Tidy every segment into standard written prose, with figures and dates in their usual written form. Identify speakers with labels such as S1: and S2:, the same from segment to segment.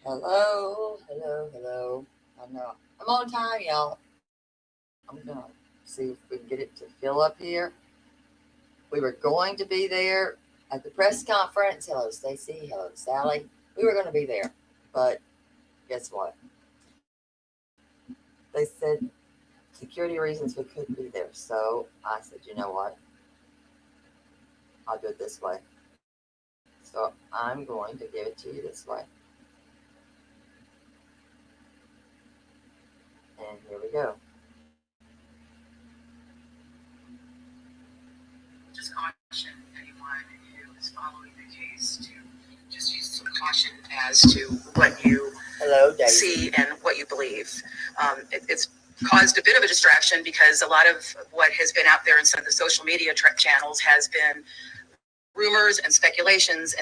S1: Hello, hello, hello. I know I'm on time, y'all. I'm gonna see if we can get it to fill up here. We were going to be there at the press conference. Hello, Stacy. Hello, Sally. We were going to be there, but guess what? They said security reasons we couldn't be there. So I said, you know what? I'll do it this way. So I'm going to give it to you this way. And here we go.
S2: Just caution anyone who is following the case to just use some caution as to what you see and what you believe. It's caused a bit of a distraction because a lot of what has been out there in some of the social media channels has been rumors and speculations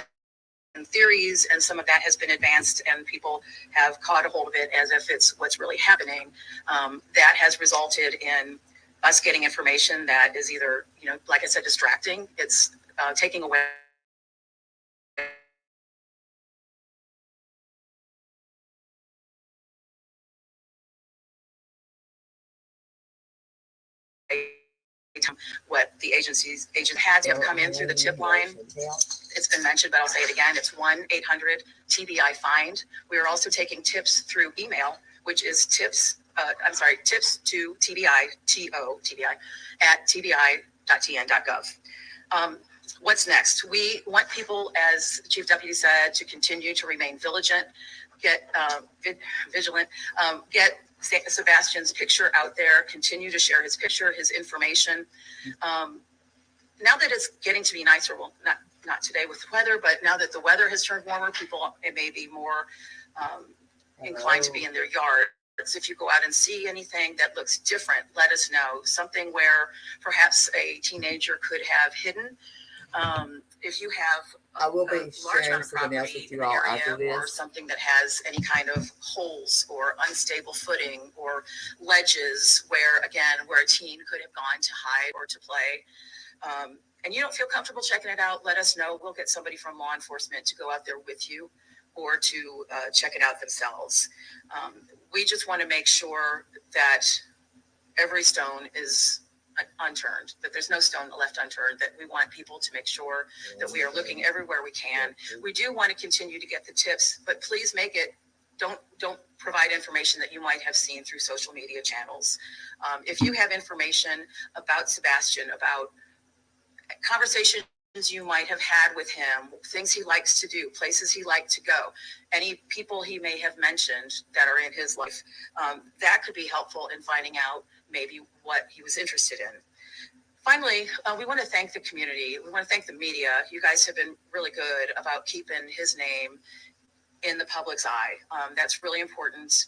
S2: and theories, and some of that has been advanced and people have caught a hold of it as if it's what's really happening. That has resulted in us getting information that is either, like I said, distracting. It's taking away what the agent has come in through the tip line. It's been mentioned, but I'll say it again. It's 1-800-TBI-FIND. We are also taking tips through email, which is tips to TBI, TBI, at tbi.tn.gov. What's next? We want people, as the Chief Deputy said, to continue to remain vigilant, get Sebastian's picture out there, continue to share his picture, his information. Now that it's getting to be nicer, well, not today with the weather, but now that the weather has turned warmer, people may be more inclined to be in their yards. If you go out and see anything that looks different, let us know. Something where perhaps a teenager could have hidden. If you have
S1: I will be sharing something else with you all after this.
S2: Or something that has any kind of holes or unstable footing or ledges where a teen could have gone to hide or to play, and you don't feel comfortable checking it out, let us know. We'll get somebody from law enforcement to go out there with you or to check it out themselves. We just want to make sure that every stone is unturned, that there's no stone left unturned, that we want people to make sure that we are looking everywhere we can. We do want to continue to get the tips, but please don't provide information that you might have seen through social media channels. If you have information about Sebastian, about conversations you might have had with him, things he likes to do, places he liked to go, any people he may have mentioned that are in his life, that could be helpful in finding out maybe what he was interested in. Finally, we want to thank the community. We want to thank the media. You guys have been really good about keeping his name in the public's eye. That's really important.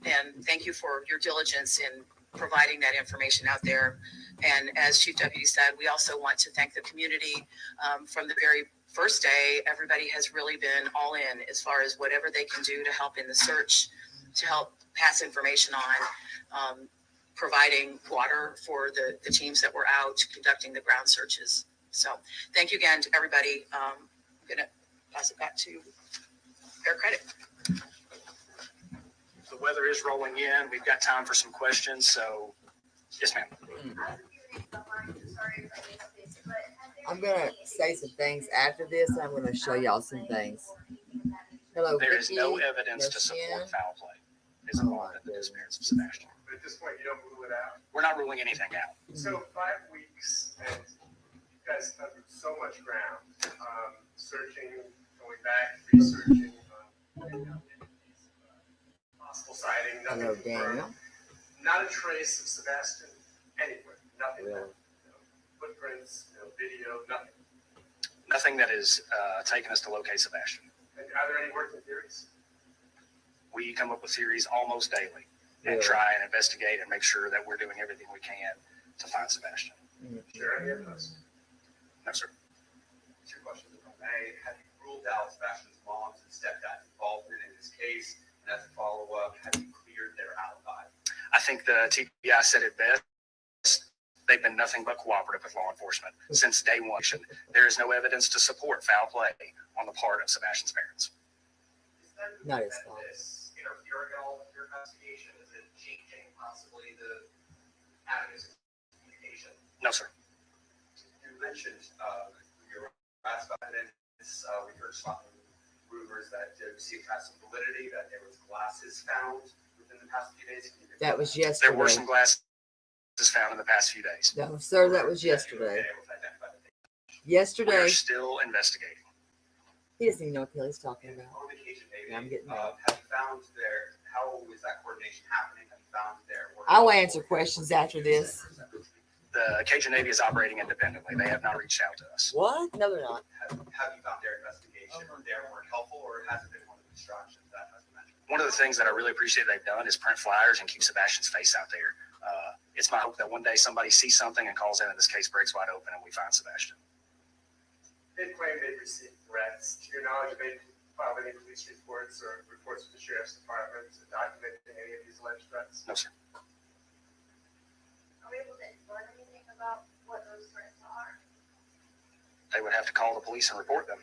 S2: And thank you for your diligence in providing that information out there. And as Chief Deputy said, we also want to thank the community. From the very first day, everybody has really been all in as far as whatever they can do to help in the search, to help pass information on, providing water for the teams that were out conducting the ground searches. So thank you again to everybody. I'm going to pass it back to Air Credit.
S3: The weather is rolling in. We've got time for some questions. So, yes, ma'am.
S1: I'm going to say some things after this. I'm going to show y'all some things. Hello,
S3: There
S1: Vicky,
S3: is no evidence to support foul play is involved in the disappearance of Sebastian.
S4: But at this point, you don't rule it out.
S3: We're not ruling anything out.
S4: So 5 weeks, and you guys covered so much ground, searching, going back, researching, possible sighting, nothing
S1: hello,
S4: confirmed.
S1: Daniel.
S4: Not a trace of Sebastian anywhere. Nothing.
S1: Really?
S4: No footprints, no video, nothing.
S3: Nothing that is taking us to locate Sebastian.
S4: And are there any working theories?
S3: We come up with theories almost daily and
S1: Really?
S3: try and investigate and make sure that we're doing everything we can to find Sebastian.
S4: Share any of those?
S3: No, sir.
S5: 2 questions, if I may. Have you ruled out Sebastian's mom's and stepdad's involvement in this case? And as a follow-up, have you cleared their alibi?
S3: I think the TBI said it best. They've been nothing but cooperative with law enforcement since day one. There is no evidence to support foul play on the part of Sebastian's parents.
S4: Is that
S1: Not his
S6: that
S1: fault.
S6: this interfering at all with your investigation? Is it changing possibly the avenues of communication?
S3: No, sir.
S5: You mentioned, your last evidence, we heard some rumors that received has some validity, that there was glasses found within the past few days. Can you
S1: That was
S3: There
S1: yesterday.
S3: were some glasses found in the past few days.
S1: No, sir, that was
S5: Have you
S1: yesterday.
S5: been able to identify the patient?
S3: We are
S1: Yesterday.
S3: still investigating.
S1: He doesn't even know what the hell he's talking about.
S5: On vacation, David,
S1: Yeah, I'm getting
S5: have you found their, how is that coordination happening? Have you found their?
S1: I'll answer questions after this.
S3: The Cajun Navy is operating independently. They have not reached out to us.
S1: What? No, they're not.
S5: Have you found their investigation, their work helpful, or has it been one of the distractions that has been mentioned?
S3: One of the things that I really appreciate they've done is print flyers and keep Sebastian's face out there. It's my hope that one day somebody sees something and calls in and this case breaks wide open and we find Sebastian.
S4: They claim they've received threats. To your knowledge, have they filed any police reports or reports with the sheriff's department documenting any of these alleged threats?
S3: No, sir.
S7: Are we able to learn anything about what those threats are?
S3: They would have to call the police and report them.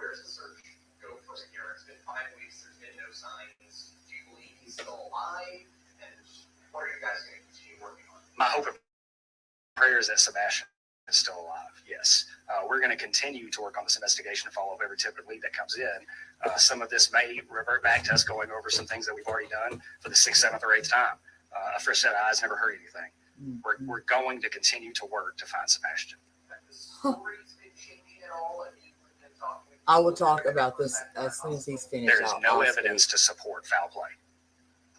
S6: Where's the search go from here? It's been 5 weeks, there's been no signs. Do you believe he's still alive? And what are you guys going to continue working on?
S3: My hope and prayer is that Sebastian is still alive. Yes. We're going to continue to work on this investigation and follow up every tip and lead that comes in. Some of this may revert back to us going over some things that we've already done for the 6th, 7th, or 8th time. A fresh set of eyes never hurt anything. We're going to continue to work to find Sebastian.
S6: Have the stories been changing at all? Have you been talking?
S1: I will talk about this as soon as he's finished.
S3: There is no evidence to support foul play.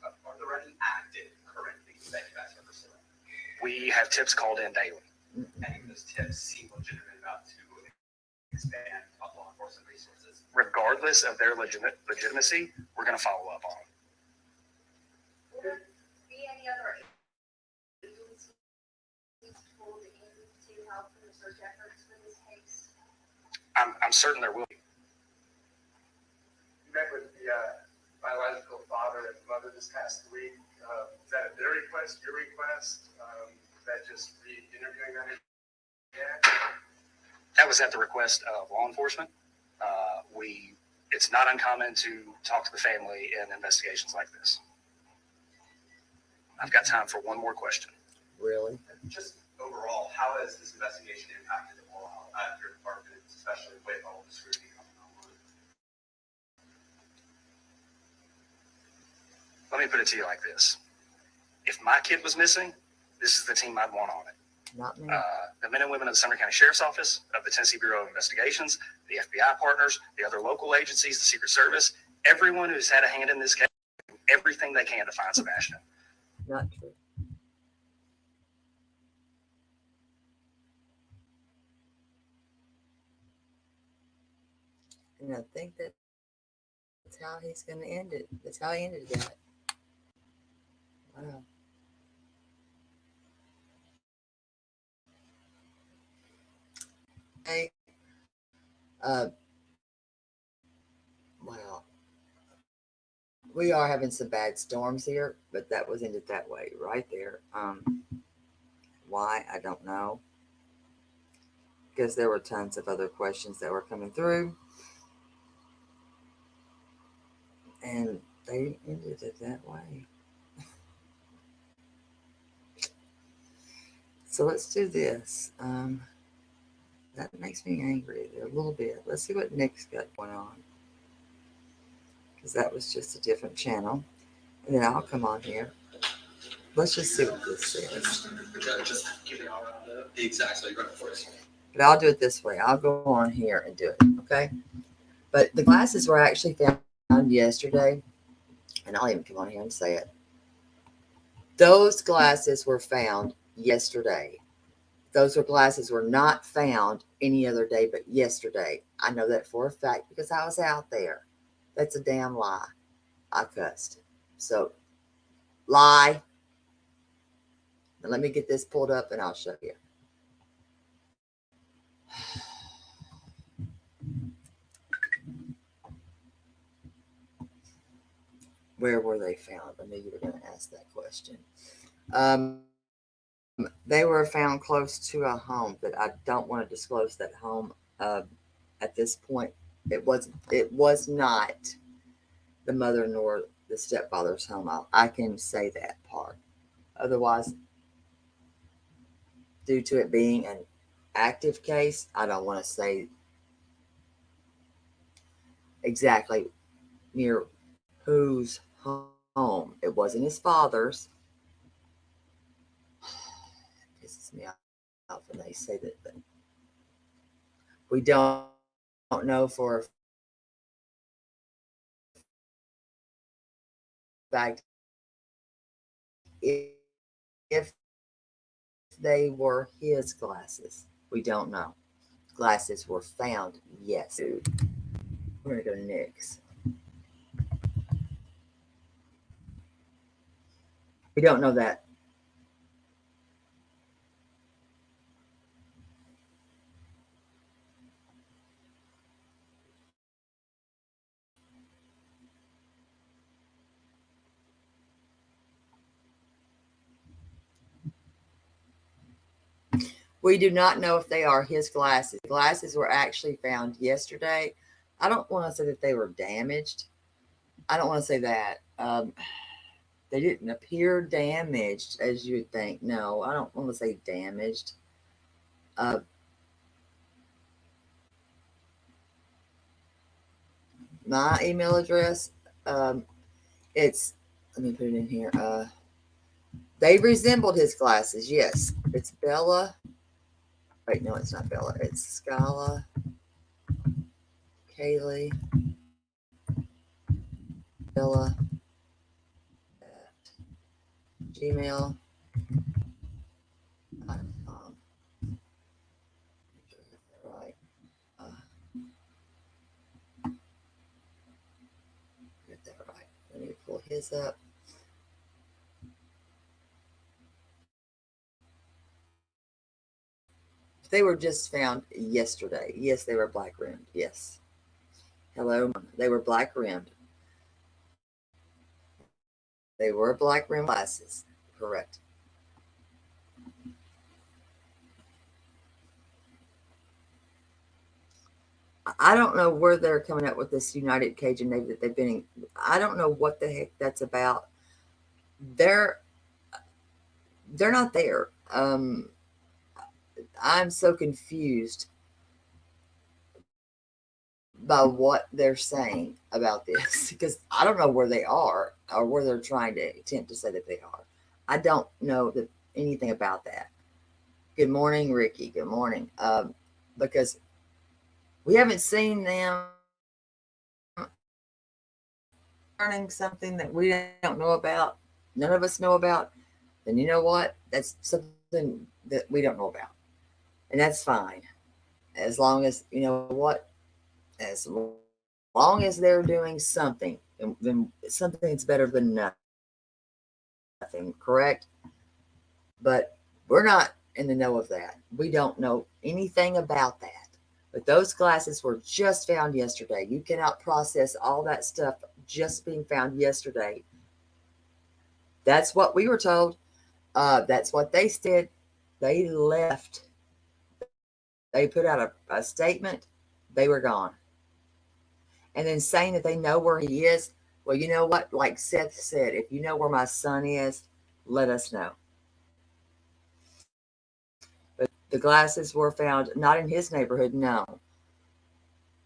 S5: Are there any active current things that you guys are pursuing?
S3: We have tips called in daily.
S5: Any of those tips seem legitimate enough to expand law enforcement resources?
S3: Regardless of their legitimacy, we're going to follow up on them.
S7: Will there be any other agencies pulled in to help in the search efforts for this case?
S3: I'm certain there will be.
S4: You met with the biological father and mother this past week. Is that at their request, your request? Is that just re-interviewing them? Yeah.
S3: That was at the request of law enforcement. It's not uncommon to talk to the family in investigations like this. I've got time for one more question.
S1: Really?
S5: Just overall, how has this investigation impacted the morale at your department, especially with all the scrutiny coming online?
S3: Let me put it to you like this. If my kid was missing, this is the team I'd want on it.
S1: Not me.
S3: The men and women of the Sumner County Sheriff's Office, of the Tennessee Bureau of Investigations, the FBI partners, the other local agencies, the Secret Service, everyone who's had a hand in this case, everything they can to find Sebastian.
S1: Not true. And I think that's how he's going to end it. That's how he ended that. Wow. Hey, wow. We are having some bad storms here, but that was ended that way right there. Why? I don't know. Because there were tons of other questions that were coming through. And they ended it that way. So let's do this. That makes me angry a little bit. Let's see what Nick's got going on. Because that was just a different channel. And then I'll come on here. Let's just see what this says.
S5: Just give me all the exact so you're going for us.
S1: But I'll do it this way. I'll go on here and do it. Okay. But the glasses were actually found yesterday. And I'll even come on here and say it. Those glasses were found yesterday. Those glasses were not found any other day but yesterday. I know that for a fact because I was out there. That's a damn lie. I cussed. So, lie. Now let me get this pulled up and I'll show you. Where were they found? I knew you were going to ask that question. They were found close to a home, but I don't want to disclose that home at this point It was not the mother nor the stepfather's home. I can say that part. Otherwise, due to it being an active case, I don't want to say exactly near whose home. It wasn't his father's. It pisses me off when they say that, but we don't know for a fact if they were his glasses. We don't know. Glasses were found, yes. We're gonna go to Nick's. We don't know that. We do not know if they are his glasses. The glasses were actually found yesterday. I don't want to say that they were damaged. I don't want to say that. They didn't appear damaged as you would think. No, I don't want to say damaged. Uh, my email address, it's, let me put it in here. They resembled his glasses. Yes, it's Bella. Wait, no, it's not Bella. It's Scala, Kaylee, Bella, Gmail. Right. Uh, get that right. Let me pull his up. They were just found yesterday. Yes, they were black rimmed. Yes. Hello. They were black rimmed. They were black rimmed glasses. Correct. I don't know where they're coming up with this United Cajun Navy that they've been in. I don't know what the heck that's about. They're they're not there. I'm so confused by what they're saying about this because I don't know where they are or where they're trying to attempt to say that they are. I don't know that anything about that. Good morning, Ricky. Good morning. Because we haven't seen them learning something that we don't know about. None of us know about. Then you know what? That's something that we don't know about, and that's fine as long as you know what. As long as they're doing something, then something's better than nothing. Correct? But we're not in the know of that. We don't know anything about that. But those glasses were just found yesterday. You cannot process all that stuff just being found yesterday. That's what we were told. That's what they said. They left. They put out a statement. They were gone. And then saying that they know where he is. Well, you know what? Like Seth said, if you know where my son is, let us know. But the glasses were found not in his neighborhood. No,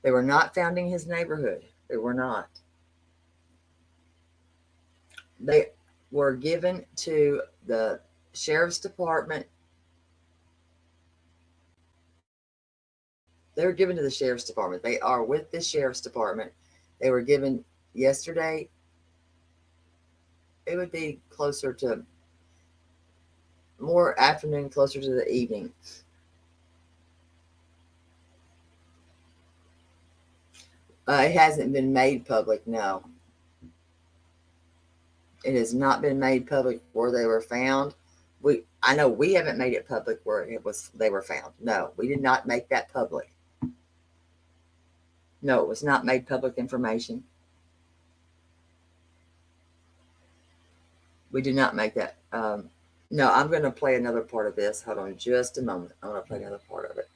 S1: they were not found in his neighborhood. They were not. They were given to the sheriff's department. They were given to the sheriff's department. They are with the sheriff's department. They were given yesterday. It would be closer to more afternoon, closer to the evening. It hasn't been made public. No, it has not been made public where they were found. I know we haven't made it public where they were found. No, we did not make that public. No, it was not made public information. We did not make that. No, I'm going to play another part of this. Hold on just a moment. I'm going to play another part of it.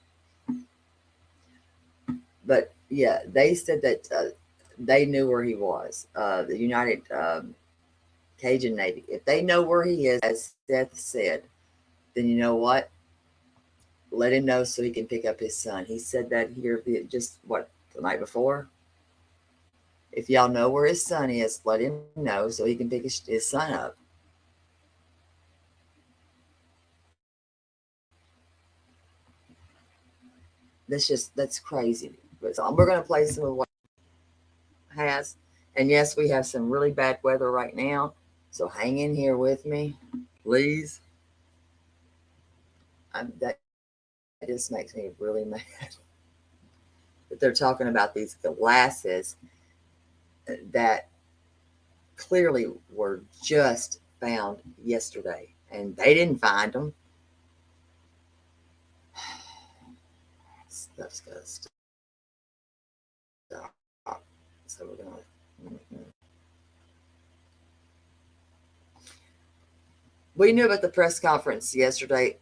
S1: But Yeah, they said that they knew where he was. The United Cajun Navy. If they know where he is, as Seth said, then you know what? Let him know so he can pick up his son. He said that here just what, the night before. If y'all know where his son is, let him know so he can pick his son up. That's crazy. But so we're gonna play some of what has, and yes, we have some really bad weather right now. So hang in here with me, please. That just makes me really mad that they're talking about these glasses that clearly were just found yesterday, and they didn't find them. Stuff's gotta stop. So we're gonna. We knew about the press conference yesterday,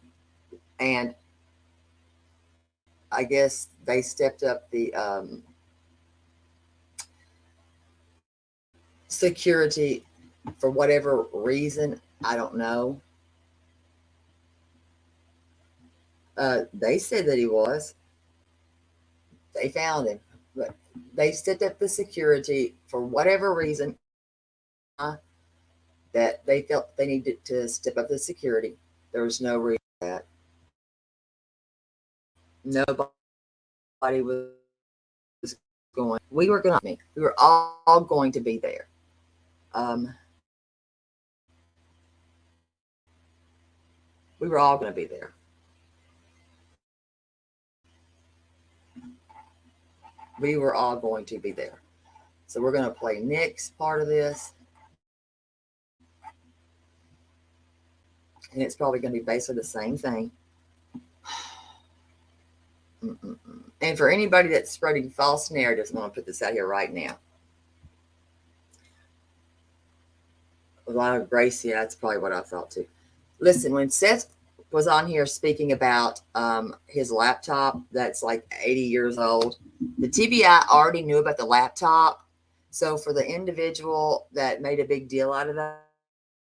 S1: and I guess they stepped up the security for whatever reason. I don't know. They said that he was. They found him, but they stepped up the security for whatever reason. That they felt they needed to step up the security. There was no reason for that. Nobody was going. We were going. We were all going to be there. We were all going to be there. We were all going to be there. So we're going to play Nick's part of this. And it's probably going to be basically the same thing. And for anybody that's spreading false narratives, I'm going to put this out here right now. A lot of grace, yeah, that's probably what I thought too. Listen, when Seth was on here speaking about his laptop that's like 80 years old, the TBI already knew about the laptop. So for the individual that made a big deal out of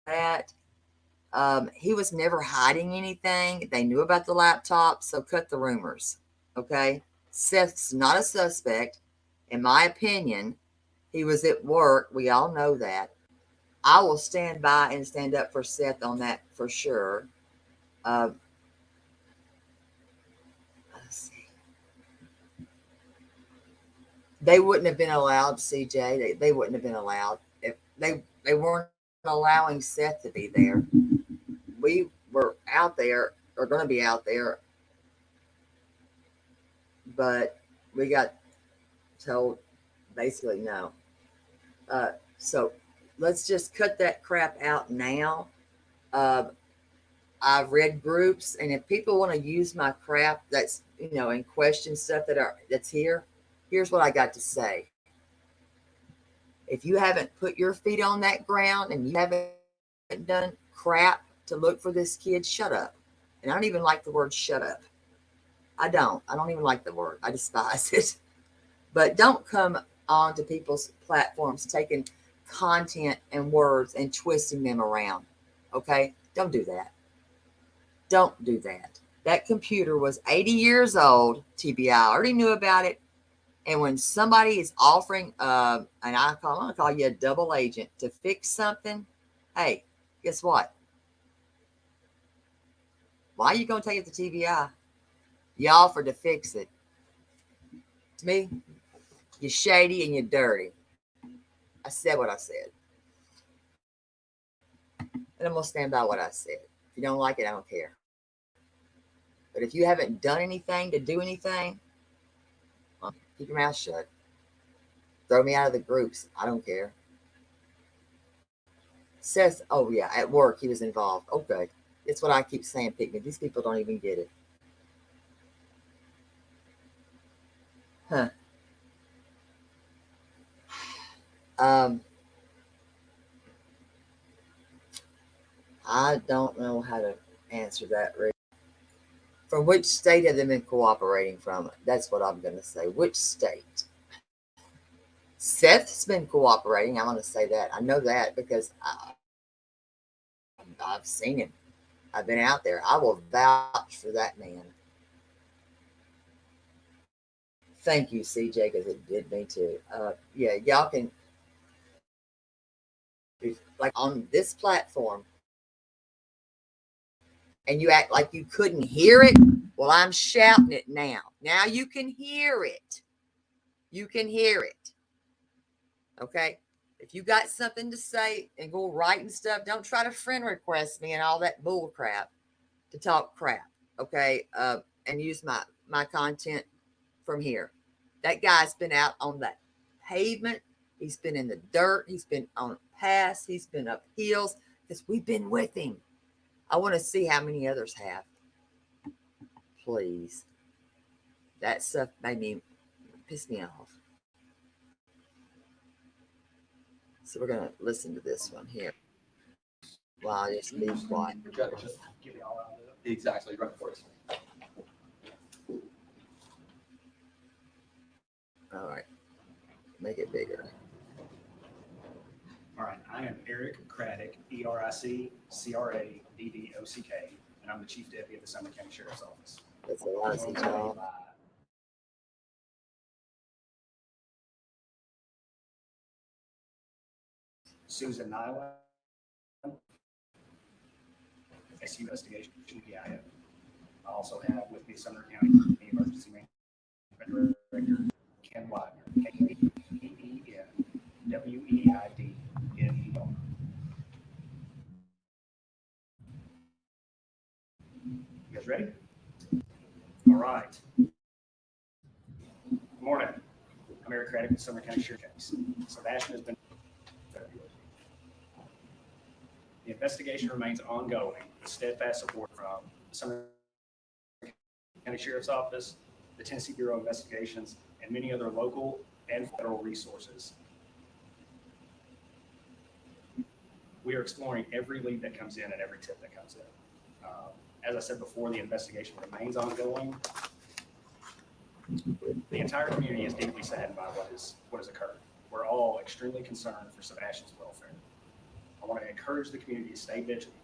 S1: that, he was never hiding anything. They knew about the laptop, so cut the rumors. Okay? Seth's not a suspect. In my opinion, he was at work. We all know that. I will stand by and stand up for Seth on that for sure. Let's see. They wouldn't have been allowed, CJ. They wouldn't have been allowed if they weren't allowing Seth to be there. We were out there, or going to be out there, but we got told basically no. So let's just cut that crap out now. I've read groups, and if people want to use my crap that's and question stuff that's here, here's what I got to say. If you haven't put your feet on that ground and you haven't done crap to look for this kid, shut up. And I don't even like the word shut up. I don't even like the word. I despise it. But don't come on to people's platforms taking content and words and twisting them around. Okay? Don't do that. Don't do that. That computer was 80 years old. TBI already knew about it. And when somebody is offering, and I'm going to call you a double agent to fix something, hey, guess what? Why are you going to take it to TBI? You offered to fix it. To me, you're shady and you're dirty. I said what I said. And I'm going to stand by what I said. If you don't like it, I don't care. But if you haven't done anything to do anything, well, keep your mouth shut. Throw me out of the groups. I don't care. Says, oh yeah, at work he was involved. Okay. It's what I keep saying, Pigment. These people don't even get it. Huh. I don't know how to answer that, Rick. From which state have they been cooperating from? That's what I'm going to say. Which state? Seth's been cooperating. I want to say that. I know that because I've seen him. I've been out there. I will vouch for that man. Thank you, CJ, because it did me too. Yeah, y'all can, like on this platform, and you act like you couldn't hear it. Well, I'm shouting it now. Now you can hear it. You can hear it. Okay? If you got something to say and go writing stuff, don't try to friend request me and all that bull crap to talk crap. Okay? And use my content from here. That guy's been out on that pavement. He's been in the dirt. He's been on paths. He's been up hills because we've been with him. I want to see how many others have. Please. That stuff made me piss me off. So we're going to listen to this one here. While I just be quiet.
S8: Just give me all out of it. Exactly, right for us.
S1: All right. Make it bigger.
S3: All right, I am Eric Craddock, ERIC-CRADDOCK, and I'm the Chief Deputy of the Sumner County Sheriff's Office.
S1: That's a lousy job.
S3: Susan Nyland, SU Investigation, DIO. I also have with me Sumner County Emergency Management Director, Ken Widener, KENWEIDNER. You guys ready? All right. Good morning. I'm Eric Craddock with Sumner County Sheriff's Office. Sebastian has been. The investigation remains ongoing with steadfast support from the Sumner County Sheriff's Office, the Tennessee Bureau of Investigations, and many other local and federal resources. We are exploring every lead that comes in and every tip that comes in. As I said before, the investigation remains ongoing. The entire community is deeply saddened by what has occurred. We're all extremely concerned for Sebastian's welfare. I want to encourage the community to stay vigilant,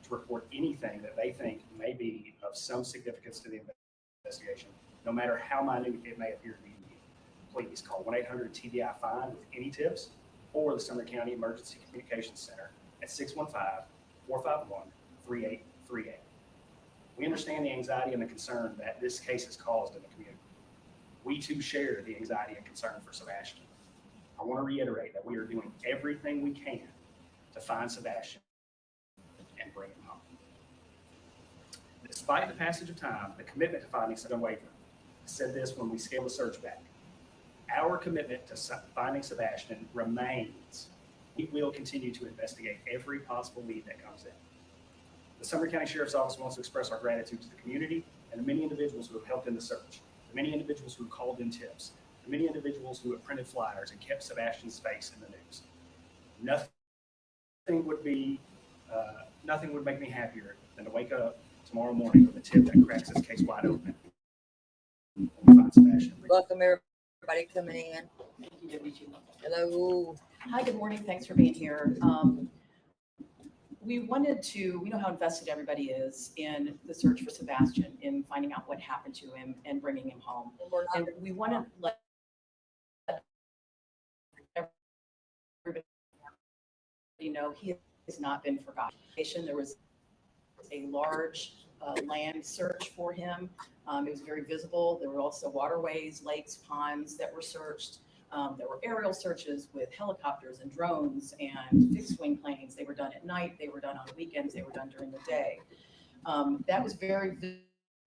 S3: to report anything that they think may be of some significance to the investigation, no matter how minute it may appear to be. Please call 1-800-TBI-FIND with any tips, or the Sumner County Emergency Communications Center at 615-451-3838. We understand the anxiety and the concern that this case has caused in the community. We too share the anxiety and concern for Sebastian. I want to reiterate that we are doing everything we can to find Sebastian and bring him home. Despite the passage of time, the commitment to finding is unwavering. I said this when we scaled the search back. Our commitment to finding Sebastian remains. We will continue to investigate every possible lead that comes in. The Sumner County Sheriff's Office wants to express our gratitude to the community and the many individuals who have helped in the search, the many individuals who have called in tips, the many individuals who have printed flyers and kept Sebastian's face in the news. Nothing would make me happier than to wake up tomorrow morning with a tip that cracks this case wide open.
S1: Welcome everybody coming in. Hello.
S9: Hi, good morning. Thanks for being here. We know how invested everybody is in the search for Sebastian, in finding out what happened to him and bringing him home. And we want to let everybody know he has not been forgotten. There was a large land search for him. It was very visible. There were also waterways, lakes, ponds that were searched. There were aerial searches with helicopters and drones and fixed wing planes. They were done at night. They were done on weekends. They were done during the day. That was very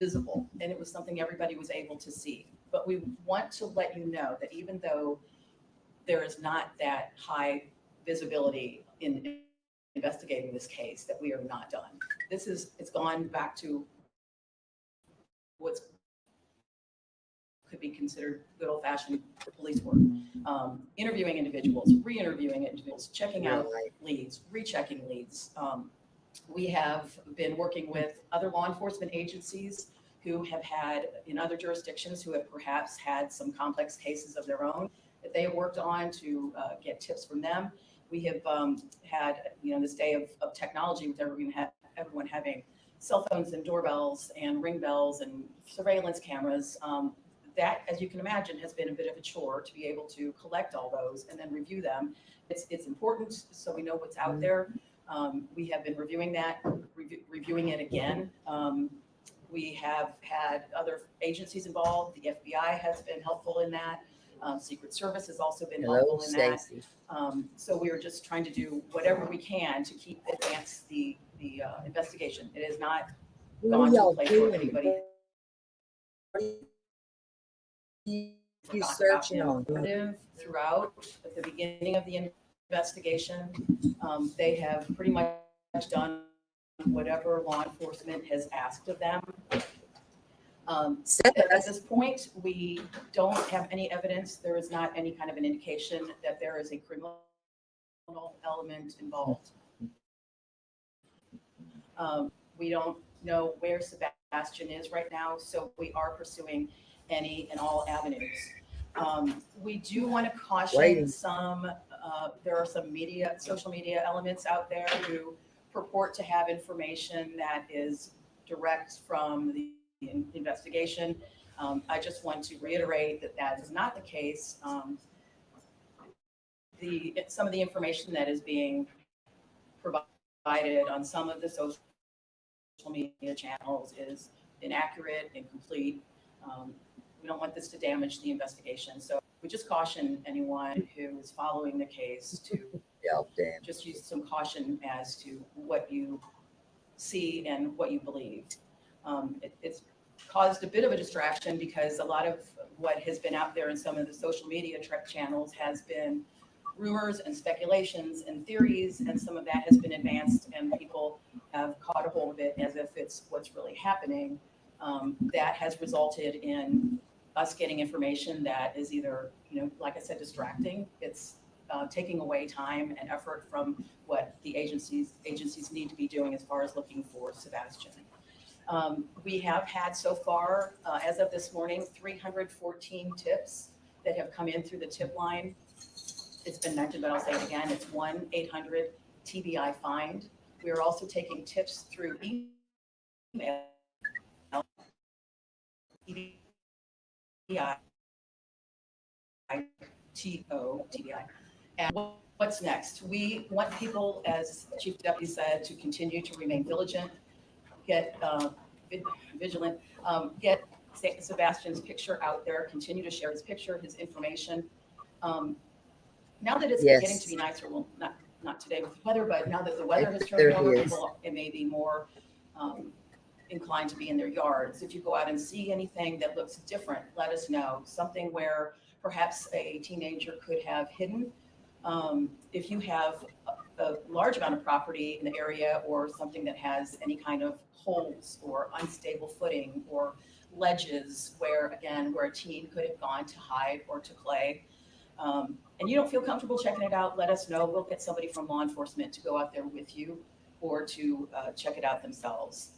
S9: visible, and it was something everybody was able to see. But we want to let you know that even though there is not that high visibility in investigating this case, that we are not done. It's gone back to what's could be considered good old-fashioned police work. Interviewing individuals, re-interviewing individuals, checking out leads, rechecking leads. We have been working with other law enforcement agencies who have had, in other jurisdictions, who have perhaps had some complex cases of their own. that they have worked on to get tips from them. We have had, this day of technology with everyone having cell phones and doorbells and ring bells and surveillance cameras. That, as you can imagine, has been a bit of a chore to be able to collect all those and then review them. It's important so we know what's out there. We have been reviewing that, reviewing it again. We have had other agencies involved. The FBI has been helpful in that. Secret Service has also been
S1: Hello,
S9: helpful in that.
S1: Stacy.
S9: So we are just trying to do whatever we can to advance the investigation. It has not
S1: What
S9: gone
S1: are
S9: to a
S1: y'all
S9: place where
S1: doing?
S9: anybody
S1: You
S9: forgot
S1: searching
S9: about
S1: on?
S9: narrative throughout at the beginning of the investigation. They have pretty much done whatever law enforcement has asked of them. At this point, we don't have any evidence. There is not any kind of an indication that there is a criminal element involved. We don't know where Sebastian is right now, so we are pursuing any and all avenues. We do want to caution
S1: Waiting.
S9: there are some social media elements out there who purport to have information that is direct from the investigation. I just want to reiterate that that is not the case. Some of the information that is being provided on some of the social media channels is inaccurate, incomplete. We don't want this to damage the investigation. So we just caution anyone who is following the case to
S1: Damn.
S9: just use some caution as to what you see and what you believe. It's caused a bit of a distraction because a lot of what has been out there in some of the social media channels has been rumors and speculations and theories, and some of that has been advanced and people have caught a hold of it as if it's what's really happening. That has resulted in us getting information that is either, like I said, distracting. It's taking away time and effort from what the agencies need to be doing as far as looking for Sebastian. We have had so far, as of this morning, 314 tips that have come in through the tip line. It's been mentioned, but I'll say it again. It's 1-800-TBI-FIND. We are also taking tips through email. TBI. And what's next? We want people, as Chief Deputy said, to continue to remain vigilant, get Sebastian's picture out there, continue to share his picture, his information. Now that it's beginning to be nicer, well, not today with the weather, but now that the weather has turned over, people it may be more inclined to be in their yards. If you go out and see anything that looks different, let us know. Something where perhaps a teenager could have hidden. If you have a large amount of property in the area or something that has any kind of holes or unstable footing or ledges where a teen could have gone to hide or to play, and you don't feel comfortable checking it out, let us know. We'll get somebody from law enforcement to go out there with you or to check it out themselves.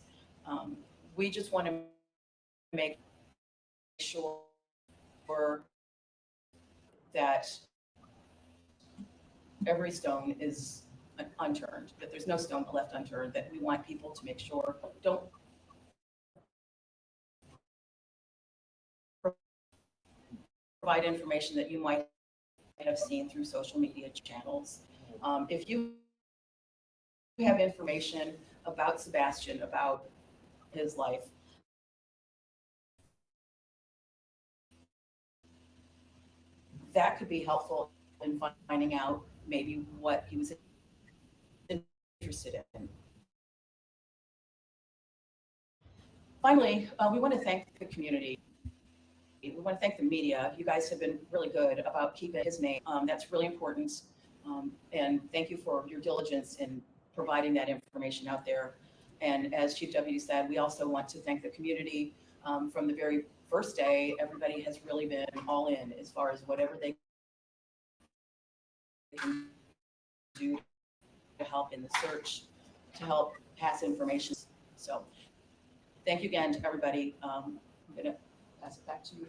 S9: We just want to make sure that every stone is unturned, that there's no stone left unturned, that we want people to make sure don't provide information that you might have seen through social media channels. If you have information about Sebastian, about his life, that could be helpful in finding out maybe what he was interested in. Finally, we want to thank the community. We want to thank the media. You guys have been really good about keeping his name. That's really important. And thank you for your diligence in providing that information out there. And as Chief Deputy said, we also want to thank the community. From the very first day, everybody has really been all in as far as whatever they can do to help in the search, to help pass information. So thank you again to everybody. I'm going to pass it back to you,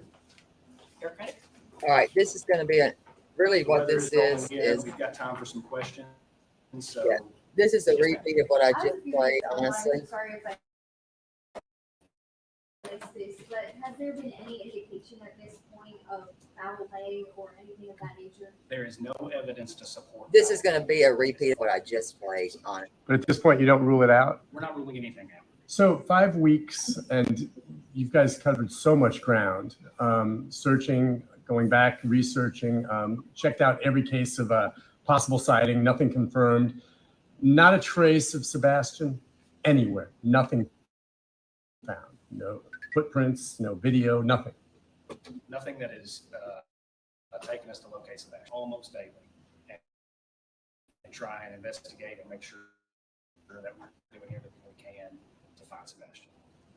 S9: Eric Reddick.
S1: All right, this is going to be really what
S3: Weather
S1: this
S3: rolling
S1: is.
S3: in. We've got time for some questions. So
S1: Yeah. This is a
S3: Yes, ma'am.
S1: repeat of what I
S7: I
S1: just
S7: was
S1: played,
S7: curious,
S1: honestly.
S7: I'm sorry if I missed this, but has there been any indication at this point of foul play or anything of that nature?
S3: there is no evidence to support.
S1: This is going to be a repeat of what I just played on it.
S10: But at this point, you don't rule it out.
S3: We're not ruling anything out.
S10: So 5 weeks, and you guys covered so much ground, searching, going back, researching, checked out every case of a possible sighting, nothing confirmed, not a trace of Sebastian anywhere, nothing found, no footprints, no video, nothing.
S3: Nothing that is taken us to locate Sebastian almost daily and try and investigate and make sure that we're doing everything we can to find Sebastian.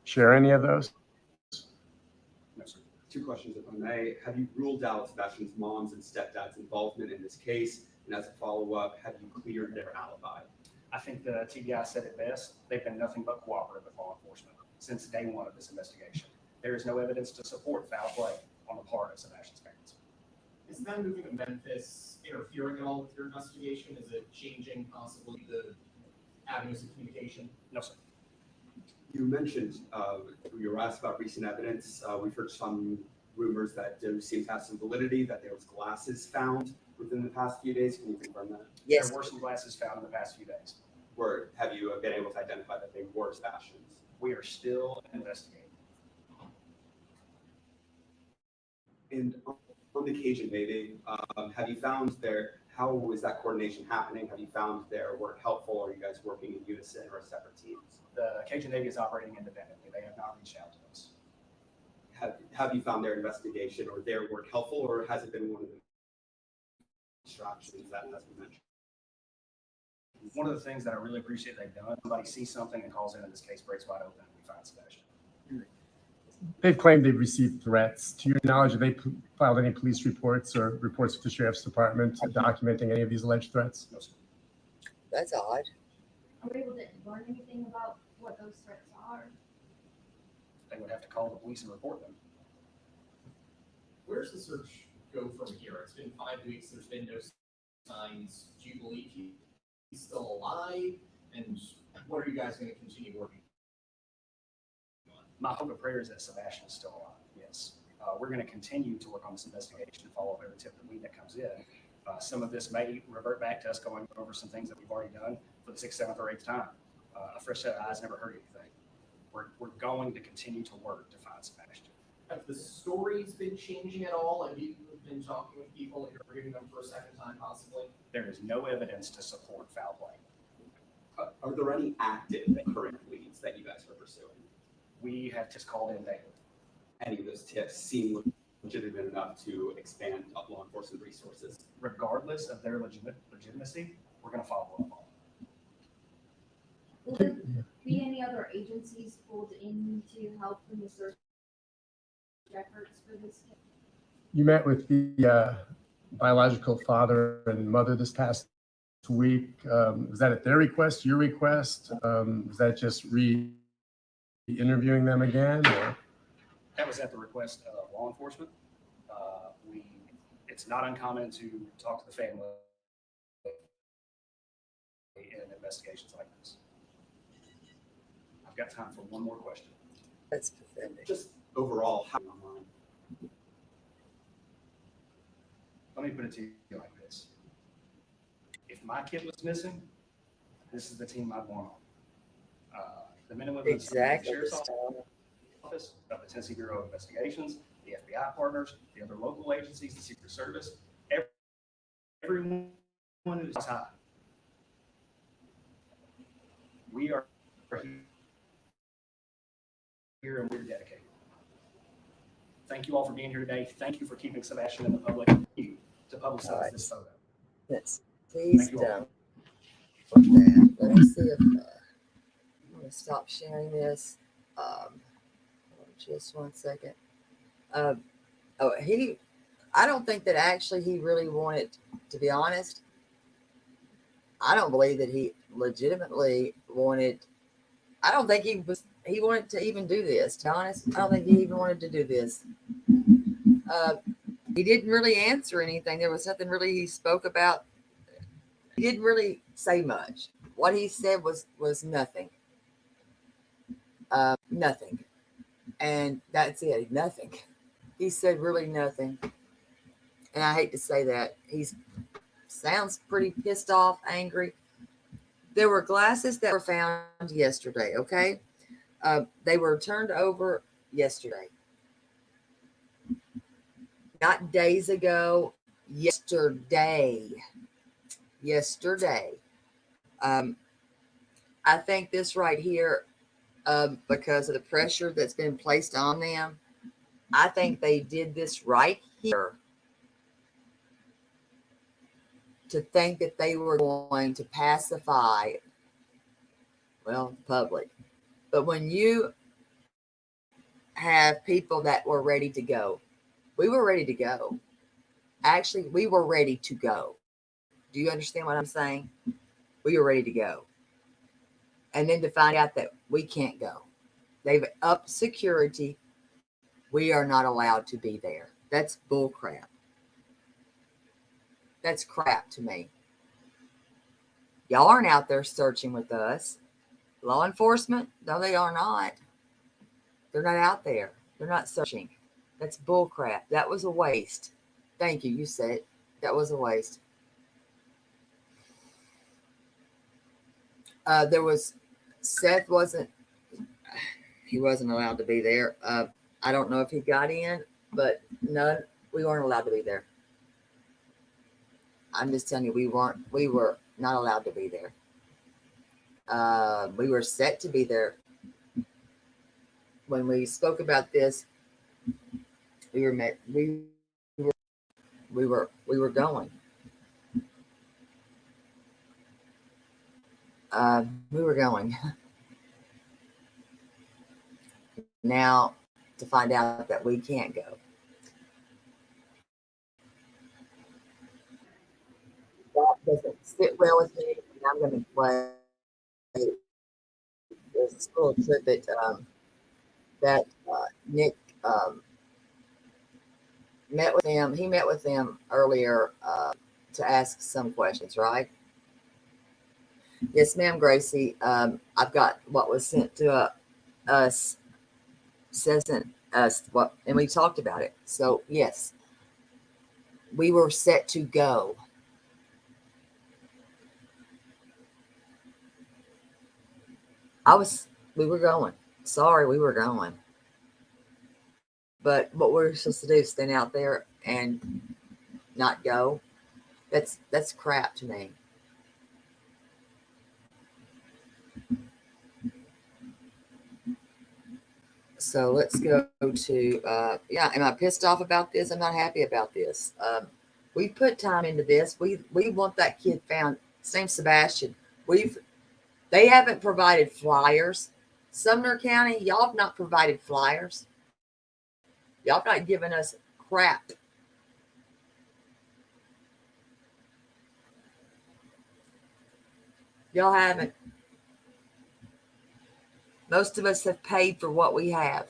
S10: Share any of those?
S3: No, sir.
S5: 2 questions, if I may. Have you ruled out Sebastian's mom's and stepdad's involvement in this case? And as a follow-up, have you cleared their alibi?
S3: I think the TBI said it best. They've been nothing but cooperative with law enforcement since day one of this investigation. There is no evidence to support foul play on the part of Sebastian's parents.
S8: Is them moving to Memphis interfering at all with your investigation? Is it changing possibly the avenues of communication?
S3: No, sir.
S5: You mentioned, you were asked about recent evidence. We've heard some rumors that seem to have some validity, that there was glasses found within the past few days. Can you confirm that?
S1: Yes,
S3: There were some glasses found in the past few days.
S5: Or have you been able to identify that they were Sebastian's?
S3: We are still investigating.
S5: And on the Cajun Navy, have you found how is that coordination happening? Have you found their work helpful? Are you guys working in unison or separate teams?
S3: The Cajun Navy is operating independently. They have not reached out to us.
S5: Have you found their investigation or their work helpful, or has it been one of the distractions that has been mentioned?
S3: One of the things that I really appreciate they've done, somebody sees something and calls in, and this case breaks wide open, and we find Sebastian.
S10: They've claimed they've received threats. To your knowledge, have they filed any police reports or reports to the sheriff's department documenting any of these alleged threats?
S3: No, sir.
S1: that's odd.
S7: Are we able to learn anything about what those threats are?
S3: They would have to call the police and report them.
S8: Where's the search go from here? It's been 5 weeks. There's been no signs. Do you believe he's still alive? And what are you guys going to continue working on?
S3: My hope and prayer is that Sebastian is still alive. Yes. We're going to continue to work on this investigation and follow up every tip that comes in. Some of this may revert back to us going over some things that we've already done for the 6th, 7th, or 8th time. A fresh set of eyes never hurt anything. We're going to continue to work to find Sebastian.
S8: Have the stories been changing at all? Have you been talking with people, interviewing them for a second time possibly?
S3: There is no evidence to support foul play.
S5: Are there any active current leads that you guys are pursuing?
S3: We have just called in daily.
S5: Any of those tips seem legitimate enough to expand law enforcement resources?
S3: Regardless of their legitimacy, we're going to follow up on them.
S7: Will there be any other agencies pulled in to help in the search efforts for this case?
S10: You met with the biological father and mother this past week. Was that at their request, your request? Was that just re-interviewing them again? Or?
S3: That was at the request of law enforcement. It's not uncommon to talk to the family in investigations like this. I've got time for one more question.
S1: That's pathetic.
S5: Just overall, how online?
S3: Let me put it to you like this. If my kid was missing, this is the team I'd want on. The men and women of the
S1: Exactly.
S3: Sheriff's Office, of the Tennessee Bureau of Investigations, the FBI partners, the other local agencies, the Secret Service, everyone who's high. We are here and we're dedicated. Thank you all for being here today. Thank you for keeping Sebastian in the public. Thank you to publicize this photo.
S1: Yes, he's
S3: Thank you all.
S1: done with that. Let me see if I'm going to stop sharing this. Just one second. I don't think that actually he really wanted, to be honest, I don't believe that he legitimately wanted, I don't think he wanted to even do this, to be honest. I don't think he even wanted to do this. He didn't really answer anything. There was nothing really he spoke about. He didn't really say much. What he said was nothing. Nothing. And that's it. Nothing. He said really nothing. And I hate to say that. He sounds pretty pissed off, angry. There were glasses that were found yesterday, okay? They were turned over yesterday. Not days ago, yesterday. Yesterday. I think this right here, because of the pressure that's been placed on them, I think they did this right here to think that they were going to pacify, well, the public. But when you have people that were ready to go, we were ready to go. Actually, we were ready to go. Do you understand what I'm saying? We were ready to go. And then to find out that we can't go. They've upped security. We are not allowed to be there. That's bull crap. That's crap to me. Y'all aren't out there searching with us. Law enforcement? No, they are not. They're not out there. They're not searching. That's bull crap. That was a waste. Thank you. You said it. That was a waste. There was Seth he wasn't allowed to be there. I don't know if he got in, but none. We weren't allowed to be there. I'm just telling you, we were not allowed to be there. We were set to be there. When we spoke about this, we were going. We were going. Now to find out that we can't go. That doesn't sit well with me. And I'm going to play. There's a school trip that Nick met with them. He met with them earlier to ask some questions, right? Yes, ma'am, Gracie. I've got what was sent to us, sent us what, and we talked about it. So yes, we were set to go. We were going. Sorry, we were going. But what we're supposed to do is stand out there and not go. That's crap to me. So let's go to am I pissed off about this? I'm not happy about this. We put time into this. We want that kid found. His name's Sebastian. They haven't provided flyers. Sumner County, y'all have not provided flyers. Y'all have not given us crap. Y'all haven't. Most of us have paid for what we have.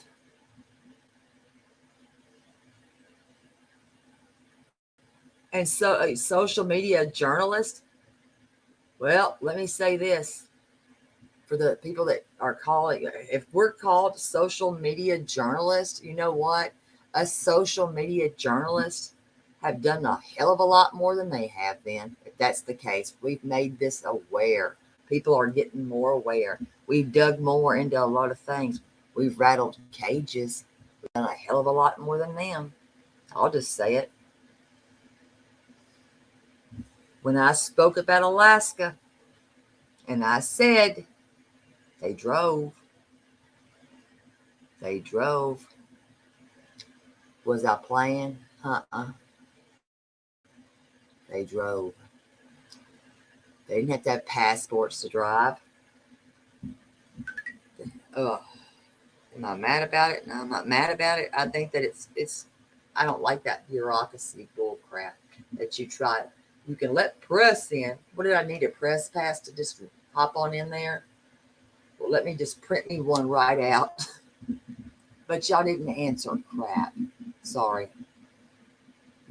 S1: And so a social media journalist, well, let me say this. For the people that are calling, if we're called social media journalists, you know what? Us social media journalists have done a hell of a lot more than they have been. If that's the case, we've made this aware. People are getting more aware. We've dug more into a lot of things. We've rattled cages. We've done a hell of a lot more than them. I'll just say it. When I spoke about Alaska and I said, they drove. Was I playing? They drove. They didn't have to have passports to drive. Am I mad about it? No, I'm not mad about it. I think that it's I don't like that bureaucracy bull crap that you try. You can let press in. What did I need, a press pass to just hop on in there? Well, let me just print me one right out. But y'all didn't answer crap. Sorry.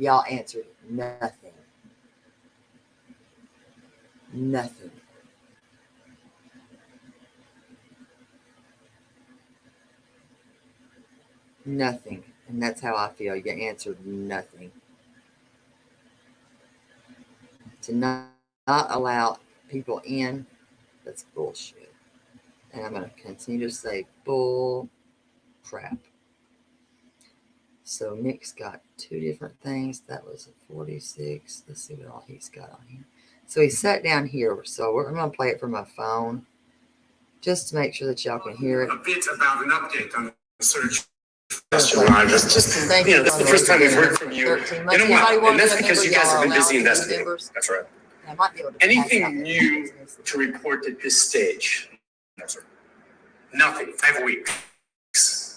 S1: Y'all answered nothing. Nothing. Nothing. And that's how I feel. You answered nothing. To not allow people in, that's bullshit. And I'm going to continue to say bull crap. So Nick's got 2 different things. That was a 46. Let's see what all he's got on here. So he sat down here. So I'm going to play it from my phone just to make sure that y'all can hear it.
S11: A bit about an update on the search.
S1: Thank
S11: Yeah, that's the first time we've heard from you
S1: 13
S11: in
S1: months.
S11: a while,
S1: Anybody want
S11: and
S1: to
S11: that's
S1: be a
S11: because
S1: member?
S11: you guys
S1: Y'all
S11: have
S1: are
S11: been busy
S1: allowed to be
S11: investigating.
S1: members.
S11: That's right.
S1: I might be able to pass out
S11: Anything
S1: the
S11: new
S1: notes.
S11: to report at this stage? No, sir. Nothing. 5 weeks.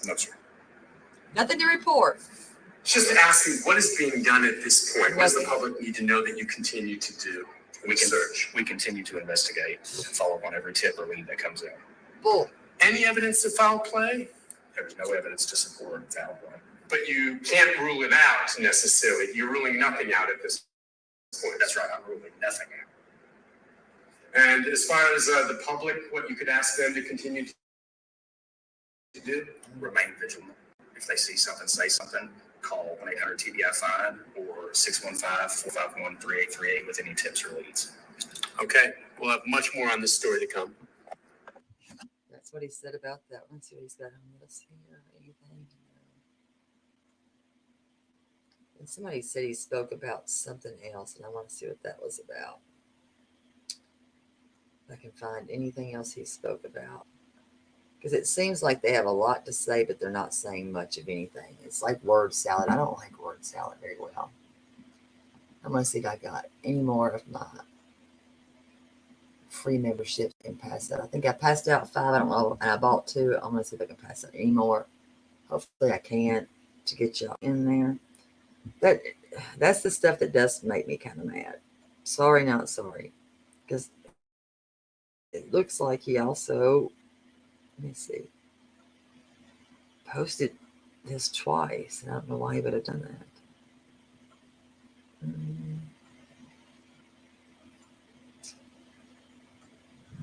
S11: No, sir.
S1: Nothing to report.
S11: Just asking, what is being done at this point? What does the public need to know that you continue to do?
S3: We continue to investigate and follow up on every tip or lead that comes in.
S1: Bull.
S11: Any evidence of foul play?
S3: There's no evidence to support foul play.
S11: But you can't rule it out necessarily. You're ruling nothing out at this point.
S3: That's right. I'm ruling nothing out.
S11: And as far as the public, what you could ask them to continue to do?
S3: Remain vigilant. If they see something, say something. Call 1-800-TBI-FINE or 615-451-3838 with any tips or leads.
S11: Okay, we'll have much more on this story to come.
S1: That's what he said about that one. See what he's got on this here. Anything? And somebody said he spoke about something else, and I want to see what that was about. If I can find anything else he spoke about. Because it seems like they have a lot to say, but they're not saying much of anything. It's like word salad. I don't like word salad very well. I'm going to see if I got any more of my free memberships and pass out. I think I passed out 5. I don't know. And I bought 2. I'm going to see if I can pass out any more. Hopefully I can to get y'all in there. That's the stuff that does make me kind of mad. Sorry, not sorry. Because it looks like he also, let me see, posted this twice. And I don't know why he would have done that. Let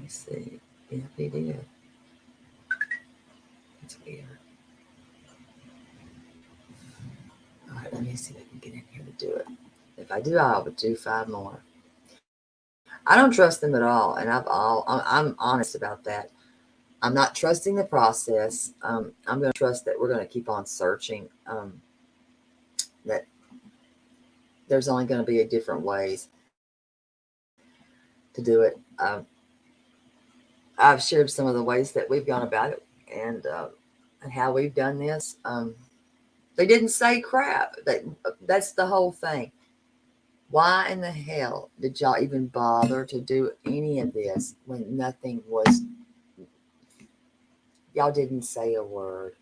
S1: me see. Yeah, he did. That's weird. All right, let me see if I can get in here to do it. If I do, I would do 5 more. I don't trust them at all, and I'm honest about that. I'm not trusting the process. I'm going to trust that we're going to keep on searching. That there's only going to be different ways to do it. I've shared some of the ways that we've gone about it and how we've done this. They didn't say crap. That's the whole thing. Why in the hell did y'all even bother to do any of this when nothing was? Y'all didn't say a word.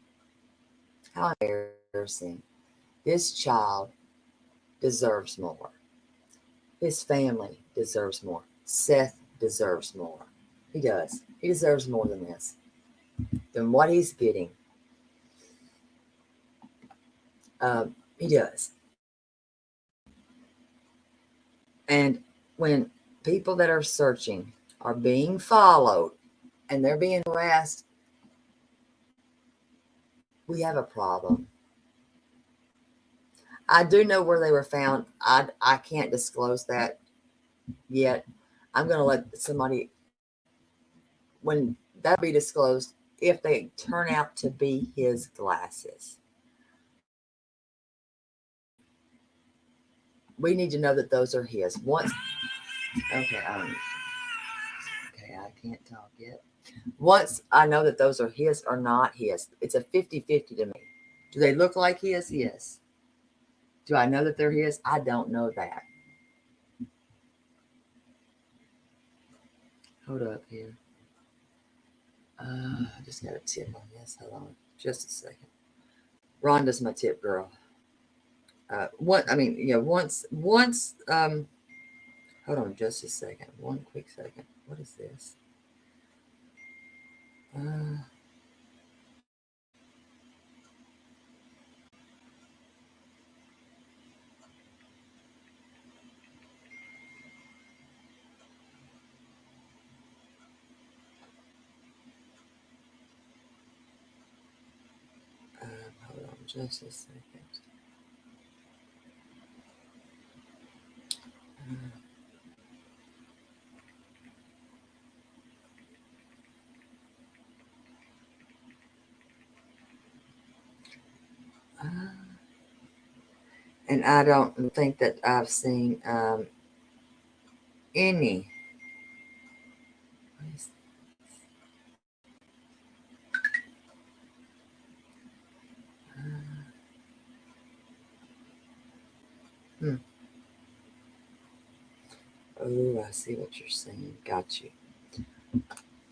S1: How embarrassing. This child deserves more. His family deserves more. Seth deserves more. He does. He deserves more than this, than what he's getting. He does. And when people that are searching are being followed and they're being harassed, we have a problem. I do know where they were found. I can't disclose that yet. I'm going to let somebody, when that be disclosed, if they turn out to be his glasses. We need to know that those are his. Once, okay, I can't talk yet. Once I know that those are his or not his, it's a 50-50 to me. Do they look like his? Yes. Do I know that they're his? I don't know that. Hold up here. I just got a tip on this. Hold on just a second. Rhonda's my tip girl. Once, hold on just a second. One quick second. What is this? just a second. Uh, and I don't think that I've seen any. What is Oh, I see what you're saying. Got you.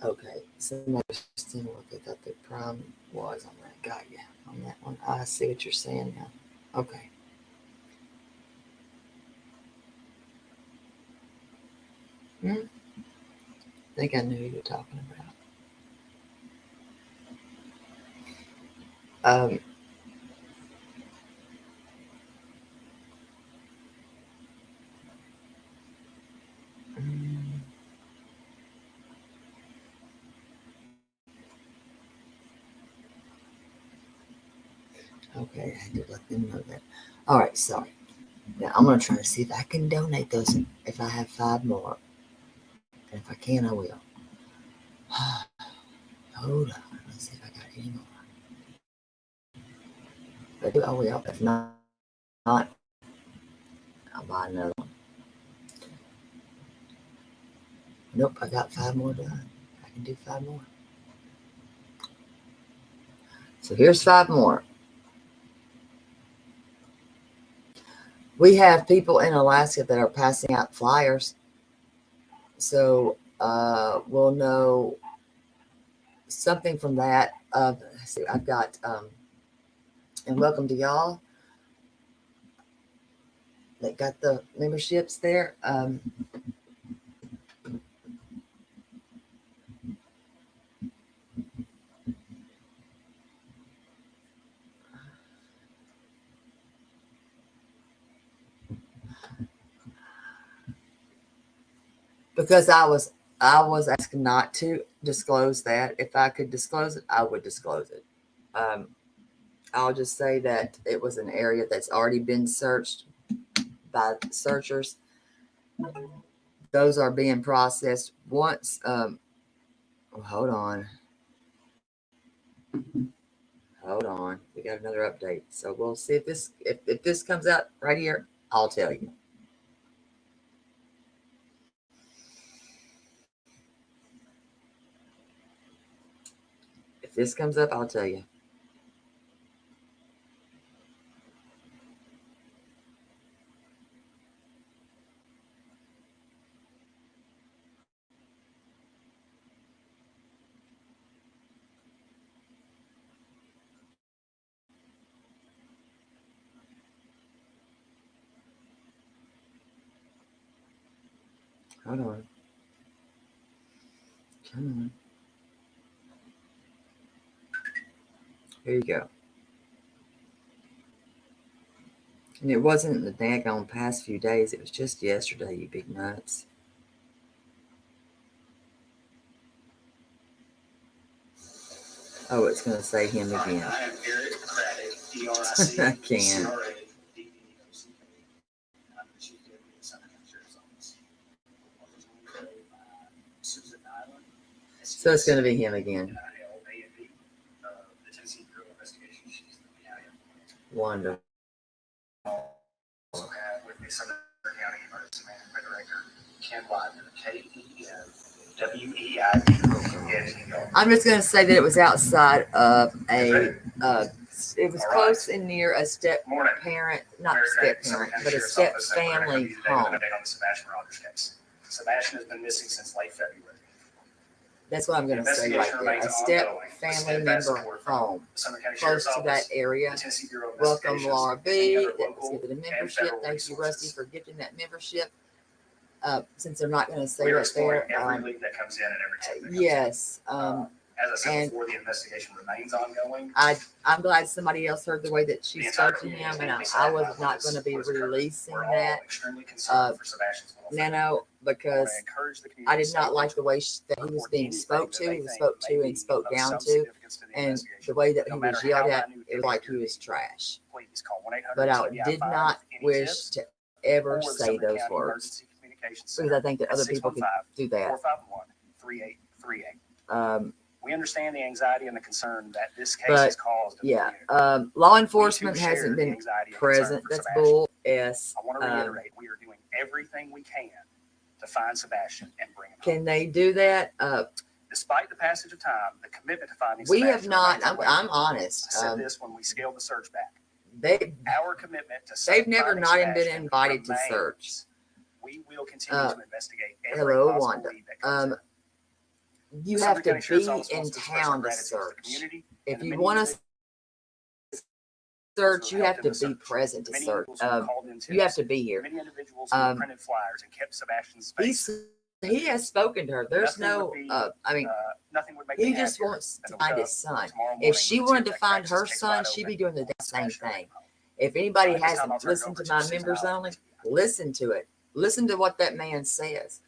S1: Okay, so now seeing what they thought the problem was on that. Got you on that one. I see what you're saying now. Okay. I think I knew who you were talking about. Mm, okay, I had to let them know that. All right, sorry. Now I'm gonna try to see if I can donate those. If I have 5 more, and if I can, I will. Hold on. Let's see if I got any more. If I do, I will. If not, I'll buy another one. Nope, I got 5 more done. I can do 5 more. So here's 5 more. We have people in Alaska that are passing out flyers. So we'll know something from that. Let's see, I've got, and welcome to y'all that got the memberships there. Because I was asked not to disclose that. If I could disclose it, I would disclose it. I'll just say that it was an area that's already been searched by searchers. Those are being processed once. Hold on. Hold on. We got another update. So we'll see if this comes out right here, I'll tell you. If this comes up, I'll tell you. Hold on. Come on. Here you go. And it wasn't the daggone past few days. It was just yesterday, you big nuts. Oh, it's going to say him again.
S3: I am Eric Craddock, DRIC.
S1: I can't. So it's going to be him again. Wonderful.
S3: Also have with me Southern County Emergency Management Director Ken Widener, KENWEID.
S1: I'm just going to say that it was outside of it was close and near a step parent, not step parent, but a step family home.
S3: Sebastian has been missing since late February.
S1: That's what I'm going to say right there. A step family member home close to that area. Welcome, Laura B. That was given a membership. Thank you, Rusty, for gifting that membership. Since they're not going to say right there.
S3: Every lead that comes in and every tip that comes
S1: yes.
S3: As I said
S1: And
S3: before, the investigation remains ongoing.
S1: I'm glad somebody else heard the way that she
S3: The entire
S1: spoke to him,
S3: community
S1: and
S3: is
S1: I
S3: saddened
S1: was
S3: by
S1: not
S3: what
S1: going to be
S3: has occurred.
S1: releasing
S3: We're all
S1: that,
S3: extremely concerned for Sebastian's welfare.
S1: Nano,
S3: I want
S1: because
S3: to encourage the community
S1: I
S3: to
S1: did not
S3: stay
S1: like the way that he
S3: vigilant,
S1: was
S3: report
S1: being
S3: anything
S1: spoke
S3: that
S1: to,
S3: they
S1: he was
S3: think
S1: spoke
S3: may
S1: to
S3: be
S1: and spoke
S3: of
S1: down
S3: some
S1: to,
S3: significance to the
S1: and
S3: investigation.
S1: the way that
S3: No
S1: he
S3: matter
S1: was
S3: how
S1: yelled at,
S3: minute
S1: it was like he was trash.
S3: Please call 1-800
S1: But I
S3: TBI
S1: did
S3: 5
S1: not
S3: with any
S1: wish
S3: tips,
S1: to ever
S3: or the
S1: say
S3: Sumner
S1: those
S3: County
S1: words
S3: Emergency Communications
S1: because
S3: Center
S1: I think that
S3: at
S1: other people could do that.
S3: 615-451-3838.
S1: Um,
S3: We understand the anxiety and the concern that this case
S1: But,
S3: has caused in the
S1: yeah,
S3: community.
S1: law
S3: We
S1: enforcement
S3: too share
S1: hasn't
S3: the
S1: been
S3: anxiety and
S1: present.
S3: concern for
S1: That's
S3: Sebastian.
S1: bull. Yes.
S3: I want to reiterate, we are doing everything we can to find Sebastian and bring him home.
S1: Can they do that?
S3: Despite the passage of time, the commitment to finding
S1: We
S3: Sebastian
S1: have not.
S3: remains
S1: I'm
S3: unwavering.
S1: honest.
S3: I said this when we scaled the search back. Our commitment to
S1: They've never
S3: finding
S1: not even been
S3: Sebastian
S1: invited to
S3: remains.
S1: search.
S3: We will continue to investigate every
S1: Hello,
S3: possible
S1: Wanda.
S3: lead that comes in.
S1: You
S3: The
S1: have
S3: Sumner
S1: to
S3: County Sheriff's
S1: be
S3: Office
S1: in
S3: wants to express our
S1: town to
S3: gratitude to the
S1: search.
S3: community
S1: If
S3: and the
S1: you
S3: many
S1: want to
S3: individuals
S1: search,
S3: who
S1: you
S3: helped
S1: have
S3: in
S1: to
S3: the
S1: be
S3: search.
S1: present to
S3: Many
S1: search.
S3: individuals who called in
S1: You have
S3: tips.
S1: to be here.
S3: Many individuals who printed flyers and kept Sebastian's face.
S1: He has spoken to her. There's
S3: Nothing would make
S1: he
S3: me
S1: just
S3: happier
S1: wants
S3: than
S1: to
S3: wake
S1: find
S3: up
S1: his son.
S3: tomorrow
S1: If
S3: morning
S1: she
S3: with
S1: wanted
S3: two
S1: to find
S3: Texas
S1: her
S3: case
S1: son,
S3: wide
S1: she'd
S3: open
S1: be doing the
S3: on
S1: same
S3: Sebastian
S1: thing.
S3: home.
S1: If anybody
S3: At this time, I'll
S1: hasn't
S3: turn it
S1: listened
S3: over
S1: to my
S3: Susan
S1: members
S3: Allen.
S1: only, listen to it. Listen to what that man says.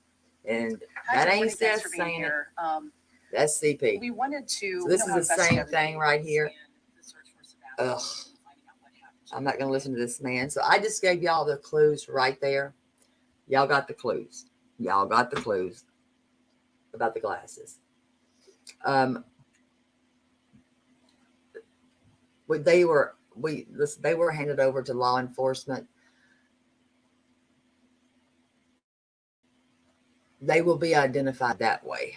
S1: And
S2: Hi,
S1: that
S2: good
S1: ain't
S2: morning. Thanks
S1: Seth
S2: for being
S1: saying it.
S2: here.
S1: That's CP.
S2: We wanted to.
S1: So this
S2: know
S1: is the
S2: how
S1: same
S2: investigative
S1: thing right here.
S2: the search for Sebastian,
S1: Ugh.
S2: finding out what happened to
S1: I'm not
S2: him.
S1: going to listen to this man. So I just gave y'all the clues right there. Y'all got the clues. Y'all got the clues about the glasses. They were handed over to law enforcement. They will be identified that way.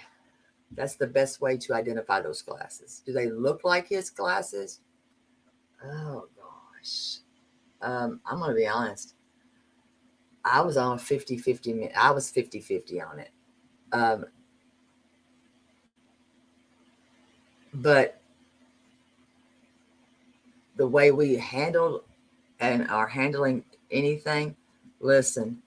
S1: That's the best way to identify those glasses. Do they look like his glasses? Oh gosh. I'm going to be honest. I was on 50-50. I was 50-50 on it. But the way we handled and are handling anything, listen,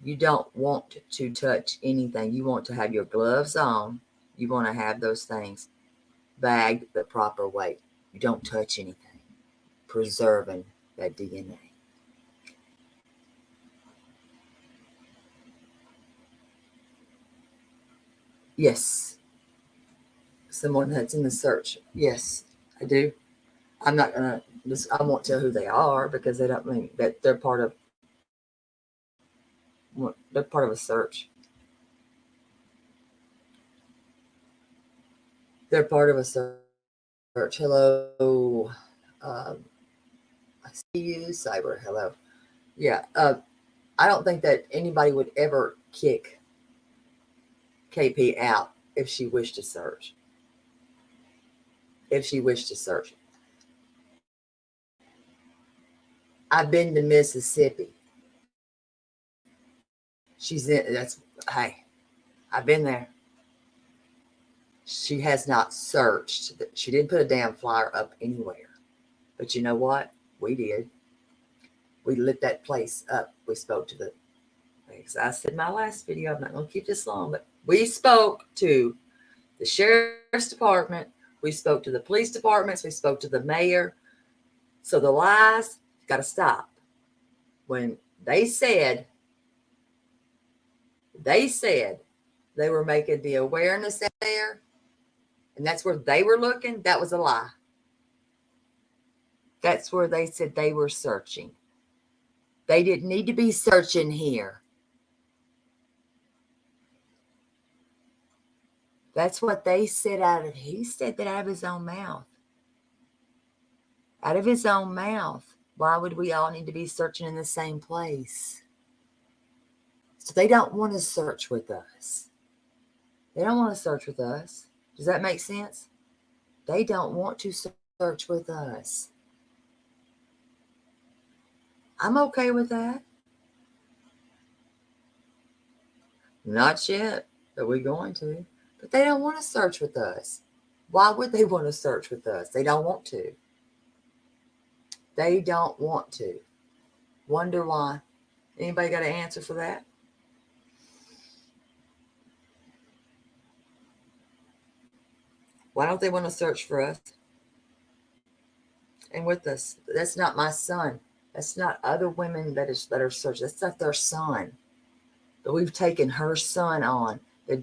S1: you don't want to touch anything. You want to have your gloves on. You want to have those things bagged the proper way. You don't touch anything, preserving that DNA. Yes. Someone that's in the search. Yes, I do. I'm not gonna. I won't tell who they are because they don't mean that they're part of. They're part of a search. They're part of a search. Hello. I see you, Cyber. Hello. Yeah. I don't think that anybody would ever kick KP out if she wished to search. If she wished to search. I've been to Mississippi. Hey, I've been there. She has not searched. She didn't put a damn flyer up anywhere. But you know what? We did. We lit that place up. We spoke to the, as I said in my last video, I'm not going to keep this long, but we spoke to the sheriff's department. We spoke to the police departments. We spoke to the mayor. So the lies got to stop. When they said they were making the awareness out there, and that's where they were looking, that was a lie. That's where they said they were searching. They didn't need to be searching here. That's what they said he said that out of his own mouth. Out of his own mouth. Why would we all need to be searching in the same place? So they don't want to search with us. They don't want to search with us. Does that make sense? They don't want to search with us. I'm okay with that. Not yet, but we're going to. But they don't want to search with us. Why would they want to search with us? They don't want to. They don't want to. Wonder why. Anybody got an answer for that? Why don't they want to search for us and with us? That's not my son. That's not other women that are searching. That's not their son. But we've taken her son on. The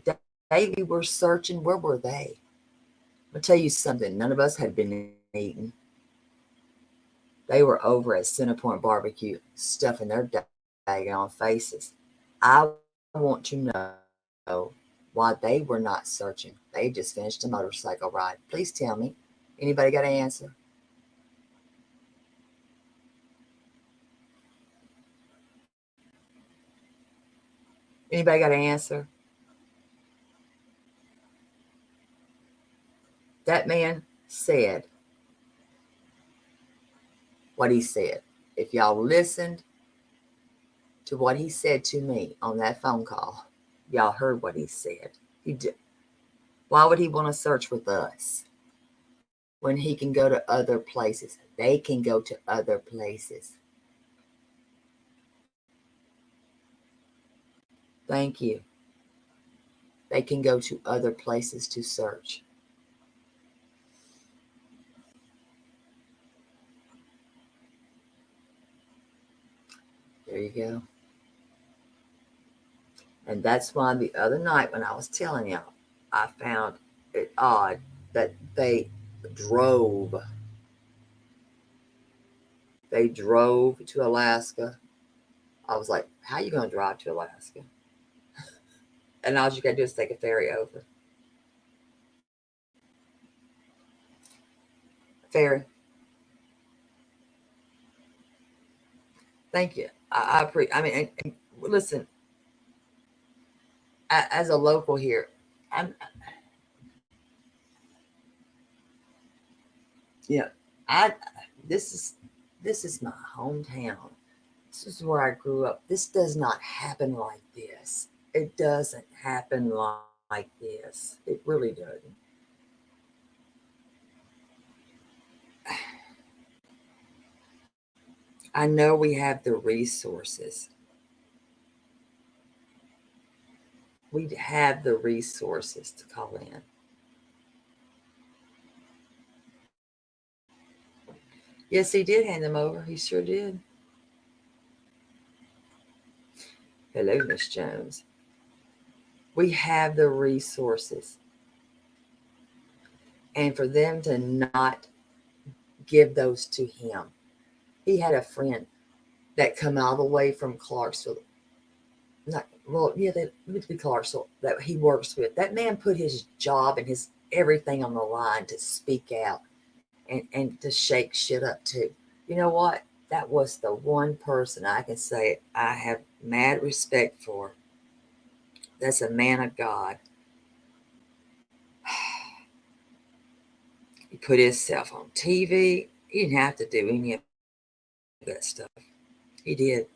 S1: day we were searching, where were they? I'll tell you something. None of us had been eating. They were over at Centerpoint Barbecue, stuffing their daggone faces. I want to know why they were not searching. They just finished a motorcycle ride. Please tell me. Anybody got an answer? Anybody got an answer? That man said what he said. If y'all listened to what he said to me on that phone call, y'all heard what he said. He did. Why would he want to search with us when he can go to other places? They can go to other places. Thank you. They can go to other places to search. There you go. And that's why the other night when I was telling y'all, I found it odd that they drove to Alaska. I was like, how are you going to drive to Alaska? And all you got to do is take a ferry over. Ferry. Thank you. I mean, and listen, as a local here, this is my hometown. This is where I grew up. This does not happen like this. It doesn't happen like this. It really doesn't. I know we have the resources. We have the resources to call in. Yes, he did hand them over. He sure did. Hello, Miss Jones. We have the resources. And for them to not give those to him. He had a friend that come all the way from Clarksville. They went to be Clarksville that he works with. That man put his job and his everything on the line to speak out and to shake shit up too. You know what? That was the one person I can say I have mad respect for. That's a man of God. He put himself on TV. He didn't have to do any of that stuff. He did.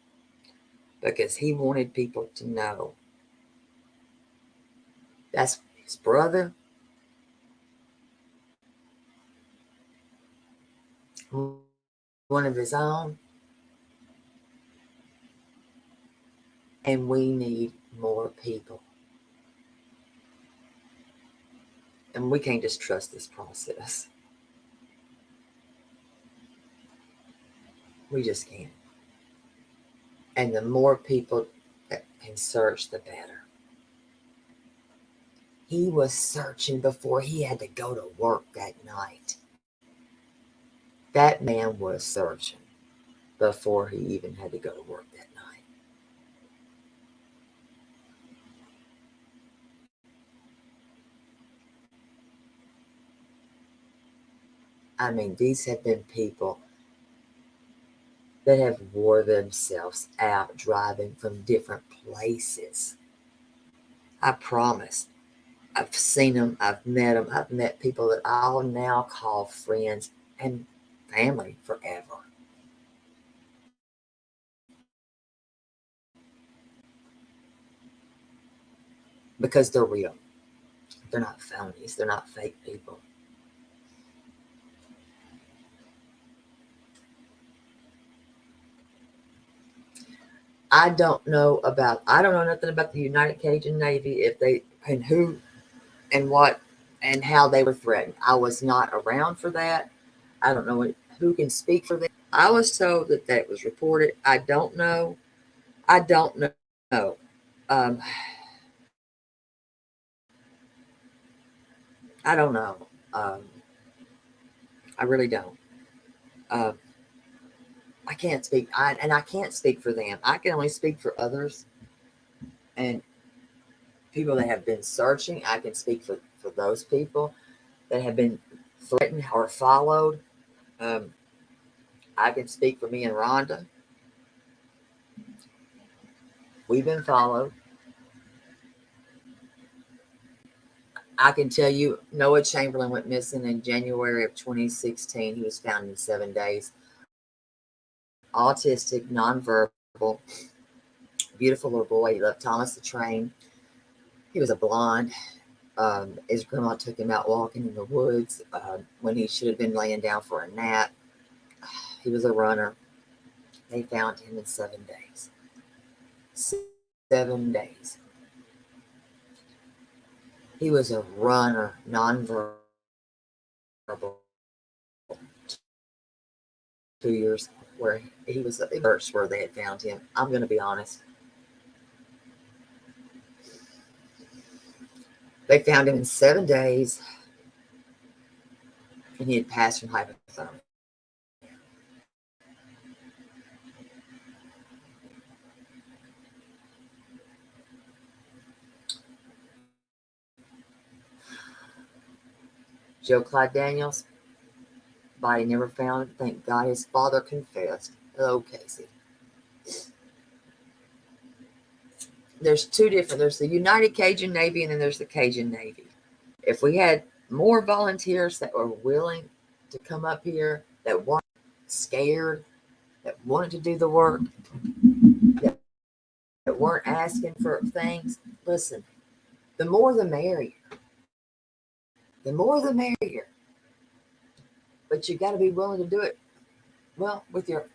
S1: Because he wanted people to know. That's his brother. One of his own. And we need more people. And we can't just trust this process. We just can't. And the more people that can search, the better. He was searching before he had to go to work that night. That man was searching before he even had to go to work that night. I mean, these have been people that have wore themselves out driving from different places. I promise. I've seen them. I've met them. I've met people that I'll now call friends and family forever. Because they're real. They're not phonies. They're not fake people. I don't know nothing about the United Cajun Navy, if they, and who and what and how they were threatened. I was not around for that. I don't know who can speak for them. I was told that that was reported. I don't know. I don't know. Um, I don't know. Um, I really don't. Uh, I can't speak. I can't speak for them. I can only speak for others and people that have been searching. I can speak for those people that have been threatened or followed. Um, I can speak for me and Rhonda. We've been followed. I can tell you Noah Chamberlain went missing in January of 2016. He was found in 7 days. Autistic, nonverbal, beautiful little boy. He loved Thomas the Train. He was a blonde. His grandma took him out walking in the woods when he should have been laying down for a nap. He was a runner. They found him in 7 days. 7 days. He was a runner, nonverbal. 2 years where he was at the church where they had found him. I'm going to be honest. They found him in 7 days, and he had passed from hypothermia. Joe Clyde Daniels, body never found. Thank God his father confessed. Hello, Casey. There's two different. There's the United Cajun Navy, and then there's the Cajun Navy. If we had more volunteers that were willing to come up here, that weren't scared, that wanted to do the work, that weren't asking for things, listen, the more the merrier. The more the merrier. But you got to be willing to do it, well, with your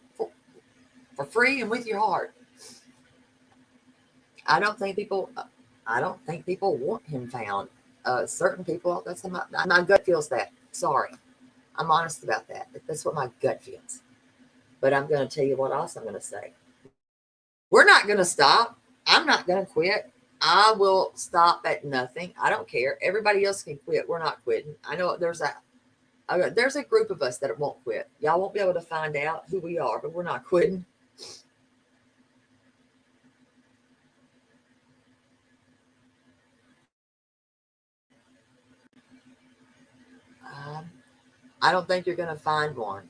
S1: for free and with your heart. I don't think people want him found. Certain people, that's my gut feels that. Sorry, I'm honest about that. That's what my gut feels. But I'm going to tell you what else I'm going to say. We're not going to stop. I'm not going to quit. I will stop at nothing. I don't care. Everybody else can quit. We're not quitting. I know there's a group of us that won't quit. Y'all won't be able to find out who we are, but we're not quitting. I don't think you're going to find one.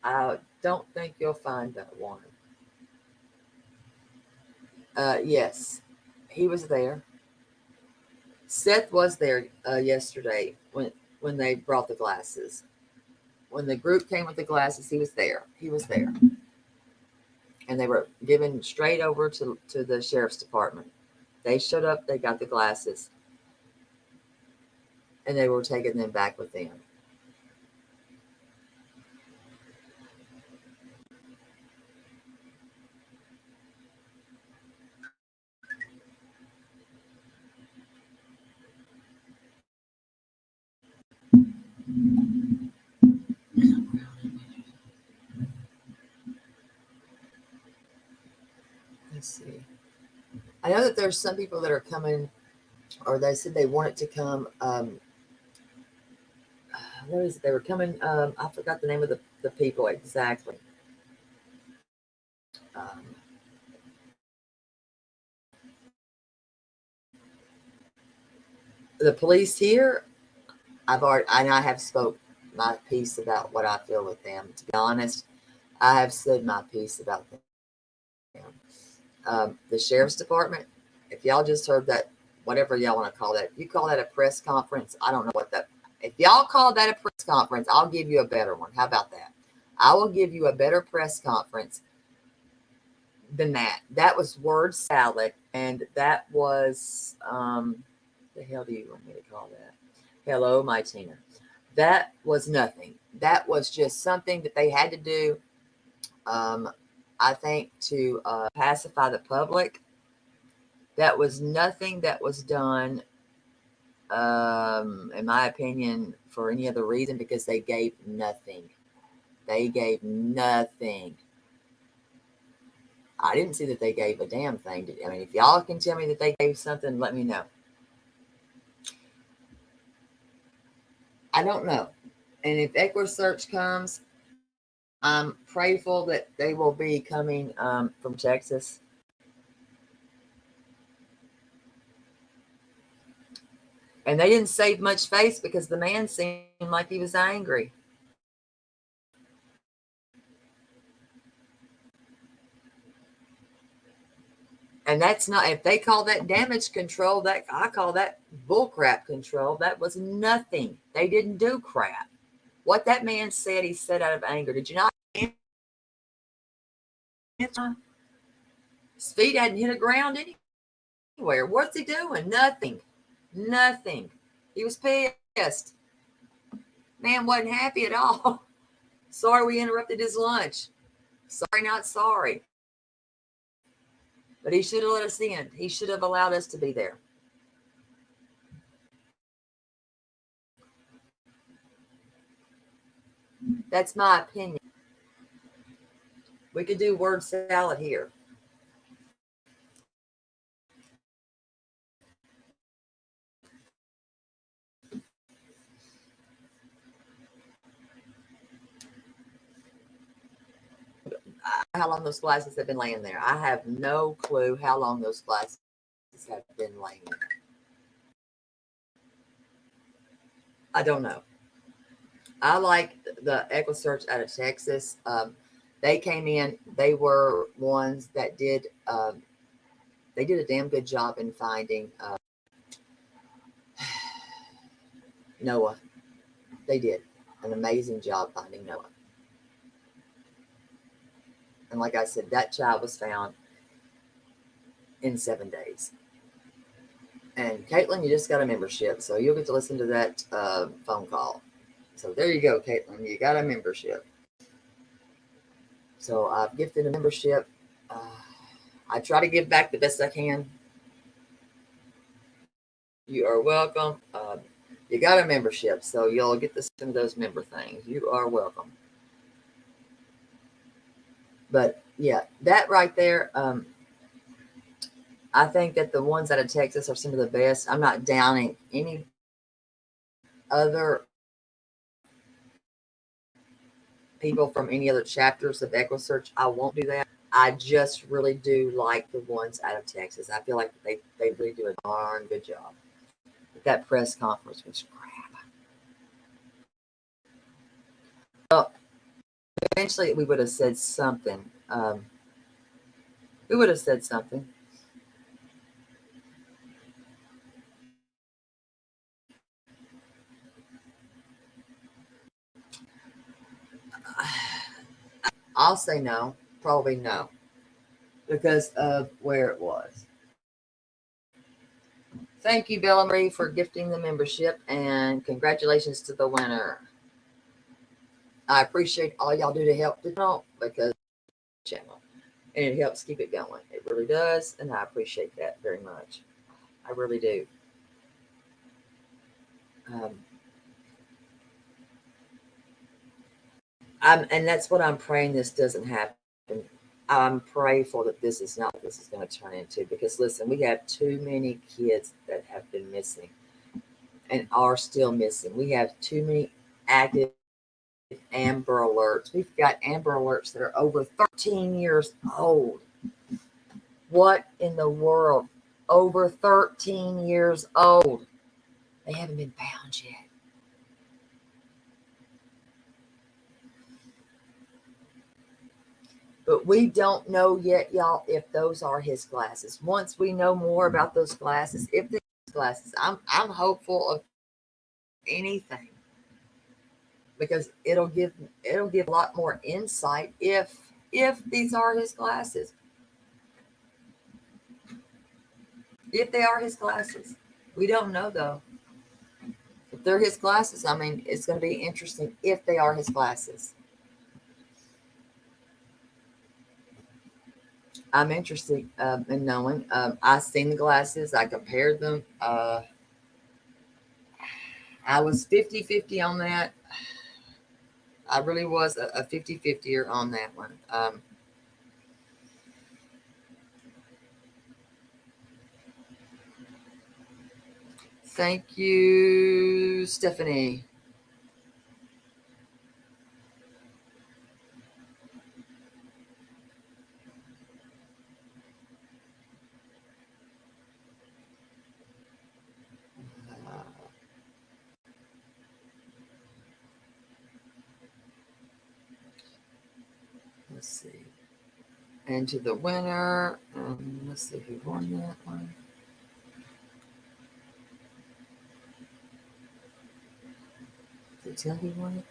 S1: I don't think you'll find that one. Yes, he was there. Seth was there yesterday when they brought the glasses. When the group came with the glasses, he was there. He was there. And they were given straight over to the sheriff's department. They showed up, they got the glasses, and they were taking them back with them. Let's see. I know that there's some people that are coming, or they said they wanted to come. What is it? They were coming. I forgot the name of the people exactly. The police here, I have spoke my piece about what I feel with them. To be honest, I have said my piece about them. The sheriff's department, if y'all just heard that, whatever y'all want to call that, you call that a press conference. I don't know what that. If y'all call that a press conference, I'll give you a better one. How about that? I will give you a better press conference than that. That was word salad, and that was the hell do you want me to call that? Hello, my Tina. That was nothing. That was just something that they had to do. I think to pacify the public. That was nothing that was done in my opinion, for any other reason, because they gave nothing. They gave nothing. I didn't see that they gave a damn thing. I mean, if y'all can tell me that they gave something, let me know. I don't know. And if EquiSearch comes, I'm prayerful that they will be coming from Texas. And they didn't save much face because the man seemed like he was angry. And that's not, if they call that damage control, that I call that bullcrap control. That was nothing. They didn't do crap. What that man said, he said out of anger. Did you not? His feet hadn't hit the ground anywhere. What's he doing? Nothing. Nothing. He was pissed. Man wasn't happy at all. Sorry we interrupted his lunch. Sorry, not sorry. But he should have let us in. He should have allowed us to be there. That's my opinion. We could do word salad here. How long those glasses have been laying there. I have no clue how long those glasses have been laying there. I don't know. I like the EquiSearch out of Texas. They came in. They were ones that did. They did a damn good job in finding Noah. They did an amazing job finding Noah. And like I said, that child was found in 7 days. And Caitlin, you just got a membership, so you'll get to listen to that phone call. So there you go, Caitlin. You got a membership. So I've gifted a membership. I try to give back the best I can. You are welcome. You got a membership, so you'll get to some of those member things. You are welcome. But yeah, that right there, I think that the ones out of Texas are some of the best. I'm not downing any other people from any other chapters of EquiSearch. I won't do that. I just really do like the ones out of Texas. I feel like they really do a darn good job. But that press conference was crap. Well, eventually we would have said something. We would have said something. I'll say no, probably no, because of where it was. Thank you, Bella Marie, for gifting the membership, and congratulations to the winner. I appreciate all y'all do to help the channel because channel, and it helps keep it going. It really does, and I appreciate that very much. I really do. And that's what I'm praying this doesn't happen. I'm prayerful that this is not what this is going to turn into, because listen, we have too many kids that have been missing and are still missing. We have too many active Amber Alerts. We've got Amber Alerts that are over 13 years old. What in the world? Over 13 years old. They haven't been found yet. But we don't know yet, y'all, if those are his glasses. Once we know more about those glasses, if they're his glasses, I'm hopeful of anything, because it'll give a lot more insight if these are his glasses. If they are his glasses. We don't know though. If they're his glasses, I mean, it's going to be interesting if they are his glasses. I'm interested in knowing. I've seen the glasses. I compared them. I was 50-50 on that. I really was a 50-50er on that one. Thank you, Stephanie. Let's see. And to the winner. Let's see who won that one. Did it tell who won it?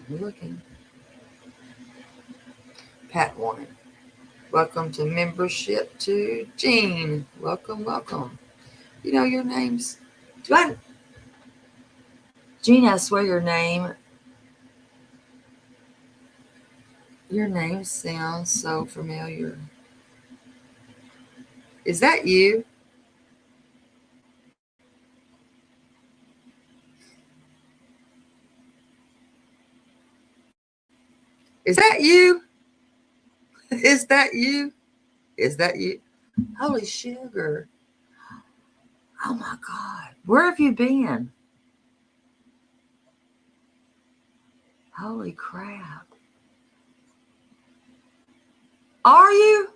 S1: I'm looking. Pat won it. Welcome to membership to Jean. Welcome, welcome. You know your names. Jean, I swear your name sounds so familiar. Is that you? Is that you? Is that you? Is that you? Holy sugar. Oh my God. Where have you been? Holy crap. Are you?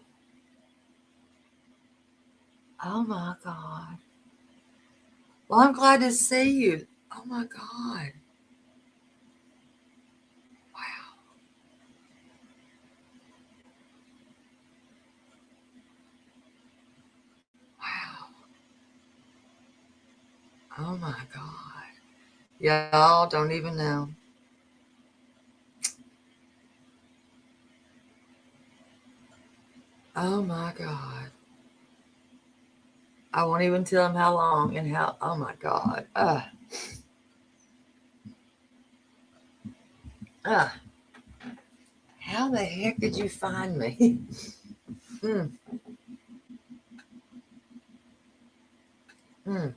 S1: Oh my God. Well, I'm glad to see you. Oh my God. Wow. Wow. Oh my God. Y'all don't even know. Oh my God. I won't even tell him how long and how, oh my God. How the heck did you find me? mm. Mm.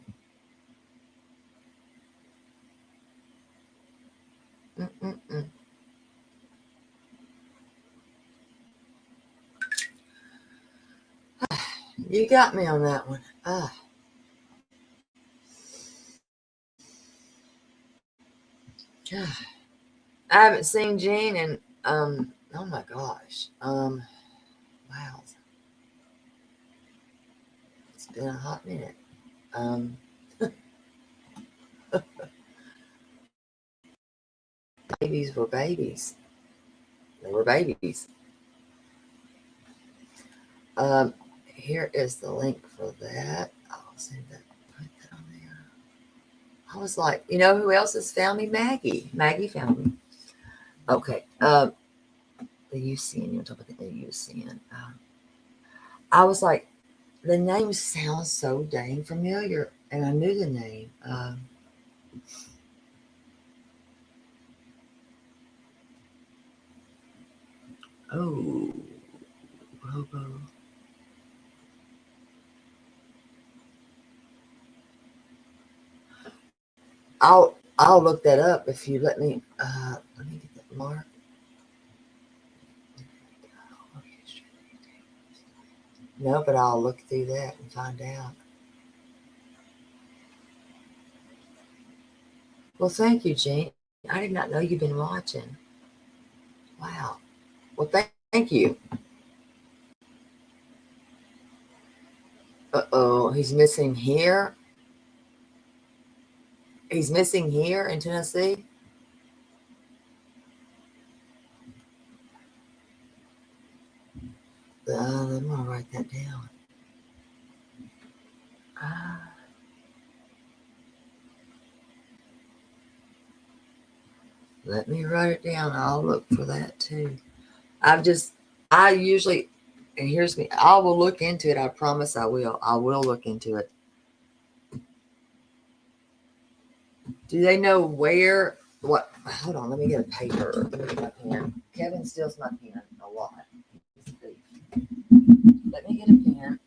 S1: Mm-mm-mm. You got me on that one. I haven't seen Jean and oh my gosh. Wow. It's been a hot minute. Babies were babies. They were babies. Here is the link for that. I'll send that, put that on there. I was like, you know who else has found me? Maggie. Maggie found me. Okay. The UCN, you're talking about the UCN. I was like, the name sounds so dang familiar. And I knew the name. Robo. I'll look that up if you let me. Let me get that mark. No, but I'll look through that and find out. Well, thank you, Jean. I did not know you've been watching. Wow. Well, thank you. Uh-oh, he's missing here. He's missing here in Tennessee. I'm going to write that down. Let me write it down. I'll look for that too. I usually, and here's me, I will look into it. I promise I will. I will look into it. Do they know where, what? Hold on, let me get a paper. Let me get my pen. Kevin steals my pen a lot. Let me get a pen.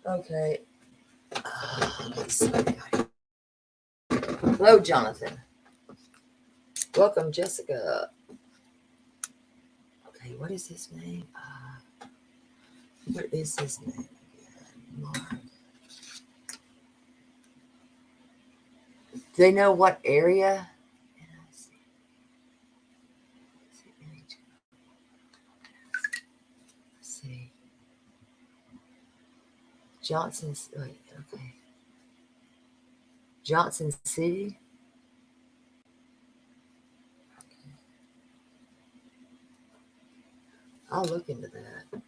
S1: Okay. Let's see what we got here. Hello, Jonathan. Welcome, Jessica. Okay, what is his name? What is his name again? Mark. Do they know what area? Let's see. Johnson's. Wait, okay. Johnson City. I'll look into that.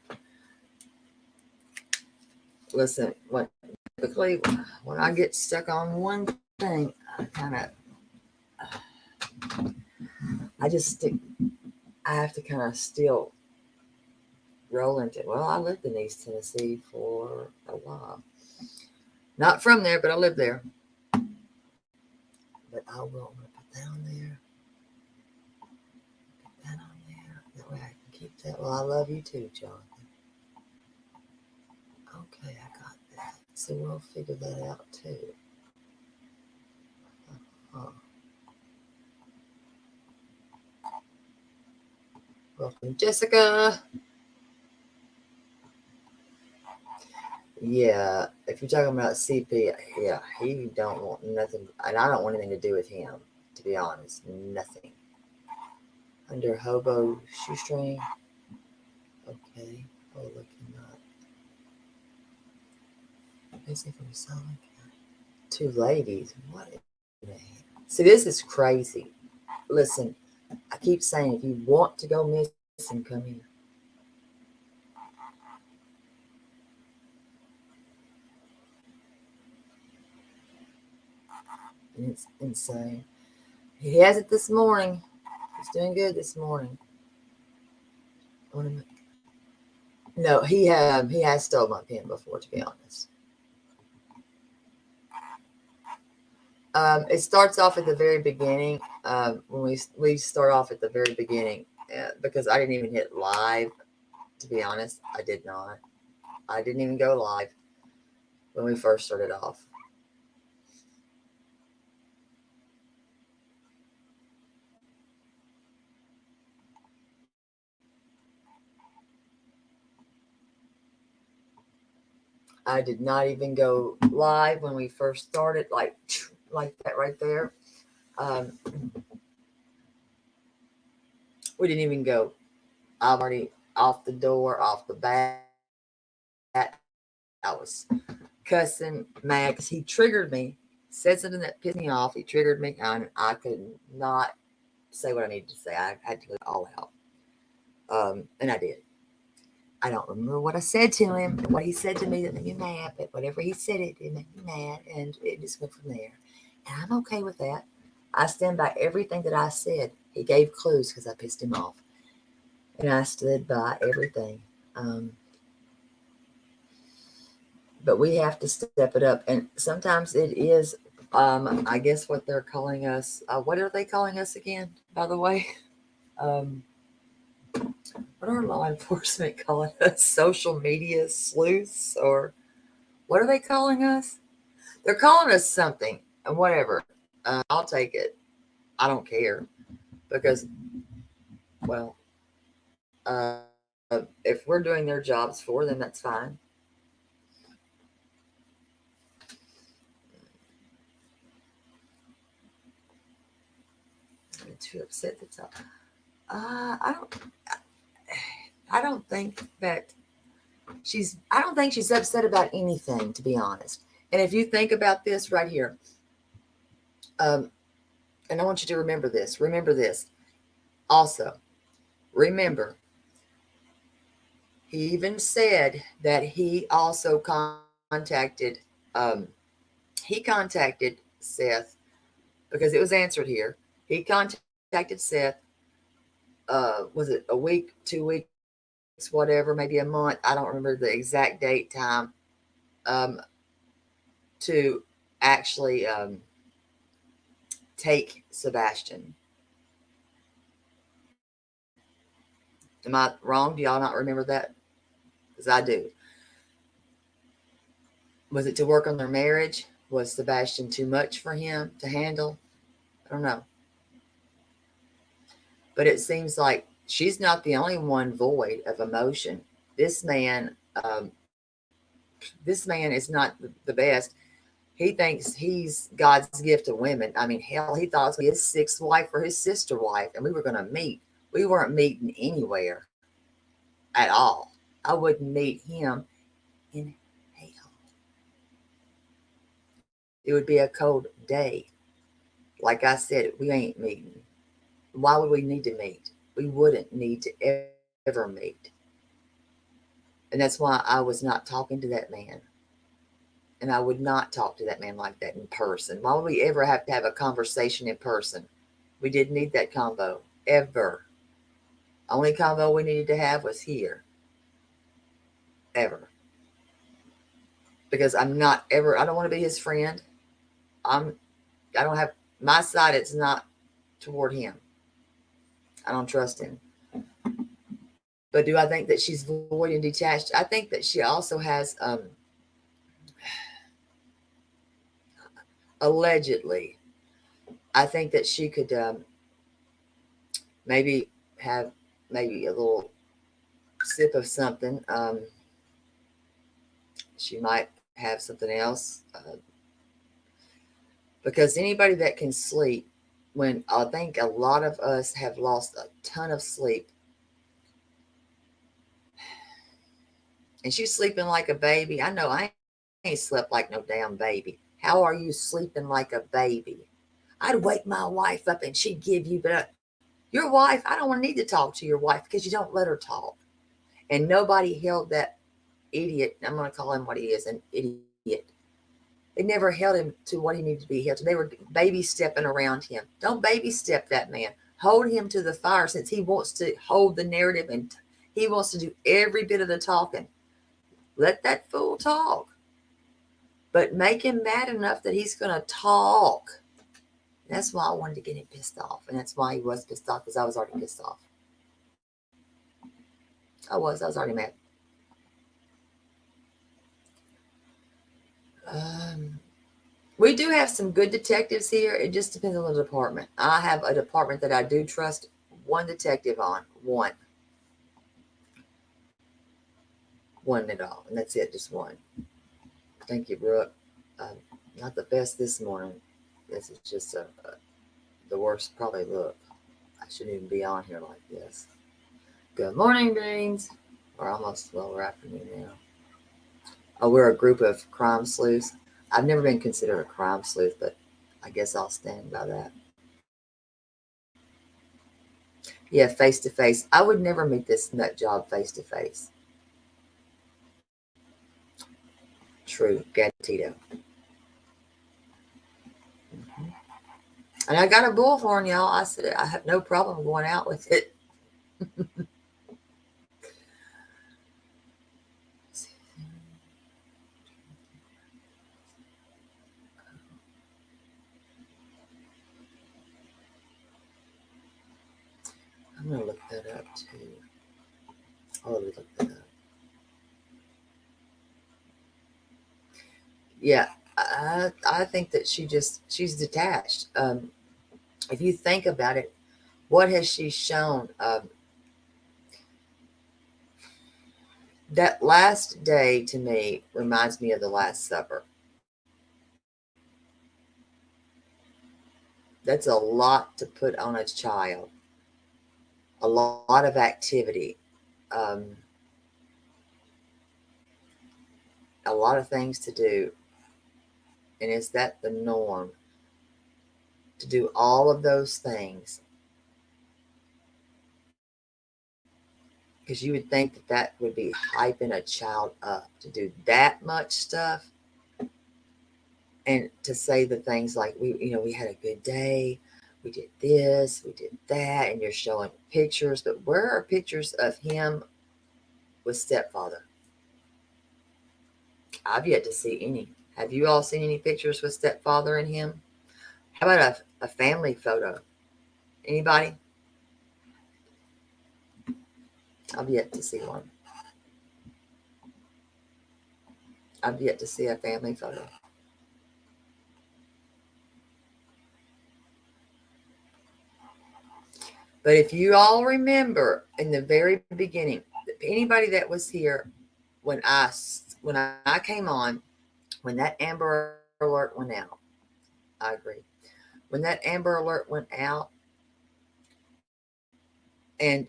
S1: Listen, typically when I get stuck on one thing, I just stick. I have to kind of still roll into it. Well, I lived in East Tennessee for a while. Not from there, but I lived there. But I will put that on there. Put that on there. That way I can keep that. Well, I love you too, Jonathan. Okay, I got that. So we'll figure that out too. Welcome, Jessica. Yeah, if you're talking about CP, yeah, he don't want nothing, and I don't want anything to do with him, to be honest. Nothing. Under hobo shoestring. Okay. Oh, looking up. Basically from Solid County. Two ladies. What? See, this is crazy. Listen, I keep saying, if you want to go missing, come here. And it's insane. He has it this morning. He's doing good this morning. No, he has stolen my pen before, to be honest. It starts off at the very beginning. When we start off at the very beginning, because I didn't even hit live. To be honest, I did not. I didn't even go live when we first started off. I did not even go live when we first started, like that right there. We didn't even go. I'm already off the door, off the bat. I was cussing mad because he triggered me, said something that pissed me off. He triggered me, and I could not say what I needed to say. I had to let it all out. And I did. I don't remember what I said to him, what he said to me that made me mad, but whatever he said, it did make me mad, and it just went from there. And I'm okay with that. I stand by everything that I said. He gave clues because I pissed him off, and I stood by everything. But we have to step it up, and sometimes it is. I guess what they're calling us. What are they calling us again? By the way, what are law enforcement calling us? Social media sleuths, or what are they calling us? They're calling us something, and whatever. I'll take it. I don't care because, well, if we're doing their jobs for them, that's fine. I'm too upset that's all. I don't think that I don't think she's upset about anything, to be honest. And if you think about this right here, and I want you to remember this also. Remember, he even said that he also contacted Seth, because it was answered here. He contacted Seth. Was it a week, 2 weeks, whatever, maybe a month? I don't remember the exact date, time. To actually take Sebastian. Am I wrong? Do y'all not remember that? Because I do. Was it to work on their marriage? Was Sebastian too much for him to handle? I don't know. But it seems like she's not the only one void of emotion. This man, is not the best. He thinks he's God's gift to women. I mean, hell, he thought it was his sixth wife or his sister wife, and we were going to meet. We weren't meeting anywhere at all. I wouldn't meet him in hell. It would be a cold day. Like I said, we ain't meeting. Why would we need to meet? We wouldn't need to ever meet. And that's why I was not talking to that man. And I would not talk to that man like that in person. Why would we ever have to have a conversation in person? We didn't need that convo, ever. Only convo we needed to have was here. Ever. Because I'm not ever, I don't want to be his friend. I don't have, my side, it's not toward him. I don't trust him. But do I think that she's void and detached? I think that she also has, allegedly, I think that she could maybe have maybe a little sip of something. She might have something else. Because anybody that can sleep, when I think a lot of us have lost a ton of sleep, and she's sleeping like a baby. I know I ain't slept like no damn baby. How are you sleeping like a baby? I'd wake my wife up and she'd give you, but your wife, I don't want to need to talk to your wife because you don't let her talk. And nobody held that idiot, I'm going to call him what he is, an idiot. They never held him to what he needed to be held to. They were baby stepping around him. Don't baby step that man. Hold him to the fire, since he wants to hold the narrative and he wants to do every bit of the talking. Let that fool talk. But make him mad enough that he's going to talk. That's why I wanted to get him pissed off. And that's why he was pissed off, because I was already pissed off. I was already mad. We do have some good detectives here. It just depends on the department. I have a department that I do trust one detective on. One at all. And that's it, just one. Thank you, Brooke. Not the best this morning. This is just the worst probably look. I shouldn't even be on here like this. Good morning, Beans. Or almost, well, we're afternoon now. Oh, we're a group of crime sleuths. I've never been considered a crime sleuth, but I guess I'll stand by that. Yeah, face to face. I would never meet this nut job face to face. True, Gatito. And I got a bullhorn, y'all. I said I have no problem going out with it. I'm gonna look that up too. I'll look that up. Yeah, I think that she's detached. If you think about it, what has she shown? That last day to me reminds me of the Last Supper. That's a lot to put on a child. A lot of activity. A lot of things to do. And is that the norm? To do all of those things? Because you would think that that would be hyping a child up to do that much stuff. And to say the things like, we had a good day. We did this, we did that. And you're showing pictures. But where are pictures of him with stepfather? I've yet to see any. Have you all seen any pictures with stepfather and him? How about a family photo? Anybody? I've yet to see one. I've yet to see a family photo. But if you all remember in the very beginning, anybody that was here when I came on, when that Amber Alert went out, I agree. When that Amber Alert went out, and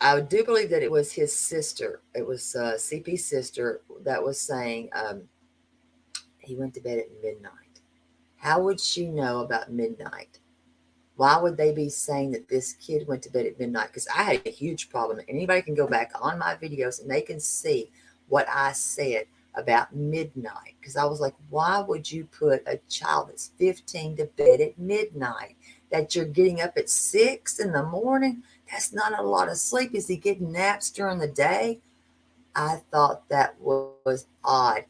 S1: I do believe that it was his sister, it was CP's sister that was saying he went to bed at midnight. How would she know about midnight? Why would they be saying that this kid went to bed at midnight? Because I had a huge problem. Anybody can go back on my videos and they can see what I said about midnight. Because I was like, why would you put a child that's 15 to bed at midnight? That you're getting up at 6 in the morning? That's not a lot of sleep. Is he getting naps during the day? I thought that was odd.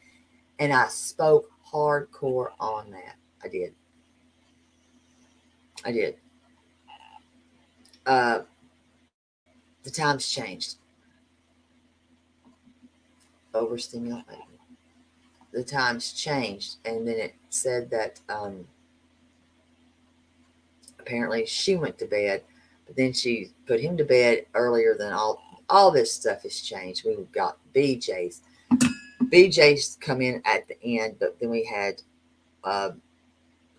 S1: And I spoke hardcore on that. I did. The times changed. Overstimulated. The times changed, and then it said that apparently she went to bed, but then she put him to bed earlier than all this stuff has changed. We got BJ's. BJ's come in at the end, but then we had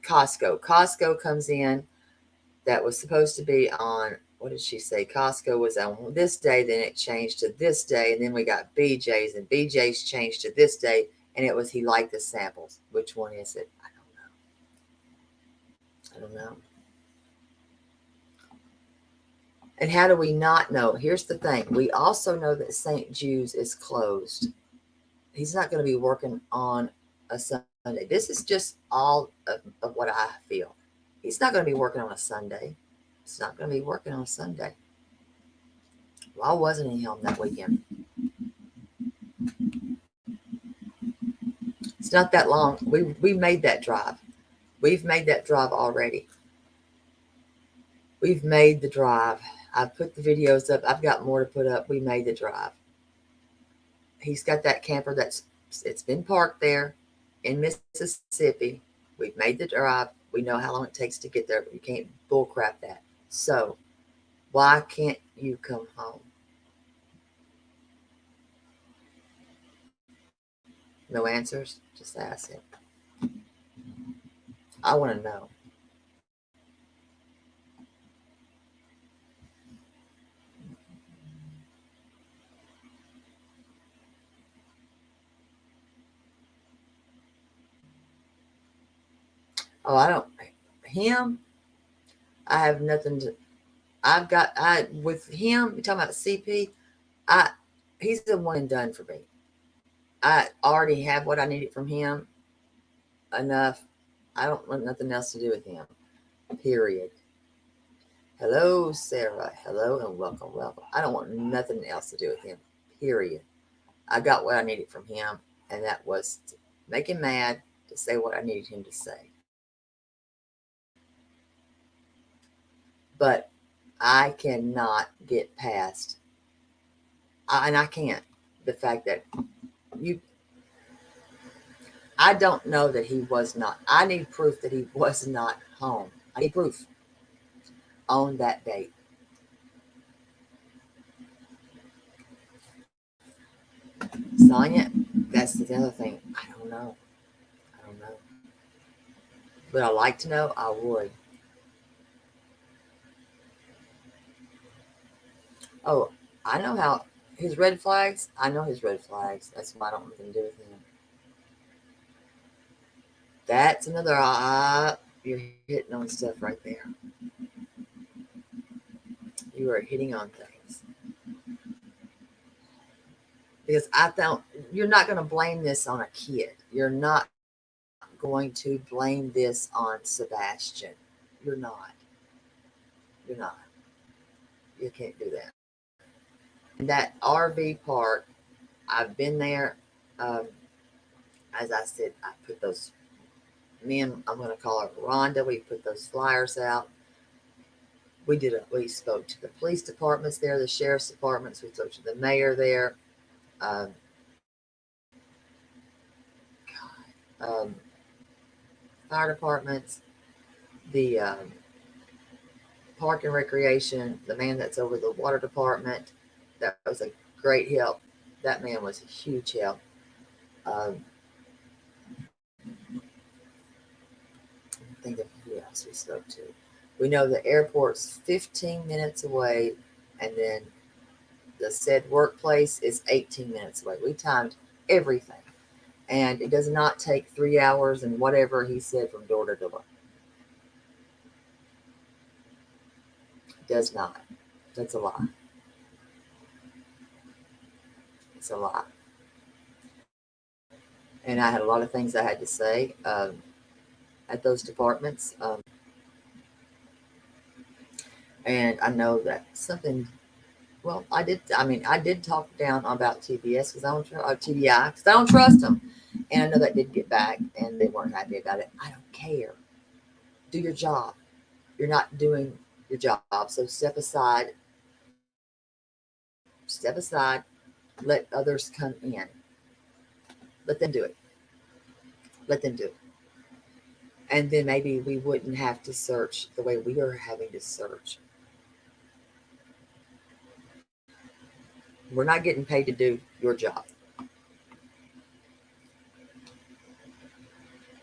S1: Costco. Costco comes in. That was supposed to be on, what did she say? Costco was on this day, then it changed to this day, and then we got BJ's, and BJ's changed to this day, and it was he liked the samples. Which one is it? I don't know. And how do we not know? Here's the thing. We also know that St. Jude's is closed. He's not going to be working on a Sunday. This is just all of what I feel. He's not going to be working on a Sunday. He's not going to be working on a Sunday. Why wasn't he home that weekend? It's not that long. We made that drive. We've made that drive already. We've made the drive. I've put the videos up. I've got more to put up. We made the drive. He's got that camper it's been parked there in Mississippi. We've made the drive. We know how long it takes to get there, but you can't bullcrap that. So why can't you come home? No answers? Just ask him. I want to know. Oh, him, I have nothing to, with him, you're talking about CP, he's the one and done for me. I already have what I needed from him. Enough. I don't want nothing else to do with him. Period. Hello, Sarah. Hello and welcome. I don't want nothing else to do with him. Period. I got what I needed from him, and that was to make him mad, to say what I needed him to say. But I cannot get past, and I can't, the fact that I don't know that he was not. I need proof that he was not home. I need proof on that date. Sonia, that's the other thing. I don't know. Would I like to know? I would. Oh, I know how his red flags. I know his red flags. That's why I don't want anything to do with him. That's another you're hitting on stuff right there. You are hitting on things. Because I thought you're not going to blame this on a kid. You're not going to blame this on Sebastian. You're not. You can't do that. And that RV park, I've been there. As I said, I put those, I'm going to call her Rhonda. We put those flyers out. We spoke to the police departments there, the sheriff's departments. We spoke to the mayor there. um, fire departments, the park and recreation, the man that's over the water department. That was a great help. That man was a huge help. Um, think of who else we spoke to. We know the airport's 15 minutes away, and then the said workplace is 18 minutes away. We timed everything, and it does not take 3 hours and whatever he said from door to door. It does not. That's a lie. It's a lie. And I had a lot of things I had to say at those departments. And I know that something, well, I did talk down about TBS because I don't TBI because I don't trust them. And I know that did get back and they weren't happy about it. I don't care. Do your job. You're not doing your job. So step aside. Step aside. Let others come in. Let them do it. Let them do it. And then maybe we wouldn't have to search the way we are having to search. We're not getting paid to do your job.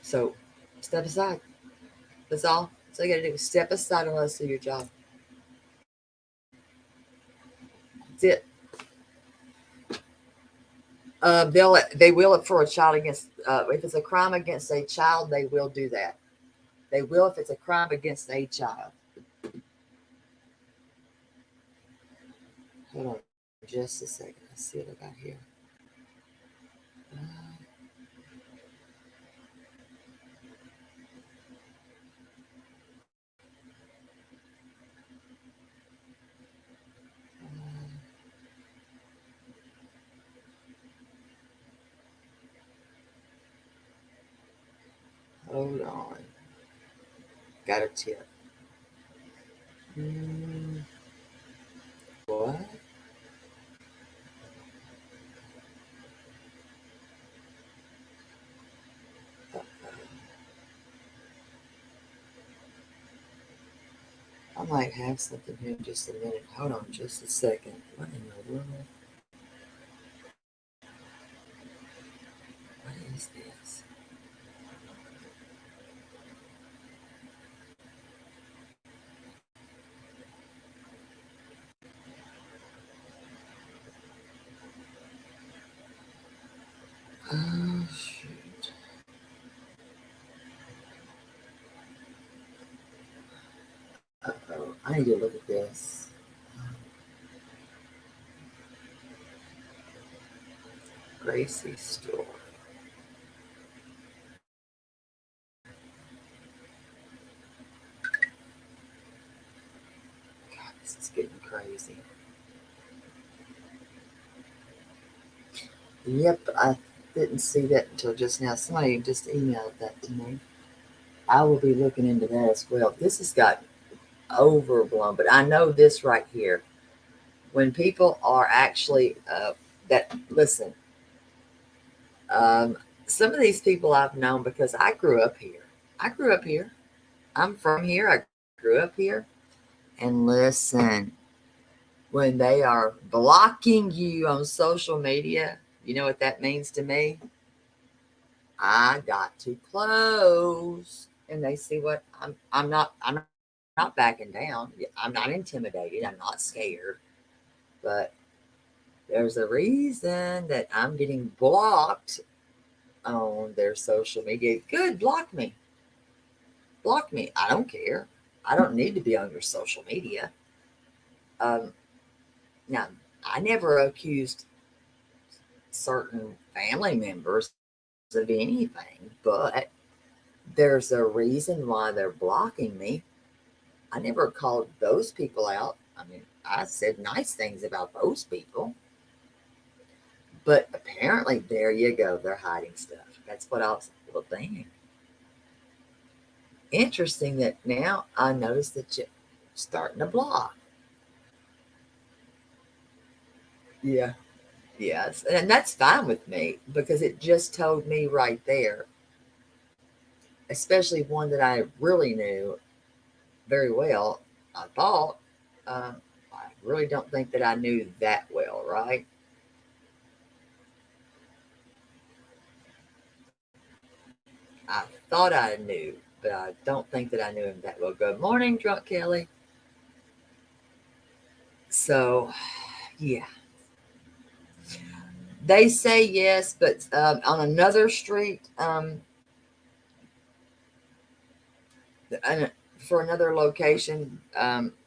S1: So step aside. That's all. That's all you gotta do. Step aside and let us do your job. That's it. They will for a child against if it's a crime against a child, they will do that. They will if it's a crime against a child. Hold on just a second. Let's see what I got here. Hold on. Got a tip. What? I might have something here in just a minute. Hold on just a second. What in the world? What is this? Oh, shoot. Uh-oh. I need to look at this. Gracie's store. God, this is getting crazy. Yep, I didn't see that until just now. Somebody just emailed that to me. I will be looking into that as well. This has got overblown, but I know this right here. When people are actually that listen, some of these people I've known because I grew up here. I grew up here. I'm from here. I grew up here. And listen, when they are blocking you on social media, you know what that means to me? I got too close. And they see what I'm not backing down. I'm not intimidated. I'm not scared. But there's a reason that I'm getting blocked on their social media. Good, block me. Block me. I don't care. I don't need to be on your social media. Now, I never accused certain family members of anything, but there's a reason why they're blocking me. I never called those people out. I mean, I said nice things about those people. But apparently, there you go. They're hiding stuff. That's what I was, well, dang. Interesting that now I notice that you're starting to block. Yeah. Yes. And that's fine with me because it just told me right there especially one that I really knew very well. I thought, I really don't think that I knew that well, right? I thought I knew, but I don't think that I knew him that well. Good morning, Drunk Kelly. So, yeah. They say yes, but on another street, for another location,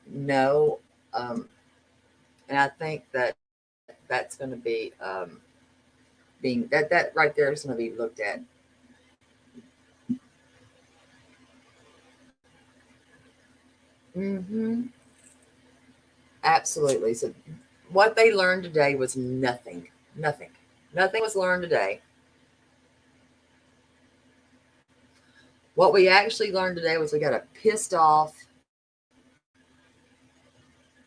S1: no. And I think that that's going to be being that right there is going to be looked at. Mm-hmm. Absolutely. So what they learned today was nothing. Nothing. Nothing was learned today. What we actually learned today was we got a pissed off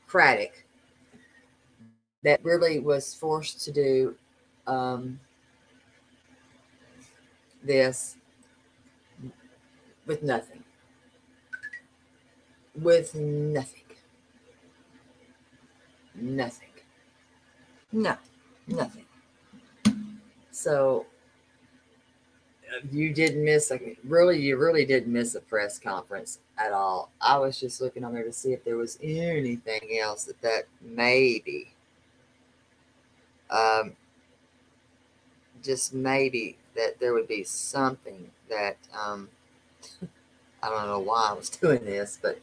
S1: Craddock that really was forced to do um, this with nothing. With nothing. Nothing. No, nothing. So you didn't miss you really didn't miss a press conference at all. I was just looking on there to see if there was anything else that maybe um, just maybe that there would be something that I don't know why I was doing this, but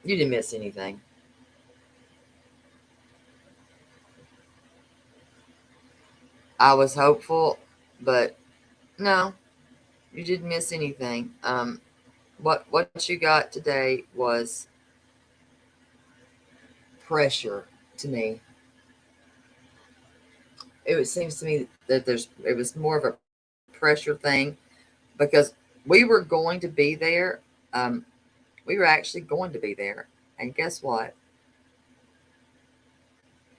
S1: you didn't miss anything. I was hopeful, but no, you didn't miss anything. What you got today was pressure to me. Seems to me that it was more of a pressure thing because we were going to be there. Um, we were actually going to be there, and guess what?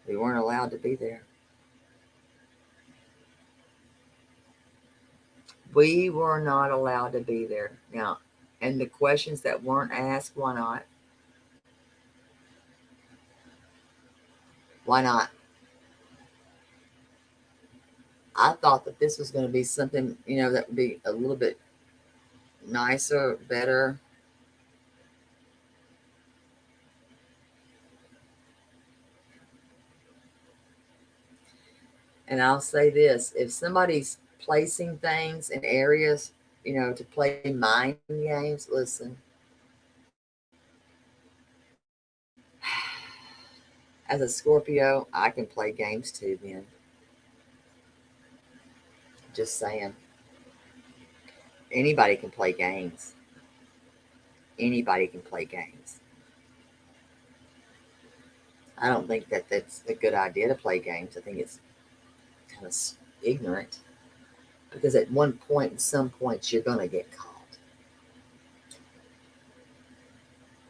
S1: We weren't allowed to be there. We were not allowed to be there now. And the questions that weren't asked, why not? Why not? I thought that this was going to be something, that would be a little bit nicer, better. And I'll say this, if somebody's placing things in areas, to play mind games, listen, as a Scorpio, I can play games too, then. Just saying. Anybody can play games. Anybody can play games. I don't think that that's a good idea to play games. I think it's kind of ignorant because at one point, in some points, you're going to get caught.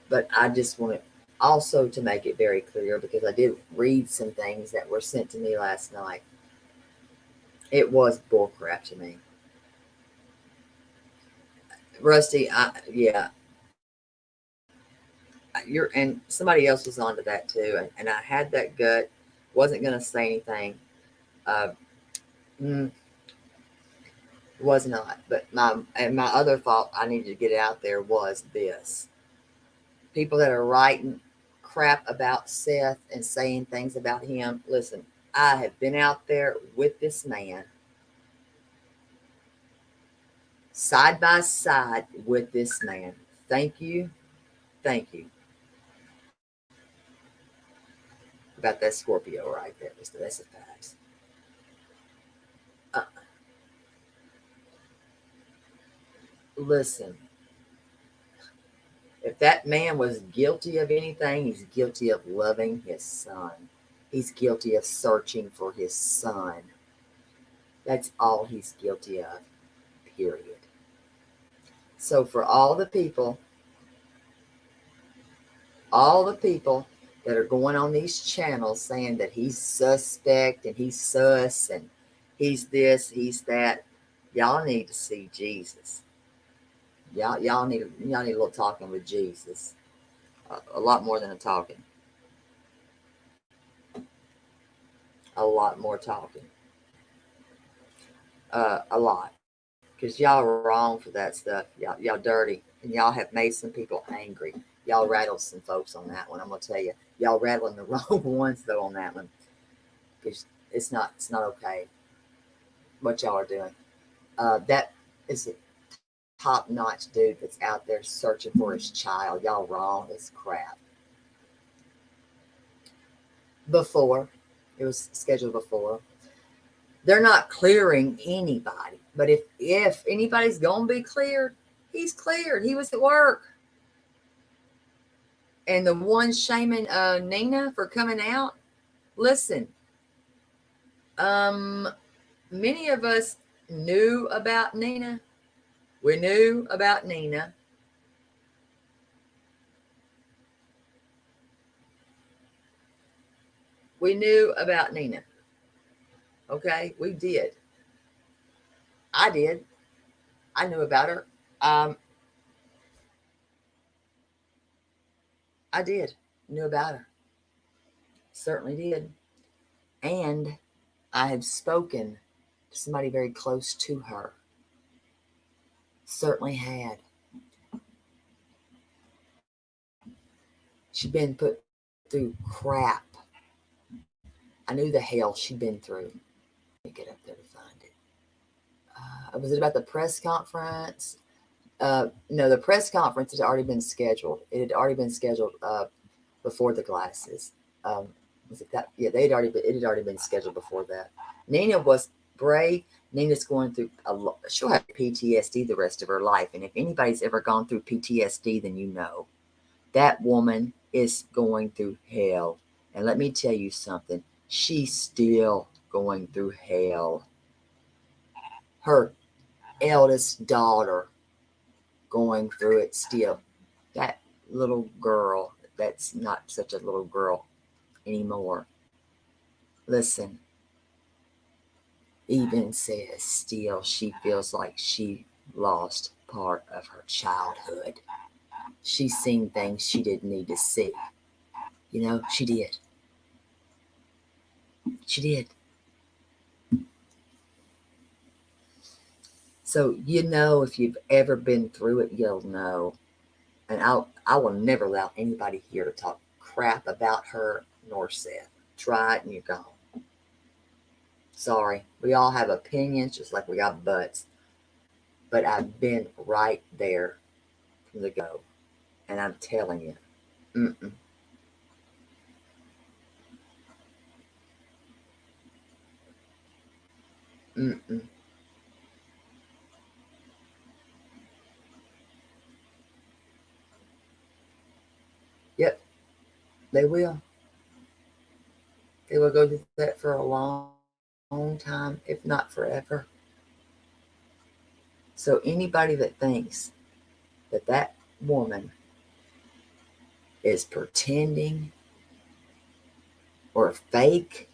S1: But I just want also to make it very clear because I did read some things that were sent to me last night. It was bullcrap to me. Rusty, yeah, and somebody else was onto that too, and I had that gut, wasn't going to say anything. Was not, but my other thought I needed to get out there was this: people that are writing crap about Seth and saying things about him. Listen, I have been out there with this man, side by side with this man. Thank you about that Scorpio right there. That's a fact. Uh, Listen, if that man was guilty of anything, he's guilty of loving his son. He's guilty of searching for his son. That's all he's guilty of, period. So for all the people that are going on these channels saying that he's suspect and he's sus and he's this, he's that, Y'all need to see Jesus. Y'all need a little talking with Jesus. A lot more than a talking. A lot more talking. A lot. Because y'all are wrong for that stuff. Y'all dirty. And y'all have made some people angry. Y'all rattled some folks on that one. I'm going to tell you. Y'all rattling the wrong ones, though, on that one. Because it's not okay what y'all are doing. That is a top-notch dude that's out there searching for his child. Y'all wrong as crap. Before. It was scheduled before. They're not clearing anybody. But if anybody's going to be cleared, he's cleared. He was at work. And the one shaming Nina for coming out, listen, many of us knew about Nina. We knew about Nina. We knew about Nina. Okay, we did. I did. I knew about her. I did. Knew about her. Certainly did. And I had spoken to somebody very close to her. Certainly had. She'd been put through crap. I knew the hell she'd been through. Let me get up there to find it. Was it about the press conference? No, the press conference had already been scheduled. It had already been scheduled before the glasses. Was it that? Yeah, it had already been scheduled before that. Nina was brave. Nina's going through a lot. She'll have PTSD the rest of her life. And if anybody's ever gone through PTSD, then you know. That woman is going through hell. And let me tell you something. She's still going through hell. Her eldest daughter going through it still. That little girl, that's not such a little girl anymore. Listen, even says still she feels like she lost part of her childhood. She's seen things she didn't need to see. You know, she did. She did. So, you know, if you've ever been through it, you'll know. And I will never allow anybody here to talk crap about her nor Seth. Try it and you're gone. Sorry. We all have opinions just like we got butts. But I've been right there from the go. And I'm telling you, mm-mm. Mm-mm. Yep, they will. They will go through that for a long time, if not forever. So anybody that thinks that that woman is pretending or fake,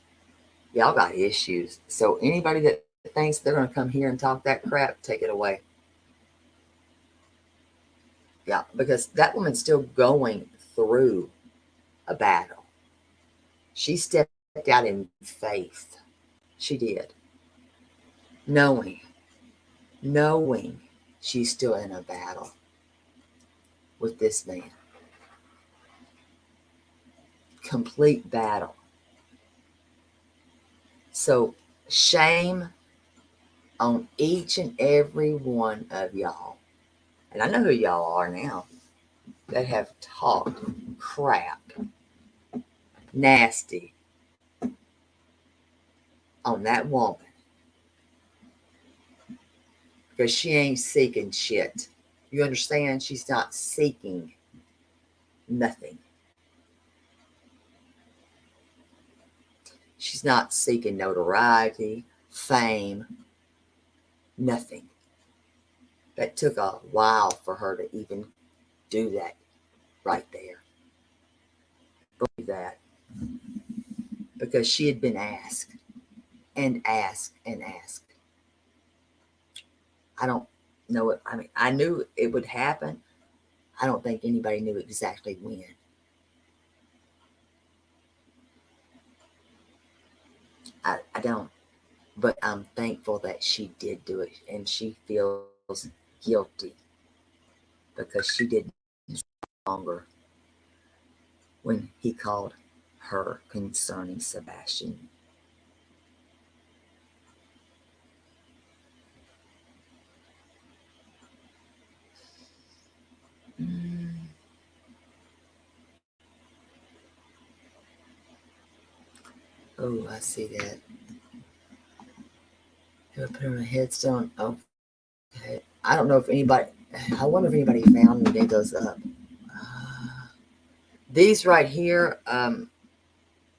S1: y'all got issues. So anybody that thinks they're going to come here and talk that crap, take it away. Yeah, because that woman's still going through a battle. She stepped out in faith. She did. Knowing she's still in a battle with this man. Complete battle. So shame on each and every one of y'all. And I know who y'all are now that have talked crap, nasty on that woman. Because she ain't seeking shit. You understand? She's not seeking nothing. She's not seeking notoriety, fame, nothing. That took a while for her to even do that right there. Believe that. Because she had been asked and asked and asked. I don't know it. I mean, I knew it would happen. I don't think anybody knew exactly when. I don't. But I'm thankful that she did do it and she feels guilty because she didn't longer when he called her concerning Sebastian. Oh, I see that. They put on a headstone. Okay. I don't know if anybody, I wonder if anybody found and did those up. These right here,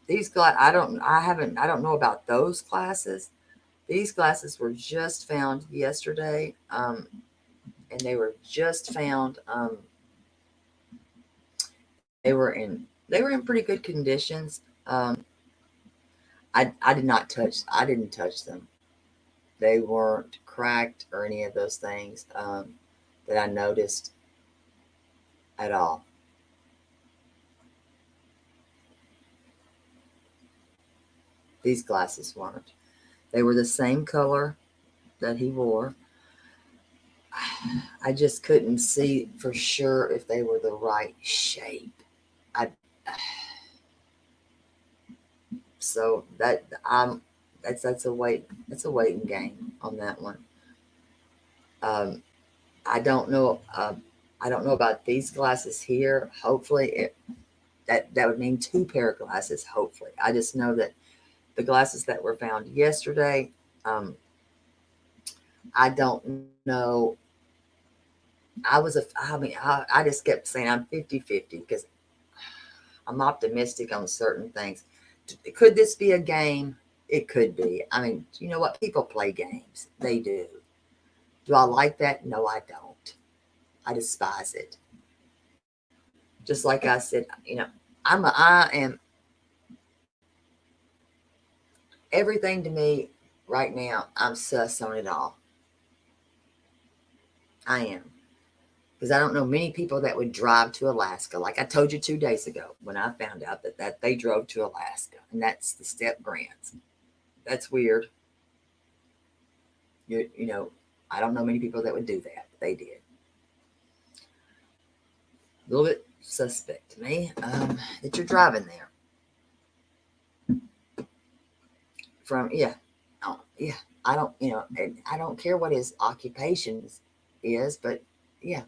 S1: these I don't know about those glasses. These glasses were just found yesterday. And they were just found, they were in pretty good conditions. I didn't touch them. They weren't cracked or any of those things that I noticed at all. These glasses weren't. They were the same color that he wore. I just couldn't see for sure if they were the right shape. So that's a waiting game on that one. I don't know. I don't know about these glasses here. Hopefully, that would mean 2 pair of glasses. Hopefully, I just know that the glasses that were found yesterday. I don't know. I just kept saying I'm 50-50 because I'm optimistic on certain things. Could this be a game? It could be. I mean, you know what? People play games. They do. Do I like that? No, I don't. I despise it. Just like I said, I am everything to me right now. I'm sus on it all. I am. Because I don't know many people that would drive to Alaska. Like I told you 2 days ago when I found out that they drove to Alaska. And that's the Step Grants. That's weird. You know, I don't know many people that would do that. But they did. A little bit suspect to me that you're driving there. I don't, I don't care what his occupation is, but yeah.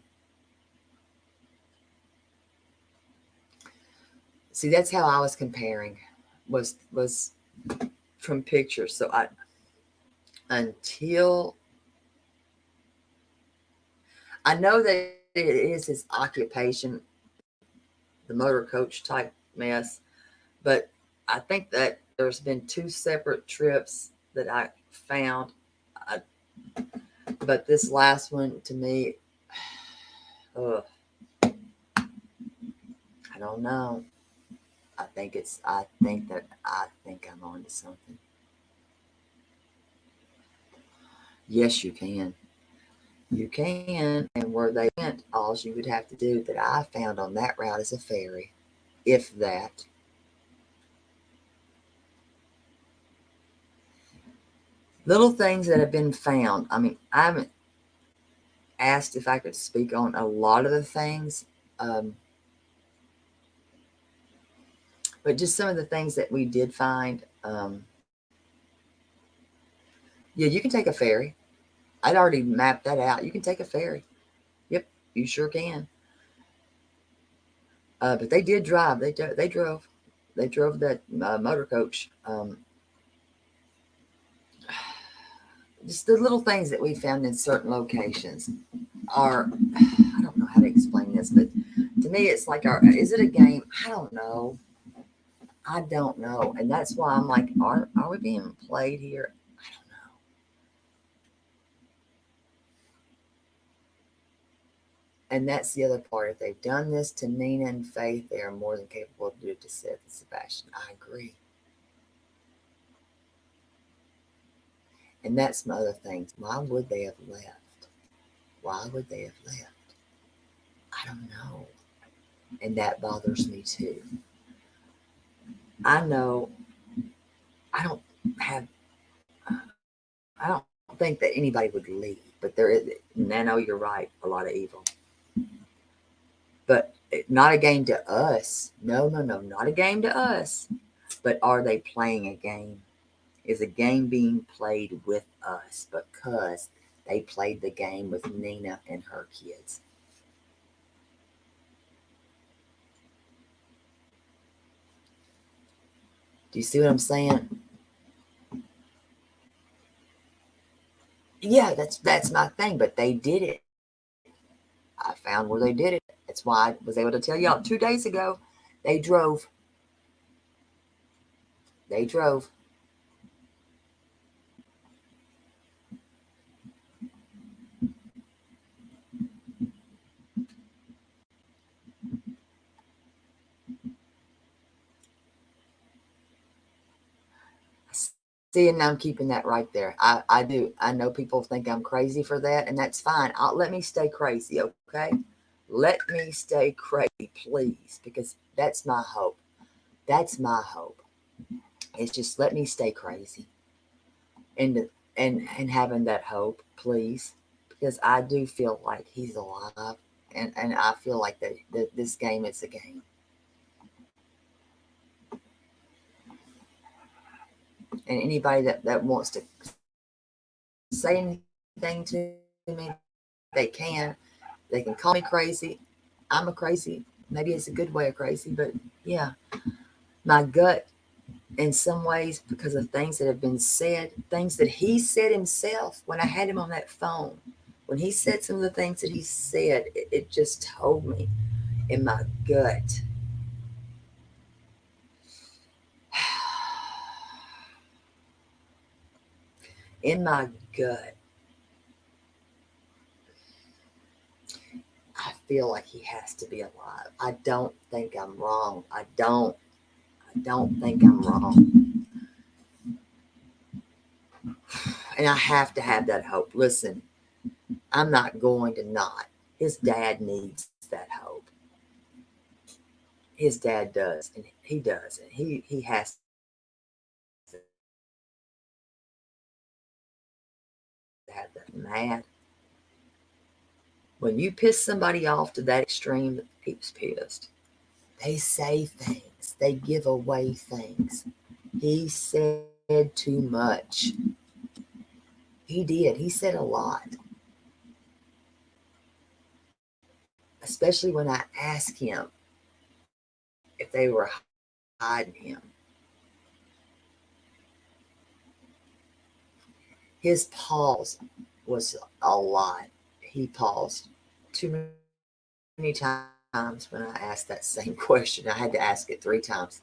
S1: See, that's how I was comparing was from pictures. So until I know that it is his occupation, the motor coach type mess, but I think that there's been 2 separate trips that I found. But this last one to me, I don't know. I think I'm on to something. Yes, you can. You can. And where they went, all you would have to do that I found on that route is a ferry, if that. Little things that have been found. I mean, I haven't asked if I could speak on a lot of the things, but just some of the things that we did find. Yeah, you can take a ferry. I'd already mapped that out. You can take a ferry. Yep, you sure can. But they did drive. They drove. They drove that motor coach. Just the little things that we found in certain locations are, I don't know how to explain this, but to me, it's like, is it a game? I don't know. And that's why I'm like, are we being played here? I don't know. And that's the other part. If they've done this to Nina and Faith, they are more than capable to do it to Seth and Sebastian. I agree. And that's my other thing. Why would they have left? Why would they have left? I don't know. And that bothers me too. I know I don't have, I don't think that anybody would leave, but there is, and I know you're right, a lot of evil. But not a game to us. No, not a game to us. But are they playing a game? Is a game being played with us because they played the game with Nina and her kids? Do you see what I'm saying? Yeah, that's my thing. But they did it. I found where they did it. That's why I was able to tell y'all 2 days ago. They drove. They drove. See, and I'm keeping that right there. I do. I know people think I'm crazy for that, and that's fine. Let me stay crazy, okay? Let me stay crazy, please, because that's my hope. That's my hope. It's just let me stay crazy, and and having that hope, please, because I do feel like he's alive, and I feel like that this game is a game. And anybody that wants to say anything to me, they can. They can call me crazy. I'm a crazy. Maybe it's a good way of crazy, but yeah, my gut, in some ways, because of things that have been said, things that he said himself when I had him on that phone, when he said some of the things that he said, it just told me in my gut. In my gut, I feel like he has to be alive. I don't think I'm wrong. I don't think I'm wrong. And I have to have that hope. Listen, I'm not going to not. His dad needs that hope. His dad does, and he does, and he has to have that. Mad. When you piss somebody off to that extreme, he was pissed. They say things. They give away things. He said too much. He did. He said a lot. Especially when I asked him if they were hiding him. His pause was a lot. He paused too many times when I asked that same question. I had to ask it 3 times.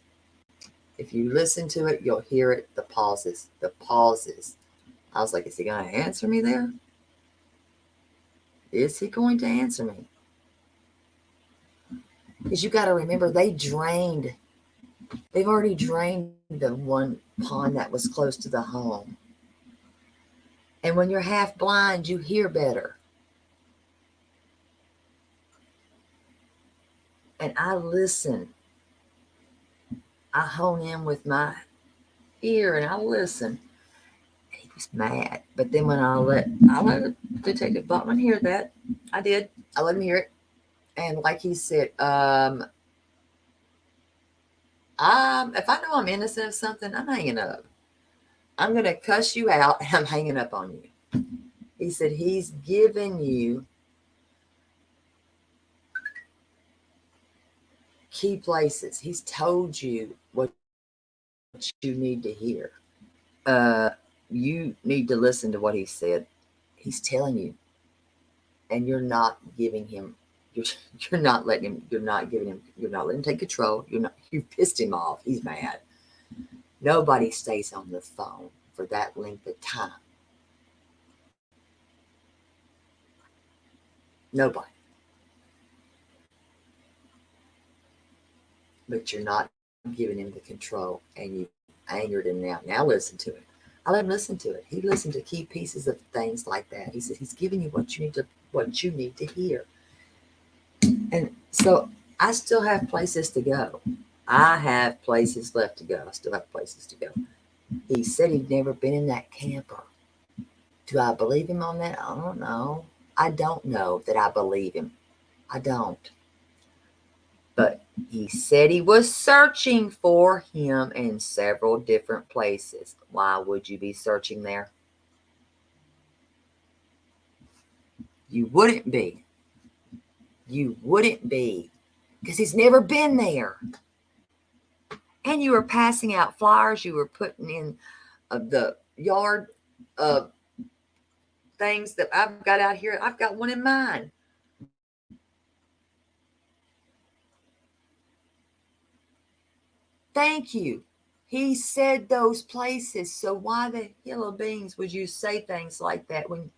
S1: If you listen to it, you'll hear it. The pauses. The pauses. I was like, is he going to answer me there? Is he going to answer me? Because you got to remember, they've already drained the one pond that was close to the home. And when you're half blind, you hear better. And I listen. I hone in with my ear and I listen. And he was mad. But then when I let Detective Botman hear that, I did. I let him hear it. And like he said, if I know I'm innocent of something, I'm hanging up. I'm going to cuss you out and I'm hanging up on you. He said he's given you key places. He's told you what you need to hear. You need to listen to what he said. He's telling you, and you're not giving him. You're not letting him. You're not giving him. You're not letting him take control. You've pissed him off. He's mad. Nobody stays on the phone for that length of time. Nobody. But you're not giving him the control, and you angered him now. Now listen to him. I let him listen to it. He listened to key pieces of things like that. He said he's giving you what you need to hear. And so I still have places to go. I have places left to go. I still have places to go. He said he'd never been in that camper. Do I believe him on that? I don't know. I don't know that I believe him. I don't. But he said he was searching for him in several different places. Why would you be searching there? You wouldn't be. You wouldn't be. Because he's never been there. And you were passing out flyers. You were putting in the yard things that I've got out here. I've got one in mine. Thank you. He said those places. So why the hell of beans would you say things like that when,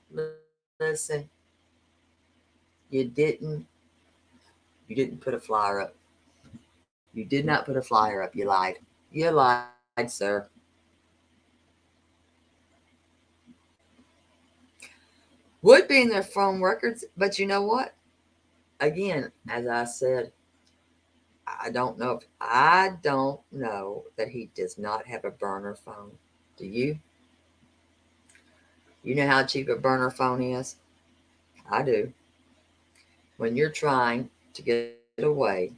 S1: listen, you didn't put a flyer up. You did not put a flyer up. You lied. You lied, sir. Would be in their phone records, but you know what? Again, as I said, I don't know that he does not have a burner phone. Do you? You know how cheap a burner phone is? I do. When you're trying to get away,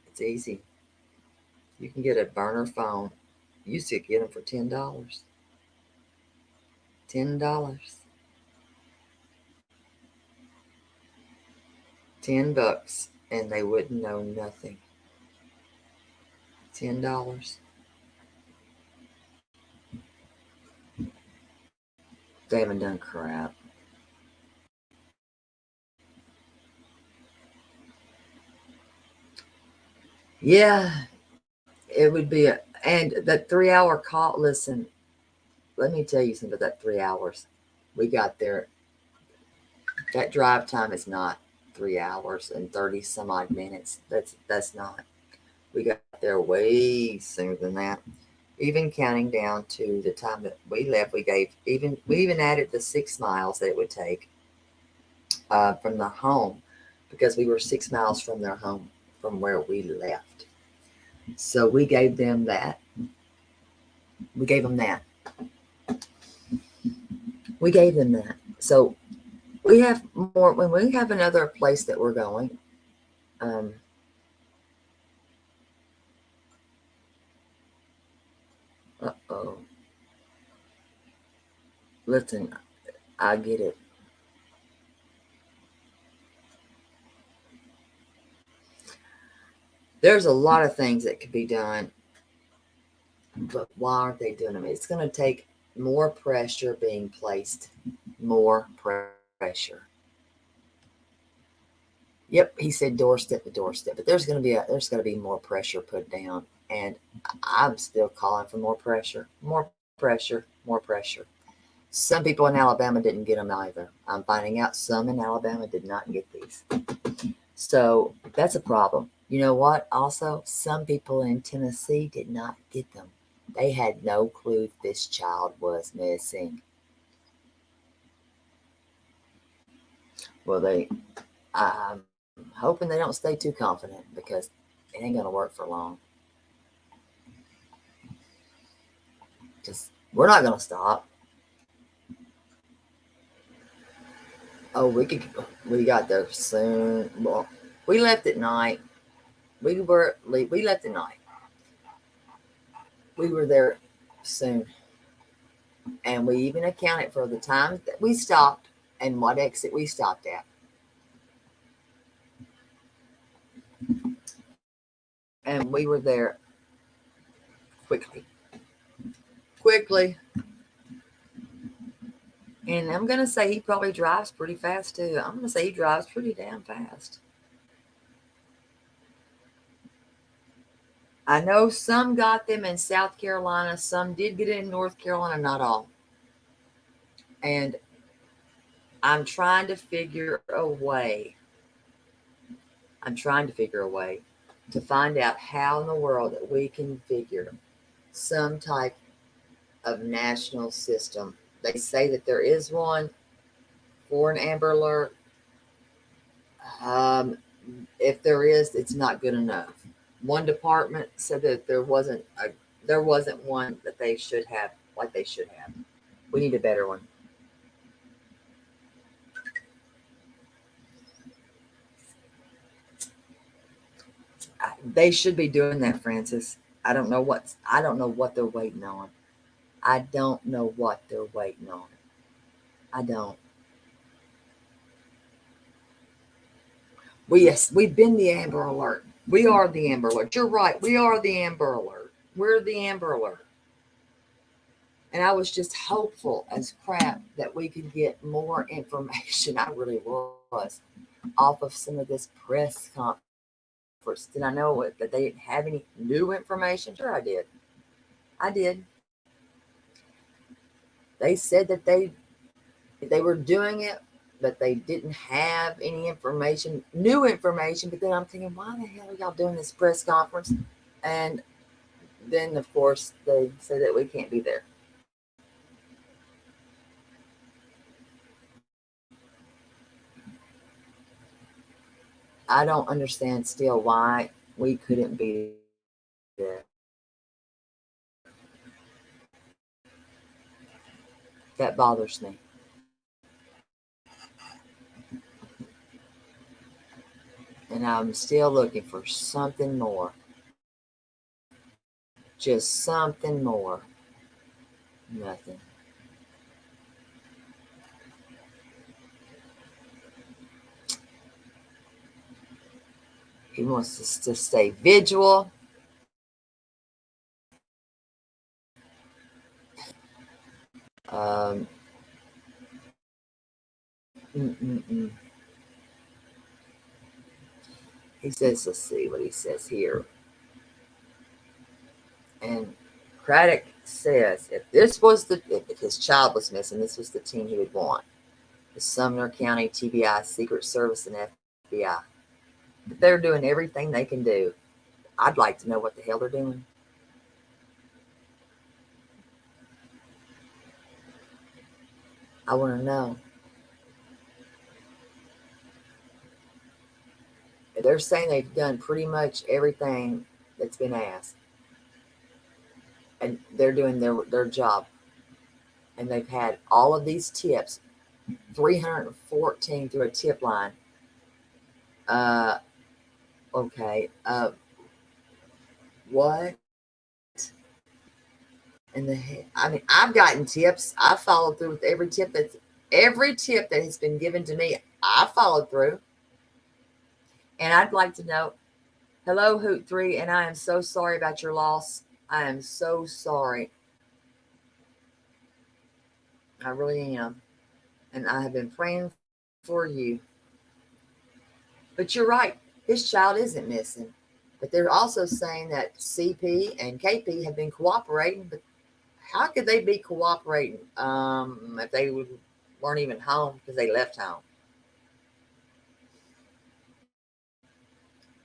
S1: it's easy. You can get a burner phone. You used to get them for $10. $10. $10, and they wouldn't know nothing. $10. They haven't done crap. Yeah, it would be and that 3 hour call. Listen, let me tell you something about that 3 hours. We got there. That drive time is not 3 hours and 30 some odd minutes. That's not. We got there way sooner than that. Even counting down to the time that we left, we even added the 6 miles that it would take from the home, because we were 6 miles from their home from where we left. So we gave them that. We gave them that. We gave them that. So we have more when we have another place that we're going. Uh-oh. Listen, I get it. There's a lot of things that could be done, but why aren't they doing them? It's going to take more pressure being placed. More pressure. Yep, he said doorstep to doorstep, but there's going to be more pressure put down, and I'm still calling for more pressure, more pressure, more pressure. Some people in Alabama didn't get them either. I'm finding out some in Alabama did not get these. So that's a problem. You know what? Also, some people in Tennessee did not get them. They had no clue this child was missing. Well, I'm hoping they don't stay too confident, because it ain't going to work for long. We're not going to stop. Oh, we got there soon. Well, we left at night. We left at night. We were there soon. And we even accounted for the time that we stopped and what exit we stopped at. And we were there quickly. And I'm going to say he probably drives pretty fast too. I'm going to say he drives pretty damn fast. I know some got them in South Carolina. Some did get it in North Carolina, not all. And I'm trying to figure a way. to find out how in the world that we can figure some type of national system. They say that there is one for an Amber Alert. If there is, it's not good enough. One department said that there wasn't one that they should have, like they should have. We need a better one. They should be doing that, Francis. I don't know what they're waiting on. I don't know what they're waiting on. I don't. Yes, we've been the Amber Alert. We are the Amber Alert. You're right. We are the Amber Alert. We're the Amber Alert. And I was just hopeful as crap that we could get more information. I really was, off of some of this press conference. Did I know that they didn't have any new information? Sure, I did. I did. They said that they were doing it, but they didn't have any information, new information. But then I'm thinking, why the hell are y'all doing this press conference? And then, of course, they say that we can't be there. I don't understand still why we couldn't be there. That bothers me. And I'm still looking for something more. Just something more. Nothing. He wants us to stay vigilant. He says, let's see what he says here. And Craddock says, if his child was missing, this was the team he would want. The Sumner County TBI, Secret Service, and FBI. But they're doing everything they can do. I'd like to know what the hell they're doing. I want to know. They're saying they've done pretty much everything that's been asked. And they're doing their job. And they've had all of these tips, 314 through a tip line. Okay. What? I mean, I've gotten tips. I followed through with every tip that has been given to me. I followed through. And I'd like to know, hello, Hoot 3, and I am so sorry about your loss. I am so sorry. I really am. And I have been praying for you. But you're right. His child isn't missing. But they're also saying that CP and KP have been cooperating. But how could they be cooperating if they weren't even home because they left home?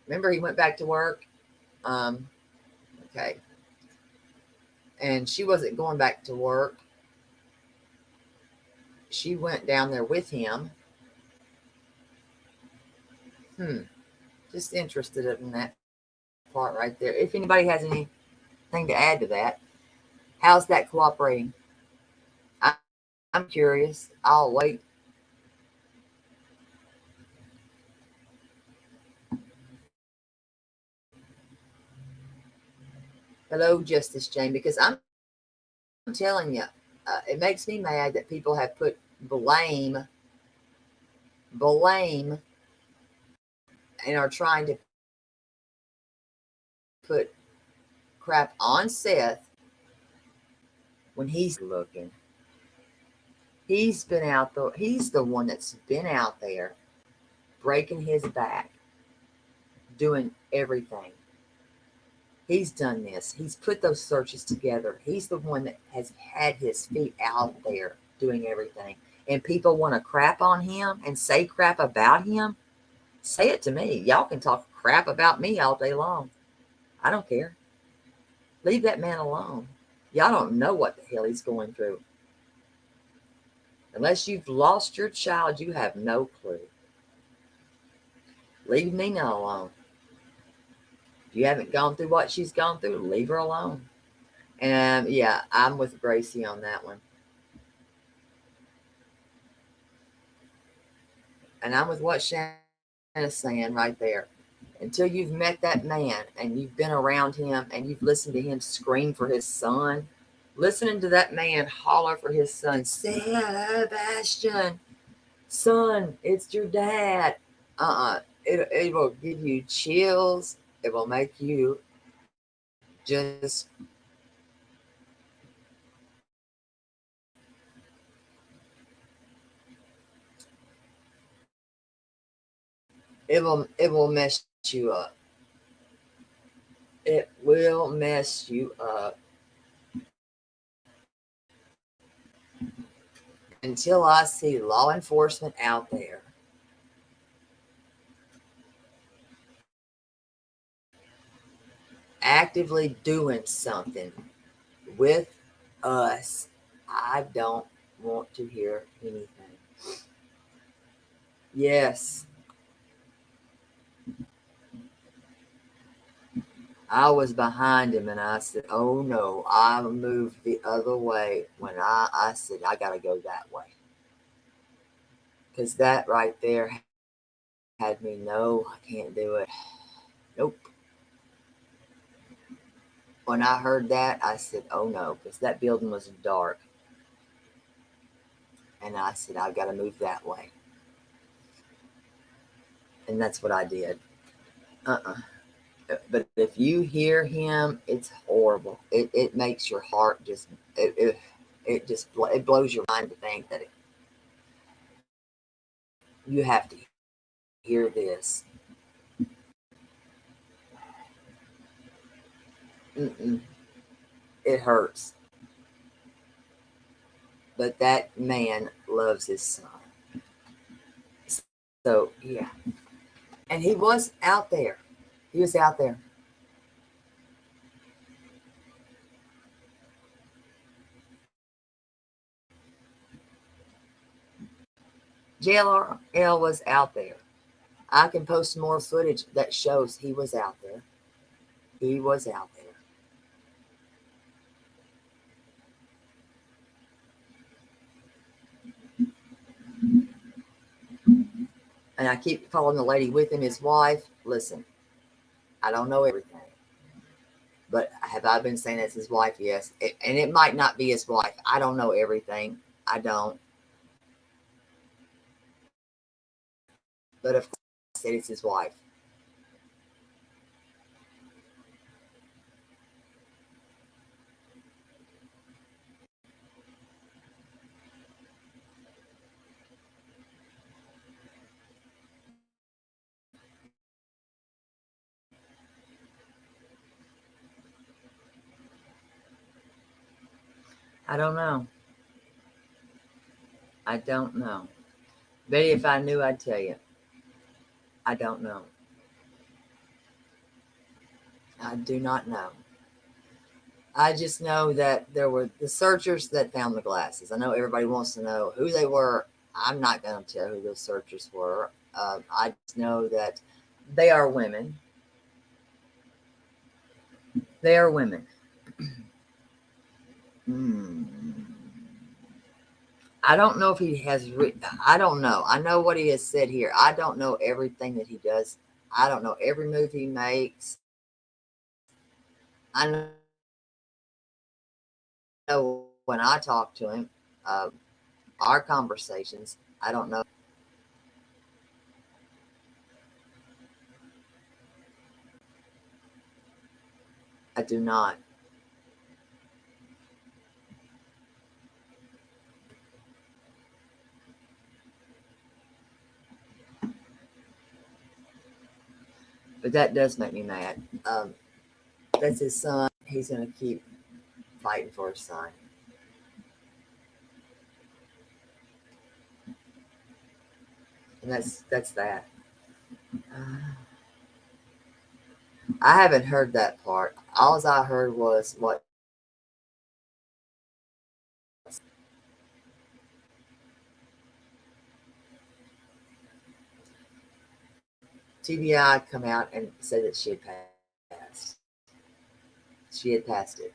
S1: Remember, he went back to work. Okay. And she wasn't going back to work. She went down there with him. Just interested in that part right there. If anybody has anything to add to that, how's that cooperating? I'm curious. I'll wait. Hello, Justice Jane, because I'm telling you, it makes me mad that people have put blame, and are trying to put crap on Seth when he's looking. He's been out there. He's the one that's been out there breaking his back, doing everything. He's done this. He's put those searches together. He's the one that has had his feet out there doing everything. And people want to crap on him and say crap about him. Say it to me. Y'all can talk crap about me all day long. I don't care. Leave that man alone. Y'all don't know what the hell he's going through. Unless you've lost your child, you have no clue. Leave Nina alone. If you haven't gone through what she's gone through, leave her alone. And yeah, I'm with Gracie on that one. And I'm with what Shannon is saying right there. Until you've met that man and you've been around him and you've listened to him scream for his son, listening to that man holler for his son, Sebastian, son, it's your dad. It will give you chills. It will make you just it will mess you up. It will mess you up. Until I see law enforcement out there actively doing something with us, I don't want to hear anything. Yes, I was behind him and I said, oh no, I moved the other way when I said, I got to go that way. Because that right there had me, no, I can't do it. Nope. When I heard that, I said, oh no, because that building was dark. And I said, I've got to move that way. And that's what I did. But if you hear him, it's horrible. It makes your heart just, it blows your mind to think that you have to hear this. It hurts. But that man loves his son. So, yeah. And he was out there. He was out there. JLRL was out there. I can post more footage that shows he was out there. He was out there. And I keep calling the lady with him, his wife. Listen, I don't know everything. But have I been saying that's his wife? Yes. And it might not be his wife. I don't know everything. I don't. But of course, I said it's his wife. I don't know. I don't know. Betty, if I knew, I'd tell you. I don't know. I do not know. I just know that there were the searchers that found the glasses. I know everybody wants to know who they were. I'm not going to tell who those searchers were. I just know that they are women. They are women. I don't know if he has written. I don't know. I know what he has said here. I don't know everything that he does. I don't know every move he makes. I know when I talk to him, our conversations, I don't know. I do not. But that does make me mad. That's his son. He's going to keep fighting for his son. And that's that. I haven't heard that part. All I heard was what TBI come out and said that she had passed. She had passed it.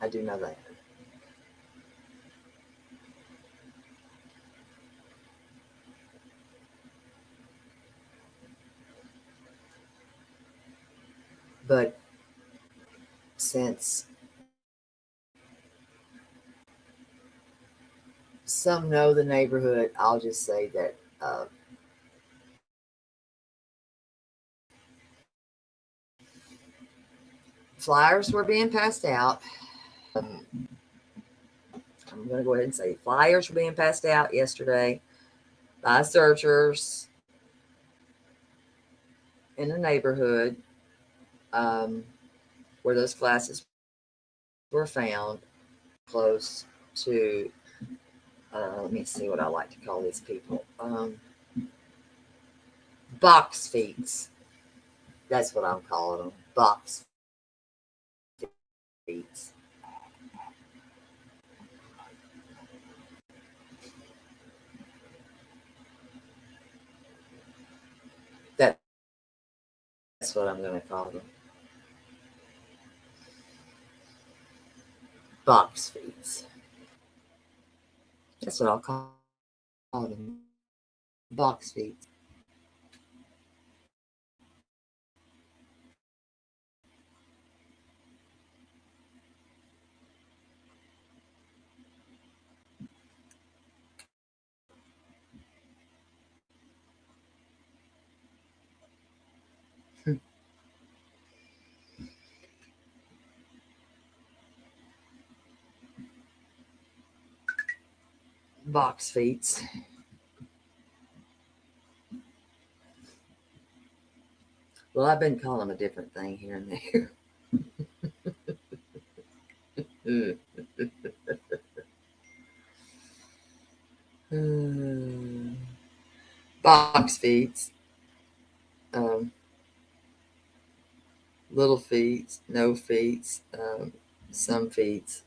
S1: I do know that. But since some know the neighborhood, I'll just say that flyers were being passed out. I'm going to go ahead and say flyers were being passed out yesterday by searchers in the neighborhood where those classes were found, close to, let me see what I like to call these people, box feet. That's what I'm calling them, box feet. That's what I'm going to call them. Box feet. That's what I'll call them. Box feet. Box feet. Well, I've been calling them a different thing here and there. Box feet. Little feet, no feet, some feet.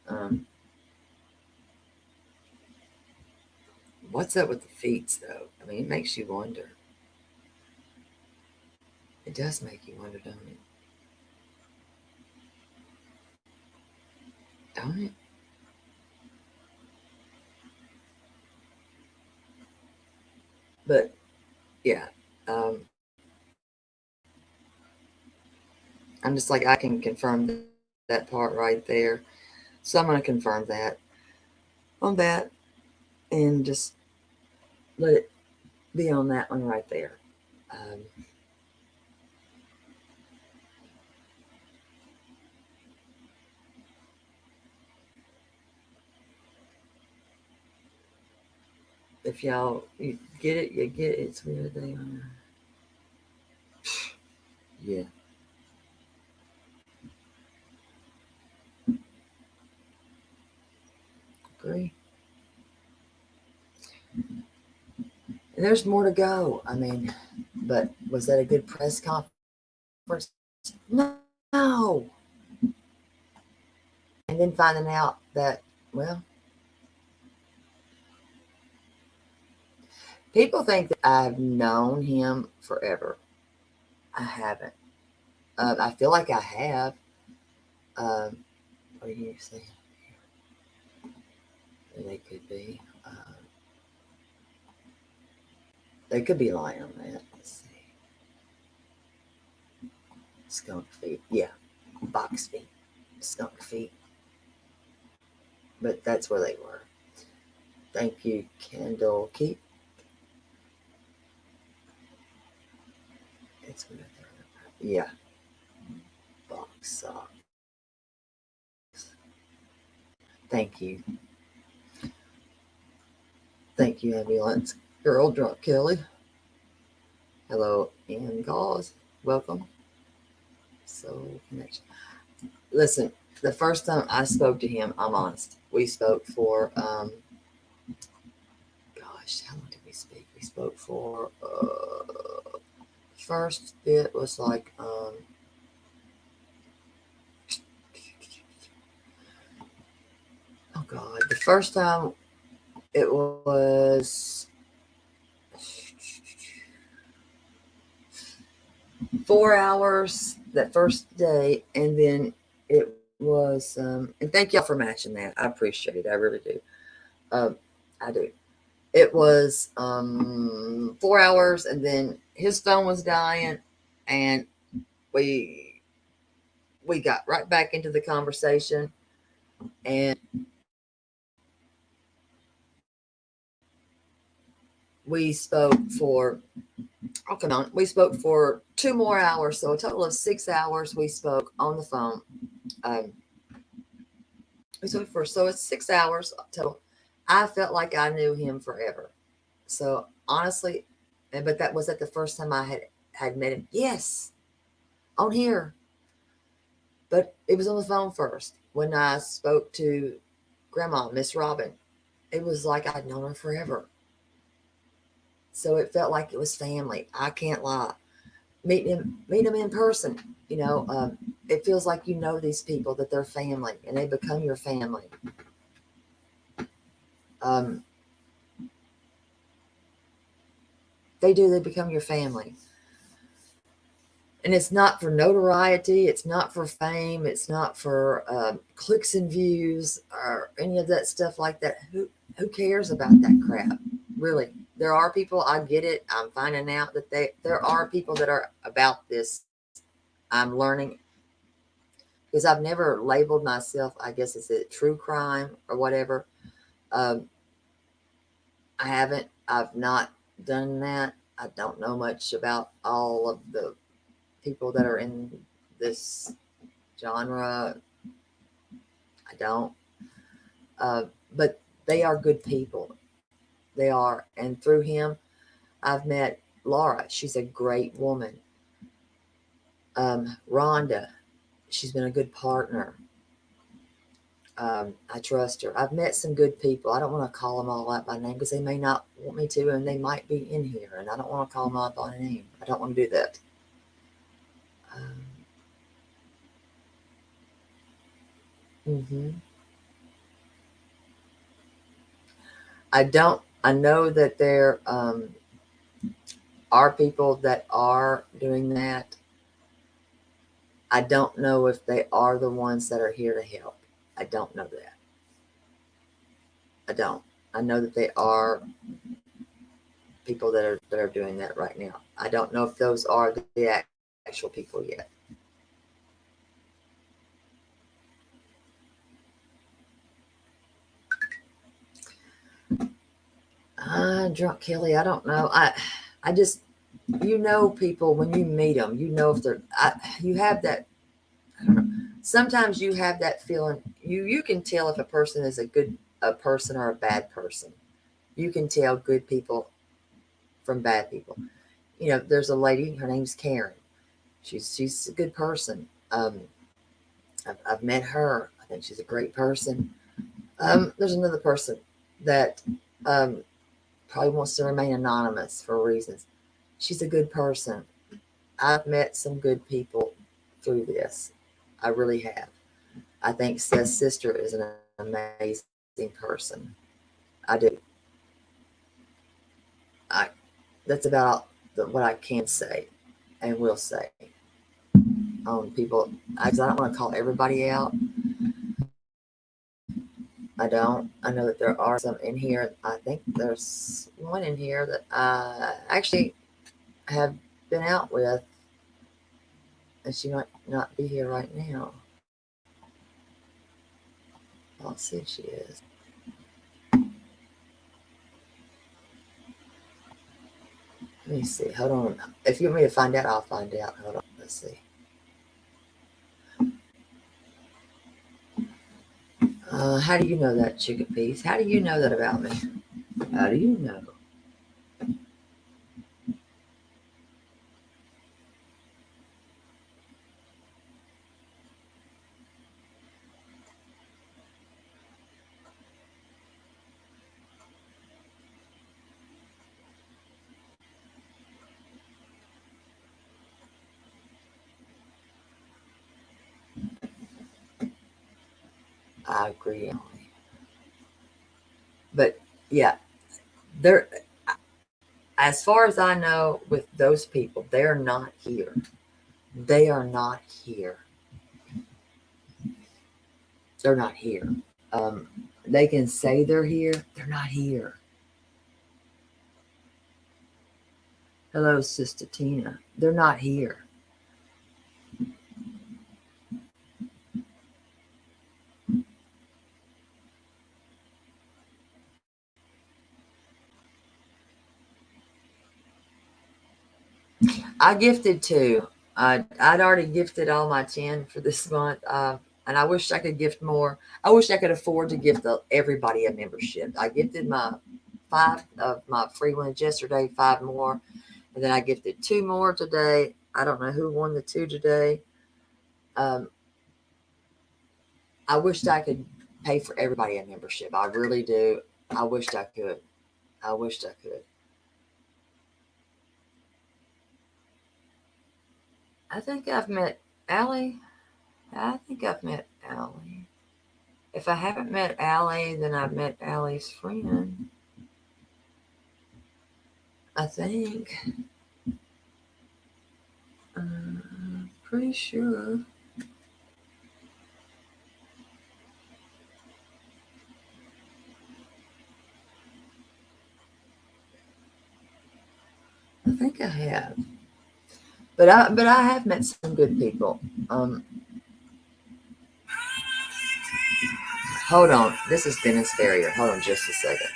S1: What's up with the feet, though? I mean, it makes you wonder. It does make you wonder, don't it? Don't it? But yeah, I'm just like, I can confirm that part right there. So I'm going to confirm that on that and just let it be on that one right there. If y'all you get it, you get it. It's weird they are. Yeah. Agree. And there's more to go. I mean, but was that a good press conference? No. And then finding out that, well, people think that I've known him forever. I haven't. I feel like I have. What do you say? They could be. They could be lying on that. Let's see. Skunk feet. Yeah. Box feet. Skunk feet. But that's where they were. Thank you, Kendall. Keep. It's where they were. Yeah. Box socks. Thank you. Thank you, ambulance. Girl drunk Kelly. Hello, Ann Gauze. Welcome. So connection. Listen, the first time I spoke to him, I'm honest. We spoke for gosh, how long did we speak? We spoke for first bit was like oh god, the first time it was 4 hours that first day, and then it was and thank y'all for matching that. I appreciate it. I really do. I do. It was 4 hours, and then his phone was dying, and we got right back into the conversation, and we spoke for oh come on, we spoke for 2 more hours, so a total of 6 hours we spoke on the phone. We spoke for so it's 6 hours total. I felt like I knew him forever. So honestly, but that was at the first time I had met him. Yes, on here. But it was on the phone first. When I spoke to Grandma, Miss Robin, it was like I'd known her forever. So it felt like it was family. I can't lie. Meet him in person. It feels like you know these people, that they're family, and they become your family. They do. They become your family. And it's not for notoriety. It's not for fame. It's not for clicks and views or any of that stuff like that. Who cares about that crap? Really, there are people. I get it. I'm finding out that there are people that are about this. I'm learning because I've never labeled myself. I guess it's a true crime or whatever. I haven't. I've not done that. I don't know much about all of the people that are in this genre. I don't. But they are good people. They are. And through him, I've met Laura. She's a great woman. Rhonda, she's been a good partner. I trust her. I've met some good people. I don't want to call them all out by name because they may not want me to, and they might be in here, and I don't want to call them out by name. I don't want to do that. I know that there are people that are doing that. I don't know if they are the ones that are here to help. I don't know that. I don't. I know that they are people that are doing that right now. I don't know if those are the actual people yet. Drunk Kelly, I don't know. I just, people when you meet them, if they're, you have that, I don't know. Sometimes you have that feeling, you can tell if a person is a person or a bad person. You can tell good people from bad people. There's a lady, her name's Karen. She's a good person. I've met her. I think she's a great person. There's another person that probably wants to remain anonymous for reasons. She's a good person. I've met some good people through this. I really have. I think Seth's sister is an amazing person. I do. That's about what I can say and will say on people. I don't want to call everybody out. I don't. I know that there are some in here. I think there's one in here that I actually have been out with, and she might not be here right now. I'll see if she is. Let me see. Hold on. If you want me to find out, I'll find out. Hold on. Let's see. How do you know that, Chicken Peas? How do you know that about me? How do you know? I agree, Ellie. But yeah, they're, as far as I know, with those people, they're not here. They are not here. They're not here. They can say they're here. They're not here. Hello, Sister Tina. They're not here. I gifted too. I'd already gifted all my 10 for this month. And I wish I could gift more. I wish I could afford to gift everybody a membership. I gifted my 5 of my free ones yesterday, 5 more. And then I gifted 2 more today. I don't know who won the 2 today. I wished I could pay for everybody a membership. I really do. I wished I could. I wished I could. I think I've met Allie. I think I've met Allie. If I haven't met Allie, then I've met Allie's friend. I think. Pretty sure. I think I have. But I have met some good people. Hold on. This is Dennis Ferrier. Hold on just a second.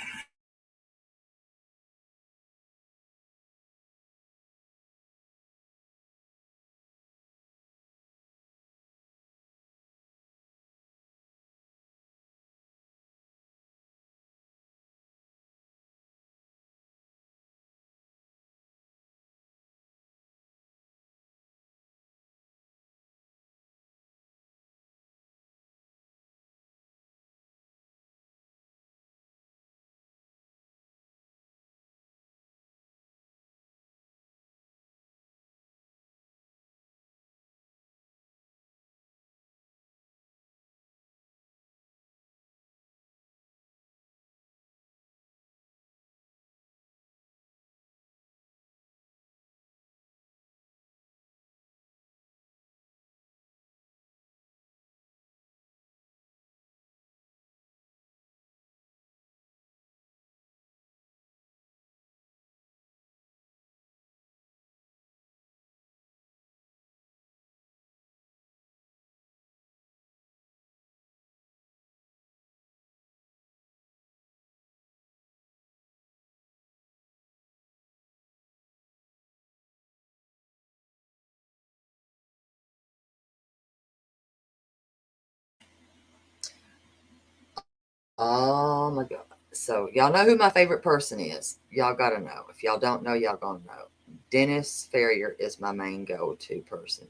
S1: Oh my God. So y'all know who my favorite person is. Y'all gotta know. If y'all don't know, y'all gonna know. Dennis Ferrier is my main go-to person.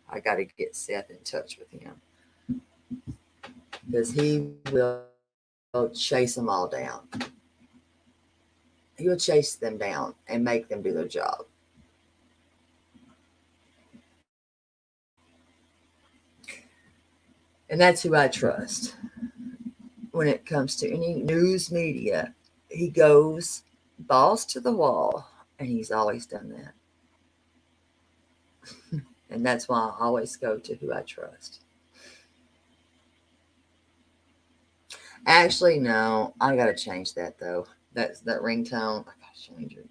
S1: I gotta get Seth in touch with him. Because he will chase them all down. He will chase them down and make them do their job. And that's who I trust. When it comes to any news media, he goes balls to the wall, and he's always done that. And that's why I always go to who I trust. Actually, no, I gotta change that though. That ringtone. I gotta change it.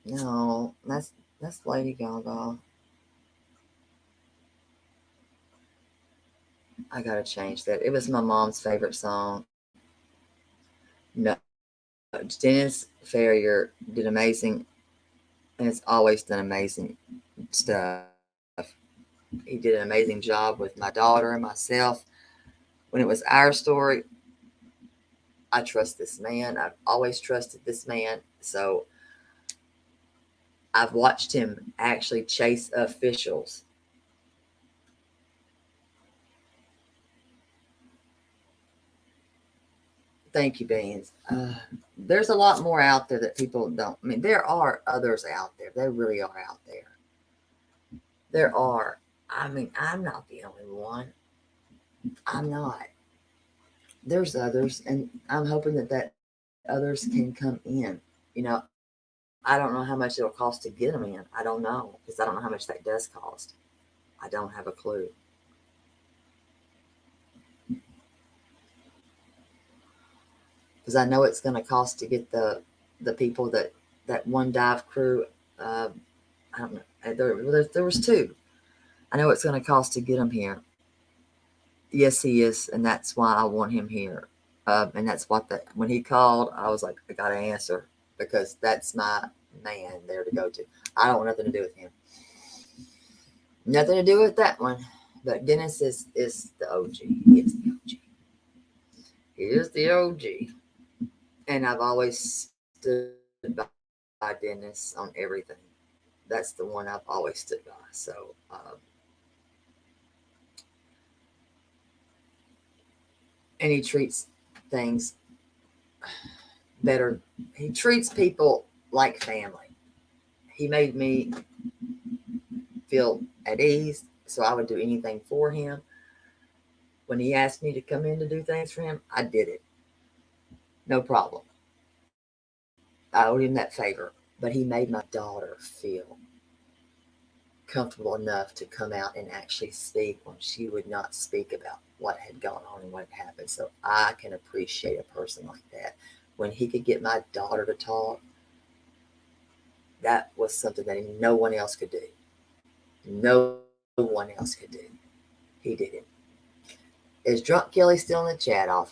S1: No, that's Lady Gaga. I gotta change that. It was my mom's favorite song. No, Dennis Ferrier did amazing, and it's always done amazing stuff. He did an amazing job with my daughter and myself. When it was our story, I trust this man. I've always trusted this man. So I've watched him actually chase officials. Thank you, Beans. There's a lot more out there that people don't. I mean, there are others out there. They really are out there. There are. I mean, I'm not the only one. I'm not. there's others, and I'm hoping that others can come in. You know, I don't know how much it'll cost to get them in. I don't know, because I don't know how much that does cost. I don't have a clue. Because I know it's going to cost to get the people that one dive crew. I don't know. There was two. I know it's going to cost to get him here. Yes, he is, and that's why I want him here. And that's what when he called, I was like, I got to answer, because that's my man there to go to. I don't want nothing to do with him. Nothing to do with that one. But Dennis is the OG. He is the OG. He is the OG. And I've always stood by Dennis on everything. That's the one I've always stood by. So, and he treats things better. He treats people like family. He made me feel at ease, so I would do anything for him. When he asked me to come in to do things for him, I did it. No problem. I owed him that favor. But he made my daughter feel comfortable enough to come out and actually speak when she would not speak about what had gone on and what had happened. So I can appreciate a person like that. When he could get my daughter to talk, that was something that no one else could do. No one else could do. He did it. Is Drunk Kelly still in the chat? I'll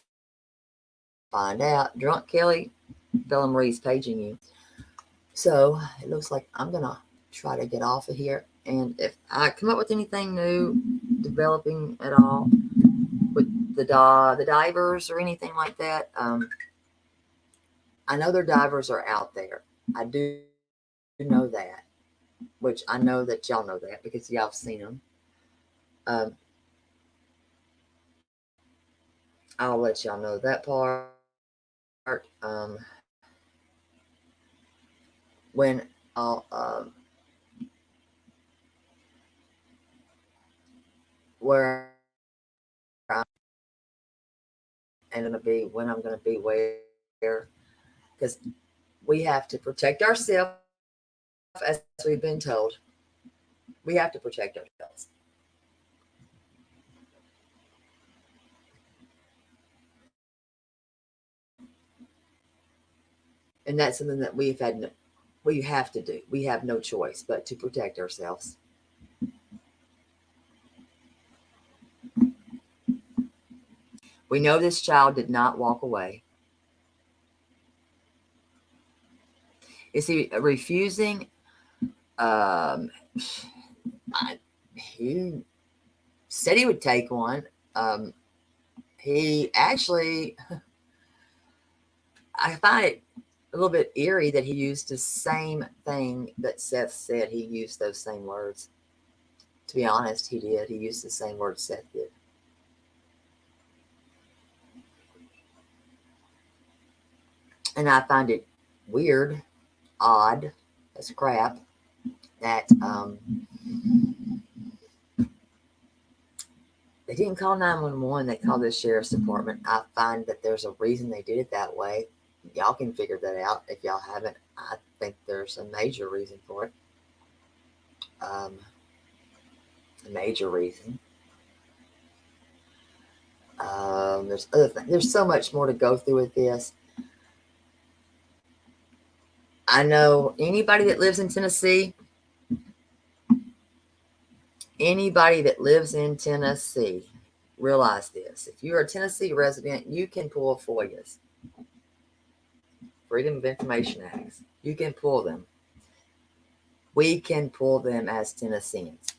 S1: find out. Drunk Kelly, Bella Marie's paging you. So it looks like I'm going to try to get off of here. And if I come up with anything new, developing at all with the divers or anything like that, I know their divers are out there. I do know that, which I know that y'all know that because y'all have seen them. I'll let y'all know that part. When I'll where I'm gonna be, when I'm gonna be where, because we have to protect ourselves, as we've been told. We have to protect ourselves. And that's something that we have to do. We have no choice but to protect ourselves. We know this child did not walk away. Is he refusing? He said he would take one. He actually, I find it a little bit eerie that he used the same thing that Seth said. He used those same words. To be honest, he did. He used the same words Seth did. And I find it weird, odd, as crap, that they didn't call 911. They called the sheriff's department. I find that there's a reason they did it that way. Y'all can figure that out if y'all haven't. I think there's a major reason for it. A major reason. There's other things. There's so much more to go through with this. I know anybody that lives in Tennessee, realize this. If you're a Tennessee resident, you can pull FOIAs, Freedom of Information Acts. You can pull them. We can pull them as Tennesseans.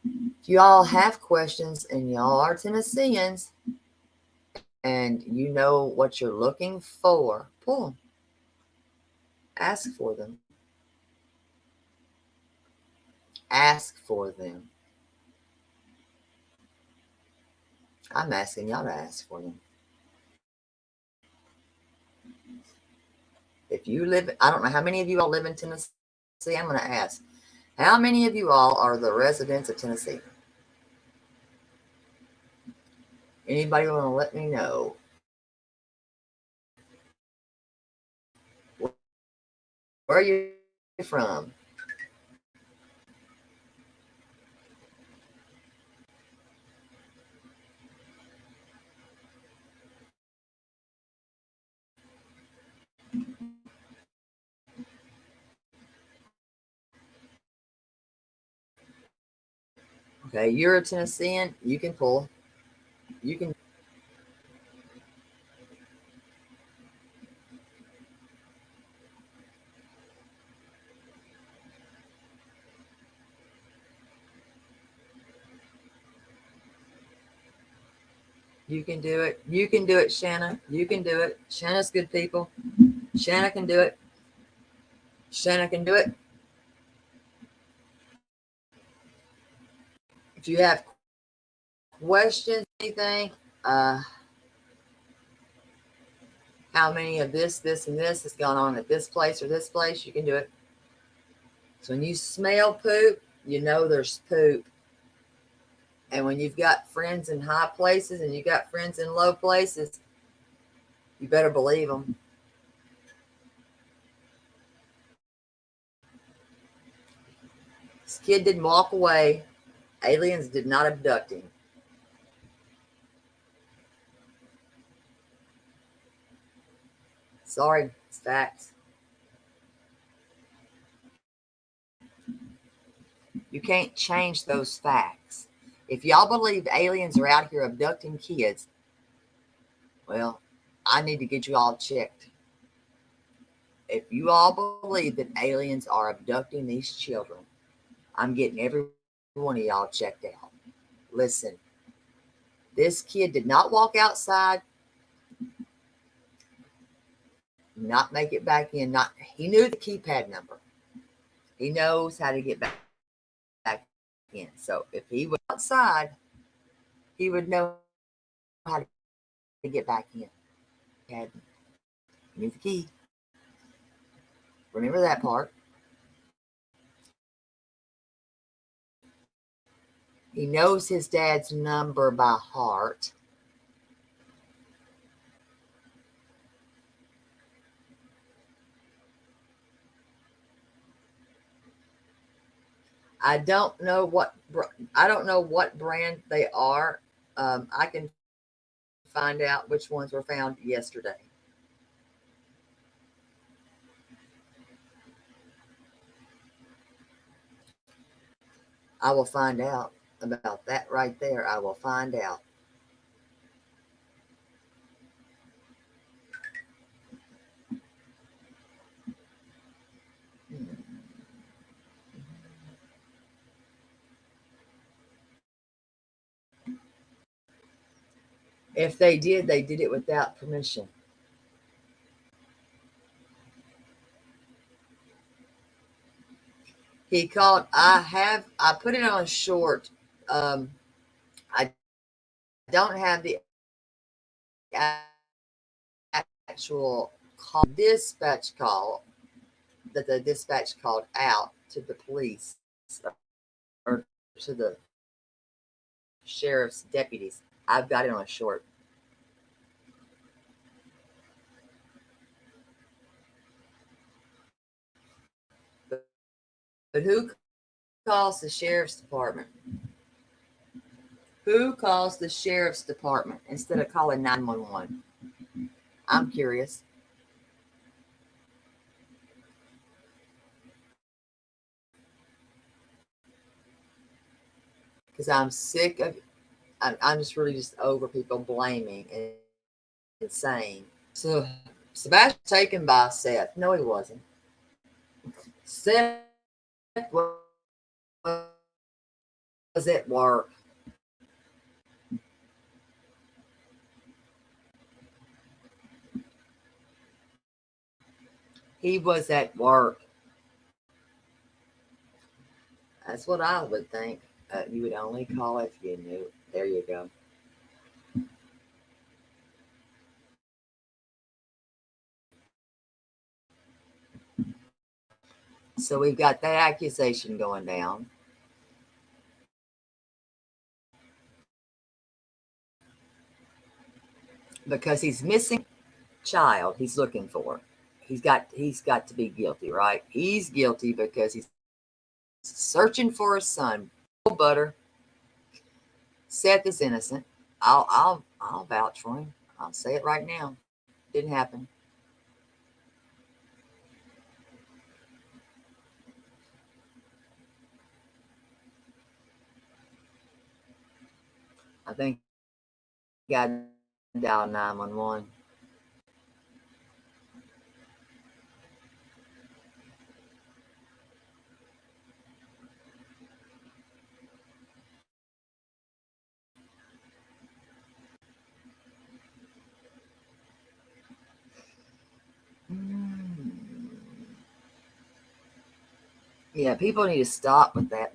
S1: If you all have questions and y'all are Tennesseans and you know what you're looking for, pull them. Ask for them. Ask for them. I'm asking y'all to ask for them. If you live, I don't know how many of you all live in Tennessee. I'm going to ask, how many of you all are the residents of Tennessee? Anybody want to let me know? Where are you from? Okay, you're a Tennessean. You can pull. You can. You can do it. You can do it, Shanna. You can do it. Shanna's good people. Shanna can do it. Shanna can do it. If you have questions, anything, how many of this, and this has gone on at this place or this place, you can do it. So when you smell poop, you know there's poop. And when you've got friends in high places and you got friends in low places, you better believe them. This kid didn't walk away. Aliens did not abduct him. Sorry, it's facts. You can't change those facts. If y'all believe aliens are out here abducting kids, well, I need to get you all checked. If you all believe that aliens are abducting these children, I'm getting every one of y'all checked out. Listen, this kid did not walk outside, not make it back in. He knew the keypad number. He knows how to get back in. So if he was outside, he would know how to get back in. He knew the key. Remember that part. He knows his dad's number by heart. I don't know what brand they are. I can find out which ones were found yesterday. I will find out about that right there. I will find out. If they did it without permission. He called. I put it on short. I don't have the actual dispatch call that the dispatch called out to the police or to the sheriff's deputies. I've got it on short. But who calls the sheriff's department? Who calls the sheriff's department instead of calling 911? I'm curious. Because I'm sick of, I'm just really just over people blaming and saying. So Sebastian was taken by Seth. No, he wasn't. Seth was at work. He was at work. That's what I would think. You would only call if you knew. There you go. So we've got that accusation going down. because he's missing child he's looking for. He's got to be guilty, right? He's guilty because he's searching for his son. Butter. Seth is innocent. I'll vouch for him. I'll say it right now. Didn't happen. I think I dialed 911. Yeah, people need to stop with that.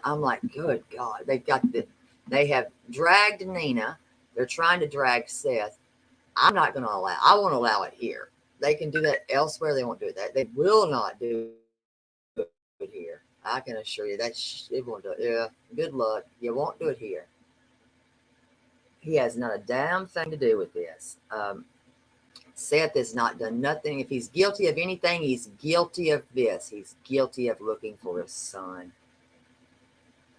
S1: I'm like, good God, they have dragged Nina. They're trying to drag Seth. I'm not going to allow. I won't allow it here. They can do that elsewhere. They won't do that. They will not do it here. I can assure you that they won't do it. Yeah, good luck. You won't do it here. He has not a damn thing to do with this. Seth has not done nothing. If he's guilty of anything, he's guilty of this. He's guilty of looking for his son.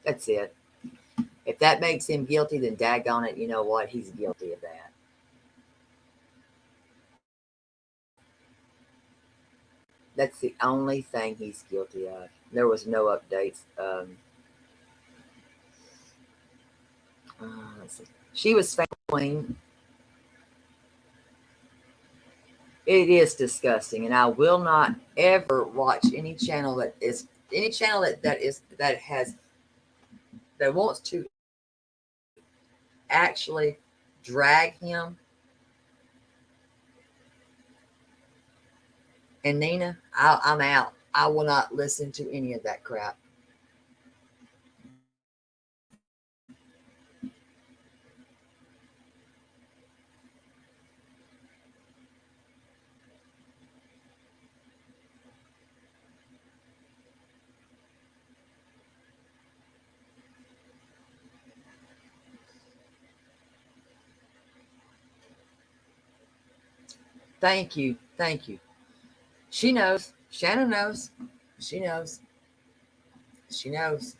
S1: That's it. If that makes him guilty, then daggone it, you know what? He's guilty of that. That's the only thing he's guilty of. There was no updates. Let's see. She was found. It is disgusting, and I will not ever watch any channel that wants to actually drag him and Nina. I'm out. I will not listen to any of that crap. Thank you. Thank you. She knows. Shannon knows. She knows. She knows.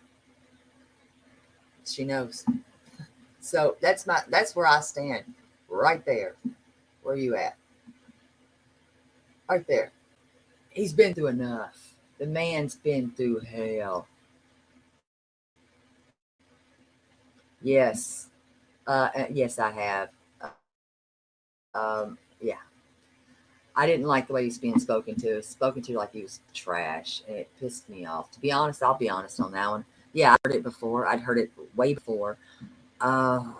S1: She knows. So that's where I stand. Right there. Where are you at? Right there. He's been through enough. The man's been through hell. Yes. Yes, I have. Yeah. I didn't like the way he's being spoken to. Spoken to like he was trash. And it pissed me off. To be honest, I'll be honest on that one. Yeah, I heard it before. I'd heard it way before. On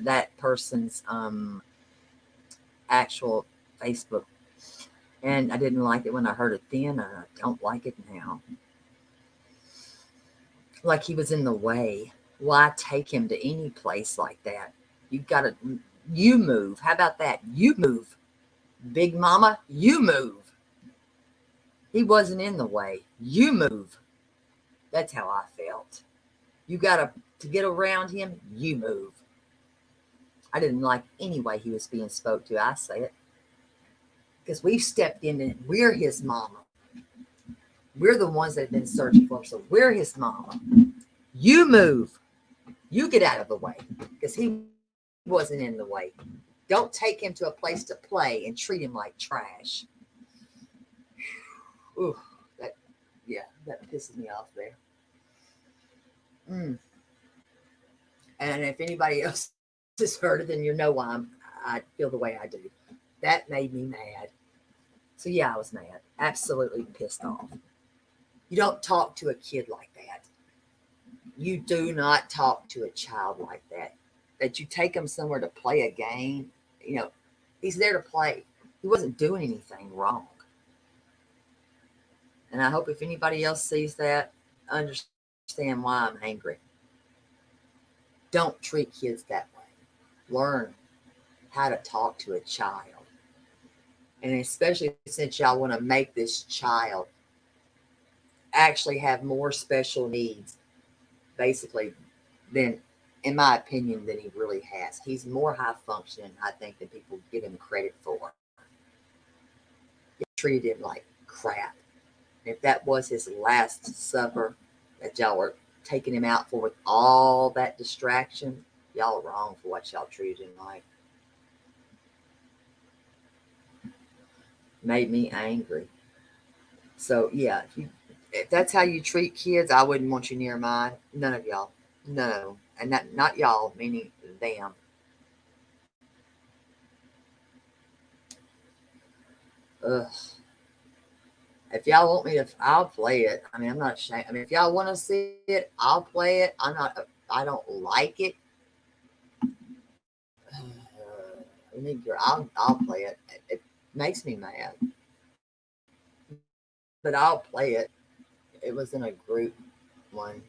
S1: that person's actual Facebook. And I didn't like it when I heard it then. I don't like it now. Like he was in the way. Why take him to any place like that? You move. How about that? You move. Big mama, you move. He wasn't in the way. You move. That's how I felt. You got to get around him, you move. I didn't like any way he was being spoke to. I say it. Because we've stepped in and we're his mama. We're the ones that have been searching for him. So we're his mama. You move. You get out of the way. Because he wasn't in the way. Don't take him to a place to play and treat him like trash. Ooh, that pisses me off there. And if anybody else has heard it, then you know why I feel the way I do. That made me mad. So yeah, I was mad. Absolutely pissed off. You don't talk to a kid like that. You do not talk to a child like that. That you take him somewhere to play a game. You know, he's there to play. He wasn't doing anything wrong. And I hope if anybody else sees that, understand why I'm angry. Don't treat kids that way. Learn how to talk to a child. And especially since y'all want to make this child actually have more special needs, basically, than in my opinion, than he really has. He's more high functioning, I think, than people give him credit for. He treated him like crap. If that was his last supper that y'all were taking him out for with all that distraction, y'all are wrong for what y'all treated him like. Made me angry. So yeah, if that's how you treat kids, I wouldn't want you near mine. None of y'all. None of them. And not y'all, meaning them. Ugh. If y'all want me to, I'll play it. I mean, I'm not ashamed. I mean, if y'all want to see it, I'll play it. I don't like it. I'll play it. It makes me mad, but I'll play it. It was in a group one.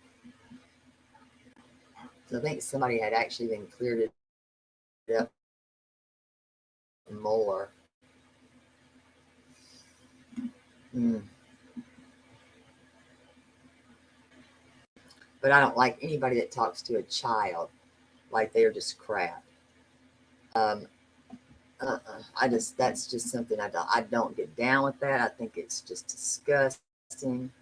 S1: So I think somebody had actually then cleared it up more. But I don't like anybody that talks to a child like they're just crap. That's just something I don't get down with that. I think it's just disgusting.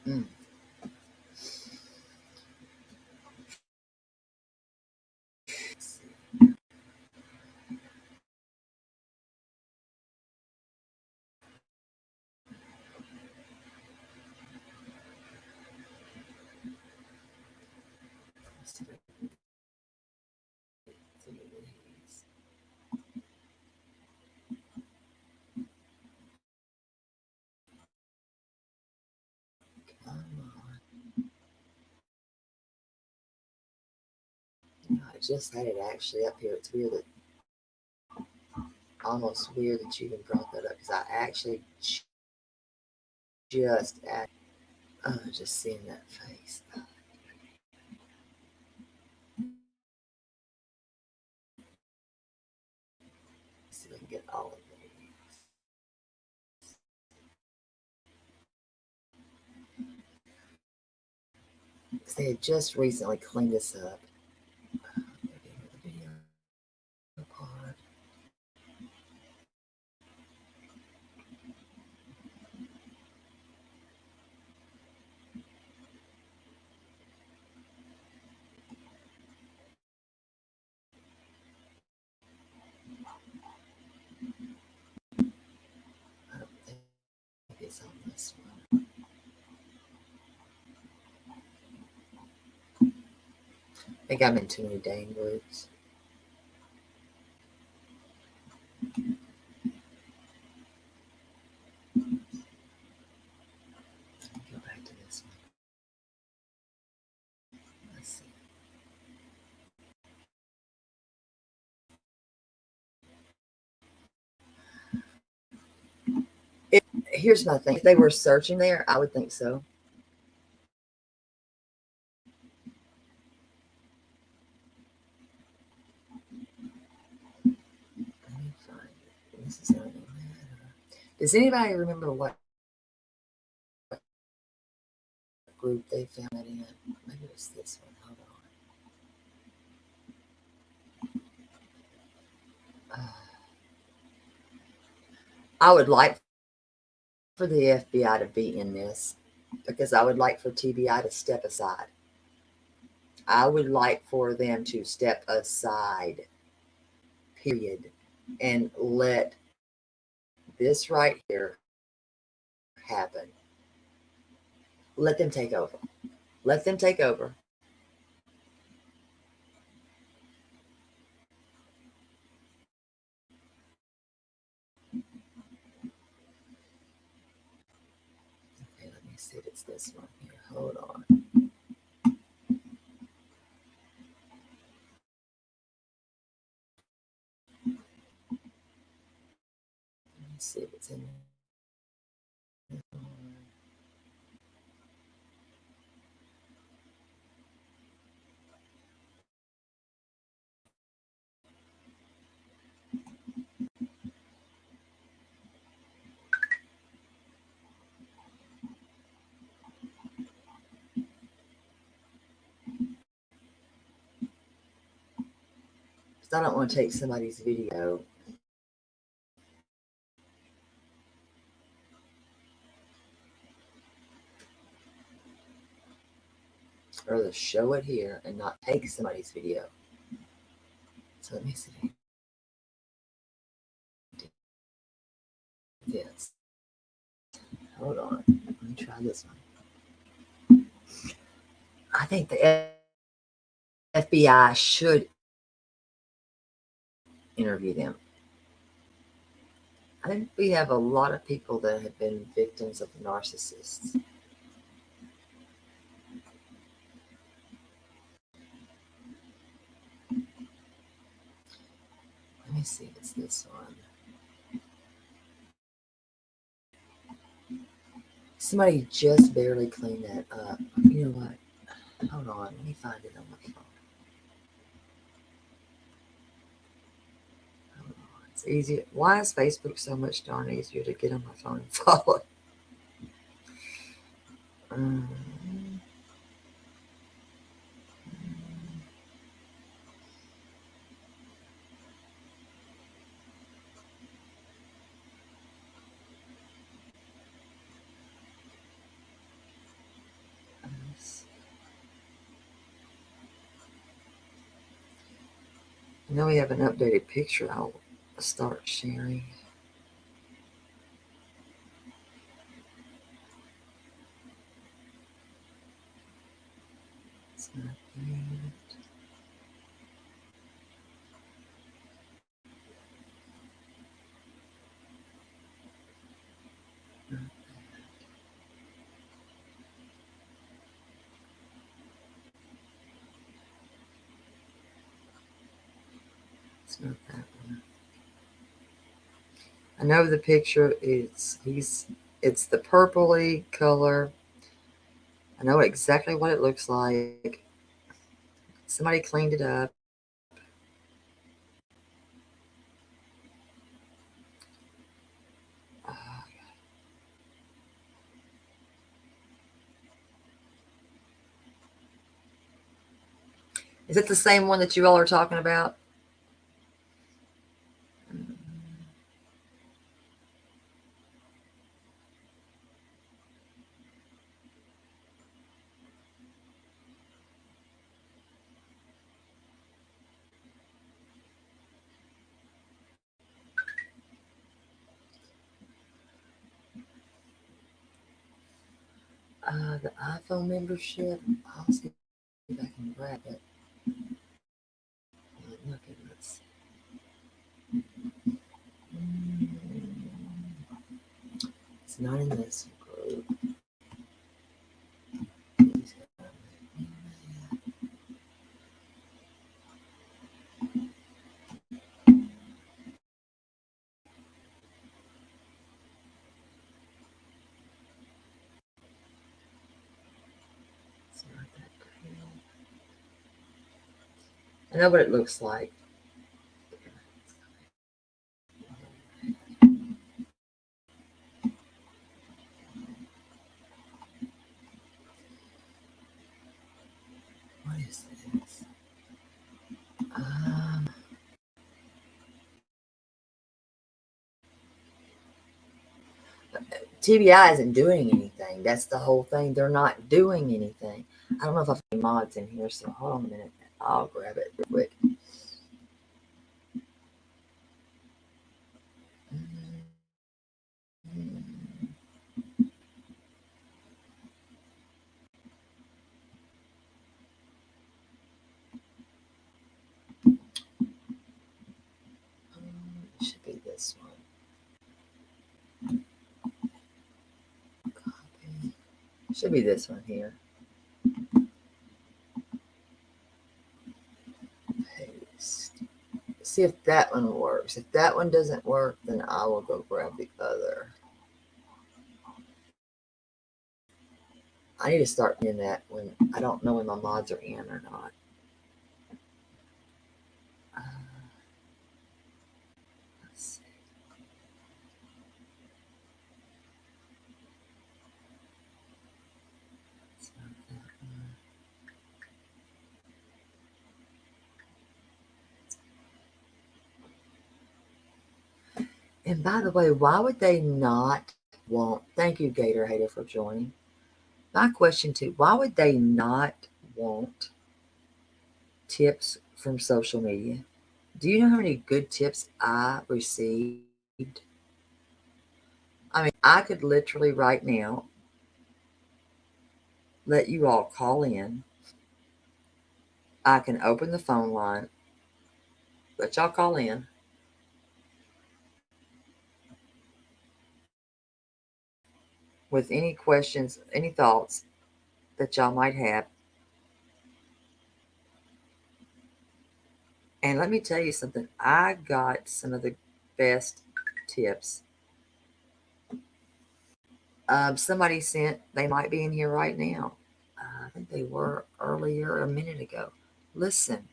S1: Mm. I just had it actually up here. It's weird that almost weird that you even brought that up because I actually just seeing that face. Let's see if I can get all of these. Because they had just recently cleaned this up. I don't think it's on this one. I think I'm in too many dang groups. Go back to this one. Let's see. Here's my thing. If they were searching there, I would think so. Let me find it. This is not even matter. Does anybody remember what group they found it in? Maybe it was this one. Hold on. I would like for the FBI to be in this because I would like for TBI to step aside. I would like for them to step aside, period, and let this right here happen. Let them take over. Let them take over. Okay, let me see if it's this one here. Hold on. Let me see if it's in there. I don't want to take somebody's video. I'd rather show it here and not take somebody's video. So let me see. This. Hold on. Let me try this one. I think the FBI should interview them. I think we have a lot of people that have been victims of narcissists. Let me see if it's this one. Somebody just barely cleaned that up. You know what? Hold on. Let me find it on my phone. Hold on. It's easy. Why is Facebook so much darn easier to get on my phone and follow? I know we have an updated picture. I'll start sharing. It's not it. Not that. It's not that one. I know the picture is it's the purpley color. I know exactly what it looks like. Somebody cleaned it up. Is it the same one that you all are talking about? The iPhone membership. I'll see if I can grab it. Look at this. It's not in this group. It's not that great. I know what it looks like. What is this? TBI isn't doing anything. That's the whole thing. They're not doing anything. I don't know if I've any mods in here, so hold on a minute. I'll grab it real quick. It should be this one. Copy. Should be this one here. Paste. See if that one works. If that one doesn't work, then I will go grab the other. I need to start doing that when I don't know when my mods are in or not. Let's see. It's not that one. And by the way, why would they not want, thank you, Gator Hater, for joining. My question too, why would they not want tips from social media? Do you know how many good tips I received? I mean, I could literally right now let you all call in. I can open the phone line, let y'all call in. With any questions, any thoughts that y'all might have. And let me tell you something, I got some of the best tips. Somebody sent, they might be in here right now. I think they were earlier, a minute ago. Listen,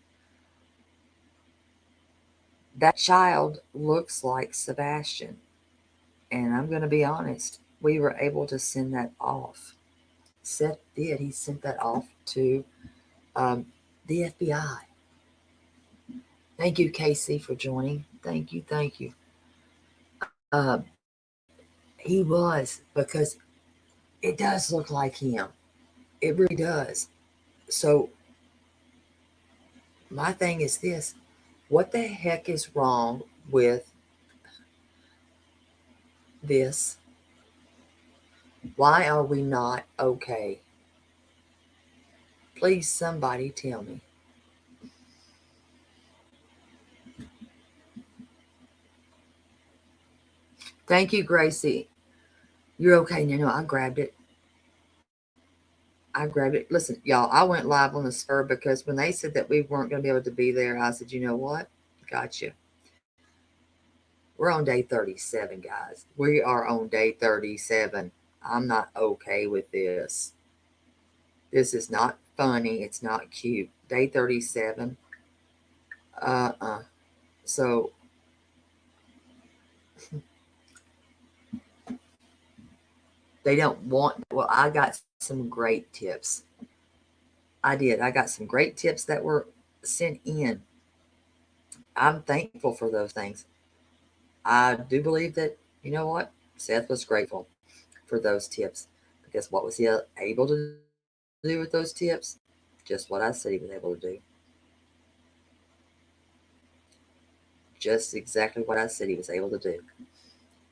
S1: that child looks like Sebastian. And I'm going to be honest, we were able to send that off. Seth did. He sent that off to the FBI. Thank you, Casey, for joining. Thank you. Thank you. He was, because it does look like him. It really does. So my thing is this. What the heck is wrong with this? Why are we not okay? Please, somebody tell me. Thank you, Gracie. You're okay. No, I grabbed it. Listen, y'all, I went live on the spur because when they said that we weren't going to be able to be there, I said, you know what? Gotcha. We're on day 37, guys. We are on day 37. I'm not okay with this. This is not funny. It's not cute. Day 37. So they don't want, well, I got some great tips. I did. I got some great tips that were sent in. I'm thankful for those things. I do believe that, you know what? Seth was grateful for those tips, because what was he able to do with those tips? Just what I said he was able to do. Just exactly what I said he was able to do.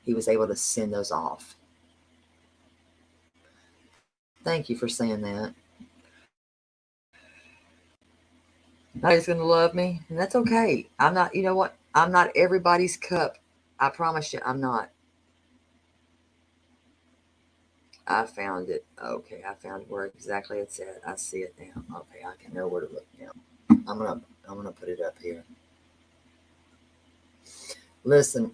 S1: He was able to send those off. Thank you for saying that. Nobody's going to love me, and that's okay. I'm not, you know what? I'm not everybody's cup. I promise you, I'm not. I found it. Okay, I found where exactly it's at. I see it now. Okay, I can know where to look now. I'm gonna put it up here. Listen,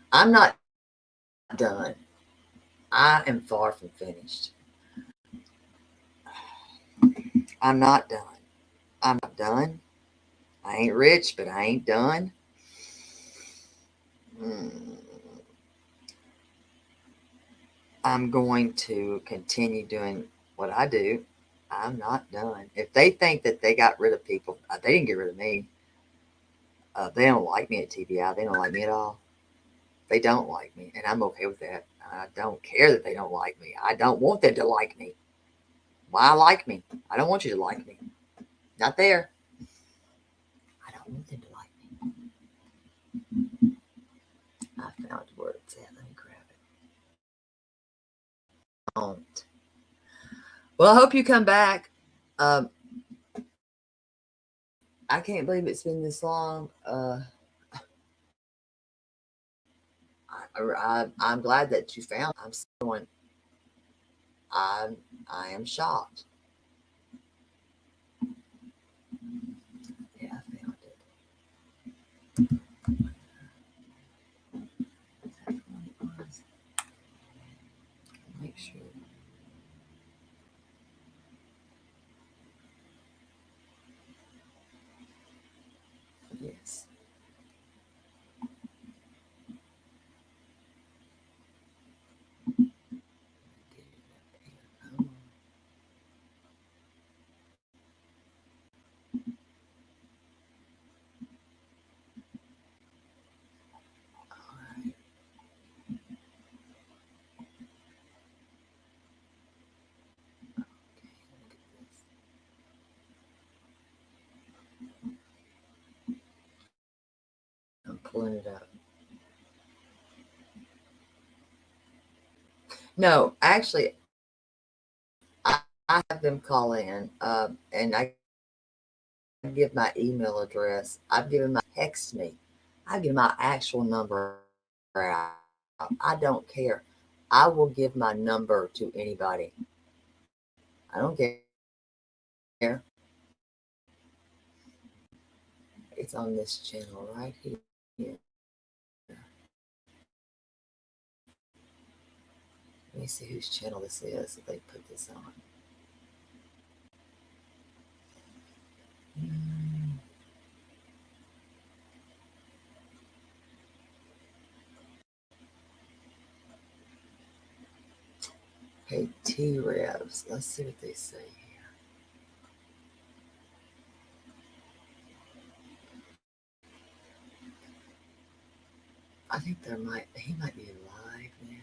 S1: I'm not done. I am far from finished. I'm not done. I'm not done. I ain't rich, but I ain't done. I'm going to continue doing what I do. I'm not done. If they think that they got rid of people, they didn't get rid of me. They don't like me at TBI. They don't like me at all. They don't like me, and I'm okay with that. I don't care that they don't like me. I don't want them to like me. Why like me? I don't want you to like me. Not there. I don't want them to like me. I found where it's at. Let me grab it. Don't. Well, I hope you come back. I can't believe it's been this long. I'm glad that you found. I'm going. I am shocked. Yeah, I found it. Make sure. Yes. Come on. pulling it up. No, actually, I have them call in, and I give my email address. I've given my text me. I give my actual number out. I don't care. I will give my number to anybody. I don't care. It's on this channel right here. Let me see whose channel this is that they put this on. Hey, T-Revs. Let's see what they say here. I think he might be live now.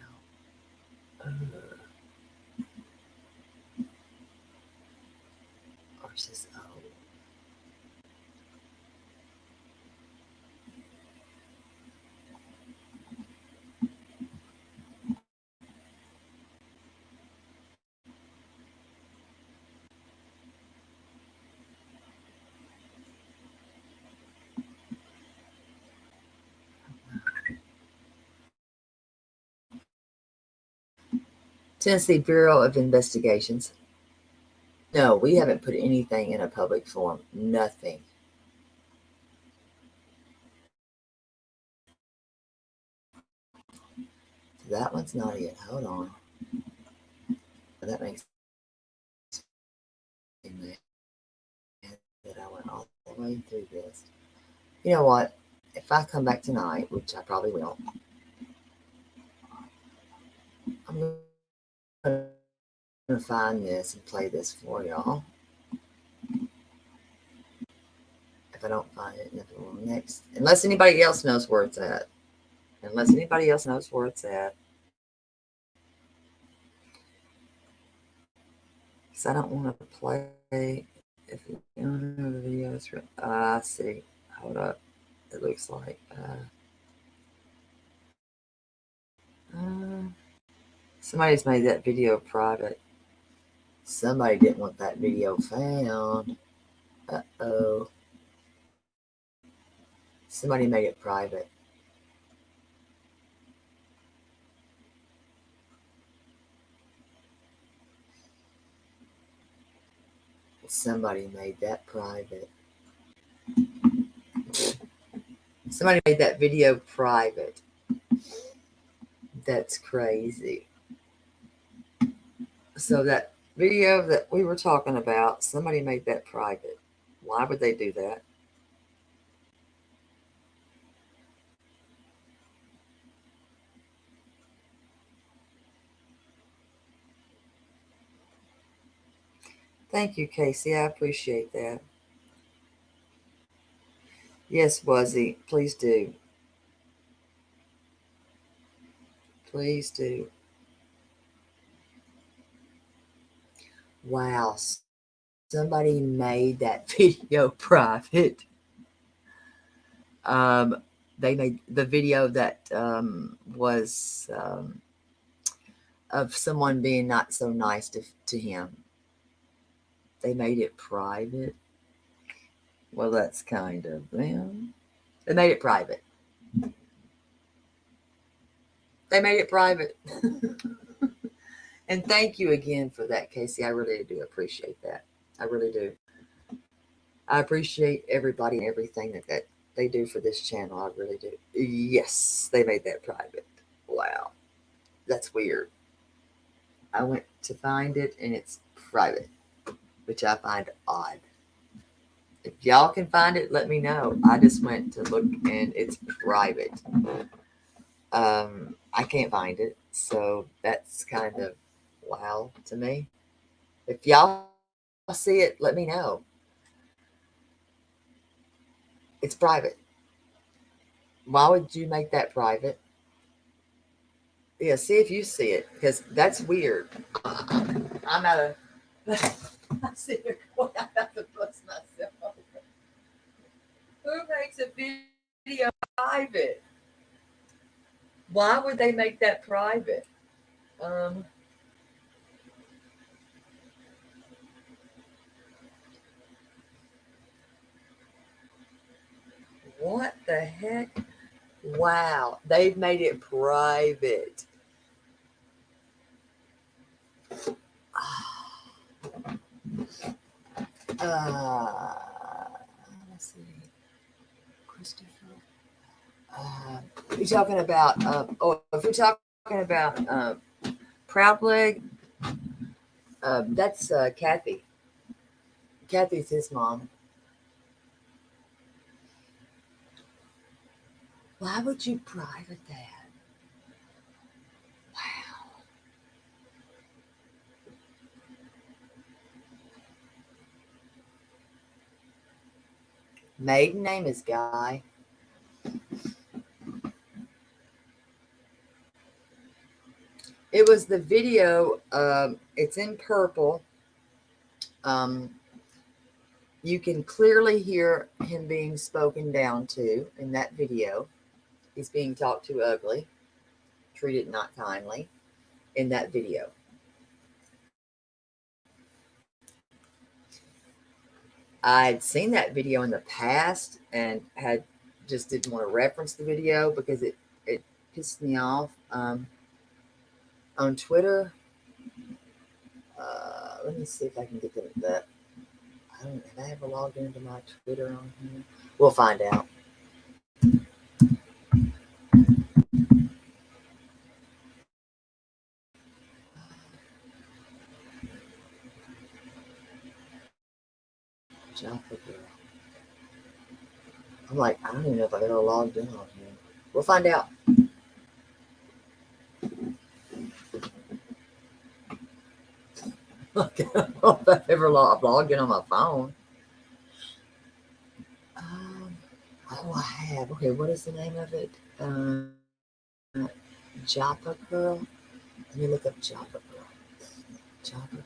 S1: Or it's just, oh. Tennessee Bureau of Investigations. No, we haven't put anything in a public forum. Nothing. That one's not it. Hold on. That makes sense that I went all the way through this. You know what? If I come back tonight, which I probably will, I'm going to find this and play this for y'all. If I don't find it, next. Unless anybody else knows where it's at. Unless anybody else knows where it's at. Because I don't want to play. If you don't know the videos, I see. Hold up. It looks like. Somebody's made that video private. Somebody didn't want that video found. Uh-oh. Somebody made it private. Somebody made that private. Somebody made that video private. That's crazy. So that video that we were talking about, somebody made that private. Why would they do that? Thank you, Casey. I appreciate that. Yes, Wuzzy. Please do. Please do. Wow. Somebody made that video private. They made the video that was of someone being not so nice to him. They made it private. Well, that's kind of them. They made it private. They made it private. And thank you again for that, Casey. I really do appreciate that. I really do. I appreciate everybody and everything that they do for this channel. I really do. Yes, they made that private. Wow. That's weird. I went to find it and it's private, which I find odd. If y'all can find it, let me know. I just went to look and it's private. I can't find it, so that's kind of wow to me. If y'all see it, let me know. It's private. Why would you make that private? Yeah, see if you see it, because that's weird. I'm out of. I see it going. I have to bust myself. Who makes a video private. Why would they make that private? What the heck? Wow, they've made it private. Let's see. Christopher. You're talking about, if you're talking about Proud Leg, that's Kathy. Kathy's his mom. Why would you private that? Wow. Maiden name is Guy. It was the video. It's in purple. You can clearly hear him being spoken down to in that video. He's being talked to ugly, treated not kindly in that video. I'd seen that video in the past and had just didn't want to reference the video because it pissed me off. On Twitter, let me see if I can get that. I don't know if I ever logged into my Twitter on here. We'll find out. Joppa girl. I'm like, I don't even know if I ever logged in on here. We'll find out. I don't know if I've ever logged in on my phone. Oh, I have. Okay, what is the name of it? Joppa girl. Let me look up Joppa girl. Joppa.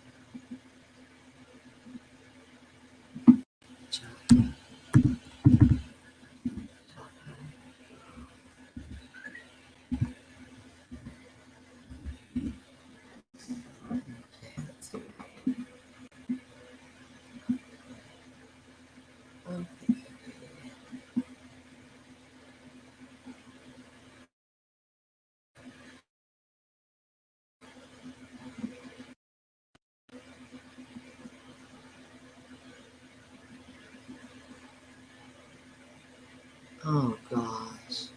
S1: Oh gosh.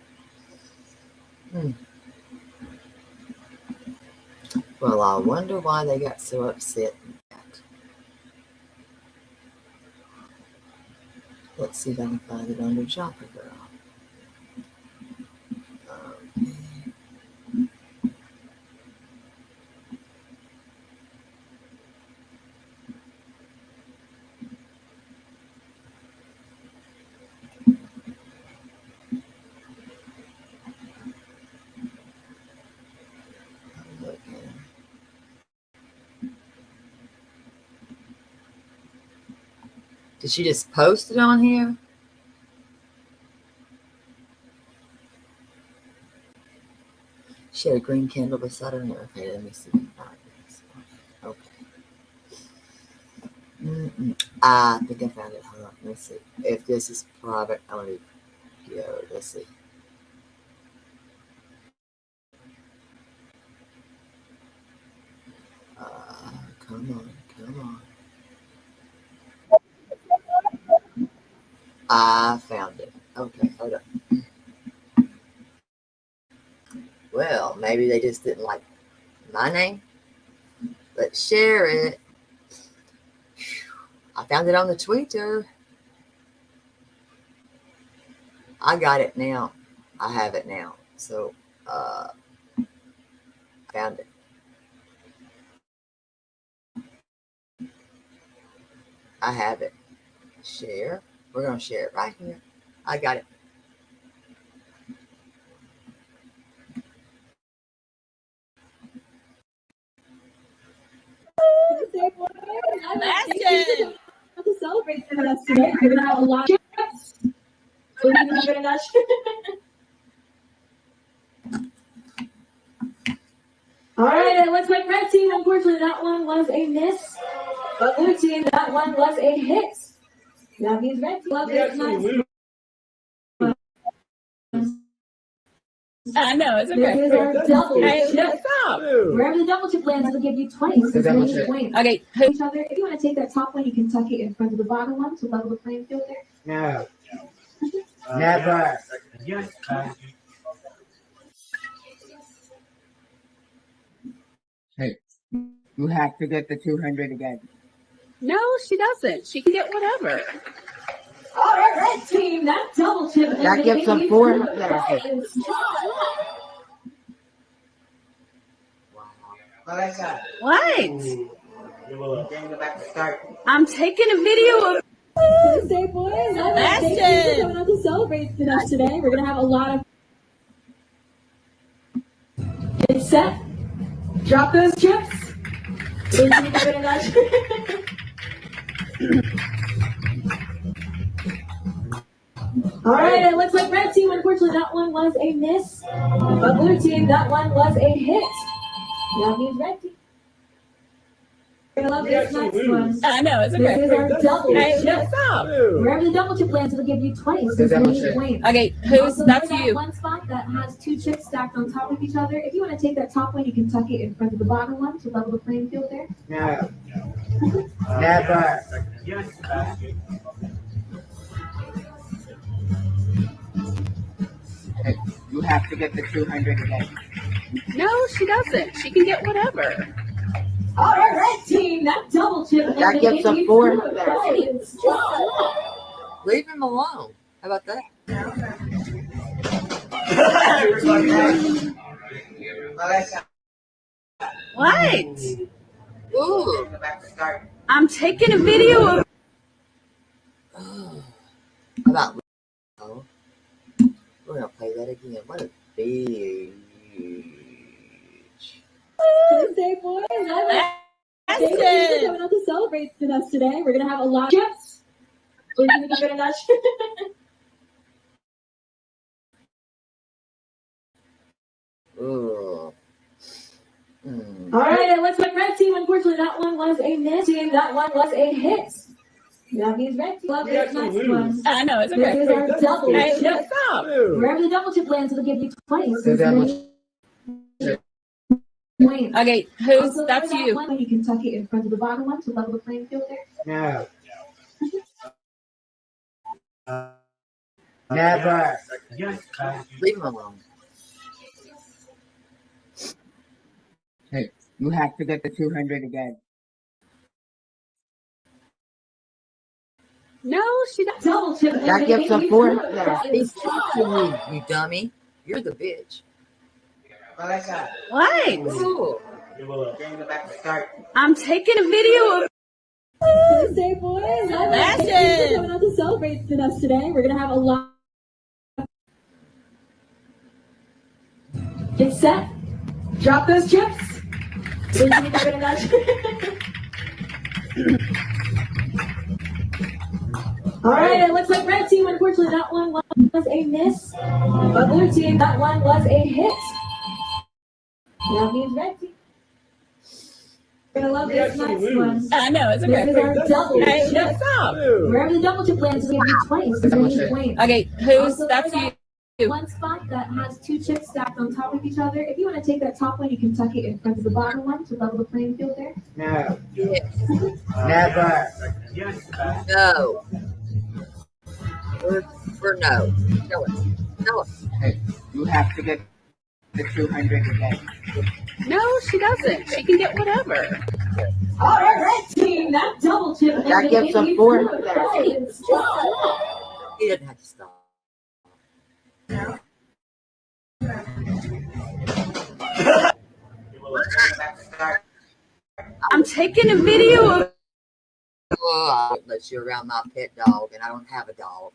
S1: Well, I wonder why they got so upset. Let's see if I can find it under Joppa girl. Did she just post it on here? She had a green candle beside her. Okay, let me see. Okay. I think I found it. Hold on. Let's see. If this is private, I'm going to go. Let's see. Come on. I found it. Okay, hold up. Well, maybe they just didn't like my name. Let's share it. I found it on the Twitter. I got it now. I have it now. So, I found it. I have it. Share. We're going to share it right here. I got it.
S12: Sebastian! To celebrate with us today, we're going to have a lot of guests. So we're going to much. All right, it looks like red team, unfortunately, that one was a miss. But blue team, that one was a hit. That means red team love this nice.
S13: I know, it's okay.
S12: This is our double
S13: Hey,
S12: chip.
S13: stop.
S12: Wherever the double chip lands, it'll give you 20. So
S13: Double
S12: it's
S13: chip.
S12: points.
S13: Okay,
S12: Each other. If you want to take that top one, you can tuck it in front of the bottom one to level the playing field there.
S13: No. Never. Hey, you have to get the 200 again. No, she doesn't. She can get whatever.
S12: All right, red team, that double chip.
S13: That gives them 4. What? I'm taking a video of
S12: Say, boys,
S13: Sebastian.
S12: thank you for coming out to celebrate with us today. We're gonna have a lot of. Get set. Drop those chips. Thank you very much. All right, it looks like red team, unfortunately, that one was a miss. But blue team, that one was a hit. That means red team. I love this next one.
S13: I know, it's okay.
S12: This is our double
S13: Hey,
S12: chip.
S13: stop.
S12: Wherever the double chip lands, it'll give you 20. So it's points.
S13: Okay, who's
S12: Also,
S13: that's
S12: there's that
S13: you.
S12: one spot that has 2 chips stacked on top of each other. If you want to take that top one, you can tuck it in front of the bottom one to level the playing field there.
S13: No. Never. Hey, you have to get the 200 again. No, she doesn't. She can get whatever.
S12: All right, red team, that double chip.
S13: That gives them 4.
S1: Leave him alone. How about that?
S13: What?
S1: Ooh.
S13: I'm taking a video of.
S1: Oh. How about oh. We're gonna play that again. What a bitch.
S12: Say, boys, thank you for coming out to celebrate with us today. We're gonna have a lot of chips. Thank you very much.
S1: Ooh.
S12: All right, it looks like red team, unfortunately, that one was a miss. Team, that one was a hit. That means red team love this next one.
S13: I know, it's okay.
S12: This is our double
S13: Hey,
S12: chip.
S13: stop.
S12: Wherever the double chip lands, it'll give you 20. So it's points.
S13: Okay, who's
S12: Also,
S13: that's
S12: that
S13: you.
S12: one, you can tuck it in front of the bottom one to level the playing field there.
S13: No. Never.
S1: Leave him alone.
S13: Hey, you have to get the 200 again. No, she doesn't.
S12: Double chip.
S13: That gives them 4.
S1: He's teaching you, you dummy. You're the bitch.
S13: What?
S1: Ooh.
S13: I'm taking a video of.
S12: Say, boys, thank you for
S13: Sebastian.
S12: coming out to celebrate with us today. We're gonna have a lot. Get set. Drop those chips. Thank you very much. All right, it looks like red team, unfortunately, that one was a miss. But blue team, that one was a hit. That means red team. We're gonna love this next one.
S13: I know, it's okay.
S12: This is our double
S13: Hey,
S12: chip.
S13: stop.
S12: Wherever the double chip lands, it'll give you 20. So it's points.
S13: Okay, who's
S12: Also,
S13: that's
S12: there's
S13: you.
S12: that one spot that has 2 chips stacked on top of each other. If you want to take that top one, you can tuck it in front of the bottom one to level the playing field there.
S13: No.
S1: Yes.
S13: Never.
S1: No. We're no. Tell us. Tell us.
S13: Hey, you have to get the 200 again. No, she doesn't. She can get whatever.
S12: All right, red team, that double chip.
S13: That gives them 4.
S1: He didn't have to stop.
S13: I'm taking a video of.
S1: Oh, I won't let you around my pet dog, and I don't have a dog.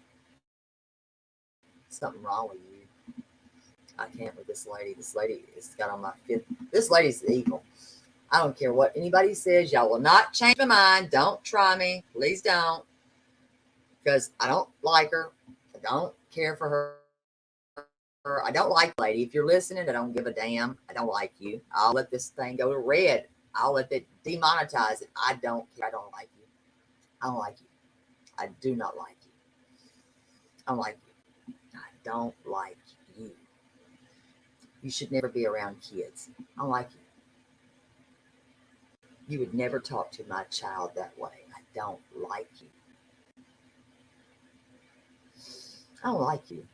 S1: Something wrong with you. I can't with this lady. This lady has got on my fifth. This lady's evil. I don't care what anybody says. Y'all will not change my mind. Don't try me. Please don't. Because I don't like her. I don't care for her. I don't like the lady. If you're listening, I don't give a damn. I don't like you. I'll let this thing go to red. I'll let it demonetize it. I don't care. I don't like you. I don't like you. I do not like you. I don't like you. I don't like you. You should never be around kids. I don't like you. You would never talk to my child that way. I don't like you. I don't like you.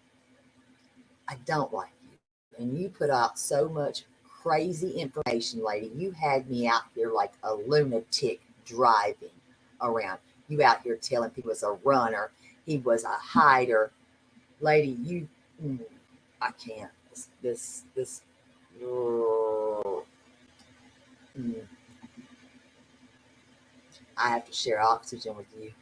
S1: I don't like you. And you put out so much crazy information, lady. You had me out here like a lunatic driving around. You out here telling people he was a runner. He was a hider. Lady, you, I can't. This, I have to share oxygen with you.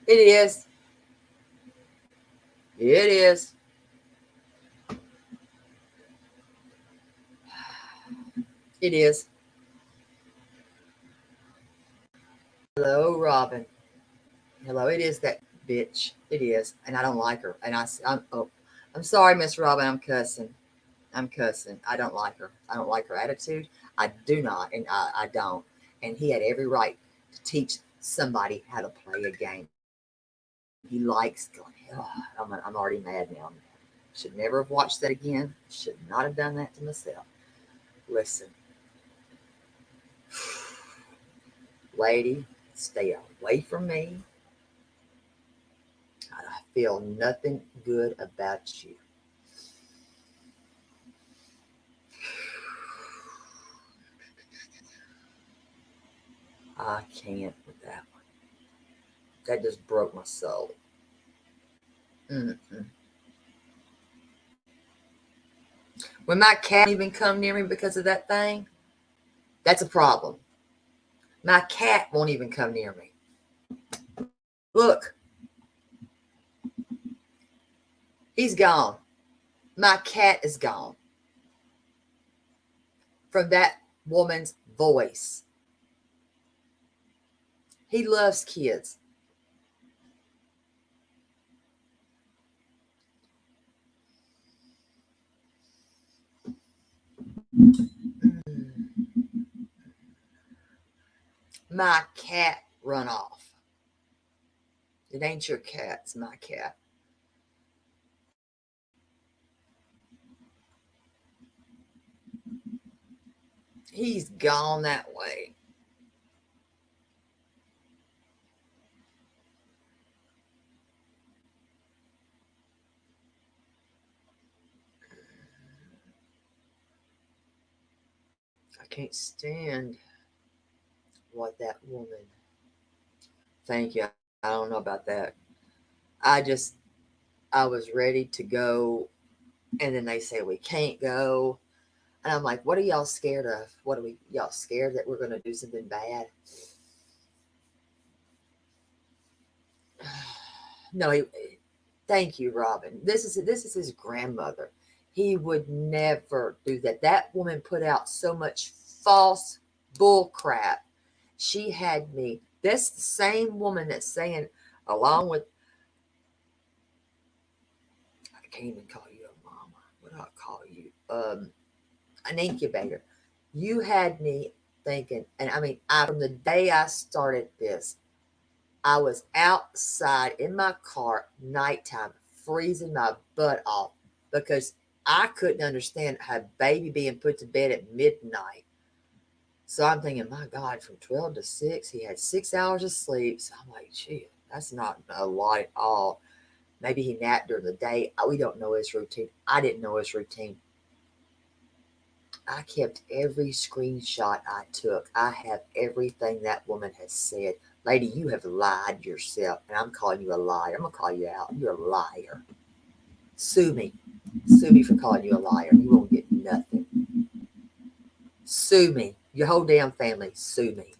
S1: It is. It is. It is. Hello, Robin. Hello, it is that bitch. It is. And I don't like her. And I'm sorry, Miss Robin. I'm cussing. I don't like her. I don't like her attitude. I do not. And I don't. And he had every right to teach somebody how to play a game. He likes going, oh, I'm already mad now. Should never have watched that again. Should not have done that to myself. Listen. Lady, stay away from me. I feel nothing good about you. I can't with that one. That just broke my soul. Mm-hmm. When my cat even come near me because of that thing, that's a problem. My cat won't even come near me. Look. He's gone. My cat is gone. From that woman's voice. He loves kids. My cat run off. It ain't your cat, it's my cat. He's gone that way. I can't stand what that woman. Thank you. I don't know about that. I was ready to go, and then they say we can't go. And I'm like, what are y'all scared of? What are y'all scared that we're going to do something bad? No, thank you, Robin. This is his grandmother. He would never do that. That woman put out so much false bull crap. She had me. That's the same woman that's saying, along with, I can't even call you a mama. What do I call you? An incubator. You had me thinking, and I mean, from the day I started this, I was outside in my car, nighttime, freezing my butt off because I couldn't understand how baby being put to bed at midnight. So I'm thinking, my God, from 12 to 6, he had 6 hours of sleep. So I'm like, gee, that's not a lot at all. Maybe he napped during the day. We don't know his routine. I didn't know his routine. I kept every screenshot I took. I have everything that woman has said. Lady, you have lied yourself, and I'm calling you a liar. I'm going to call you out. You're a liar. Sue me. Sue me for calling you a liar. You won't get nothing. Sue me. Your whole damn family, sue me.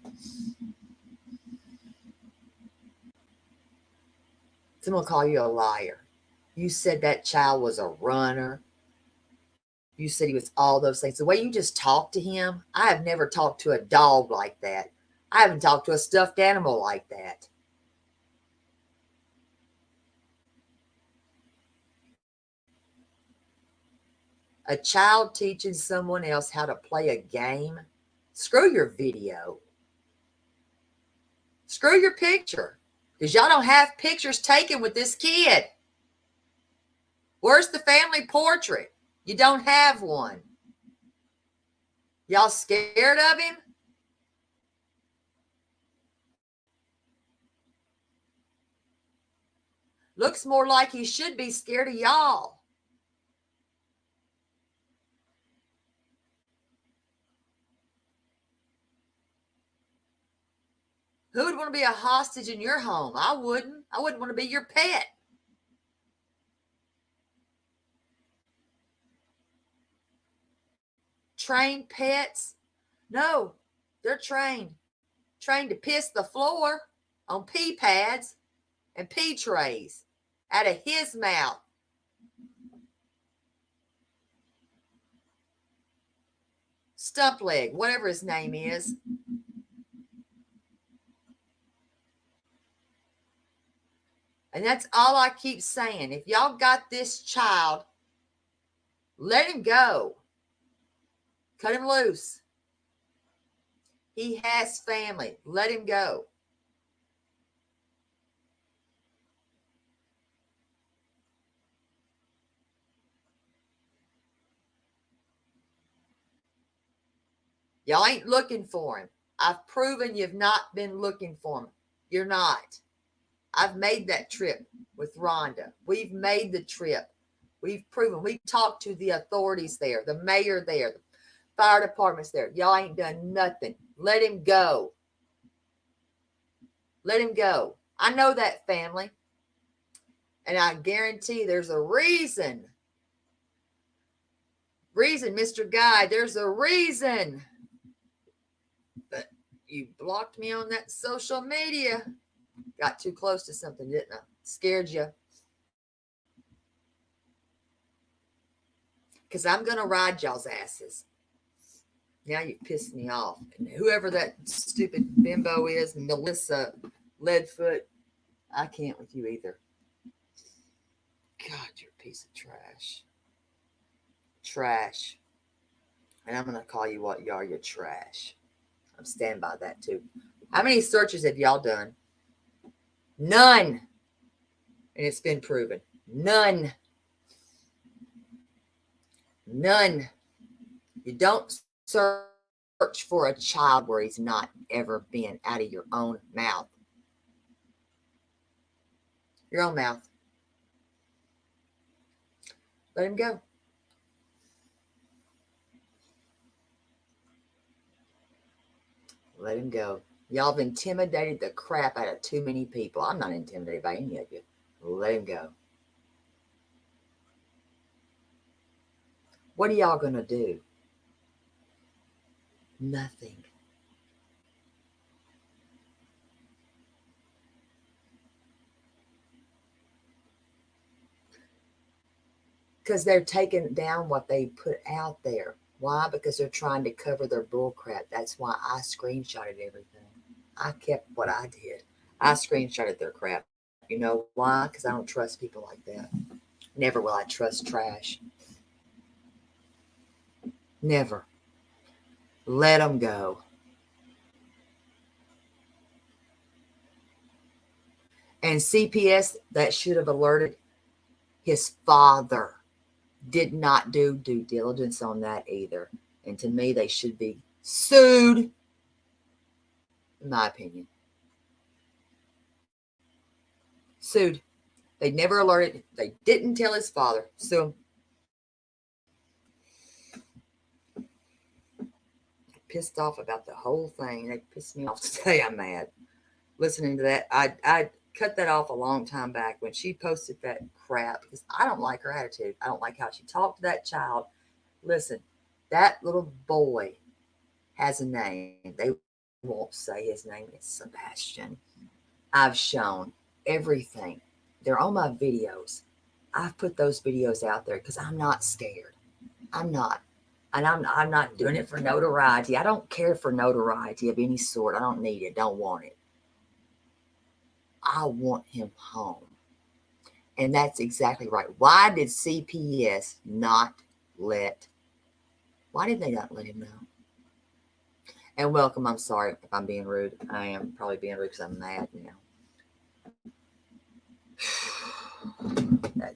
S1: So I'm going to call you a liar. You said that child was a runner. You said he was all those things. The way you just talked to him, I have never talked to a dog like that. I haven't talked to a stuffed animal like that. A child teaching someone else how to play a game. Screw your video. Screw your picture. Because y'all don't have pictures taken with this kid. Where's the family portrait? You don't have one. Y'all scared of him? Looks more like he should be scared of y'all. Who would want to be a hostage in your home? I wouldn't. I wouldn't want to be your pet. Trained pets? No, they're trained. Trained to piss the floor on pee pads and pee trays out of his mouth. Stump leg, whatever his name is. And that's all I keep saying. If y'all got this child, let him go. Cut him loose. He has family. Let him go. Y'all ain't looking for him. I've proven you've not been looking for him. You're not. I've made that trip with Rhonda. We've made the trip. We've proven. We talked to the authorities there, the mayor there, the fire departments there. Y'all ain't done nothing. Let him go. Let him go. I know that family. And I guarantee there's a reason. Mr. Guy, there's a reason. But you blocked me on that social media. Got too close to something, didn't I? Scared you. Because I'm going to ride y'all's asses. Now you pissed me off. And whoever that stupid bimbo is, Melissa Leadfoot, I can't with you either. God, you're a piece of trash. Trash. And I'm going to call you what you are. You're trash. I'm standing by that too. How many searches have y'all done? None. And it's been proven. None. None. You don't search for a child where he's not ever been, out of your own mouth. Your own mouth. Let him go. Let him go. Y'all have intimidated the crap out of too many people. I'm not intimidated by any of you. Let him go. What are y'all going to do? Nothing. Because they're taking down what they put out there. Why? Because they're trying to cover their bull crap. That's why I screenshotted everything. I kept what I did. I screenshotted their crap. You know why? Because I don't trust people like that. Never will I trust trash. Never. Let them go. And CPS, that should have alerted his father, did not do due diligence on that either. And to me, they should be sued, in my opinion. Sued. They never alerted. They didn't tell his father. So pissed off about the whole thing. They pissed me off today. I'm mad. Listening to that, I cut that off a long time back when she posted that crap because I don't like her attitude. I don't like how she talked to that child. Listen, that little boy has a name. They won't say his name. It's Sebastian. I've shown everything. They're on my videos. I've put those videos out there because I'm not scared. I'm not. And I'm not doing it for notoriety. I don't care for notoriety of any sort. I don't need it. Don't want it. I want him home. And that's exactly right. Why did CPS not let, why did they not let him know? And welcome, I'm sorry if I'm being rude. I am probably being rude because I'm mad now.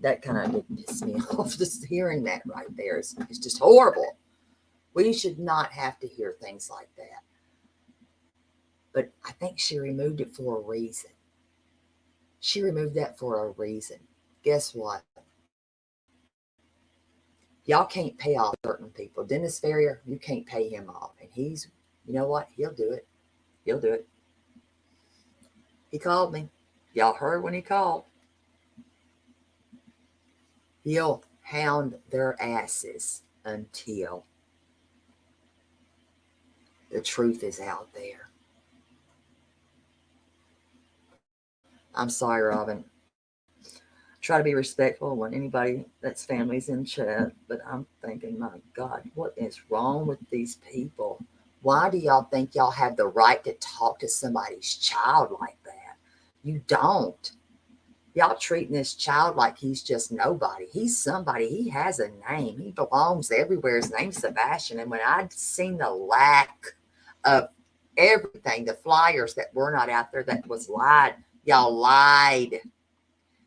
S1: That kind of pissed me off. Just hearing that right there is just horrible. We should not have to hear things like that. But I think she removed it for a reason. She removed that for a reason. Guess what? Y'all can't pay off certain people. Dennis Ferrier, you can't pay him off. And he's, you know what? He'll do it. He'll do it. He called me. Y'all heard when he called. He'll hound their asses until the truth is out there. I'm sorry, Robin. Try to be respectful when anybody that's family's in chat, but I'm thinking, my God, what is wrong with these people? Why do y'all think y'all have the right to talk to somebody's child like that? You don't. Y'all treating this child like he's just nobody. He's somebody. He has a name. He belongs everywhere. His name's Sebastian. And when I'd seen the lack of everything, the flyers that were not out there, that was lied. Y'all lied.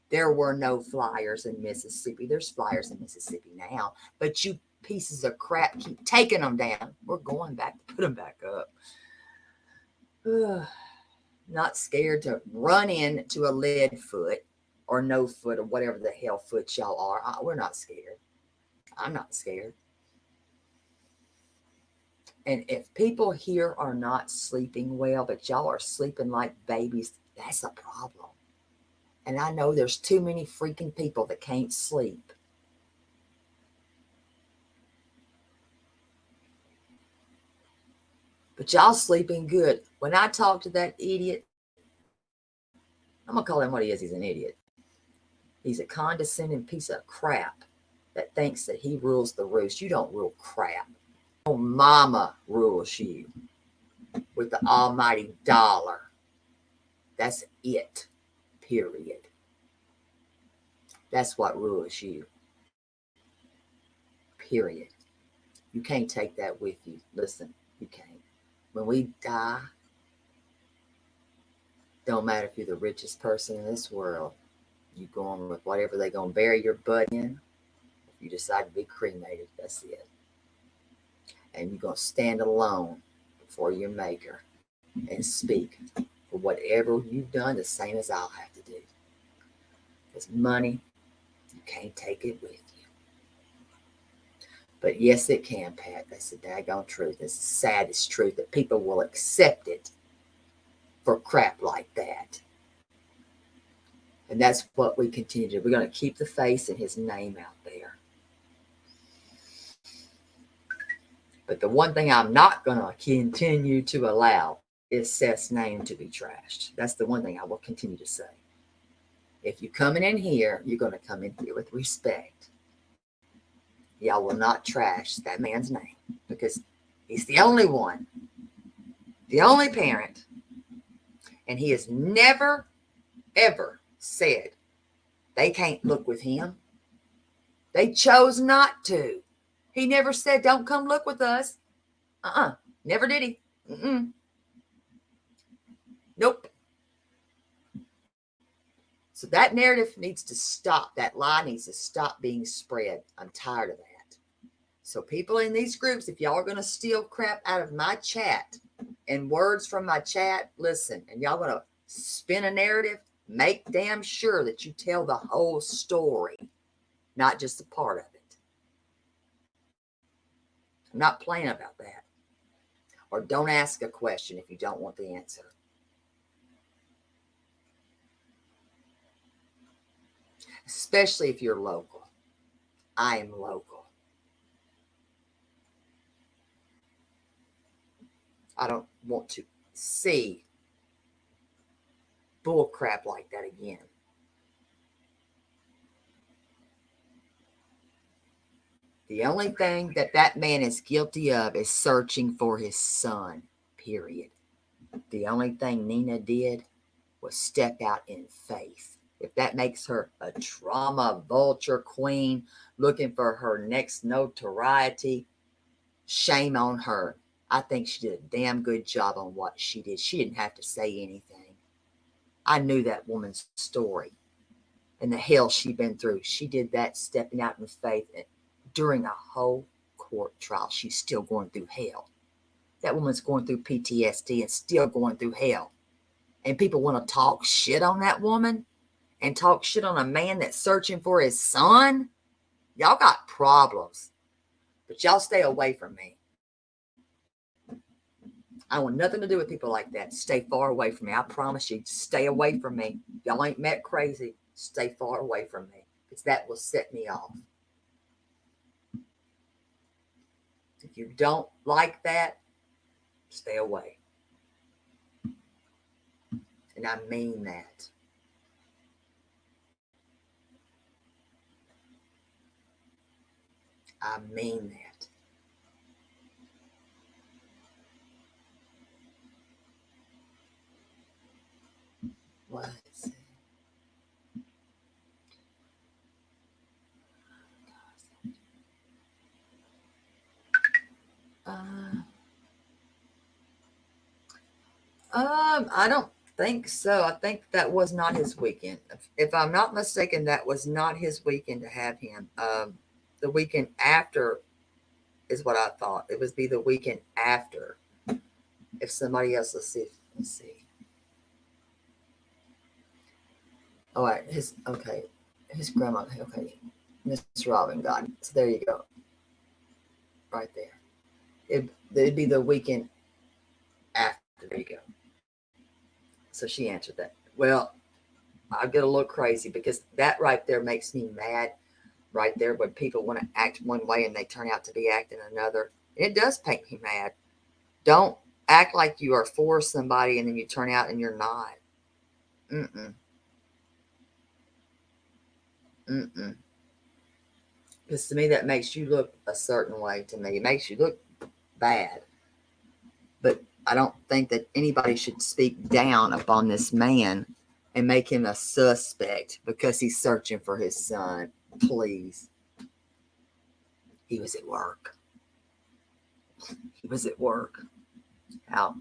S1: There were no flyers in Mississippi. There's flyers in Mississippi now, but you pieces of crap keep taking them down. We're going back to put them back up. Not scared to run into a lead foot or no foot or whatever the hell foot y'all are. We're not scared. I'm not scared. And if people here are not sleeping well, but y'all are sleeping like babies, that's a problem. And I know there's too many freaking people that can't sleep. But y'all sleeping good. When I talk to that idiot, I'm going to call him what he is. He's an idiot. He's a condescending piece of crap that thinks that he rules the roost. You don't rule crap. Oh, mama rules you with the almighty dollar. That's it. Period. That's what rules you. Period. You can't take that with you. Listen, you can't. When we die, don't matter if you're the richest person in this world, you going with whatever they're going to bury your butt in. If you decide to be cremated, that's it. And you're going to stand alone before your maker and speak for whatever you've done, the same as I'll have to do. Because money, you can't take it with you. But yes, it can, Pat. That's the daggone truth. It's the saddest truth that people will accept it for crap like that. And that's what we continue to do. We're going to keep the face and his name out there. But the one thing I'm not going to continue to allow is Seth's name to be trashed. That's the one thing I will continue to say. If you're coming in here, you're going to come in here with respect. Y'all will not trash that man's name because he's the only one, the only parent, and he has never, ever said they can't look with him. They chose not to. He never said, don't come look with us. Never did he. Nope. So that narrative needs to stop. That lie needs to stop being spread. I'm tired of that. So people in these groups, if y'all are going to steal crap out of my chat and words from my chat, listen, and y'all going to spin a narrative, make damn sure that you tell the whole story, not just a part of it. I'm not playing about that. Or don't ask a question if you don't want the answer. Especially if you're local. I am local. I don't want to see bull crap like that again. The only thing that man is guilty of is searching for his son, period. The only thing Nina did was step out in faith. If that makes her a trauma vulture queen looking for her next notoriety, shame on her. I think she did a damn good job on what she did. She didn't have to say anything. I knew that woman's story and the hell she'd been through. She did that stepping out in faith during a whole court trial. She's still going through hell. That woman's going through PTSD and still going through hell. And people want to talk shit on that woman and talk shit on a man that's searching for his son. Y'all got problems, but y'all stay away from me. I want nothing to do with people like that. Stay far away from me. I promise you, stay away from me. Y'all ain't met crazy. Stay far away from me, because that will set me off. If you don't like that, stay away. And I mean that. I mean that. What is it? I don't think so. I think that was not his weekend. If I'm not mistaken, that was not his weekend to have him. The weekend after is what I thought. It would be the weekend after. If somebody else, let's see. All right, his grandma. Okay, Miss Robin got it. So there you go. Right there. It'd be the weekend after. There you go. So she answered that. Well, I get a little crazy because that right there makes me mad. Right there, when people want to act one way and they turn out to be acting another. It does make me mad. Don't act like you are for somebody and then you turn out and you're not. Because to me, that makes you look a certain way to me. It makes you look bad. But I don't think that anybody should speak down upon this man and make him a suspect because he's searching for his son. Please. He was at work. He was at work. How?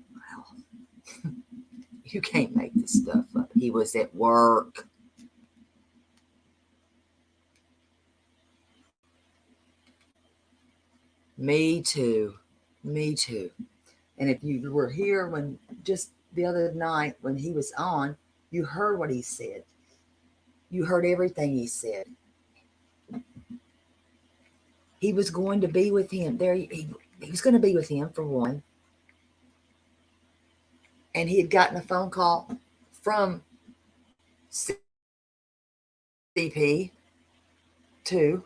S1: You can't make this stuff up. He was at work. Me too. Me too. And if you were here when just the other night when he was on, you heard what he said. You heard everything he said. He was going to be with him. He was going to be with him, for one. And he had gotten a phone call from CP, too.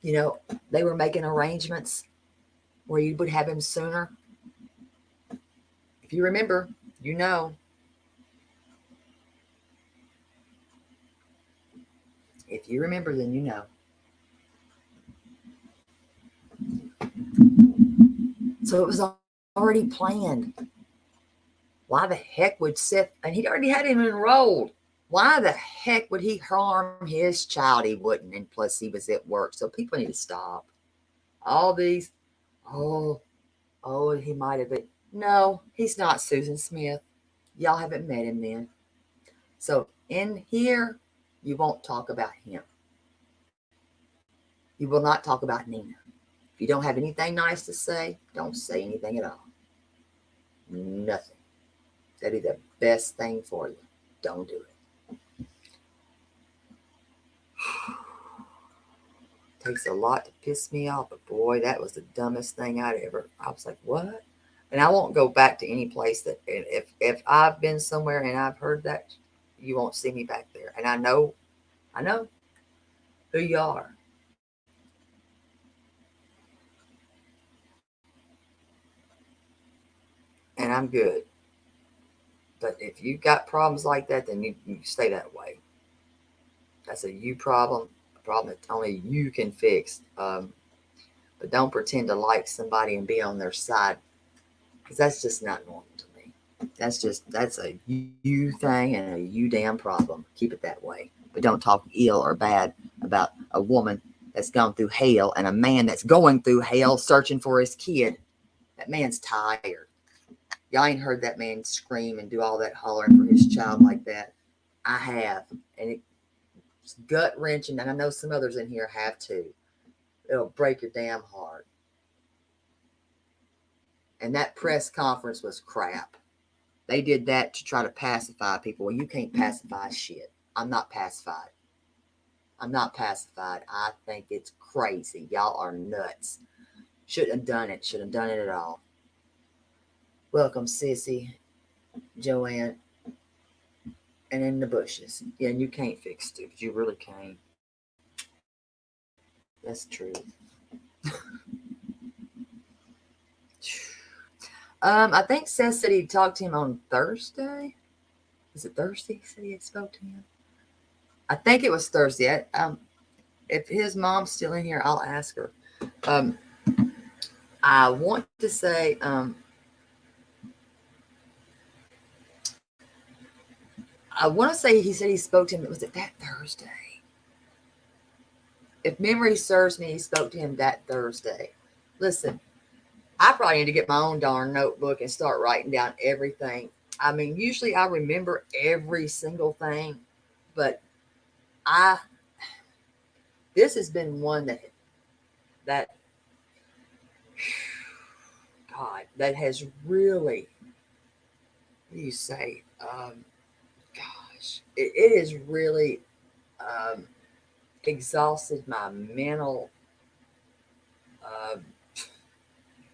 S1: You know, they were making arrangements where you would have him sooner. If you remember, you know. If you remember, then you know. So it was already planned. Why the heck would Seth, and he already had him enrolled. Why the heck would he harm his child? He wouldn't. And plus he was at work. So people need to stop. All these, oh, he might have been. No, he's not Susan Smith. Y'all haven't met him then. So in here, you won't talk about him. You will not talk about Nina. If you don't have anything nice to say, don't say anything at all. Nothing. That'd be the best thing for you. Don't do it. Takes a lot to piss me off, but boy, that was the dumbest thing I was like, what? And I won't go back to any place that if I've been somewhere and I've heard that, you won't see me back there. And I know who you are. And I'm good. But if you've got problems like that, then you stay that way. That's a you problem. problem that only you can fix. But don't pretend to like somebody and be on their side, because that's just not normal to me. That's a you thing and a you damn problem. Keep it that way. But don't talk ill or bad about a woman that's gone through hell and a man that's going through hell searching for his kid. That man's tired. Y'all ain't heard that man scream and do all that hollering for his child like that. I have. And it's gut wrenching. And I know some others in here have too. It'll break your damn heart. And that press conference was crap. They did that to try to pacify people. Well, you can't pacify shit. I'm not pacified. I'm not pacified. I think it's crazy. Y'all are nuts. Shouldn't have done it. Shouldn't have done it at all. Welcome, Sissy, Joanne, and in the bushes. Yeah, and you can't fix stupid. You really can't. That's true. I think Seth said he talked to him on Thursday. Is it Thursday? He said he had spoke to him. I think it was Thursday. If his mom's still in here, I'll ask her. I want to say, I want to say he said he spoke to him. Was it that Thursday? If memory serves me, he spoke to him that Thursday. Listen, I probably need to get my own darn notebook and start writing down everything. I mean, usually I remember every single thing, but this has been one that God, that has really, what do you say? Gosh, it has really exhausted my mental.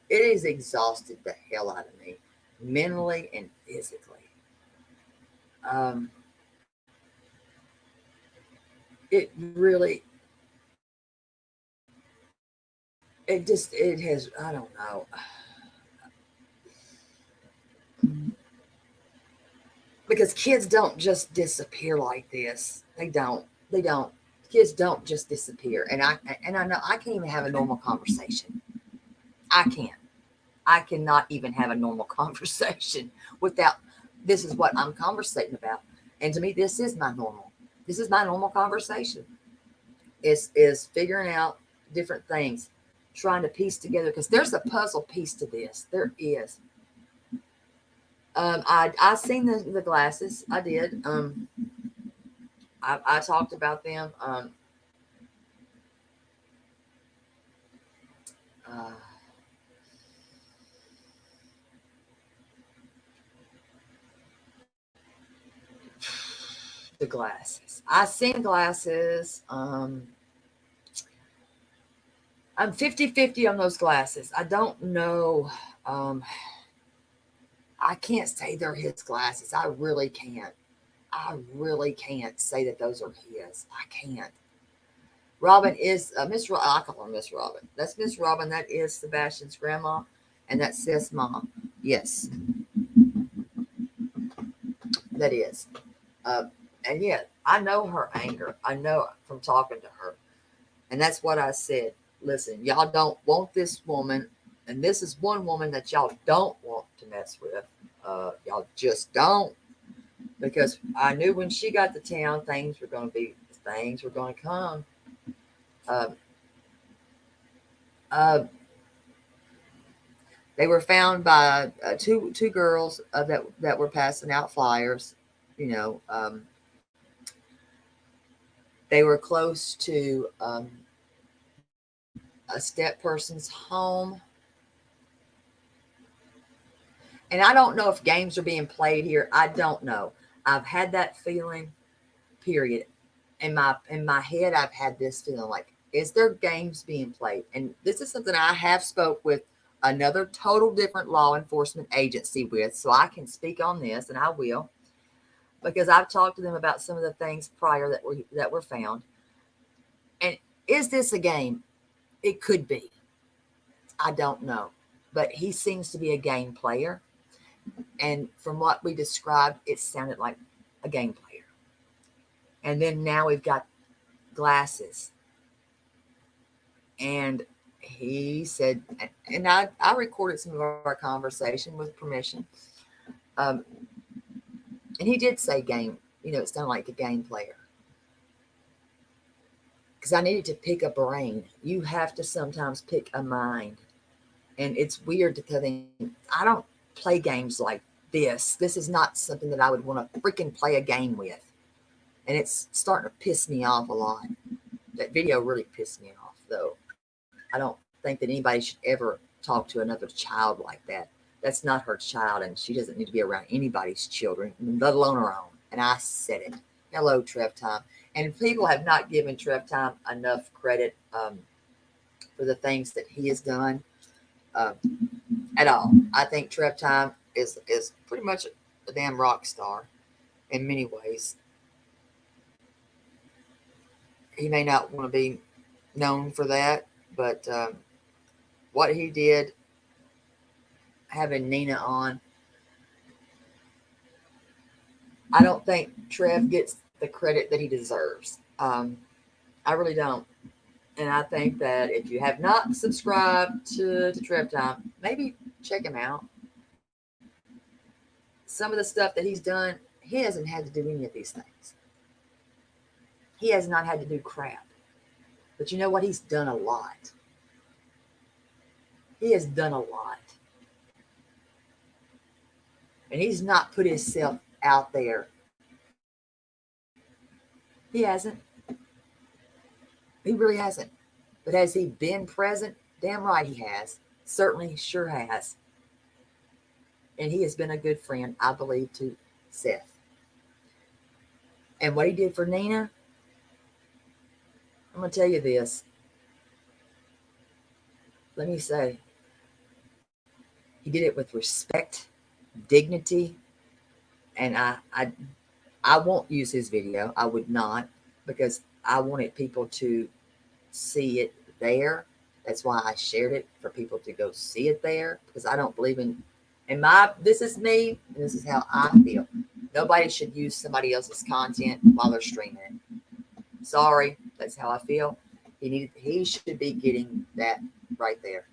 S1: It has exhausted the hell out of me, mentally and physically. It really, it has, I don't know. Because kids don't just disappear like this. They don't. Kids don't just disappear. And I know I can't even have a normal conversation. I can't. I cannot even have a normal conversation without, this is what I'm conversating about. And to me, this is my normal. This is my normal conversation. Is figuring out different things, trying to piece together, because there's a puzzle piece to this. There is. I seen the glasses. I did. I talked about them. The glasses. I seen glasses. I'm 50-50 on those glasses. I don't know. I can't say they're his glasses. I really can't. I really can't say that those are his. I can't. Robin is Miss. I call her Miss Robin. That's Miss Robin. That is Sebastian's grandma, and that's Seth's mom. Yes, that is. And yeah, I know her anger. I know from talking to her, and that's what I said. Listen, y'all don't want this woman, and this is one woman that y'all don't want to mess with. Y'all just don't, because I knew when she got to town, things were going to come. They were found by two girls that were passing out flyers. You know, they were close to a step person's home. And I don't know if games are being played here. I don't know. I've had that feeling, period. In my head, I've had this feeling like, is there games being played? And this is something I have spoke with another total different law enforcement agency with, so I can speak on this, and I will, because I've talked to them about some of the things prior that were found. And is this a game? It could be. I don't know. But he seems to be a game player. And from what we described, it sounded like a game player. And then now we've got glasses. And he said, and I recorded some of our conversation with permission. And he did say game, it sounded like a game player. Because I needed to pick a brain. You have to sometimes pick a mind. And it's weird to think, I don't play games like this. This is not something that I would want to freaking play a game with. And it's starting to piss me off a lot. That video really pissed me off, though. I don't think that anybody should ever talk to another child like that. That's not her child, and she doesn't need to be around anybody's children, let alone her own. And I said it. Hello, Trev Time. And people have not given Trev Time enough credit for the things that he has done at all. I think Trev Time is pretty much a damn rock star in many ways. He may not want to be known for that, but what he did, having Nina on, I don't think Trev gets the credit that he deserves. I really don't. And I think that if you have not subscribed to Trev Time, maybe check him out. Some of the stuff that he's done, he hasn't had to do any of these things. He has not had to do crap. But you know what? He's done a lot. He has done a lot. And he's not put himself out there. He hasn't. He really hasn't. But has he been present? Damn right he has. Certainly sure has. And he has been a good friend, I believe, to Seth. And what he did for Nina, I'm going to tell you this. Let me say, he did it with respect, dignity, and I won't use his video. I would not, because I wanted people to see it there. That's why I shared it, for people to go see it there, because I don't believe in this is me, and this is how I feel. Nobody should use somebody else's content while they're streaming it. Sorry, that's how I feel. He should be getting that right there.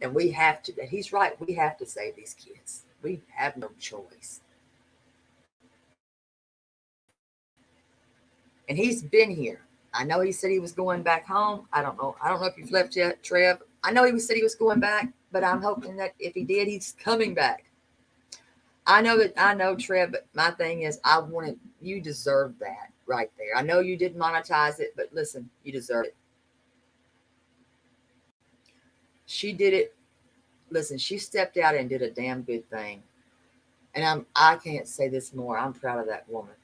S1: And we have to, and he's right, we have to save these kids. We have no choice. And he's been here. I know he said he was going back home. I don't know if you've left yet, Trev. I know he said he was going back, but I'm hoping that if he did, he's coming back. I know, Trev, but my thing is, you deserve that right there. I know you didn't monetize it, but listen, you deserve it. She did it. Listen, she stepped out and did a damn good thing. And I can't say this more. I'm proud of that woman.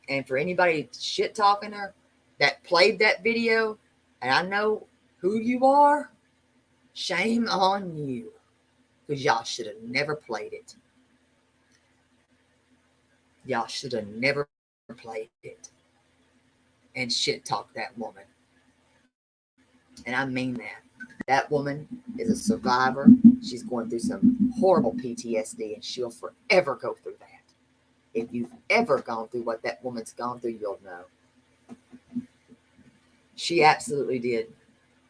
S1: And for anybody shit talking her that played that video, and I know who you are, shame on you. Because y'all should have never played it. Y'all should have never played it and shit talk that woman. And I mean that. That woman is a survivor. She's going through some horrible PTSD, and she'll forever go through that. If you've ever gone through what that woman's gone through, you'll know. She absolutely did.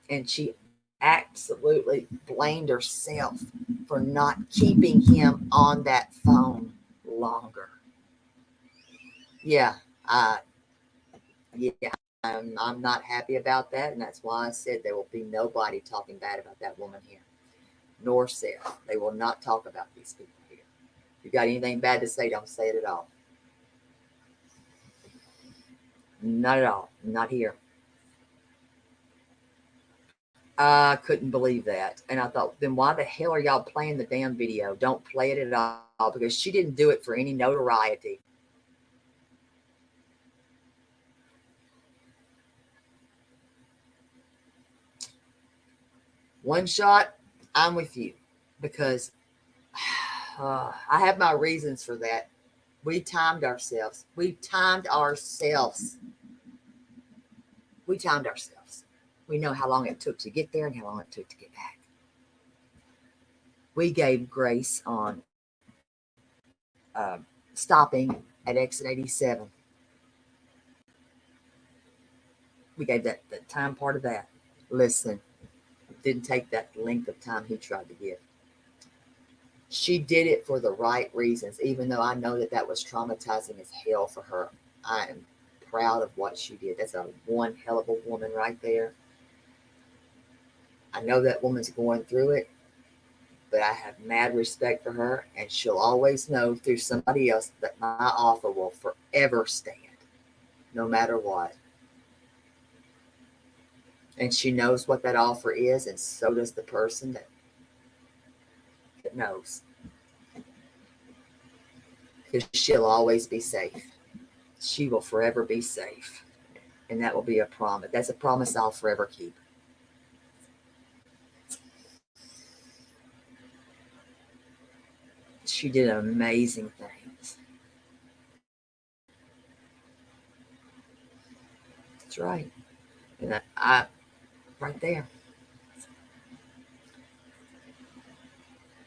S1: And she absolutely blamed herself for not keeping him on that phone longer. Yeah, I'm not happy about that, and that's why I said there will be nobody talking bad about that woman here, nor Seth. They will not talk about these people here. If you got anything bad to say, don't say it at all. Not at all. Not here. I couldn't believe that. And I thought, then why the hell are y'all playing the damn video? Don't play it at all, because she didn't do it for any notoriety. One shot, I'm with you, because I have my reasons for that. We timed ourselves. We know how long it took to get there and how long it took to get back. We gave grace on stopping at exit 87. We gave that the time part of that. Listen, didn't take that length of time he tried to give. She did it for the right reasons, even though I know that was traumatizing as hell for her. I am proud of what she did. That's a one hell of a woman right there. I know that woman's going through it, but I have mad respect for her, and she'll always know through somebody else that my offer will forever stand, no matter what. And she knows what that offer is, and so does the person that knows. Because she'll always be safe. She will forever be safe. And that will be a promise. That's a promise I'll forever keep. She did amazing things. That's right. And I right there.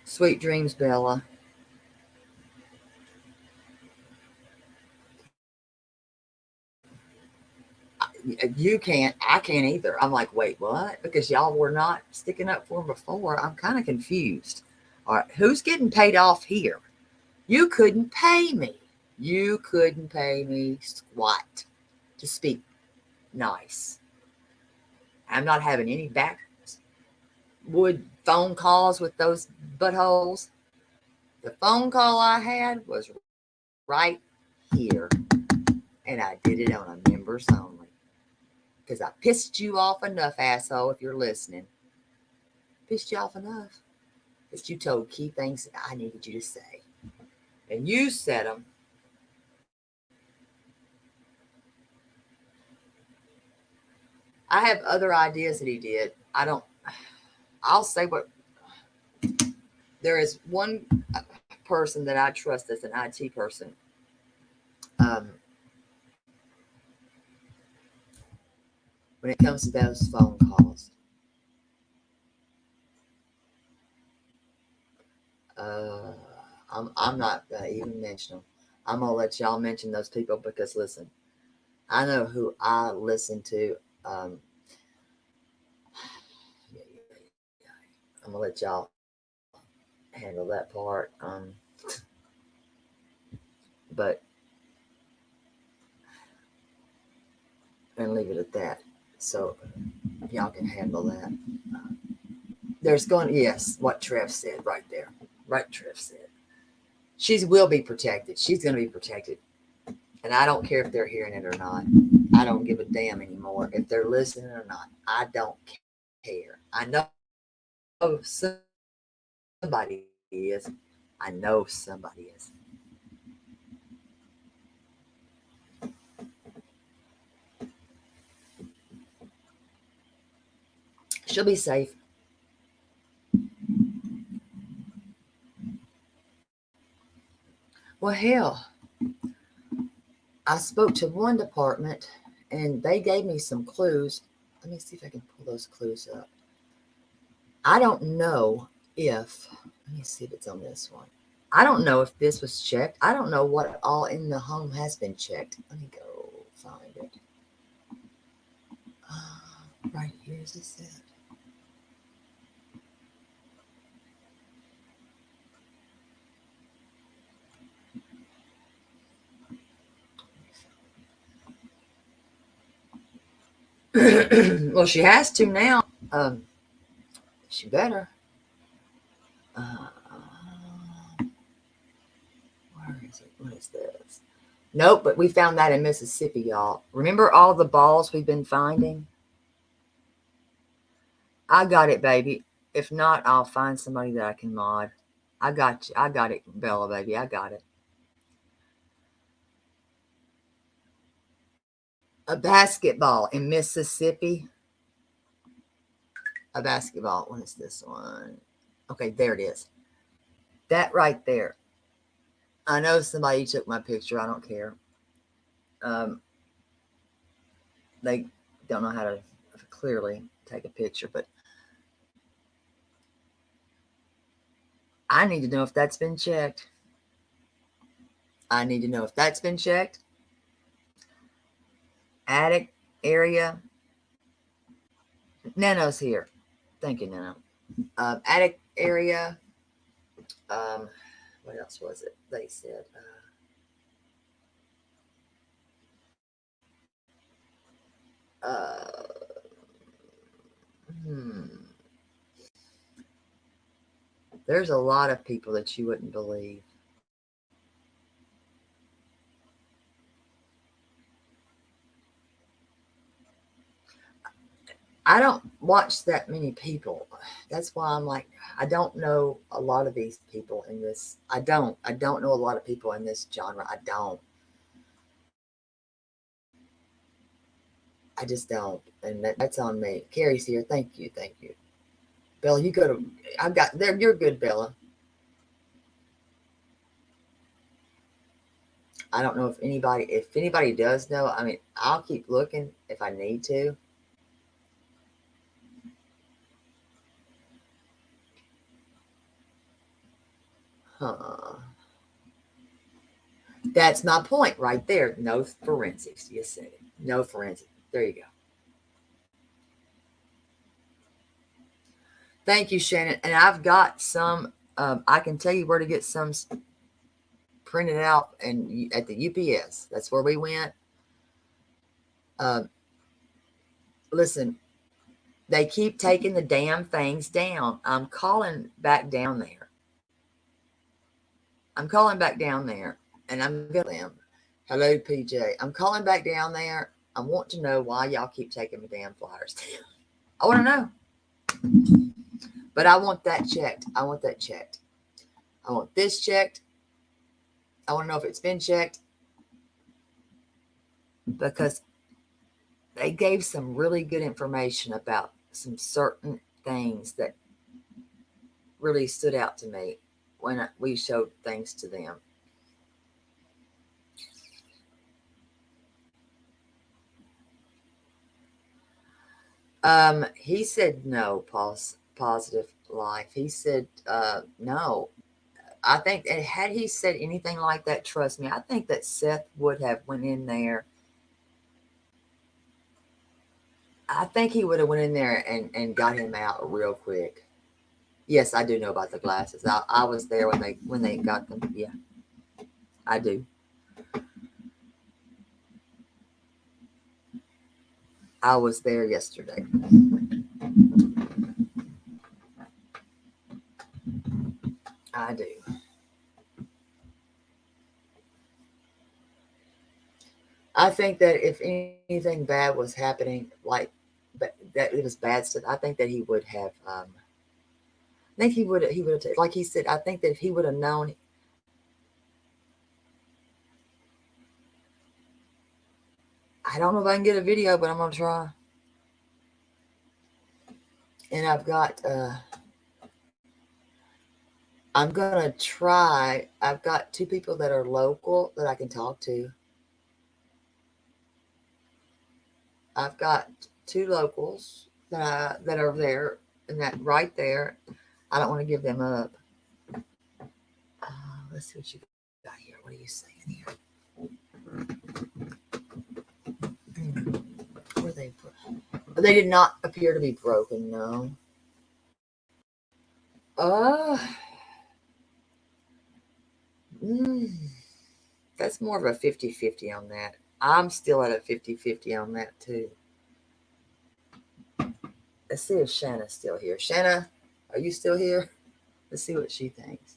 S1: Sweet dreams, Bella. You can't, I can't either. I'm like, wait, what? Because y'all were not sticking up for him before. I'm kind of confused. All right, who's getting paid off here? You couldn't pay me. You couldn't pay me squat to speak nice. I'm not having any backwood phone calls with those buttholes. The phone call I had was right here, and I did it on a members only. Because I pissed you off enough, asshole, if you're listening. Pissed you off enough that you told key things that I needed you to say. And you said them. I have other ideas that he did. I'll say what. There is one person that I trust as an IT person. When it comes to those phone calls. I'm not going to even mention them. I'm going to let y'all mention those people because, listen, I know who I listen to. I'm going to let y'all handle that part. But, and leave it at that. So, y'all can handle that. There's going, yes, what Trev said right there. Right, Trev said. She will be protected. She's going to be protected. And I don't care if they're hearing it or not. I don't give a damn anymore if they're listening or not. I don't care. I know somebody is. I know somebody is. She'll be safe. Well, hell, I spoke to one department and they gave me some clues. Let me see if I can pull those clues up. I don't know if, let me see if it's on this one. I don't know if this was checked. I don't know what all in the home has been checked. Let me go find it. Right here, is this it? Well, she has to now. She better. Where is it? What is this? Nope, but we found that in Mississippi, y'all. Remember all the balls we've been finding? I got it, baby. If not, I'll find somebody that I can mod. I got you. I got it, Bella, baby. I got it. A basketball in Mississippi. A basketball. What is this one? Okay, there it is. That right there. I know somebody took my picture. I don't care. They don't know how to clearly take a picture, but I need to know if that's been checked. I need to know if that's been checked. Attic area. Nano's here. Thank you, Nano. Attic area. What else was it? They said. There's a lot of people that you wouldn't believe. I don't watch that many people. That's why I'm like, I don't know a lot of these people in this. I don't know a lot of people in this genre. I just don't. And that's on me. Carrie's here. Thank you. Bella, you go to, I've got there. You're good, Bella. I don't know if anybody does know. I mean, I'll keep looking if I need to. Huh. That's my point right there. No forensics. You said it. No forensics. There you go. Thank you, Shannon. And I've got some, I can tell you where to get some printed out and at the UPS. That's where we went. Listen, they keep taking the damn things down. I'm calling back down there. And I'm going to them. Hello, PJ. I'm calling back down there. I want to know why y'all keep taking my damn flyers down. I want to know. But I want that checked. I want this checked. I want to know if it's been checked. Because they gave some really good information about some certain things that really stood out to me when we showed things to them. He said no, positive life. He said no. I think, and had he said anything like that, trust me, I think that Seth would have went in there. I think he would have went in there and got him out real quick. Yes, I do know about the glasses. I was there when they got them. Yeah, I do. I was there yesterday. I do. I think that if anything bad was happening, like that it was bad stuff, I think that he would have. I think he would have, like he said. I think that if he would have known. I don't know if I can get a video, but I'm gonna try. And I've got. I'm gonna try. I've got 2 people that are local that I can talk to. I've got 2 locals that are there and that right there. I don't want to give them up. Let's see what you got here. What are you saying here? Where they put? They did not appear to be broken. No. That's more of a 50-50 on that. I'm still at a 50-50 on that too. Let's see if Shanna's still here. Shanna, are you still here? Let's see what she thinks.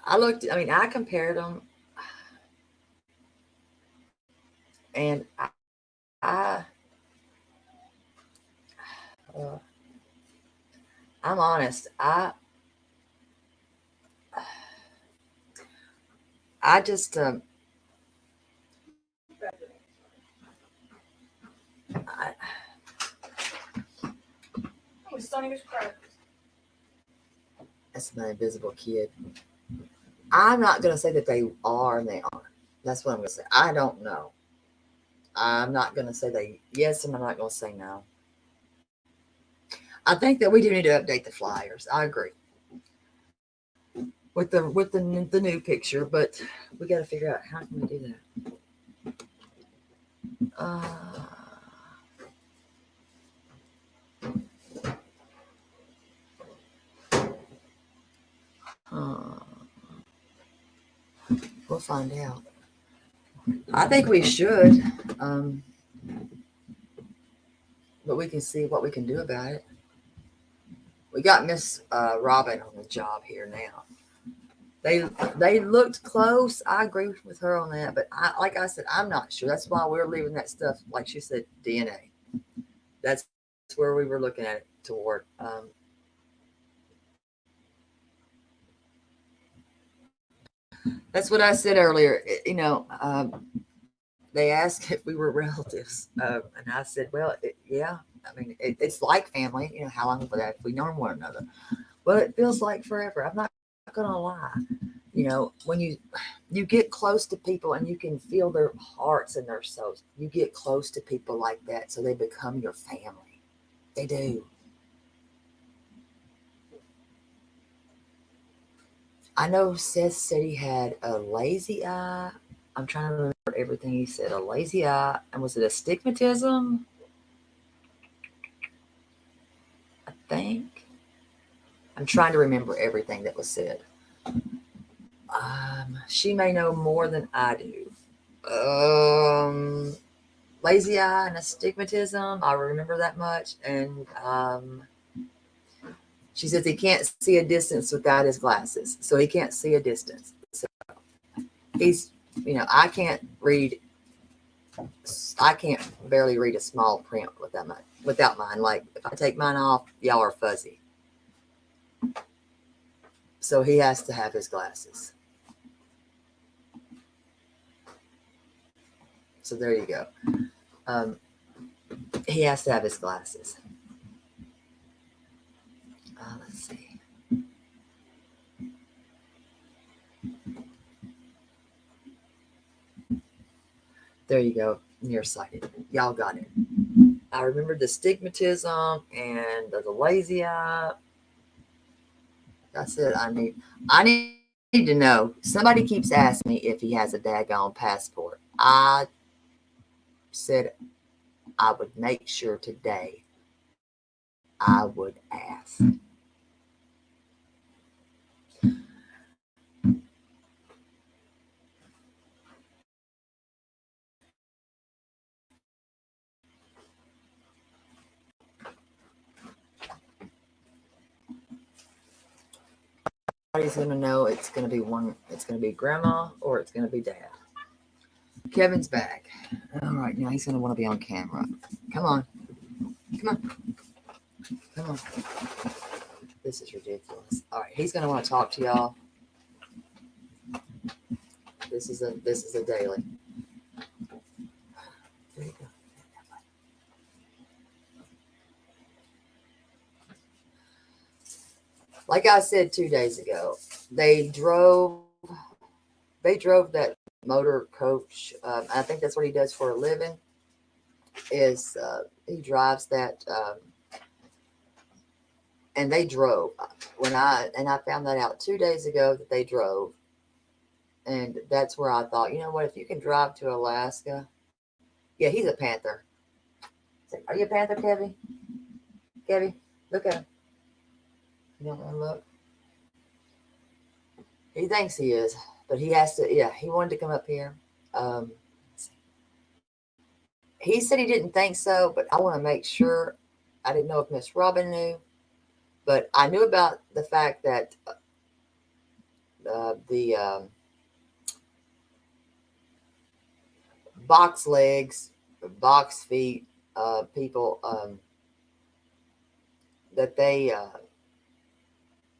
S1: I compared them. And I'm honest. I just that's my invisible kid. I'm not going to say that they are and they aren't. That's what I'm going to say. I don't know. I'm not going to say they yes, and I'm not going to say no. I think that we do need to update the flyers. I agree with the new picture, but we got to figure out how can we do that. We'll find out. I think we should, but we can see what we can do about it. We got Miss Robin on the job here now. They looked close. I agree with her on that, but like I said, I'm not sure. That's why we're leaving that stuff, like she said, DNA. That's where we were looking at it toward. That's what I said earlier. They asked if we were relatives, and I said, "Well, yeah. I mean, it's like family. How long have we known one another? Well, it feels like forever. I'm not gonna lie. When you get close to people and you can feel their hearts and their souls, you get close to people like that, so they become your family. They do. I know Seth said he had a lazy eye. I'm trying to remember everything he said. A lazy eye. And was it astigmatism? I think. I'm trying to remember everything that was said. She may know more than I do. Lazy eye and astigmatism. I remember that much. And she says he can't see a distance without his glasses. So he can't see a distance. So he's, I can't barely read a small print without mine. Like if I take mine off, y'all are fuzzy. So he has to have his glasses. So there you go. He has to have his glasses. Let's see. There you go. Nearsighted. Y'all got it. I remember the stigmatism and the lazy eye. That's it. I need to know. Somebody keeps asking me if he has a daggone passport. I said I would make sure today I would ask. Everybody's going to know it's going to be grandma or it's going to be dad. Kevin's back. All right, now he's going to want to be on camera. Come on. This is ridiculous. All right, he's going to want to talk to y'all. This is a daily. There you go. Like I said 2 days ago, they drove that motor coach. I think that's what he does for a living. He drives that, and they drove I found that out 2 days ago that they drove, and that's where I thought, you know what, if you can drive to Alaska, yeah, he's a Panther. Are you a Panther, Kevy? Kevy, look at him. You don't want to look. He thinks he is, but he has to. Yeah, he wanted to come up here. He said he didn't think so, but I want to make sure. I didn't know if Miss Robin knew, but I knew about the fact that the box legs, box feet people that they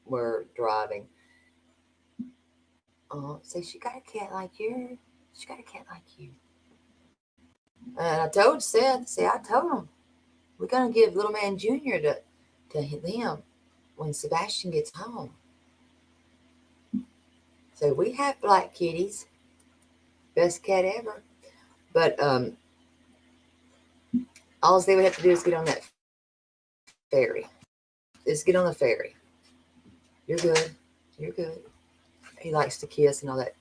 S1: were driving. So she got a cat like you. She got a cat like you. And I told Seth, I told him, we're going to give little man Junior to them when Sebastian gets home. So we have black kitties. Best cat ever. But all they would have to do is get on that ferry. Just get on the ferry. You're good. You're good. He likes to kiss and all that.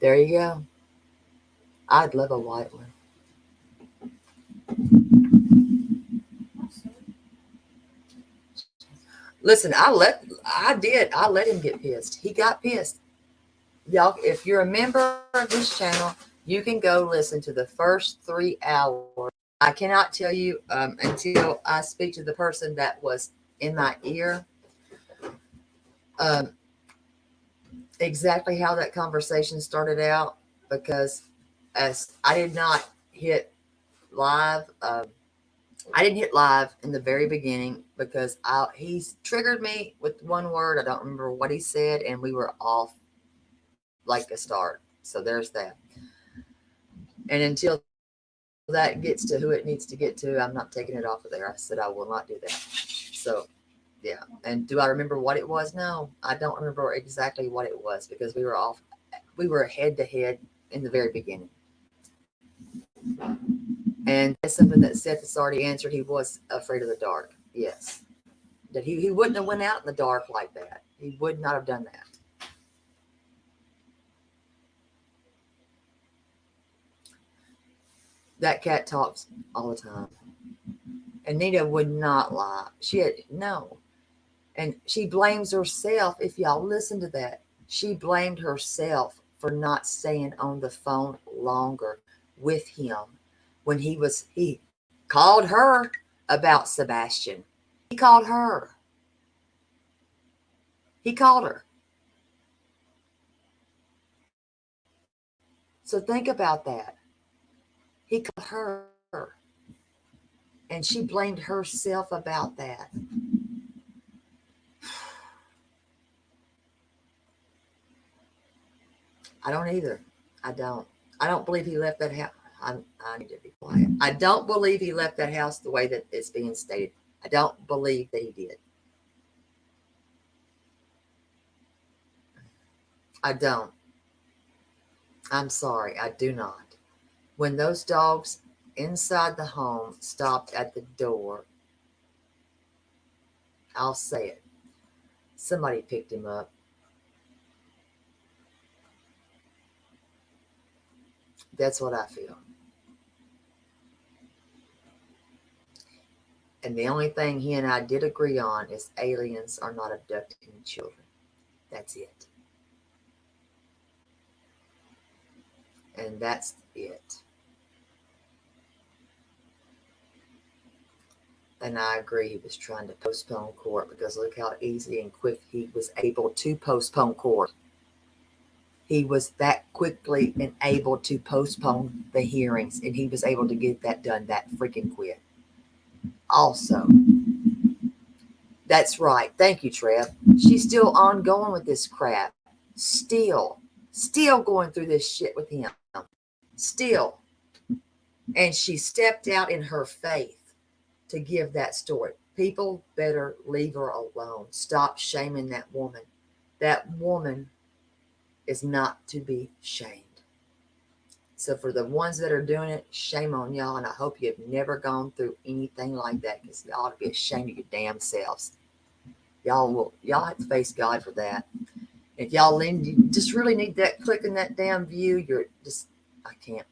S1: There you go. I'd love a white one. Listen, I let him get pissed. He got pissed. Y'all, if you're a member of this channel, you can go listen to the first 3 hours. I cannot tell you until I speak to the person that was in my ear exactly how that conversation started out, because as I did not hit live. I didn't hit live in the very beginning because he's triggered me with one word. I don't remember what he said, and we were off like a start. So there's that. And until that gets to who it needs to get to, I'm not taking it off of there. I said I will not do that. So yeah. And do I remember what it was? No, I don't remember exactly what it was because we were off. We were head to head in the very beginning. And that's something that Seth has already answered. He was afraid of the dark. Yes. That he wouldn't have went out in the dark like that. He would not have done that. That cat talks all the time. And Nita would not lie. She had no. And she blames herself. If y'all listen to that, she blamed herself for not staying on the phone longer with him when he called her about Sebastian. He called her. He called her. So think about that. He called her. And she blamed herself about that. I don't either. I don't believe he left that house. I need to be quiet. I don't believe he left that house the way that it's being stated. I don't believe that he did. I don't. I'm sorry. I do not. When those dogs inside the home stopped at the door, I'll say it. Somebody picked him up. That's what I feel. And the only thing he and I did agree on is aliens are not abducting children. That's it. And that's it. And I agree he was trying to postpone court because look how easy and quick he was able to postpone court. He was that quickly and able to postpone the hearings, and he was able to get that done that freaking quick. Also, that's right. Thank you, Trev. She's still ongoing with this crap. Still going through this shit with him. Still. And she stepped out in her faith to give that story. People better leave her alone. Stop shaming that woman. That woman is not to be shamed. So for the ones that are doing it, shame on y'all. And I hope you've never gone through anything like that because y'all ought to be ashamed of your damn selves. Y'all have to face God for that. If y'all just really need that click in that damn view, you're just, I can't,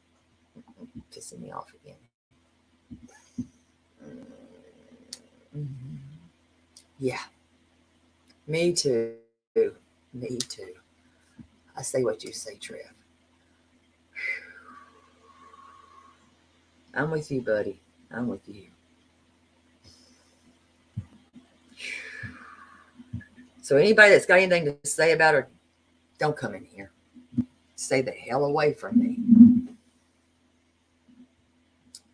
S1: pissing me off again. Mm-hmm. Yeah. Me too. Me too. I say what you say, Trev. I'm with you, buddy. I'm with you. So anybody that's got anything to say about her, don't come in here. Stay the hell away from me.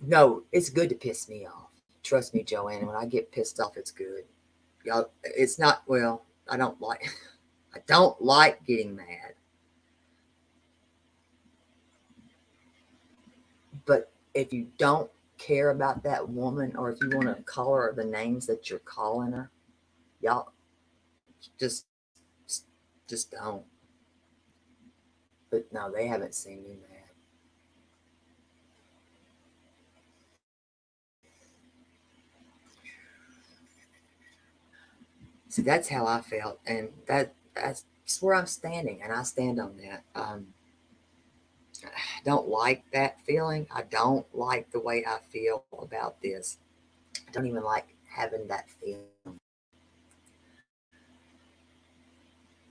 S1: No, it's good to piss me off. Trust me, Joanne. When I get pissed off, it's good. Y'all, it's not, well, I don't like getting mad. But if you don't care about that woman, or if you want to call her the names that you're calling her, y'all just don't. But no, they haven't seen me mad. See, that's how I felt, and that's where I'm standing, and I stand on that. I don't like that feeling. I don't like the way I feel about this. I don't even like having that feeling.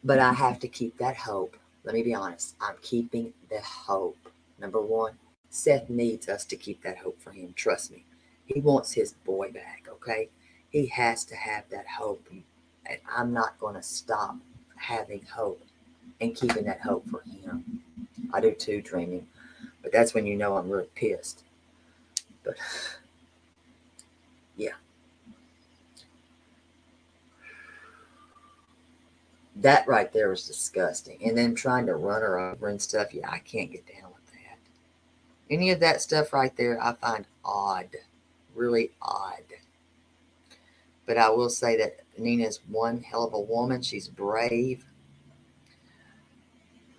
S1: But I have to keep that hope. Let me be honest. I'm keeping the hope. Number one, Seth needs us to keep that hope for him. Trust me. He wants his boy back, okay? He has to have that hope. And I'm not going to stop having hope and keeping that hope for him. I do too, dreaming. But that's when you know I'm really pissed. But yeah. That right there was disgusting. And then trying to run her over and stuff. Yeah, I can't get down with that. Any of that stuff right there, I find odd. Really odd. But I will say that Nina's one hell of a woman. She's brave.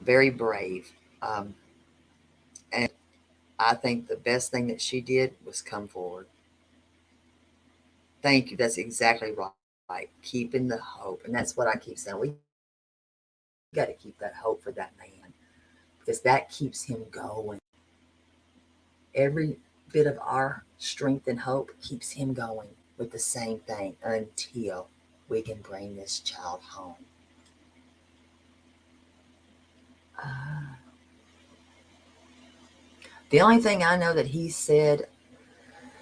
S1: Very brave. And I think the best thing that she did was come forward. Thank you. That's exactly right. Keeping the hope. And that's what I keep saying. We got to keep that hope for that man because that keeps him going. Every bit of our strength and hope keeps him going with the same thing until we can bring this child home. The only thing I know that he said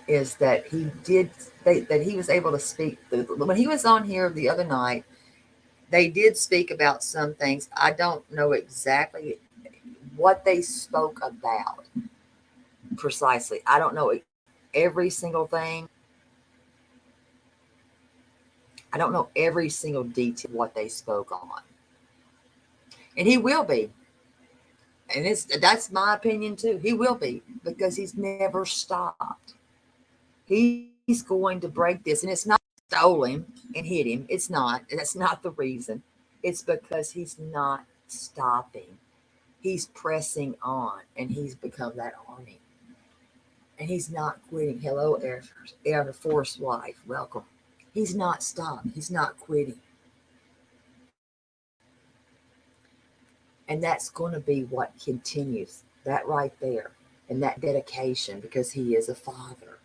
S1: is that that he was able to speak. When he was on here the other night, they did speak about some things. I don't know exactly what they spoke about precisely. I don't know every single thing. I don't know every single detail what they spoke on. And he will be. And that's my opinion too. He will be because he's never stopped. He's going to break this. And it's not stole him and hit him. It's not. That's not the reason. It's because he's not stopping. He's pressing on and he's become that army. And he's not quitting. Hello, Air Force wife. Welcome. He's not stopped. He's not quitting. And that's going to be what continues. That right there. And that dedication because he is a father.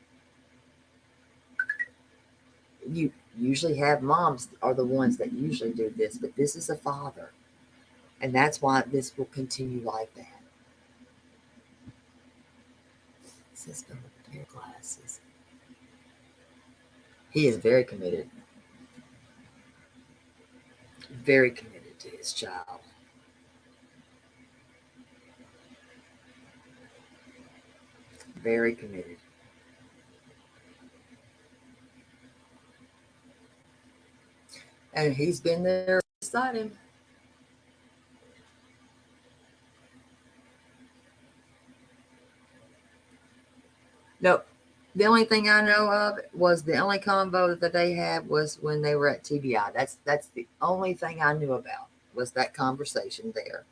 S1: You usually have moms are the ones that usually do this, but this is a father. And that's why this will continue like that. System with pair glasses. He is very committed. Very committed to his child. Very committed. And he's been there beside him. Nope. The only thing I know of was the only convo that they had was when they were at TBI. That's the only thing I knew about was that conversation there.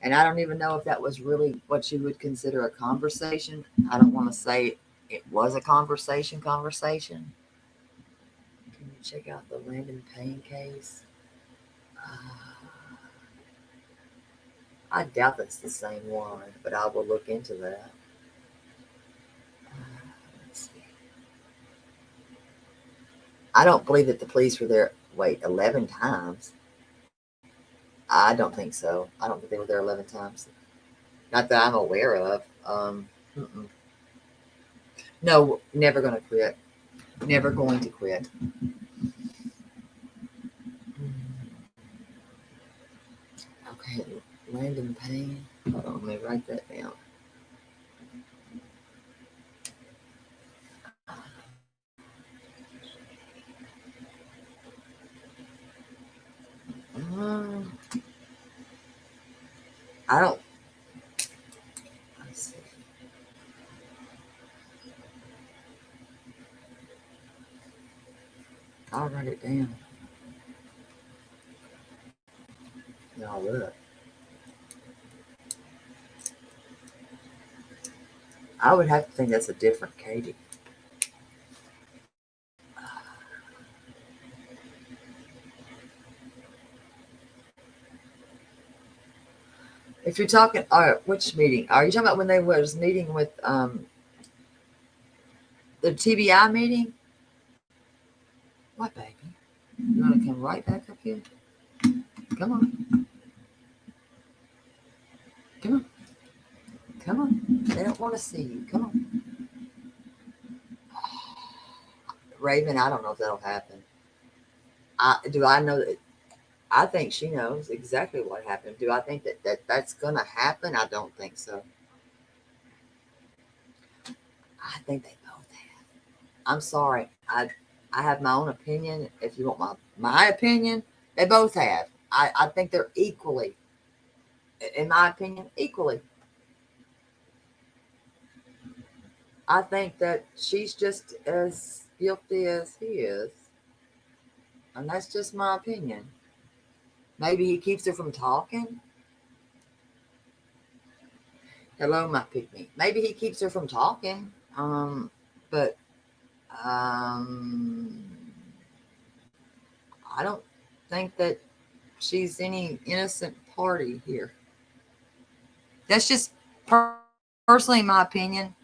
S1: And I don't even know if that was really what you would consider a conversation. I don't want to say it was a conversation. Can you check out the Landon Payne case? I doubt that's the same one, but I will look into that. Let's see. I don't believe that the police were there, 11 times. I don't think so. I don't think they were there 11 times. Not that I'm aware of. No, never going to quit. Never going to quit. Okay, Landon Payne. Hold on, let me write that down. I don't. Let's see. I'll write it down. Y'all look. I would have to think that's a different Katie. If you're talking, which meeting? Are you talking about when they was meeting with the TBI meeting? What, baby? You want to come right back up here? Come on. Come on. Come on. They don't want to see you. Come on. Raven, I don't know if that'll happen. I know that? I think she knows exactly what happened. Do I think that's going to happen? I don't think so. I think they both have. I'm sorry. I have my own opinion. If you want my opinion, they both have. I think they're equally, in my opinion, equally. I think that she's just as guilty as he is. And that's just my opinion. Maybe he keeps her from talking. Hello, my pygmy. Maybe he keeps her from talking. But I don't think that she's any innocent party here. That's just personally my opinion.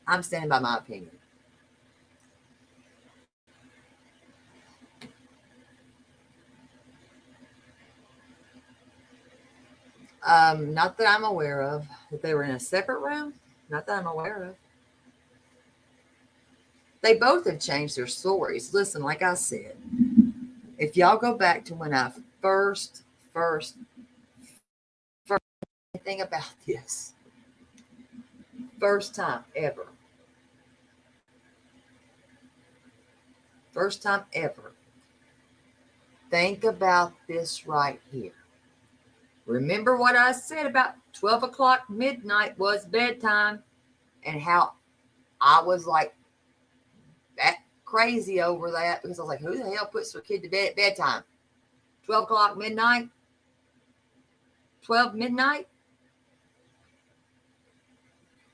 S1: I'm standing by my opinion. Not that I'm aware of. That they were in a separate room? Not that I'm aware of. They both have changed their stories. Listen, like I said, if y'all go back to when I first thing about this, first time ever, think about this right here. Remember what I said about 12 o'clock midnight was bedtime, and how I was like that crazy over that, because I was like, who the hell puts their kid to bed at bedtime? 12 o'clock midnight? 12 midnight?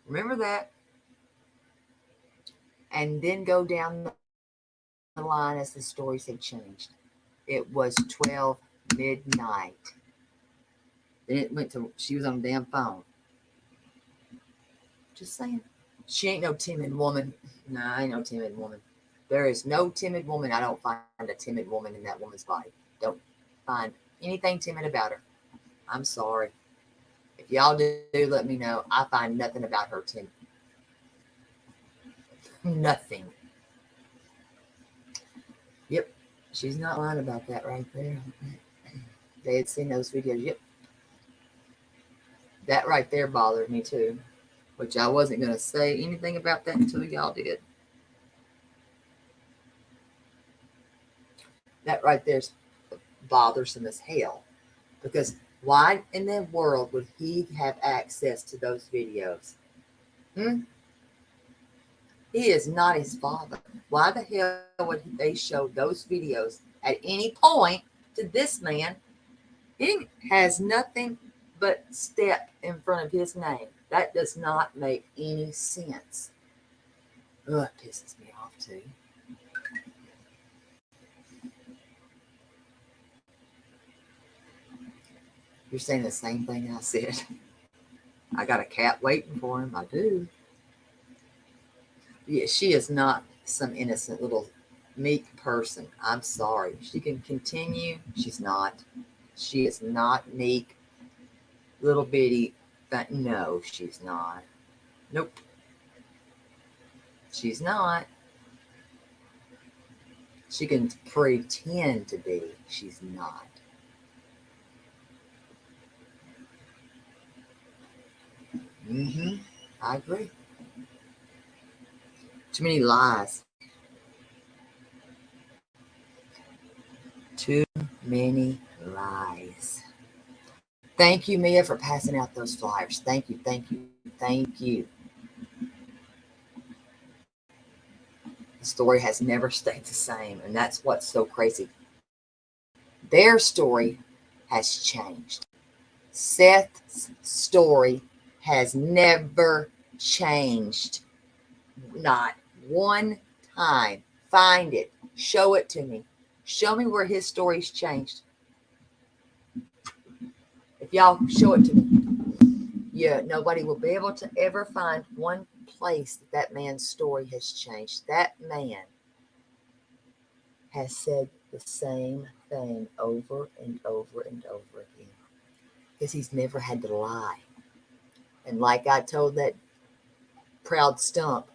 S1: Remember that? And then go down the line as the stories have changed. It was 12 midnight. Then it went to, she was on the damn phone. Just saying. She ain't no timid woman. Nah, I ain't no timid woman. There is no timid woman. I don't find a timid woman in that woman's body. Don't find anything timid about her. I'm sorry. If y'all do, let me know. I find nothing about her timid. Nothing. Yep. She's not lying about that right there. They had seen those videos. Yep. That right there bothered me too. Which I wasn't going to say anything about that until y'all did. That right there's bothersome as hell. Because why in the world would he have access to those videos? He is not his father. Why the hell would they show those videos at any point to this man? He has nothing but step in front of his name. That does not make any sense. Oh, it pisses me off too. You're saying the same thing I said. I got a cat waiting for him. I do. Yeah, she is not some innocent little meek person. I'm sorry. She can continue. She's not. She is not meek, little bitty. But no, she's not. Nope. She's not. She can pretend to be. She's not. I agree. Too many lies. Too many lies. Thank you, Mia, for passing out those flyers. Thank you, thank you, thank you. The story has never stayed the same, and that's what's so crazy. Their story has changed. Seth's story has never changed. Not one time. Find it. Show it to me. Show me where his story's changed. If y'all show it to me, yeah, nobody will be able to ever find one place that man's story has changed. That man has said the same thing over and over and over again because he's never had to lie. And like I told that proud stump,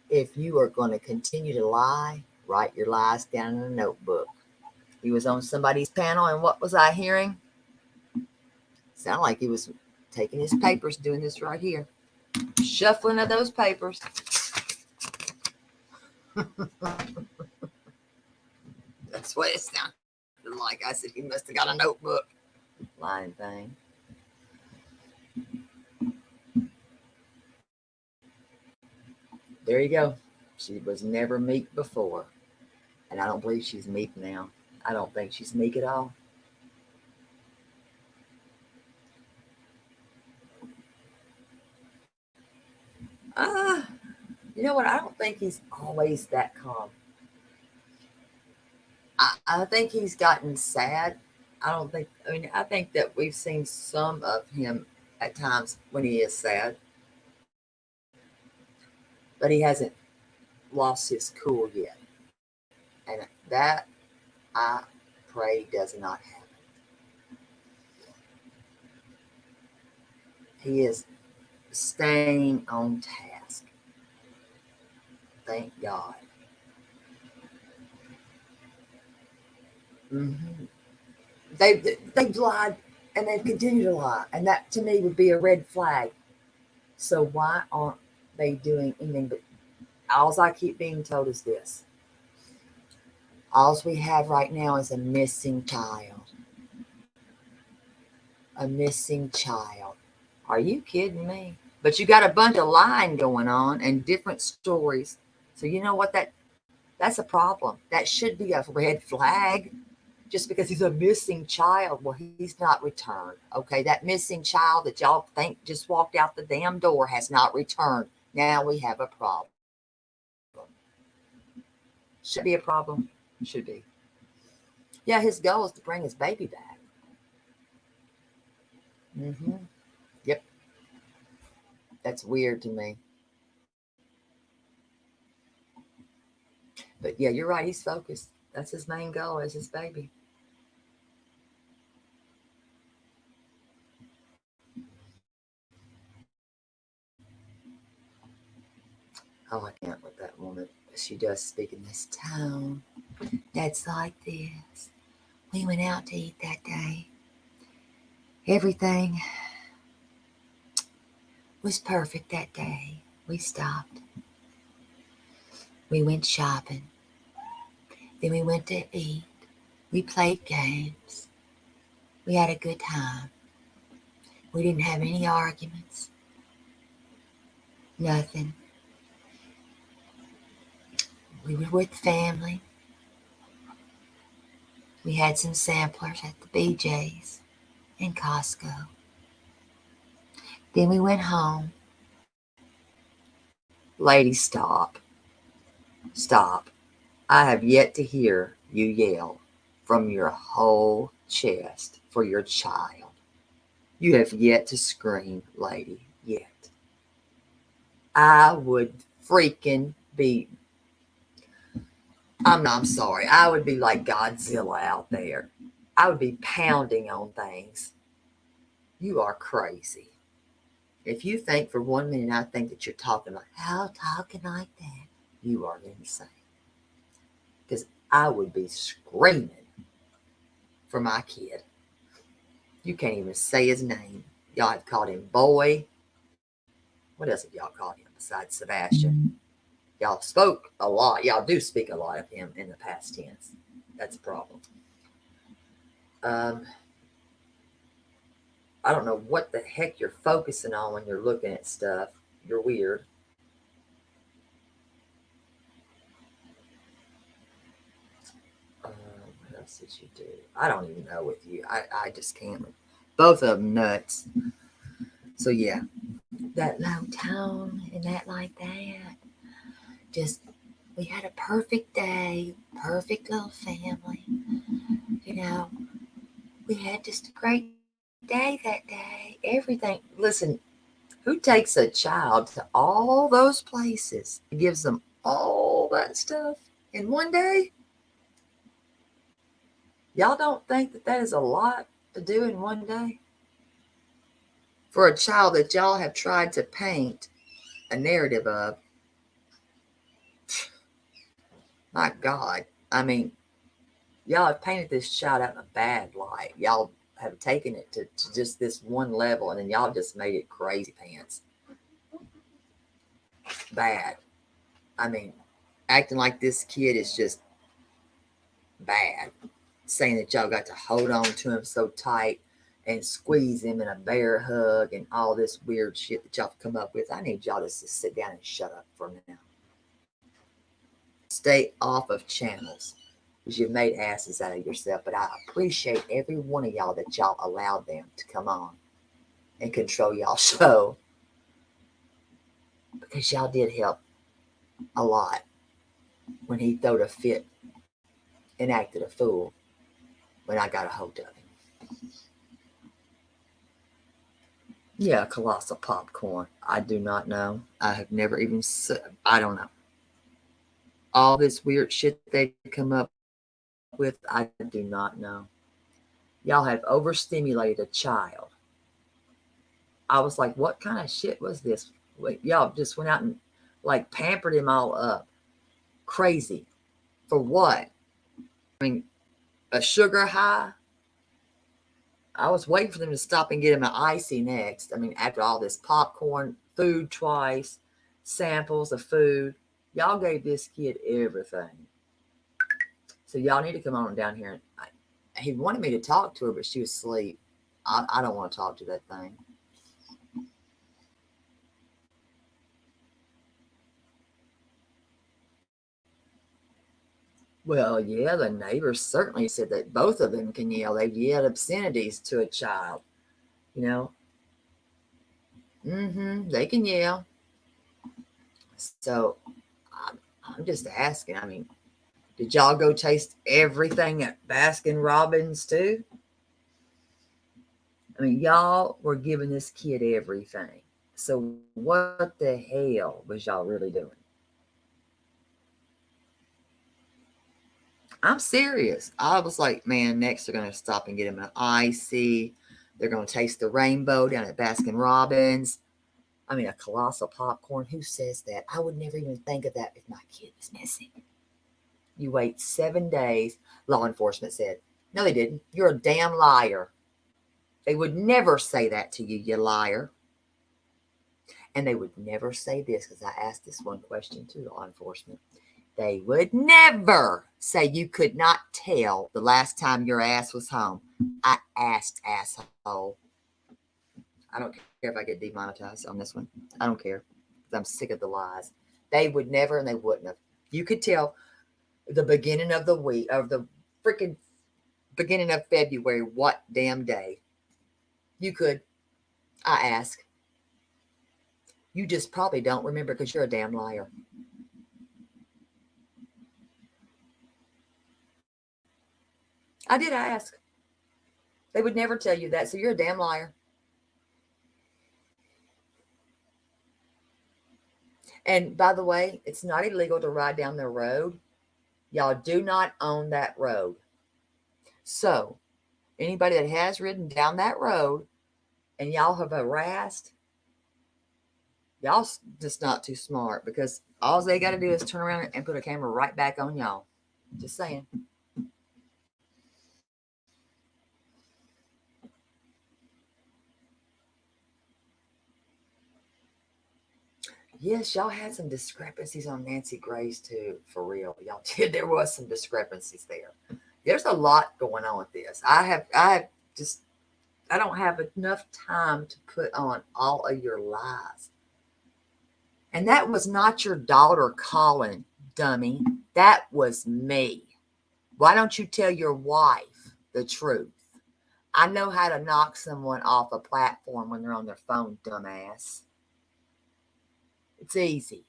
S1: if you are going to continue to lie, write your lies down in a notebook. He was on somebody's panel, and what was I hearing? Sounded like he was taking his papers, doing this right here, shuffling of those papers. That's what it sounded like. I said, he must have got a notebook. Lying thing. There you go. She was never meek before. And I don't believe she's meek now. I don't think she's meek at all. You know what? I don't think he's always that calm. I think he's gotten sad. I think that we've seen some of him at times when he is sad. But he hasn't lost his cool yet. And that, I pray, does not happen. He is staying on task. Thank God. Mm-hmm. They've lied and they've continued to lie. And that to me would be a red flag. So why aren't they doing anything? But all I keep being told is this. All we have right now is a missing child. A missing child. Are you kidding me? But you got a bunch of lying going on and different stories. So you know what? That's a problem. That should be a red flag. Just because he's a missing child. Well, he's not returned. Okay, that missing child that y'all think just walked out the damn door has not returned. Now we have a problem. Should be a problem. Should be. Yeah, his goal is to bring his baby back. Mm-hmm. Yep. That's weird to me. But yeah, you're right. He's focused. That's his main goal, is his baby. Oh, I can't with that woman. She does speak in this tone. That's like this. We went out to eat that day. Everything was perfect that day. We stopped. We went shopping. Then we went to eat. We played games. We had a good time. We didn't have any arguments. Nothing. We were with family. We had some samplers at the BJ's and Costco. Then we went home. Lady, stop. Stop. I have yet to hear you yell from your whole chest for your child. You have yet to scream, lady, yet. I would freaking be, I'm sorry. I would be like Godzilla out there. I would be pounding on things. You are crazy. If you think for 1 minute I think that you're talking like, how talking like that? You are insane. Because I would be screaming for my kid. You can't even say his name. Y'all have called him boy. What else have y'all called him besides Sebastian? Y'all spoke a lot. Y'all do speak a lot of him in the past tense. That's a problem. I don't know what the heck you're focusing on when you're looking at stuff. You're weird. What else did you do? I don't even know with you. I just can't. Both of them nuts. So yeah, that low tone and that like that. Just, we had a perfect day, perfect little family. You know, we had just a great day that day. Everything. Listen, who takes a child to all those places and gives them all that stuff in one day? Y'all don't think that that is a lot to do in one day? For a child that y'all have tried to paint a narrative of. My God. I mean, y'all have painted this child out in a bad light. Y'all have taken it to just this one level, and then y'all just made it crazy pants. Bad. I mean, acting like this kid is just bad. Saying that y'all got to hold on to him so tight and squeeze him in a bear hug and all this weird shit that y'all have come up with. I need y'all just to sit down and shut up for now. Stay off of channels because you've made asses out of yourself. But I appreciate every one of y'all that y'all allowed them to come on and control y'all show, because y'all did help a lot when he throwed a fit and acted a fool when I got a hold of him. Yeah, colossal popcorn. I do not know. I have never even said, I don't know. All this weird shit they come up with, I do not know. Y'all have overstimulated a child. I was like, what kind of shit was this? Y'all just went out and like pampered him all up. Crazy. For what? I mean, a sugar high? I was waiting for them to stop and get him an icy next. I mean, after all this popcorn, food twice, samples of food. Y'all gave this kid everything. So y'all need to come on down here. He wanted me to talk to her, but she was asleep. I don't want to talk to that thing. Well, yeah, the neighbors certainly said that both of them can yell. They've yelled obscenities to a child, you know. They can yell. So I'm just asking. I mean, did y'all go taste everything at Baskin Robbins too? I mean, y'all were giving this kid everything. So what the hell was y'all really doing? I'm serious. I was like, man, next they're going to stop and get him an icy. They're going to taste the rainbow down at Baskin Robbins. I mean, a colossal popcorn. Who says that? I would never even think of that if my kid was missing. You wait 7 days, law enforcement said. No, they didn't. You're a damn liar. They would never say that to you, you liar. And they would never say this, because I asked this one question to law enforcement. They would never say you could not tell the last time your ass was home. I asked, asshole. I don't care if I get demonetized on this one. I don't care. I'm sick of the lies. They would never, and they wouldn't have. You could tell the beginning of the week, of the freaking beginning of February, what damn day. You could. I ask. You just probably don't remember because you're a damn liar. I did ask. They would never tell you that, so you're a damn liar. And by the way, it's not illegal to ride down the road. Y'all do not own that road. So anybody that has ridden down that road and y'all have harassed, y'all just not too smart, because all they got to do is turn around and put a camera right back on y'all. Just saying. Yes, y'all had some discrepancies on Nancy Grace too, for real. Y'all did. There was some discrepancies there. There's a lot going on with this. I don't have enough time to put on all of your lies. And that was not your daughter calling, dummy. That was me. Why don't you tell your wife the truth? I know how to knock someone off a platform when they're on their phone, dumbass. It's easy.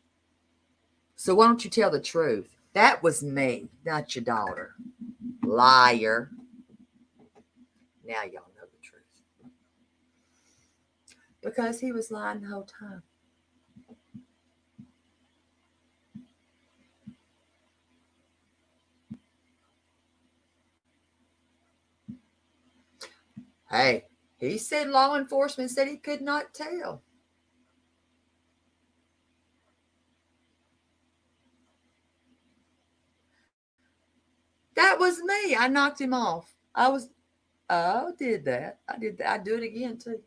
S1: So why don't you tell the truth? That was me, not your daughter. Liar. Now y'all know the truth. Because he was lying the whole time. Hey, he said law enforcement said he could not tell. That was me. I knocked him off. I did that. I did that. I'd do it again too.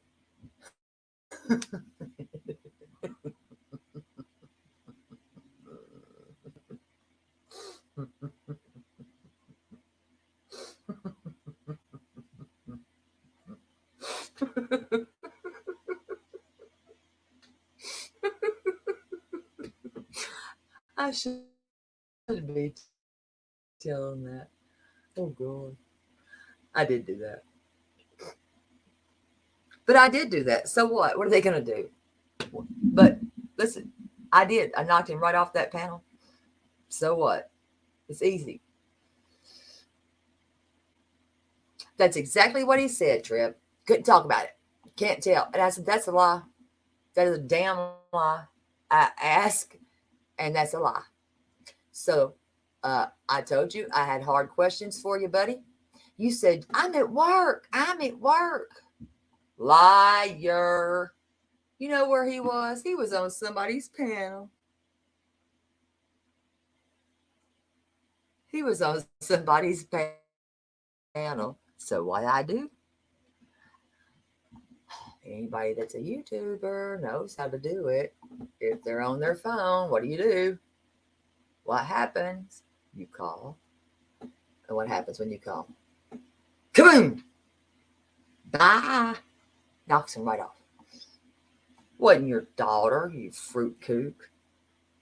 S1: I should be telling that. Oh God. I did do that. But I did do that. So what? What are they going to do? But listen, I did. I knocked him right off that panel. So what? It's easy. That's exactly what he said, Trip. Couldn't talk about it. Can't tell. And I said, that's a lie. That is a damn lie. I asked, and that's a lie. So I told you I had hard questions for you, buddy. You said, I'm at work. I'm at work. Liar. You know where he was? He was on somebody's panel. He was on somebody's panel. So what I do? Anybody that's a YouTuber knows how to do it. If they're on their phone, what do? What happens? You call. And what happens when you call? Kaboom! Bye! Knocks him right off. Wasn't your daughter, you fruit kook.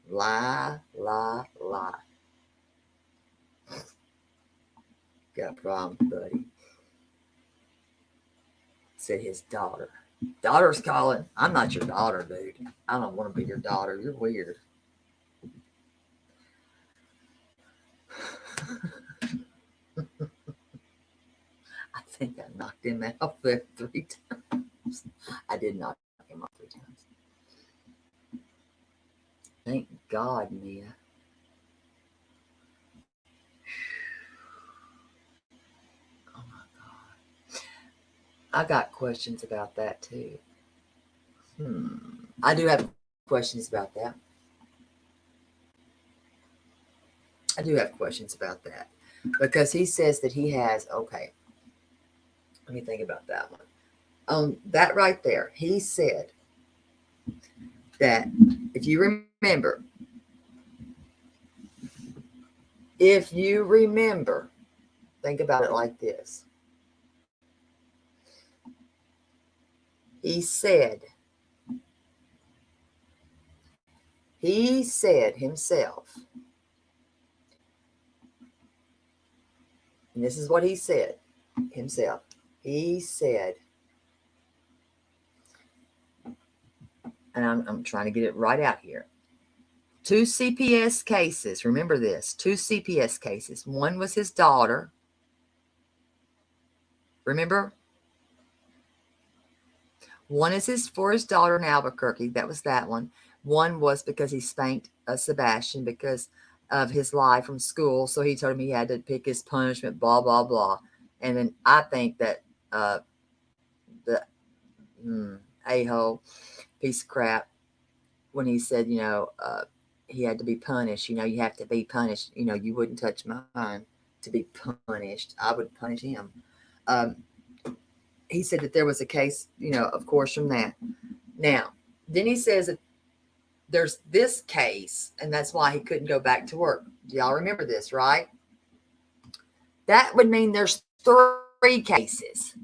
S1: Lie, lie, lie. Got problems, buddy. Said his daughter. Daughter's calling. I'm not your daughter, dude. I don't want to be your daughter. You're weird. I think I knocked him out there 3 times. I did knock him off 3 times. Thank God, Mia. Oh my God. I got questions about that too. I do have questions about that. I do have questions about that. Because he says that he has, okay. Let me think about that one. That right there, he said that if you remember, think about it like this. He said himself, and this is what he said himself. He said, and I'm trying to get it right out here. 2 CPS cases. Remember this. 2 CPS cases. One was his daughter. Remember? One is for his daughter in Albuquerque. That was that one. One was because he spanked Sebastian because of his lie from school. So he told him he had to pick his punishment, blah, blah, blah. And then I think that the a-hole piece of crap, when he said, he had to be punished. You have to be punished. You wouldn't touch mine to be punished. I would punish him. He said that there was a case, of course, from that. Now, then he says that there's this case, and that's why he couldn't go back to work. Do y'all remember this, right? That would mean there's 3 cases.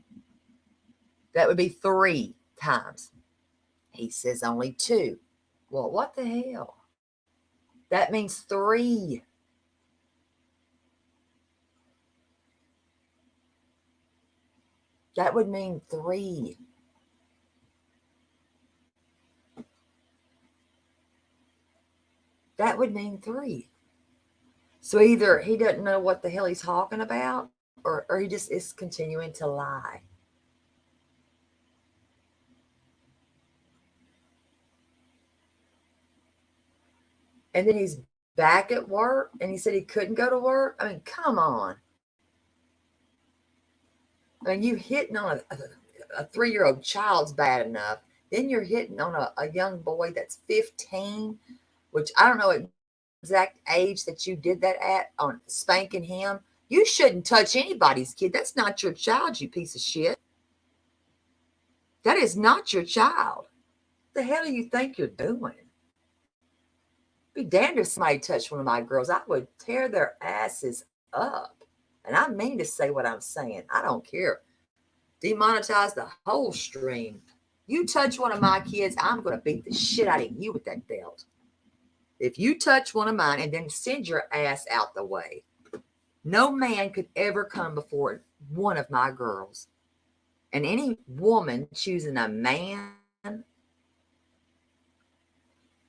S1: That would be 3 times. He says only 2. Well, what the hell? That means 3. That would mean 3. That would mean 3. So either he doesn't know what the hell he's talking about, or he just is continuing to lie. And then he's back at work, and he said he couldn't go to work. I mean, come on. I mean, you hitting on a 3-year-old child's bad enough. Then you're hitting on a young boy that's 15, which I don't know exact age that you did that at, on spanking him. You shouldn't touch anybody's kid. That's not your child, you piece of shit. That is not your child. What the hell do you think you're doing? Be damned if somebody touched one of my girls. I would tear their asses up. And I mean to say what I'm saying. I don't care. Demonetize the whole stream. You touch one of my kids, I'm going to beat the shit out of you with that belt. If you touch one of mine and then send your ass out the way, no man could ever come before one of my girls. And any woman choosing a man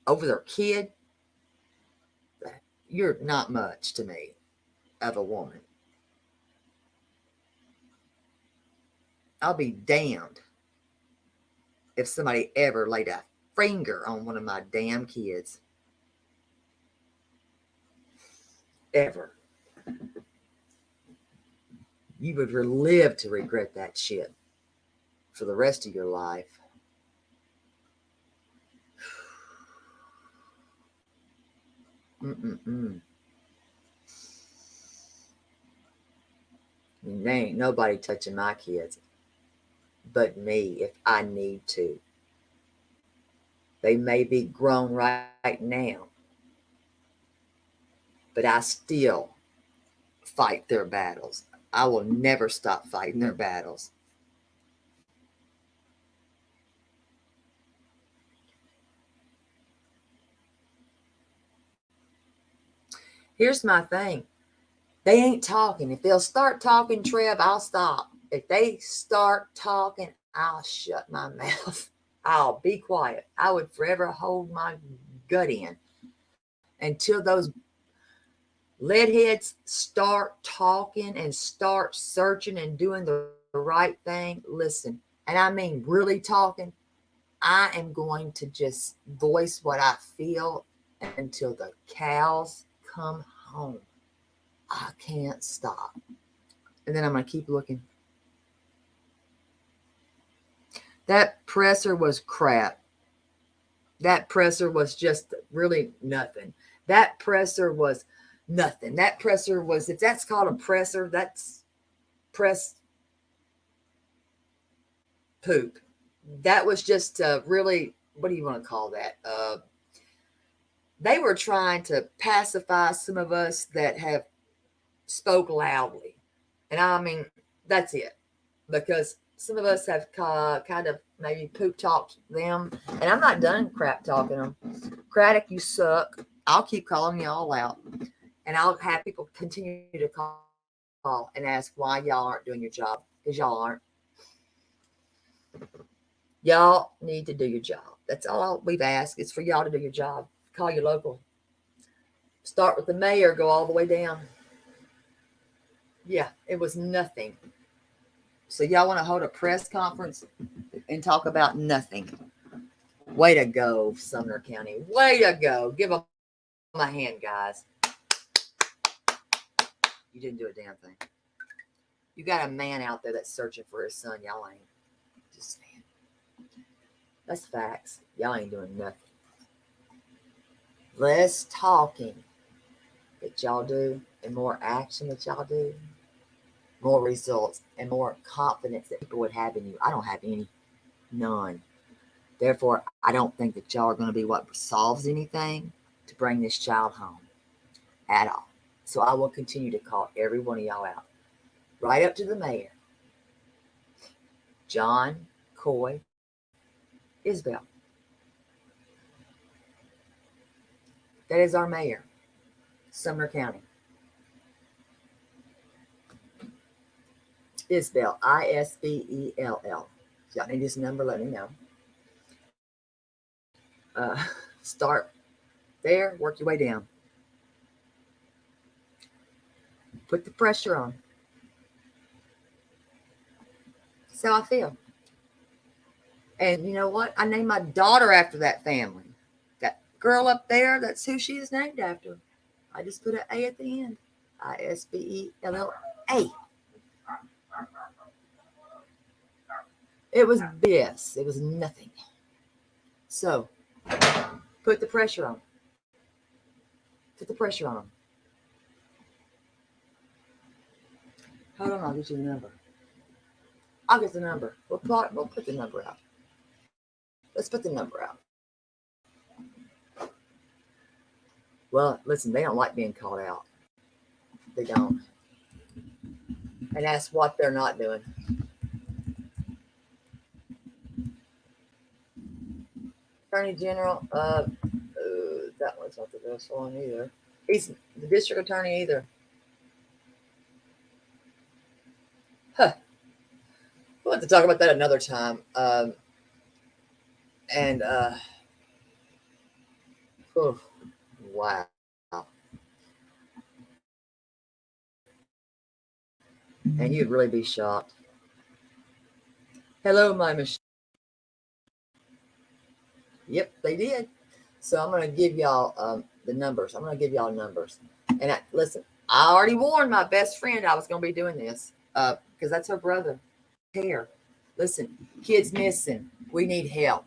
S1: over their kid, you're not much to me of a woman. I'll be damned if somebody ever laid a finger on one of my damn kids. Ever. You would live to regret that shit for the rest of your life. There ain't nobody touching my kids but me if I need to. They may be grown right now, but I still fight their battles. I will never stop fighting their battles. Here's my thing. They ain't talking. If they'll start talking, Trev, I'll stop. If they start talking, I'll shut my mouth. I'll be quiet. I would forever hold my gut in until those leadheads start talking and start searching and doing the right thing. Listen, and I mean really talking, I am going to just voice what I feel until the cows come home. I can't stop. And then I'm going to keep looking. That presser was crap. That presser was just really nothing. That presser was nothing. That presser was, if that's called a presser, that's press poop. That was just really, what do you want to call that? They were trying to pacify some of us that have spoke loudly. And I mean, that's it. Because some of us have kind of maybe poop talked them. And I'm not done crap talking them. Craddock, you suck. I'll keep calling y'all out. And I'll have people continue to call and ask why y'all aren't doing your job. Because y'all aren't. Y'all need to do your job. That's all we've asked. It's for y'all to do your job. Call your local. Start with the mayor, go all the way down. Yeah, it was nothing. So y'all want to hold a press conference and talk about nothing. Way to go, Sumner County. Way to go. Give them a hand, guys. You didn't do a damn thing. You got a man out there that's searching for his son. Y'all ain't. Just saying. That's facts. Y'all ain't doing nothing. Less talking that y'all do and more action that y'all do, more results and more confidence that people would have in you. I don't have any. None. Therefore, I don't think that y'all are going to be what solves anything to bring this child home at all. So I will continue to call every one of y'all out. Right up to the mayor. John, Coy, Isabel. That is our mayor, Sumner County. Isbell, Isbell. If y'all need his number, let me know. Start there, work your way down. Put the pressure on. That's how I feel. And you know what? I named my daughter after that family. That girl up there, that's who she is named after. I just put an A at the end. Isbella. It was BS. It was nothing. So put the pressure on. Put the pressure on them. Hold on, I'll get you the number. I'll get the number. We'll put the number out. Let's put the number out. Well, listen, they don't like being called out. They don't. And that's what they're not doing. Attorney General, that one's not the best one either. He's the district attorney either. Huh. We'll have to talk about that another time. Wow. And you'd really be shocked. Hello, my machine. Yep, they did. So I'm going to give y'all the numbers. I'm going to give y'all numbers. And listen, I already warned my best friend I was going to be doing this because that's her brother. Care. Listen, kids missing. We need help.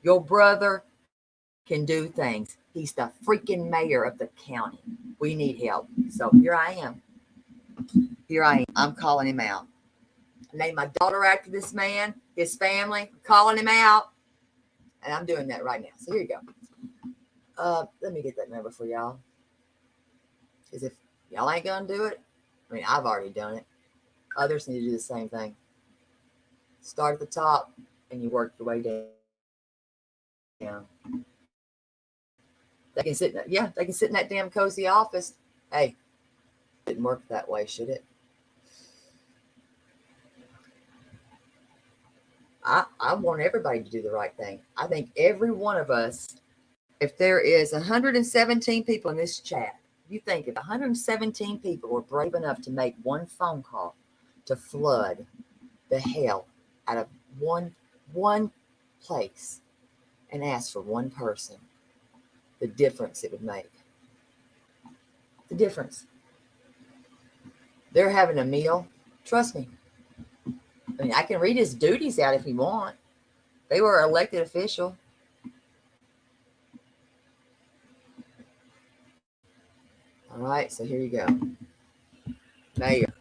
S1: Your brother can do things. He's the freaking mayor of the county. We need help. So here I am. Here I am. I'm calling him out. I named my daughter after this man, his family. I'm calling him out. And I'm doing that right now. So here you go. Let me get that number for y'all. Because if y'all ain't going to do it, I mean, I've already done it. Others need to do the same thing. Start at the top and you work your way down. They can sit in that damn cozy office. Hey, it didn't work that way, should it? I want everybody to do the right thing. I think every one of us, if there is 117 people in this chat, you think if 117 people were brave enough to make one phone call to flood the hell out of one place and ask for one person, the difference it would make. The difference. They're having a meal. Trust me. I mean, I can read his duties out if you want. They were an elected official. All right, so here you go. Mayor.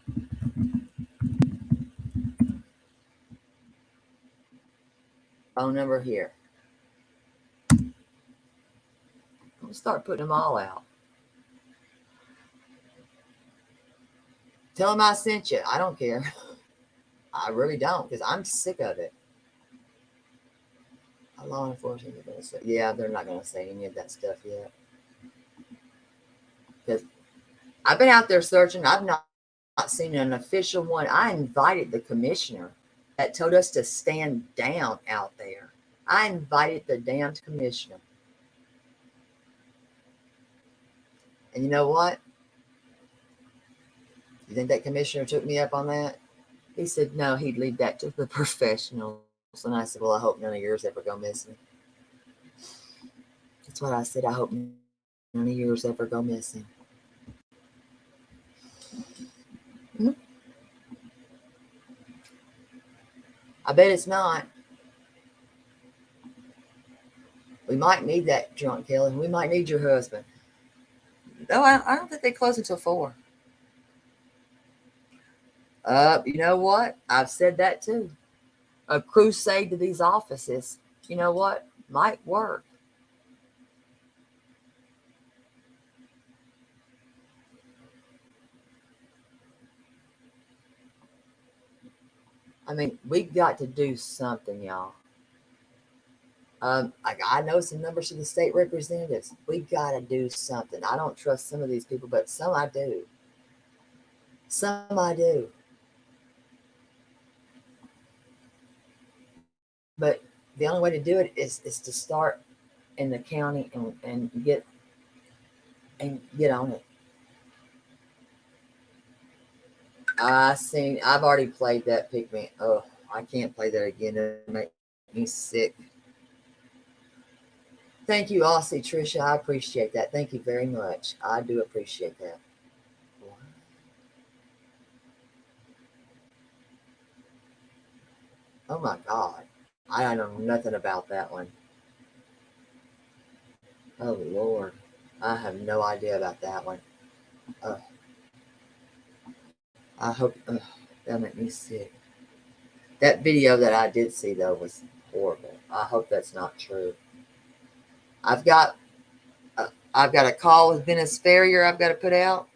S1: Phone number here. I'm going to start putting them all out. Tell them I sent you. I don't care. I really don't, because I'm sick of it. Law enforcement, yeah, they're not going to say any of that stuff yet. Because I've been out there searching. I've not seen an official one. I invited the commissioner that told us to stand down out there. I invited the damned commissioner. And you know what? You think that commissioner took me up on that? He said, no, he'd leave that to the professionals. And I said, well, I hope none of yours ever go missing. That's what I said. I hope none of yours ever go missing. Mm-hmm. I bet it's not. We might need that drunk Kelly. We might need your husband. No, I don't think they close until 4. You know what? I've said that too. A crusade to these offices, you know what? Might work. I mean, we've got to do something, y'all. I know some members of the state representatives. We got to do something. I don't trust some of these people, but some I do. Some I do. But the only way to do it is to start in the county and get on it. I've already played that Pigman. Oh, I can't play that again. It makes me sick. Thank you, Aussie Trisha. I appreciate that. Thank you very much. I do appreciate that. Oh my God. I don't know nothing about that one. Oh Lord, I have no idea about that one. I hope that made me sick. That video that I did see though was horrible. I hope that's not true. I've got a call with Dennis Ferrier I've got to put out.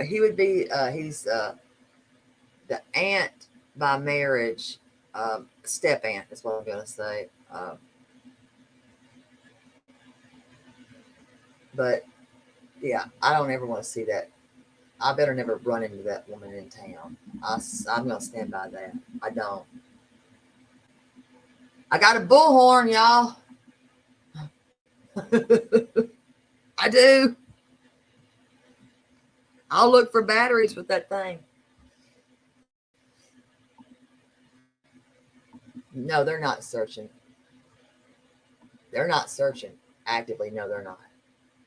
S1: He would be he's the aunt by marriage, step aunt is what I'm gonna say. But yeah, I don't ever want to see that. I better never run into that woman in town. I'm gonna stand by that. I don't. I got a bullhorn, y'all. I do. I'll look for batteries with that thing. No, they're not searching. They're not searching actively. No, they're not.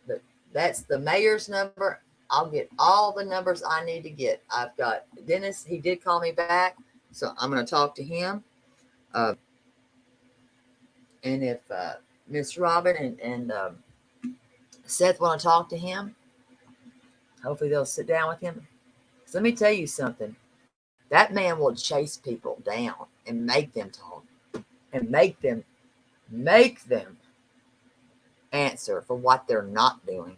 S1: But that's the mayor's number. I'll get all the numbers I need to get. I've got Dennis. He did call me back, so I'm going to talk to him. And if Miss Robin and Seth want to talk to him, hopefully they'll sit down with him. So let me tell you something. That man will chase people down and make them talk and make them answer for what they're not doing.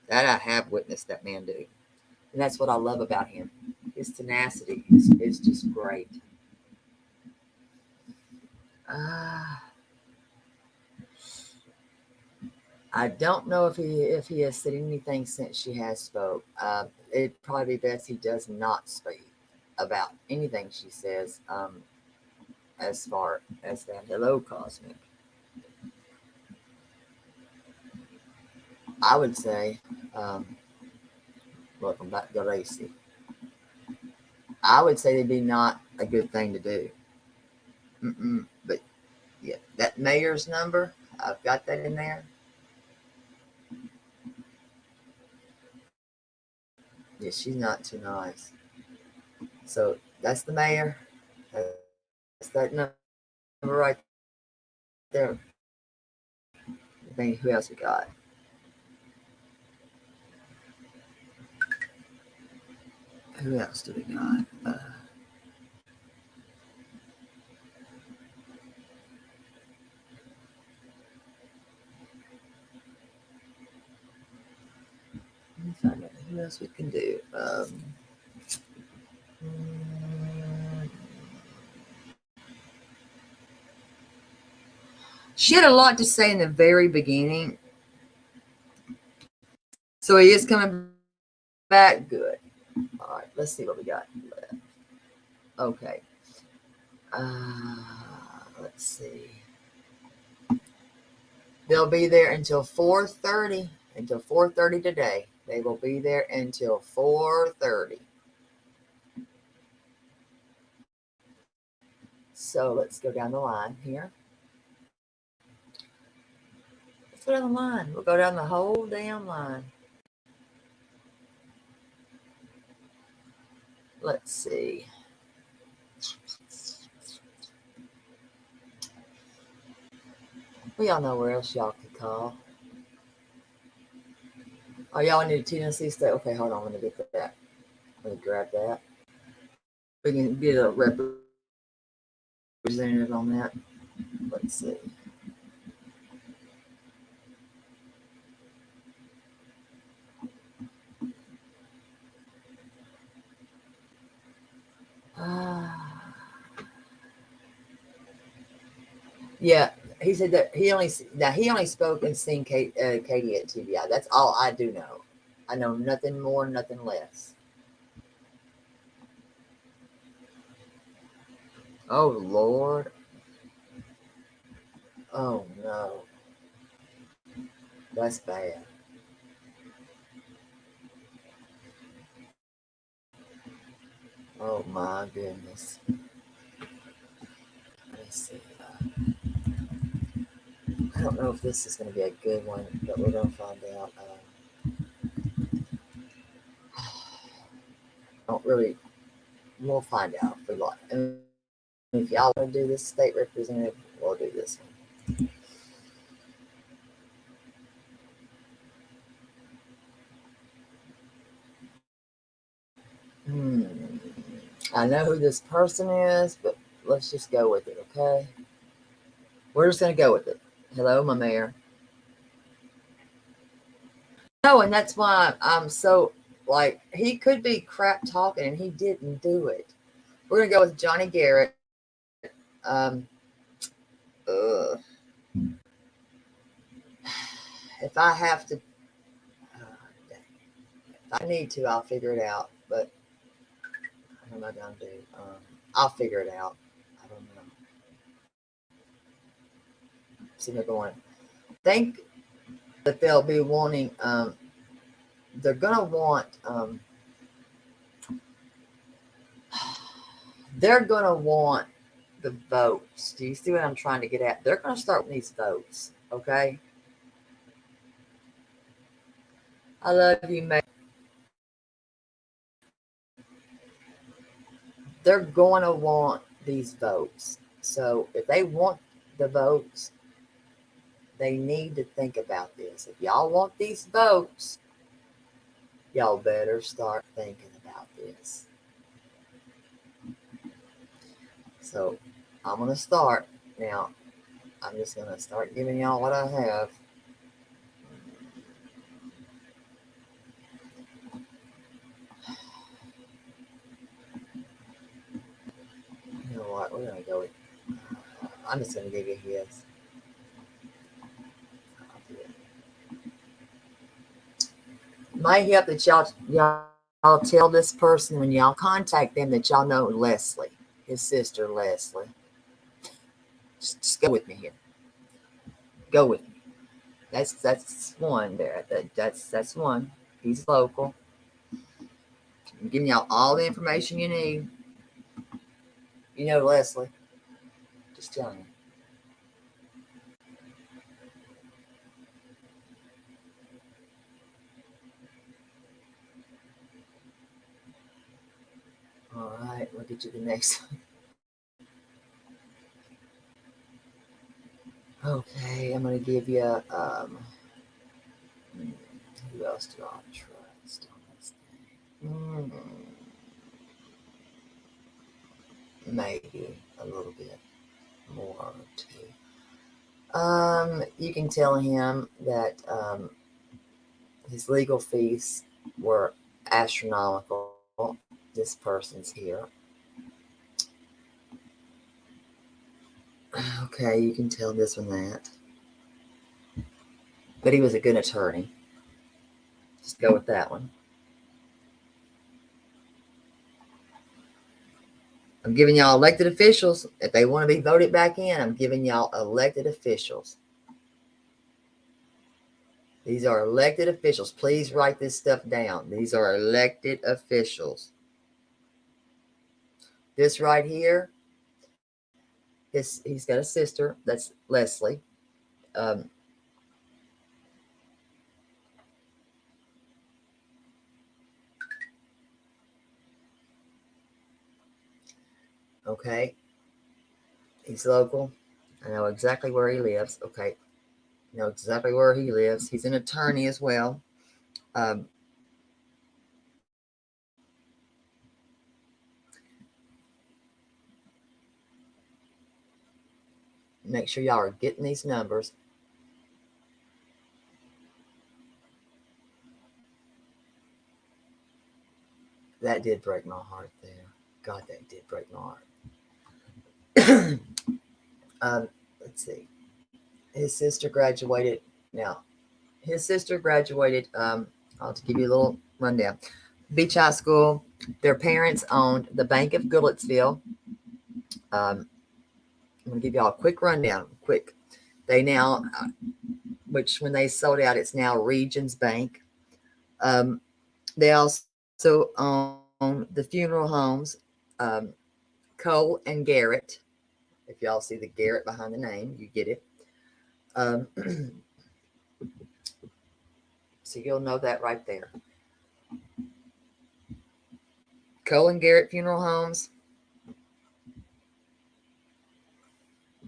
S1: That I have witnessed that man do. And that's what I love about him. His tenacity is just great. I don't know if he has said anything since she has spoke. It'd probably be best he does not speak about anything she says as far as that. Hello, Cosmic. I would say, welcome back to Lacey. I would say it'd be not a good thing to do. But yeah, that mayor's number, I've got that in there. Yeah, she's not too nice. So that's the mayor. That's that number right there. I think who else we got? Who else do we got? Let me find out who else we can do. She had a lot to say in the very beginning. So he is coming back. Good. All right, let's see what we got left. Okay. Let's see. They'll be there until 4:30. Until 4:30 today. They will be there until 4:30. So let's go down the line here. Let's go down the line. We'll go down the whole damn line. Let's see. We all know where else y'all could call. Oh, y'all need a Tennessee State. Okay, hold on. Let me get that. Let me grab that. We can get a representative on that. Let's see. Yeah, he said that he only spoke and seen Katie at TBI. That's all I do know. I know nothing more, nothing less. Oh Lord. Oh no. That's bad. Oh my goodness. Let me see. I don't know if this is going to be a good one, but we're going to find out. Don't really. We'll find out if we like. If y'all want to do this state representative, we'll do this one. I know who this person is, but let's just go with it, okay? We're just going to go with it. Hello, my mayor. No, and that's why I'm so, like, he could be crap talking and he didn't do it. We're going to go with Johnny Garrett. If I have to, if I need to, I'll figure it out. But what am I going to do? I'll figure it out. I don't know. See, they're going. Think that they'll be wanting. They're gonna want. They're gonna want the votes. Do you see what I'm trying to get at? They're gonna start with these votes. Okay. I love you, May. They're going to want these votes. So if they want the votes, they need to think about this. If y'all want these votes, y'all better start thinking about this. So I'm going to start now. I'm just going to start giving y'all what I have. You know what? We're going to go with, I'm just going to give you his. Might help that y'all tell this person when y'all contact them that y'all know Leslie, his sister Leslie. Just go with me here. Go with me. That's one there. That's one. He's local. I'm giving y'all all the information you need. You know Leslie. Just telling you. All right, we'll get you the next one. Okay, I'm gonna give you who else do I trust on this thing? Maybe a little bit more too. You can tell him that his legal fees were astronomical. This person's here. Okay, you can tell this one that. But he was a good attorney. Just go with that one. I'm giving y'all elected officials. If they want to be voted back in, I'm giving y'all elected officials. These are elected officials. Please write this stuff down. These are elected officials. This right here, he's got a sister. That's Leslie. Okay. He's local. I know exactly where he lives. Okay. I know exactly where he lives. He's an attorney as well. Make sure y'all are getting these numbers. That did break my heart there. God, that did break my heart. Let's see. His sister graduated. Now, his sister graduated. I'll give you a little rundown. Beach High School. Their parents owned the Bank of Goodlettsville. I'm going to give y'all a quick rundown. Quick. They now, which when they sold out, it's now Regions Bank. They also own the funeral homes, Cole and Garrett. If y'all see the Garrett behind the name, you get it. So you'll know that right there. Cole and Garrett Funeral Homes.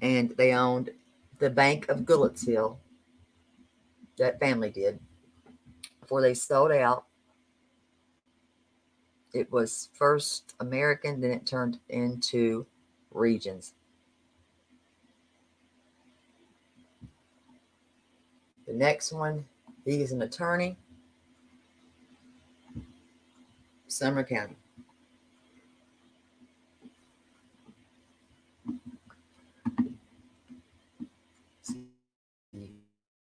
S1: and they owned the Bank of Goodlettsville. That family did. Before they sold out, it was first American, then it turned into Regions. The next one, he is an attorney, Sumner County. So you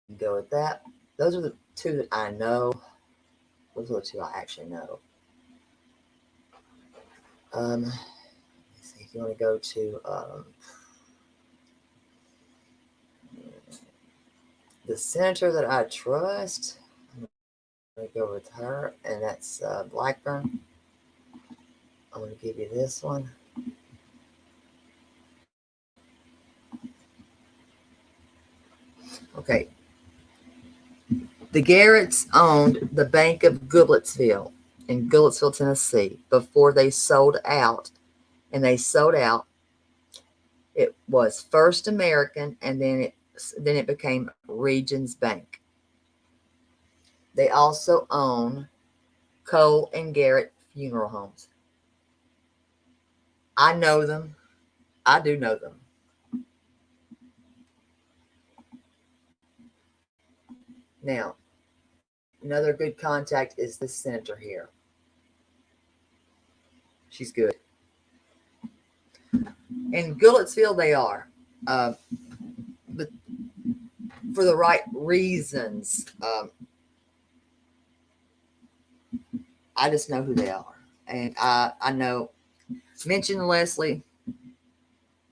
S1: can go with that. Those are the two that I know. Those are the two I actually know. Let's see if you want to go to the senator that I trust. I'm going to go with her, and that's Blackburn. I'm going to give you this one. Okay. The Garretts owned the Bank of Goodlettsville in Goodlettsville, Tennessee, before they sold out. And they sold out. It was First American, and then it became Regions Bank. They also own Cole and Garrett Funeral Homes. I know them. I do know them. Now, another good contact is the senator here. She's good. In Goodlettsville, they are. But for the right reasons. I just know who they are. And I know, mention Leslie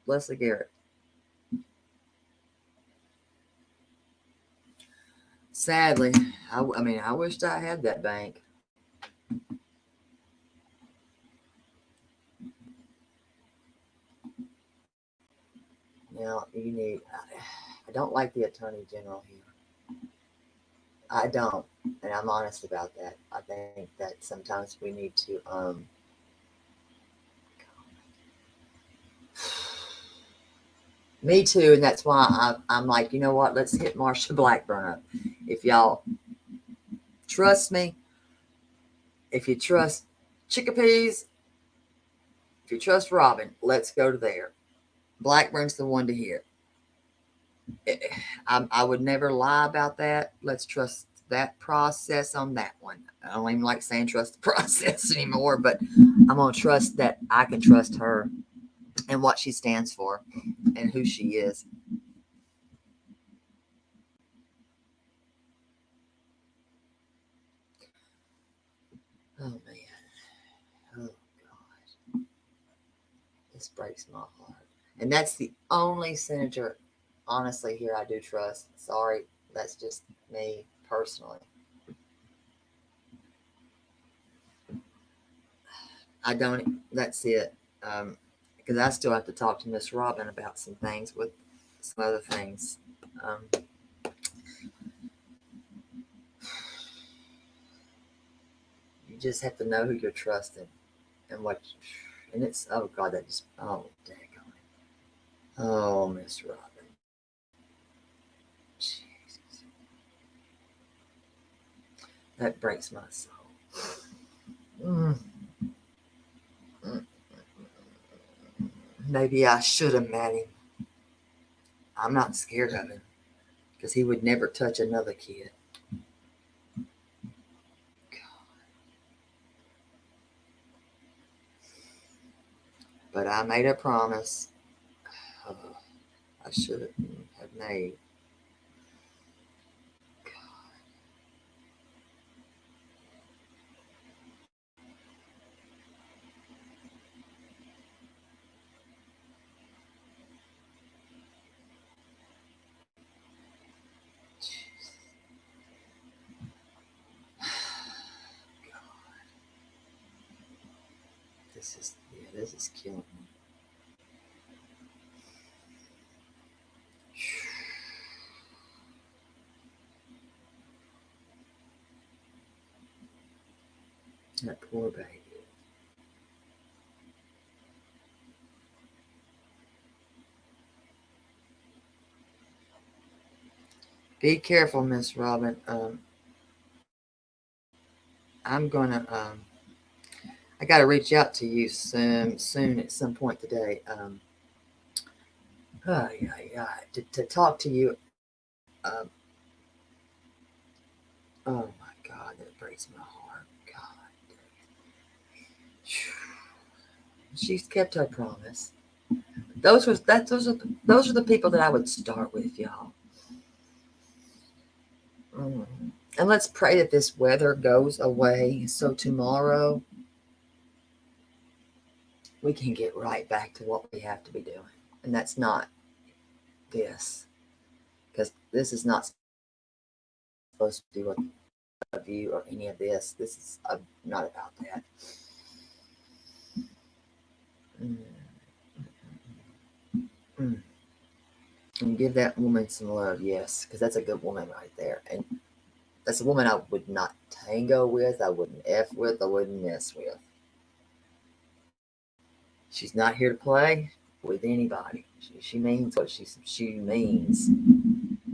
S1: Garrett. Sadly, I mean, I wished I had that bank. Now, you need, I don't like the attorney general here. I don't. And I'm honest about that. I think that sometimes we need to, me too. And that's why I'm like, you know what? Let's hit Marsha Blackburn up. If y'all trust me, if you trust Chickpeas, if you trust Robin, let's go to there. Blackburn's the one to hear. I would never lie about that. Let's trust that process on that one. I don't even like saying trust the process anymore, but I'm going to trust that I can trust her and what she stands for and who she is. Oh, man. Oh, God. This breaks my heart. And that's the only senator, honestly, here I do trust. Sorry, that's just me personally. I don't, that's it. Because I still have to talk to Miss Robin about some things with some other things. You just have to know who you're trusting and what, and it's, oh God, that just, oh, dang on it. Oh, Miss Robin. Jesus. That breaks my soul. Maybe I should have met him. I'm not scared of him because he would never touch another kid. But I made a promise I should have made. This is killing me. That poor baby. Be careful, Miss Robin. I'm gonna I gotta reach out to you soon at some point today. To talk to you. Um, oh my God, that breaks my heart. God, she's kept her promise. Those are the people that I would start with, y'all. And let's pray that this weather goes away, so tomorrow we can get right back to what we have to be doing, and that's not this, because this is not supposed to be what of you or any of this. This is not about that. And give that woman some love, yes, because that's a good woman right there. And that's a woman I would not tango with, I wouldn't F with, I wouldn't mess with. She's not here to play with anybody. She means what she means.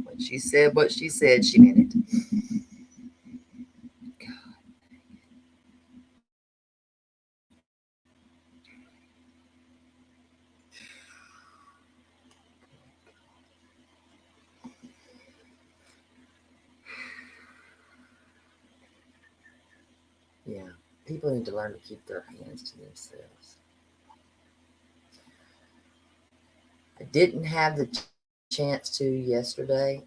S1: When she said what she said, she meant it. God. Yeah, people need to learn to keep their hands to themselves. I didn't have the chance to yesterday.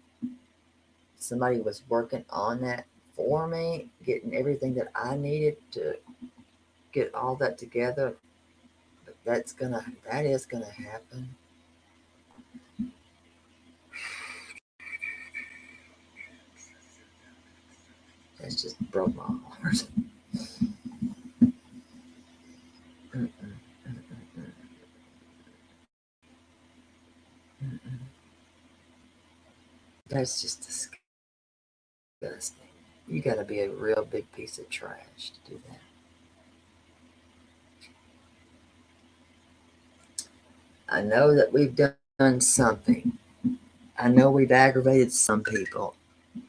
S1: Somebody was working on that for me, getting everything that I needed to get all that together. But that is gonna happen. That just broke my heart. That's just disgusting. You got to be a real big piece of trash to do that. I know that we've done something. I know we've aggravated some people.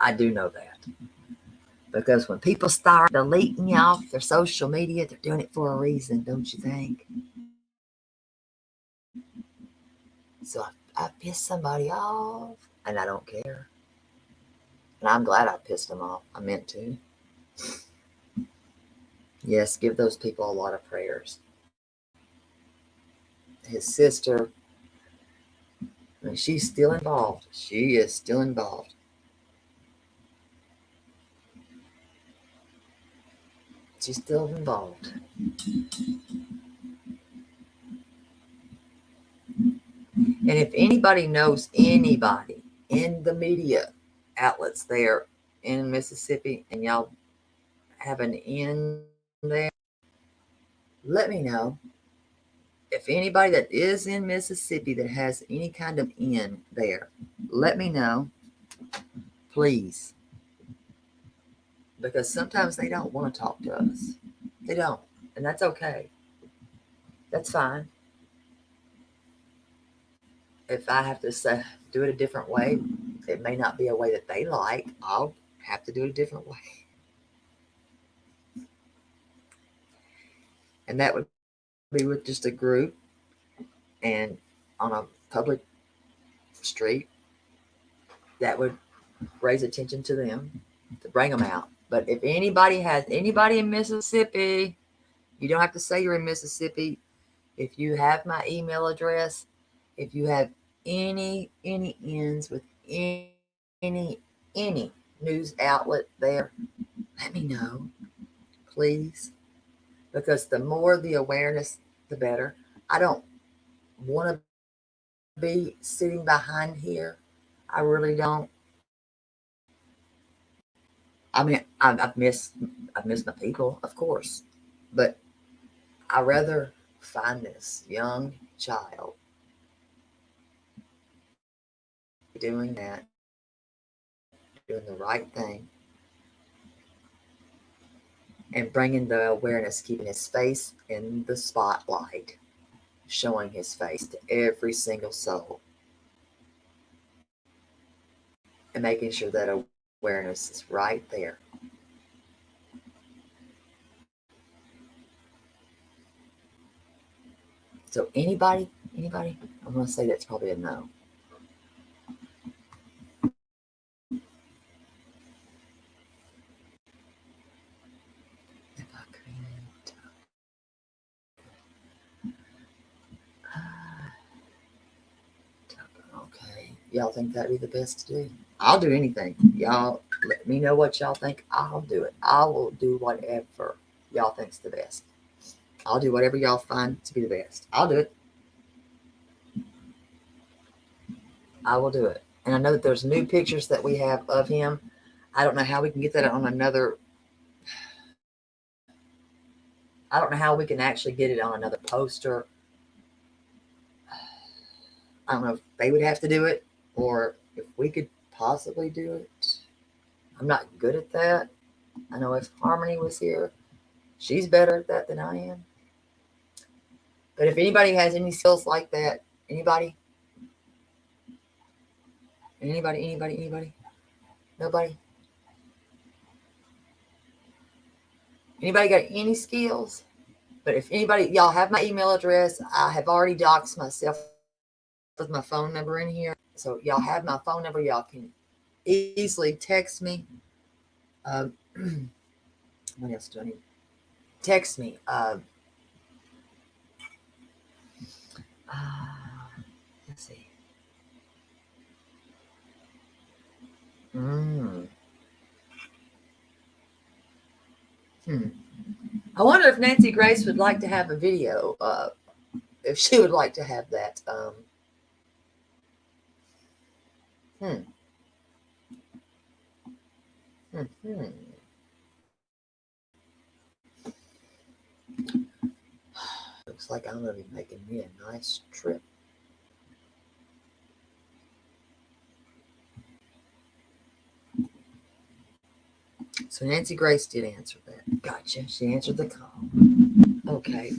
S1: I do know that. Because when people start deleting you off their social media, they're doing it for a reason, don't you think? So I pissed somebody off, and I don't care. And I'm glad I pissed them off. I meant to. Yes, give those people a lot of prayers. His sister, I mean, she's still involved. She is still involved. She's still involved. And if anybody knows anybody in the media outlets there in Mississippi and y'all have an in there, let me know. If anybody that is in Mississippi that has any kind of in there, let me know, please. Because sometimes they don't want to talk to us. They don't. And that's okay. That's fine. If I have to do it a different way, it may not be a way that they like. I'll have to do it a different way. And that would be with just a group and on a public street that would raise attention to them to bring them out. But if anybody in Mississippi, you don't have to say you're in Mississippi. If you have my email address, if you have any ends with any news outlet there, let me know, please. Because the more the awareness, the better. I don't want to be sitting behind here. I really don't. I mean, I've missed my people, of course, but I rather find this young child doing that, doing the right thing, and bringing the awareness, keeping his face in the spotlight, showing his face to every single soul. and making sure that awareness is right there. So anybody, I'm going to say that's probably a no. If I could, okay, y'all think that'd be the best to do? I'll do anything. Y'all let me know what y'all think. I'll do it. I will do whatever y'all think's the best. I'll do whatever y'all find to be the best. I'll do it. I will do it. And I know that there's new pictures that we have of him. I don't know how we can get that on another. I don't know how we can actually get it on another poster. I don't know if they would have to do it or if we could possibly do it. I'm not good at that. I know if Harmony was here, she's better at that than I am. But if anybody has any skills like that, anybody? Nobody? Anybody got any skills? But if anybody, y'all have my email address. I have already doxed myself with my phone number in here. So y'all have my phone number. Y'all can easily text me. What else do I need? Text me. Let's see. I wonder if Nancy Grace would like to have a video. If she would like to have that. Looks like I'm going to be making me a nice trip. So Nancy Grace did answer that. Gotcha. She answered the call. Okay.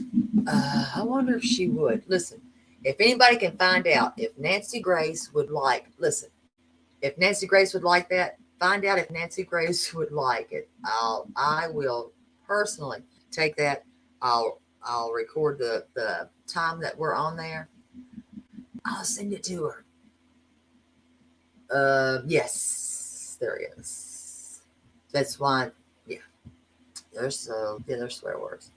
S1: I wonder if she would. Listen, if anybody can find out if Nancy Grace would like, if Nancy Grace would like that, find out if Nancy Grace would like it. I will personally take that. I'll record the time that we're on there. I'll send it to her. Yes, there is. That's why, yeah. There's swear words.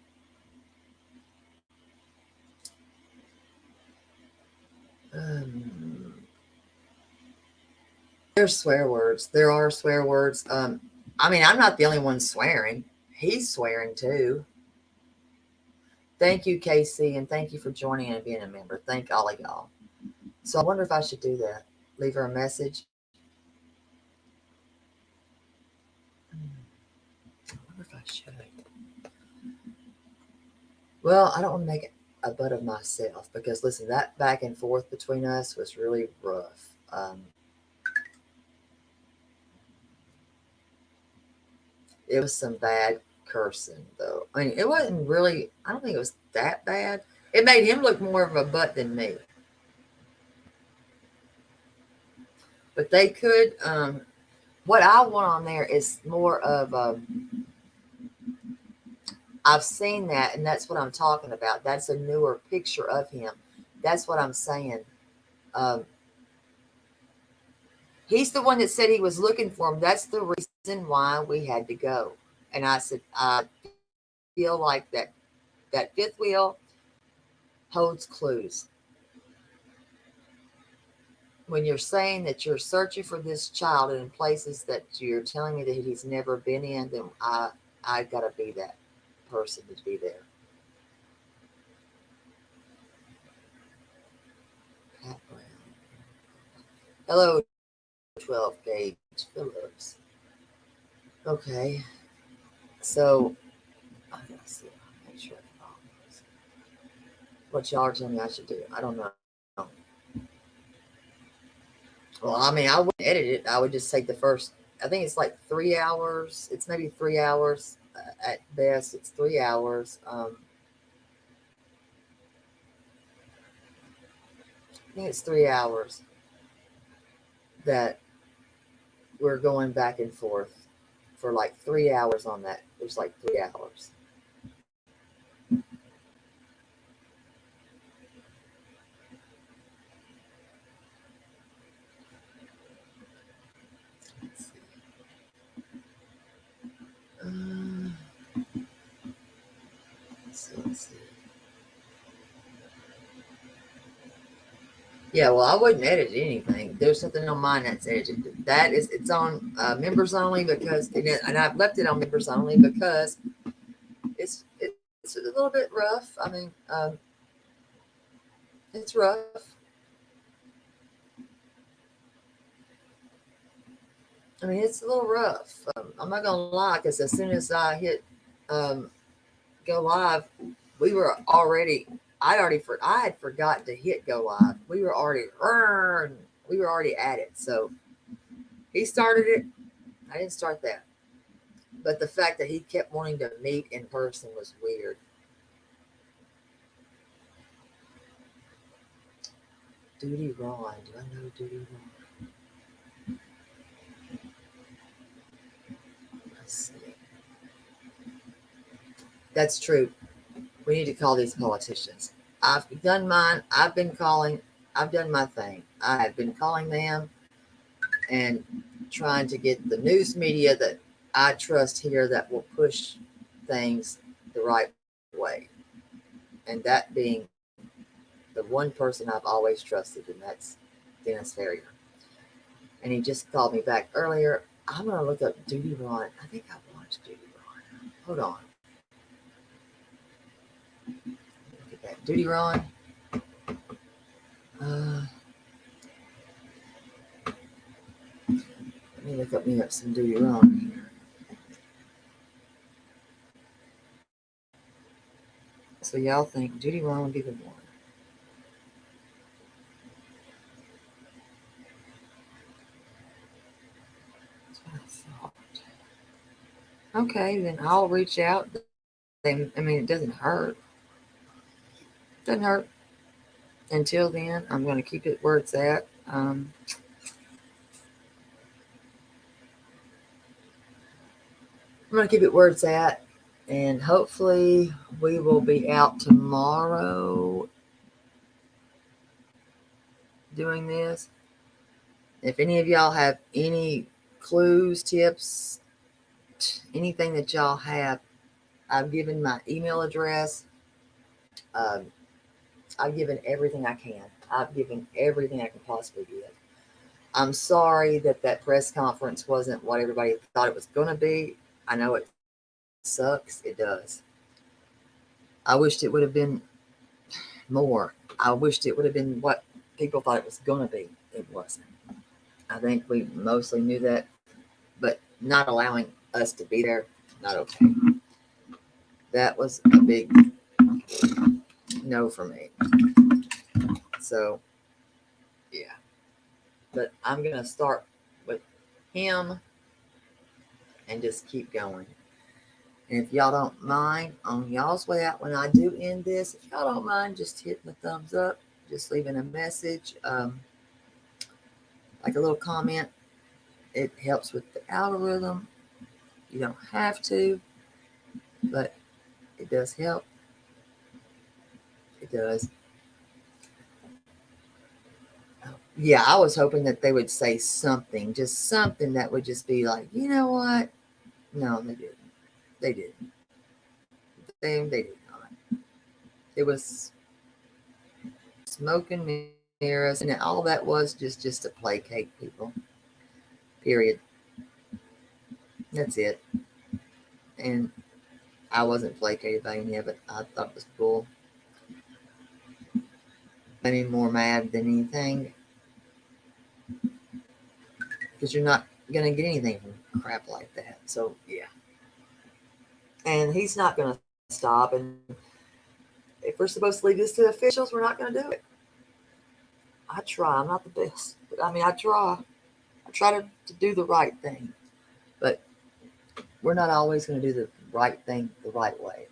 S1: There's swear words. There are swear words. I mean, I'm not the only one swearing. He's swearing too. Thank you, Casey, and thank you for joining and being a member. Thank all of y'all. So I wonder if I should do that. Leave her a message. I wonder if I should. Well, I don't want to make a butt of myself because, listen, that back and forth between us was really rough. It was some bad cursing, though. I mean, it wasn't really, I don't think it was that bad. It made him look more of a butt than me. But they could, what I want on there is more of, I've seen that, and that's what I'm talking about. That's a newer picture of him. That's what I'm saying. He's the one that said he was looking for him. That's the reason why we had to go. And I said, I feel like that fifth wheel holds clues. When you're saying that you're searching for this child in places that you're telling me that he's never been in, then I gotta be that person to be there. Pat Brown. Hello, 12 Gauge Phillips. Okay, so I gotta see. Make sure what y'all are telling me I should do. I don't know. Well, I mean, I wouldn't edit it. I would just take the first. I think it's like 3 hours. It's maybe 3 hours at best. It's 3 hours. I think it's 3 hours that we're going back and forth for like 3 hours on that. It was like 3 hours. Let's see. Let's see. Yeah, well, I wouldn't edit anything. There's something on mine that's edited. That is, it's on members only because, and I've left it on members only because it's a little bit rough. I mean, it's rough. I mean, it's a little rough. I'm not gonna lie, because as soon as I hit go live, we were already. I had forgotten to hit go live. We were already at it. So he started it. I didn't start that. But the fact that he kept wanting to meet in person was weird. Duty Ron. Do I know Duty Ron? Let's see. That's true. We need to call these politicians. I've done mine. I've done my thing. I have been calling them and trying to get the news media that I trust here that will push things the right way. And that being the one person I've always trusted, and that's Dennis Ferrier. And he just called me back earlier. I'm going to look up Duty Ron. I think I watched Duty Ron. Hold on. Look at that. Duty Ron. Let me look up some Duty Ron here. So y'all think Duty Ron would be the one. That's what I thought. Okay, then I'll reach out. I mean, it doesn't hurt. It doesn't hurt. Until then, I'm going to keep it where it's at. I'm going to keep it where it's at. And hopefully we will be out tomorrow doing this. If any of y'all have any clues, tips, anything that y'all have, I've given my email address. I've given everything I can. I've given everything I can possibly give. I'm sorry that press conference wasn't what everybody thought it was going to be. I know it sucks. It does. I wished it would have been more. I wished it would have been what people thought it was going to be. It wasn't. I think we mostly knew that, but not allowing us to be there, not okay. That was a big no for me. So, yeah. But I'm going to start with him and just keep going. And if y'all don't mind, on y'all's way out when I do end this, if y'all don't mind just hitting the thumbs up, just leaving a message, like a little comment. It helps with the algorithm. You don't have to, but it does help. It does. Yeah, I was hoping that they would say something, just something that would just be like, you know what? No, they didn't. They didn't. They did not. It was smoke and mirrors, and all that was just to placate people. Period. That's it. And I wasn't placated by any of it. I thought it was cool. I mean, more mad than anything, because you're not gonna get anything from crap like that. So yeah. And he's not gonna stop. And if we're supposed to leave this to officials, we're not gonna do it. I try. I'm not the best, but I mean, I try. I try to do the right thing, but we're not always going to do the right thing the right way.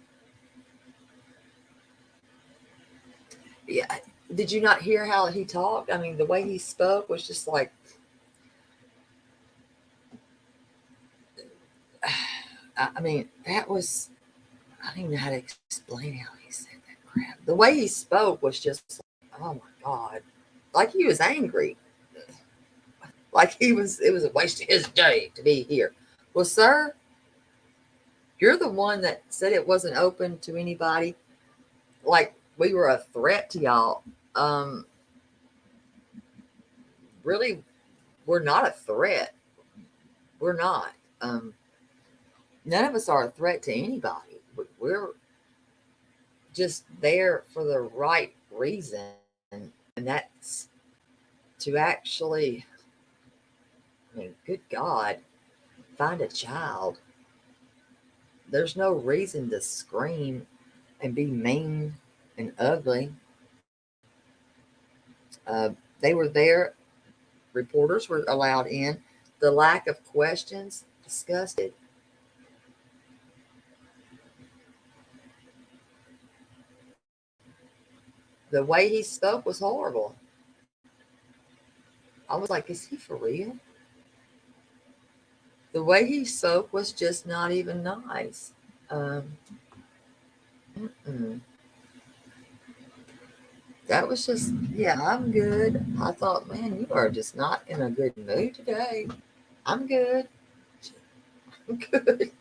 S1: Yeah. Did you not hear how he talked? I mean, the way he spoke was just like, I mean, that was, I don't even know how to explain how he said that crap. The way he spoke was just, oh my God. Like he was angry. Like it was a waste of his day to be here. Well, sir, you're the one that said it wasn't open to anybody. Like we were a threat to y'all. Really, we're not a threat. We're not. None of us are a threat to anybody. We're just there for the right reason. And that's to actually, I mean, good God, find a child. There's no reason to scream and be mean and ugly. They were there. Reporters were allowed in. The lack of questions, disgusted. The way he spoke was horrible. I was like, is he for real? The way he spoke was just not even nice. Mm-mm. That was just, yeah, I'm good. I thought, man, you are just not in a good mood today. I'm good. I'm good.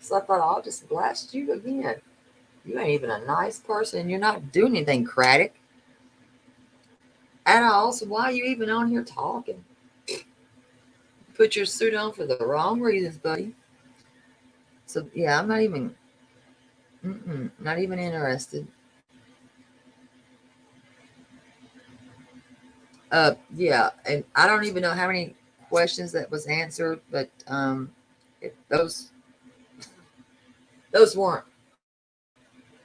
S1: So I thought, I'll just blast you again. You ain't even a nice person. You're not doing anything, Craddock, at all. So why are you even on here talking? Put your suit on for the wrong reasons, buddy. So yeah, I'm not even, not even interested. Yeah, and I don't even know how many questions that was answered, but those weren't.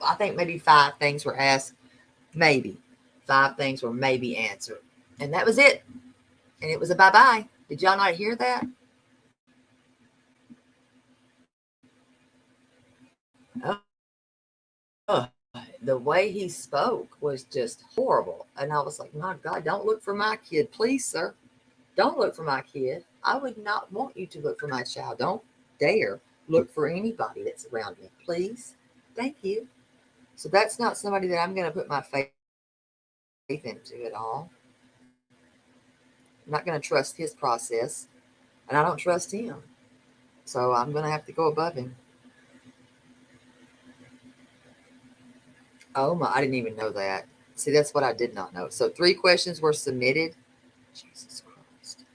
S1: I think maybe 5 things were asked. Maybe 5 things were maybe answered, and that was it. And it was a bye-bye. Did y'all not hear that? Oh, the way he spoke was just horrible. And I was like, my God, don't look for my kid, please, sir. Don't look for my kid. I would not want you to look for my child. Don't dare look for anybody that's around me, please. Thank you. So that's not somebody that I'm going to put my faith into at all. I'm not going to trust his process, and I don't trust him. So I'm going to have to go above him. Oh my, I didn't even know that. See, that's what I did not know. So 3 questions were submitted. Jesus Christ.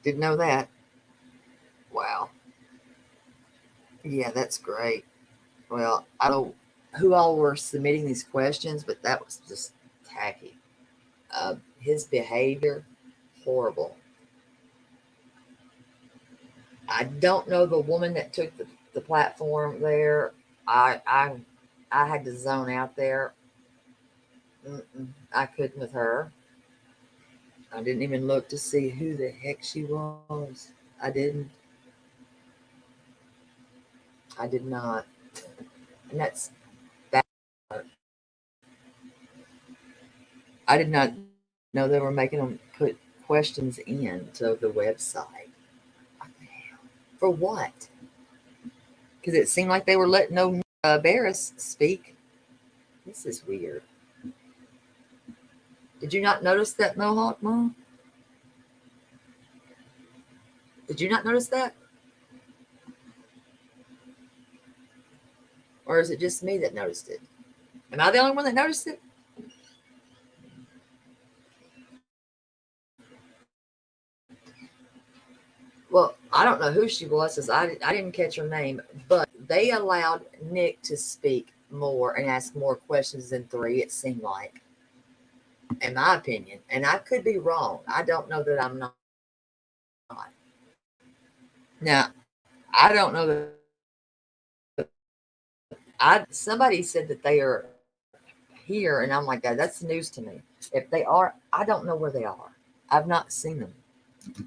S1: Didn't know that. Wow. Yeah, that's great. Well, I don't know who all were submitting these questions, but that was just tacky. His behavior, horrible. I don't know the woman that took the platform there. I had to zone out there. I couldn't with her. I didn't even look to see who the heck she was. I didn't. I did not. And that's bad. I did not know they were making them put questions into the website. What the hell? For what? Because it seemed like they were letting no Barris speak. This is weird. Did you not notice that, Mohawk Mom? Did you not notice that? Or is it just me that noticed it? Am I the only one that noticed it? Well, I don't know who she was because I didn't catch her name, but they allowed Nick to speak more and ask more questions than 3, it seemed like, in my opinion. And I could be wrong. I don't know that I'm not. Now, I don't know that somebody said that they are here, and I'm like, that's news to me. If they are, I don't know where they are. I've not seen them.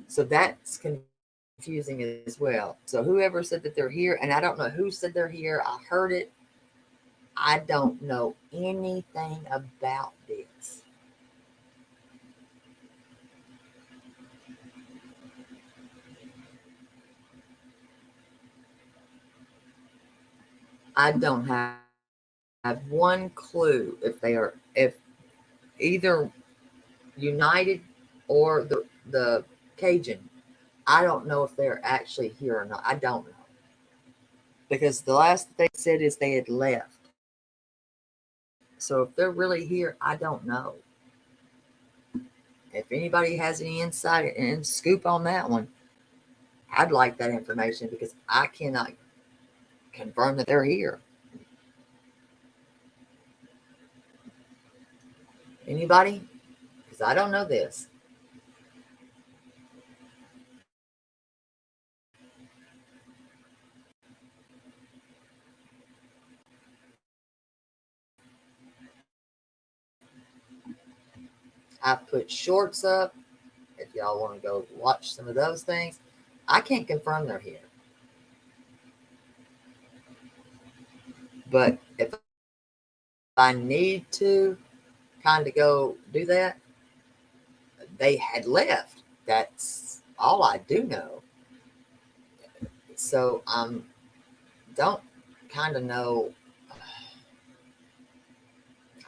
S1: So that's confusing as well. So whoever said that they're here, and I don't know who said they're here. I heard it. I don't know anything about this. I don't have one clue if either United or the Cajun. I don't know if they're actually here or not. I don't know. Because the last they said is they had left. So if they're really here, I don't know. If anybody has any insight and scoop on that one, I'd like that information because I cannot confirm that they're here. Anybody? Because I don't know this. I put shorts up. If y'all want to go watch some of those things, I can't confirm they're here. But if I need to kind of go do that, they had left. That's all I do know. So don't kind of know.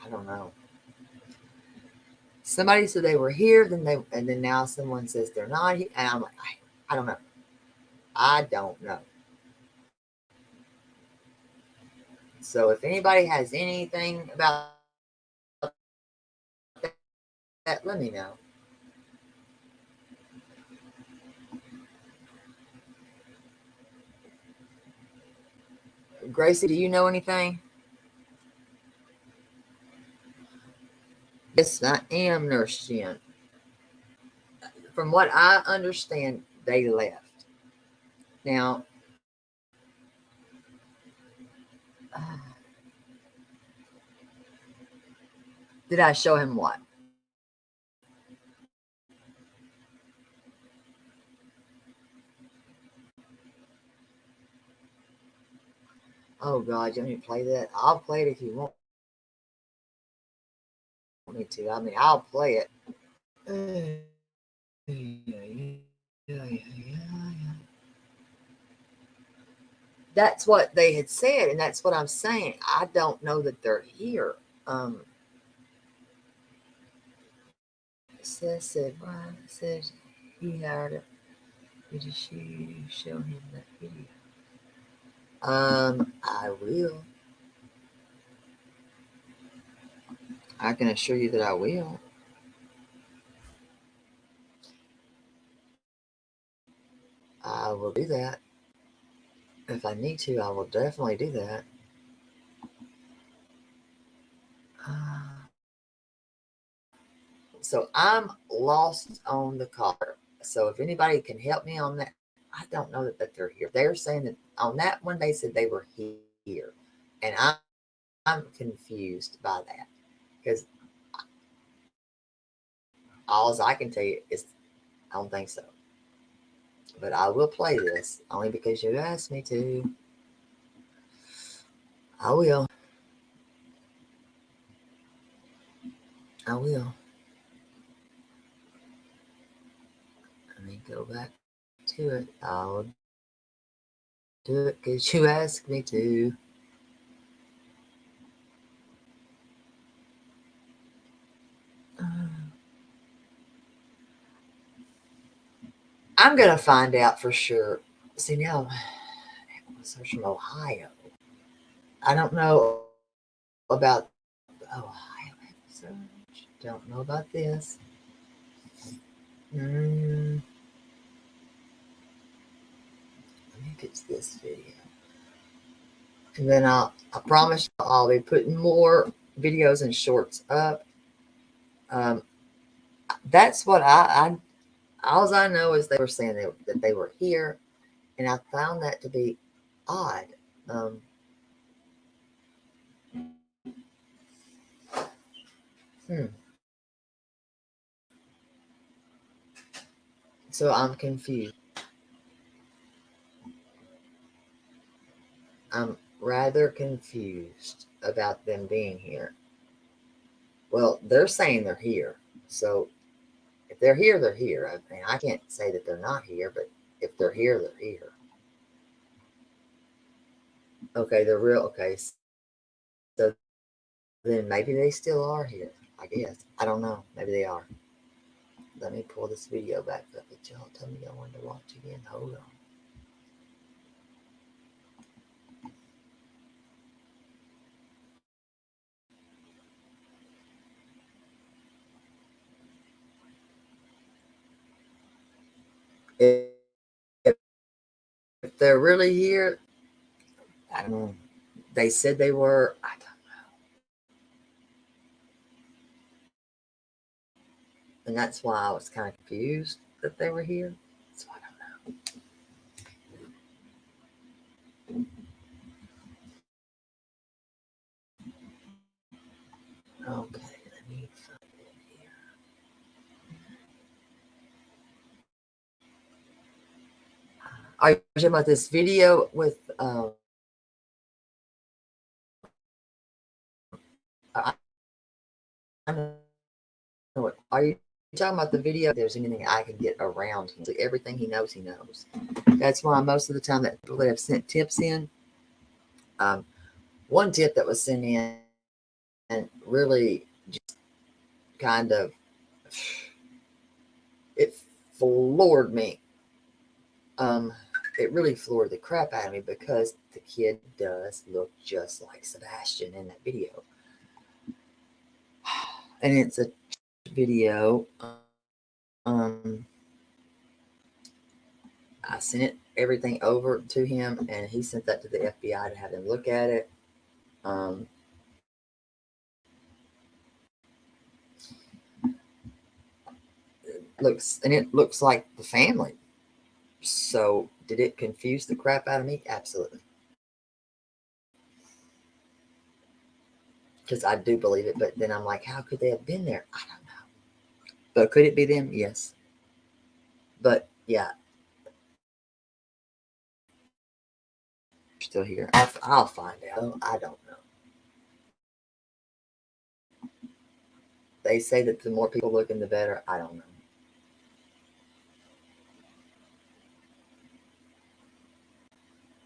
S1: I don't know. Somebody said they were here, and then now someone says they're not here, and I'm like, I don't know. I don't know. So if anybody has anything about that, let me know. Gracie, do you know anything? Yes, I am Nurse Jen. From what I understand, they left. Now, did I show him what? Oh God, you want me to play that? I'll play it if you want me to. I mean, I'll play it. That's what they had said, and that's what I'm saying. I don't know that they're here. Said Brian says he hired it. Did you show him that video? I will. I can assure you that I will. I will do that. If I need to, I will definitely do that. So I'm lost on the car. So if anybody can help me on that, I don't know that they're here. They're saying that on that one, they said they were here. And I'm confused by that. Because all I can tell you is I don't think so. But I will play this only because you asked me to. I will. I will. Let me go back to it. I'll do it because you asked me to. I'm going to find out for sure. See, now, it's from Ohio. I don't know about Ohio episode. Don't know about this. Let me get to this video. And then I promise I'll be putting more videos and shorts up. That's what all I know is they were saying that they were here, and I found that to be odd. So I'm confused. I'm rather confused about them being here. Well, they're saying they're here. So if they're here, they're here. I mean, I can't say that they're not here, but if they're here, they're here. Okay, they're real. Okay, so then maybe they still are here. I guess. I don't know. Maybe they are. Let me pull this video back up that y'all told me y'all wanted to watch again. Hold on. If, if they're really here, I don't know. They said they were. I don't know. And that's why I was kind of confused that they were here. So I don't know. Okay, let me find it here. Are you talking about this video with I know it. Are you talking about the video? If there's anything I can get around him. So everything he knows, he knows. That's why most of the time that people that have sent tips in, one tip that was sent in and really just kind of it floored me. It really floored the crap out of me because the kid does look just like Sebastian in that video. And it's a video. I sent everything over to him, and he sent that to the FBI to have them look at it. It looks like the family. So, did it confuse the crap out of me? Absolutely. Because I do believe it, but then I'm like, how could they have been there? I don't know. But could it be them? Yes. But yeah, still here. I'll find out. I don't know. They say that the more people looking, the better. I don't know.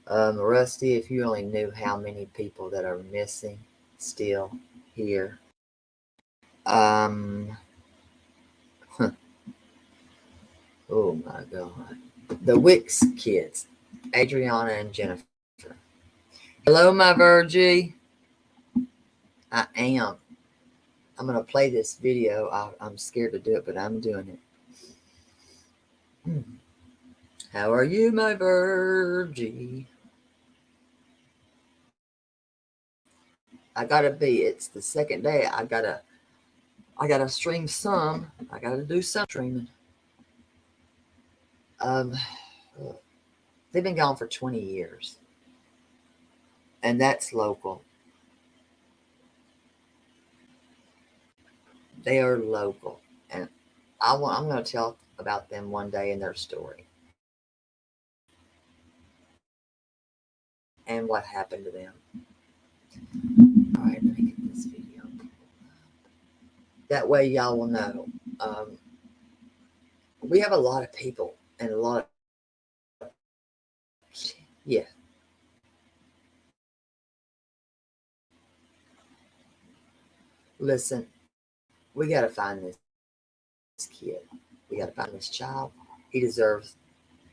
S1: Rusty, if you only knew how many people that are missing still here. Huh. Oh my God. The Wicks kids, Adriana and Jennifer. Hello, my Virgie. I am. I'm going to play this video. I'm scared to do it, but I'm doing it. How are you, my Virgie? I gotta be. It's the second day. I gotta stream some. I gotta do some streaming. They've been gone for 20 years, and that's local. They are local, and I'm going to tell about them one day in their story and what happened to them. All right, let me get this video. That way, y'all will know. We have a lot of people and a lot of yeah. Listen, we got to find this kid. We got to find this child. He deserves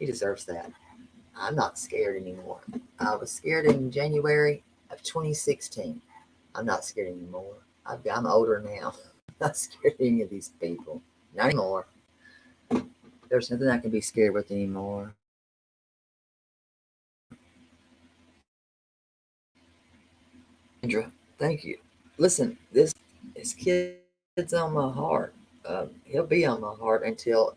S1: that. I'm not scared anymore. I was scared in January of 2016. I'm not scared anymore. I'm older now. I'm not scared of any of these people. Not anymore. There's nothing I can be scared with anymore. Andra, thank you. Listen, this kid's on my heart. He'll be on my heart until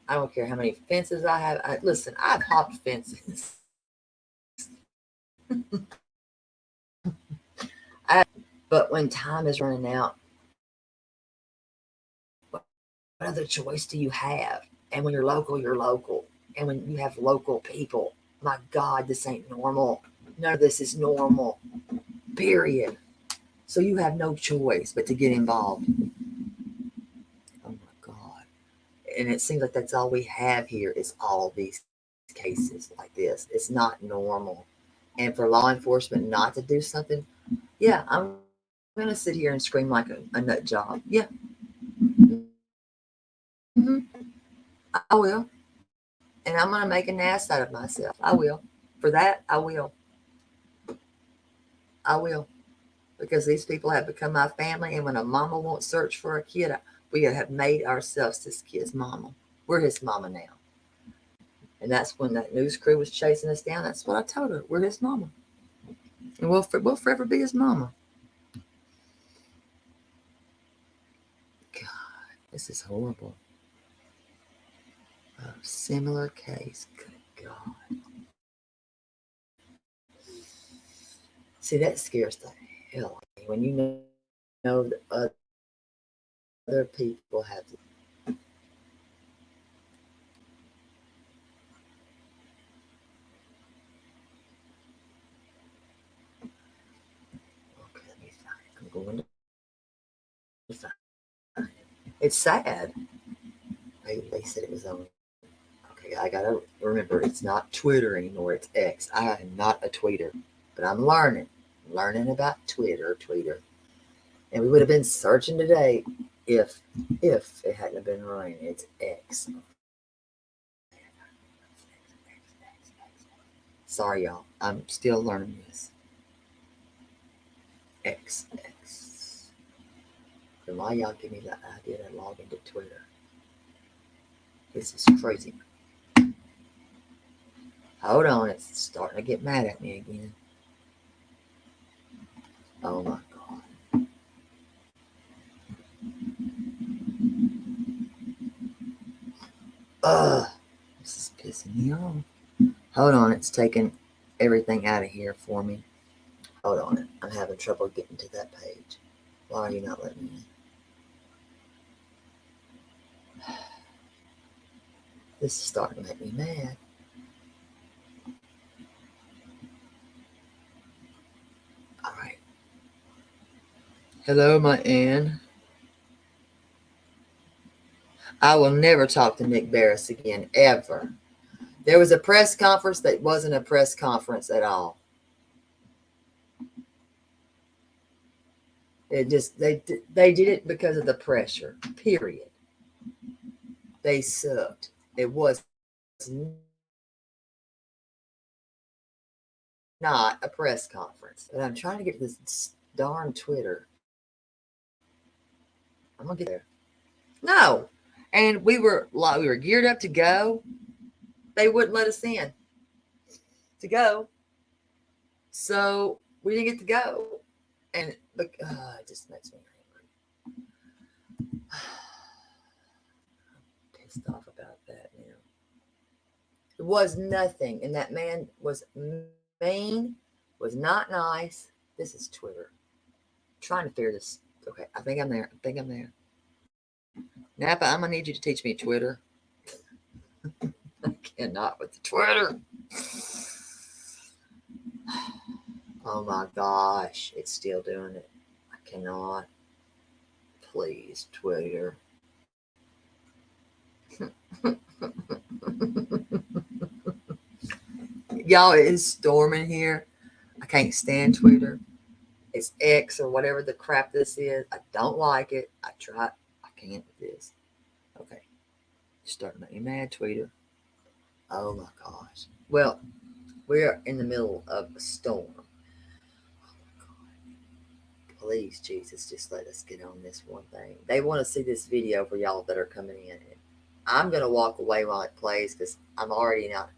S1: I don't care how many fences I have. Listen, I've hopped fences. But when time is running out, what other choice do you have? And when you're local, you're local. And when you have local people, my God, this ain't normal. None of this is normal. Period. So you have no choice but to get involved. Oh my God. And it seems like that's all we have here is all these cases like this. It's not normal. and for law enforcement not to do something, yeah, I'm going to sit here and scream like a nut job. Yeah. Mm-hmm. I will. And I'm going to make an ass out of myself. I will. For that, I will. I will. Because these people have become my family. And when a mama won't search for a kid, we have made ourselves this kid's mama. We're his mama now. And that's when that news crew was chasing us down. That's what I told her. We're his mama. And we'll forever be his mama. God, this is horrible. A similar case. Good God. See, that scares the hell out of me when you know that other people have. Okay, let me find it. I'm going to find it. It's sad. They said it was on. Okay, I gotta remember it's not Twitter anymore. It's X. I am not a tweeter, but I'm learning about Twitter. And we would have been searching today if it hadn't been raining. It's X. Sorry, y'all. I'm still learning this. X. And why y'all give me the idea to log into Twitter? This is crazy. Hold on, it's starting to get mad at me again. Oh my God. Ugh. This is pissing me off. Hold on, it's taking everything out of here for me. Hold on, I'm having trouble getting to that page. Why are you not letting me in? This is starting to make me mad. All right. Hello, my Ann. I will never talk to Nick Barris again, ever. There was a press conference that wasn't a press conference at all. It just they did it because of the pressure. Period. They sucked. It was not a press conference. But I'm trying to get to this darn Twitter. I'm gonna get there. No, and we were geared up to go. They wouldn't let us in to go, so we didn't get to go. And look, it just makes me angry. I'm pissed off about that now. It was nothing, and that man was mean, was not nice. This is Twitter. I'm trying to figure this. Okay, I think I'm there. Napa, I'm gonna need you to teach me Twitter. I cannot with the Twitter. Oh my gosh, it's still doing it. I cannot. Please, Twitter. Y'all, it is storming here. I can't stand Twitter. It's X or whatever the crap this is. I don't like it. I try. I can't with this. Okay. You're starting to make me mad, Twitter. Oh my gosh. Well, we're in the middle of a storm. Please, Jesus, just let us get on this one thing. They want to see this video for y'all that are coming in. I'm going to walk away while it plays because I'm already not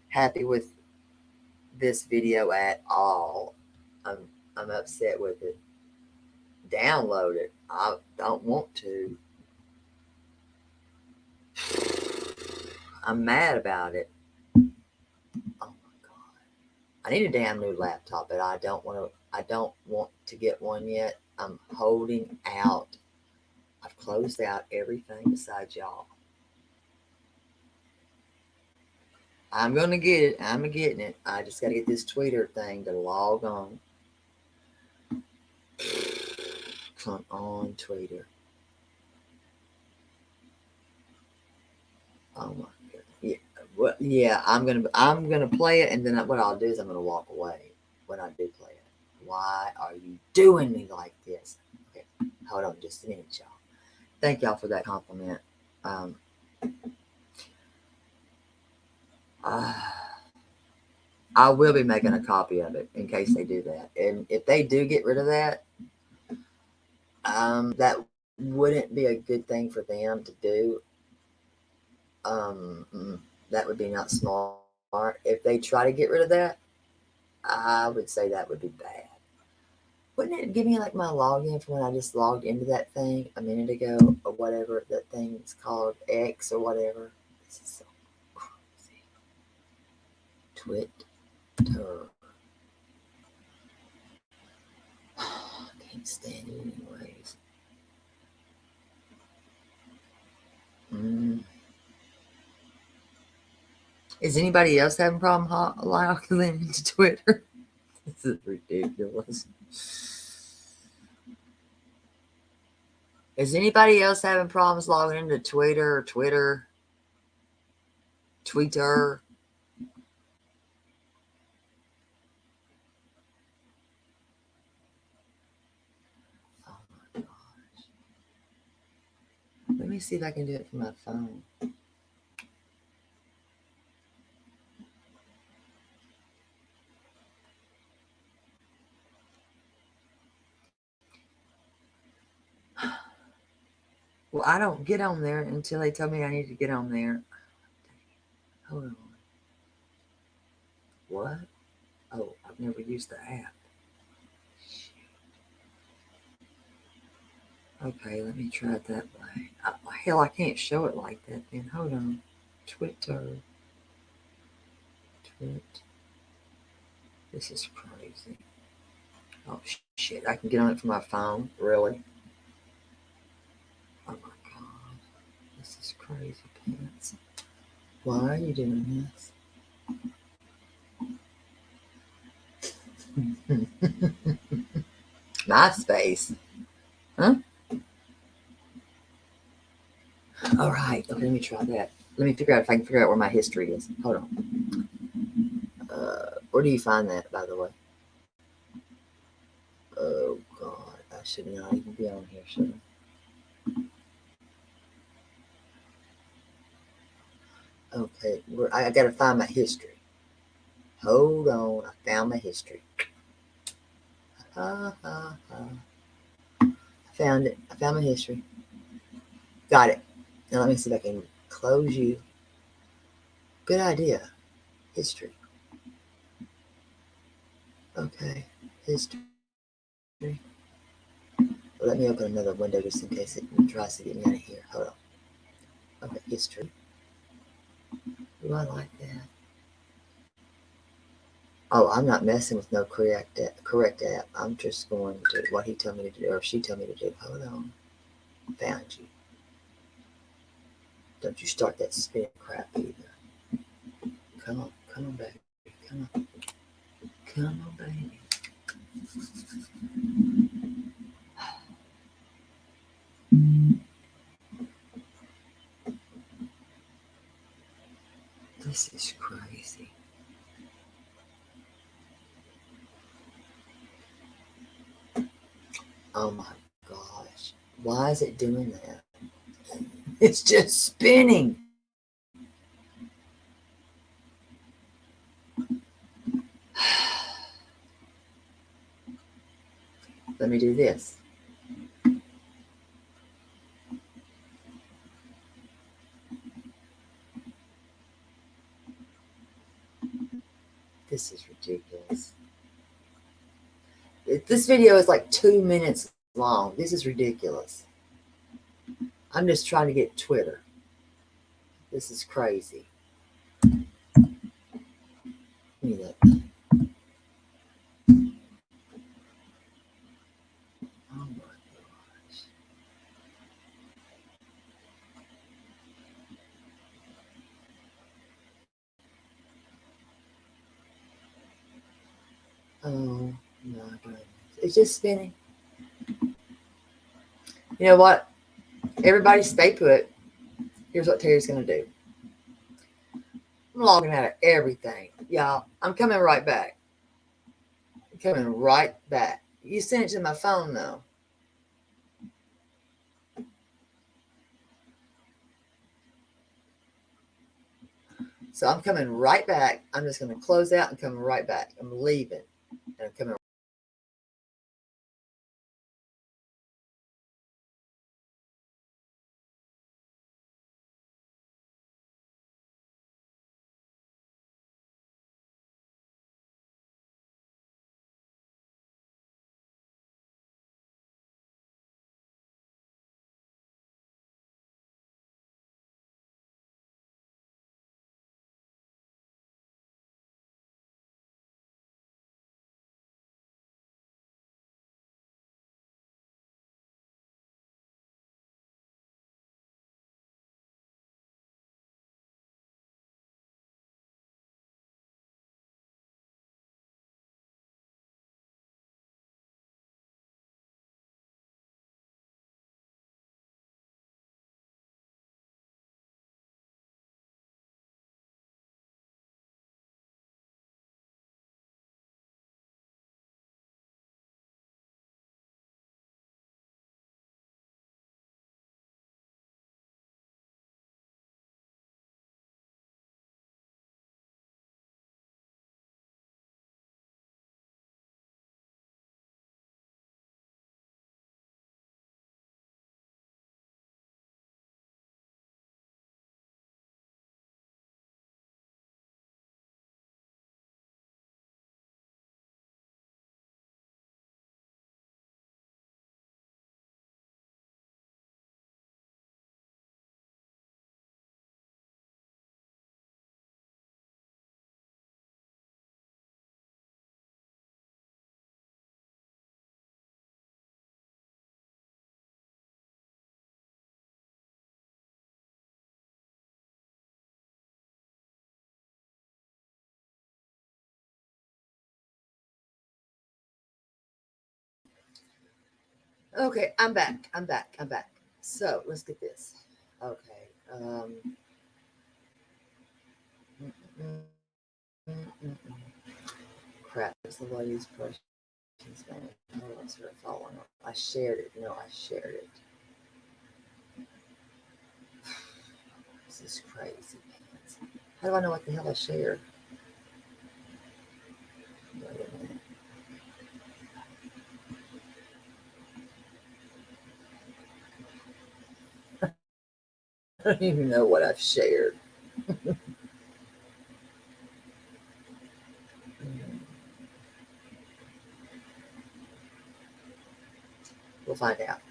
S1: happy with this video at all. I'm upset with it. Download it. I don't want to. I'm mad about it. Oh my God. I need a damn new laptop, but I don't want to get one yet. I'm holding out. I've closed out everything besides y'all. I'm gonna get it. I'm getting it. I just gotta get this Twitter thing to log on. Come on, Twitter. Oh my God. Yeah, Well, yeah, I'm gonna play it, and then what I'll do is I'm gonna walk away when I do play it. Why are you doing me like this? Okay, hold on just a minute, y'all. Thank y'all for that compliment. I will be making a copy of it in case they do that, and if they do get rid of that, that wouldn't be a good thing for them to do. That would be not smart. If they try to get rid of that, I would say that would be bad. Wouldn't it give me like my login for when I just logged into that thing a minute ago or whatever that thing's called, X or whatever? This is so crazy. Twitter. I can't stand it anyways. Is anybody else having a problem logging into Twitter? This is ridiculous. Is anybody else having problems logging into Twitter or Twitter? Oh my gosh. Let me see if I can do it from my phone. Well, I don't get on there until they tell me I need to get on there. Hold on. What? Oh, I've never used the app. Okay, let me try it that way. Hell, I can't show it like that then. Hold on. Twitter. This is crazy. Oh, shit. I can get on it from my phone? Really? Oh, my God. This is crazy pants. Why are you doing this? MySpace. Huh? All right. Okay, let me try that. Let me figure out if I can figure out where my history is. Hold on. Where do you find that, by the way? Oh, God. I should not even be on here, should I? Okay. I got to find my history. Hold on. I found my history. I found it. I found my history. Got it. Now let me see if I can close you. Good idea. History. Okay. History. Well, let me open another window just in case it tries to get me out of here. Hold on. Okay. History. Do I like that? Oh, I'm not messing with no correct app. I'm just going to do what he told me to do, or she told me to do. Hold on. Found you. Don't you start that spin crap either. Come on, baby. Come on, baby. This is crazy. Oh my gosh. Why is it doing that? It's just spinning. Let me do this. This is ridiculous. This video is like 2 minutes long. This is ridiculous. I'm just trying to get Twitter. This is crazy. Give me that. Oh my gosh. Oh my goodness. It's just spinning. You know what? Everybody stay put. Here's what Terry's going to do. I'm logging out of everything. Y'all, I'm coming right back. I'm coming right back. You sent it to my phone, though. So I'm coming right back. I'm just going to close out and come right back. I'm leaving. And I'm coming. Okay, I'm back. I'm back. I'm back. So let's get this. Okay. Mm, mm, mm, mm, mm. Crap. It's the lady's questions. Man. Hold on, sort of following up. I shared it. No, I shared it. This is crazy, man. How do I know what the hell I shared? Wait a minute. I don't even know what I've shared. We'll find out.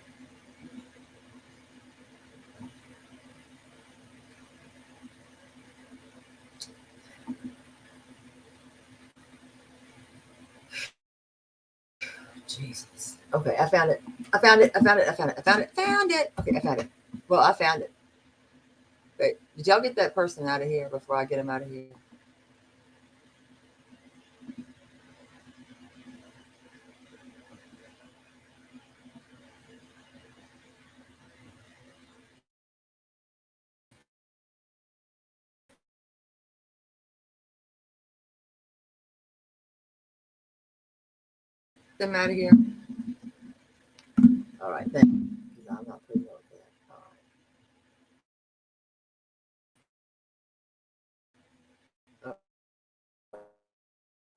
S1: Jesus. Okay, I found it. I found it. I found it. I found it. I found it. Found it. Okay, I found it. Well, I found it. Wait, did y'all get that person out of here before I get him out of here? Them out of here? All right, thank you. Because I'm not putting up with that. All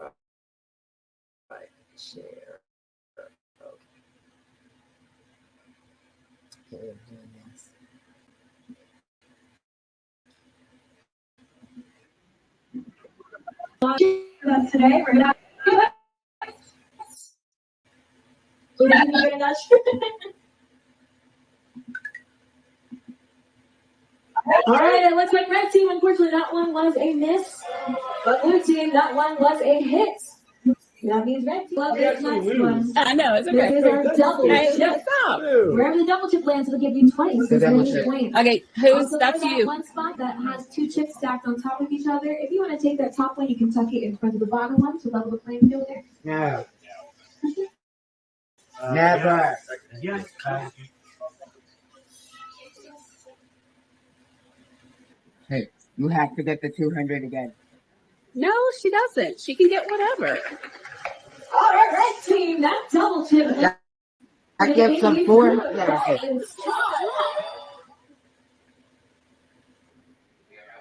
S1: right. All right. Share. Okay. Here we're doing this.
S12: Today we're gonna. All right, it looks like red team, unfortunately, that one was a miss. But blue team, that one was a hit. That means red team. Love this next one.
S13: I know, it's okay.
S12: This is our double
S13: Hey,
S12: chip.
S13: stop.
S12: Wherever the double chip lands, it'll give you twice as many points.
S13: Okay, who's
S12: Also,
S13: that's
S12: for that
S13: you?
S12: one spot that has two chips stacked on top of each other, if you want to take that top one, you can tuck it in front of the bottom one to level the playing field there.
S14: No. Never. Yes.
S15: Hey,
S13: You have to get the 200 again. No, she doesn't. She can get whatever.
S12: All right, red team, that double chip.
S13: I get some 4.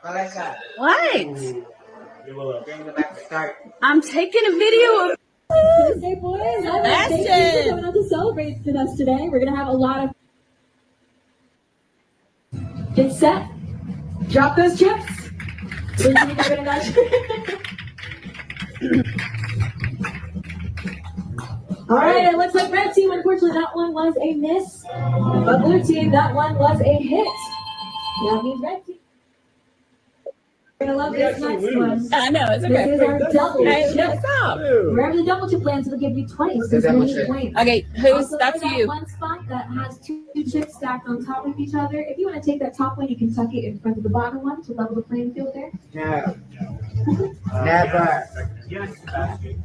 S13: Melissa. What? Bring it back to start. I'm taking a video of.
S12: Hey boys, thank you for
S13: Sebastian.
S12: coming out to celebrate with us today. We're gonna have a lot of. Get set. Drop those chips. All right, it looks like red team, unfortunately, that one was a miss. But blue team, that one was a hit. That means red team. We're gonna love this next one.
S13: I know, it's
S12: This is our double
S13: Hey,
S12: chip.
S13: stop.
S12: Wherever the double chip lands, it'll give you twice as many points.
S13: Okay, who's
S12: Also,
S13: that's
S12: for that
S13: you.
S12: one spot that has two chips stacked on top of each other, if you want to take that top one, you can tuck it in front of the bottom one to level the playing field there.
S13: No. Never.
S14: Yes, Sebastian.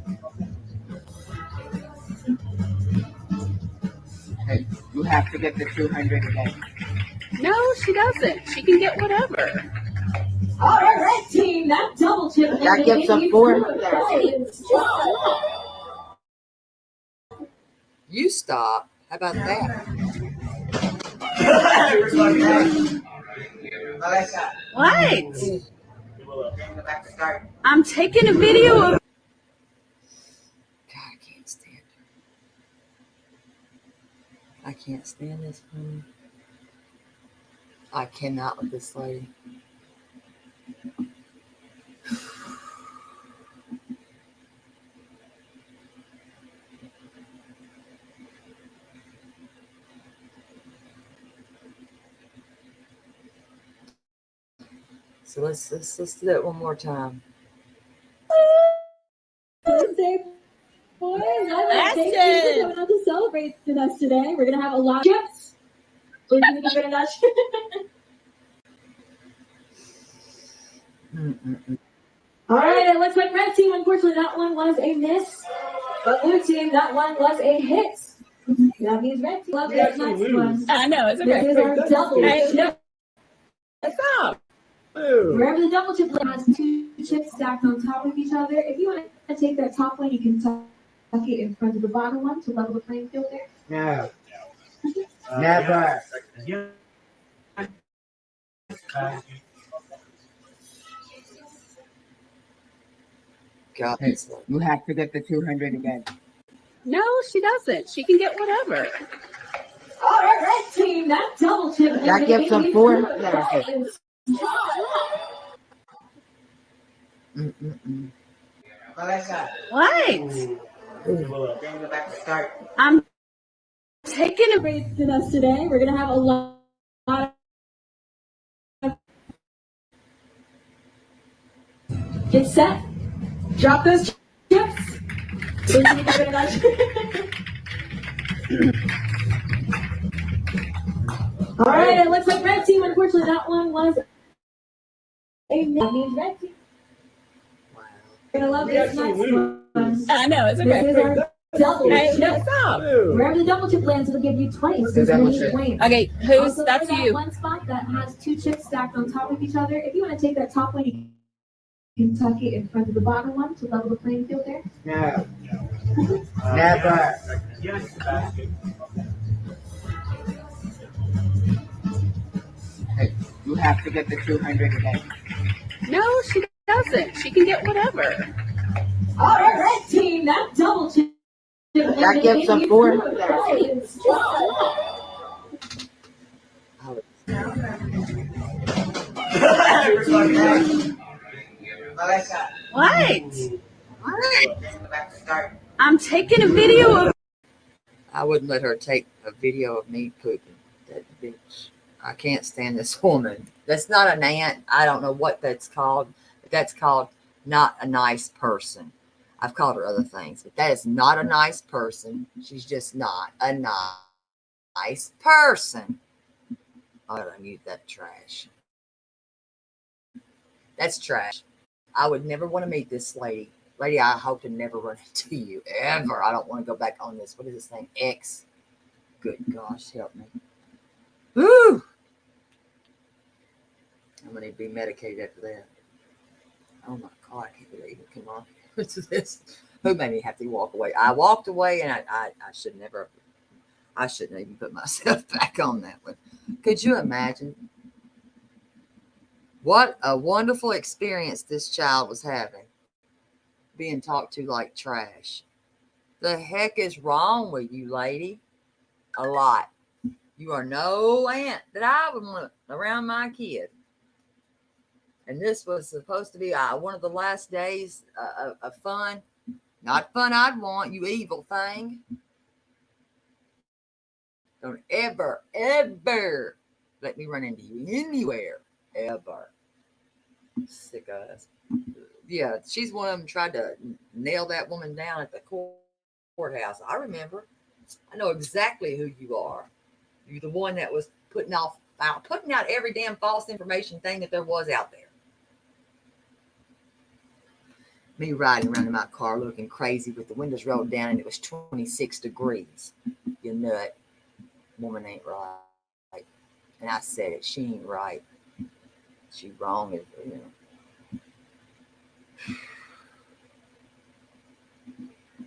S13: Hey, you have to get the 200 again. No, she doesn't. She can get whatever.
S12: All right, red team, that double chip.
S13: That gives a 4.
S1: You stop. How about that?
S13: Melissa. What? Bring it back to start. I'm taking a video of.
S1: God, I can't stand her. I can't stand this woman. I cannot with this lady. So let's do that one more time.
S12: Thursday, boys. Thank you for coming out to celebrate with us today. We're gonna have a lot of chips. We're gonna give it a nudge. All right, it looks like red team, unfortunately, that one was a miss. But blue team, that one was a hit. That means red team love this next one.
S13: I know, it's okay.
S12: This is our double chip.
S13: Stop.
S12: Wherever the double chip has two chips stacked on top of each other, if you want to take that top one, you can tuck it in front of the bottom one to level the playing field there.
S13: No. Never.
S14: Yes.
S1: God,
S13: Hey, you have to get the 200 again. No, she doesn't. She can get whatever.
S12: All right, red team, that double chip.
S13: That gives them 4. Melissa. What? Bring it back to start. I'm taking a
S12: Celebrate with us today. We're gonna have a lot of. Get set. Drop those chips. We're gonna give it a nudge. All right, it looks like red team. Unfortunately, that one was a miss. That means red team. We're gonna love this next one.
S13: I know, it's okay.
S12: This is our double chip.
S13: Stop.
S12: Wherever the double chip lands, it'll give you twice as many points.
S13: Okay, who's
S12: Also,
S13: that's
S12: for that
S13: you.
S12: one spot that has two chips stacked on top of each other, if you want to take that top one, you can tuck it in front of the bottom one to level the playing field there.
S13: No. Never.
S14: Yes, Sebastian.
S13: Hey, you have to get the 200 again. No, she doesn't. She can get whatever.
S12: All right, red team, that double chip.
S13: That gives them 4. Melissa. What? Back to start. I'm taking a video of.
S1: I wouldn't let her take a video of me pooping. That bitch. I can't stand this woman. That's not an aunt. I don't know what that's called. But that's called not a nice person. I've called her other things, but that is not a nice person. She's just not a nice person. I gotta mute that trash. That's trash. I would never want to meet this lady. Lady, I hope to never run into you ever. I don't want to go back on this. What is this thing? X. Good gosh, help me. Woo! I'm gonna be medicated after that. Oh my God, I can't believe it. Come on. What's this? Who made me have to walk away? I walked away and I should never, I shouldn't even put myself back on that one. Could you imagine? What a wonderful experience this child was having, being talked to like trash. The heck is wrong with you, lady? A lot. You are no aunt that I would want around my kid. And this was supposed to be one of the last days of fun. Not fun I'd want, you evil thing. Don't ever, ever let me run into you anywhere. Ever. Sick ass. Yeah, she's one of them tried to nail that woman down at the courthouse. I remember. I know exactly who you are. You're the one that was putting out every damn false information thing that there was out there. Me riding around in my car looking crazy with the windows rolled down and it was 26 degrees. You nut. Woman ain't right. And I said it. She ain't right. She wrong. You know.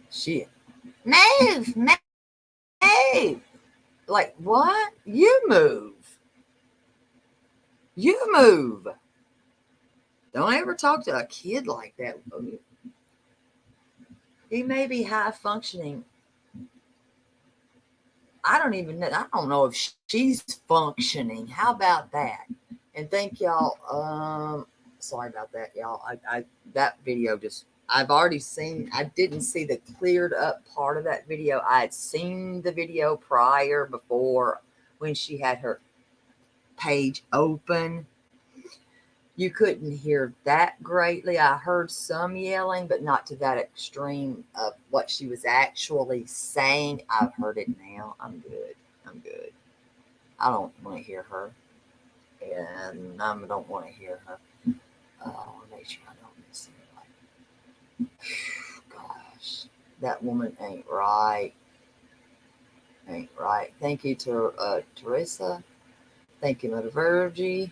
S1: Shit. Move. Move. Like, what? You move. You move. Don't ever talk to a kid like that. He may be high functioning. I don't know if she's functioning. How about that? And thank y'all. Sorry about that, y'all. That video I've already seen. I didn't see the cleared up part of that video. I had seen the video prior before when she had her page open. You couldn't hear that greatly. I heard some yelling, but not to that extreme of what she was actually saying. I've heard it now. I'm good. I don't want to hear her. And I don't want to hear her. I'll make sure I don't miss anybody. Gosh, that woman ain't right. Ain't right. Thank you to Teresa. Thank you, Mother Virgie.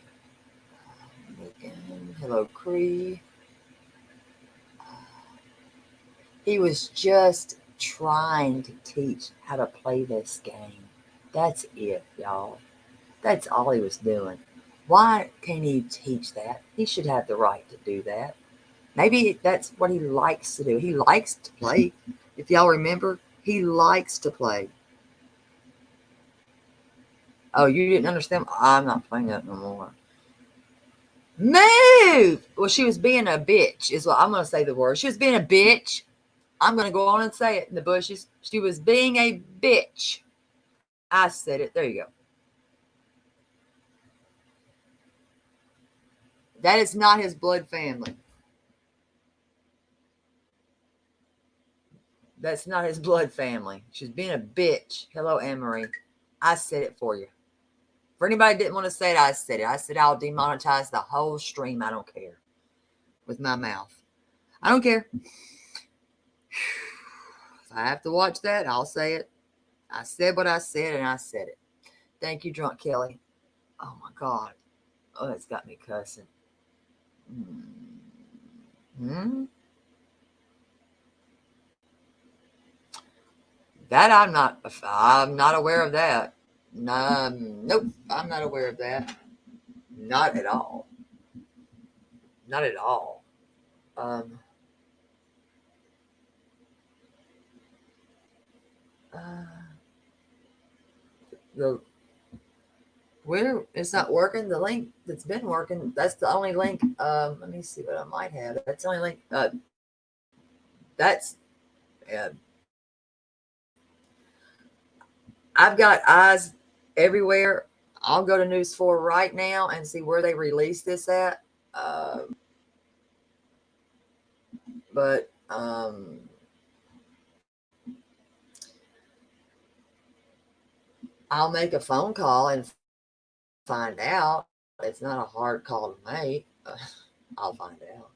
S1: Hello, Cree. He was just trying to teach how to play this game. That's it, y'all. That's all he was doing. Why can't he teach that? He should have the right to do that. Maybe that's what he likes to do. He likes to play. If y'all remember, he likes to play. Oh, you didn't understand? I'm not playing that no more. Move! Well, she was being a bitch, is what I'm going to say the word. She was being a bitch. I'm going to go on and say it in the bushes. She was being a bitch. I said it. There you go. That is not his blood family. That's not his blood family. She's being a bitch. Hello, Anne-Marie. I said it for you. For anybody that didn't want to say it, I said it. I said I'll demonetize the whole stream. I don't care. With my mouth. I don't care. If I have to watch that, I'll say it. I said what I said, and I said it. Thank you, Drunk Kelly. Oh, my God. Oh, it's got me cussing. That I'm not aware of that. Nope, I'm not aware of that. Not at all. Not at all. Where it's not working, the link that's been working, that's the only link. Let me see what I might have. That's the only link. That's I've got eyes everywhere. I'll go to News 4 right now and see where they released this at. But I'll make a phone call and find out. It's not a hard call to make. I'll find out.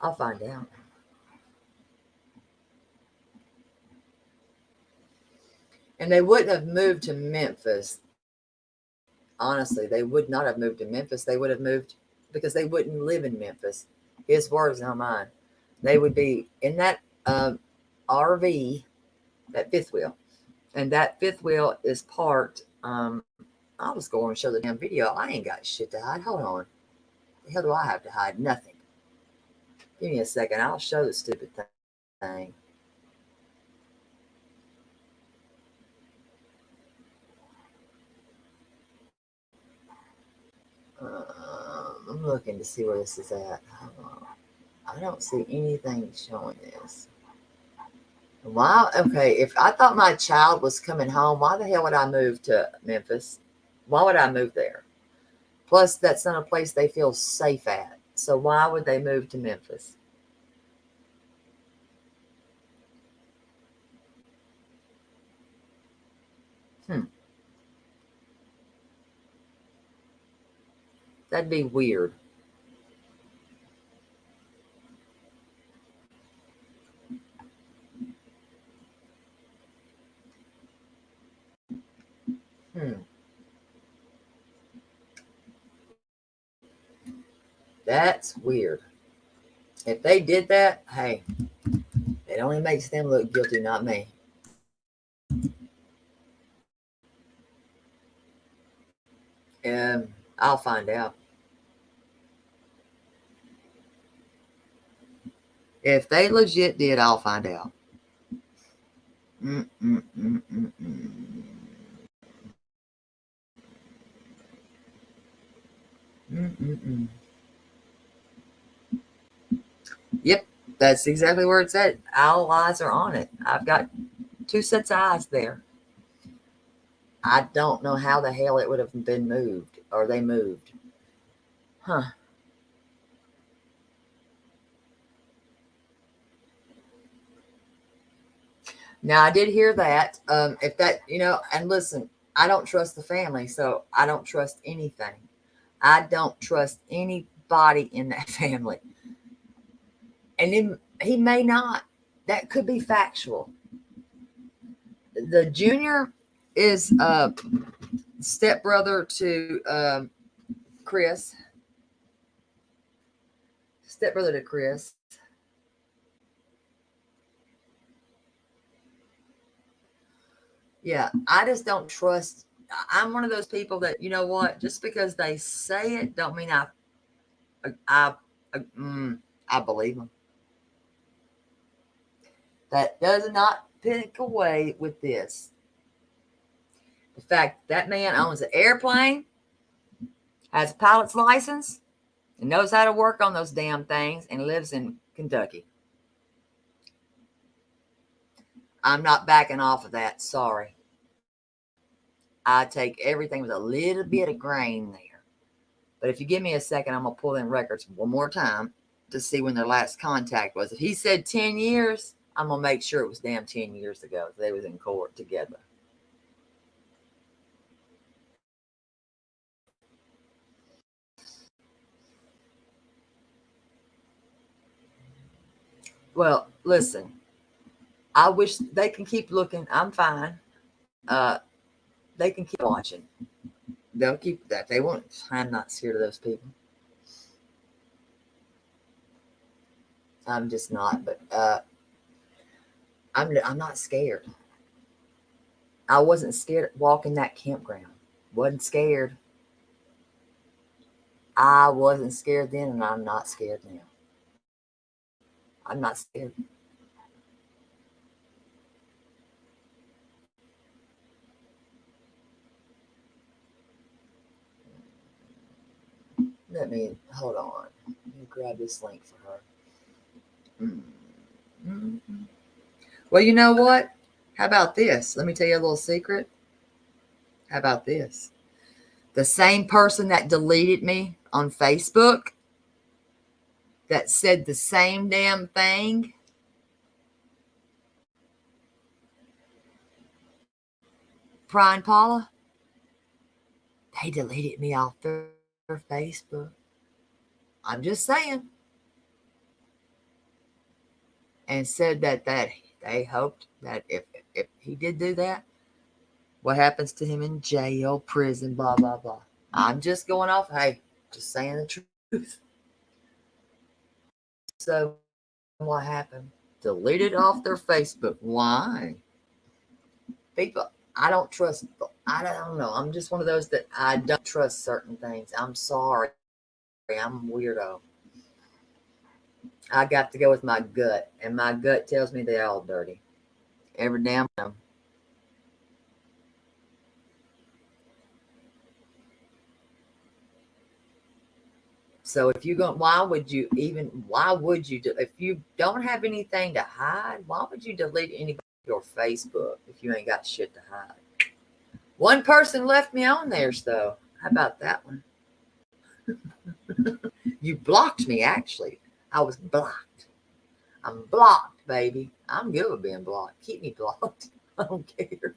S1: I'll find out. And they wouldn't have moved to Memphis. honestly, they would not have moved to Memphis. They would have moved because they wouldn't live in Memphis. His words, not mine. They would be in that RV, that fifth wheel. And that fifth wheel is parked. I was going to show the damn video. I ain't got shit to hide. Hold on. The hell do I have to hide? Nothing. Give me a second. I'll show the stupid thing. I'm looking to see where this is at. Hold on. I don't see anything showing this. Wow. Okay. If I thought my child was coming home, why the hell would I move to Memphis? Why would I move there? Plus, that's not a place they feel safe at. So why would they move to Memphis? That'd be weird. That's weird. If they did that, hey, it only makes them look guilty, not me. I'll find out. If they legit did, I'll find out. Yep, that's exactly where it's at. All eyes are on it. I've got 2 sets of eyes there. I don't know how the hell it would have been moved, or they moved. Huh. Now, I did hear that. If that, and listen, I don't trust the family, so I don't trust anything. I don't trust anybody in that family. And then he may not. That could be factual. The junior is stepbrother to Chris. Stepbrother to Chris. Yeah, I just don't trust. I'm one of those people that, you know what, just because they say it don't mean I believe them. That does not pick away with this. The fact that man owns an airplane, has a pilot's license, and knows how to work on those damn things, and lives in Kentucky. I'm not backing off of that. Sorry. I take everything with a little bit of grain there. But if you give me a second, I'm going to pull in records one more time to see when their last contact was. If he said 10 years, I'm going to make sure it was damn 10 years ago. They was in court together. Well, listen, I wish they can keep looking. I'm fine. They can keep watching. They'll keep that. They won't. I'm not scared of those people. I'm just not. But I'm not scared. I wasn't scared walking that campground. Wasn't scared. I wasn't scared then, and I'm not scared now. I'm not scared. Let me hold on. Let me grab this link for her. Well, you know what? How about this? Let me tell you a little secret. How about this? The same person that deleted me on Facebook, that said the same damn thing, Brian Paula, they deleted me off their Facebook. I'm just saying. And said that they hoped that if he did do that, what happens to him in jail, prison, blah, blah, blah. I'm just going off, hey, just saying the truth. So what happened? Deleted off their Facebook. Why? People, I don't trust, I don't know. I'm just one of those that I don't trust certain things. I'm sorry. I'm a weirdo. I got to go with my gut, and my gut tells me they're all dirty. Every damn one. So if you go, why would you, if you don't have anything to hide, why would you delete anybody your Facebook if you ain't got shit to hide? One person left me on theirs though. How about that one? You blocked me, actually. I was blocked. I'm blocked, baby. I'm good with being blocked. Keep me blocked. I don't care.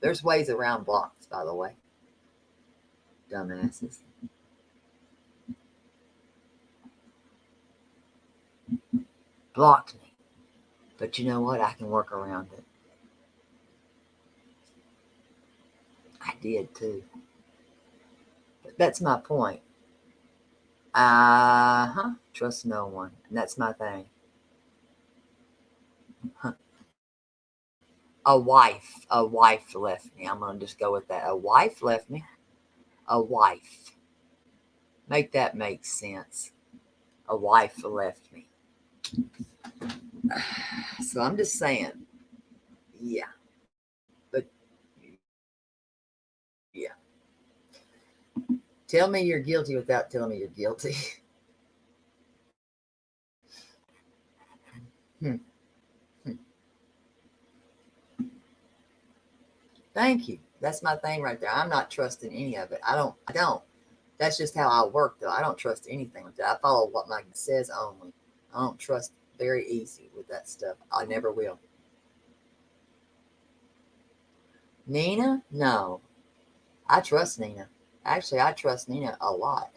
S1: There's ways around blocks, by the way. Dumbasses. Blocked me. But you know what? I can work around it. I did too. But that's my point. Trust no one. And that's my thing. A wife left me. I'm going to just go with that. A wife left me. A wife. Make that make sense. A wife left me. So I'm just saying, yeah. But, yeah. Tell me you're guilty without telling me you're guilty. Thank you. That's my thing right there. I'm not trusting any of it. I don't. That's just how I work, though. I don't trust anything with that. I follow what my says only. I don't trust very easy with that stuff. I never will. Nina? No. I trust Nina. Actually, I trust Nina a lot.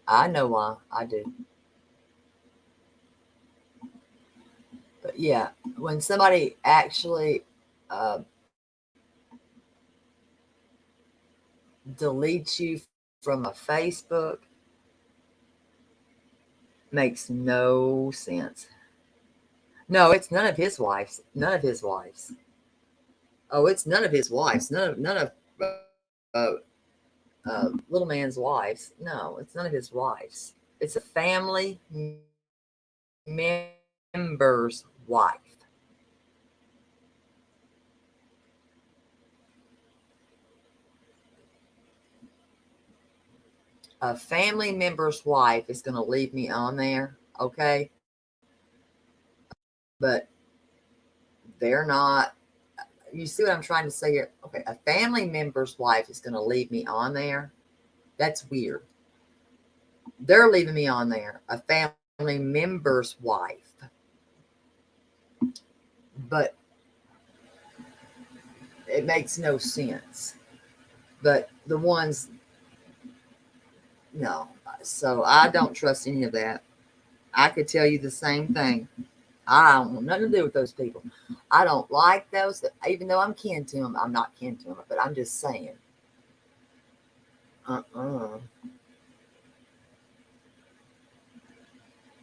S1: I know why. I do. But yeah, when somebody actually deletes you from a Facebook, makes no sense. No, it's none of his wives. None of his wives. Oh, it's none of his wives. None of little man's wives. No, it's none of his wives. It's a family member's wife. A family member's wife is going to leave me on there, okay? But they're not. You see what I'm trying to say here? Okay, a family member's wife is going to leave me on there. That's weird. They're leaving me on there. A family member's wife. But it makes no sense. But the ones, no. So I don't trust any of that. I could tell you the same thing. I don't want nothing to do with those people. I don't like those, even though I'm kin to them. I'm not kin to them, but I'm just saying.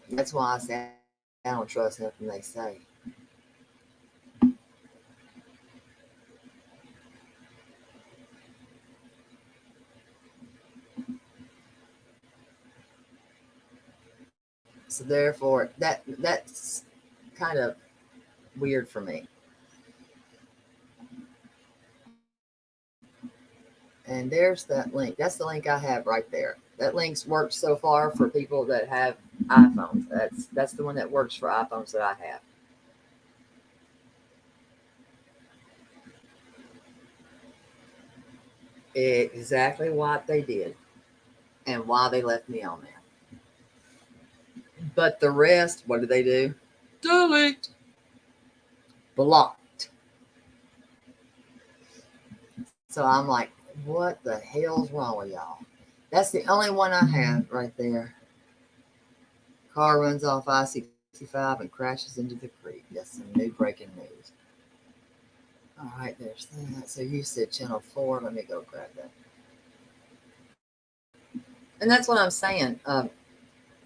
S1: That's why I say I don't trust nothing they say. So therefore, that's kind of weird for me. And there's that link. That's the link I have right there. That link's worked so far for people that have iPhones. That's the one that works for iPhones that I have. Exactly what they did and why they left me on there. But the rest, what do? Delete. Blocked. So I'm like, what the hell's wrong with y'all? That's the only one I have right there. Car runs off I-65 and crashes into the creek. That's some new breaking news. All right, there's that. So you said channel 4. Let me go grab that. And that's what I'm saying.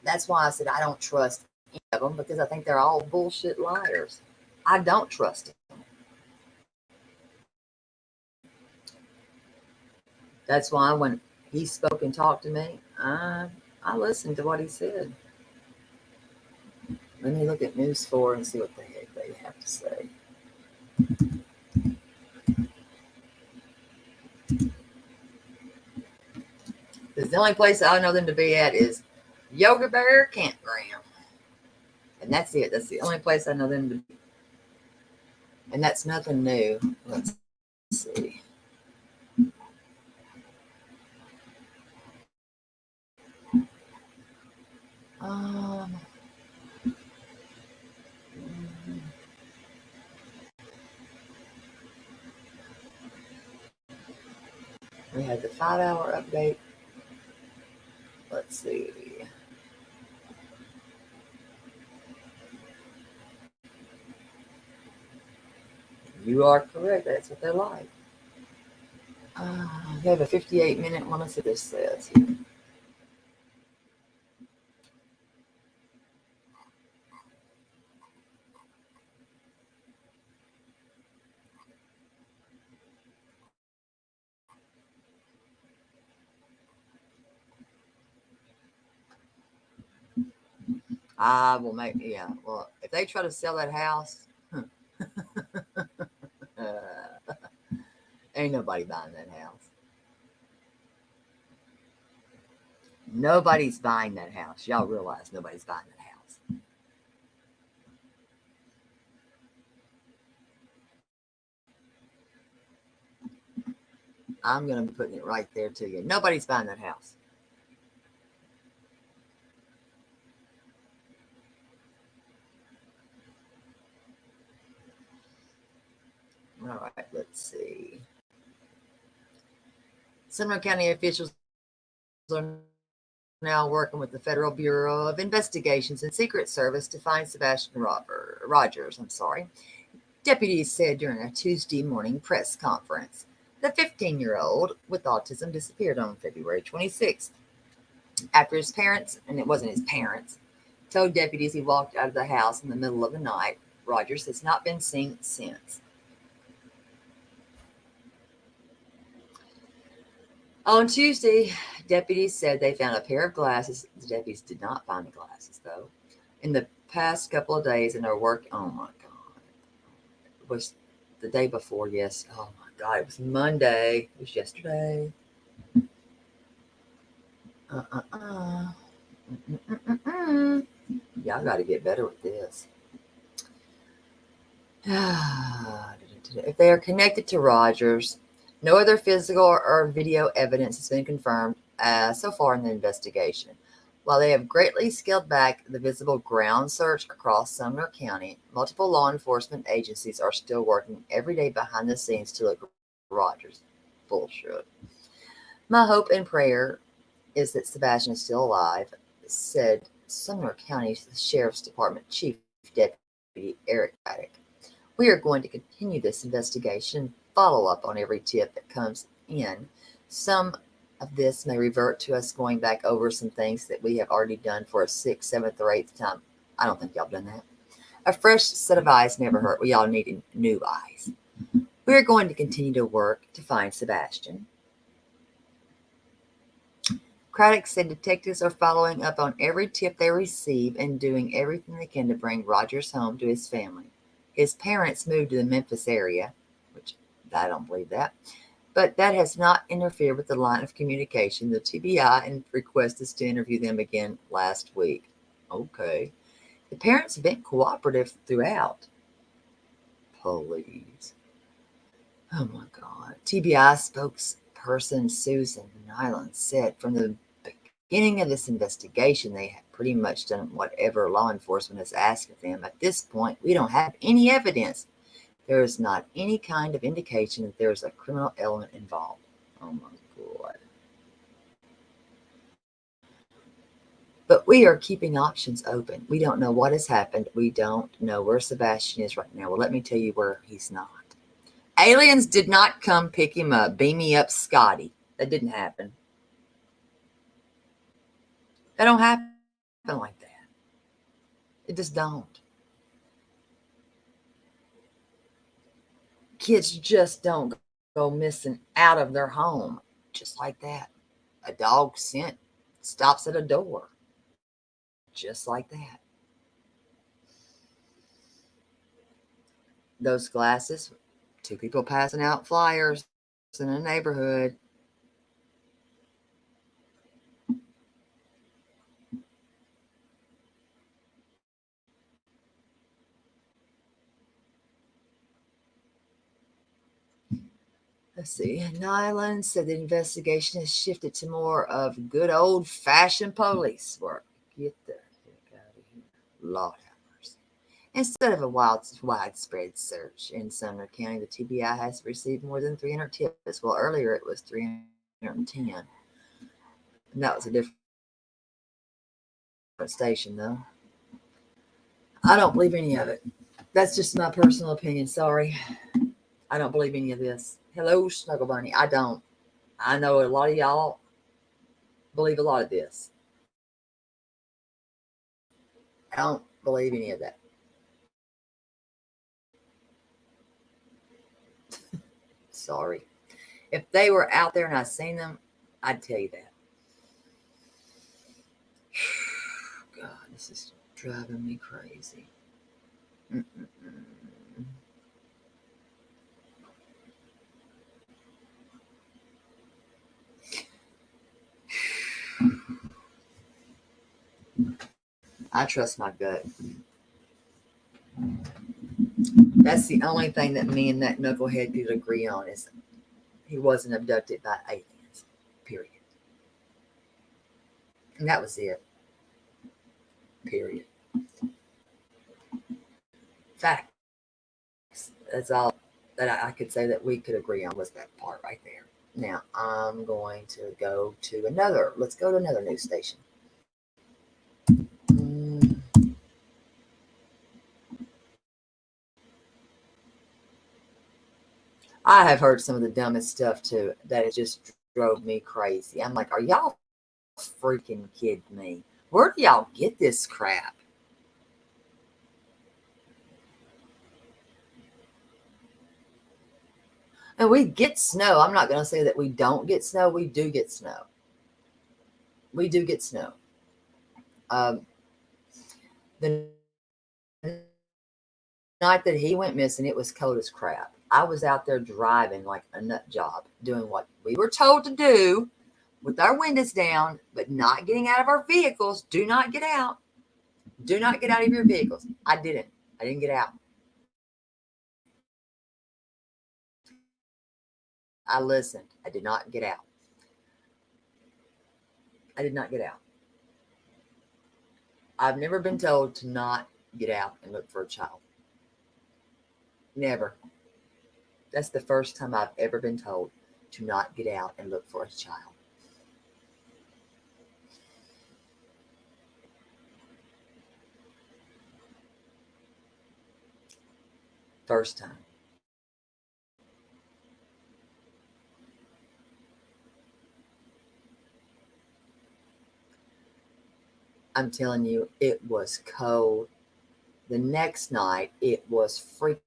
S1: That's why I said I don't trust any of them, because I think they're all bullshit liars. I don't trust them. That's why when he spoke and talked to me, I listened to what he said. Let me look at News 4 and see what the heck they have to say. Because the only place I know them to be at is Yoga Bear Campground. And that's it. That's the only place I know them to be. And that's nothing new. Let's see. We had the 5-hour update. Let's see. You are correct. That's what they're like. We have a 58-minute one. Let's see what this says here. I will make, yeah. Well, if they try to sell that house, ain't nobody buying that house. Nobody's buying that house. Y'all realize nobody's buying that house. I'm going to be putting it right there to you. Nobody's buying that house. All right, let's see. Seminole County officials are now working with the Federal Bureau of Investigations and Secret Service to find Sebastian Rogers. Deputies said during a Tuesday morning press conference. The 15-year-old with autism disappeared on February 26th after his parents, and it wasn't his parents, told deputies he walked out of the house in the middle of the night. Rogers has not been seen since. On Tuesday, deputies said they found a pair of glasses. The deputies did not find the glasses, though, in the past couple of days in their work. Oh, my God. It was the day before, yes. Oh, my God. It was Monday. It was yesterday. Y'all got to get better with this. If they are connected to Rogers, no other physical or video evidence has been confirmed so far in the investigation. While they have greatly scaled back the visible ground search across Sumner County, multiple law enforcement agencies are still working every day behind the scenes to look for Rogers. Bullshit. My hope and prayer is that Sebastian is still alive, said Sumner County Sheriff's Department Chief Deputy Eric Paddock. We are going to continue this investigation, follow up on every tip that comes in. Some of this may revert to us going back over some things that we have already done for a 6th, 7th, or 8th time. I don't think y'all done that. A fresh set of eyes never hurt. We all need new eyes. We are going to continue to work to find Sebastian. Craddock said detectives are following up on every tip they receive and doing everything they can to bring Rogers home to his family. His parents moved to the Memphis area, which I don't believe that, but that has not interfered with the line of communication. The TBI and request is to interview them again last week. Okay. The parents have been cooperative throughout. Please. Oh my God. TBI spokesperson Susan Nyland said from the beginning of this investigation, they have pretty much done whatever law enforcement has asked of them. At this point, we don't have any evidence There is not any kind of indication that there is a criminal element involved. Oh my God. But we are keeping options open. We don't know what has happened. We don't know where Sebastian is right now. Well, let me tell you where he's not. Aliens did not come pick him up, beam me up Scotty. That didn't happen. That don't happen like that. It just don't. Kids just don't go missing out of their home just like that. A dog scent stops at a door just like that. Those glasses, 2 people passing out flyers in a neighborhood. Let's see. Nyland said the investigation has shifted to more of good old-fashioned police work. Get the heck out of here. Lord have mercy. Instead of a widespread search in Sumner County, the TBI has received more than 300 tips. Well, earlier it was 310. And that was a different station, though. I don't believe any of it. That's just my personal opinion. Sorry. I don't believe any of this. Hello, Snuggle Bunny. I don't. I know a lot of y'all believe a lot of this. I don't believe any of that. Sorry. If they were out there and I seen them, I'd tell you that. God, this is driving me crazy. I trust my gut. That's the only thing that me and that knucklehead could agree on is he wasn't abducted by aliens. Period. And that was it. Period. Facts. That's all that I could say that we could agree on was that part right there. Now I'm going to go to another. Let's go to another news station. I have heard some of the dumbest stuff too that it just drove me crazy. I'm like, are y'all freaking kidding me? Where do y'all get this crap? And we get snow. I'm not going to say that we don't get snow. We do get snow. We do get snow. The night that he went missing, it was cold as crap. I was out there driving like a nut job, doing what we were told to do with our windows down, but not getting out of our vehicles. Do not get out. Do not get out of your vehicles. I didn't get out. I listened. I did not get out. I did not get out. I've never been told to not get out and look for a child. Never. That's the first time I've ever been told to not get out and look for a child. First time. I'm telling you, it was cold. The next night, it was freaking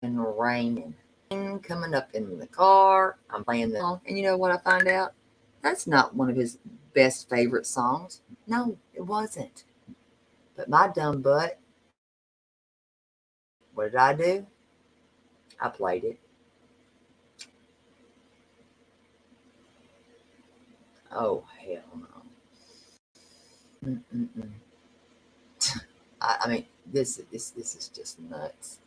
S1: raining. Coming up in the car, I'm playing the song, and you know what I find out? That's not one of his best favorite songs. No, it wasn't. But my dumb butt, what did I do? I played it. Oh, hell no. I mean, this is just nuts.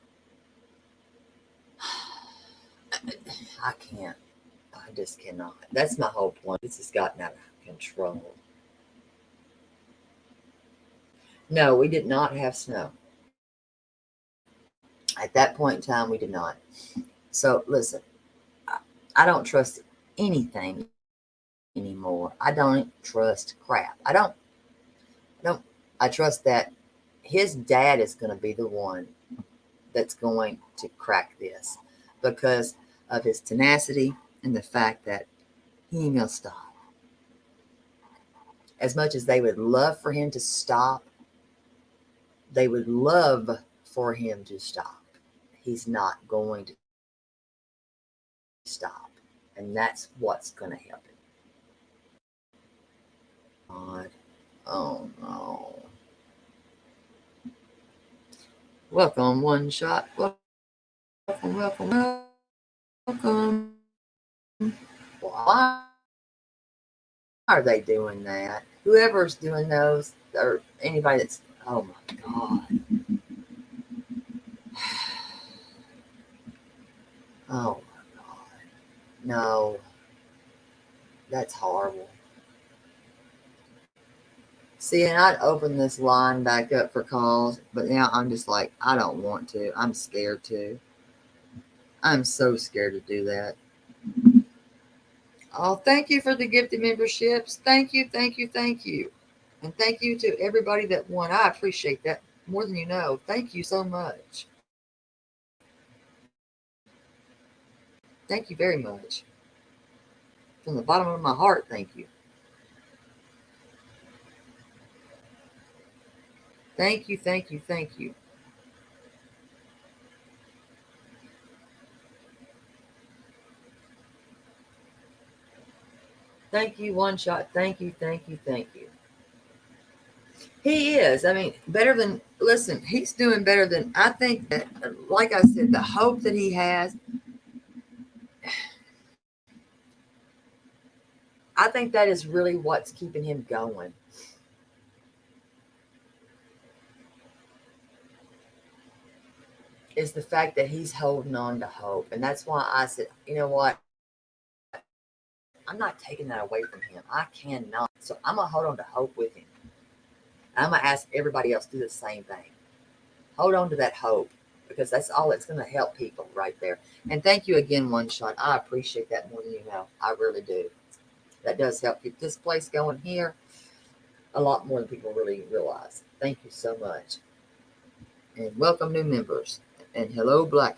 S1: I can't. I just cannot. That's my whole point. This has gotten out of control. No, we did not have snow. At that point in time, we did not. So listen, I don't trust anything anymore. I don't trust crap. I don't. I trust that his dad is going to be the one that's going to crack this because of his tenacity and the fact that he ain't going to stop. As much as they would love for him to stop, they would love for him to stop. He's not going to stop. And that's what's going to help him. God. Oh no. Welcome, One Shot. Welcome. Why are they doing that? Whoever's doing those, or anybody that's, oh my God. Oh my God. No. That's horrible. See, and I'd open this line back up for calls, but now I'm just like, I don't want to. I'm scared to. I'm so scared to do that. Oh, thank you for the gifted memberships. Thank you. And thank you to everybody that won. I appreciate that more than you know. Thank you so much. Thank you very much. From the bottom of my heart, thank you. Thank you. Thank you, One Shot. Thank you. He is. I mean, better than, listen, he's doing better than, I think that, like I said, the hope that he has, I think that is really what's keeping him going. Is the fact that he's holding on to hope. And that's why I said, you know what? I'm not taking that away from him. I cannot. So I'm going to hold on to hope with him. I'm going to ask everybody else to do the same thing. Hold on to that hope because that's all that's going to help people right there. And thank you again, One Shot. I appreciate that more than you know. I really do. That does help keep this place going here a lot more than people really realize. Thank you so much. And welcome new members. And hello, Black.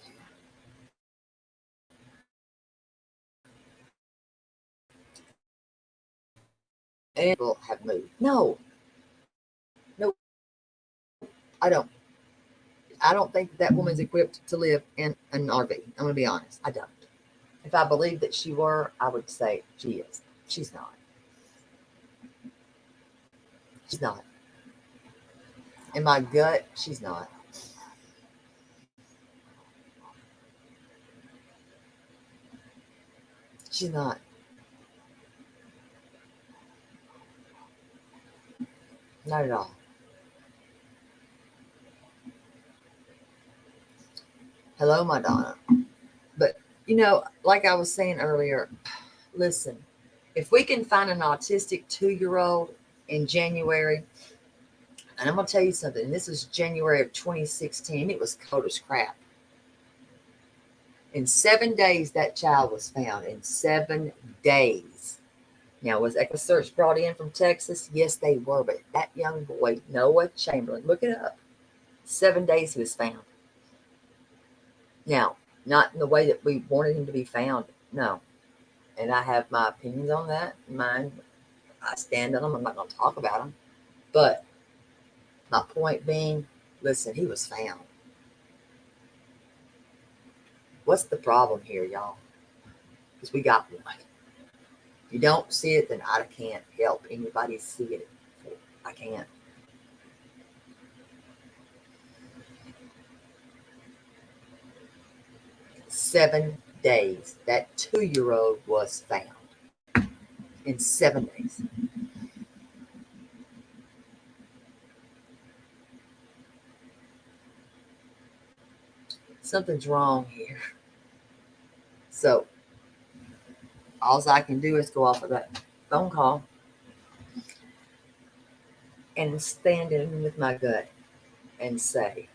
S1: And people have moved. No, I don't. I don't think that woman's equipped to live in an RV. I'm going to be honest. I don't. If I believed that she were, I would say she is. She's not. She's not. In my gut, she's not. She's not. Not at all. Hello, Madonna. But, you know, like I was saying earlier, listen, if we can find an autistic 2-year-old in January, and I'm going to tell you something, this is January of 2016, it was cold as crap. In 7 days, that child was found. In 7 days. Now, was Echo Search brought in from Texas? Yes, they were. But that young boy, Noah Chamberlain, look it up. 7 days he was found. Now, not in the way that we wanted him to be found. No. And I have my opinions on that. Mine, I stand on them. I'm not going to talk about them. But my point being, listen, he was found. What's the problem here, y'all? Because we got one. If you don't see it, then I can't help anybody see it. I can't. Seven days. That 2-year-old was found. In 7 days. Something's wrong here. So, all I can do is go off of that phone call and stand in with my gut and say,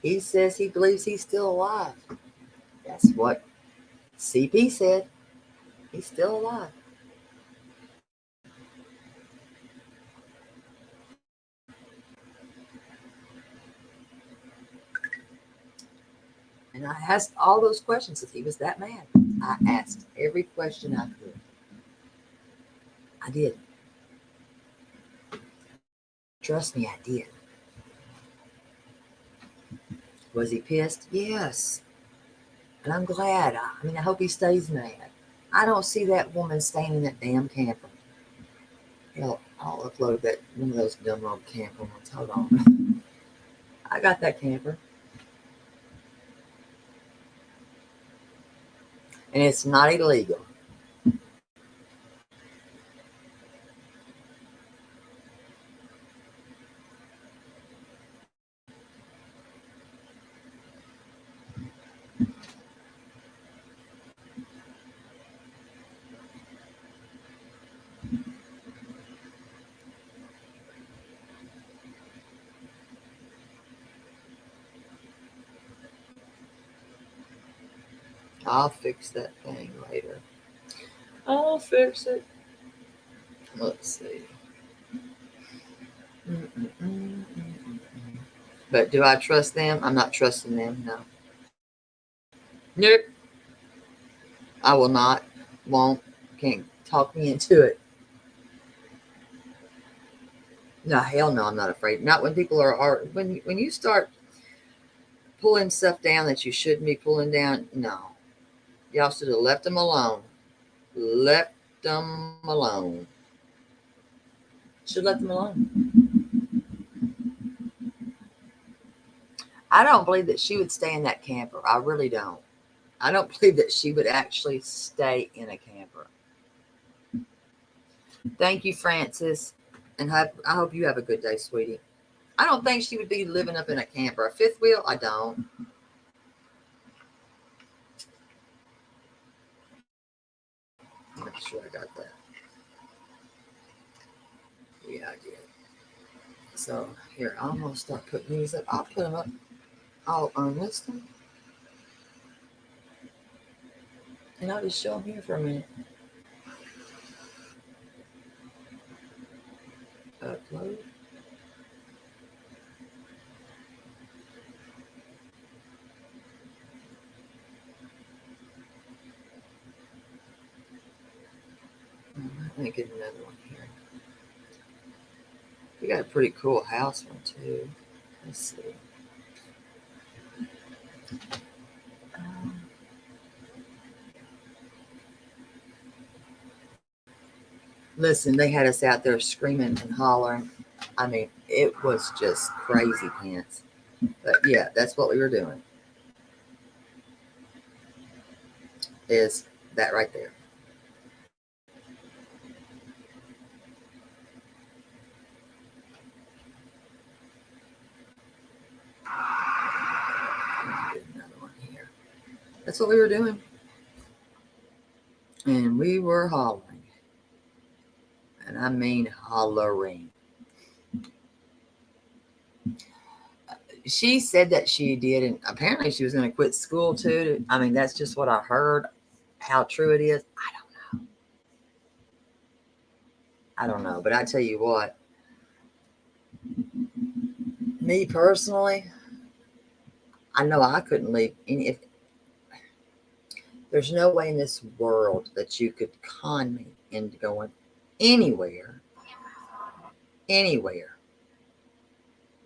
S1: he says he believes he's still alive. That's what CP said. He's still alive. And I asked all those questions if he was that mad. I asked every question I could. I did. Trust me, I did. Was he pissed? Yes. And I'm glad. I mean, I hope he stays mad. I don't see that woman staying in that damn camper. Hell, I'll upload that one of those dumb old camper ones. Hold on. I got that camper. And it's not illegal. I'll fix that thing later. I'll fix it. Let's see. But do I trust them? I'm not trusting them. No. Nope. I will not. Won't. Can't talk me into it. No, hell no, I'm not afraid. Not when people are when you start pulling stuff down that you shouldn't be pulling down. No. Y'all should have left them alone. Left them alone. Should let them alone. I don't believe that she would stay in that camper. I really don't. I don't believe that she would actually stay in a camper. Thank you, Francis. And I hope you have a good day, sweetie. I don't think she would be living up in a camper. A fifth wheel? I don't. Make sure I got that. Yeah, I did. So here, I'm gonna start putting these up. I'll put them up. I'll unlist them. And I'll just show them here for a minute. Upload. Let me get another one here. We got a pretty cool house one too. Let's see. Listen, they had us out there screaming and hollering. I mean, it was just crazy pants. But yeah, that's what we were doing. Is that right there. Get another one here. That's what we were doing. And we were hollering. And I mean hollering. She said that she did, and apparently she was going to quit school too. I mean, that's just what I heard. How true it is, I don't know. But I tell you what, me personally, I know I couldn't leave. If there's no way in this world that you could con me into going anywhere,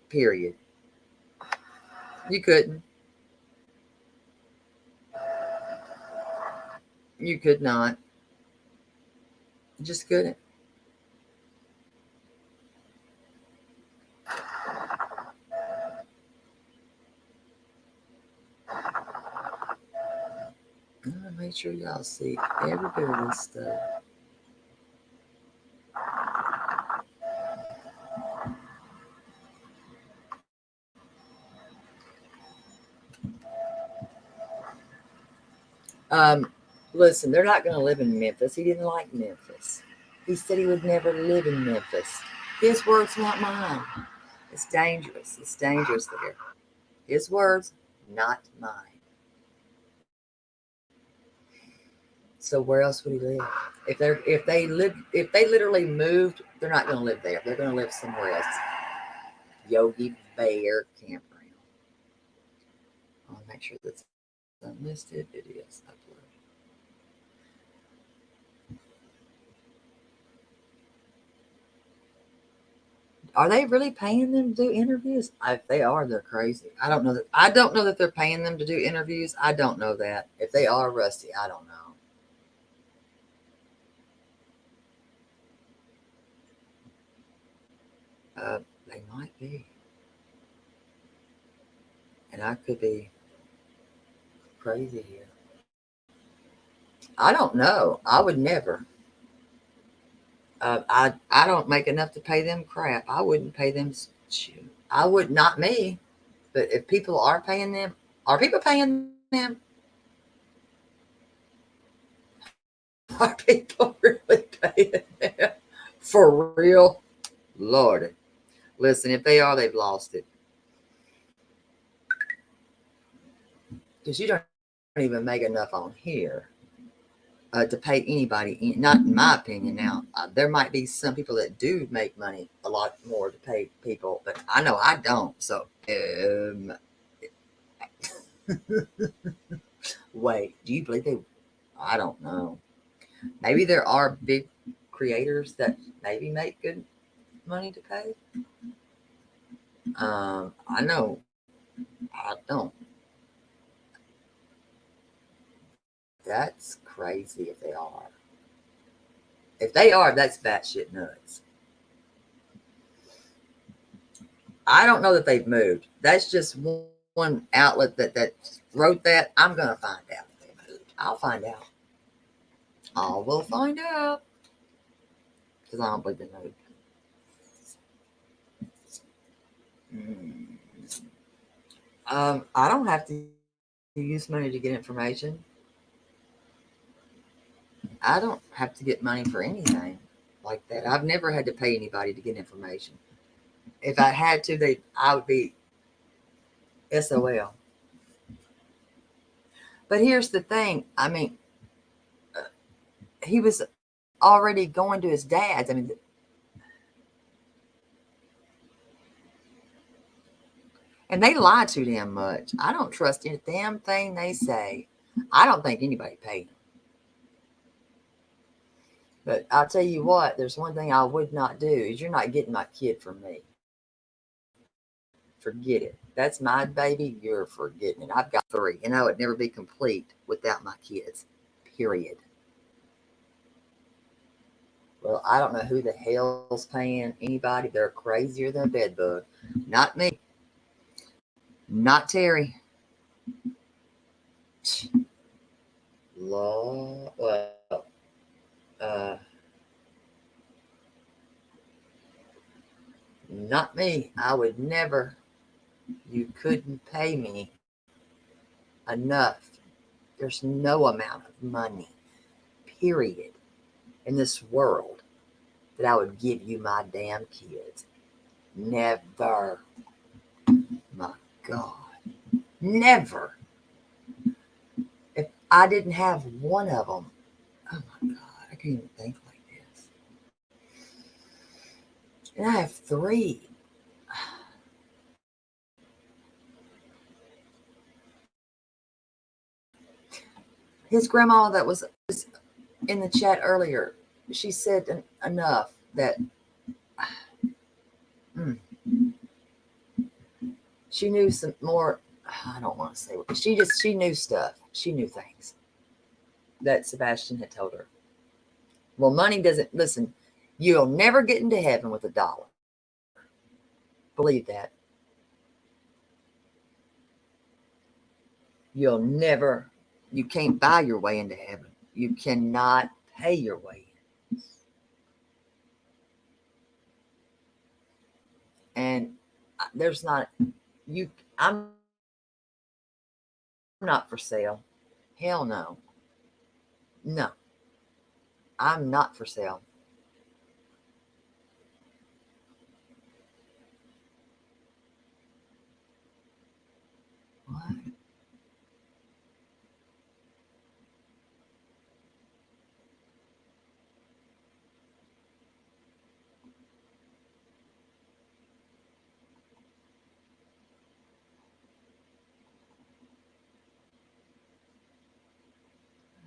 S1: period. You couldn't. You could not. You just couldn't. I'm gonna make sure y'all see every bit of this stuff. Listen, they're not going to live in Memphis. He didn't like Memphis. He said he would never live in Memphis. His words, not mine. It's dangerous. It's dangerous there. His words, not mine. So where else would he live? If they literally moved, they're not going to live there. They're going to live somewhere else. Yogi Bear Campground. I'll make sure that's unlisted. It is uploaded. Are they really paying them to do interviews? If they are, they're crazy. I don't know that they're paying them to do interviews. I don't know that. If they are, Rusty, I don't know. They might be. And I could be crazy here. I don't know. I would never. I don't make enough to pay them crap. I wouldn't pay them. Shoot. I would, not me. But if people are paying them, are people paying them? Are people really paying them? For real? Lord. Listen, if they are, they've lost it. Because you don't even make enough on here to pay anybody. Not in my opinion. Now, there might be some people that do make money a lot more to pay people, but I know I don't. So, wait, do you believe they? I don't know. Maybe there are big creators that maybe make good money to pay. I know I don't. That's crazy if they are. If they are, that's batshit nuts. I don't know that they've moved. That's just one outlet that wrote that. I'm gonna find out if they moved. I'll find out. I will find out. Because I don't believe they moved. I don't have to use money to get information. I don't have to get money for anything like that. I've never had to pay anybody to get information. If I had to, I would be SOL. But here's the thing. I mean, he was already going to his dad's. I mean, and they lie too damn much. I don't trust any damn thing they say. I don't think anybody paid them. But I'll tell you what, there's one thing I would not do is you're not getting my kid from me. Forget it. That's my baby. You're forgetting it. I've got 3, and I would never be complete without my kids. Period. Well, I don't know who the hell's paying anybody. They're crazier than a bedbug. Not me. Not Terry. Law. Well, not me. I would never. You couldn't pay me enough. There's no amount of money, period, in this world that I would give you my damn kids. Never. My God. Never. If I didn't have one of them, oh my God, I can't even think like this. And I have 3. His grandma that was in the chat earlier, she said enough that she knew some more. I don't want to say what she knew stuff. She knew things that Sebastian had told her. Well, money doesn't, listen, you'll never get into heaven with $1. Believe that. You can't buy your way into heaven. You cannot pay your way in. And there's not, I'm not for sale. Hell no. No, I'm not for sale. What?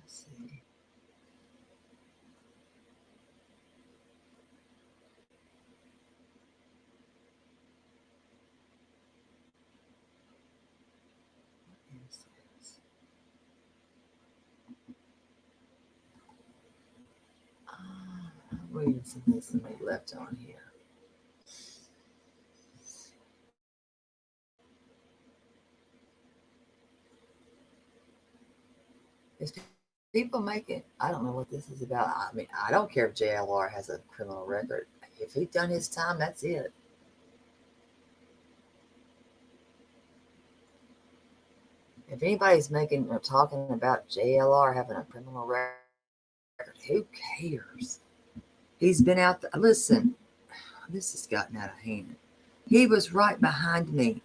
S1: Let's see. What is this? I'm reading something somebody left on here. Is people making, I don't know what this is about. I mean, I don't care if JLR has a criminal record. If he's done his time, that's it. If anybody's making or talking about JLR having a criminal record, who cares? He's been out there. Listen, this has gotten out of hand. He was right behind me.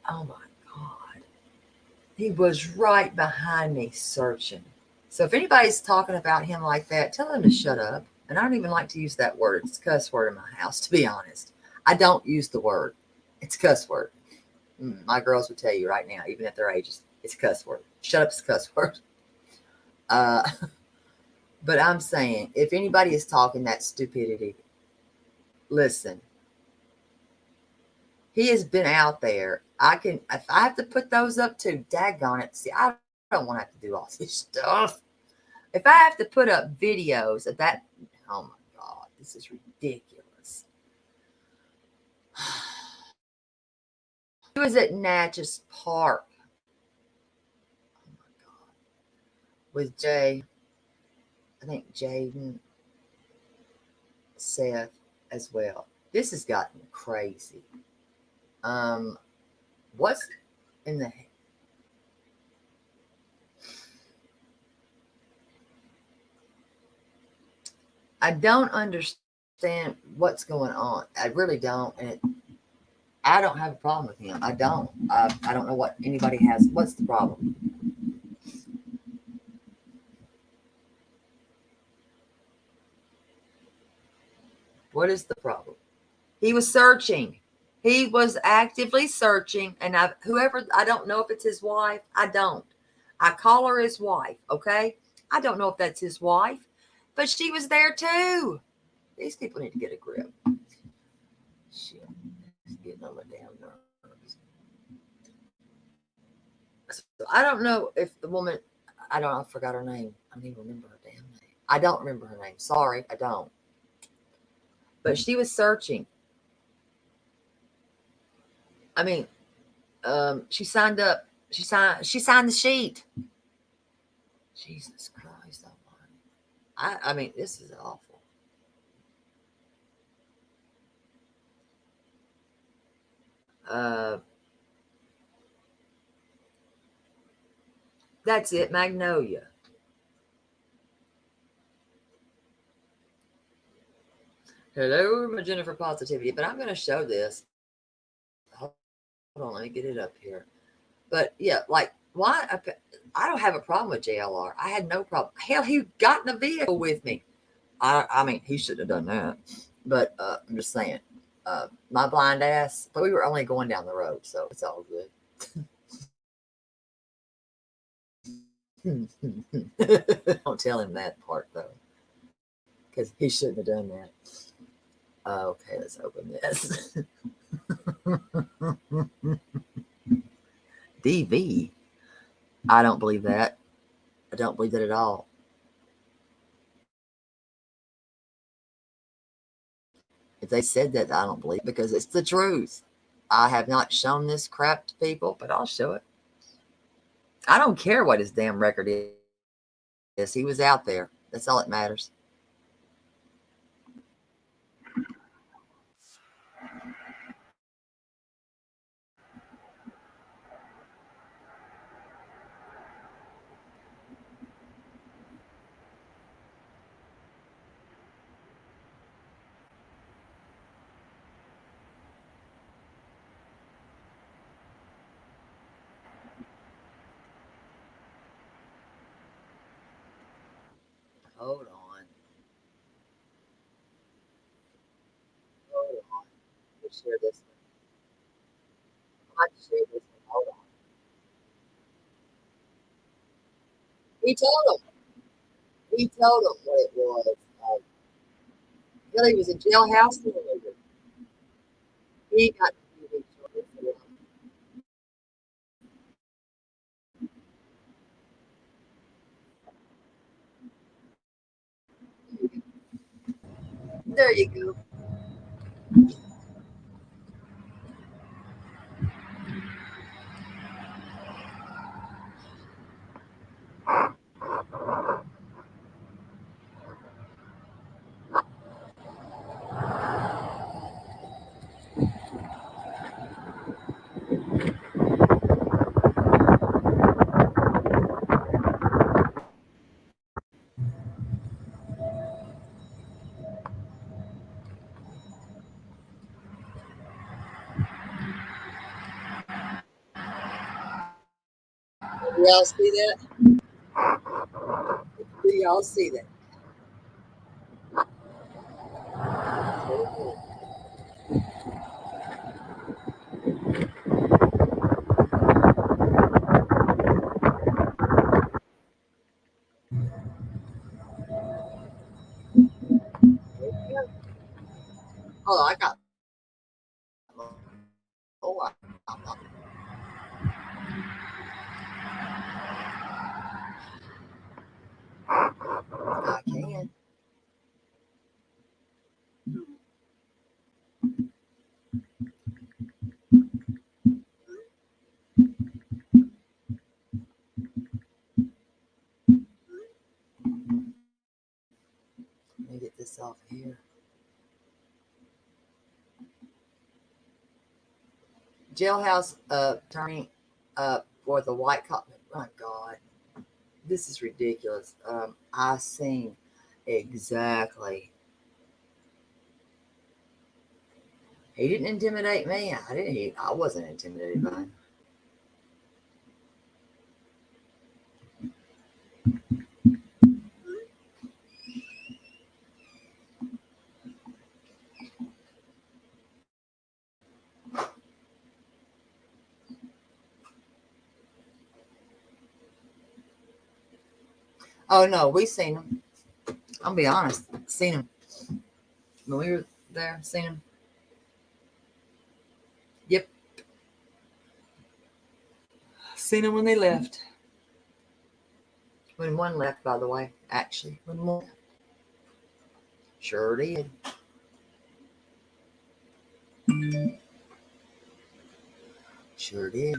S1: Oh my God. He was right behind me searching. So if anybody's talking about him like that, tell him to shut up. And I don't even like to use that word. It's a cuss word in my house, to be honest. I don't use the word. It's a cuss word. My girls would tell you right now, even at their ages, it's a cuss word. Shut up, it's a cuss word. But I'm saying, if anybody is talking that stupidity, listen. He has been out there. If I have to put those up too, daggone it. See, I don't want to have to do all this stuff. If I have to put up videos of that, oh my God, this is ridiculous. He was at Natchez Park. Oh my God. With Jay, I think Jaden, Seth as well. This has gotten crazy. What's in the, I don't understand what's going on. I really don't. And I don't have a problem with him. I don't. I don't know what anybody has. What's the problem? What is the problem? He was searching. He was actively searching. And whoever, I don't know if it's his wife. I don't. I call her his wife. Okay. I don't know if that's his wife, but she was there too. These people need to get a grip. Shit. It's getting on my damn nerves. So I don't know if the woman, I don't know, I forgot her name. I don't even remember her damn name. I don't remember her name. Sorry, I don't. But she was searching. I mean, she signed up. She signed the sheet. Jesus Christ Almighty! I mean, this is awful. That's it, Magnolia. Hello, my Jennifer Positivity. But I'm going to show this. Hold on, let me get it up here. But yeah, like, why? I don't have a problem with JLR. I had no problem. Hell, he got in a vehicle with me. I mean, he shouldn't have done that. But I'm just saying, my blind ass. But we were only going down the road, so it's all good. Don't tell him that part though, because he shouldn't have done that. Okay, let's open this. DV. I don't believe that. I don't believe that at all. If they said that, I don't believe it because it's the truth. I have not shown this crap to people, but I'll show it. I don't care what his damn record is. He was out there. That's all that matters. Hold on. Hold on. Let me share this one. I might share this one. Hold on. He told him. He told him what it was. Billy was in jailhouse teenager. He ain't got TV choice. There you go. Do y'all see that? Do y'all see that? Hold on, I got. Oh, I can. Let me get this off here. Jailhouse attorney for the white cop. My God, this is ridiculous. I seen exactly. He didn't intimidate me. I wasn't intimidated by him. Oh no, we seen him. I'll be honest, seen him when we were there. Seen him. Yep, seen him when they left. When one left, by the way, actually, when one sure did. Sure did.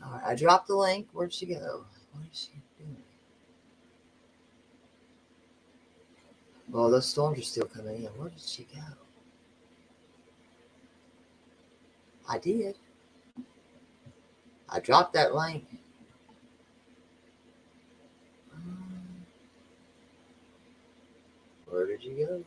S1: All right, I dropped the link. Where'd she go? What is she doing? Well, those storms are still coming in. Where did she go? I did. I dropped that link. Where did you go?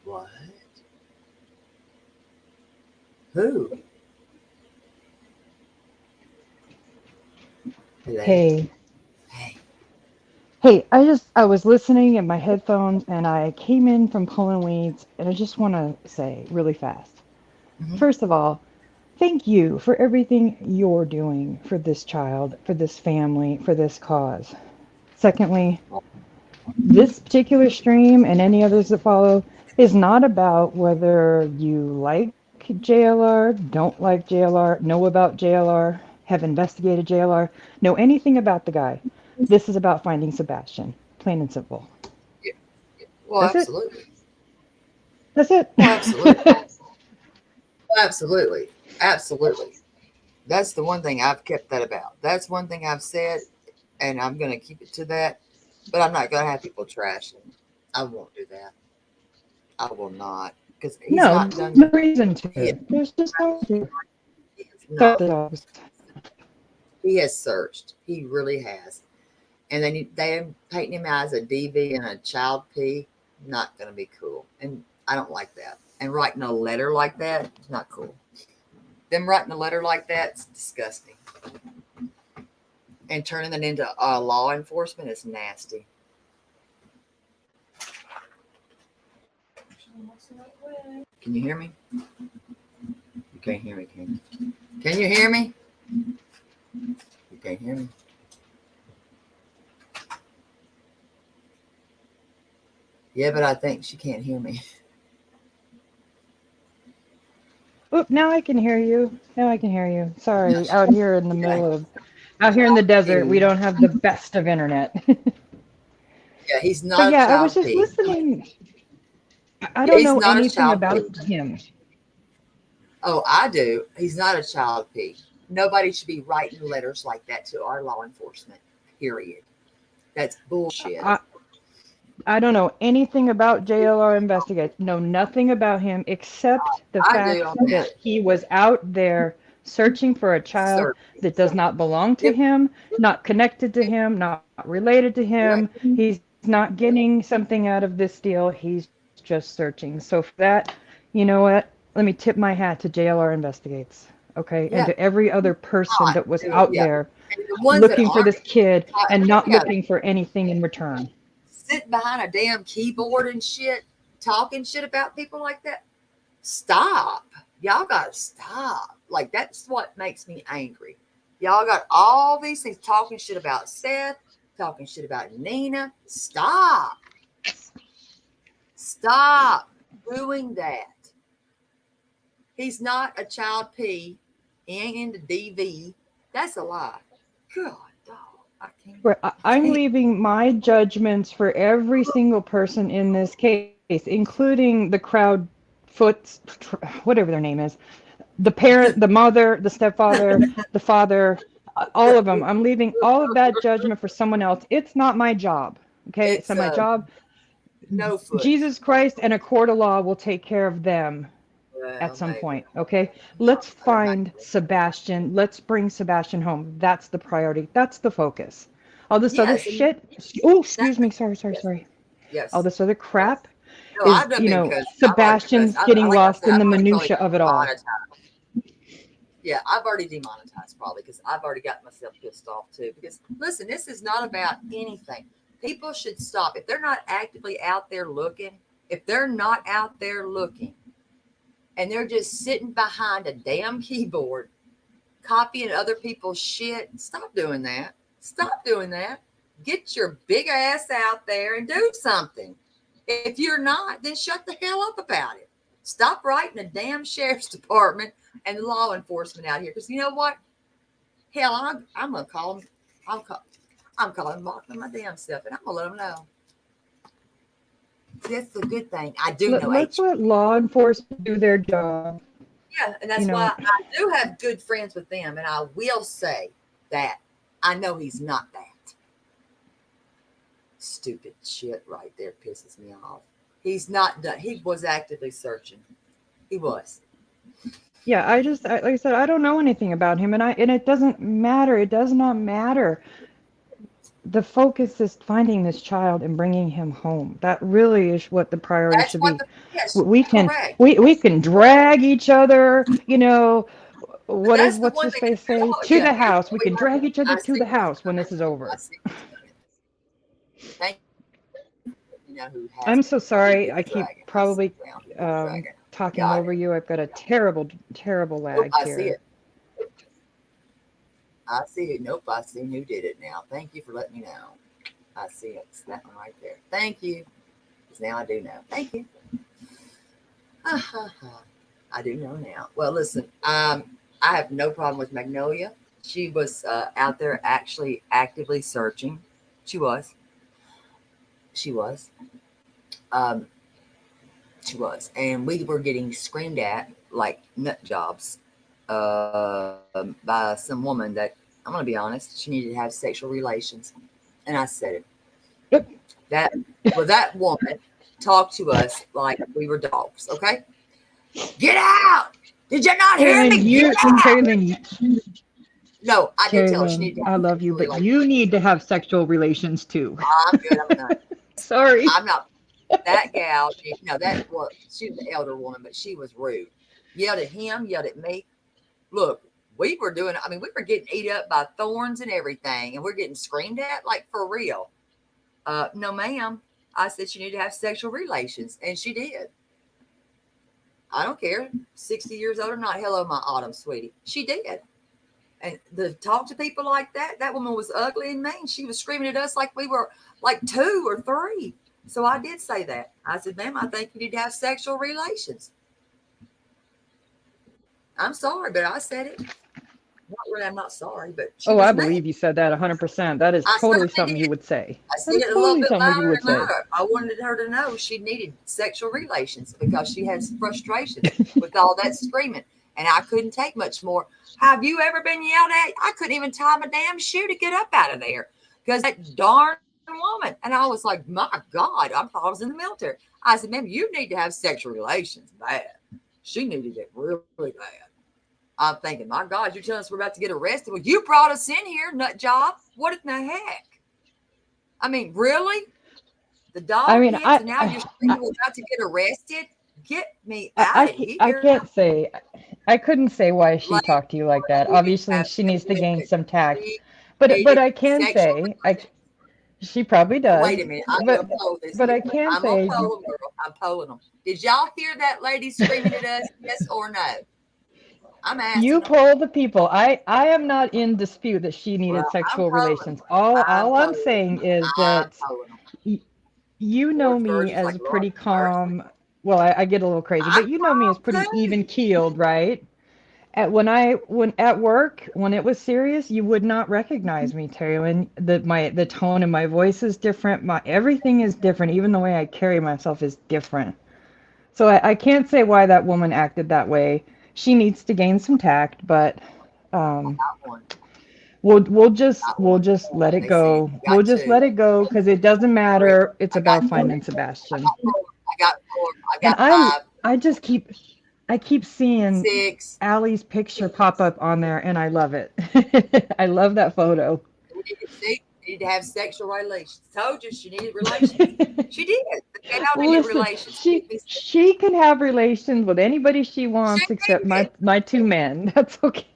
S1: What? Who? Hello?
S15: Hey,
S1: Hey.
S15: hey, I was listening in my headphones and I came in from pulling weeds and I just want to say really fast.
S1: Mm-hmm.
S15: First of all, thank you for everything you're doing for this child, for this family, for this cause. Secondly, this particular stream and any others that follow is not about whether you like JLR, don't like JLR, know about JLR, have investigated JLR, know anything about the guy. This is about finding Sebastian, plain and simple.
S1: Yeah. Well,
S15: That's it.
S1: absolutely.
S15: That's it.
S1: Well, absolutely. Absolutely. Absolutely. That's the one thing I've kept that about. That's one thing I've said, and I'm going to keep it to that. But I'm not going to have people trash him. I won't do that. I will not, because he's
S15: No,
S1: not
S15: there's
S1: done.
S15: no reason
S1: He
S15: to. There's just no reason to.
S1: he has
S15: Start
S1: not.
S15: the dogs.
S1: He has searched. He really has. And then they're painting him out as a DV and a child P. Not going to be cool. And I don't like that. And writing a letter like that is not cool. Them writing a letter like that's disgusting. And turning it into law enforcement is nasty. Can you hear me? You can't hear me, can you? Can you hear me? You can't hear me. Yeah, but I think she can't hear me.
S15: Oop, now I can hear you. Now I can hear you. Sorry, out here in the
S1: Okay.
S15: middle of, out here in the desert, we
S1: Dude.
S15: don't have the best of internet.
S1: Yeah, he's
S15: But
S1: not a
S15: yeah, I was
S1: child
S15: just
S1: P.
S15: listening. I
S1: Yeah,
S15: don't
S1: he's
S15: know
S1: not a
S15: anything
S1: child
S15: about
S1: P.
S15: him.
S1: Oh, I do. He's not a child P. Nobody should be writing letters like that to our law enforcement, period. That's bullshit.
S15: I don't know anything about JLR Investigates. Know nothing about him except the
S1: I do
S15: fact
S1: on
S15: that
S1: that.
S15: he was out there searching for a child
S1: Sir.
S15: that does not belong to
S1: Yep.
S15: him, not connected to him, not related to
S1: Right.
S15: him. He's not getting something out of this deal. He's just searching. So for that, you know what? Let me tip my hat to JLR Investigates. Okay, and
S1: Yeah.
S15: to every other person that was out
S1: Yeah.
S15: there
S1: And the ones that
S15: looking for
S1: aren't
S15: this kid and not
S1: look at
S15: looking for anything in return.
S1: sitting behind a damn keyboard and shit, talking shit about people like that. Stop. Y'all gotta stop. Like, that's what makes me angry. Y'all got all these things talking shit about Seth, talking shit about Nina. Stop. Stop doing that. He's not a child P. He ain't into DV. That's a lie. God, dog. I can't.
S15: I'm leaving my judgments for every single person in this case, including the crowd foot, whatever their name is, the parent, the mother, the stepfather, the father, all of them. I'm leaving all of that judgment for someone else. It's not my job. Okay,
S1: It's
S15: so my job,
S1: no foot.
S15: Jesus Christ and a court of law will take care of them at some point. Okay, let's find Sebastian. Let's bring Sebastian home. That's the priority. That's the focus. All this other
S1: Yes.
S15: shit. Oh, excuse me. Sorry.
S1: Yes.
S15: All this other crap
S1: No,
S15: is,
S1: I've done been cussed.
S15: Sebastian's getting
S1: Like I
S15: lost
S1: said,
S15: in
S1: I've
S15: the
S1: already
S15: minutia of it all.
S1: Yeah, I've already demonetized probably because I've already got myself pissed off too. Because listen, this is not about anything. People should stop. If they're not actively out there looking, if they're not out there looking and they're just sitting behind a damn keyboard copying other people's shit, stop doing that. Stop doing that. Get your big ass out there and do something. If you're not, then shut the hell up about it. Stop writing the damn sheriff's department and law enforcement out here. Because you know what? Hell, I'm gonna call them. I'm calling Mark my damn self, and I'm gonna let them know. That's the good thing. I do know
S15: Let's let law enforcement do their job.
S1: Yeah, and that's why I do have good friends with them, and I will say that I know he's not that. Stupid shit right there pisses me off. He's not done. He was actively searching. He was.
S15: Yeah, like I said, I don't know anything about him, and it doesn't matter. It does not matter. The focus is finding this child and bringing him home. That really is what the priority should be. We can drag each other, what's his face say, to the house. We can drag each other to the house when this is over. I'm so sorry. I keep probably talking over you. I've got a terrible lag here.
S1: I see it. Nope, I see who did it now. Thank you for letting me know. I see it. It's that one right there. Thank you. Because now I do know. Thank you. I do know now. Well, listen, I have no problem with Magnolia. She was out there actually actively searching. She was. She was. And we were getting screamed at like nut jobs by some woman that, I'm going to be honest, she needed to have sexual relations. And I said it. That woman talked to us like we were dogs, okay? Get out! Did you not hear me? Get out!
S15: Carolyn,
S1: No, I did tell her she
S15: Carolyn,
S1: needed to
S15: I
S1: have
S15: love you,
S1: sexual
S15: but
S1: relations.
S15: you need to have sexual relations too.
S1: I'm good. I'm done.
S15: Sorry.
S1: I'm not. That gal, that was, she was an elder woman, but she was rude. Yelled at him, yelled at me. Look, we were doing, I mean, we were getting eat up by thorns and everything, and we're getting screamed at, like, for real. No, ma'am. I said she needed to have sexual relations, and she did. I don't care. 60 years old or not. Hello, my autumn sweetie. She did. And to talk to people like that woman was ugly and mean. She was screaming at us like we were like 2 or 3. So I did say that. I said, ma'am, I think you need to have sexual relations. I'm sorry, but I said it. Not really, I'm not sorry, but she
S15: Oh,
S1: was
S15: I
S1: mad.
S15: believe you said that 100%. That is
S1: I
S15: totally
S1: certainly
S15: something
S1: did.
S15: you would say.
S1: I
S15: That
S1: said
S15: is
S1: it a little
S15: totally
S1: bit
S15: something you
S1: louder
S15: would
S1: and
S15: say.
S1: louder. I wanted her to know she needed sexual relations because she had frustrations with all that screaming. And I couldn't take much more. Have you ever been yelled at? I couldn't even tie my damn shoe to get up out of there because that darn woman. And I was like, my God, I thought I was in the military. I said, ma'am, you need to have sexual relations bad. She needed it really, really bad. I'm thinking, my God, you're telling us we're about to get arrested. Well, you brought us in here, nut job. What in the heck? I mean, really? The
S15: I
S1: dog
S15: mean,
S1: hits, and now you're saying we're about to get arrested? Get me out of
S15: I
S1: here.
S15: can't say, I couldn't say why she
S1: Like,
S15: talked to you like that.
S1: she needed to
S15: Obviously,
S1: have
S15: she needs to gain
S1: listen,
S15: some tact.
S1: she
S15: But
S1: needed
S15: I can
S1: sexual
S15: say,
S1: relations.
S15: she probably does.
S1: Wait a minute. I'm
S15: But
S1: going to poll this
S15: but I
S1: here.
S15: can
S1: I'm going to
S15: say,
S1: poll them, girl. I'm polling them. Did y'all hear that lady screaming at us? Yes or no? I'm
S15: you
S1: asking them.
S15: poll the people. I am not in dispute that she
S1: Well,
S15: needed
S1: I'm
S15: sexual
S1: polling them.
S15: relations. All I'm
S1: I'm
S15: saying is that
S1: polling them.
S15: you know
S1: Lord
S15: me
S1: Virgin's
S15: as
S1: like,
S15: pretty
S1: Lord mercy.
S15: calm. Well, I get a little crazy,
S1: I'm
S15: but you know me as pretty
S1: calm
S15: even
S1: too.
S15: keeled, right? When at work, when it was serious, you would not recognize me, Terry. When the tone in my voice is different, my everything is different. Even the way I carry myself is different. So I can't say why that woman acted that way. She needs to gain some tact, but um,
S1: Got one.
S15: we'll
S1: Got one.
S15: just let it
S1: They said
S15: go.
S1: you
S15: We'll
S1: got
S15: just
S1: two.
S15: let it go because it doesn't
S1: Three.
S15: matter. It's
S1: I got
S15: about
S1: three.
S15: finding
S1: I
S15: Sebastian.
S1: got four. I got four. I
S15: And
S1: got five.
S15: I keep seeing
S1: Six.
S15: Allie's picture pop up on there, and I love it. I love that photo.
S1: We need to see. We need to have sexual relations. Told you she needed relations. She did. The gal needed
S15: Listen,
S1: relations.
S15: she can have relations with anybody she
S1: She
S15: wants except
S1: did.
S15: my 2 men. That's okay.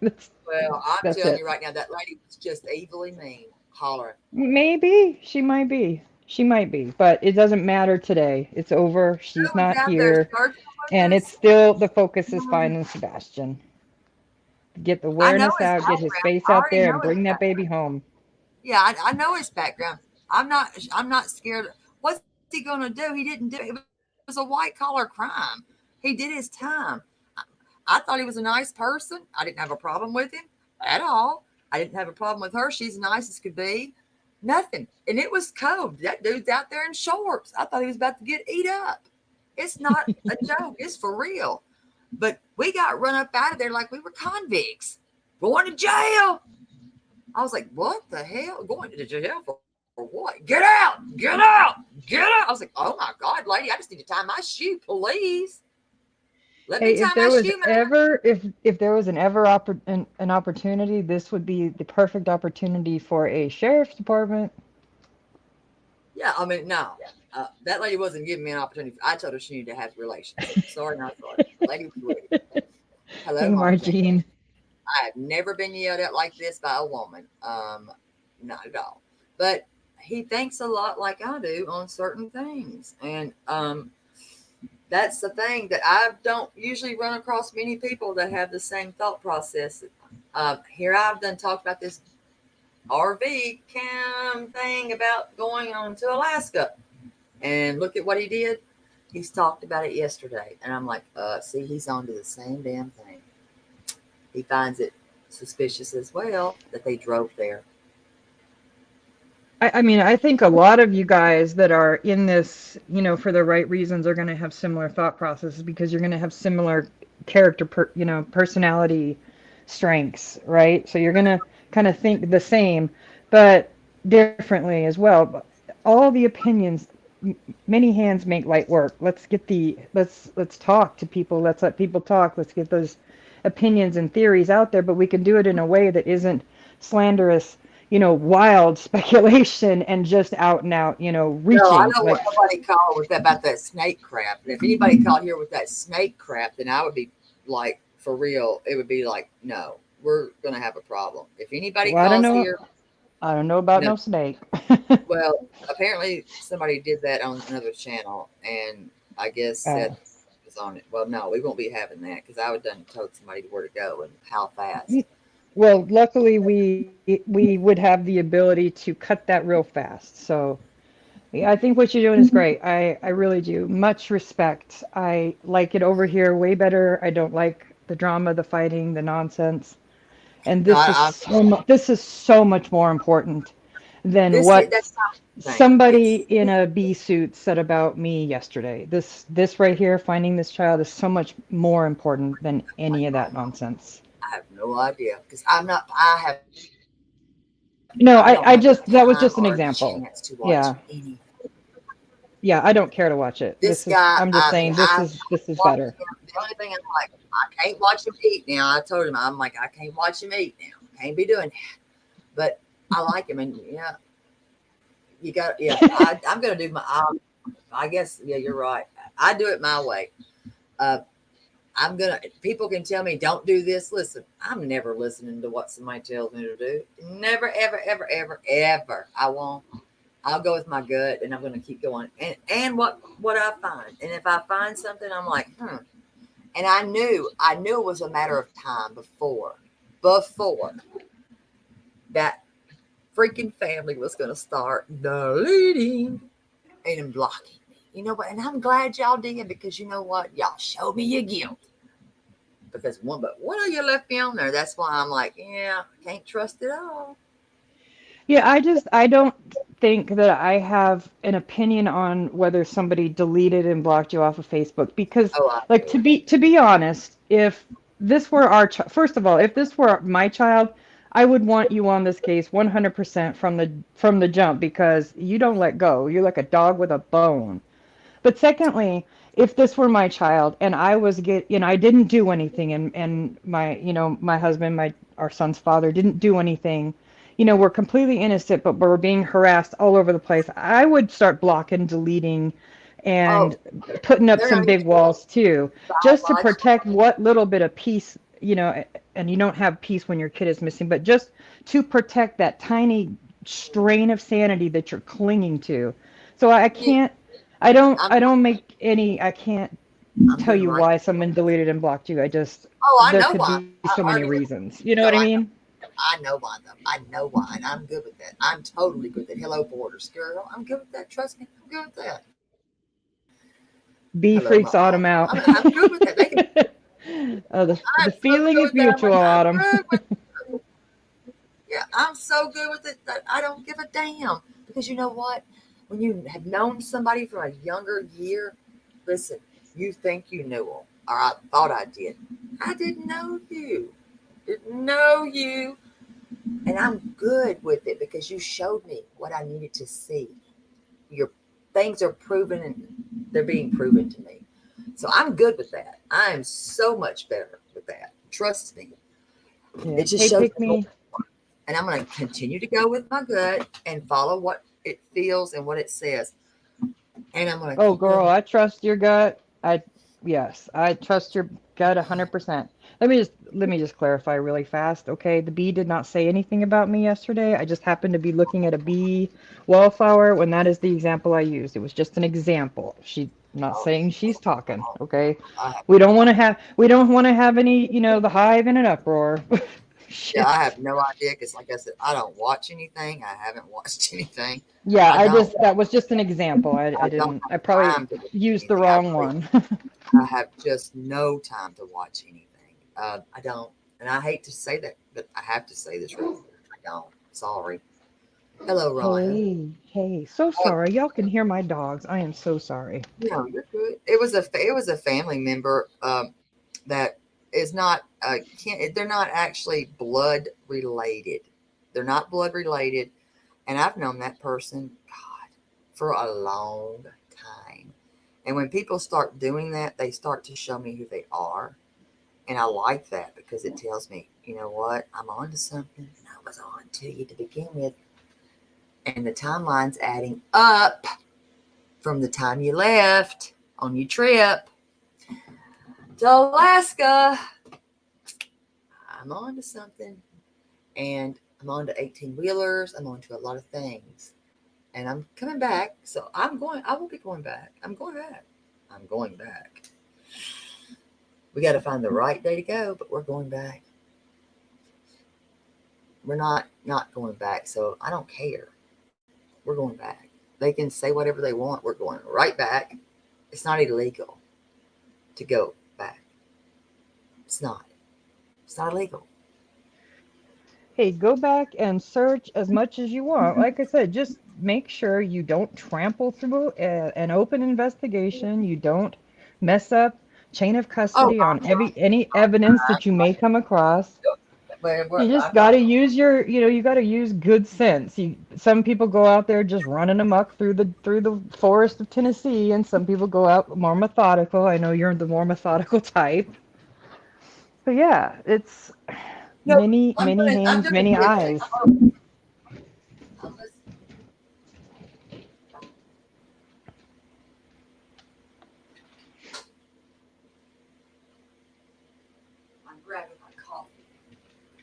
S1: Well, I'm
S15: That's
S1: telling you
S15: it.
S1: right now, that lady was just evilly mean. Hollering.
S15: Maybe she might be. She might be, but it doesn't matter today. It's over. She's
S1: Who was
S15: not
S1: out there
S15: here,
S1: searching
S15: and
S1: with
S15: it's
S1: us?
S15: still the focus is finding Sebastian. Get the
S1: I know
S15: awareness
S1: his
S15: out, get his
S1: background.
S15: face
S1: I
S15: out
S1: already
S15: there,
S1: know
S15: and
S1: his
S15: bring that baby
S1: background.
S15: home.
S1: Yeah, I know his background. I'm not scared. What's he gonna do? He didn't do it. It was a white collar crime. He did his time. I thought he was a nice person. I didn't have a problem with him at all. I didn't have a problem with her. She's nice as could be. Nothing. And it was cold. That dude's out there in shorts. I thought he was about to get eat up. It's not a joke. It's for real. But we got run up out of there like we were convicts. Going to jail. I was like, what the hell? Going to jail for what? Get out! Get out! Get out! I was like, oh my God, lady, I just need to tie my shoe, please. Let me
S15: Hey, if
S1: tie
S15: there
S1: my
S15: was
S1: shoe, man.
S15: ever if there was an opportunity, this would be the perfect opportunity for a sheriff's department.
S1: Yeah, I mean, no. That lady wasn't giving me an opportunity. I told her she needed to have relations. Sorry, not sorry. The lady was rude. Hello,
S15: Hey,
S1: Margie.
S15: Margine.
S1: I have never been yelled at like this by a woman. Not at all. But he thinks a lot like I do on certain things. And that's the thing that I don't usually run across many people that have the same thought process. Here I've done talked about this RV cam thing about going on to Alaska. And look at what he did. He's talked about it yesterday. And I'm like, see, he's on to the same damn thing. He finds it suspicious as well that they drove there.
S15: I mean, I think a lot of you guys that are in this, for the right reasons, are going to have similar thought processes because you're going to have similar character, personality strengths, right? So you're going to kind of think the same, but differently as well. But all the opinions, many hands make light work. Let's talk to people. Let's let people talk. Let's get those opinions and theories out there, but we can do it in a way that isn't slanderous, wild speculation and just out and out,
S1: No, I
S15: reaching
S1: know
S15: like,
S1: what somebody called with that, about that snake crap. And if anybody called here with that snake crap, then I would be like, for real, it would be like, no, we're gonna have a problem. If anybody
S15: well,
S1: calls here,
S15: I don't know about
S1: no.
S15: no snake.
S1: Well, apparently somebody did that on another channel, and I guess
S15: Uh,
S1: said was on it. Well, no, we won't be having that because I would done told somebody where to go and how fast.
S15: well, luckily we would have the ability to cut that real fast. So yeah, I think what you're doing is great. I really do. Much respect. I like it over here way better. I don't like the drama, the fighting, the nonsense. And
S1: No,
S15: this is so much more important than what
S1: that's not the thing.
S15: somebody
S1: It's
S15: in a bee suit said about me yesterday. This right here, finding this child, is so much more important than any of that nonsense.
S1: I have no idea because I'm not.
S15: No,
S1: I don't
S15: I
S1: have the
S15: just that was
S1: time
S15: just an
S1: or
S15: example.
S1: chance to watch
S15: Yeah.
S1: any.
S15: Yeah, I don't care to watch it.
S1: This guy,
S15: I'm just
S1: I mean,
S15: saying
S1: I
S15: this is
S1: watch
S15: better.
S1: him. The only thing I'm like, I can't watch him eat now. I told him, I'm like, I can't watch him eat now. Can't be doing that. But I like him, and yeah, you got, yeah. I'm gonna do my. I guess, yeah, you're right. I do it my way. Uh, I'm gonna. People can tell me don't do this. Listen, I'm never listening to what somebody tells me to do. Never, ever, ever, ever, ever. I won't. I'll go with my gut, and I'm going to keep going. And what I find, and if I find something, I'm like, And I knew it was a matter of time before that freaking family was going to start deleting and blocking me. You know what? And I'm glad y'all did, because you know what? Y'all showed me your guilt. Because one of you left me on there. That's why I'm like, yeah, I can't trust it all.
S15: Yeah, I don't think that I have an opinion on whether somebody deleted and blocked you off of Facebook because,
S1: Oh, I
S15: like,
S1: do.
S15: to be honest, if this were first of all, if this were my child, I would want you on this case 100% from the jump because you don't let go. You're like a dog with a bone. But secondly, if this were my child and I didn't do anything, and my, my husband, our son's father didn't do anything, we're completely innocent, but we're being harassed all over the place, I would start blocking, deleting,
S1: Oh,
S15: and putting up
S1: they're
S15: some
S1: not
S15: big
S1: even
S15: walls too, just to
S1: biological.
S15: protect what little bit of peace, and you don't have peace when your kid is missing, but just to protect that tiny strain of sanity that you're clinging to. So I
S1: Yeah,
S15: can't,
S1: I'm
S15: I can't
S1: I'm
S15: tell
S1: doing
S15: you
S1: right.
S15: why someone deleted and blocked you.
S1: Oh, I
S15: There
S1: know
S15: could
S1: why.
S15: be so
S1: I
S15: many
S1: mean,
S15: reasons. You know
S1: no,
S15: what I mean?
S1: I know why though. I know why, and I'm good with that. I'm totally good with that. Hello, borders, girl. I'm good with that. Trust me, I'm good with that.
S15: B
S1: Hello,
S15: freaks
S1: my
S15: autumn
S1: aunt.
S15: out.
S1: I'm good with that. They can.
S15: The
S1: I'm so
S15: feeling
S1: good
S15: is
S1: with that
S15: mutual,
S1: one. I'm
S15: Autumn.
S1: good with. Yeah, I'm so good with it that I don't give a damn. Because you know what? When you have known somebody from a younger year, listen, you think you knew them, or I thought I did. I didn't know you. Didn't know you. And I'm good with it because you showed me what I needed to see. Your things are proven, and they're being proven to me. So I'm good with that. I am so much better with that. Trust me.
S15: Yeah.
S1: It just
S15: Hey,
S1: shows
S15: pick
S1: me more.
S15: me.
S1: And I'm going to continue to go with my gut and follow what it feels and what it says. And I'm going to
S15: Oh,
S1: keep
S15: girl,
S1: going.
S15: I trust your gut. Yes, I trust your gut 100%. Let me just clarify really fast, okay? The bee did not say anything about me yesterday. I just happened to be looking at a bee wallflower when that is the example I used. It was just an example. She's not
S1: Oh,
S15: saying she's talking, okay?
S1: I have,
S15: We don't want to have any, the hive in an uproar.
S1: yeah, I
S15: Shit.
S1: have no idea because, like I said, I don't watch anything. I haven't watched anything.
S15: Yeah,
S1: I don't.
S15: that was just an example. I
S1: I don't
S15: didn't, I
S1: have
S15: probably
S1: time to watch
S15: used the
S1: anything. I
S15: wrong
S1: really,
S15: one.
S1: I have just no time to watch anything. I don't, and I hate to say that, but I have to say this right here. I don't. Sorry. Hello, Ryan.
S15: Hey, so
S1: Uh,
S15: sorry. Y'all can hear my dogs. I am so sorry.
S1: no, you're good. It was a family member that is not, they're not actually blood related. They're not blood related. And I've known that person, God, for a long time. And when people start doing that, they start to show me who they are. And I like that because it tells me, you know what, I'm on to something. And I was on to you to begin with. And the timeline's adding up from the time you left on your trip to Alaska. I'm on to something. And I'm on to 18 wheelers. I'm on to a lot of things. And I'm coming back. So I will be going back. I'm going back. We got to find the right day to go, but we're going back. We're not going back. So I don't care. We're going back. They can say whatever they want. We're going right back. It's not illegal to go back. It's not illegal.
S15: Hey, go back and search as much as you want. Like I said, just make sure you don't trample through an open investigation. You don't mess up chain of
S1: Oh,
S15: custody on any evidence that you may come across. You just got to use you got to use good sense. Some people go out there just running amok through the forest of Tennessee, and some people go out more methodical. I know you're the more methodical type. But yeah, it's many
S1: I'm
S15: hands,
S1: gonna
S15: many
S1: get that.
S15: eyes.
S1: I'm grabbing my coffee.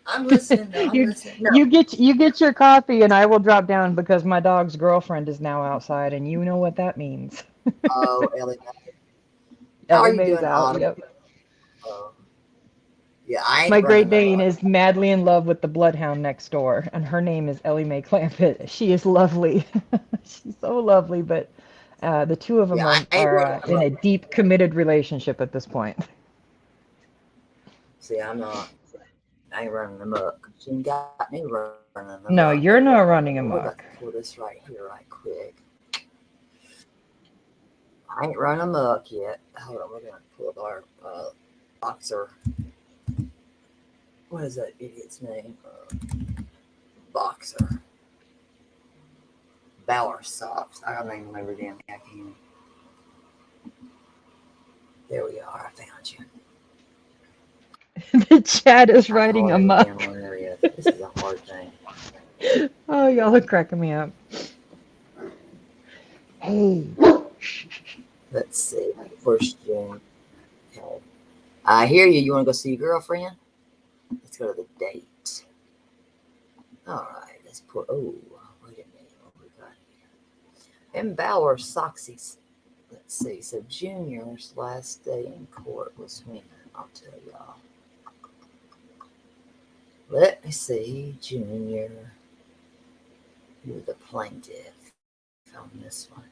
S1: I'm listening. No, I'm listening. No.
S15: You get your coffee, and I will drop down because my dog's girlfriend is now outside, and you know what that means.
S1: Oh, Ellie Mae. How are
S15: Ellie
S1: you
S15: Mae's
S1: doing,
S15: out.
S1: Autumn?
S15: Yep.
S1: Yeah, I
S15: My
S1: ain't
S15: Great
S1: running
S15: Dane
S1: amok.
S15: is madly in love with the bloodhound next door, and her name is Ellie Mae Clampett. She is lovely. She's so lovely, but the two of them
S1: Yeah, I ain't
S15: are
S1: running
S15: in a
S1: amok.
S15: deep, committed relationship at this point.
S1: See, I'm not. I ain't running amok. She ain't got me running
S15: No,
S1: amok.
S15: you're not running
S1: We're about
S15: amok.
S1: to pull this right here, right quick. I ain't running amok yet. Hold on, we're gonna pull up our boxer. What is that idiot's name? Boxer. Bauer socks. I don't even remember damn I can. There we are. I found you.
S15: The chat is
S1: I
S15: writing
S1: call it every damn
S15: amok.
S1: one there is. This is a hard thing.
S15: Oh, y'all are cracking me up. Hey.
S1: Let's see. First June. Okay. I hear you. You want to go see your girlfriend? Let's go to the date. All right. Let's put. Oh, wait a minute. What we got here? M. Bauer Soxies. Let's see. So Junior's last day in court was when? I'll tell y'all. Let me see. Junior. You're the plaintiff on this one.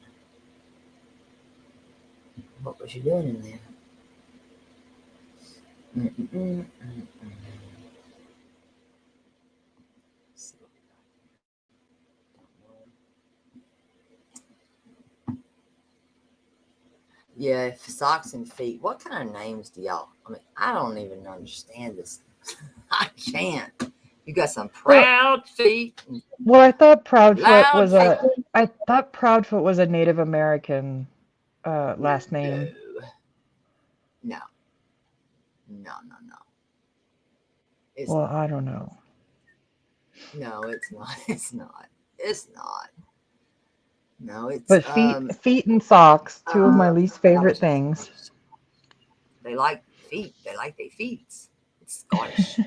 S1: What was you doing in there? Yeah, socks and feet. What kind of names do y'all? I mean, I don't even understand this. I can't. You got some
S15: Well,
S1: proud feet.
S15: I thought
S1: Loud feet.
S15: Proudfoot was a Native American last name.
S1: No. It's
S15: Well,
S1: not.
S15: I don't know.
S1: No, it's not. It's not. It's not. No, it's
S15: But feet and socks, two of my
S1: uh,
S15: least favorite things.
S1: they like feet. They like their feet. It's Scottish.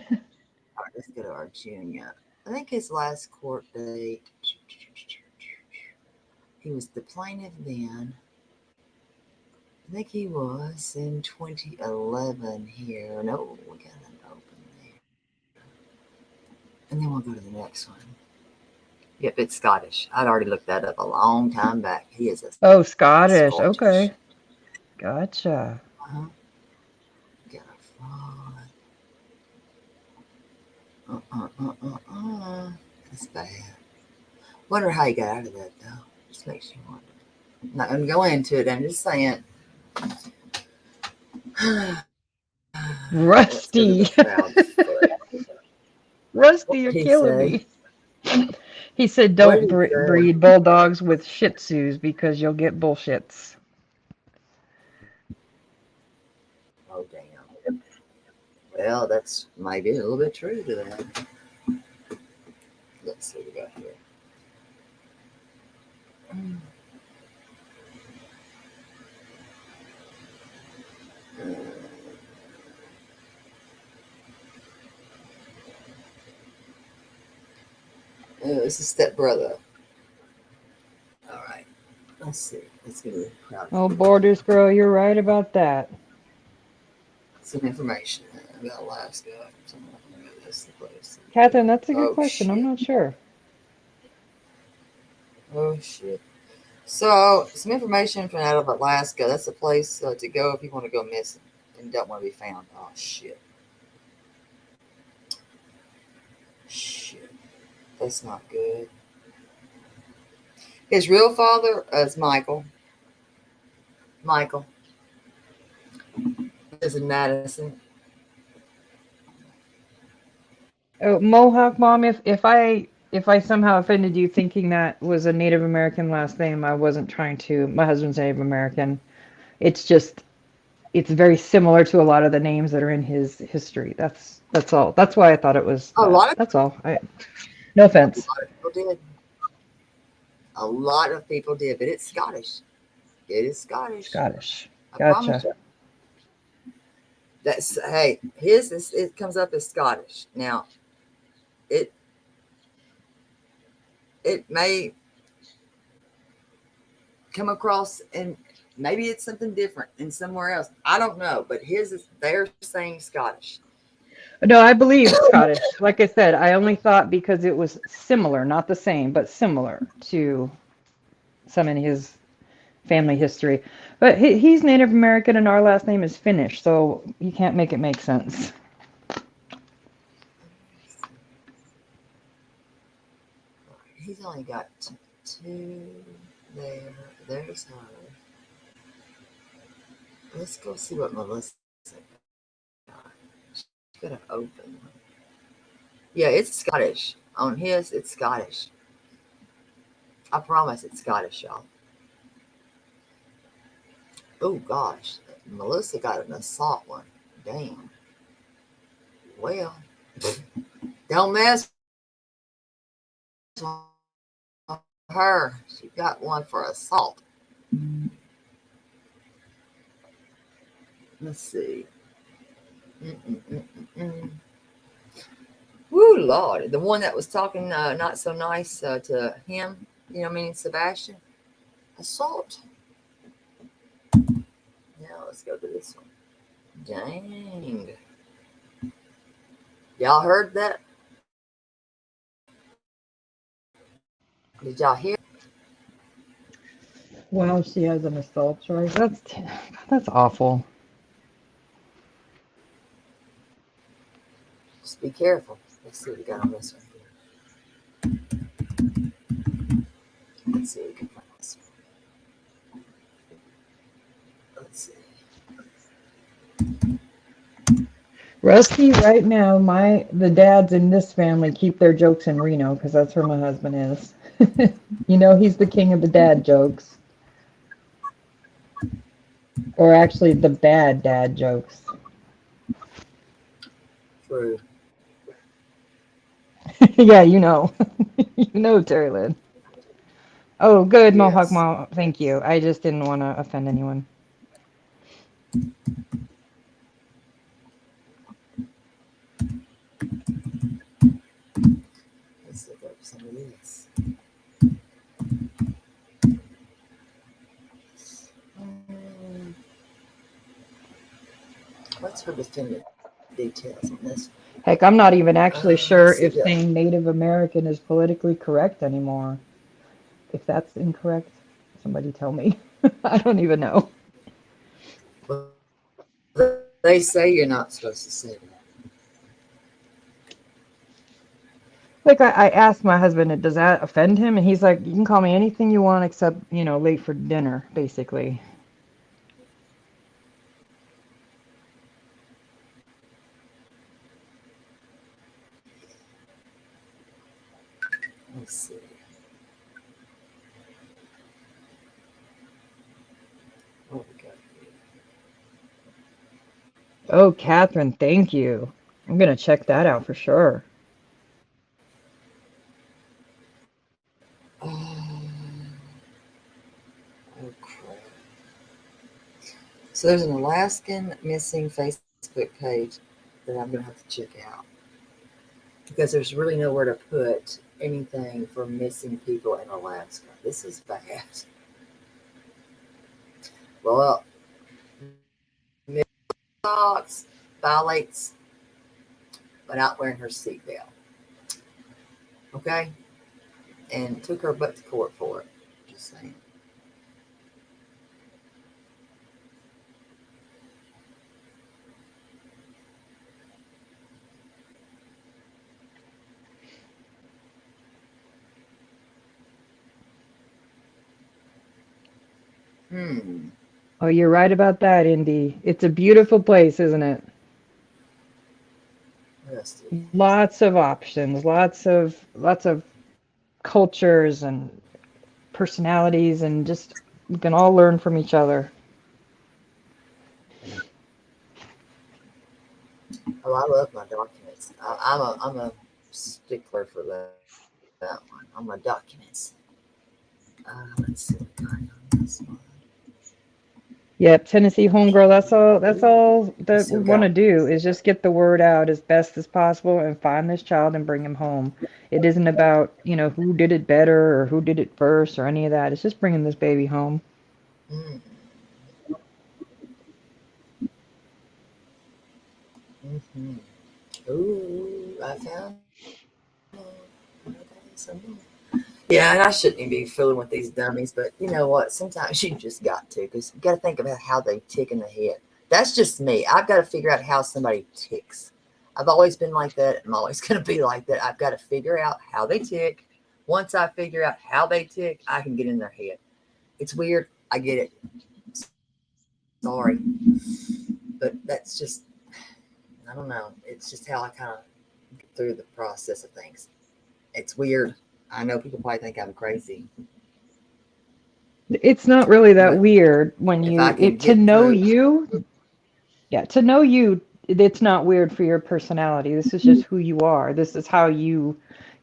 S1: All right, let's go to our junior. I think his last court date. He was the plaintiff then. I think he was in 2011 here. No, we got an open there. And then we'll go to the next one. Yep, it's Scottish. I'd already looked that up a long time back. He is a
S15: Oh, Scottish.
S1: Scottish.
S15: Okay. Gotcha.
S1: Uh-huh. Got a fraud. That's bad. Wonder how he got out of that, though. Just makes you wonder. I'm not going to go into it. I'm just saying. Let's go to
S15: Rusty.
S1: the proud foot.
S15: Rusty,
S1: What
S15: you're
S1: did he
S15: killing
S1: say?
S15: me. He said
S1: What
S15: don't
S1: did he say?
S15: breed bulldogs with Shih Tzus because you'll get bullshits.
S1: Oh, damn. Well, that's maybe a little bit true to that. Let's see what we got here. Oh, it's a stepbrother. All right. Let's see. Let's get a proud
S15: Oh,
S1: foot.
S15: Borders girl, you're right about that.
S1: Some information about Alaska. That's the place.
S15: Catherine, that's a good
S1: Oh,
S15: question. I'm
S1: shit.
S15: not sure.
S1: Oh, shit. So, some information from out of Alaska. That's a place to go if you want to go missing and don't want to be found. Oh, shit. Shit. That's not good. His real father is Michael. Michael lives in Madison.
S15: Oh, Mohawk mom, if I somehow offended you thinking that was a Native American last name, I wasn't trying to. My husband's Native American. It's just it's very similar to a lot of the names that are in his history. That's all. That's why I thought it was
S1: A
S15: that.
S1: lot of
S15: That's all. No offense.
S1: people did. A lot of people did, but it's Scottish. It is Scottish.
S15: Scottish.
S1: I promise
S15: Gotcha.
S1: you. That's hey, his is, it comes up as Scottish. Now, it it may come across and maybe it's something different in somewhere else. I don't know, but his is they're saying Scottish.
S15: No, I believe Scottish. Like I said, I only thought because it was similar, not the same, but similar to some in his family history. But he's Native American and our last name is Finnish, so you can't make it make sense.
S1: He's only got two there. There's her. Let's go see what Melissa got. She's got an open. Yeah, it's Scottish. On his, it's Scottish. I promise it's Scottish, y'all. Oh gosh, Melissa got an assault one. Damn. Well, don't mess with her. She got one for assault. Let's see. Mm-mm-mm-mm-mm. Woo, Lord. The one that was talking not so nice to him, you know what I mean, Sebastian. Assault. Now let's go to this one. Dang. Y'all heard that? Did y'all hear?
S15: Wow, she has an assault charge. That's awful.
S1: Just be careful. Let's see what we got on this one. Let's see if we can find this one. Let's see.
S15: Rusty, right now, the dads in this family keep their jokes in Reno because that's where my husband is. You know, he's the king of the dad jokes. Or actually, the bad dad jokes.
S1: True.
S15: Yeah, you know. You know, Terry Lynn. Oh, good, Mohawk
S1: Yes.
S15: Mom. Thank you. I just didn't want to offend anyone.
S1: Let's look up some of this. What's her defendant details on this
S15: Heck, I'm not even actually
S1: one?
S15: sure
S1: Let's see.
S15: if saying Native American is politically correct anymore. If that's incorrect, somebody tell me. I don't even know.
S1: Well, they say you're not supposed to say that.
S15: Like I asked my husband, does that offend him? And he's like, you can call me anything you want except, late for dinner, basically.
S1: me see. What we got here?
S15: Oh, Catherine, thank you. I'm gonna check that out for sure.
S1: Oh crap. So there's an Alaskan missing Facebook page that I'm gonna have to check out because there's really nowhere to put anything for missing people in Alaska. This is bad. Well, Fox violates by not wearing her seatbelt. Okay? And took her butt to court for it. Just saying.
S15: Oh, you're right about that, Indy. It's a beautiful place, isn't it?
S1: Yes.
S15: Lots of options, lots of cultures and personalities, and just we can all learn from each other.
S1: Oh, I love my documents. I'm a stickler for that one. On my documents. Let's see what kind on this one.
S15: Yep, Tennessee homegirl, that's all that
S1: So
S15: we
S1: we
S15: want to
S1: got
S15: do is just get the word out as best as possible and find this child and bring him home. It isn't about, who did it better or who did it first or any of that. It's just bringing this baby home.
S1: mm, mm-hmm. Ooh, I found some. Yeah, and I shouldn't even be fooling with these dummies, but you know what? Sometimes you just got to, because you got to think about how they tick in the head. That's just me. I've got to figure out how somebody ticks. I've always been like that. I'm always going to be like that. I've got to figure out how they tick. Once I figure out how they tick, I can get in their head. It's weird. I get it. Sorry. But that's just, I don't know. It's just how I kind of get through the process of things. It's weird. I know people probably think I'm crazy,
S15: It's not really that
S1: but
S15: weird when
S1: if I
S15: you
S1: can
S15: it to
S1: get
S15: know
S1: through,
S15: you. Yeah, to know you, it's not weird for your personality. This is just who you are. This is how you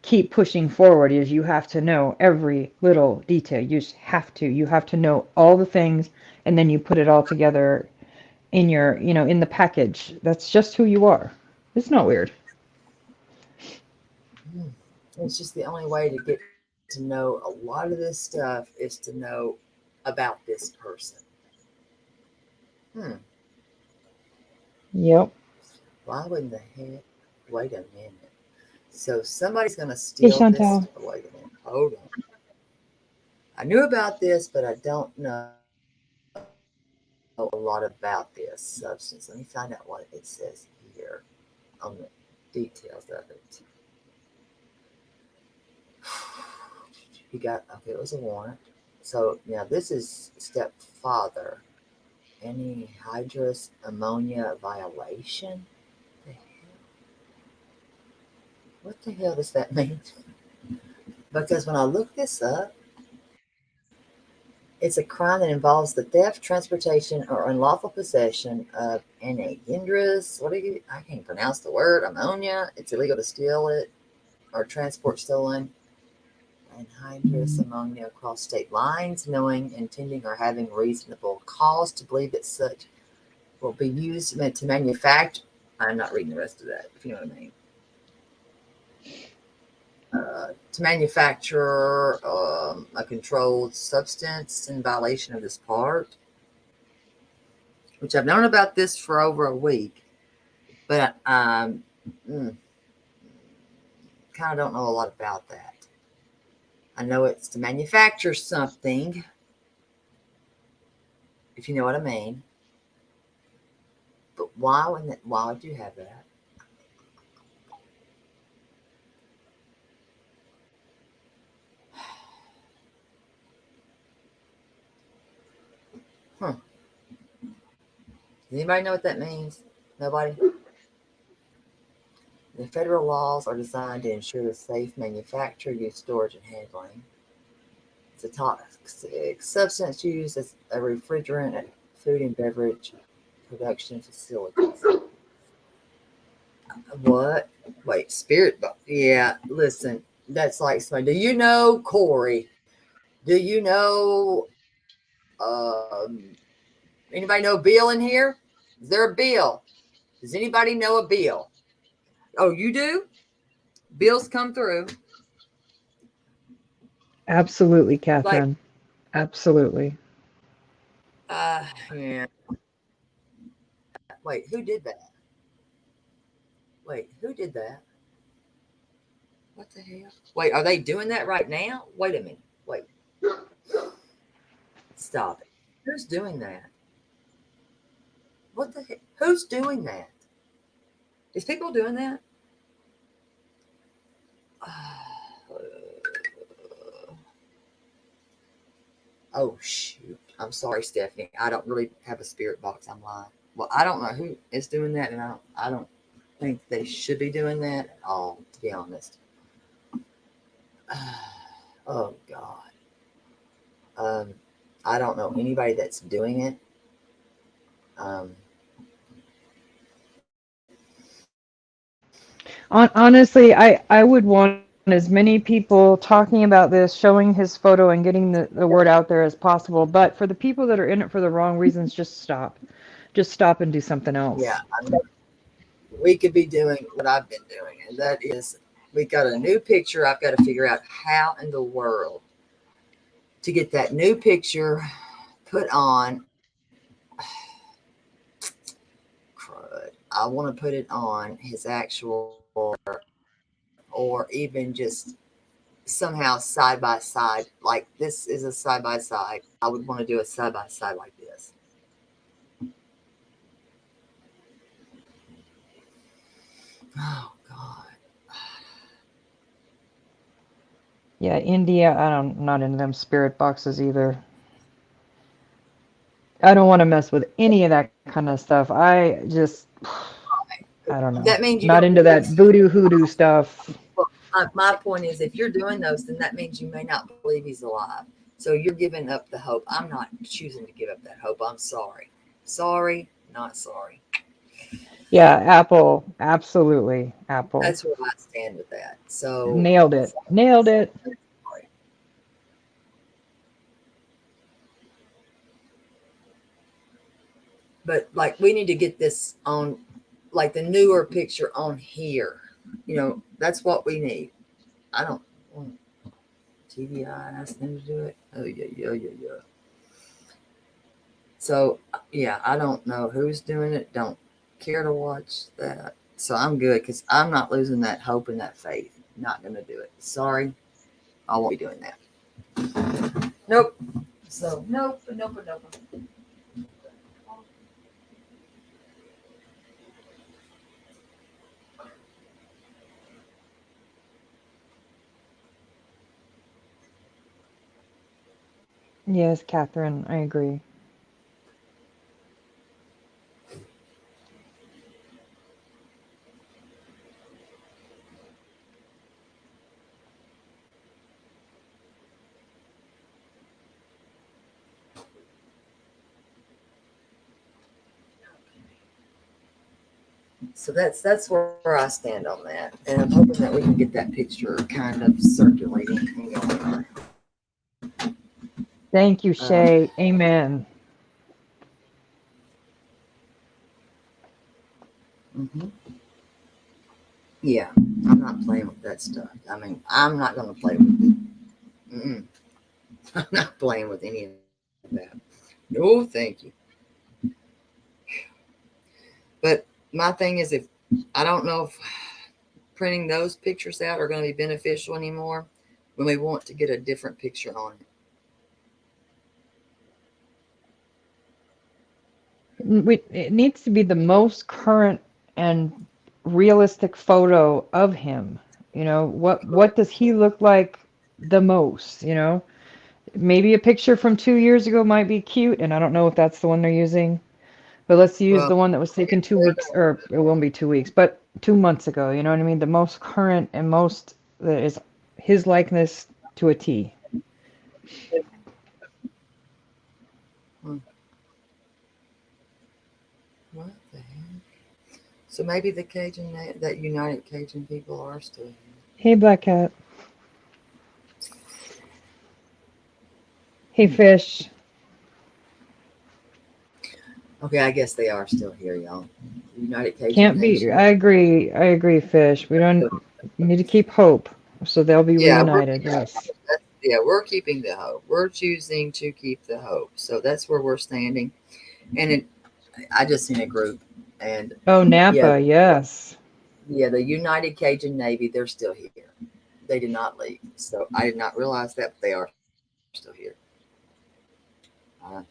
S15: keep pushing forward is you have to know every little detail. You just have to. You have to know all the things and then you put it all together in your, in the package. That's just who you are. It's not weird.
S1: it's just the only way to get to know a lot of this stuff is to know about this person. Hmm.
S15: Yep.
S1: Why wouldn't the heck? Wait a minute. So somebody's going to
S15: Hey,
S1: steal this.
S15: Chantal.
S1: Wait a minute. Hold on. I knew about this, but I don't know a lot about this substance. Let me find out what it says here on the details of it. He got, okay, it was a warrant. So now this is stepfather. Anhydrous ammonia violation? What the hell does that mean? Because when I look this up, it's a crime that involves the theft, transportation, or unlawful possession of anhydrous. I can't pronounce the word. Ammonia. It's illegal to steal it or transport stolen anhydrous ammonia across state lines, knowing, intending, or having reasonable cause to believe that such will be used to manufacture. I'm not reading the rest of that, if you know what I mean. To manufacture a controlled substance in violation of this part, which I've known about this for over a week, but kind of don't know a lot about that. I know it's to manufacture something, if you know what I mean. But why would you have that? Huh. Does anybody know what that means? Nobody? Does The federal laws are designed to ensure the safe manufacture, use, storage, and handling. It's a toxic substance used as a refrigerant at food and beverage production facilities. What? Wait, spirit box. Yeah, listen, that's like somebody. Do you know Corey? Do you know anybody know Bill in here? Is there a Bill? Does anybody know a Bill? Oh, you do? Bill's come through.
S15: Absolutely,
S1: Like,
S15: Catherine. Absolutely.
S1: yeah. Wait, who did that? Wait, who did that? What the hell? Wait, are they doing that right now? Wait a minute. Wait. Stop it. Who's doing that? What the heck? Who's doing that? Is people doing that? Oh shoot. I'm sorry, Stephanie. I don't really have a spirit box. I'm lying. Well, I don't know who is doing that, and I don't think they should be doing that at all, to be honest. Oh God. I don't know anybody that's doing it.
S15: Honestly, I would want as many people talking about this, showing his photo, and getting the word out there as possible. But for the people that are in it for the wrong reasons, just stop. Just stop and do something
S1: Yeah,
S15: else.
S1: I mean, we could be doing what I've been doing, and that is we got a new picture. I've got to figure out how in the world to get that new picture put on. Crud. I want to put it on his actual, or even just somehow side by side. Like this is a side by side. I would want to do a side by side like this. Oh God.
S15: Yeah, India, I'm not into them spirit boxes either. I don't want to mess with any of that kind of stuff. I just, I don't know.
S1: That means you
S15: Not
S1: don't
S15: into that
S1: believe.
S15: voodoo hoodoo stuff.
S1: Well, my point is, if you're doing those, then that means you may not believe he's alive. So you're giving up the hope. I'm not choosing to give up that hope. I'm sorry. Sorry, not sorry.
S15: Yeah, Apple, absolutely. Apple.
S1: That's where I stand with that. So,
S15: Nailed it. Nailed it.
S1: sorry. But like, we need to get this on, like the newer picture on here. You know, that's what we need. I don't want TVI ask them to do it. Oh yeah, yeah, yeah, yeah. So yeah, I don't know who's doing it. Don't care to watch that. So I'm good because I'm not losing that hope and that faith. Not gonna do it. Sorry, I won't be doing that. Nope. So nope, nope, nope.
S15: Yes, Catherine, I agree.
S1: So that's where I stand on that, and I'm hoping that we can get that picture kind of circulating and going on.
S15: Thank you, Shay. Amen.
S1: Mm-hmm. Yeah, I'm not playing with that stuff. I mean, I'm not going to play with it. Mm-mm. I'm not playing with any of that. No, thank you. But my thing is, if I don't know if printing those pictures out are going to be beneficial anymore when we want to get a different picture on it.
S15: It needs to be the most current and realistic photo of him. You know, what does he look like the most, you know? Maybe a picture from 2 years ago might be cute, and I don't know if that's the one they're using. But let's use
S1: Well,
S15: the one that was taken 2 weeks, or it won't be 2 weeks, but 2 months ago. You know what I mean? The most current and most that is his likeness to a T.
S1: what the heck? So maybe the Cajun, that United Cajun people are still here.
S15: Hey, Black Cat. Hey, Fish.
S1: Okay, I guess they are still here, y'all. United Cajun
S15: Can't be.
S1: Nation.
S15: I agree, Fish. We need to keep hope, so they'll be
S1: Yeah,
S15: reunited. Yes.
S1: we're keeping the hope. We're choosing to keep the hope. So that's where we're standing. And I just seen a group, and
S15: Oh,
S1: yeah,
S15: Napa. Yes.
S1: yeah, the United Cajun Navy, they're still here. They did not leave. So I did not realize that, but they are still here. Uh,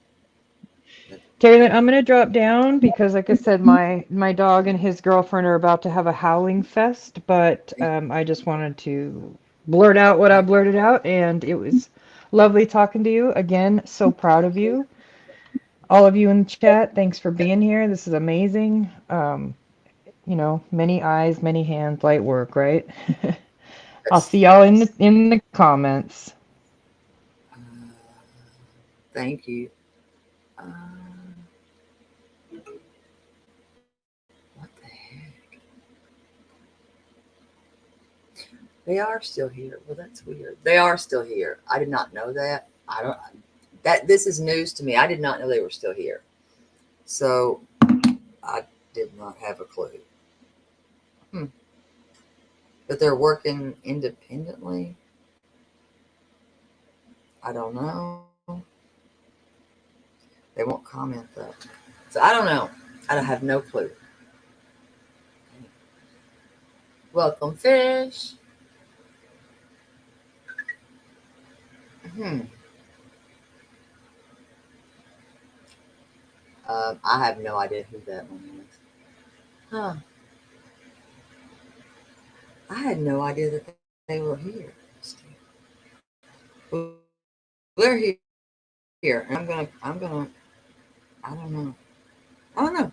S15: Taylor, I'm gonna drop down because, like I said, my dog and his girlfriend are about to have a howling fest. But I just wanted to blurt out what I blurted out, and it was lovely talking to you again. So proud of you, all of you in the chat. Thanks for being here. This is amazing. Many eyes, many hands, light work, right? I'll see y'all in the comments.
S1: thank you. What the heck? They are still here. Well, that's weird. They are still here. I did not know that. I don't. That this is news to me. I did not know they were still here. So I did not have a clue. But they're working independently. I don't know. They won't comment though. So I don't know. I don't have no clue. Welcome, fish. Hmm. I have no idea who that one is. Huh. I had no idea that they were here. Well, they're here. And I don't know. I don't know.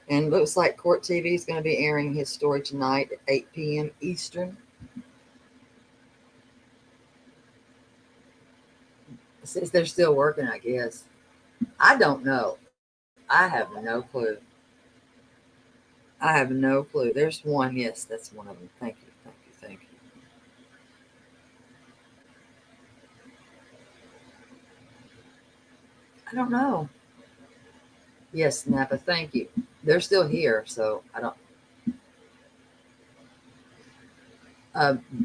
S1: And looks like Court TV is going to be airing his story tonight at 8 p.m. Eastern. Since they're still working, I guess. I don't know. I have no clue. I have no clue. There's one. Yes, that's one of them. Thank you. Thank you. Thank you. I don't know. Yes, Napa. Thank you. They're still here, so I don't.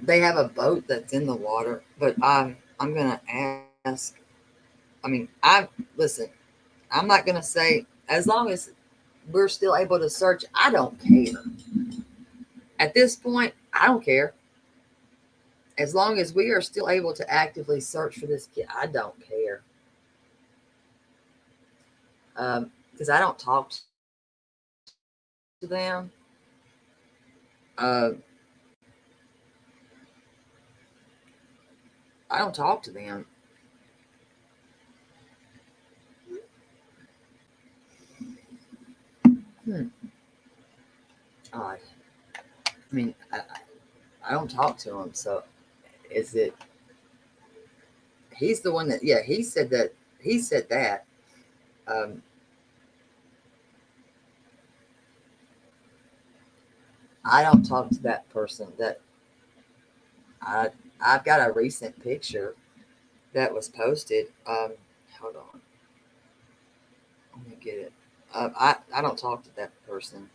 S1: They have a boat that's in the water, but I'm gonna ask. I mean, I listen. I'm not gonna say as long as we're still able to search. I don't care. At this point, I don't care. As long as we are still able to actively search for this kid, I don't care. Because I don't talk to them. I don't talk to them. Odd. I mean, I don't talk to him. So is it? He's the one that. Yeah, he said that. He said that. Um, I don't talk to that person. That I I've got a recent picture that was posted. Hold on. Let me get it. I don't talk to that person.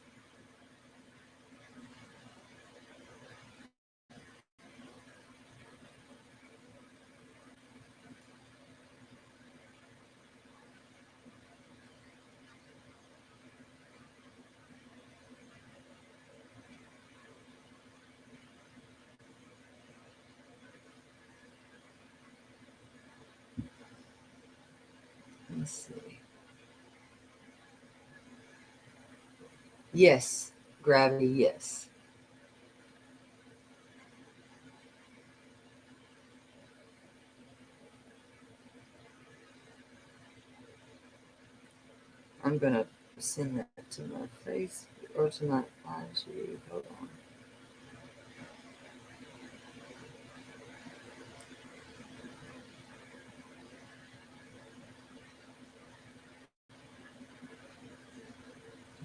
S1: Let's see. Yes, gravity. Yes. I'm gonna send that to my face or to my IG. Hold on.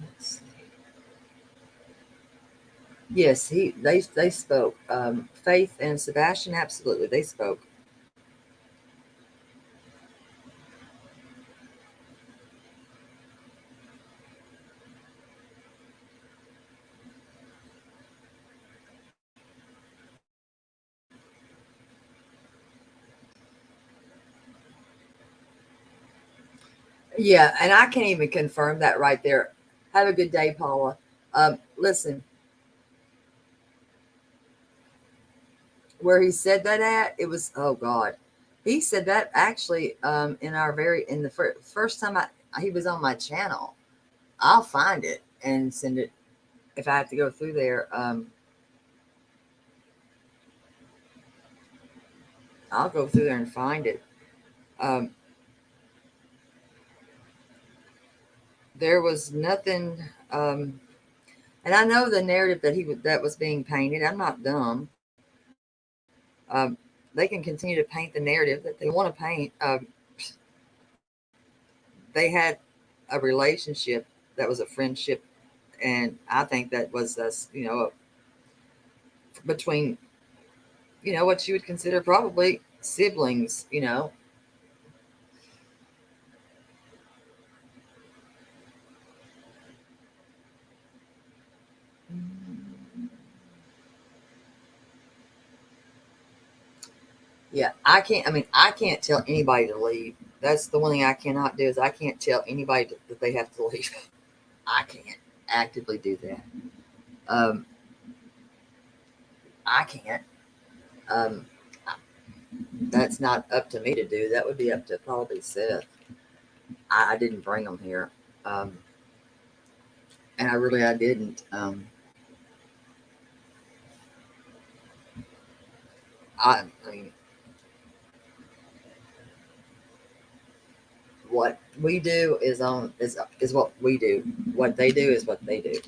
S1: Let's see. Yes, they spoke. Faith and Sebastian, absolutely, they spoke. Yeah, and I can't even confirm that right there. Have a good day, Paula. Listen, where he said that at, it was, oh God, he said that actually in the first time he was on my channel. I'll find it and send it if I have to go through there. I'll go through there and find it. There was nothing, and I know the narrative that was being painted. I'm not dumb. They can continue to paint the narrative that they want to paint. They had a relationship that was a friendship, and I think that was us, between, what you would consider probably siblings, Yeah, I can't tell anybody to leave. That's the one thing I cannot do is I can't tell anybody that they have to leave. I can't actively do that. Um, I can't. Um, that's not up to me to do. That would be up to probably Seth. I didn't bring them here. Um, and I didn't. I mean, what we do is what we do. What they do is what they do.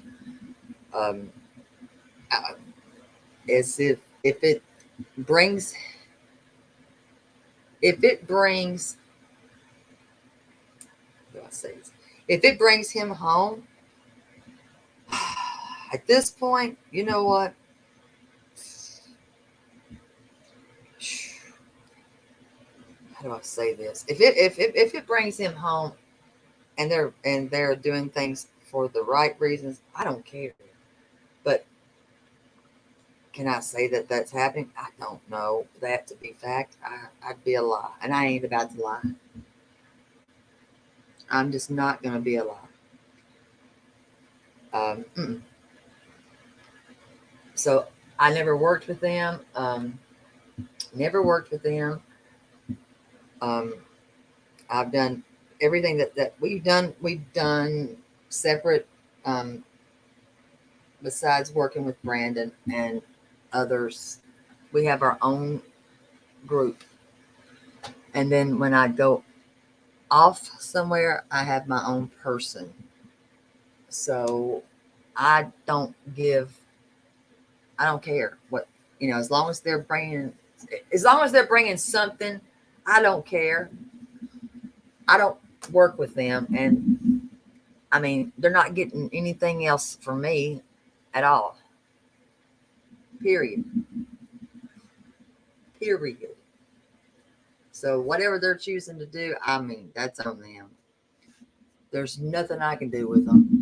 S1: Um, as if it brings if it brings how do I say this? If it brings him home, at this point, you know what? How do I say this? If it brings him home and they're doing things for the right reasons, I don't care. But can I say that that's happening? I don't know that to be fact. I'd be a lie, and I ain't about to lie. I'm just not going to be a lie. So I never worked with them. Never worked with them. I've done everything that we've done. We've done separate, besides working with Brandon and others. We have our own group. And then when I go off somewhere, I have my own person. So I don't care what, as long as they're bringing something, I don't care. I don't work with them. And I mean, they're not getting anything else from me at all. Period. Period. So whatever they're choosing to do, I mean, that's on them. There's nothing I can do with them.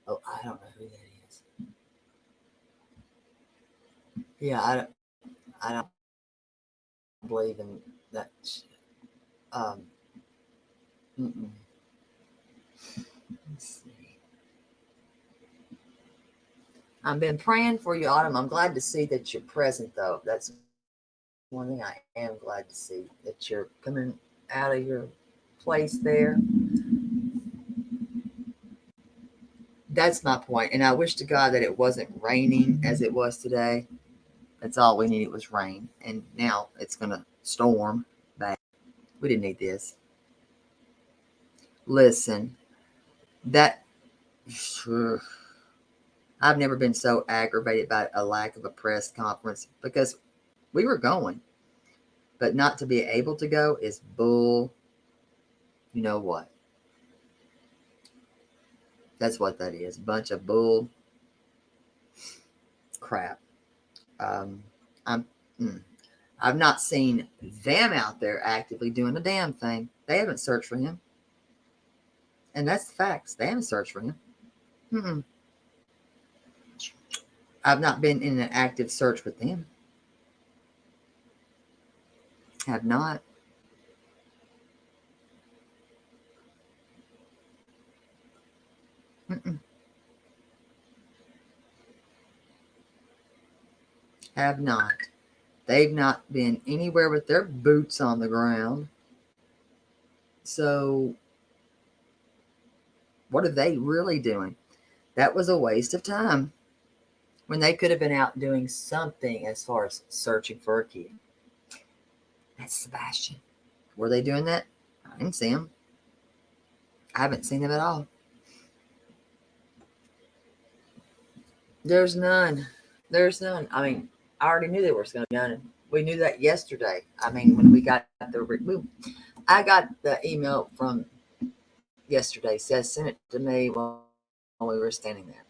S1: Oh, I don't know who that is. Yeah, I don't believe in that shit. Mm-mm. Let's see. I've been praying for you, Autumn. I'm glad to see that you're present, though. That's one thing I am glad to see, that you're coming out of your place there. That's my point. And I wish to God that it wasn't raining as it was today. That's all we needed was rain. And now it's going to storm. We didn't need this. Listen, that I've never been so aggravated by a lack of a press conference because we were going, but not to be able to go is bull. You know what? That's what that is. Bunch of bull crap. I'm. I've not seen them out there actively doing a damn thing. They haven't searched for him, and that's the facts. They haven't searched for him. Mm-mm. I've not been in an active search with them. Have not. Mm-mm. Have not. They've not been anywhere with their boots on the ground. So, what are they really doing? That was a waste of time when they could have been out doing something as far as searching for a kid. That's Sebastian. Were they doing that? I didn't see them. I haven't seen them at all. There's none. There's none. I mean, I already knew there was going to be none. We knew that yesterday. I mean, when we got I got the email from yesterday. Says sent it to me while we were standing there.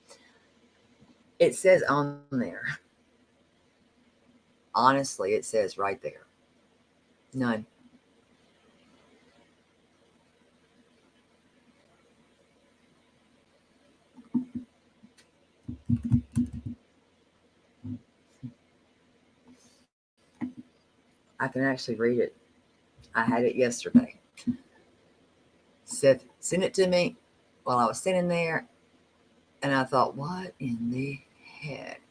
S1: It says on there. Honestly, it says right there. None. I can actually read it. I had it yesterday. Seth sent it to me while I was sitting there, and I thought, what in the heck?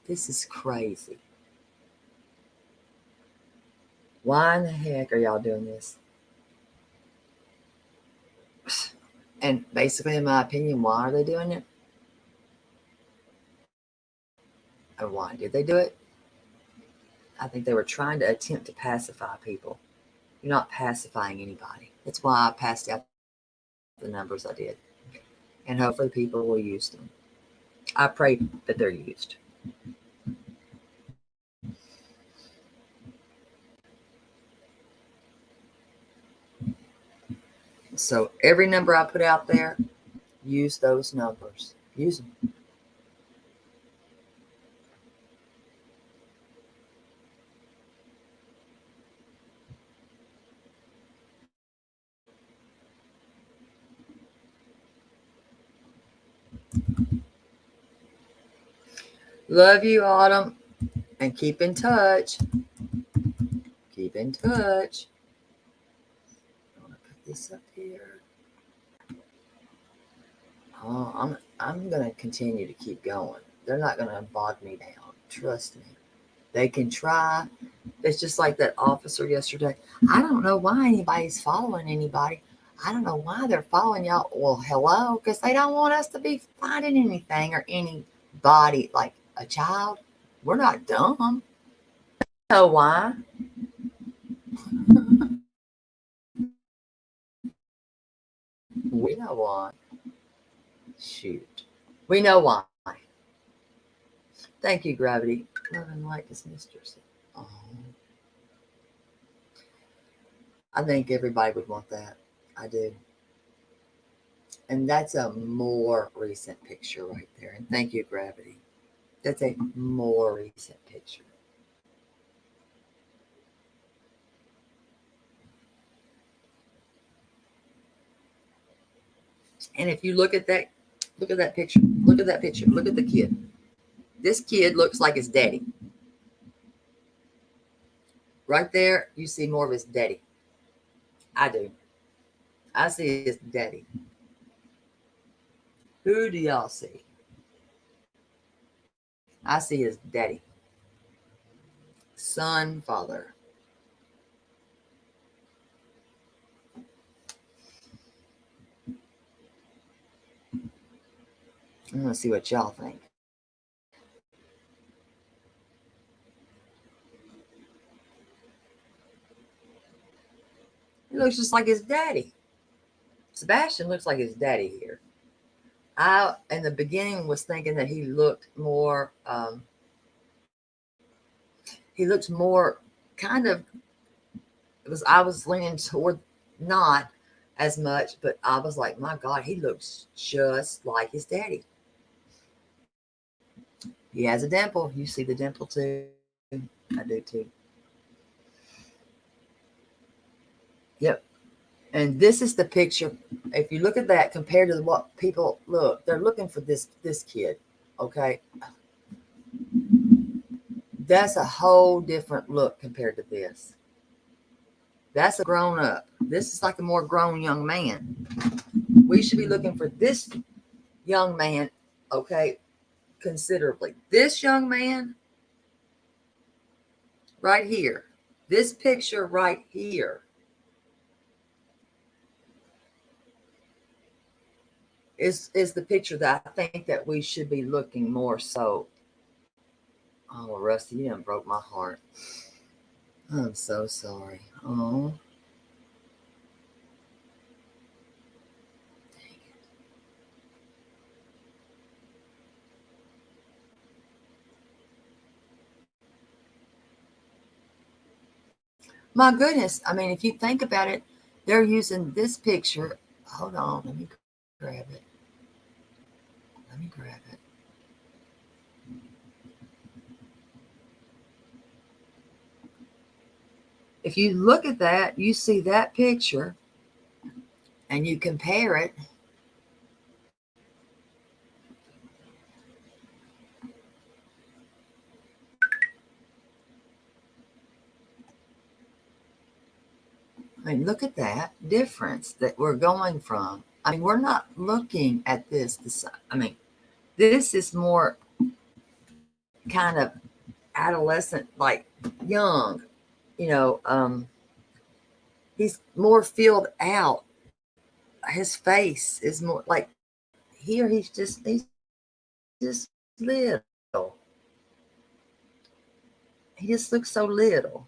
S1: This is crazy. Why in the heck are y'all doing this? And basically, in my opinion, why are they doing it? And why did they do it? I think they were trying to attempt to pacify people. You're not pacifying anybody. That's why I passed out the numbers I did. And hopefully people will use them. I pray that they're used. So every number I put out there, use those numbers. Use them. Love you, Autumn. And keep in touch. Keep in touch. I'm going to put this up here. Oh, I'm going to continue to keep going. They're not going to bog me down. Trust me. They can try. It's just like that officer yesterday. I don't know why anybody's following anybody. I don't know why they're following y'all. Well, hello, because they don't want us to be finding anything or anybody like a child. We're not dumb. You know why? We know why. Shoot. We know why. Thank you, Gravity. Love and light is mistress. Oh. I think everybody would want that. I do. And that's a more recent picture right there. And thank you, Gravity. That's a more recent picture. And if you look at that picture. Look at that picture. Look at the kid. This kid looks like his daddy. Right there, you see more of his daddy. I do. I see his daddy. Who do y'all see? I see his daddy. Son, father. I'm going to see what y'all think. looks just like his daddy. Sebastian looks like his daddy here. I, in the beginning, was thinking that he looked more, kind of, I was leaning toward not as much, but I was like, my God, he looks just like his daddy. He has a dimple. You see the dimple too? I do too. Yep. And this is the picture. If you look at that compared to what people look, they're looking for this kid. Okay. That's a whole different look compared to this. That's a grown up. This is like a more grown young man. We should be looking for this young man, okay, considerably. This young man right here, this picture right here is the picture that I think that we should be looking more so. Oh, Rusty, you done broke my heart. I'm so sorry. Oh. My goodness. I mean, if you think about it, they're using this picture. Hold on. Let me grab it. Let me grab it. If you look at that, you see that picture and you compare it. I mean, look at that difference that we're going from. I mean, we're not looking at this. I mean, this is more kind of adolescent, like young, he's more filled out. His face is more like here. He's just little. He just looks so little.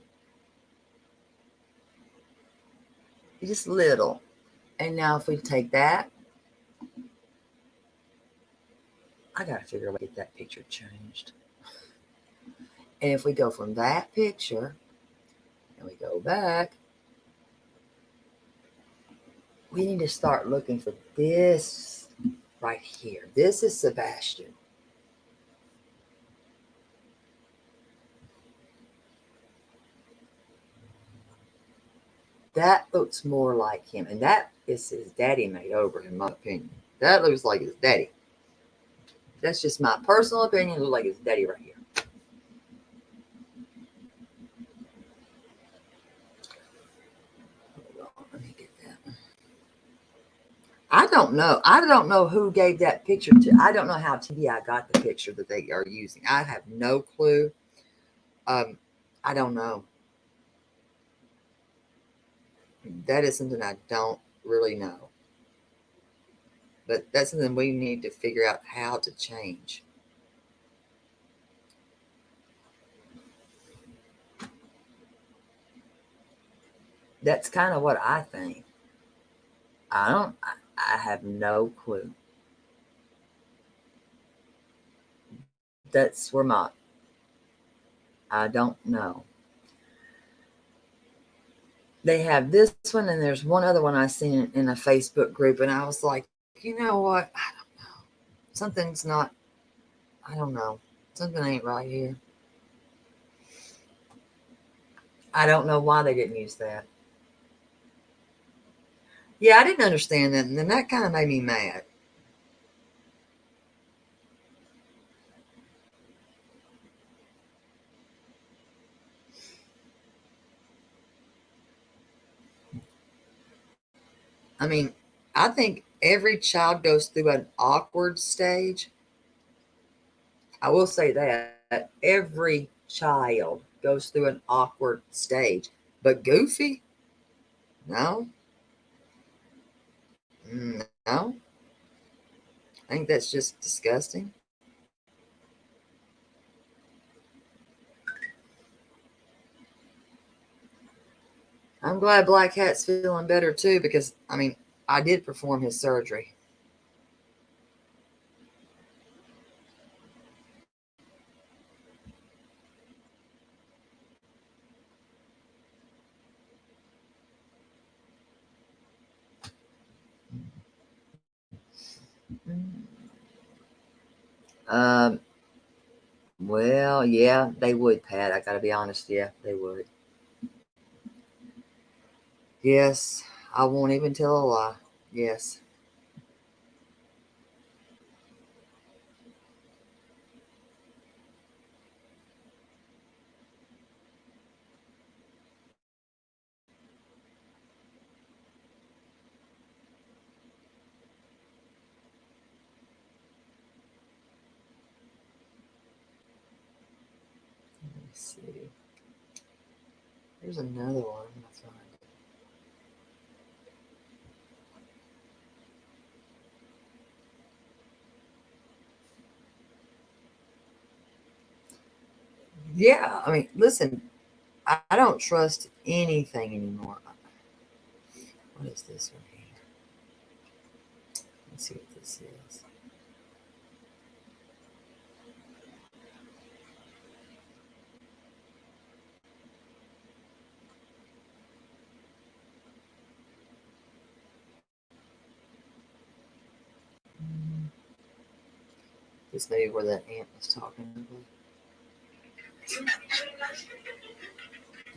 S1: He's just little. And now if we take that, I got to figure out how to get that picture changed. And if we go from that picture and we go back, we need to start looking for this right here. This is Sebastian. That looks more like him. And that is his daddy made over, in my opinion. That looks like his daddy. That's just my personal opinion. It looks like his daddy right here. Hold on, let me get that. I don't know. I don't know who gave that picture to. I don't know how TBI got the picture that they are using. I have no clue. I don't know. That is something I don't really know. But that's something we need to figure out how to change. That's kind of what I think. I have no clue. That's where I don't know. They have this one, and there's one other one I seen in a Facebook group, and I was like, you know what? I don't know. Something's not, I don't know. Something ain't right here. I don't know why they didn't use that. Yeah, I didn't understand that, and then that kind of made me mad. I mean, I think every child goes through an awkward stage. I will say that every child goes through an awkward stage, but Goofy, no, no. I think that's just disgusting. I'm glad Black Hat's feeling better too, because I mean, I did perform his surgery. Um, well, yeah, they would, Pat. I gotta be honest. Yeah, they would. Yes, I won't even tell a lie. Yes. Let me see. There's another one. I'm gonna find it. Yeah, I mean, listen, I don't trust anything anymore. What is this one here? Let's see what this is. This may be where that ant was talking about.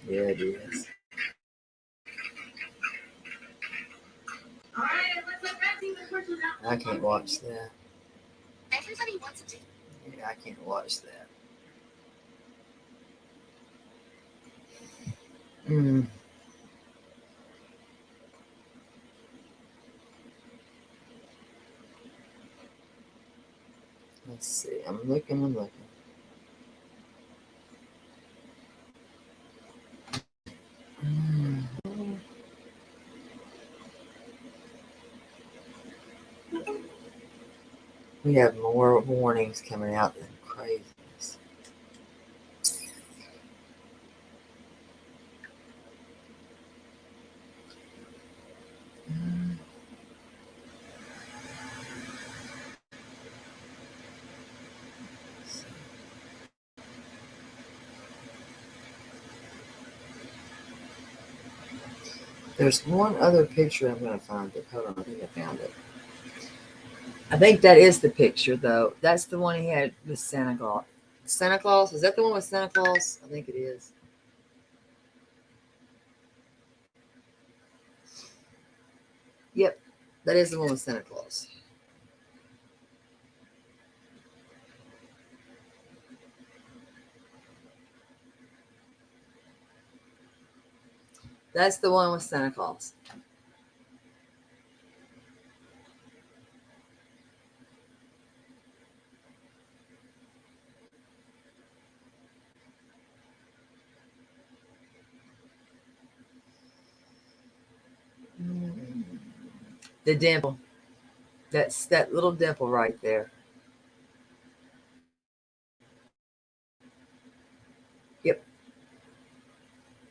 S1: Yeah, it is. I can't watch that.
S2: Everybody wants to.
S1: Yeah, I can't watch that. Mm. Let's see. I'm looking. Mm. We have more warnings coming out than craziness. Mm. There's one other picture I'm going to find it. Hold on, I think I found it. I think that is the picture, though. That's the one he had with Santa Claus. Santa Claus? Is that the one with Santa Claus? I think it is. Yep, that is the one with Santa Claus. That's the one with Santa Claus. Mm. The dimple. That's that little dimple right there. Yep,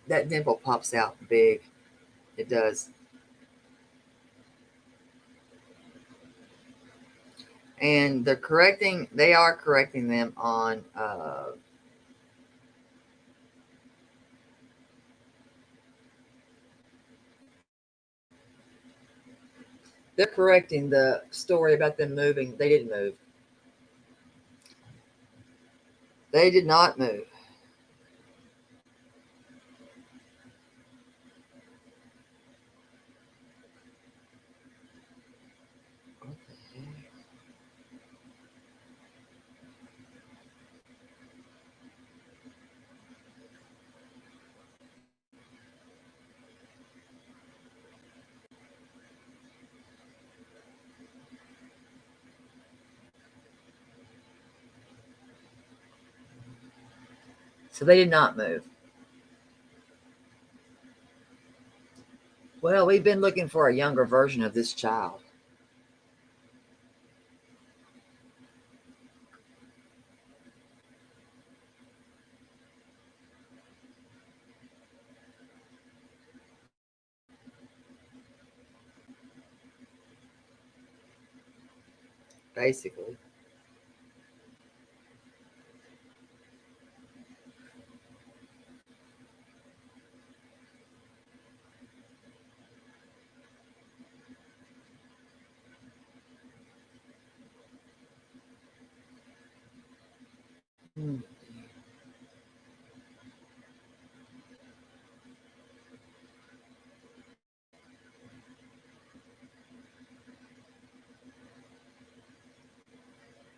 S1: that dimple pops out big. It does. And they are correcting them on they're correcting the story about them moving. They didn't move. They did not move. What the heck? So they did not move. Well, we've been looking for a younger version of this child. basically. Hmm.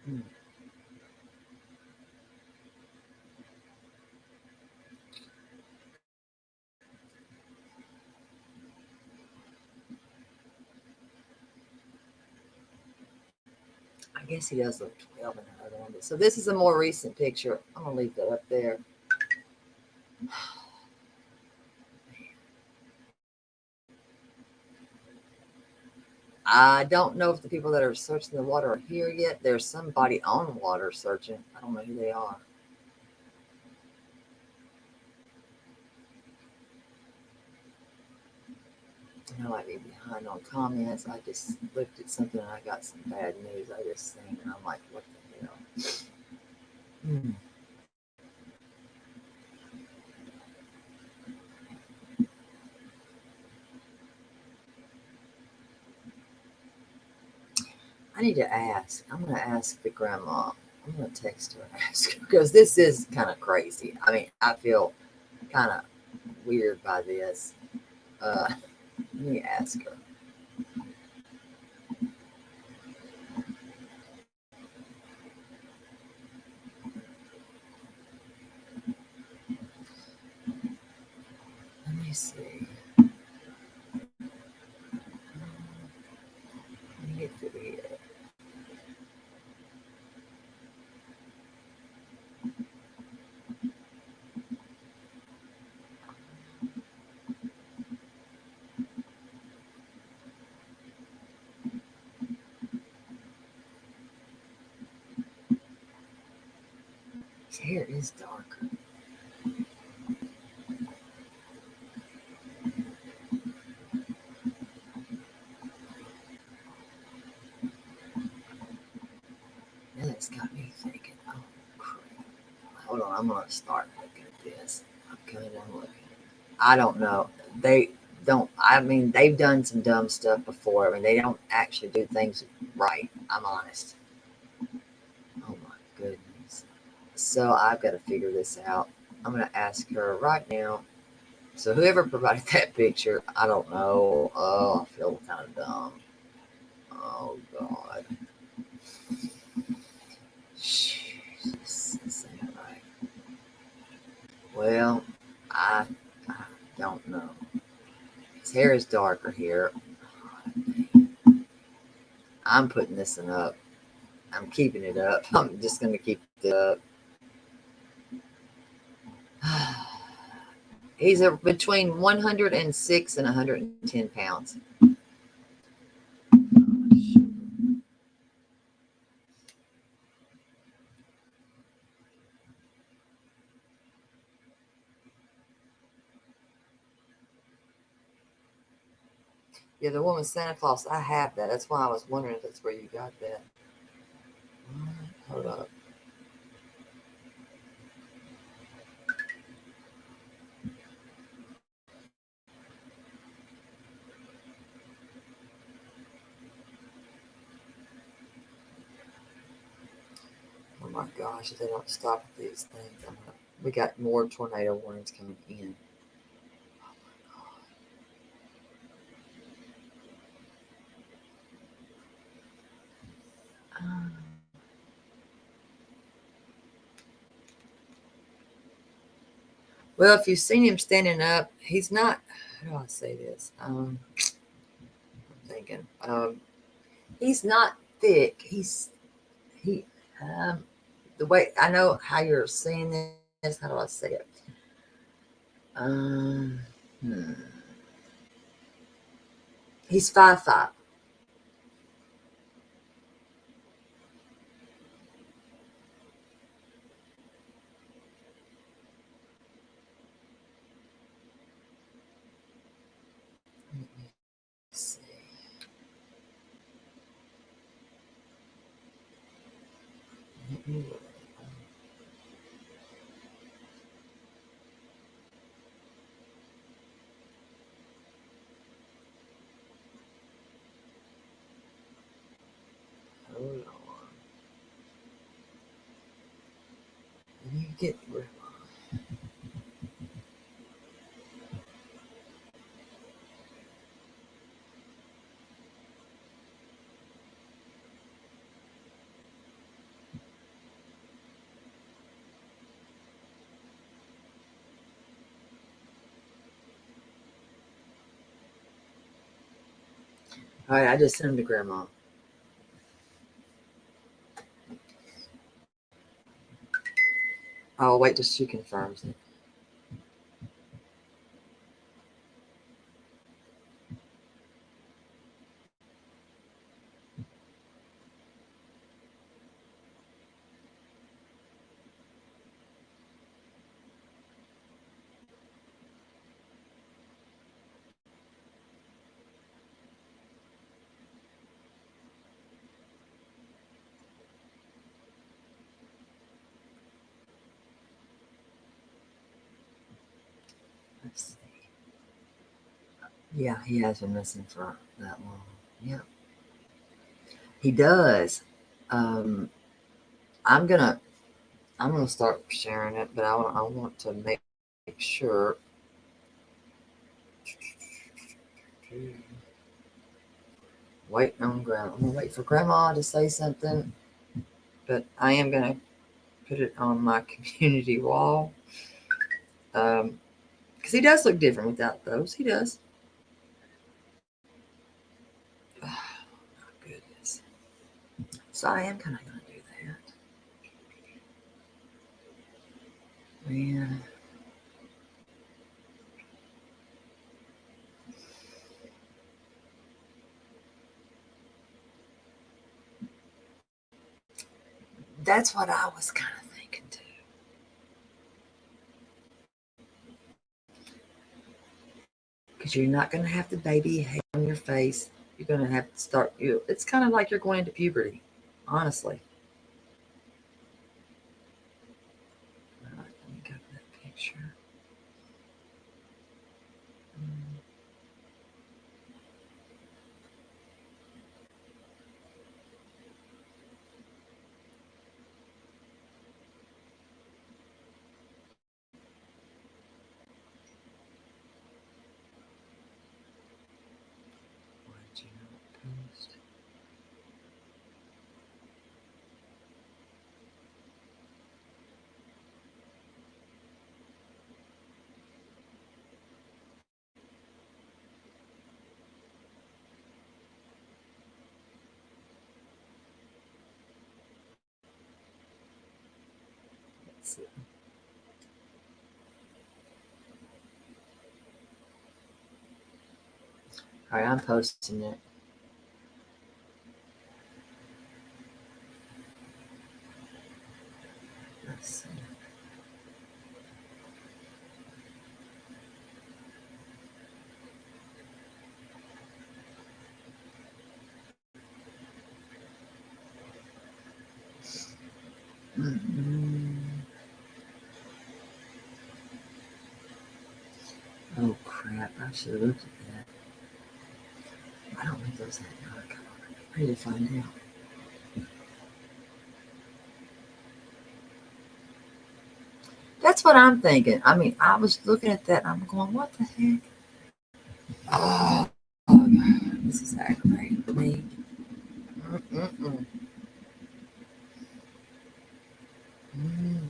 S1: Hmm. I guess he does look 12 and another one. So this is a more recent picture. I'm gonna leave that up there. I don't know if the people that are searching the water are here yet. There's somebody on water searching. I don't know who they are. I might be behind on comments. I just looked at something and I got some bad news I just seen, and I'm like, what the hell? Hmm. I need to ask. I'm going to ask the grandma. I'm going to text her and ask her because this is kind of crazy. I mean, I feel kind of weird by this. Let me ask her. Let me see. Let me get through here. His hair is darker. Now that's got me thinking, oh, crap. Hold on, I'm going to start looking at this. Okay, I'm looking. I don't know. They don't, I mean, they've done some dumb stuff before. I mean, they don't actually do things right. I'm honest. Oh my goodness. So I've got to figure this out. I'm going to ask her right now. So whoever provided that picture, I don't know. Oh, I feel kind of dumb. Oh God. Jesus, this ain't right. Well, I don't know. His hair is darker here. I'm putting this one up. I'm keeping it up. I'm just going to keep it up. He's between 106 and 110 pounds. Yeah, the woman Santa Claus, I have that. That's why I was wondering if that's where you got that. Hold up. Oh my gosh, if they don't stop these things, we got more tornado warnings coming in. Well, if you've seen him standing up, he's not. How do I say this? I'm thinking. He's not thick. He. The way I know how you're seeing this. How do I say it? Um. Hmm. He's 5'5". Let's see. Get all right, I just sent them to Grandma. I'll wait till she confirms it. Let's see. Yeah, he has been missing for that long. Yeah, he does. I'm gonna start sharing it, but I want to make sure. Waiting on Grandma. I'm gonna wait for Grandma to say something, but I am gonna put it on my community wall. Because he does look different without those. He does. Oh, goodness. So I am kind of gonna do that. Man. That's what I was kind of thinking too. Because you're not going to have the baby hair on your face. You're going to have to start. It's kind of like you're going into puberty, honestly. All right, let me go to that picture. Why did you not post? Let's see. All right, I'm posting it. Let's see. Mm-hmm. Oh crap! I should have looked at that. I don't think those had dark color. I need to find out. That's what I'm thinking. I mean, I was looking at that and I'm going, what the heck? Oh, this is aggravating me. Mm-mm-mm. Mm.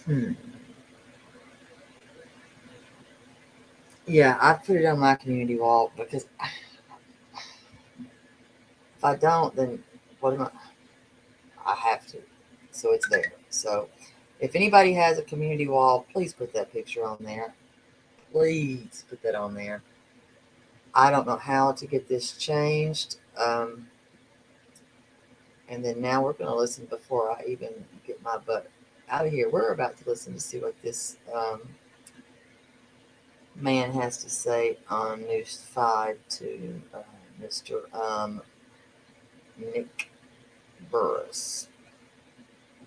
S1: Hmm. Yeah, I put it on my community wall because if I don't, then what am I? I have to. So it's there. So if anybody has a community wall, please put that picture on there. Please put that on there. I don't know how to get this changed. And then now we're going to listen before I even get my butt out of here. We're about to listen to see what this man has to say on News 5 to Mr. Nick Burris,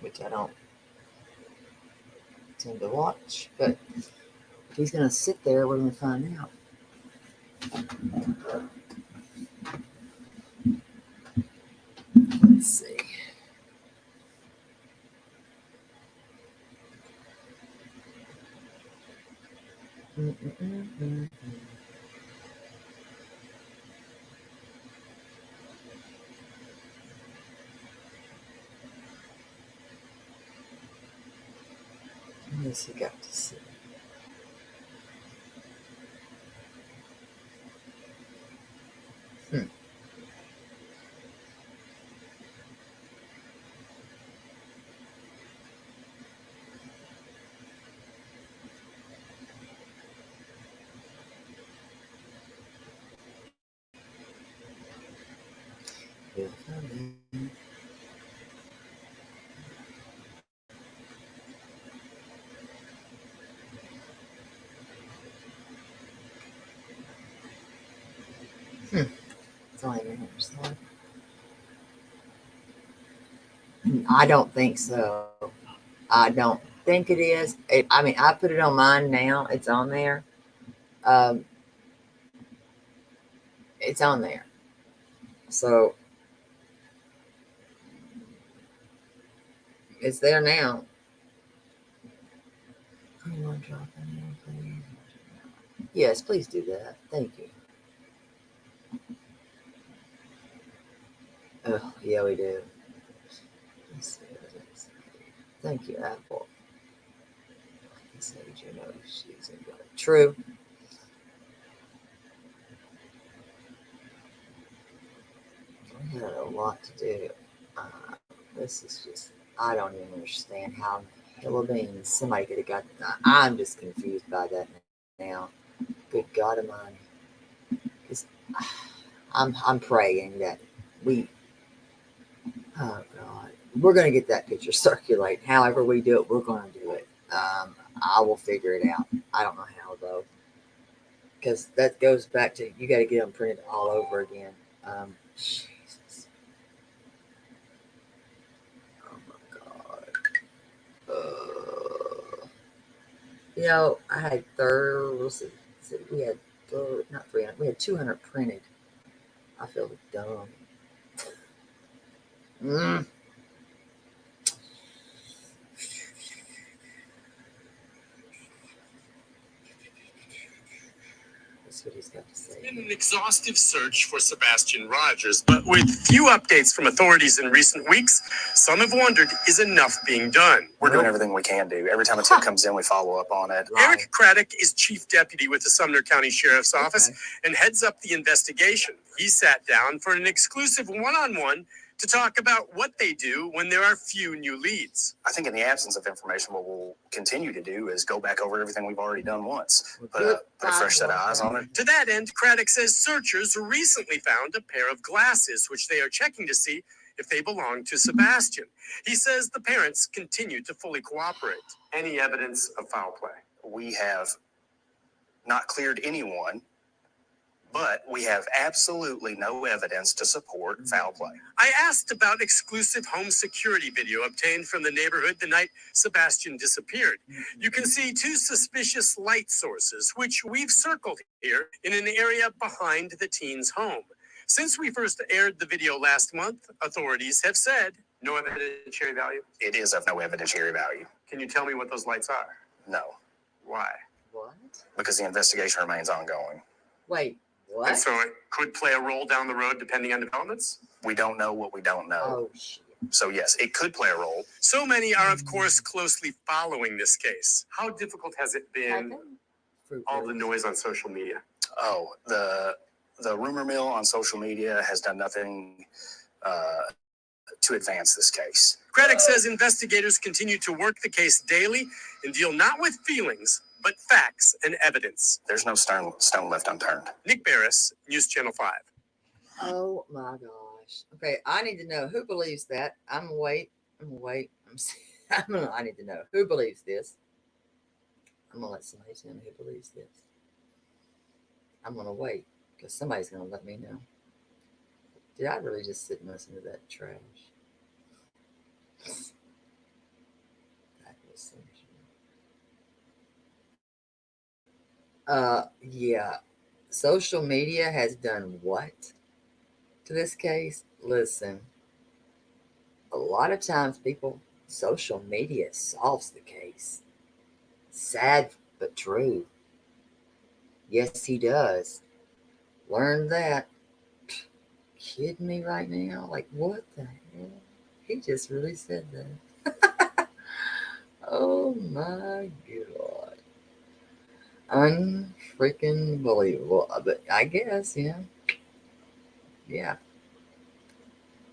S1: which I don't tend to watch, but if he's going to sit there, we're going to find out. Let's see. What has he got to say? I don't think so. I don't think it is. I mean, I put it on mine now. It's on there. It's on there. So it's there now. Yes, please do that. Thank you. Oh, yeah, we do. Thank you, Apple. True. We had a lot to do. This is just, I don't even understand how hell beans somebody could have got that. I'm just confused by that now. Good God Almighty. I'm praying that oh God, we're going to get that picture circulate. However we do it, we're going to do it. I will figure it out. I don't know how though, because that goes back to, you got to get them printed all over again. Jesus. Oh my God. You know, I had we had not 300, we had 200 printed. I feel dumb. That's what he's got to say.
S11: It's been an exhaustive search for Sebastian Rogers, but with few updates from authorities in recent weeks, some have wondered, is enough being done?
S3: We're doing everything we can do. Every time a tip comes in, we follow up on it.
S1: Right.
S11: Eric Craddock is chief deputy with the Sumner County Sheriff's Office and heads up the investigation. He sat down for an exclusive one-on-one to talk about what they do when there are few new leads.
S3: I think in the absence of information, what we'll continue to do is go back over everything we've already done once. Put a fresh set of eyes on it.
S11: To that end, Craddock says searchers recently found a pair of glasses, which they are checking to see if they belong to Sebastian. He says the parents continue to fully cooperate.
S3: Any evidence of foul play? We have not cleared anyone, but we have absolutely no evidence to support foul play.
S11: I asked about exclusive home security video obtained from the neighborhood the night Sebastian disappeared. You can see two suspicious light sources, which we've circled here in an area behind the teen's home. Since we first aired the video last month, authorities have said
S3: No evidentiary value? It is of no evidentiary value.
S11: Can you tell me what those lights are?
S3: No,
S11: Why?
S1: What?
S3: because the investigation remains ongoing.
S1: Wait, what?
S11: And so it could play a role down the road depending on developments?
S3: We don't know what we don't know.
S1: Oh, shit.
S3: So yes, it could play a role.
S11: So many are, of course, closely following this case. How difficult has it been, all the noise on social media?
S3: Oh, the rumor mill on social media has done nothing to advance this case.
S11: Craddock says investigators continue to work the case daily and deal not with feelings, but facts and evidence.
S3: There's no stone left unturned.
S11: Nick Barris, News Channel 5.
S1: Oh my gosh. Okay, I need to know who believes that. I'm gonna wait. I need to know who believes this. I'm gonna let somebody tell me who believes this. I'm gonna wait because somebody's gonna let me know. Did I really just sit and listen to that trash? Yeah. Social media has done what to this case? Listen, a lot of times social media solves the case. Sad but true. Yes, he does. Learn that. Kidding me right now? Like, what the hell? He just really said that. Oh my god. Unfreaking believable. But I guess, yeah. Yeah.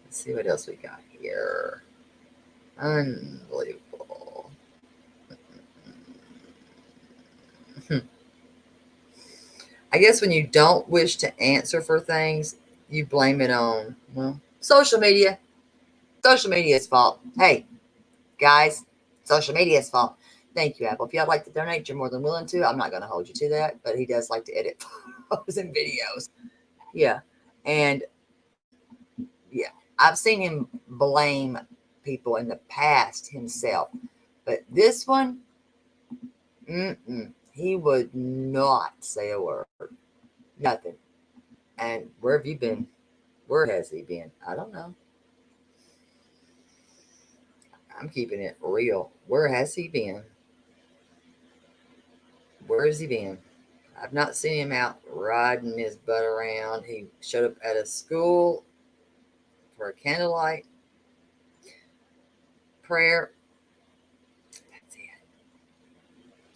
S1: Let's see what else we got here. Unbelievable. I guess when you don't wish to answer for things, you blame it on, well, social media. Social media's fault. Hey, guys, social media's fault. Thank you, Apple. If y'd like to donate, you're more than willing to. I'm not going to hold you to that, but he does like to edit photos and videos. Yeah. And yeah, I've seen him blame people in the past himself. But this one, he would not say a word. Nothing. And where have you been? Where has he been? I don't know. I'm keeping it real. Where has he been? Where has he been? I've not seen him out riding his butt around. He showed up at a school for a candlelight prayer. That's it.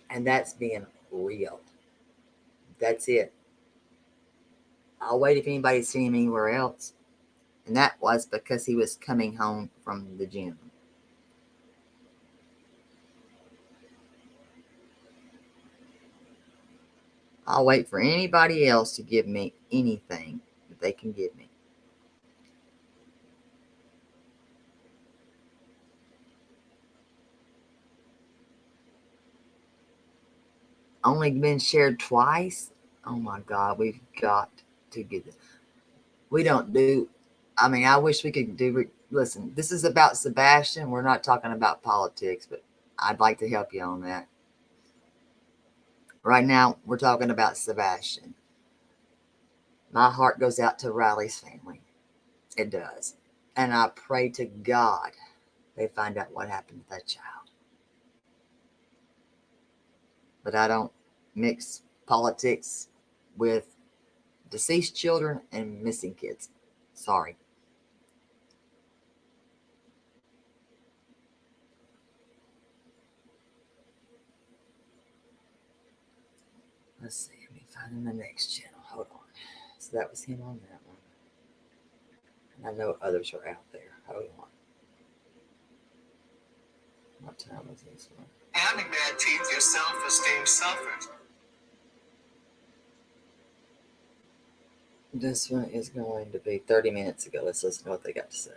S1: And that's being real. That's it. I'll wait if anybody's seen him anywhere else. And that was because he was coming home from the gym. I'll wait for anybody else to give me anything that they can give me. Only been shared twice? Oh my God, we've got to get this. We don't do, I mean, I wish we could do, listen, this is about Sebastian. We're not talking about politics, but I'd like to help you on that. Right now, we're talking about Sebastian. My heart goes out to Riley's family. It does. And I pray to God they find out what happened to that child. But I don't mix politics with deceased children and missing kids. Sorry. Let's see. Let me find him the next channel. Hold on. So that was him on that one. And I know others are out there. Hold on. What time was this one?
S16: Having bad teeth, your self-esteem suffers.
S1: This one is going to be 30 minutes ago. Let's listen to what they got to say.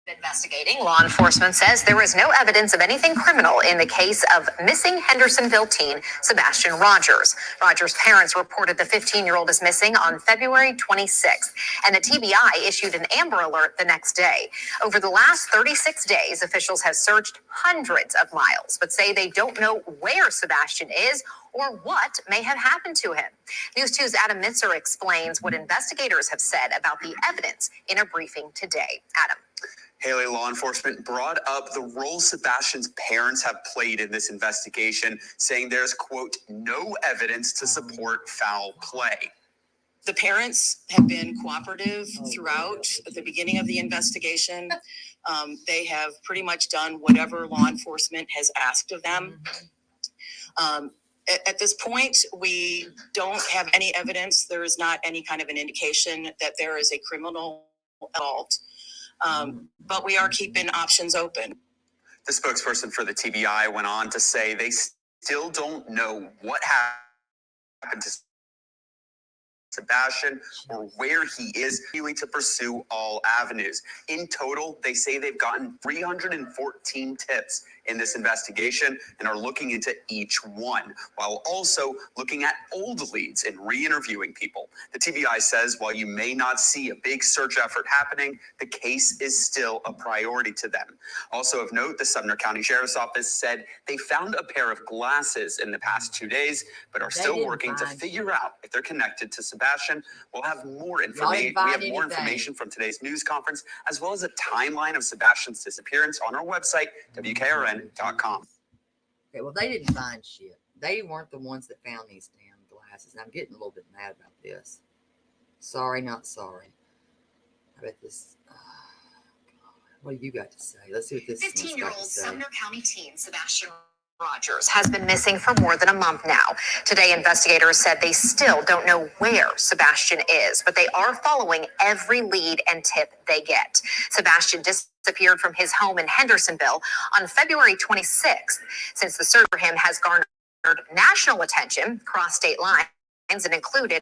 S2: Investigating, law enforcement says there is no evidence of anything criminal in the case of missing Hendersonville teen Sebastian Rogers. Rogers' parents reported the 15-year-old is missing on February 26th, and the TBI issued an Amber Alert the next day. Over the last 36 days, officials have searched hundreds of miles, but say they don't know where Sebastian is or what may have happened to him. News 2's Adam Mitzer explains what investigators have said about the evidence in a briefing today. Adam.
S16: Haley, law enforcement brought up the role Sebastian's parents have played in this investigation, saying there's, quote, no evidence to support foul play.
S2: The parents have been cooperative throughout the beginning of the investigation. They have pretty much done whatever law enforcement has asked of them. At this point, we don't have any evidence. There is not any kind of an indication that there is a criminal involved. But we are keeping options open.
S16: The spokesperson for the TBI went on to say they still don't know what happened to Sebastian or where he is, continuing to pursue all avenues. In total, they say they've gotten 314 tips in this investigation and are looking into each one, while also looking at old leads and re-interviewing people. The TBI says while you may not see a big search effort happening, the case is still a priority to them. Also of note, the Sumner County Sheriff's Office said they found a pair of glasses in the past 2 days, but are still working to figure out if they're connected to Sebastian. We'll have more information. We have more information from today's news conference, as well as a timeline of Sebastian's disappearance on our website, WKRN.com.
S1: Okay, well, they didn't find shit. They weren't the ones that found these damn glasses. And I'm getting a little bit mad about this. Sorry, not sorry. I bet this. What do you got to say? Let's see what this
S17: 15-year-old Sumner County teen Sebastian Rogers has been missing for more than a month now. Today, investigators said they still don't know where Sebastian is, but they are following every lead and tip they get. Sebastian disappeared from his home in Hendersonville on February 26th. Since the search for him has garnered national attention across state lines and included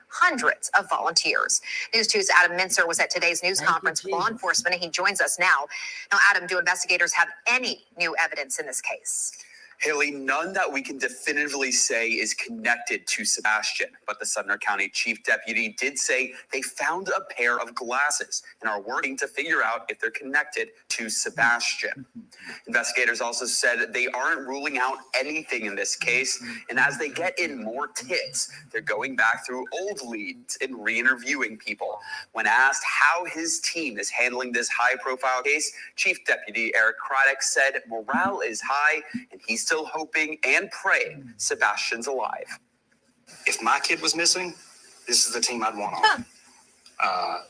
S17: hundreds of volunteers. News 2's Adam Mincer was at today's news conference with law enforcement, and he joins us now. Now, Adam, do investigators have any new evidence in this case?
S16: Haley, none that we can definitively say is connected to Sebastian, but the Sumner County Chief Deputy did say they found a pair of glasses and are working to figure out if they're connected to Sebastian. Investigators also said they aren't ruling out anything in this case, and as they get in more tips, they're going back through old leads and re-interviewing people. When asked how his team is handling this high-profile case, Chief Deputy Eric Craddock said morale is high, and he's still hoping and praying Sebastian's alive.
S3: If my kid was missing, this is the team I'd want on.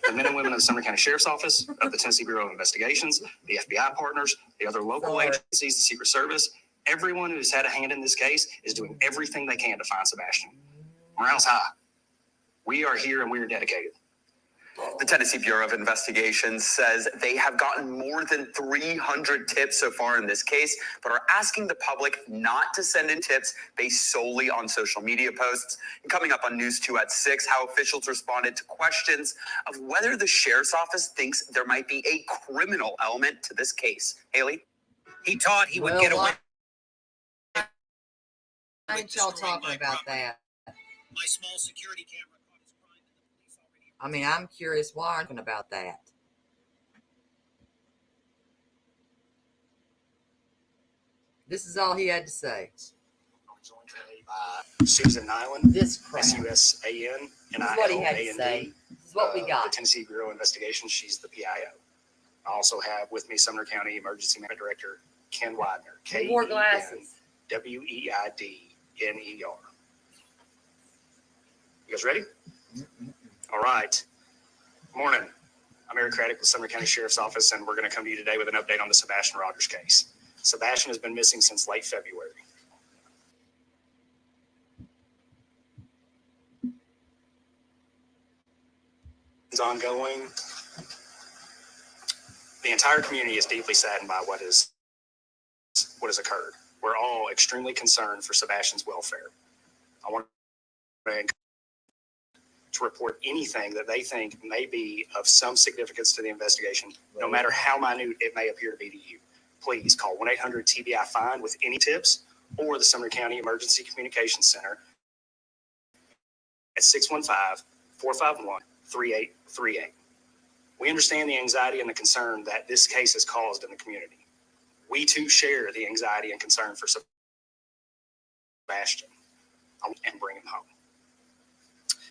S3: The men and women of the Sumner County Sheriff's Office, of the Tennessee Bureau of Investigations, the FBI partners, the other local agencies, the Secret Service, everyone who's had a hand in this case is doing everything they can to find Sebastian. Morale's high. We are here and we are dedicated.
S16: The Tennessee Bureau of Investigation says they have gotten more than 300 tips so far in this case, but are asking the public not to send in tips based solely on social media posts. And coming up on News 2 at 6, how officials responded to questions of whether the Sheriff's Office thinks there might be a criminal element to this case. Haley?
S18: He taught he would get away.
S1: Why ain't y'all talking about that?
S18: My small security camera.
S1: I mean, I'm curious why I'm about that. This is all he had to say.
S3: I'm joined today by Susan Nyland,
S1: This crap.
S3: SUSAN, and
S1: This is what he had to say. This is what we got.
S3: The Tennessee Bureau of Investigation. She's the PIO. I also have with me Sumner County Emergency Management Director Ken Widener.
S1: He wore glasses.
S3: WEIDNER. You guys ready? All right. Morning. I'm Eric Craddock with Sumner County Sheriff's Office, and we're going to come to you today with an update on the Sebastian Rogers case. Sebastian has been missing since late February. It's ongoing. The entire community is deeply saddened by what has occurred. We're all extremely concerned for Sebastian's welfare. I want to report anything that they think may be of some significance to the investigation, no matter how minute it may appear to be to you. Please call 1-800-TBI-FIND with any tips, or the Sumner County Emergency Communications Center at 615-451-3838. We understand the anxiety and the concern that this case has caused in the community. We too share the anxiety and concern for Sebastian and bring him home.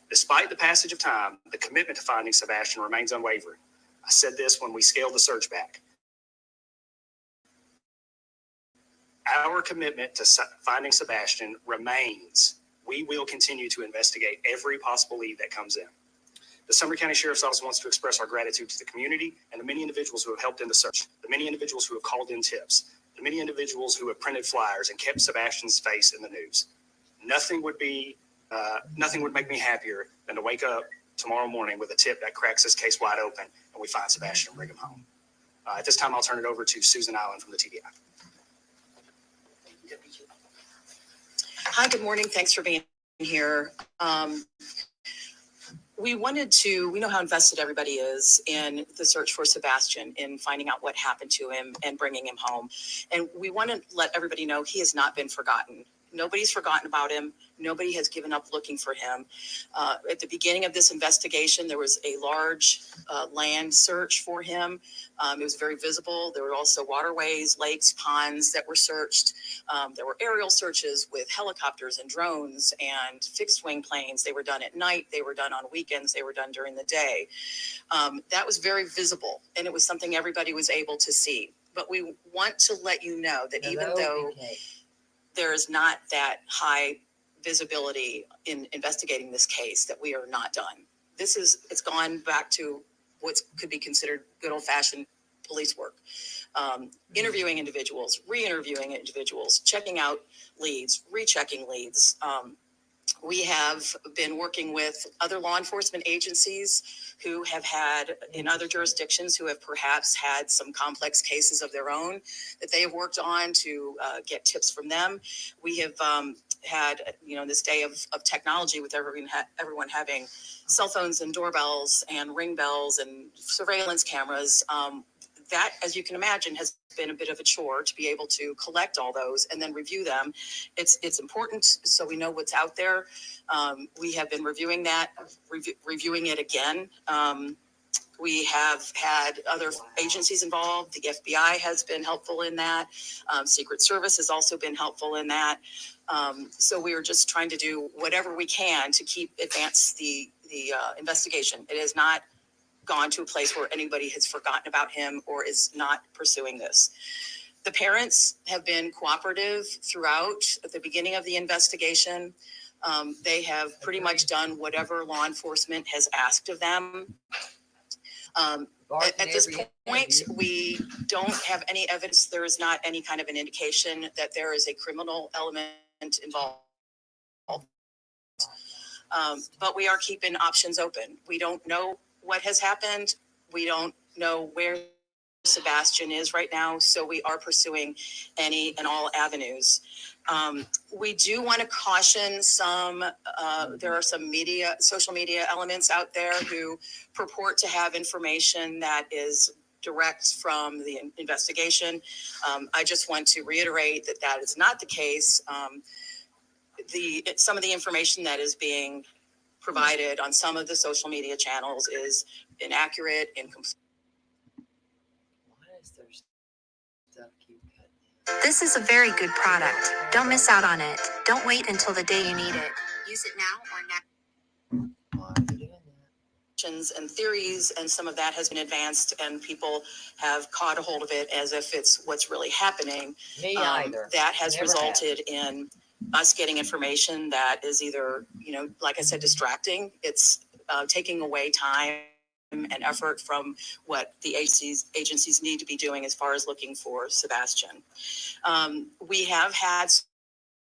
S3: Despite the passage of time, the commitment to finding Sebastian remains unwavering. I said this when we scaled the search back. Our commitment to finding Sebastian remains. We will continue to investigate every possible lead that comes in. The Sumner County Sheriff's Office wants to express our gratitude to the community and the many individuals who have helped in the search, the many individuals who have called in tips, the many individuals who have printed flyers and kept Sebastian's face in the news. Nothing would make me happier than to wake up tomorrow morning with a tip that cracks this case wide open and we find Sebastian and bring him home. At this time, I'll turn it over to Susan Nyland from the TBI.
S2: Hi, good morning. Thanks for being here. We know how invested everybody is in the search for Sebastian, in finding out what happened to him and bringing him home. And we want to let everybody know he has not been forgotten. Nobody's forgotten about him. Nobody has given up looking for him. At the beginning of this investigation, there was a large land search for him. It was very visible. There were also waterways, lakes, ponds that were searched. There were aerial searches with helicopters and drones and fixed wing planes. They were done at night. They were done on weekends. They were done during the day. That was very visible, and it was something everybody was able to see. But we want to let you know that even though there is not that high visibility in investigating this case, that we are not done. It's gone back to what could be considered good old fashioned police work. Interviewing individuals, re-interviewing individuals, checking out leads, rechecking leads. We have been working with other law enforcement agencies who have had, in other jurisdictions, who have perhaps had some complex cases of their own that they have worked on to get tips from them. We have had, this day of technology with everyone having cell phones and doorbells and ring bells and surveillance cameras. That, as you can imagine, has been a bit of a chore to be able to collect all those and then review them. It's important so we know what's out there. We have been reviewing that, reviewing it again. We have had other agencies involved. The FBI has been helpful in that. Secret Service has also been helpful in that. So we are just trying to do whatever we can to advance the investigation. It has not gone to a place where anybody has forgotten about him or is not pursuing this. The parents have been cooperative throughout at the beginning of the investigation. They have pretty much done whatever law enforcement has asked of them. At this point, we don't have any evidence. There is not any kind of an indication that there is a criminal element involved. But we are keeping options open. We don't know what has happened. We don't know where Sebastian is right now, so we are pursuing any and all avenues. We do want to caution there are some social media elements out there who purport to have information that is direct from the investigation. I just want to reiterate that is not the case. Some of the information that is being provided on some of the social media channels is inaccurate, incomplete.
S1: Why is there stuff keep cutting?
S17: This is a very good product. Don't miss out on it. Don't wait until the day you need it. Use it now or never.
S1: Why are you doing that?
S2: And theories, and some of that has been advanced, and people have caught a hold of it as if it's what's really happening.
S1: Me either.
S2: That has
S1: Never
S2: resulted in us getting information that is either, like I said, distracting. It's taking away time and effort from what the agencies need to be doing as far as looking for Sebastian. We have had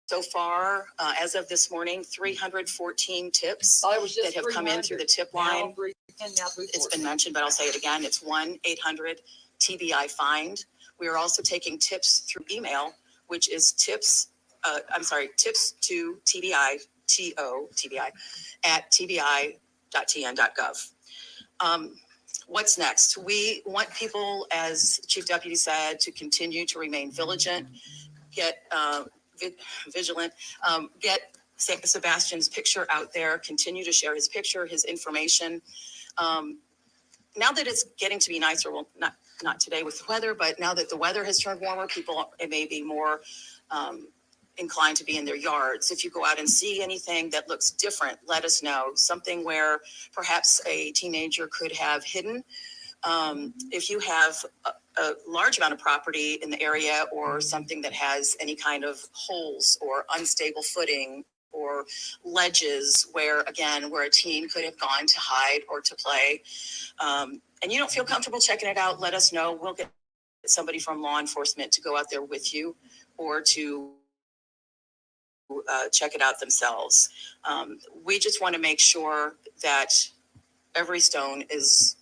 S2: so far, as of this morning, 314 tips that have come in through the tip line. It's been mentioned, but I'll say it again. It's 1-800-TBI-FIND. We are also taking tips through email, which is tips to TBI, TBI, at tbi.tn.gov. What's next? We want people, as Chief Deputy said, to continue to remain vigilant, get Sebastian's picture out there, continue to share his picture, his information. Now that it's getting to be nicer, well, not today with the weather, but now that the weather has turned warmer, people may be more inclined to be in their yards. If you go out and see anything that looks different, let us know. Something where perhaps a teenager could have hidden. If you have a large amount of property in the area, or something that has any kind of holes or unstable footing or ledges where a teen could have gone to hide or to play, and you don't feel comfortable checking it out, let us know. We'll get somebody from law enforcement to go out there with you, or to check it out themselves. We just want to make sure that every stone is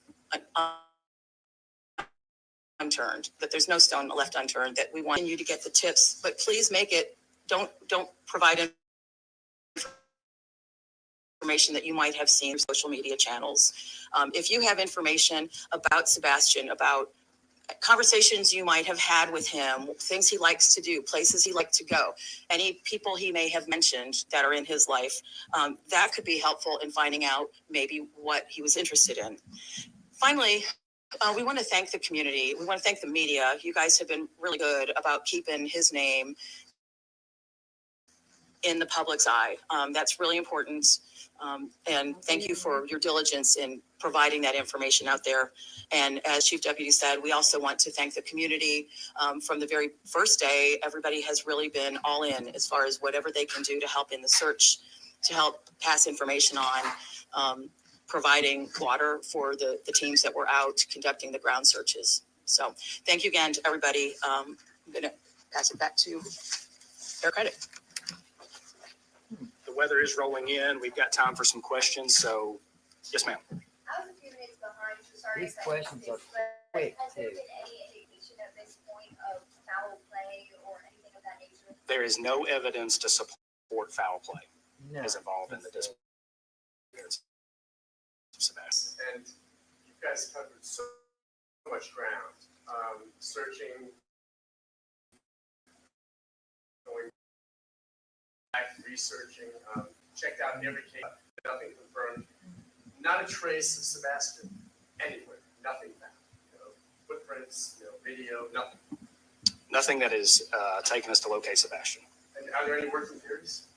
S2: unturned, that there's no stone left unturned, that we want you to get the tips, but please don't provide information that you might have seen through social media channels. If you have information about Sebastian, about conversations you might have had with him, things he likes to do, places he likes to go, any people he may have mentioned that are in his life, that could be helpful in finding out maybe what he was interested in. Finally, we want to thank the community. We want to thank the media. You guys have been really good about keeping his name in the public's eye. That's really important. And thank you for your diligence in providing that information out there. And as Chief Deputy said, we also want to thank the community. From the very first day, everybody has really been all in as far as whatever they can do to help in the search, to help pass information on, providing water for the teams that were out conducting the ground searches. So thank you again to everybody. I'm going to pass it back to their credit.
S3: The weather is rolling in. We've got time for some questions. So, yes, ma'am.
S7: I was a few minutes behind, so sorry.
S1: These questions are quick,
S7: Has there
S1: too.
S7: been any indication at this point of foul play or anything of that nature?
S3: There is no evidence to support foul play
S1: No.
S3: is involved in the disappearance of Sebastian.
S4: And you guys covered so much ground, searching, going back, researching, checked out every case, nothing confirmed, not a trace of Sebastian anywhere, nothing found. Footprints, video, nothing.
S3: Nothing that has taken us to locate Sebastian.
S4: And are there any working theories?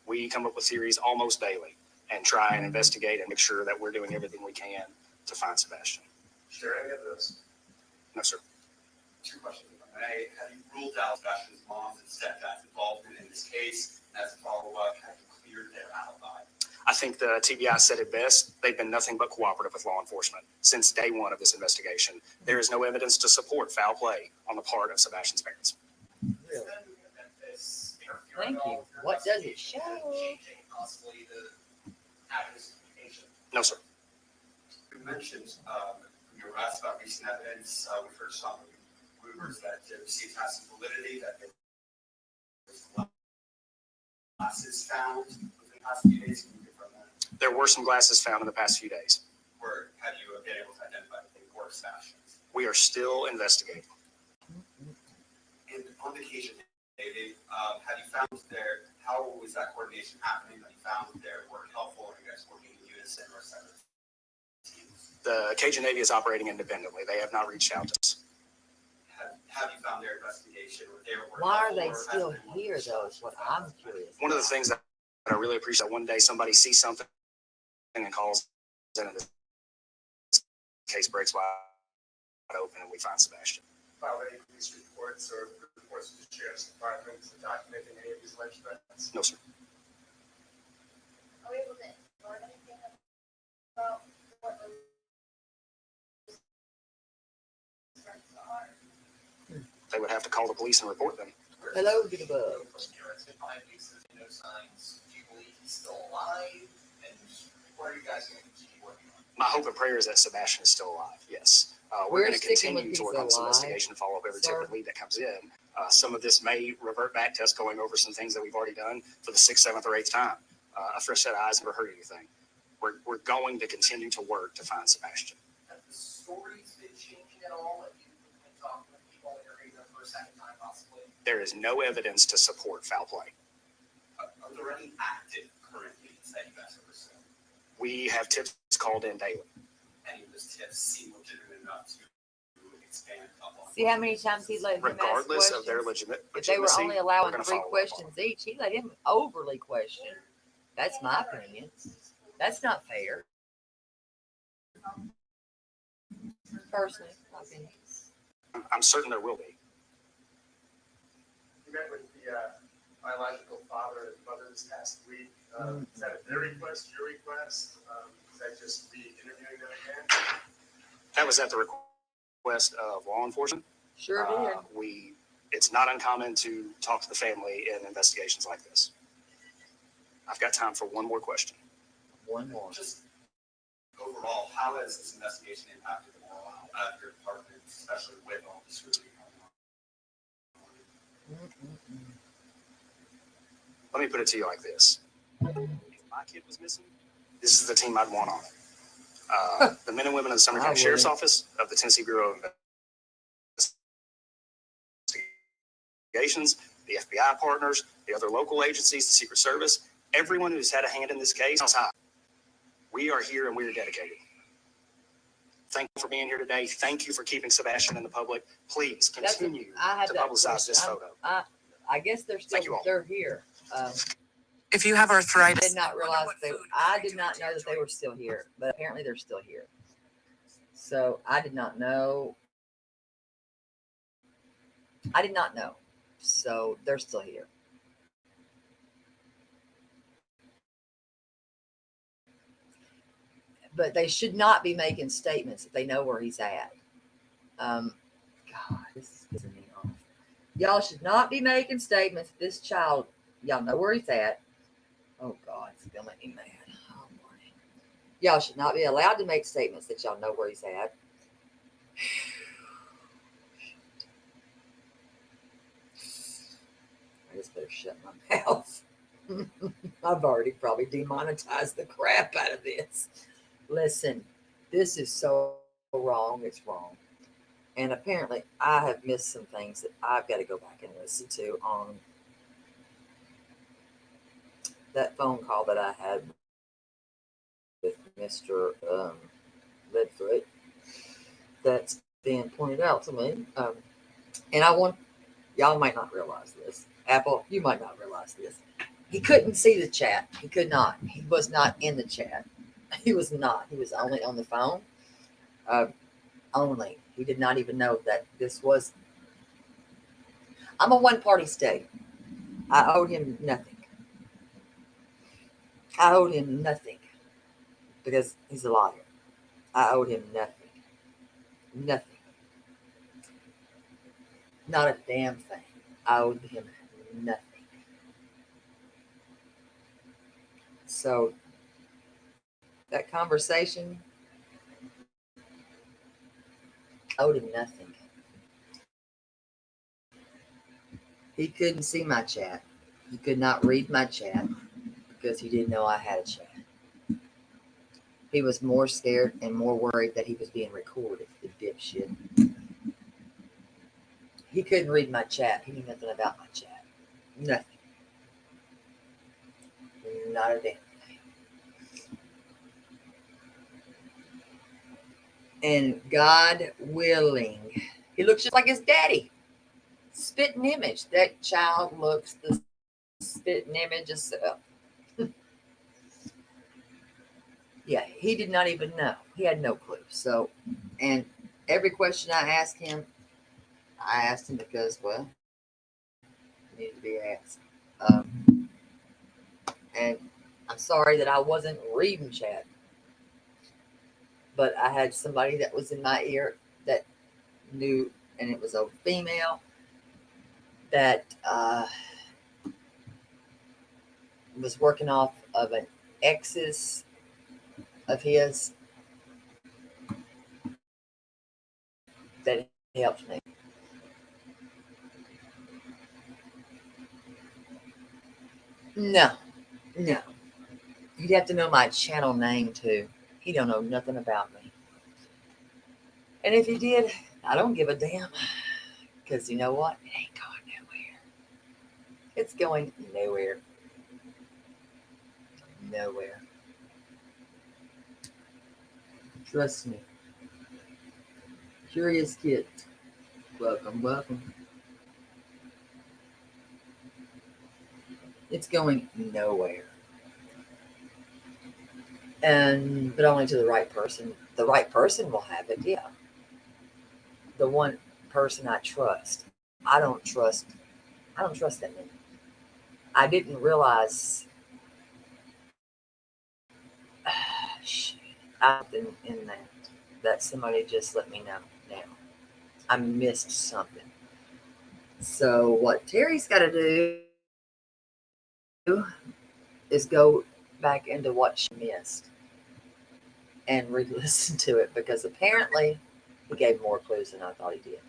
S3: We come up with theories almost daily and try and investigate and make sure that we're doing everything we can to find Sebastian.
S4: Share any of those?
S3: No, sir.
S5: Two questions. Have you ruled out Sebastian's mom and stepdad's involvement in this case? As a follow-up, have you cleared their alibi?
S3: I think the TBI said it best. They've been nothing but cooperative with law enforcement since day one of this investigation. There is no evidence to support foul play on the part of Sebastian's parents.
S1: Really? Thank you. What does it show?
S6: Possibly the investigation.
S3: No, sir.
S5: You mentioned you were asked about recent evidence. We've heard some rumors that received has some validity, that there was glasses found within the past few days. Can you confirm that?
S3: There were some glasses found in the past few days.
S5: Or have you been able to identify if they were Sebastian's?
S3: We are still investigating.
S5: And on the occasion, David, have you found how was that coordination happening? Have you found their work helpful? Are you guys working in unison or separate teams?
S3: The Cajun Navy is operating independently. They have not reached out to us.
S5: Have you found their investigation or their work?
S1: Why are they
S5: helpful, or
S1: still
S5: has it been
S1: here, though, is what I'm curious.
S3: One of the things that I really appreciate that one day somebody sees something and calls in, and this case breaks wide open and we find Sebastian.
S4: File any police reports or reports to the sheriff's department documenting any of these alleged threats?
S3: No, sir.
S7: Are we able to learn anything about what those threats are?
S3: They would have to call the police and report them.
S1: Hello, get above.
S6: It's been 5 weeks, there's been no signs. Do you believe he's still alive? And what are you guys going to continue working on?
S3: My hope and prayer is that Sebastian is still alive. Yes. We're
S1: We're
S3: going to
S1: sticking
S3: continue
S1: with
S3: to work
S1: he's
S3: on this
S1: alive,
S3: investigation and follow up every tip
S1: sir.
S3: and lead that comes in. Some of this may revert back to us going over some things that we've already done for the 6th, 7th, or 8th time. A fresh set of eyes never hurt anything. We're going to continue to work to find Sebastian.
S6: Have the stories been changing at all? Have you been talking with people that are hearing them for a second time possibly?
S3: There is no evidence to support foul play.
S5: Are there any active current leads that you guys are pursuing?
S3: We have tips called in daily.
S5: Any of those tips seem legitimate enough to expand upon?
S1: See how many times he let him ask
S3: Regardless of their
S1: questions? If
S3: legitimacy,
S1: they were only
S3: we're
S1: allowing
S3: gonna
S1: 3
S3: follow up on
S1: questions each, he let him overly question. That's my opinion. That's not fair. Personally, my opinion.
S3: I'm certain there will be.
S4: You met with the biological father and mother this past week. Is that at their request, your request? Is that just re-interviewing them again?
S3: That was at the request of law enforcement.
S1: Sure did.
S3: It's not uncommon to talk to the family in investigations like this. I've got time for one more question.
S1: One more.
S5: Just overall, how has this investigation impacted the morale at your department, especially with all the scrutiny going on?
S3: Let me put it to you like this. If my my kid was missing, this is the team I'd want on it. The men and women of the Sumner
S1: I
S3: County Sheriff's
S1: wouldn't.
S3: Office, of the Tennessee Bureau of Investigations, the FBI partners, the other local agencies, the Secret Service, everyone who's had a hand in this case. We are here and we are dedicated. Thank you for being here today. Thank you for keeping Sebastian in the public. Please continue
S1: I had
S3: to
S1: that
S3: publicize this
S1: question.
S3: photo.
S1: I guess they're
S3: Thank you
S1: still,
S3: all.
S1: they're here.
S2: If you have
S1: I
S2: arthritis,
S1: did not realize I did not know that they were still here, but apparently they're still here. So I did not know. So they're still here. But they should not be making statements if they know where he's at. God, this is pissing me off. Y'all should not be making statements. This child, y'all know where he's at. Oh God, it's gonna make me mad. Oh morning. Y'all should not be allowed to make statements that y'all know where he's at. I just better shut my mouth. I've already probably demonetized the crap out of this. Listen, this is so wrong. It's wrong. And apparently I have missed some things that I've got to go back and listen to on that phone call that I had with Mr. Leadfoot that's being pointed out to me. And I want, y'all might not realize this. Apple, you might not realize this. He couldn't see the chat. He could not. He was not in the chat. He was not. He was only on the phone. Only. He did not even know that this was. I'm a one-party state. I owed him nothing. I owed him nothing because he's a liar. I owed him nothing. Nothing. Not a damn thing. I owed him nothing. So that conversation, I owed him nothing. He couldn't see my chat. He could not read my chat because he didn't know I had a chat. He was more scared and more worried that he was being recorded, the dipshit. He couldn't read my chat. He knew nothing about my chat. Nothing. Not a damn thing. And God willing, he looks just like his daddy. Spitting image. That child looks the spitting image itself. Yeah, he did not even know. He had no clue. So, and every question I asked him because, well, it needed to be asked. And I'm sorry that I wasn't reading chat. But I had somebody that was in my ear that knew, and it was a female that was working off of an ex's of his that helped me. No. You'd have to know my channel name too. He don't know nothing about me. And if he did, I don't give a damn. Because you know what? It ain't going nowhere. It's going nowhere. Nowhere. Trust me. Curious kid. Welcome, welcome. It's going nowhere. But only to the right person. The right person will have it, yeah. The one person I trust. I don't trust that man. I didn't realize in that somebody just let me know now. I missed something. So what Terry's got to do is go back into what she missed and re-listen to it because apparently he gave more clues than I thought he did.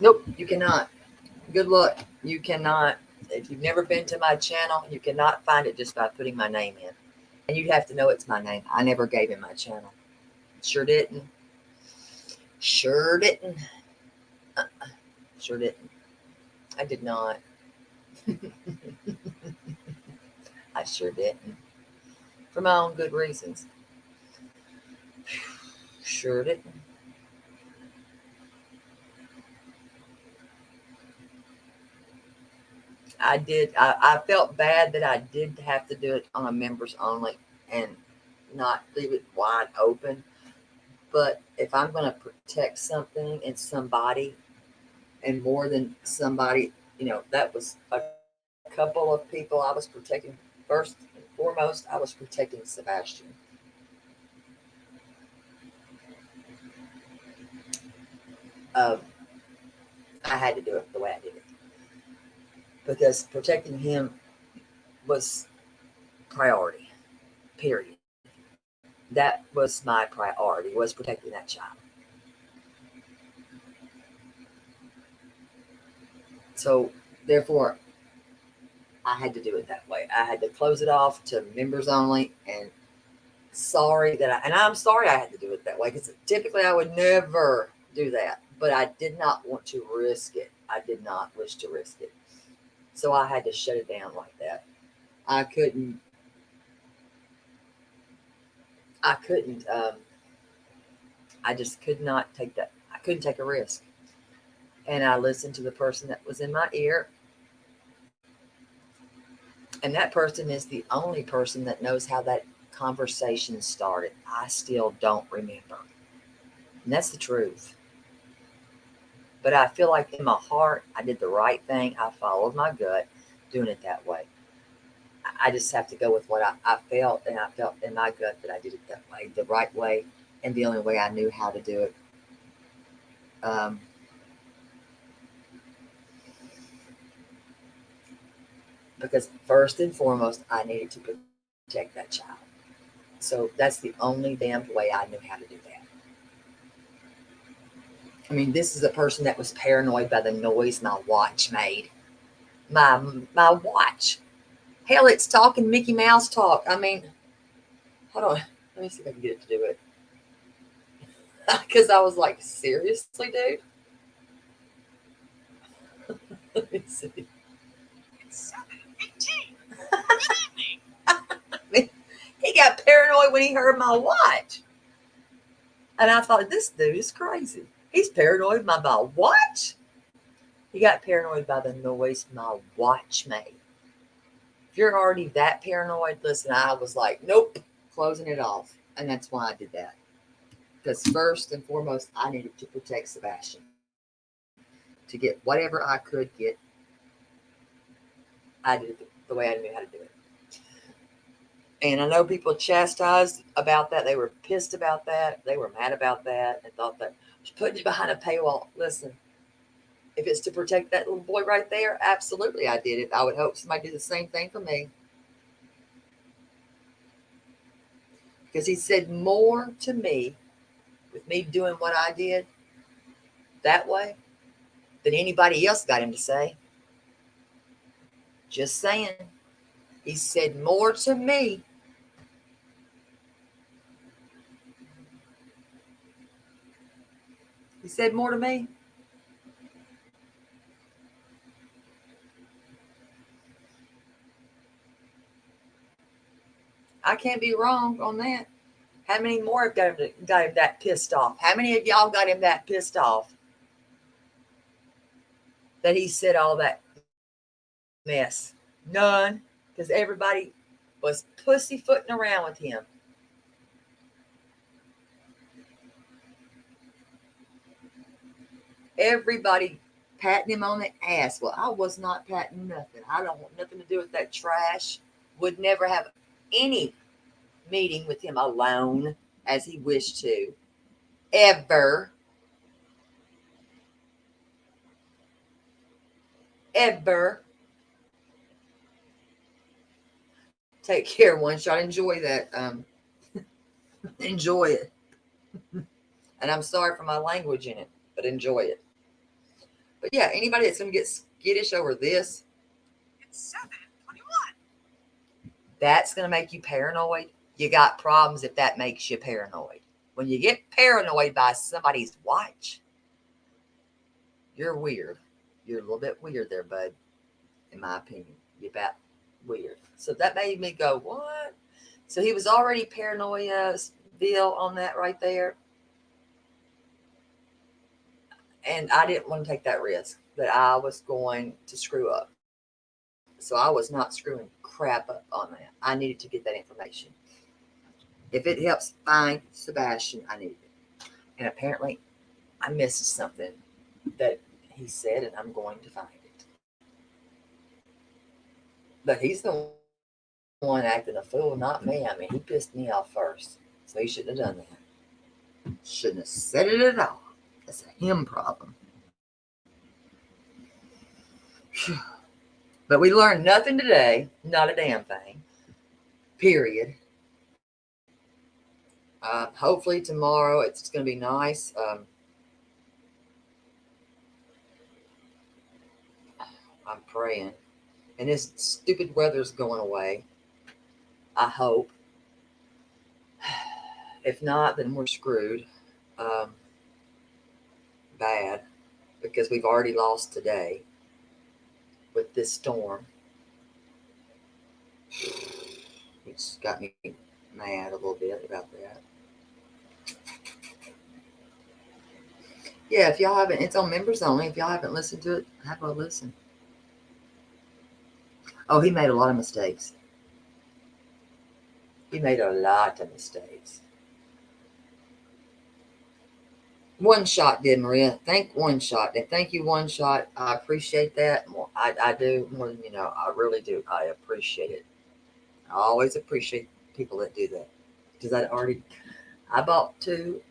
S1: Nope, you cannot. Good luck. You cannot. If you've never been to my channel, you cannot find it just by putting my name in. And you'd have to know it's my name. I never gave him my channel. Sure didn't. Sure didn't. Sure didn't. I did not. I sure didn't. For my own good reasons. Sure didn't. I did. I felt bad that I did have to do it on a members only and not leave it wide open. But if I'm going to protect something and somebody, and more than somebody, that was a couple of people I was protecting. First and foremost, I was protecting Sebastian. I had to do it the way I did it because protecting him was priority, period. That was my priority, was protecting that child. So therefore, I had to do it that way. I had to close it off to members only, and I'm sorry I had to do it that way because typically I would never do that, but I did not want to risk it. I did not wish to risk it. So I had to shut it down like that. I couldn't, I just could not take that. I couldn't take a risk. And I listened to the person that was in my ear. And that person is the only person that knows how that conversation started. I still don't remember. And that's the truth. But I feel like in my heart, I did the right thing. I followed my gut doing it that way. I just have to go with what I felt, and I felt in my gut that I did it that way, the right way, and the only way I knew how to do it. Because first and foremost, I needed to protect that child. So that's the only damn way I knew how to do that. I mean, this is a person that was paranoid by the noise my watch made. My watch. Hell, it's talking Mickey Mouse talk. I mean, hold on. Let me see if I can get it to do it. Because I was like, seriously, dude? Let me see.
S18: It's 7:15. Good evening.
S1: He got paranoid when he heard my watch. And I thought, this dude is crazy. He's paranoid by my watch? He got paranoid by the noise my watch made. If you're already that paranoid, listen, I was like, nope, closing it off. And that's why I did that. Because first and foremost, I needed to protect Sebastian. To get whatever I could get, I did it the way I knew how to do it. And I know people chastised about that. They were pissed about that. They were mad about that and thought that I was putting it behind a paywall. Listen, if it's to protect that little boy right there, absolutely I did it. I would hope somebody did the same thing for me. Because he said more to me with me doing what I did that way than anybody else got him to say. Just saying. He said more to me. He said more to me. I can't be wrong on that. How many more have got him that pissed off? How many of y'all got him that pissed off that he said all that mess? None, because everybody was pussyfooting around with him. Everybody patting him on the ass. Well, I was not patting nothing. I don't want nothing to do with that trash. Would never have any meeting with him alone as he wished to. Ever. Ever. Take care, one shot. Enjoy that. Enjoy it. And I'm sorry for my language in it, but enjoy it. But yeah, anybody that's going to get skittish over this,
S18: It's 7:21.
S1: that's going to make you paranoid. You got problems if that makes you paranoid. When you get paranoid by somebody's watch, you're weird. You're a little bit weird there, bud, in my opinion. You're about weird. So that made me go, what? So he was already paranoia Bill on that right there. And I didn't want to take that risk that I was going to screw up. So I was not screwing crap up on that. I needed to get that information. If it helps find Sebastian, I needed it. And apparently I missed something that he said, and I'm going to find it. But he's the one acting a fool, not me. I mean, he pissed me off first. So he shouldn't have done that. Shouldn't have said it at all. That's a him problem. Whew. But we learned nothing today. Not a damn thing. Period. Hopefully tomorrow it's going to be nice. I'm praying. And this stupid weather's going away. I hope. If not, then we're screwed. Bad. Because we've already lost today with this storm. It's got me mad a little bit about that. Yeah, if y'all haven't, it's on members only. If y'all haven't listened to it, have a listen. Oh, he made a lot of mistakes. He made a lot of mistakes. One Shot did, Maria. Thank One Shot. And thank you, One Shot. I appreciate that. I do more than you know. I really do. I appreciate it. I always appreciate people that do that. Because I bought 2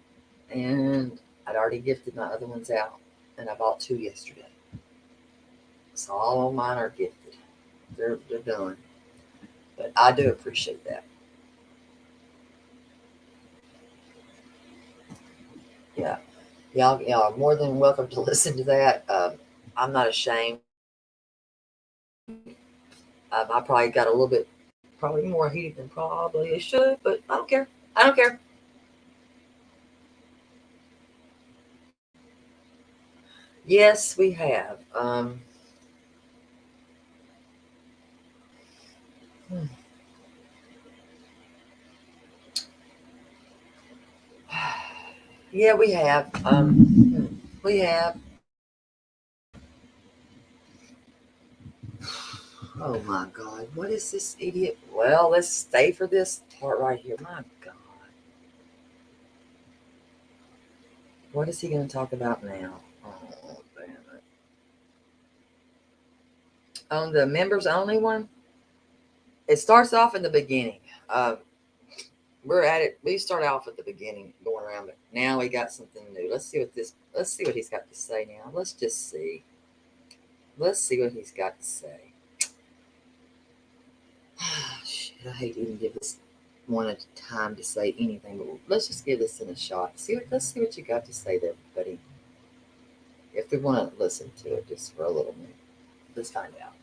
S1: and I'd already gifted my other ones out. And I bought 2 yesterday. So all of mine are gifted. They're done. But I do appreciate that. Yeah. Y'all are more than welcome to listen to that. I'm not ashamed. I probably got a little bit, probably more heated than probably it should, but I don't care. I don't care. Yes, we have. Yeah, we have. We have. Oh my God, what is this idiot? Well, let's stay for this part right here. My God. What is he going to talk about now? Oh, damn it. On the members only one, it starts off in the beginning. We're at it. We start off at the beginning going around, but now we got something new. Let's see what he's got to say now. Let's just see. Let's see what he's got to say. Shit, I hate to even give this one a time to say anything, but let's just give this in a shot. Let's see what you got to say there, buddy. If we want to listen to it just for a little minute, let's find out.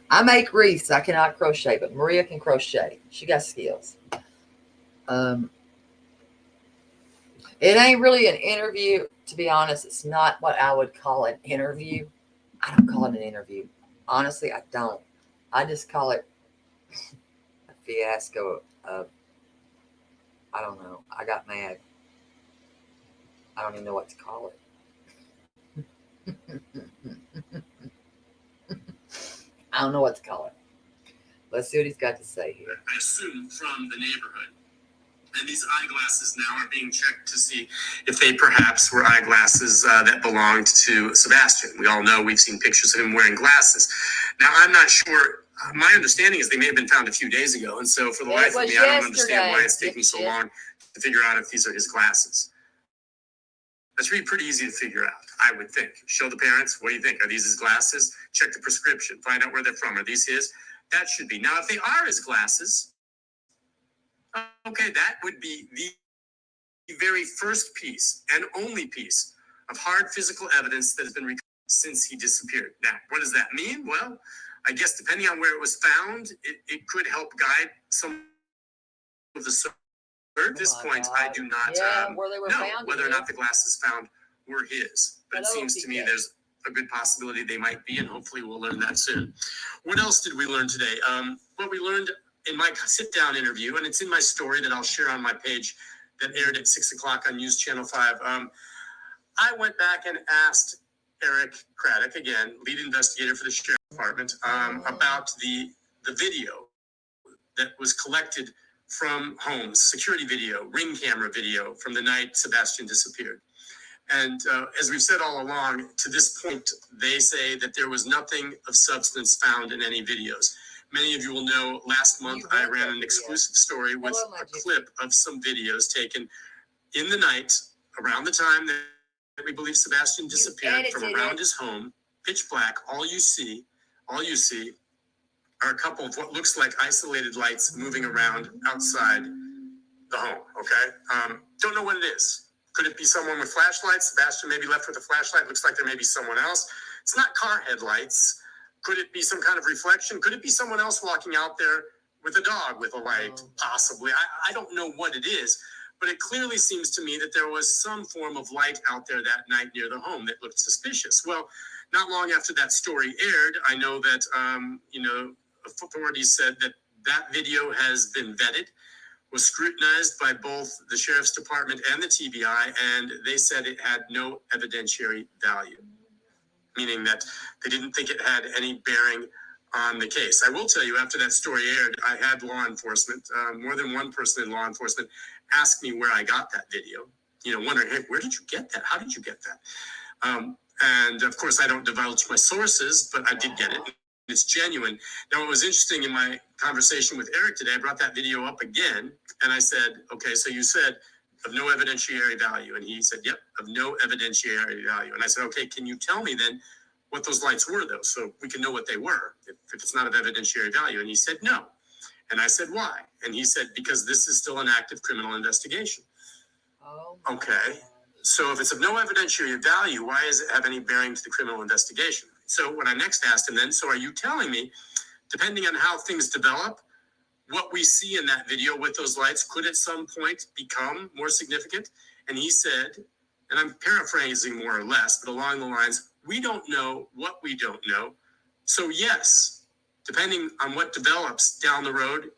S1: I make wreaths. I cannot crochet, but Maria can crochet. She got skills. It ain't really an interview, to be honest. It's not what I would call an interview. I don't call it an interview. Honestly, I don't. I just call it a fiasco of, I don't know. I got mad. I don't even know what to call it. I don't know what to call it. Let's see what he's got to say here.
S11: I assume from the neighborhood. And these eyeglasses now are being checked to see if they perhaps were eyeglasses that belonged to Sebastian. We all know, we've seen pictures of him wearing glasses. Now, I'm not sure. My understanding is they may have been found a few days ago. And so for the life of me, I don't understand why it's taking so long to figure out if these are his glasses. That's really pretty easy to figure out, I would think. Show the parents, what do you think? Are these his glasses? Check the prescription, find out where they're from. Are these his? That should be. Now, if they are his glasses, okay, that would be the very first piece and only piece of hard physical evidence that has been recovered since he disappeared. Now, what does that mean? Well, I guess depending on where it was found, it could help guide some of the search. At this point, I do not know whether or not the glasses found were his. But it seems to me there's a good possibility they might be, and hopefully we'll learn that soon. What else did we learn today? What we learned in my sit-down interview, and it's in my story that I'll share on my page that aired at 6 o'clock on News Channel 5. I went back and asked Eric Craddock, again, lead investigator for the Sheriff's Department, about the video that was collected from homes, security video, ring camera video from the night Sebastian disappeared. And as we've said all along, to this point, they say that there was nothing of substance found in any videos. Many of you will know last month I ran an exclusive story with a clip of some videos taken in the night around the time that we believe Sebastian disappeared from around his home, pitch black. All you see are a couple of what looks like isolated lights moving around outside the home, okay? Don't know what it is. Could it be someone with flashlights? Sebastian may be left with a flashlight. Looks like there may be someone else. It's not car headlights. Could it be some kind of reflection? Could it be someone else walking out there with a dog with a light? Possibly. I don't know what it is, but it clearly seems to me that there was some form of light out there that night near the home that looked suspicious. Well, not long after that story aired, I know that, authorities said that that video has been vetted, was scrutinized by both the Sheriff's Department and the TBI, and they said it had no evidentiary value, meaning that they didn't think it had any bearing on the case. I will tell you, after that story aired, I had law enforcement, more than one person in law enforcement, ask me where I got that video, wondering, hey, where did you get that? How did you get that? And of course, I don't divulge my sources, but I did get it. It's genuine. Now, what was interesting in my conversation with Eric today, I brought that video up again, and I said, okay, so you said of no evidentiary value. And he said, yep, of no evidentiary value. And I said, okay, can you tell me then what those lights were, though, so we can know what they were, if it's not of evidentiary value? And he said, no. And I said, why? And he said, because this is still an active criminal investigation. Okay. So if it's of no evidentiary value, why does it have any bearing to the criminal investigation? So when I next asked him then, so are you telling me, depending on how things develop, what we see in that video with those lights could at some point become more significant? And he said, and I'm paraphrasing more or less, but along the lines, we don't know what we don't know. So yes, depending on what develops down the road,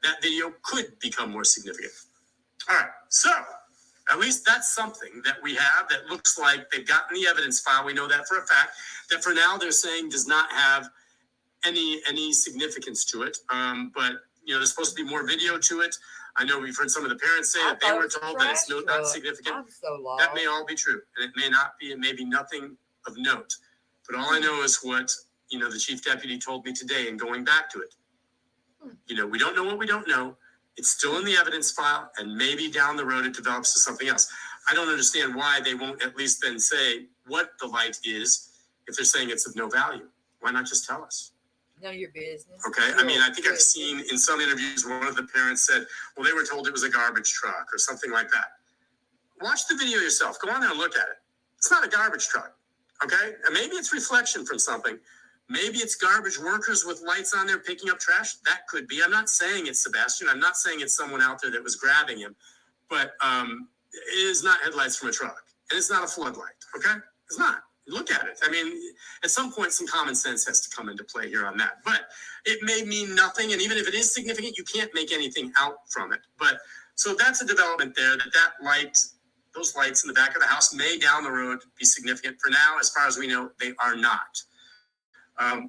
S11: that video could become more significant. All right, so at least that's something that we have that looks like they've gotten the evidence file. We know that for a fact, that for now they're saying does not have any significance to it. But there's supposed to be more video to it. I know we've heard some of the parents say that they were told that it's not significant.
S1: I'm so lost.
S11: That may all be true, and it may not be, and maybe nothing of note. But all I know is what the chief deputy told me today, and going back to it. We don't know what we don't know. It's still in the evidence file, and maybe down the road it develops to something else. I don't understand why they won't at least then say what the light is if they're saying it's of no value. Why not just tell us?
S1: None of your business.
S11: Okay, I mean, I think I've seen in some interviews one of the parents said, well, they were told it was a garbage truck or something like that. Watch the video yourself. Go on there and look at it. It's not a garbage truck, okay? And maybe it's reflection from something. Maybe it's garbage workers with lights on there picking up trash. That could be. I'm not saying it's Sebastian. I'm not saying it's someone out there that was grabbing him. But it is not headlights from a truck. And it's not a floodlight, okay? It's not. Look at it. I mean, at some point, some common sense has to come into play here on that. But it may mean nothing. And even if it is significant, you can't make anything out from it. But so that's a development there, that light, those lights in the back of the house may down the road be significant. For now, as far as we know, they are not.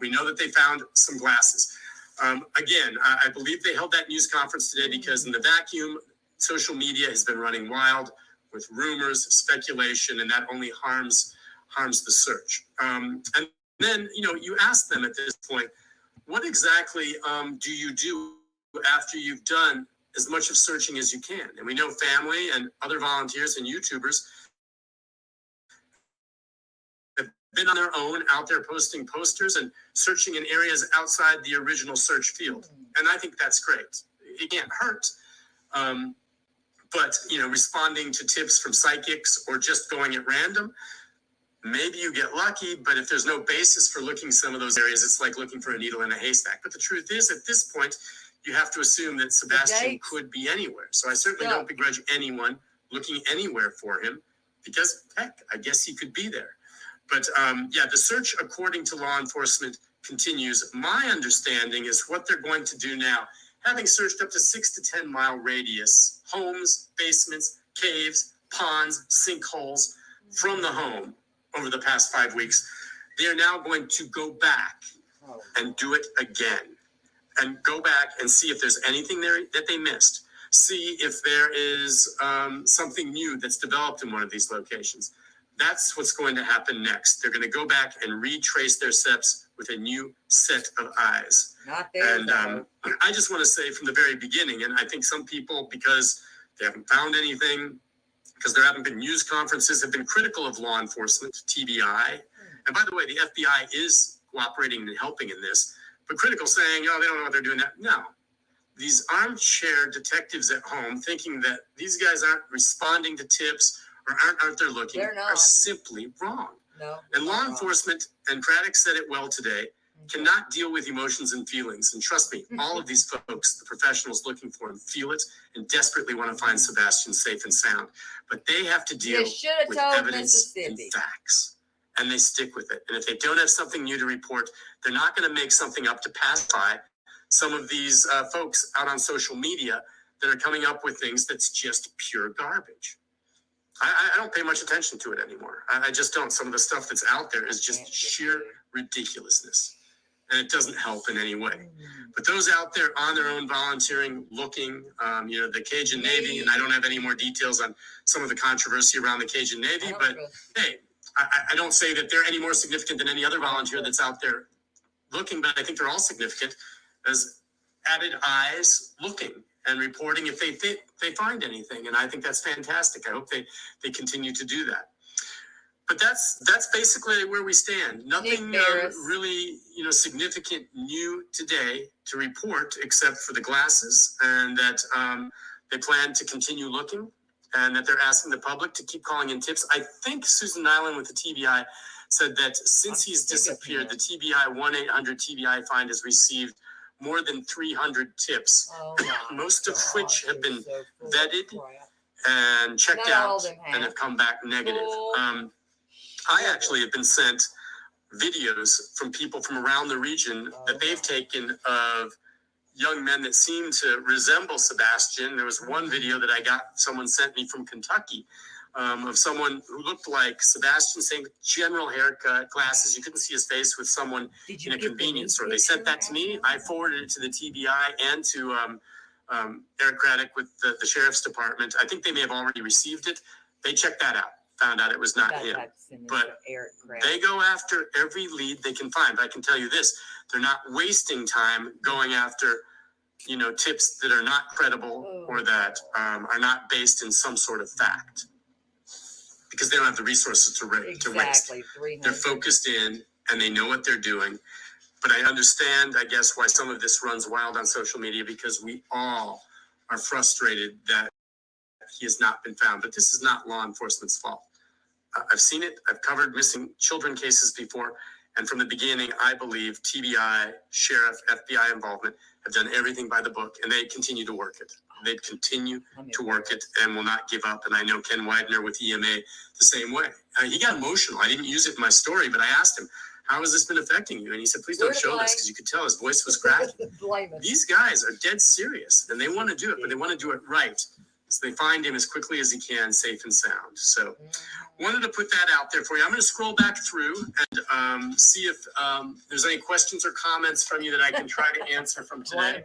S11: We know that they found some glasses. Again, I believe they held that news conference today because in the vacuum, social media has been running wild with rumors, speculation, and that only harms the search. And then, you ask them at this point, what exactly do you do after you've done as much of searching as you can? And we know family and other volunteers and YouTubers have been on their own out there posting posters and searching in areas outside the original search field. And I think that's great. It can't hurt.
S10: But, responding to tips from psychics or just going at random, maybe you get lucky, but if there's no basis for looking some of those areas, it's like looking for a needle in a haystack. But the truth is, at this point, you have to assume that Sebastian could be anywhere. So I certainly don't begrudge anyone looking anywhere for him because, heck, I guess he could be there. But the search, according to law enforcement, continues. My understanding is what they're going to do now, having searched up to 6 to 10 mile radius, homes, basements, caves, ponds, sinkholes from the home over the past 5 weeks, they are now going to go back and do it again. And go back and see if there's anything there that they missed. See if there is something new that's developed in one of these locations. That's what's going to happen next. They're going to go back and retrace their steps with a new set of eyes.
S1: Not there.
S10: And I just want to say from the very beginning, and I think some people, because they haven't found anything, because there haven't been news conferences, have been critical of law enforcement, TBI. And by the way, the FBI is cooperating and helping in this. But critical saying, they don't know what they're doing. No. These armchair detectives at home thinking that these guys aren't responding to tips or aren't there looking are simply wrong.
S1: No.
S10: And law enforcement, and Craddock said it well today, cannot deal with emotions and feelings. And trust me, all of these folks, the professionals looking for him, feel it and desperately want to find Sebastian safe and sound. But they have to deal with evidence and facts. And they stick with it. And if they don't have something new to report, they're not going to make something up to pacify some of these folks out on social media that are coming up with things that's just pure garbage. I don't pay much attention to it anymore. I just don't. Some of the stuff that's out there is just sheer ridiculousness. And it doesn't help in any way. But those out there on their own volunteering, looking, the Cajun Navy, and I don't have any more details on some of the controversy around the Cajun Navy, but hey, I don't say that they're any more significant than any other volunteer that's out there looking, but I think they're all significant as added eyes looking and reporting if they find anything. And I think that's fantastic. I hope they continue to do that. But that's basically where we stand. Nothing really, significant new today to report except for the glasses, and that they plan to continue looking, and that they're asking the public to keep calling in tips. I think Susan Nyland with the TBI said that since he's disappeared, the TBI 1-800-TBI find has received more than 300 tips, most of which have been vetted and checked out and have come back negative. I actually have been sent videos from people from around the region that they've taken of young men that seem to resemble Sebastian. There was one video that someone sent me from Kentucky of someone who looked like Sebastian, same general haircut, glasses. You couldn't see his face, with someone in a convenience store. They sent that to me. I forwarded it to the TBI and to Eric Craddock with the Sheriff's Department. I think they may have already received it. They checked that out, found out it was not him. But they go after every lead they can find. But I can tell you this, they're not wasting time going after, tips that are not credible or that are not based in some sort of fact, because they don't have the resources to waste. They're focused in and they know what they're doing. But I understand, I guess, why some of this runs wild on social media, because we all are frustrated that he has not been found. But this is not law enforcement's fault. I've seen it. I've covered missing children cases before. And from the beginning, I believe TBI, sheriff, FBI involvement have done everything by the book, and they continue to work it. They continue to work it and will not give up. And I know Ken Widener with EMA the same way. He got emotional. I didn't use it in my story, but I asked him, how has this been affecting you? And he said, please don't show this, because you could tell his voice was cracking. These guys are dead serious, and they want to do it, but they want to do it right. So they find him as quickly as he can, safe and sound. So wanted to put that out there for you. I'm going to scroll back through and see if there's any questions or comments from you that I can try to answer from today.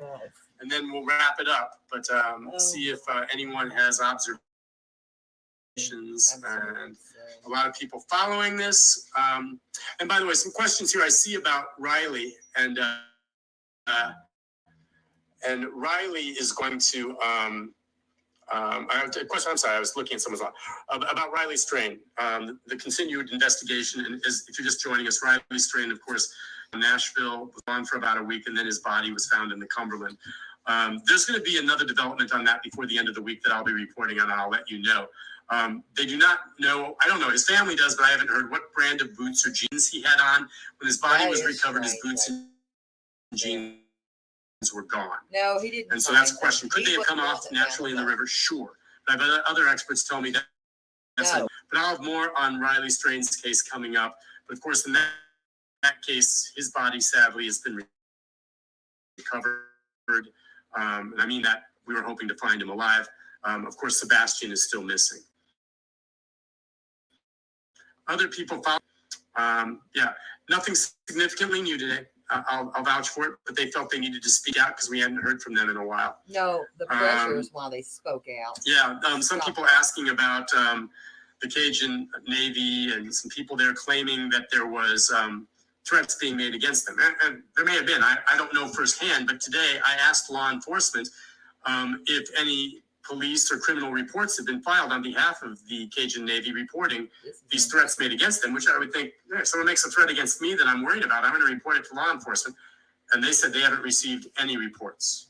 S10: And then we'll wrap it up. But see if anyone has observations. And a lot of people following this. And by the way, some questions here I see about Riley. And Riley is going to... I have a question. I'm sorry, I was looking at someone's about Riley Strain, the continued investigation. And if you're just joining us, Riley Strain, of course, in Nashville, was on for about a week, and then his body was found in the Cumberland. There's going to be another development on that before the end of the week that I'll be reporting on, and I'll let you know. They do not know, I don't know, his family does, but I haven't heard what brand of boots or jeans he had on. When his body was recovered, his boots and jeans were gone.
S1: No, he didn't.
S10: And so that's a question. Could they have come off naturally in the river? Sure. But I've had other experts tell me that. No. But I'll have more on Riley Strain's case coming up. But of course, in that case, his body sadly has been recovered. And I mean that we were hoping to find him alive. Of course, Sebastian is still missing. Other people follow. Yeah, nothing significantly new today. I'll vouch for it, but they felt they needed to speak out because we hadn't heard from them in a while.
S1: No, the pressure is why they spoke out.
S10: Yeah, some people asking about the Cajun Navy and some people there claiming that there was threats being made against them. And there may have been, I don't know firsthand, but today I asked law enforcement if any police or criminal reports have been filed on behalf of the Cajun Navy reporting these threats made against them, which I would think, if someone makes a threat against me that I'm worried about, I'm going to report it to law enforcement. And they said they haven't received any reports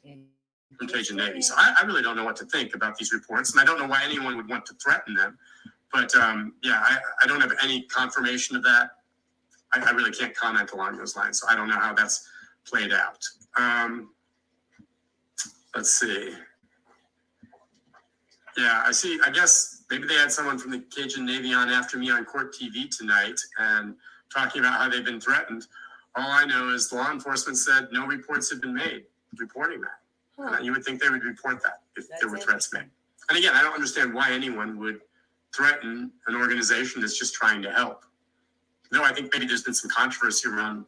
S10: from Cajun Navy. So I really don't know what to think about these reports, and I don't know why anyone would want to threaten them. But yeah, I don't have any confirmation of that. I really can't comment along those lines, so I don't know how that's played out. Let's see. Yeah, I see. I guess maybe they had someone from the Cajun Navy on after me on Court TV tonight and talking about how they've been threatened. All I know is law enforcement said no reports have been made reporting that.
S1: Huh.
S10: And you would think they would report that if there were threats made. And again, I don't understand why anyone would threaten an organization that's just trying to help. Though I think maybe there's been some controversy around,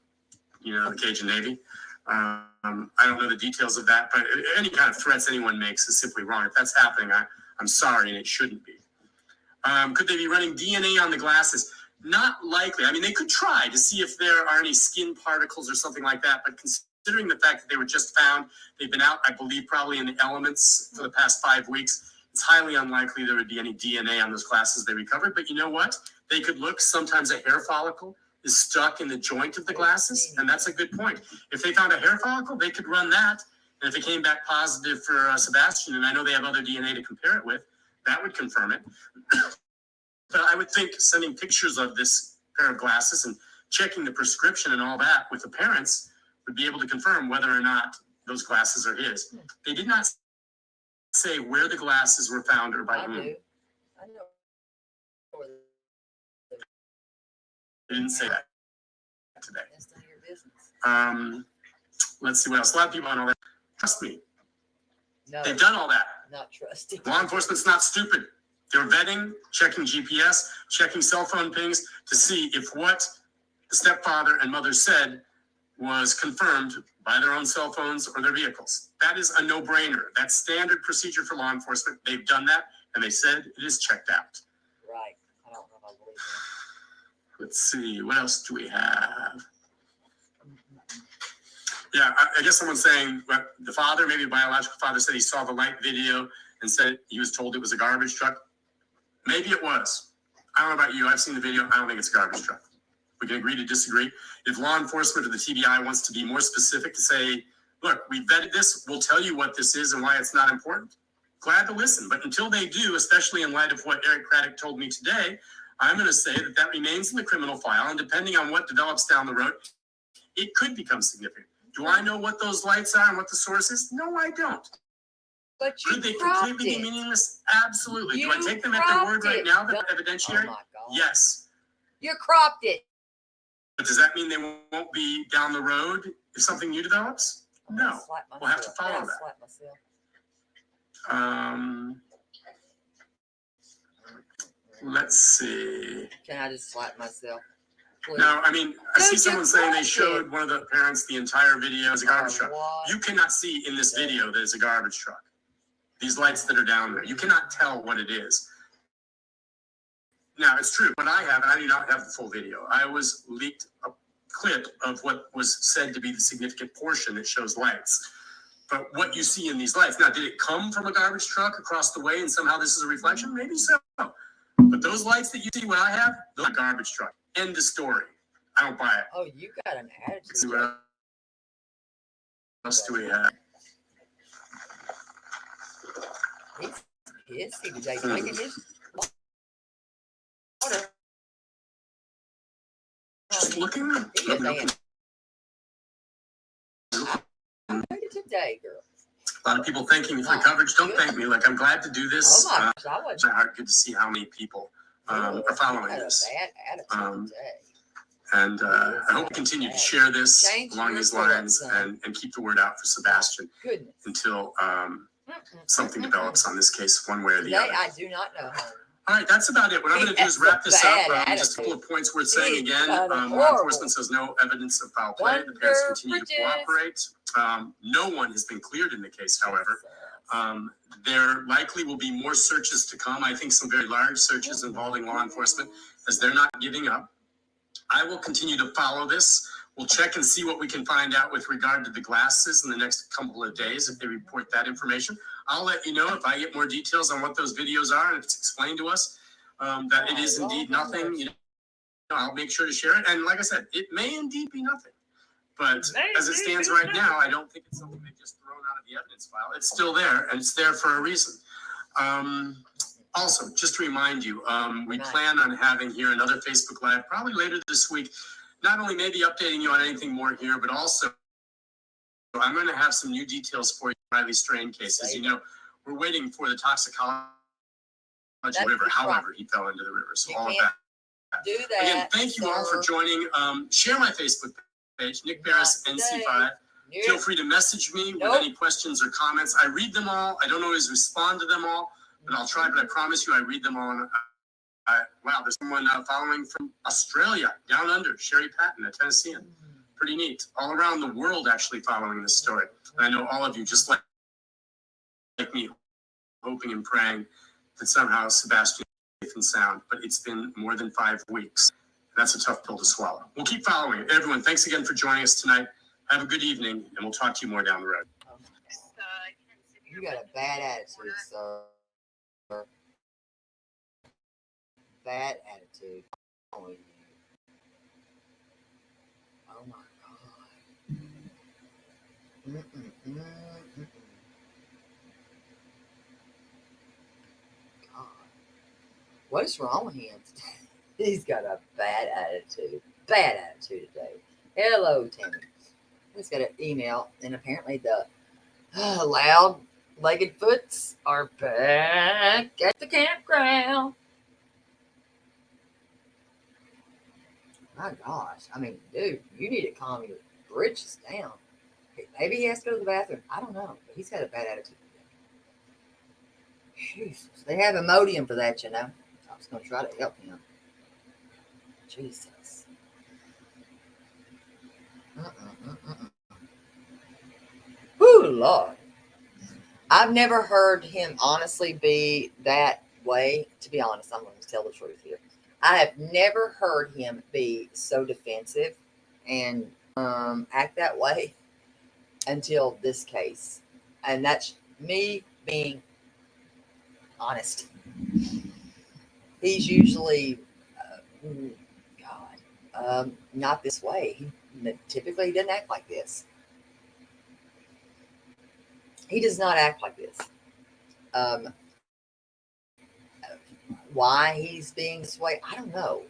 S10: the Cajun Navy. I don't know the details of that, but any kind of threats anyone makes is simply wrong. If that's happening, I'm sorry, and it shouldn't be. Could they be running DNA on the glasses? Not likely. I mean, they could try to see if there are any skin particles or something like that, but considering the fact that they were just found, they've been out, I believe, probably in the elements for the past 5 weeks, it's highly unlikely there would be any DNA on those glasses they recovered. But you know what? They could look, sometimes a hair follicle is stuck in the joint of the glasses, and that's a good point. If they found a hair follicle, they could run that, and if it came back positive for Sebastian, and I know they have other DNA to compare it with, that would confirm it. But I would think sending pictures of this pair of glasses and checking the prescription and all that with the parents would be able to confirm whether or not those glasses are his. They did not say where the glasses were found or by whom.
S1: I know.
S10: They didn't say that today.
S1: That's none of your business.
S10: Let's see what else. A lot of people don't know that. Trust me.
S1: No,
S10: they've done all that.
S1: not trusting.
S10: Law enforcement's not stupid. They're vetting, checking GPS, checking cell phone pings to see if what the stepfather and mother said was confirmed by their own cell phones or their vehicles. That is a no-brainer. That's standard procedure for law enforcement. They've done that, and they said it is checked out.
S1: Right. I don't know if I believe that.
S10: Let's see. What else do we have? Yeah, I guess someone's saying the father, maybe the biological father, said he saw the light video and said he was told it was a garbage truck. Maybe it was. I don't know about you. I've seen the video. I don't think it's a garbage truck. We can agree to disagree. If law enforcement or the TBI wants to be more specific to say, look, we vetted this, we'll tell you what this is and why it's not important, glad to listen. But until they do, especially in light of what Eric Craddock told me today, I'm going to say that remains in the criminal file. And depending on what develops down the road, it could become significant. Do I know what those lights are and what the source is? No, I don't.
S1: But you
S10: could they
S1: cropped
S10: completely
S1: it.
S10: be meaningless? Absolutely.
S1: You
S10: Do I take them at their word
S1: cropped
S10: right
S1: it.
S10: now that
S1: Don't-
S10: evidentiary?
S1: Oh my God.
S10: Yes.
S1: You cropped it.
S10: But does that mean they won't be down the road if something new develops?
S1: I'm gonna
S10: No.
S1: slap
S10: We'll have to
S1: myself.
S10: follow
S1: Yeah,
S10: that.
S1: slap myself.
S10: Let's see.
S1: Can I just slap myself? Please?
S10: No, I mean, I see
S1: Dude,
S10: someone
S1: you
S10: saying they
S1: cropped
S10: showed
S1: it.
S10: one of the parents the entire video as a garbage truck.
S1: What?
S10: You cannot see in this video that it's a garbage truck. These lights that are down there, you cannot tell what it is. Now, it's true. What I have, and I do not have the full video, I was leaked a clip of what was said to be the significant portion that shows lights. But what you see in these lights, now, did it come from a garbage truck across the way and somehow this is a reflection? Maybe so. But those lights that you see, what I have, those are garbage truck. End of story. I don't buy it.
S1: Oh, you got an attitude.
S10: Let's see what else do we have.
S1: He's pissy today, drinking his water.
S11: Just looking.
S1: He is today, girl.
S11: A lot of people thanking me for the coverage. Don't thank me. Like, I'm glad to do this.
S1: Oh my gosh, I
S11: It's my heart good to see how many people are following this.
S1: bad attitude today.
S11: And I hope we continue to share this along these lines and keep the word out for Sebastian until something develops on this case one way or the other.
S1: I do not know.
S11: All right, that's about it. What I'm going to do is wrap this up. Just a couple of points worth saying again. Law enforcement says no evidence of foul play. The parents continue to cooperate. No one has been cleared in the case, however. There likely will be more searches to come. I think some very large searches involving law enforcement, as they're not giving up. I will continue to follow this. We'll check and see what we can find out with regard to the glasses in the next couple of days if they report that information. I'll let you know if I get more details on what those videos are and if it's explained to us that it is indeed nothing. You know, I'll make sure to share it. And like I said, it may indeed be nothing. But as it stands right now, I don't think it's something they've just thrown out of the evidence file. It's still there, and it's there for a reason. Also, just to remind you, we plan on having here another Facebook Live probably later this week. Not only maybe updating you on anything more here, but also I'm going to have some new details for you on Riley Strain cases. You know, we're waiting for the toxicology river, however he fell into the river. So all of that.
S1: Do that.
S11: Again, thank you all for joining. Share my Facebook page, Nick Barris, NC5. Feel free to message me with any questions or comments. I read them all. I don't always respond to them all, but I'll try. But I promise you, I read them all. And wow, there's someone following from Australia, down under, Sherry Patton, a Tennessean. Pretty neat. All around the world actually following this story. And I know all of you, just like me, hoping and praying that somehow Sebastian is safe and sound. But it's been more than 5 weeks. That's a tough pill to swallow. We'll keep following it. Everyone, thanks again for joining us tonight. Have a good evening, and we'll talk to you more down the road.
S1: You got a bad attitude, sir. Bad attitude. Oh my God. God. What is wrong with him today? He's got a bad attitude. Bad attitude today. Hello, Timmy. He's got an email, and apparently the loud-legged foots are back at the campground. My gosh. I mean, dude, you need to calm your britches down. Maybe he has to go to the bathroom. I don't know. But he's got a bad attitude. Jesus. They have Imodium for that, you know. I was going to try to help him. Jesus. Woo, Lord. I've never heard him honestly be that way. To be honest, I'm going to tell the truth here. I have never heard him be so defensive and act that way until this case. And that's me being honest. He's usually, not this way. He typically doesn't act like this. He does not act like this. Why he's being this way, I don't know.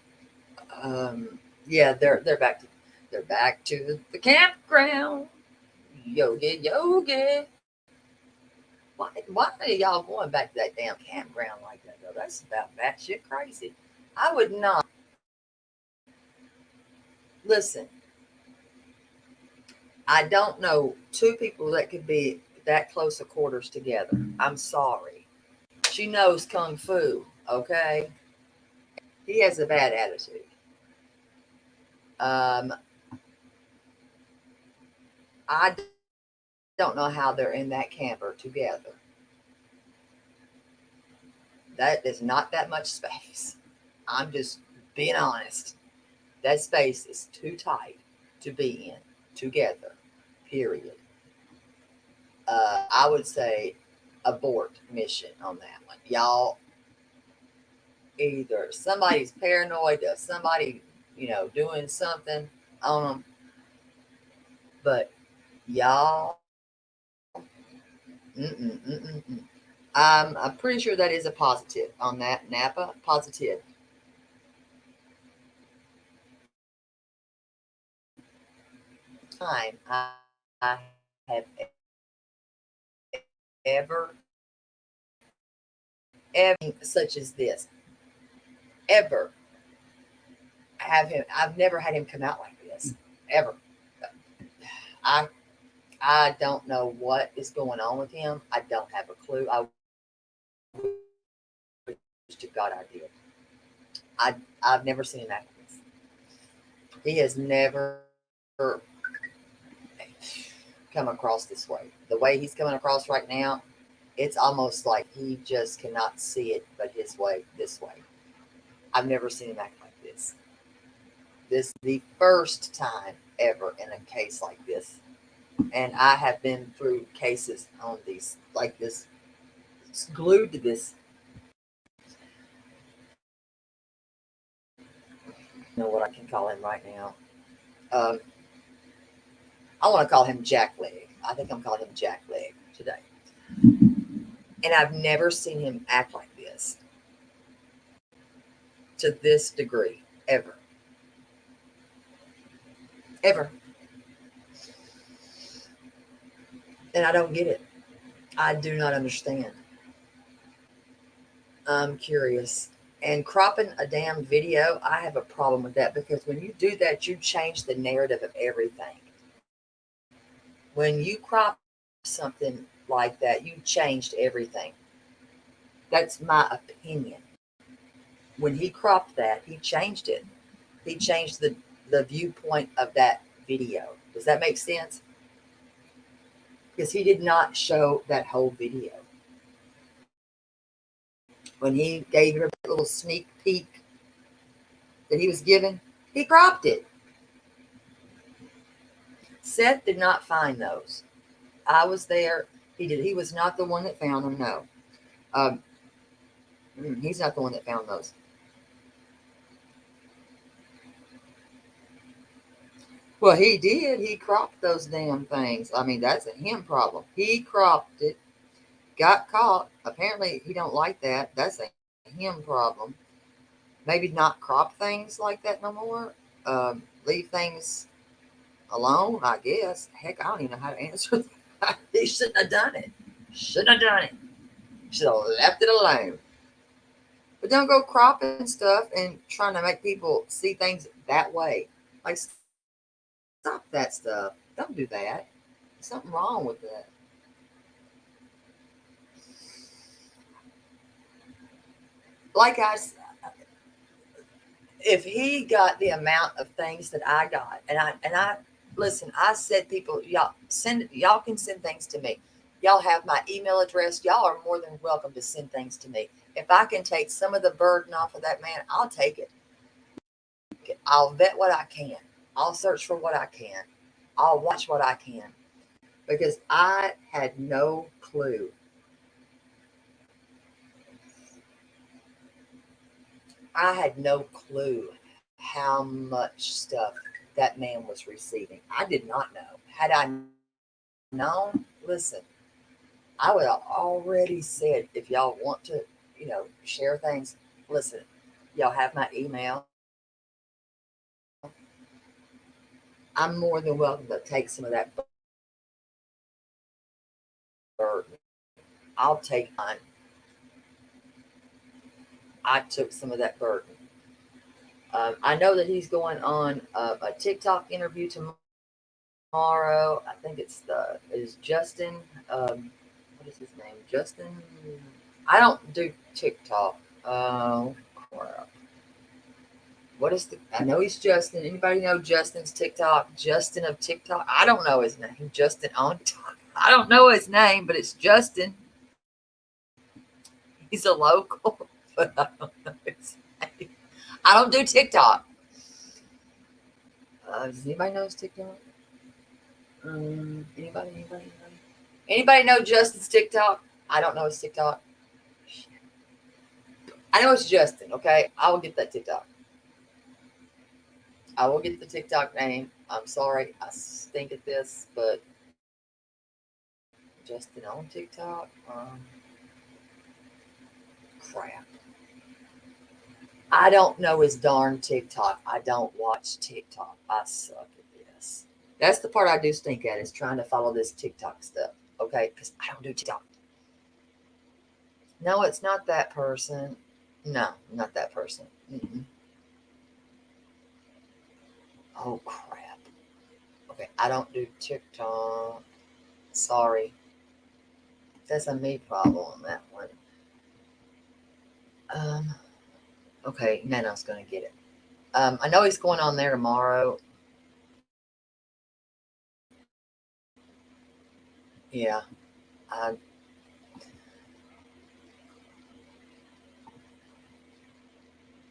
S1: Yeah, they're back to the campground. Yogi. Why are y'all going back to that damn campground like that, though? That's about batshit crazy. I would not. Listen, I don't know two people that could be that close of quarters together. I'm sorry. She knows Kung Fu, okay? He has a bad attitude. I don't know how they're in that camper together. That is not that much space. I'm just being honest. That space is too tight to be in together, period. I would say abort mission on that one. Y'all, either somebody's paranoid or somebody, doing something on them. But y'all, I'm pretty sure that is a positive on that Napa positive. Time I have ever, ever such as this ever have him. I've never had him come out like this ever. I I don't know what is going on with him. I don't have a clue. I wish to God I did. I've never seen him act like this. He has never come across this way. The way he's coming across right now, it's almost like he just cannot see it but his way, this way. I've never seen him act like this. This is the first time ever in a case like this. And I have been through cases on these like this, glued to this. You know what I can call him right now? I want to call him Jack Leg. I think I'm calling him Jack Leg today. And I've never seen him act like this to this degree, ever. Ever. And I don't get it. I do not understand. I'm curious. And cropping a damn video, I have a problem with that because when you do that, you change the narrative of everything. When you crop something like that, you changed everything. That's my opinion. When he cropped that, he changed it. He changed the viewpoint of that video. Does that make sense? Because he did not show that whole video. When he gave her that little sneak peek that he was given, he cropped it. Seth did not find those. I was there. He did. He was not the one that found them. No, he's not the one that found those. Well, he did. He cropped those damn things. I mean, that's a him problem. He cropped it, got caught. Apparently, he don't like that. That's a him problem. Maybe not crop things like that no more. Leave things alone, I guess. Heck, I don't even know how to answer that. He shouldn't have done it. Shouldn't have done it. Should have left it alone. But don't go cropping stuff and trying to make people see things that way. Like, stop that stuff. Don't do that. There's something wrong with that. Like if he got the amount of things that I got, and I listen, I said y'all can send things to me. Y'all have my email address. Y'all are more than welcome to send things to me. If I can take some of the burden off of that man, I'll take it. I'll vet what I can. I'll search for what I can. I'll watch what I can. Because I had no clue. I had no clue how much stuff that man was receiving. I did not know. Had I known, listen, I would have already said, if y'all want to, share things, listen, y'all have my email. I'm more than welcome to take some of that burden. I'll take mine. I took some of that burden. I know that he's going on a TikTok interview tomorrow. I think is Justin. What is his name? Justin. I don't do TikTok. Crap. What is I know he's Justin. Anybody know Justin's TikTok? Justin of TikTok. I don't know his name. Justin on TikTok. I don't know his name, but it's Justin. He's a local, but I don't know his name. I don't do TikTok. Does anybody know his TikTok? Anybody know Justin's TikTok? I don't know his TikTok. I know it's Justin, okay? I will get that TikTok. I will get the TikTok name. I'm sorry, I stink at this, but Justin on TikTok. crap. I don't know his darn TikTok. I don't watch TikTok. I suck at this. That's the part I do stink at, is trying to follow this TikTok stuff. Okay? Because I don't do TikTok. No, it's not that person. No, not that person. Mm-mm. Oh, crap. Okay, I don't do TikTok. Sorry. That's a me problem on that one. Okay, Nano's gonna get it. I know he's going on there tomorrow. Yeah. I,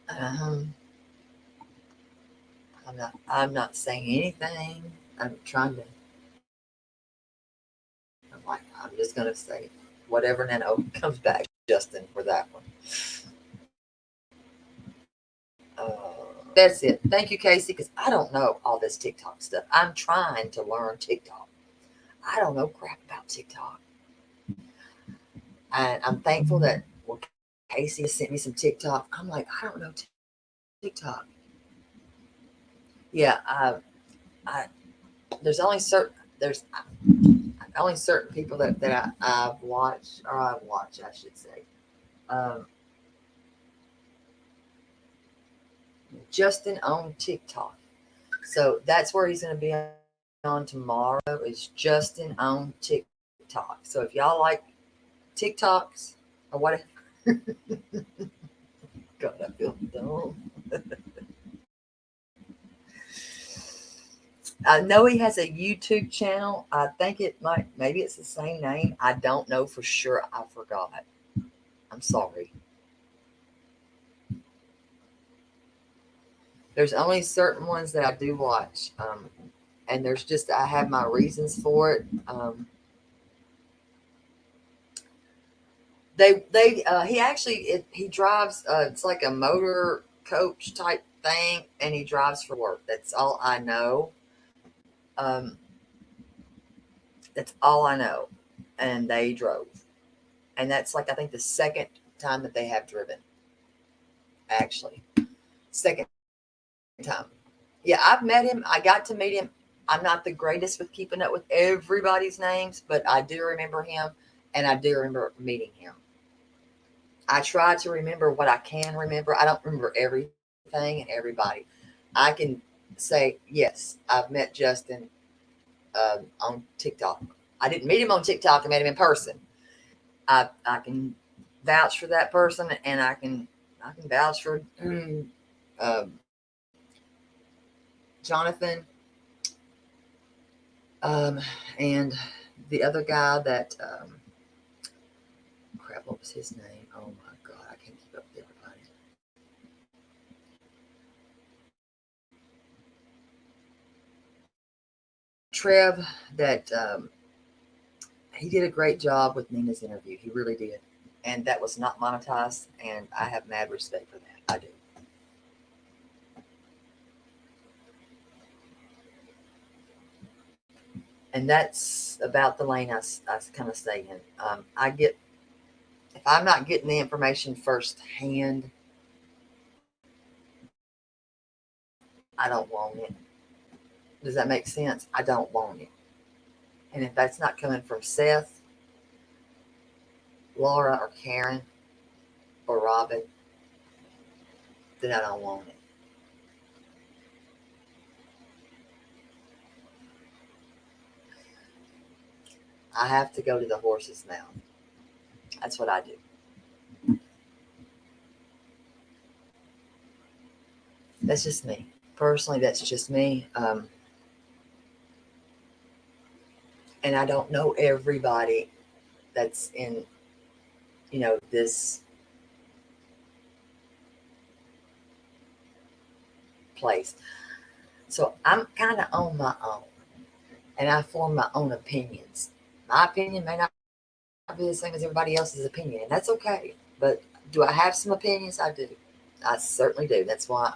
S1: um, I'm not saying anything. I'm trying to, I'm just gonna say whatever Nano comes back, Justin, for that one. That's it. Thank you, Casey, because I don't know all this TikTok stuff. I'm trying to learn TikTok. I don't know crap about TikTok. And I'm thankful that Casey has sent me some TikTok. I'm like, I don't know TikTok. Yeah, there's only certain people that I've watched, I should say. Justin on TikTok. So that's where he's going to be on tomorrow, is Justin on TikTok. So if y'all like TikToks or whatever, God, I feel dumb. I know he has a YouTube channel. I think maybe it's the same name. I don't know for sure. I forgot. I'm sorry. There's only certain ones that I do watch. And I have my reasons for it. He drives, it's like a motor coach type thing, and he drives for work. That's all I know. That's all I know. And they drove. And that's like, I think, the second time that they have driven. Actually. Second time. Yeah, I've met him. I got to meet him. I'm not the greatest with keeping up with everybody's names, but I do remember him, and I do remember meeting him. I try to remember what I can remember. I don't remember everything and everybody. I can say, yes, I've met Justin on TikTok. I didn't meet him on TikTok. I met him in person. I can vouch for that person, and I can vouch for Jonathan, and the other guy that crap, what was his name? Oh my God, I can't keep up with everybody. Trev, that he did a great job with Nina's interview. He really did. And that was not monetized, and I have mad respect for that. I do. And that's about the lane I kind of stay in. If I'm not getting the information firsthand, I don't want it. Does that make sense? I don't want it. And if that's not coming from Seth, Laura, or Karen, or Robin, then I don't want it. I have to go to the horse's mouth. That's what I do. That's just me. Personally, that's just me. And I don't know everybody that's in, this place. So I'm kind of on my own, and I form my own opinions. My opinion may not be the same as everybody else's opinion, and that's okay. But do I have some opinions? I do. I certainly do. That's why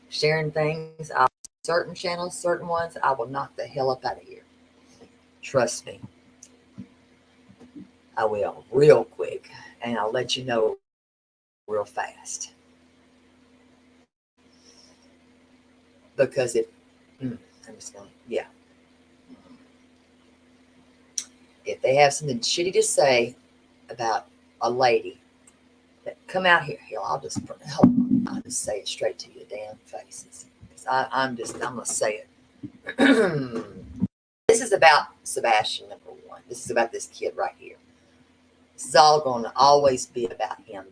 S1: sharing things, certain channels, certain ones, I will knock the hell up out of here. Trust me. I will, real quick, and I'll let you know real fast. Because I'm just going, yeah. If they have something shitty to say about a lady, that come out here, I'll just say it straight to your damn faces. I'm gonna say it. This is about Sebastian, number one. This is about this kid right here. This is all going to always be about him,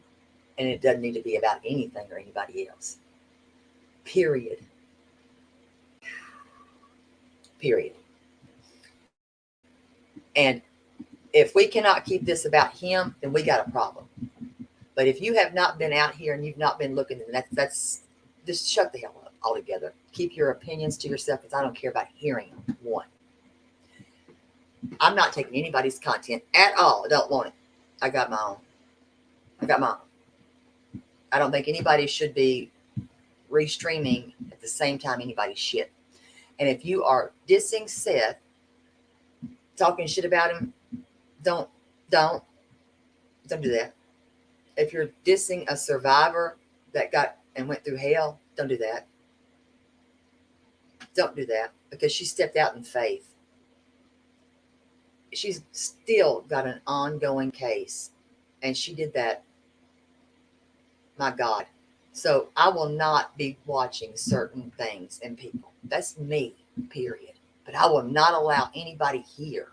S1: and it doesn't need to be about anything or anybody else. Period. And if we cannot keep this about him, then we got a problem. But if you have not been out here and you've not been looking, then that's just shut the hell up altogether. Keep your opinions to yourself, because I don't care about hearing them. One, I'm not taking anybody's content at all. I don't want it. I got my own. I don't think anybody should be restreaming at the same time anybody's shit. And if you are dissing Seth, talking shit about him, don't do that. If you're dissing a survivor that got and went through hell, don't do that. Don't do that, because she stepped out in faith. She's still got an ongoing case, and she did that. My God. So I will not be watching certain things and people. That's me, period. But I will not allow anybody here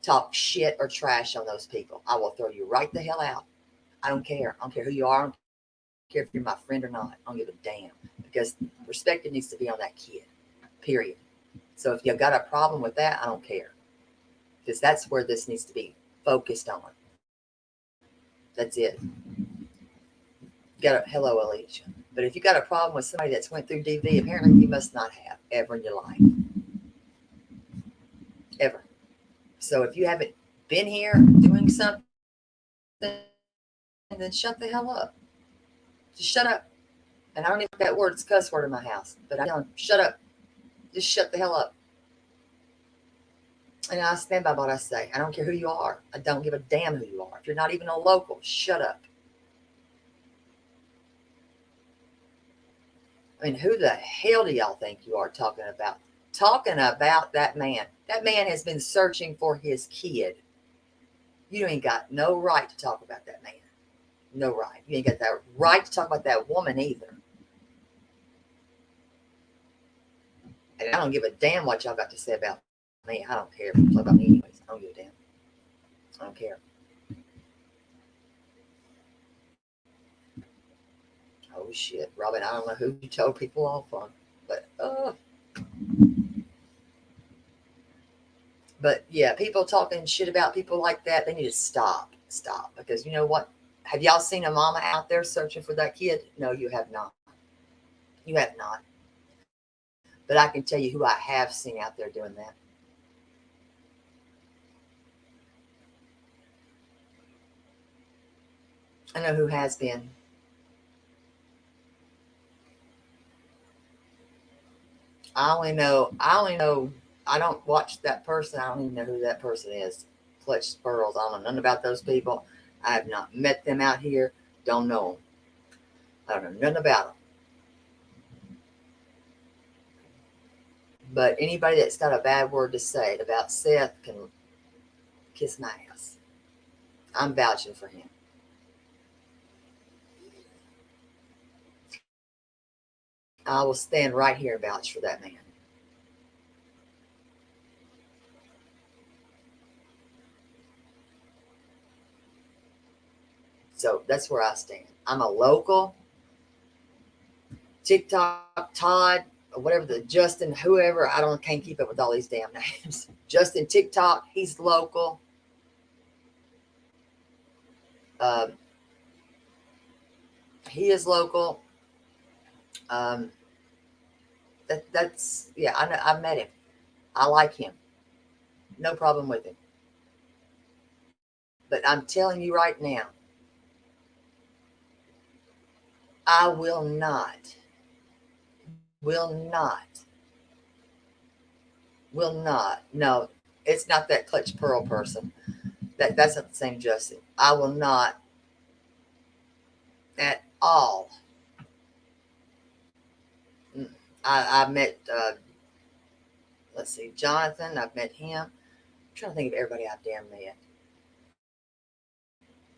S1: talk shit or trash on those people. I will throw you right the hell out. I don't care. I don't care who you are. I don't care if you're my friend or not. I don't give a damn, because perspective needs to be on that kid, period. So if you got a problem with that, I don't care, because that's where this needs to be focused on. That's it. Hello, Alicia. But if you got a problem with somebody that's went through DV, apparently you must not have ever in your life. Ever. So if you haven't been here doing something, then shut the hell up. Just shut up. And I don't even know that word. It's a cuss word in my house. But I don't. Shut up. Just shut the hell up. And I stand by what I say. I don't care who you are. I don't give a damn who you are. If you're not even a local, shut up. I mean, who the hell do y'all think you are talking about? Talking about that man. That man has been searching for his kid. You ain't got no right to talk about that man. No right. You ain't got that right to talk about that woman either. And I don't give a damn what y'all got to say about me. I don't care. Talk about me anyways. I don't give a damn. I don't care. Oh shit, Robin, I don't know who you told people off on, but yeah, people talking shit about people like that, they need to stop, because you know what? Have y'all seen a mama out there searching for that kid? No, you have not. You have not. But I can tell you who I have seen out there doing that. I know who has been. I only know, I don't watch that person. I don't even know who that person is. Clutch Squirrels. I don't know nothing about those people. I have not met them out here. Don't know them. I don't know nothing about them. But anybody that's got a bad word to say about Seth can kiss my ass. I'm vouching for him. I will stand right here and vouch for that man. So that's where I stand. I'm a local. TikTok, Todd, or whatever, the Justin, whoever, can't keep up with all these damn names. Justin TikTok, he's local. He is local. That's yeah. I know. I've met him. I like him. No problem with him. But I'm telling you right now, I will not. No, it's not that Clutch Pearl person. That's not the same Justin. I will not at all. I met, let's see, Jonathan. I've met him. I'm trying to think of everybody I've damn met.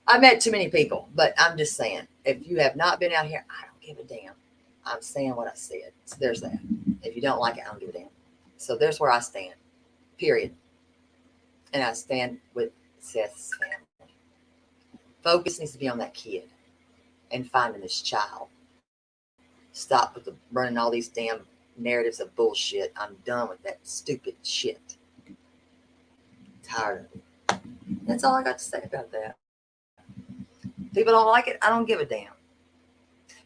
S1: I met too many people, but I'm just saying, if you have not been out here, I don't give a damn. I'm saying what I said. So there's that. If you don't like it, I don't give a damn. So there's where I stand, period. And I stand with Seth's family. Focus needs to be on that kid and finding this child. Stop with the running all these damn narratives of bullshit. I'm done with that stupid shit. Tired of it. That's all I got to say about that. People don't like it. I don't give a damn.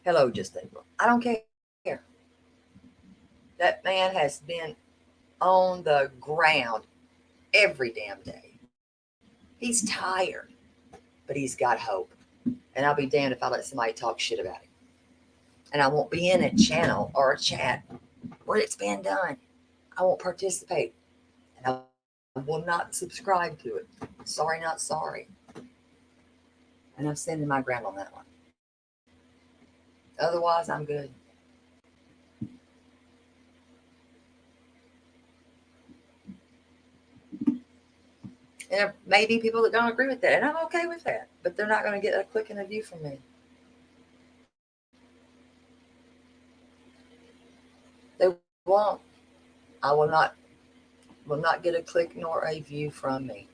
S1: Hello, just April. I don't care. That man has been on the ground every damn day. He's tired, but he's got hope. And I'll be damned if I let somebody talk shit about him. And I won't be in a channel or a chat where it's been done. I won't participate. And I will not subscribe to it. Sorry, not sorry. And I'm standing my ground on that one. Otherwise, I'm good. And there may be people that don't agree with that, and I'm okay with that. But they're not going to get a click and a view from me. They won't. I will not get a click nor a view from me.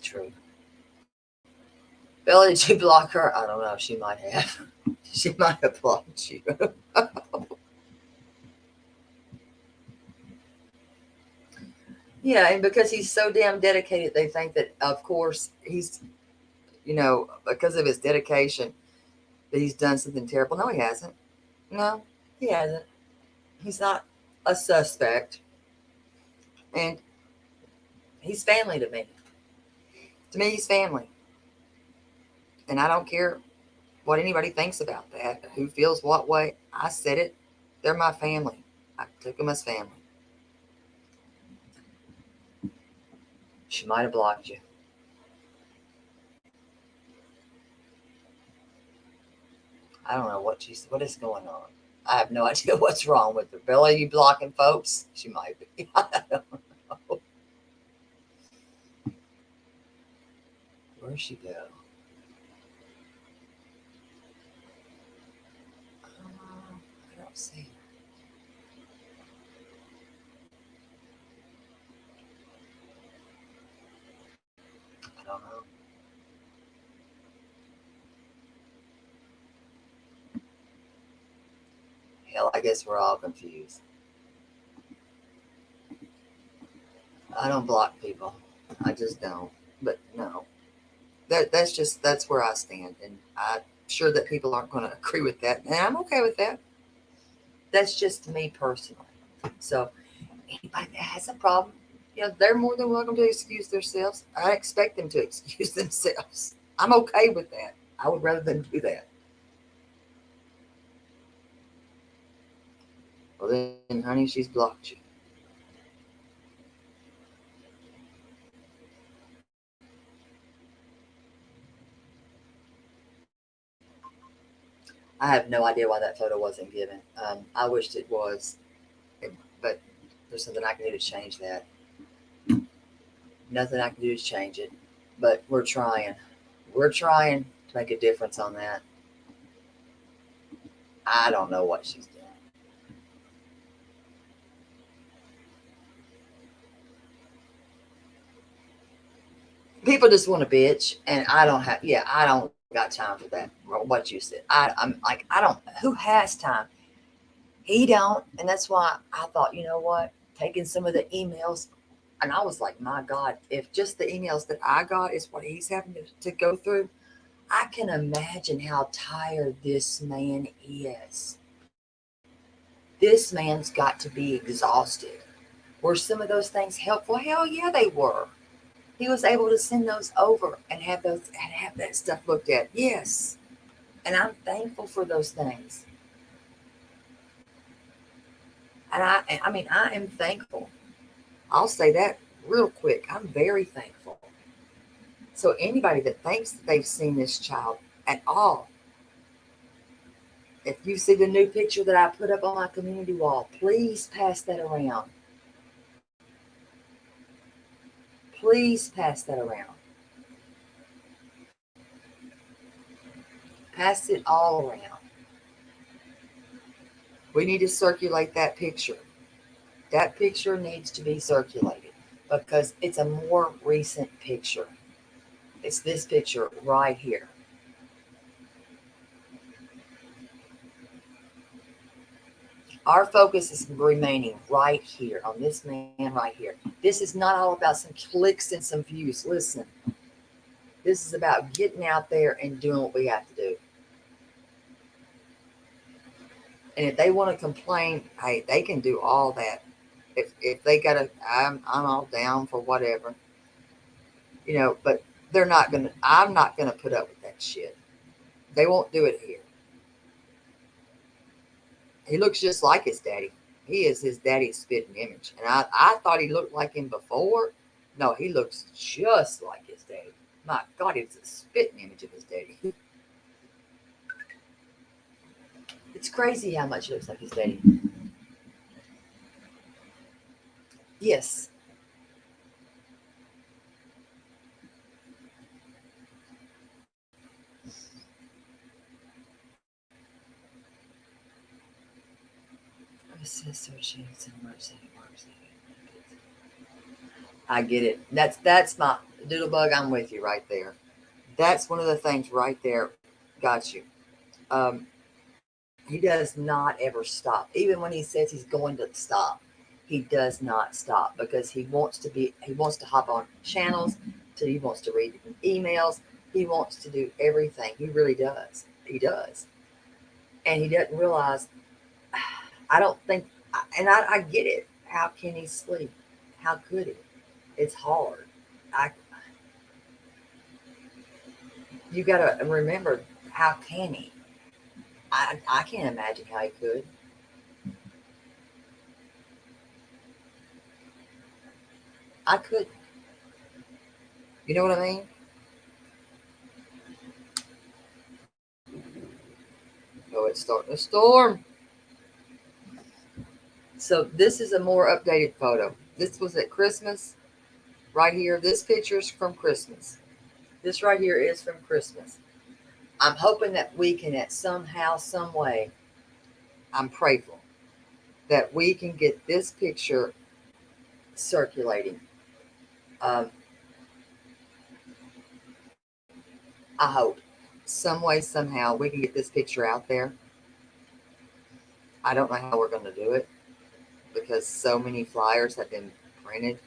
S1: True. Bella, did you block her? I don't know. She might have. She might have blocked you. Yeah, and because he's so damn dedicated, they think that, of course, he's, because of his dedication, that he's done something terrible. No, he hasn't. No, he hasn't. He's not a suspect. And he's family to me. To me, he's family. And I don't care what anybody thinks about that, who feels what way. I said it. They're my family. I took them as family. She might have blocked you. I don't know what is going on. I have no idea what's wrong with her. Bella, you blocking folks? She might be. I don't know. Where'd she go? I don't see her. I don't know. Hell, I guess we're all confused. I don't block people. I just don't. But no. That's where I stand. And I'm sure that people aren't going to agree with that. And I'm okay with that. That's just me personally. So anybody that has a problem, they're more than welcome to excuse themselves. I expect them to excuse themselves. I'm okay with that. I would rather them do that. Well then, honey, she's blocked you. I have no idea why that photo wasn't given. I wished it was, but there's something I can do to change that. Nothing I can do to change it, but we're trying. We're trying to make a difference on that. I don't know what she's doing. People just want to bitch, and I don't got time for that. What you said. I'm like, I don't, who has time? He don't. And that's why I thought, you know what? Taking some of the emails, and I was like, my God, if just the emails that I got is what he's having to go through, I can imagine how tired this man is. This man's got to be exhausted. Were some of those things helpful? Hell yeah, they were. He was able to send those over and have that stuff looked at. Yes. And I'm thankful for those things. And I mean, I am thankful. I'll say that real quick. I'm very thankful. So anybody that thinks that they've seen this child at all, if you see the new picture that I put up on my community wall, please pass that around. Please pass that around. Pass it all around. We need to circulate that picture. That picture needs to be circulated because it's a more recent picture. It's this picture right here. Our focus is remaining right here on this man right here. This is not all about some clicks and some views. Listen, this is about getting out there and doing what we have to do. And if they want to complain, hey, they can do all that. If they gotta, I'm all down for whatever, but they're not gonna. I'm not gonna put up with that shit. They won't do it here. He looks just like his daddy. He is his daddy's spitting image. And I thought he looked like him before. No, he looks just like his daddy. My God, it's a spitting image of his daddy. It's crazy how much he looks like his daddy. Yes. I get it. That's my doodle bug. I'm with you right there. That's one of the things right there. Got you. He does not ever stop. Even when he says he's going to stop, he does not stop because he wants to hop on channels, he wants to read emails, he wants to do everything. He really does. He does. And he doesn't realize, I don't think, and I get it. How can he sleep? How could he? It's hard. You got to remember, how can he? I can't imagine how he could. I couldn't. You know what I mean? Oh, it's starting to storm. So this is a more updated photo. This was at Christmas. Right here, this picture is from Christmas. This right here is from Christmas. I'm hoping that we can, at somehow, some way, I'm prayerful that we can get this picture circulating. I hope some way, somehow, we can get this picture out there. I don't know how we're going to do it because so many flyers have been printed.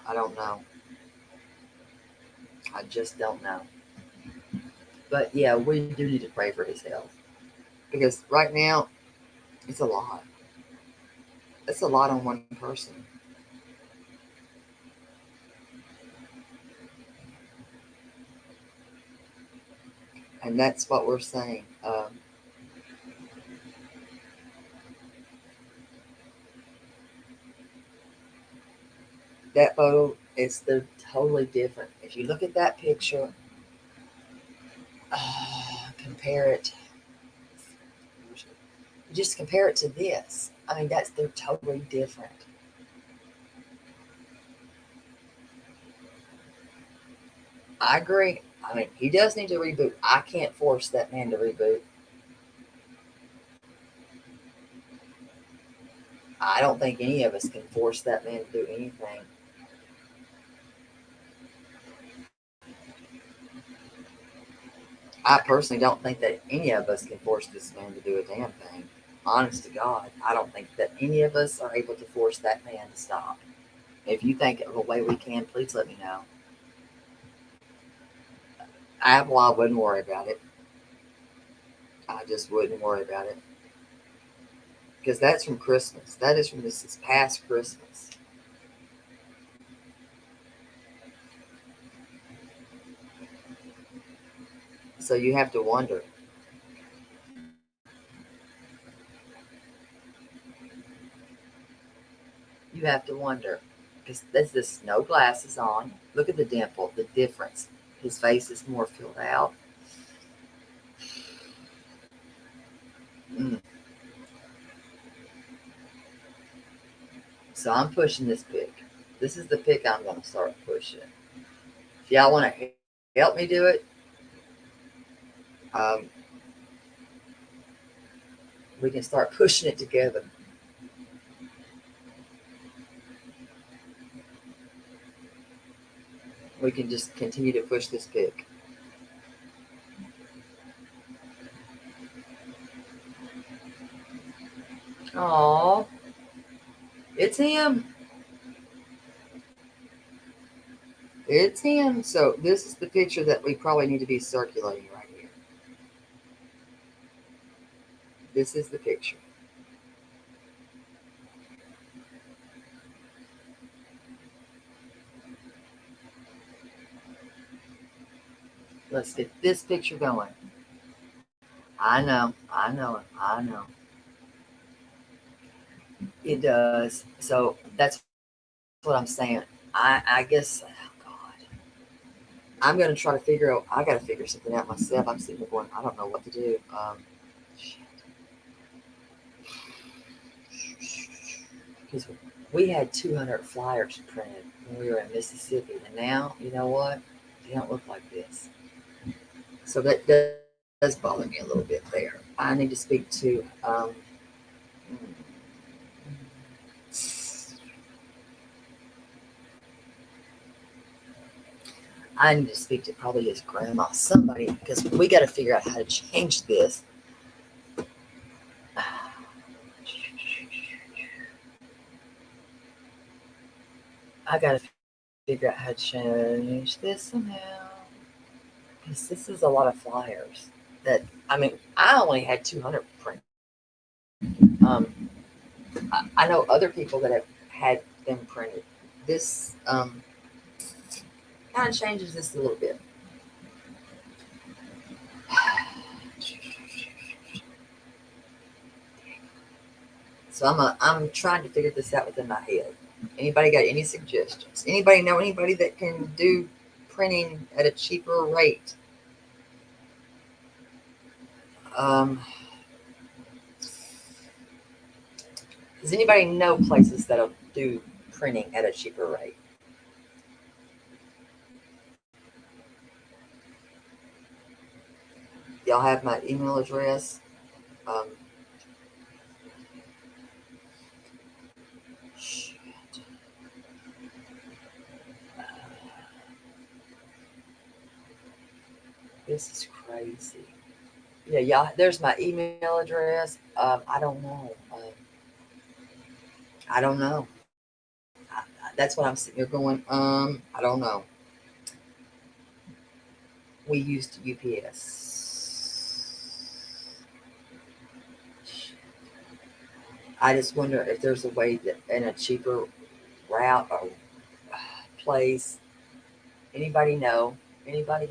S1: I don't know. I just don't know. But yeah, we do need to pray for his health because right now it's a lot. It's a lot on one person. And that's what we're saying. That photo is totally different. If you look at that picture, compare it. Just compare it to this. I mean, they're totally different. I agree. I mean, he does need to reboot. I can't force that man to reboot. I don't think any of us can force that man to do anything. I personally don't think that any of us can force this man to do a damn thing. Honest to God, I don't think that any of us are able to force that man to stop. If you think of a way we can, please let me know. I wouldn't worry about it. I just wouldn't worry about it. Because that's from Christmas. That is from this past Christmas. So you have to wonder. You have to wonder, because there's this no glasses on. Look at the dimple, the difference. His face is more filled out. Mm. So I'm pushing this pick. This is the pick I'm going to start pushing. If y'all want to help me do it, we can start pushing it together. We can just continue to push this pick. Oh, it's him. It's him. So this is the picture that we probably need to be circulating right here. This is the picture. Let's get this picture going. I know it. It does. So that's what I'm saying. I guess, oh God, I'm going to try to figure out, I got to figure something out myself. I'm sitting here going, I don't know what to do. Because we had 200 flyers printed when we were in Mississippi. And now, you know what? They don't look like this. So that does bother me a little bit there. I need to speak to, I need to speak to probably his grandma, somebody, because we got to figure out how to change this. I got to figure out how to change this somehow. Because this is a lot of flyers that, I mean, I only had 200 printed. I know other people that have had them printed. This kind of changes this a little bit. So I'm trying to figure this out within my head. Anybody got any suggestions? Anybody know anybody that can do printing at a cheaper rate? Does anybody know places that'll do printing at a cheaper rate? Y'all have my email address. This is crazy. Yeah, y'all. There's my email address. I don't know. I don't know. That's what I'm sitting here going. I don't know. We used UPS. I just wonder if there's a way that in a cheaper route or place. Anybody know? Anybody?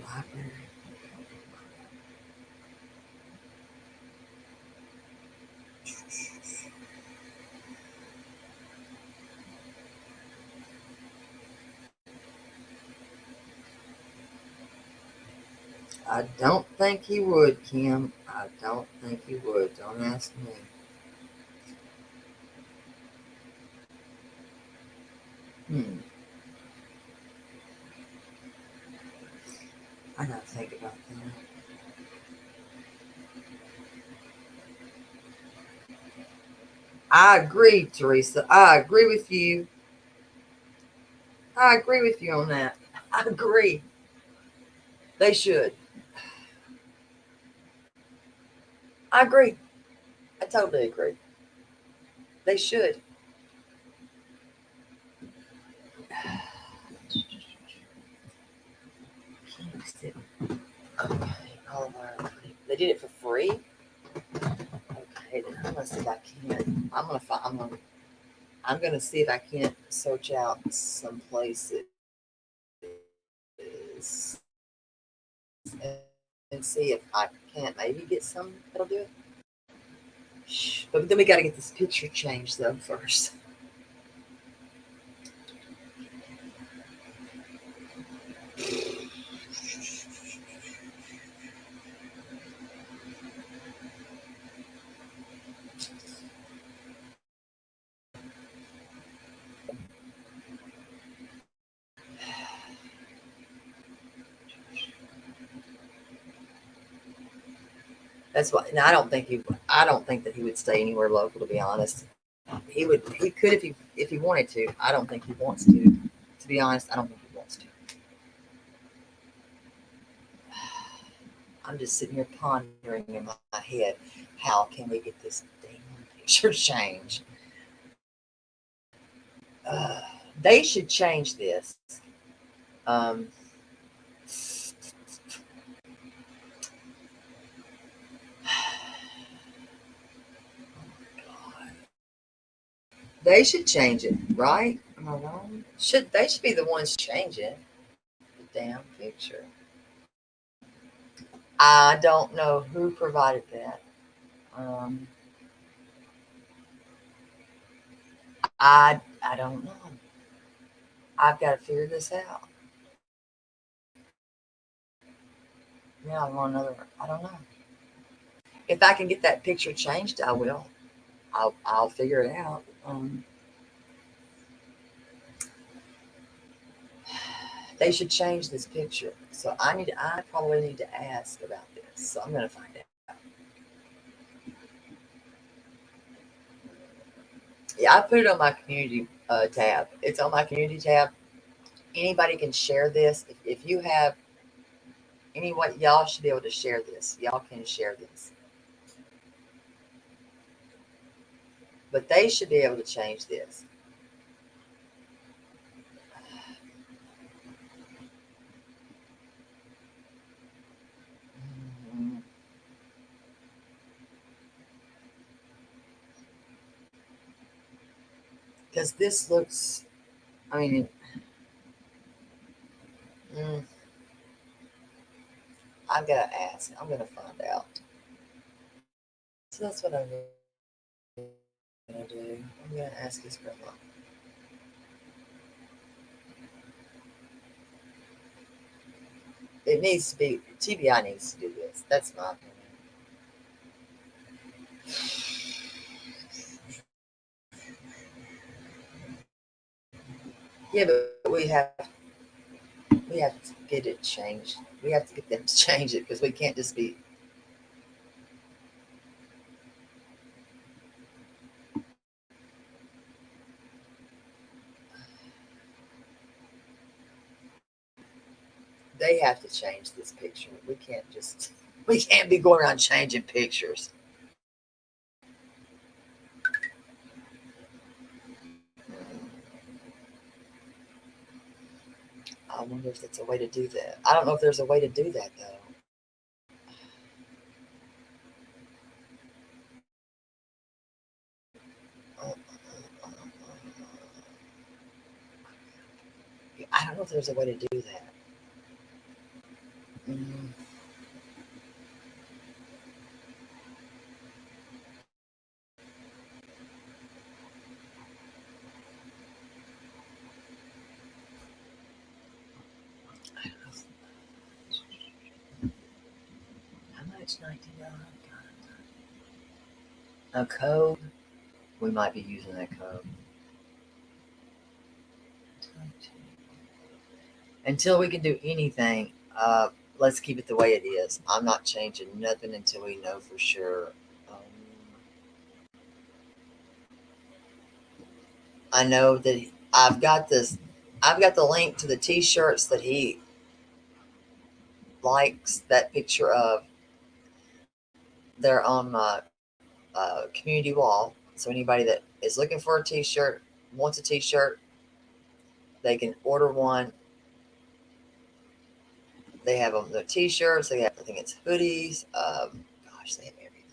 S1: Library. I don't think he would, Kim. I don't think he would. Don't ask me. I gotta think about that. I agree, Teresa. I agree with you. I agree with you on that. I agree. They should. I agree. I totally agree. They should. Okay. They did it for free. Okay, then I'm gonna see if I can. I'm gonna see if I can't search out some places this and see if I can't maybe get some that'll do it. But then we got to get this picture changed though first. That's why. And I don't think that he would stay anywhere local. To be honest, he could if he wanted to. I don't think he wants to. To be honest, I don't think he wants to. I'm just sitting here pondering in my head, how can we get this damn picture changed? They should change this. They should change it, right? Am I wrong? They should be the ones changing the damn picture. I don't know who provided that. I don't know. I've got to figure this out. Yeah, I want another. I don't know. If I can get that picture changed, I will. I'll figure it out. They should change this picture. So I probably need to ask about this. So I'm going to find out. Yeah, I put it on my community tab. It's on my community tab. Anybody can share this. If you have anyone, y'all should be able to share this. Y'all can share this. But they should be able to change this. Because this looks, I mean, I've got to ask. I'm going to find out. So that's what I'm going to do. I'm going to ask his grandma. It needs to be, TBI needs to do this. That's my opinion. Yeah, but we have to get it changed. We have to get them to change it because we can't just be. They have to change this picture. We can't be going around changing pictures. I wonder if that's a way to do that. I don't know if there's a way to do that though. I don't know if there's a way to do that. How much? $19. A code? We might be using that code. Until we can do anything, let's keep it the way it is. I'm not changing nothing until we know for sure. I know that I've got the link to the t-shirts that he likes that picture of. They're on my community wall. So anybody that is looking for a t-shirt, wants a t-shirt, they can order one. They have them, the t-shirts, they have, I think it's hoodies. Gosh, they have everything.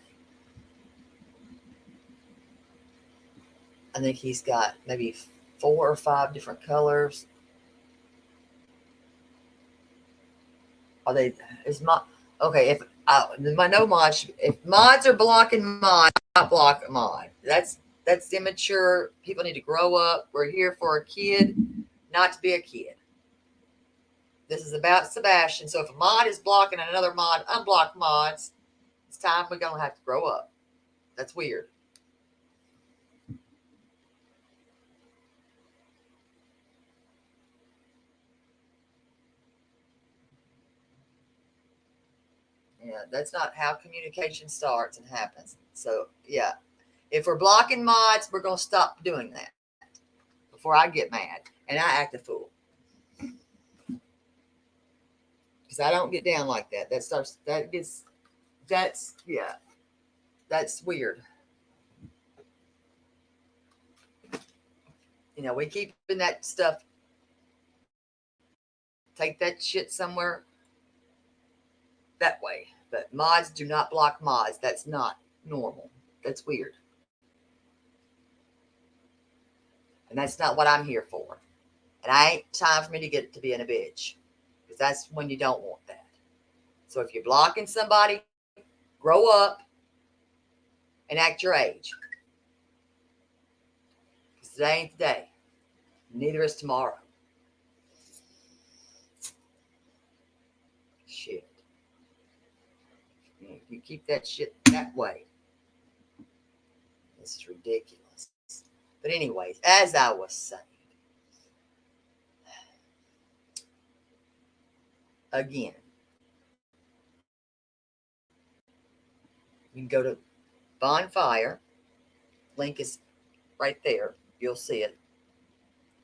S1: I think he's got maybe 4 or 5 different colors. Are they, is mod, okay, if, my no mods, if mods are blocking mod, not block a mod. That's immature. People need to grow up. We're here for a kid, not to be a kid. This is about Sebastian. So if a mod is blocking another mod, unblock mods. It's time we're gonna have to grow up. That's weird. Yeah, that's not how communication starts and happens. So yeah, if we're blocking mods, we're gonna stop doing that before I get mad and I act a fool. Because I don't get down like that. That's weird. You know, we keep in that stuff. Take that shit somewhere that way. But mods do not block mods. That's not normal. That's weird. And that's not what I'm here for. And I ain't time for me to get to being a bitch. Because that's when you don't want that. So if you're blocking somebody, grow up and act your age. Because today ain't the day. Neither is tomorrow. Shit. You keep that shit that way. This is ridiculous. But anyways, as I was saying, again, you can go to Bonfire. Link is right there. You'll see it.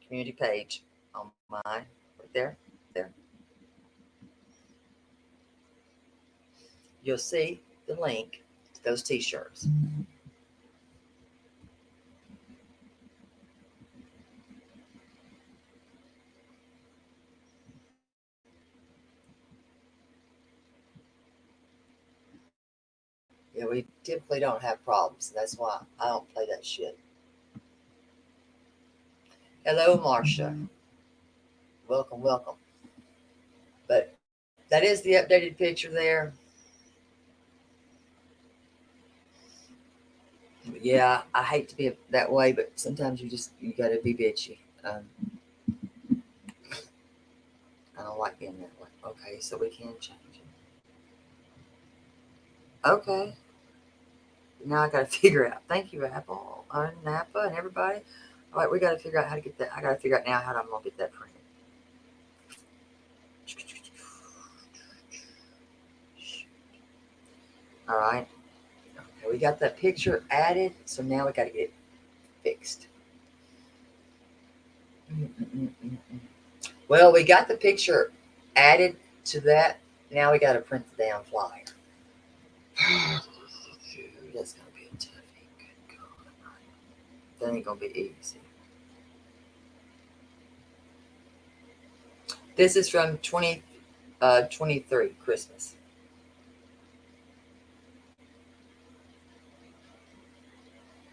S1: Community page on mine. Right there. There. You'll see the link to those t-shirts. Yeah, we typically don't have problems. That's why I don't play that shit. Hello, Marcia. Welcome, welcome. But that is the updated picture there. Yeah, I hate to be that way, but sometimes you gotta be bitchy. I don't like being that way. Okay, so we can change it. Okay. Now I gotta figure out. Thank you, Apple, Napa, and everybody. All right, we gotta figure out how to get that. I gotta figure out now how I'm gonna get that printed. All right. Okay, we got that picture added, so now we gotta get it fixed. Well, we got the picture added to that. Now we got to print the damn flyer. That's gonna be a toughie. Good God. That ain't gonna be easy. This is from 2023 Christmas.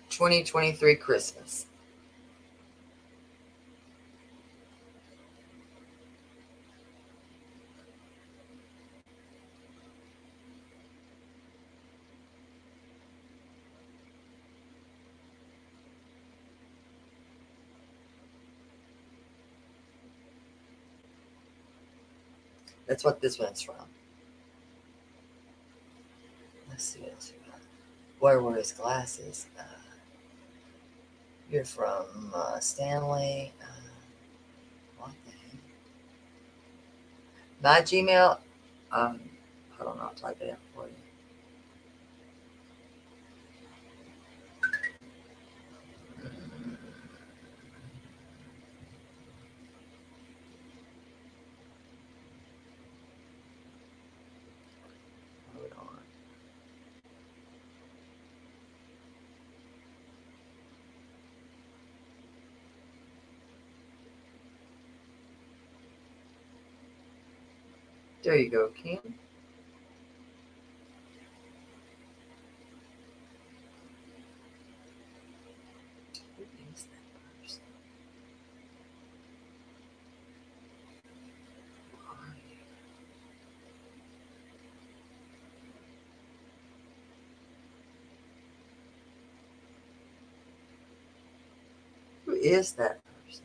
S1: (2023) Christmas. That's what this one's from. Let's see what else we got. Where were his glasses? You're from Stanley. What the heck? My Gmail. Hold on, I'll type it out for you. Hold on. There you go, Kim. Who is that person? Who are you? is that person?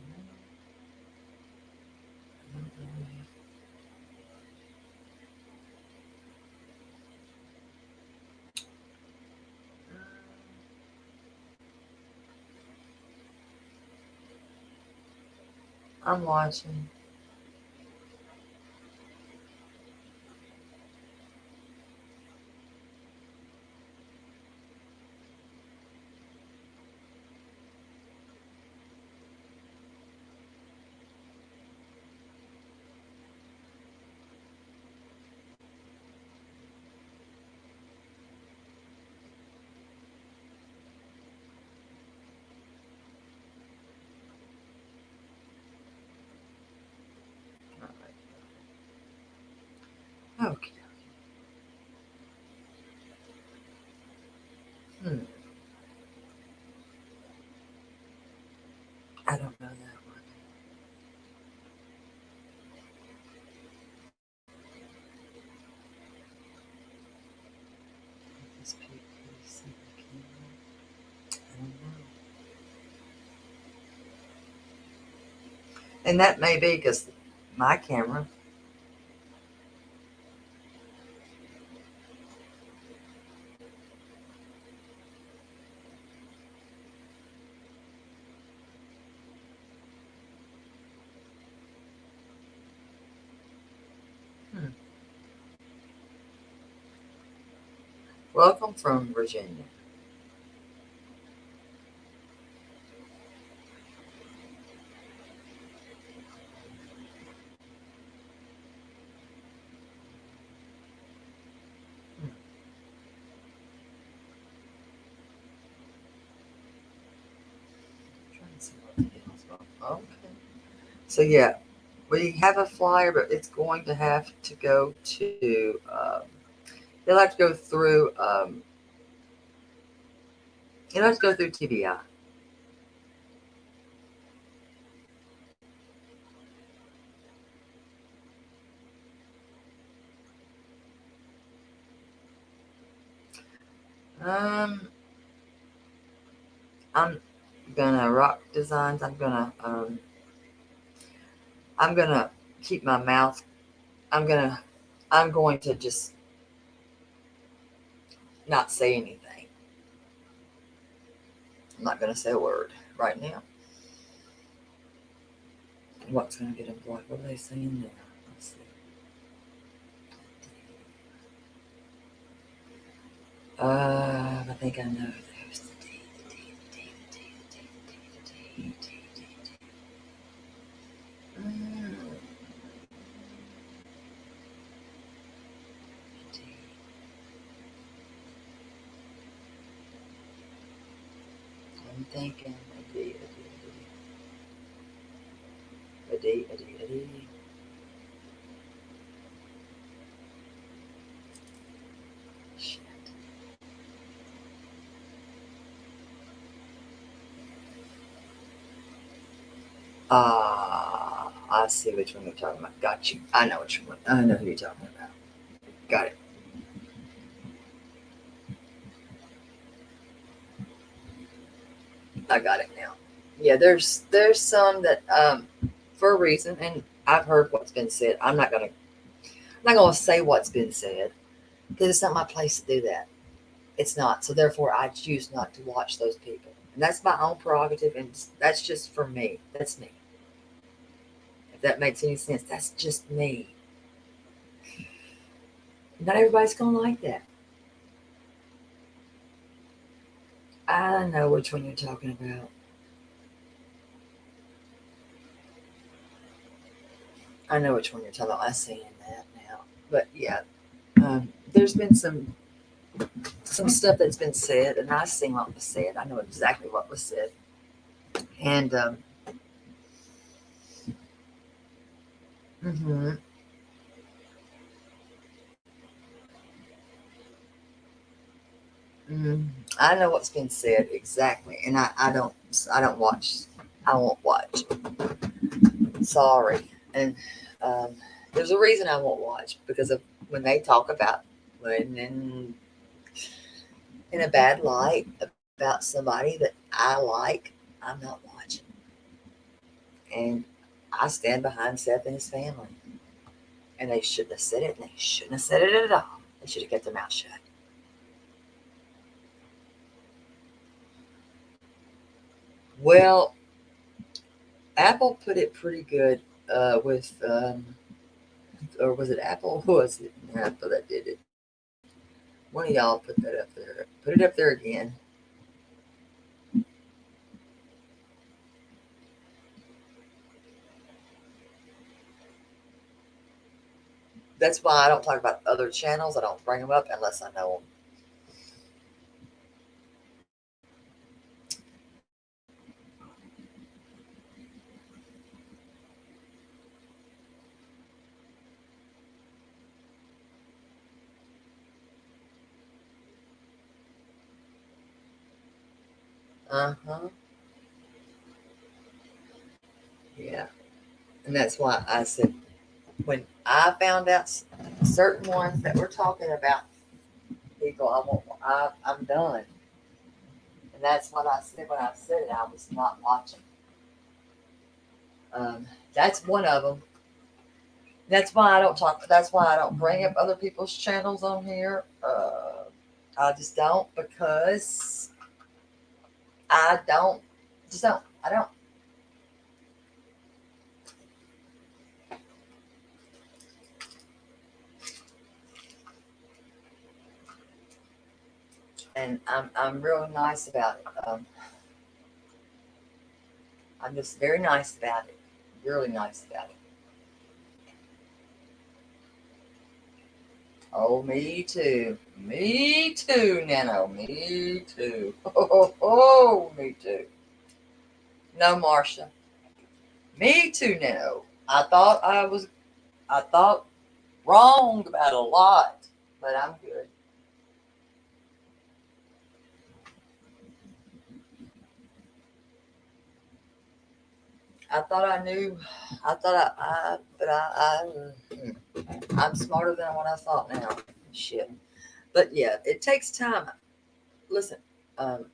S1: I'm watching. Okay. I don't know that one. This PPC camera. I don't know. And that may be because my camera. Welcome from Virginia. Trying to see what else. Okay. So yeah, we have a flyer, but it's going to have to go to. They'll have to go through. You'll have to go through TBI. I'm gonna rock designs. I'm gonna keep my mouth. I'm going to just not say anything. I'm not gonna say a word right now. What's gonna get them blocked? What are they saying there? Let's see. I think I know. There's the D, the D, the D, the D, the D, the D, the D, the D, the D. I'm thinking a D, a D, a D, a D, a D. Shit. I see which one you're talking about. Got you. I know which one. I know who you're talking about. Got it. I got it now. Yeah, there's some that for a reason, and I've heard what's been said. I'm not gonna say what's been said because it's not my place to do that. It's not. So therefore, I choose not to watch those people, and that's my own prerogative, and that's just for me. That's me. If that makes any sense, that's just me. Not everybody's gonna like that. I know which one you're talking about. I know which one you're talking about. I'm seeing that now. But yeah, there's been some stuff that's been said, and I've seen what was said. I know exactly what was said, and I know what's been said exactly, and I don't watch. I won't watch. Sorry, and there's a reason I won't watch because of when they talk about when in a bad light about somebody that I like. I'm not watching. And I stand behind Seth and his family. And they shouldn't have said it, and they shouldn't have said it at all. They should have kept their mouth shut. Well, Apple put it pretty good with, or was it Apple? Who was it? Apple that did it. One of y'all put that up there. Put it up there again. That's why I don't talk about other channels. I don't bring them up unless I know them. Uh-huh. Yeah. And that's why I said, when I found out certain ones that were talking about people, I'm done. And that's what I said when I said it. I was not watching. That's one of them. That's why I don't talk. That's why I don't bring up other people's channels on here. I just don't, because I don't. Just don't. I don't. And I'm real nice about it. I'm just very nice about it. Really nice about it. Oh, me too. Me too, Nano. Me too. Oh, me too. No, Marcia. Me too, Nano. I thought wrong about a lot, but I'm good. I thought I knew. I thought I'm smarter than what I thought now. Shit. But yeah, it takes time. Listen. Um,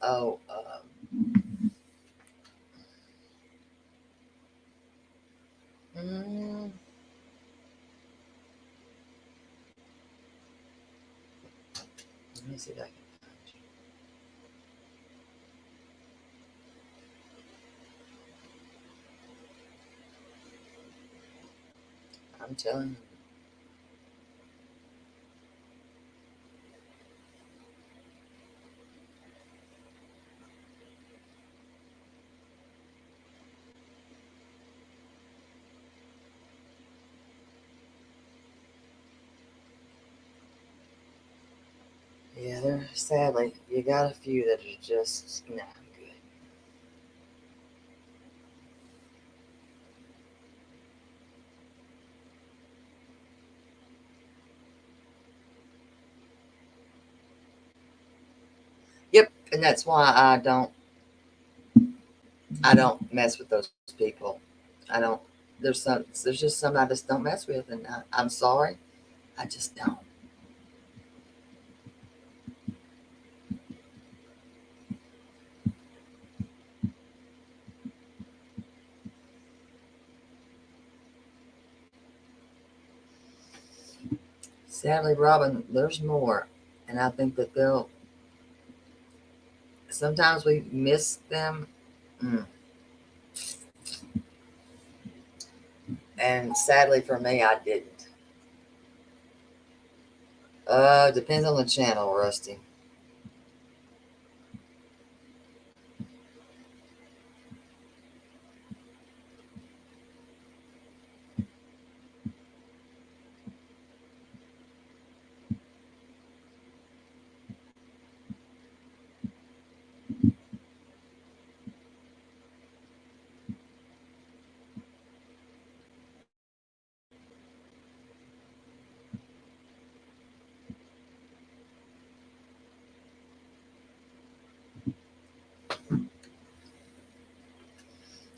S1: oh, mm, let me see if I can. I'm telling you. Yeah, there. Sadly, you got a few that are just not good. Yep, and that's why I don't mess with those people. I don't. There's just some I just don't mess with, and I'm sorry, I just don't. Sadly, Robin, there's more, and I think that they'll. Sometimes we miss them, and sadly for me, I didn't. Depends on the channel, Rusty.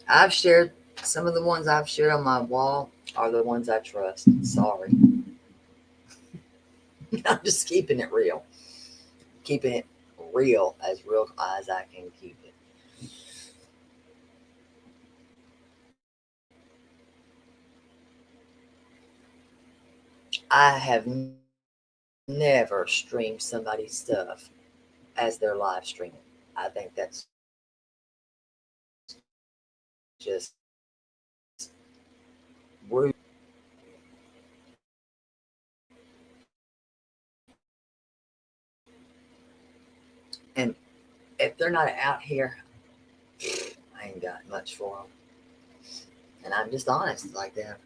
S1: I've shared some of the ones I've shared on my wall are the ones I trust. Sorry. I'm just keeping it real. Keeping it real as I can keep it. I have never streamed somebody's stuff as they're live streaming. I think that's just rude. And if they're not out here, I ain't got much for them. And I'm just honest like that.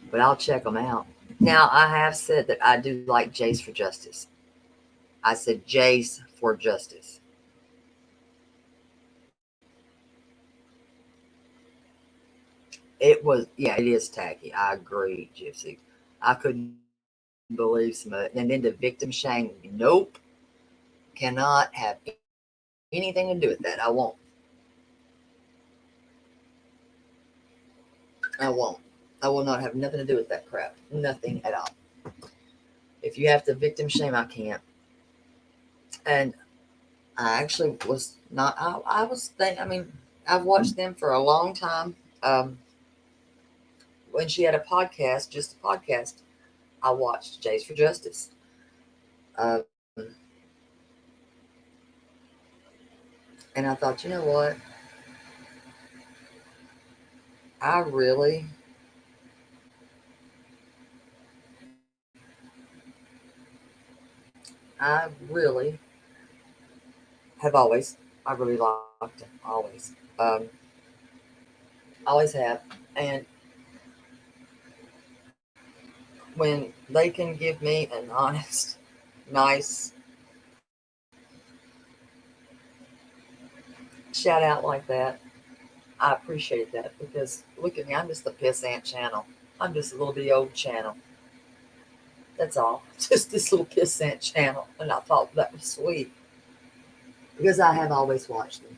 S1: But I'll check them out. Now, I have said that I do like Jace for Justice. I said Jace for Justice. It was, yeah, it is tacky. I agree, Gypsy. I couldn't believe some of it. And then the victim shame, nope, cannot have anything to do with that. I won't. I won't. I will not have nothing to do with that crap. Nothing at all. If you have to victim shame, I can't. And I actually was not, I was thinking, I mean, I've watched them for a long time. When she had a podcast, just a podcast, I watched Jace for Justice. Um, and I thought, you know what? I really I really have always, I really liked it, always. Always have. And when they can give me an honest, nice shout out like that, I appreciate that because look at me, I'm just a pissant channel. I'm just a little bitty old channel. That's all. Just this little pissant channel. And I thought that was sweet because I have always watched them.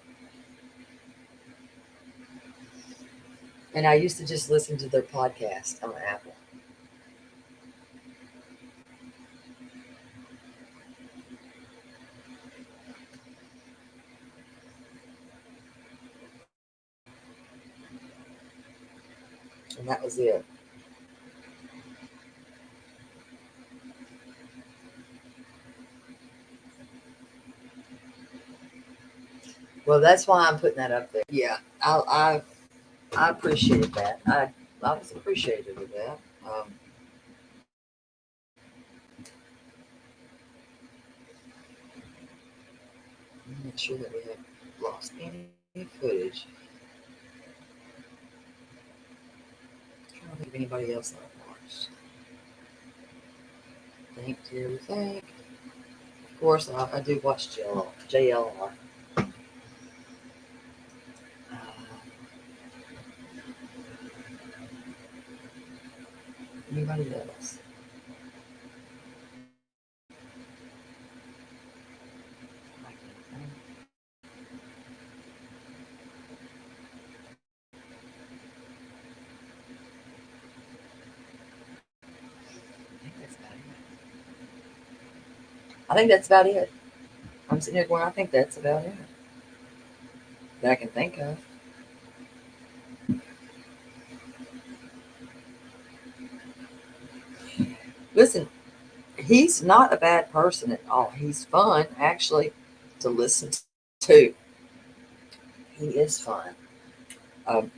S1: And I used to just listen to their podcast on Apple. And that was it. Well, that's why I'm putting that up there. Yeah, I appreciate that. I was appreciative of that. Make sure that we have lost any footage. I don't think of anybody else that I've watched. Think, Terry, think. Of course, I do watch JLR. Anybody else? I can't think. I think that's about it. I'm sitting here going, I think that's about it that I can think of. Listen, he's not a bad person at all. He's fun, actually, to listen to. He is fun. Um,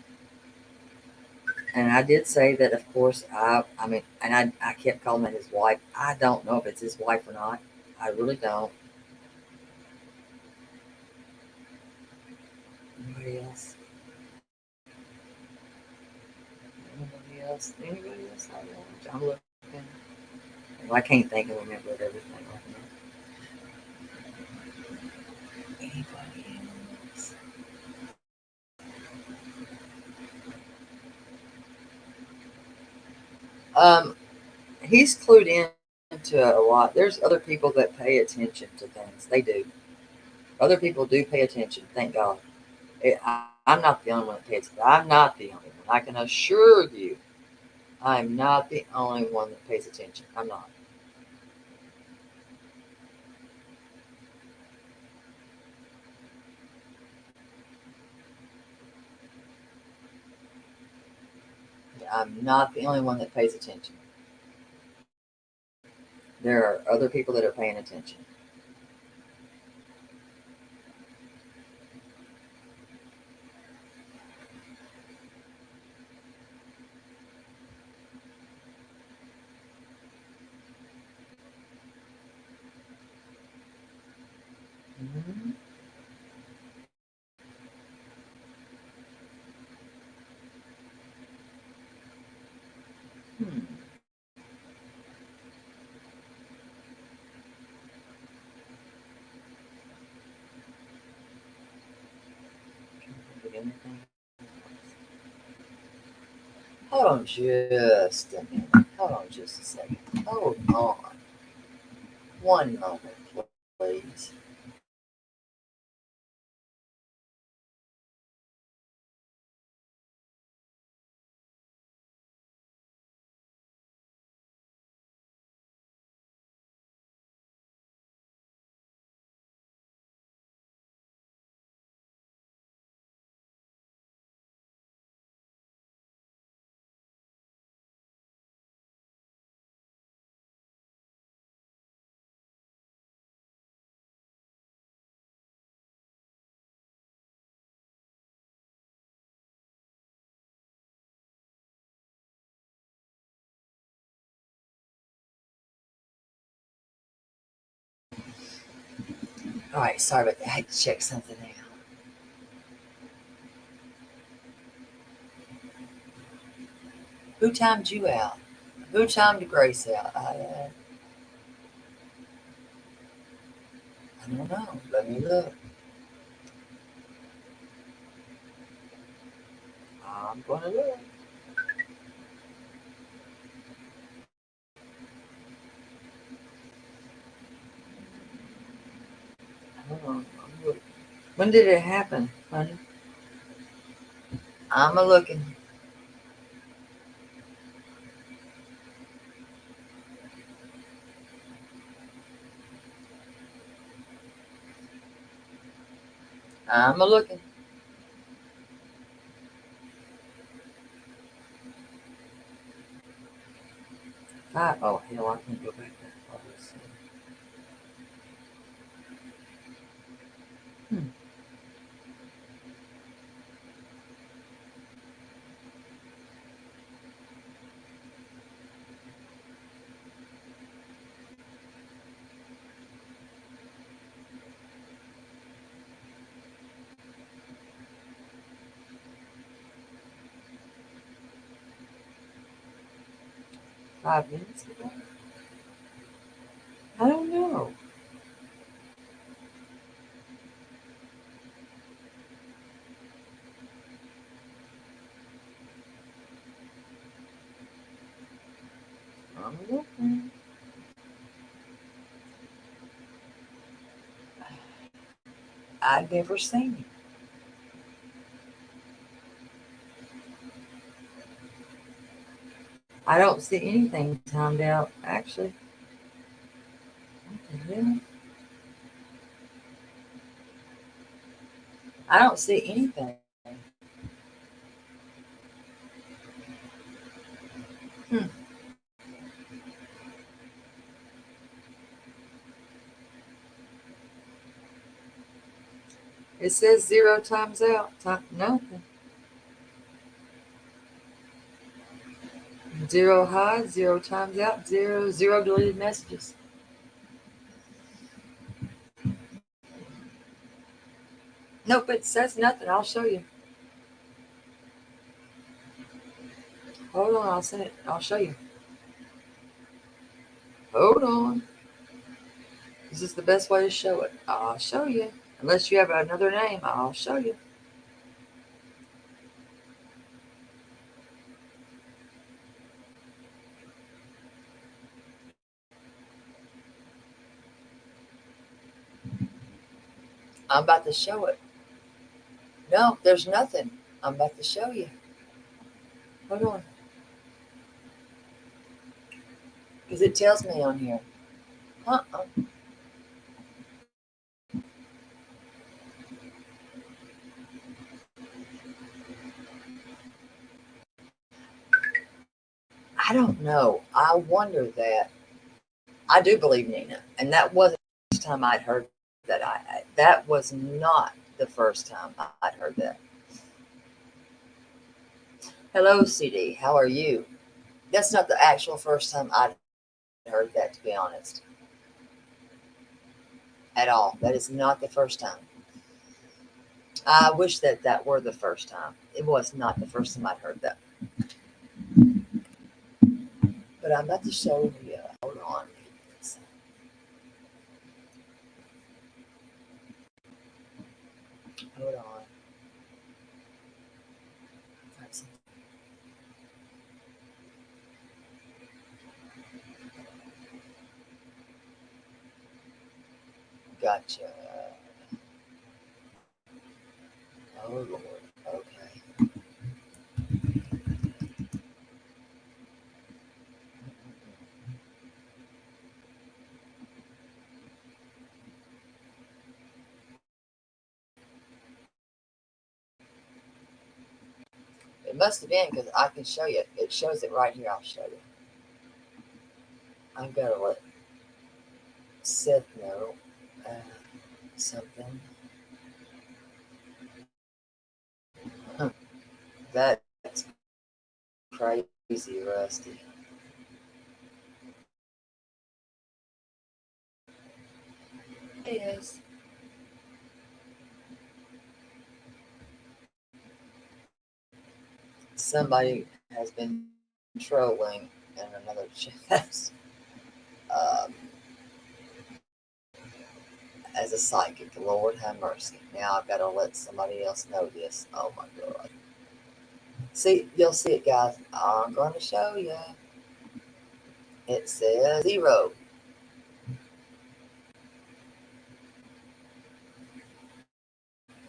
S1: and I did say that, of course, I mean, and I kept calling it his wife. I don't know if it's his wife or not. I really don't. Anybody else? Anybody else? Anybody else? I'm looking. Well, I can't think and remember everything right now. Anybody else? He's clued into a lot. There's other people that pay attention to things. They do. Other people do pay attention. Thank God. I'm not the only one that pays attention. I'm not the only one. I can assure you, I'm not the only one that pays attention. I'm not. Yeah. I'm not the only one that pays attention. There are other people that are paying attention. Mhm. Hmm. Hold on just a minute. Hold on just a second. Hold on. One moment, please. All right, sorry about that. I had to check something out. Who timed you out? Who timed Grace out? I don't know. Let me look. I'm gonna look. Hold on. I'm looking. When did it happen, honey? I'm a looking. I'm a looking. Oh, hell, I can't go back that far. Let's see. Hmm. $5 minutes ago? I don't know. I'm looking. I've never seen it. I don't see anything timed out, actually. What the hell? I don't see anything. Hmm. It says 0 times out. Nothing. 0 high, 0 times out, 0 deleted messages. Nope, it says nothing. I'll show you. Hold on, I'll send it. I'll show you. Hold on. Is this the best way to show it? I'll show you. Unless you have another name, I'll show you. I'm about to show it. No, there's nothing. I'm about to show you. Hold on. Because it tells me on here. Uh-uh. I don't know. I wonder that. I do believe Nina, and that wasn't the first time I'd heard that. That was not the first time I'd heard that. Hello, CD. How are you? That's not the actual first time I'd heard that, to be honest. At all. That is not the first time. I wish that that were the first time. It was not the first time I'd heard that. But I'm about to show you. Hold on. Hold on. Gotcha. Oh, Lord. Okay. It must have been because I can show you. It shows it right here. I'll show you. I've got to let Seth know something. Huh. That's crazy, Rusty. It is. Somebody has been trolling in another chat as a psychic. Lord have mercy. Now I've got to let somebody else know this. Oh my God. See, you'll see it, guys. I'm going to show you. It says 0.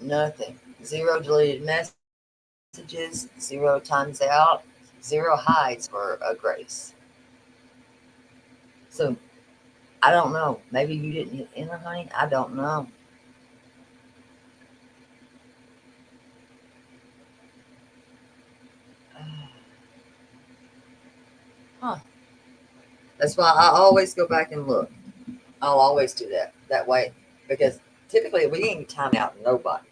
S1: Nothing. 0 deleted messages. 0 times out. 0 hides for a grace. So I don't know. Maybe you didn't hit enter, honey. I don't know. Huh. That's why I always go back and look. I'll always do that. That way. Because typically we ain't time out nobody.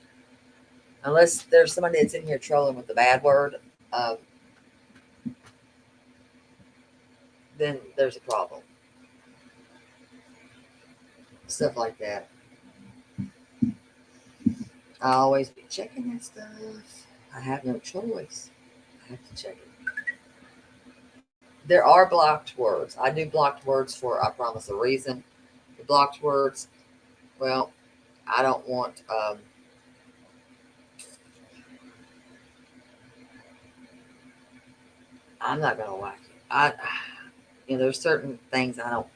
S1: Unless there's somebody that's in here trolling with the bad word. Then there's a problem. Stuff like that. I always be checking that stuff. I have no choice. I have to check it. There are blocked words. I do blocked words for, I promise, a reason. The blocked words, well, I don't want, I'm not going to whack it. There's certain things I don't,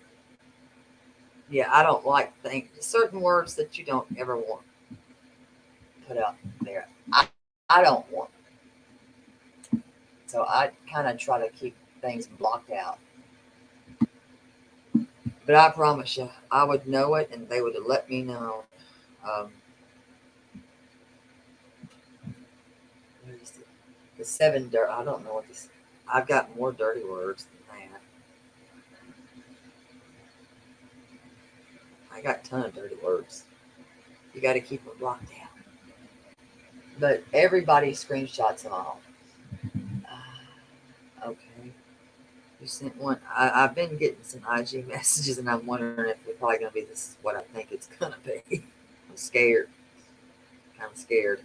S1: I don't like things, certain words that you don't ever want put out there. I don't want. So I kind of try to keep things blocked out. But I promise you, I would know it and they would have let me know. The 7 dirt, I don't know what this, I've got more dirty words than that. I got a ton of dirty words. You got to keep them blocked out. But everybody screenshots them all. Okay. You sent one. I've been getting some IG messages and I'm wondering if it's probably going to be this what I think it's going to be. I'm scared. I'm scared.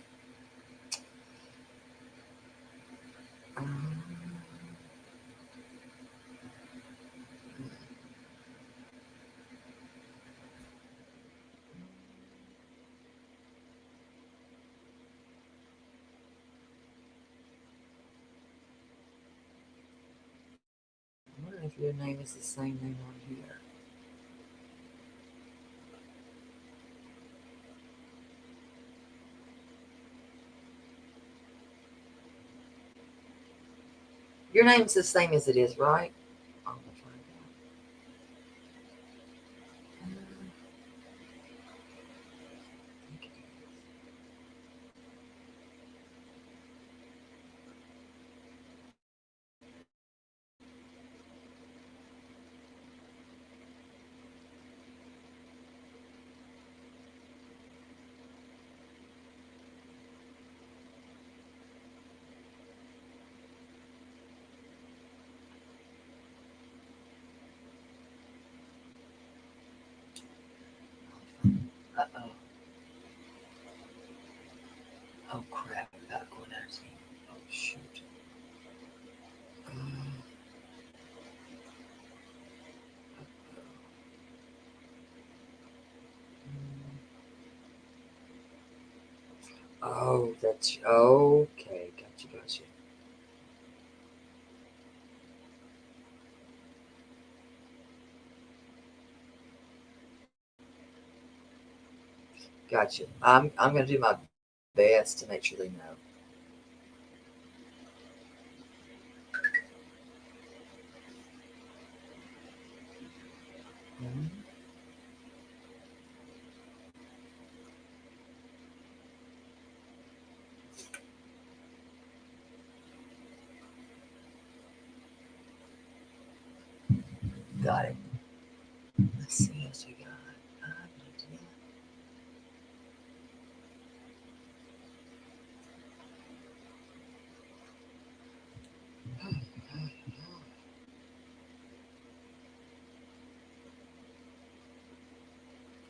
S1: I wonder if your name is the same name on here. Your name's the same as it is, right? I'm gonna find out. Oh crap! Not going out. Oh shoot. Oh, that's okay. Gotcha. Gotcha. I'm gonna do my best to make sure they know. Mhm. Got it. Let's see what else we got.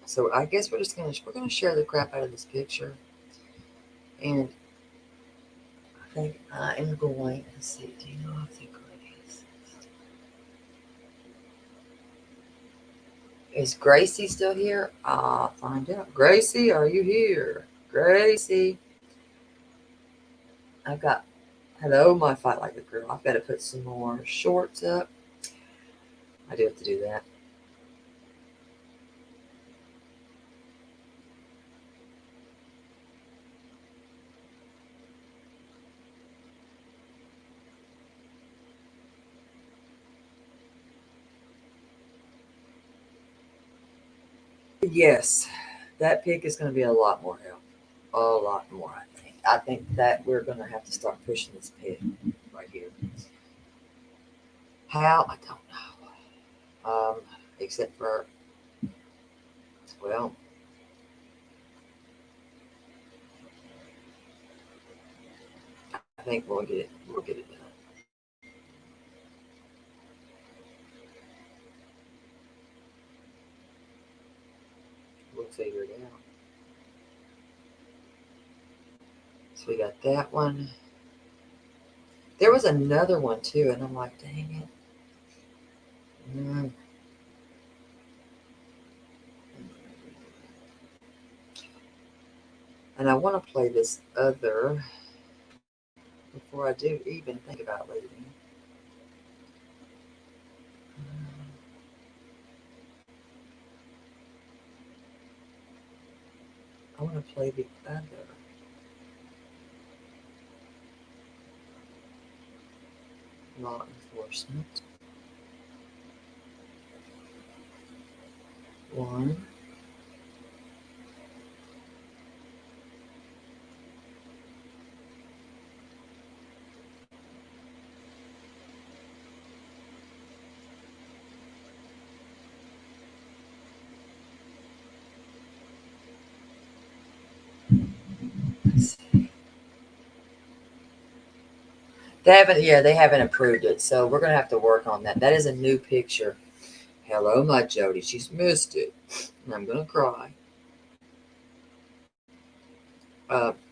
S1: So I guess we're gonna share the crap out of this picture, and I think I am going to see. Do you know if they're good? Is Gracie still here? I'll find out. Gracie, are you here? Gracie. I've got, hello, my Fight Like a Girl. I've got to put some more shorts up. I do have to do that. Yes, that pick is going to be a lot more help. A lot more, I think. I think that we're going to have to start pushing this pick right here. How? I don't know. Except for, well, I think we'll get it. We'll get it done. We'll figure it out. So we got that one. There was another one too, and I'm like, dang it. And I want to play this other before I do even think about leaving. I want to play the other. Law enforcement. One. They haven't approved it, so we're gonna have to work on that. That is a new picture. Hello, my Jody. She's missed it, and I'm gonna cry.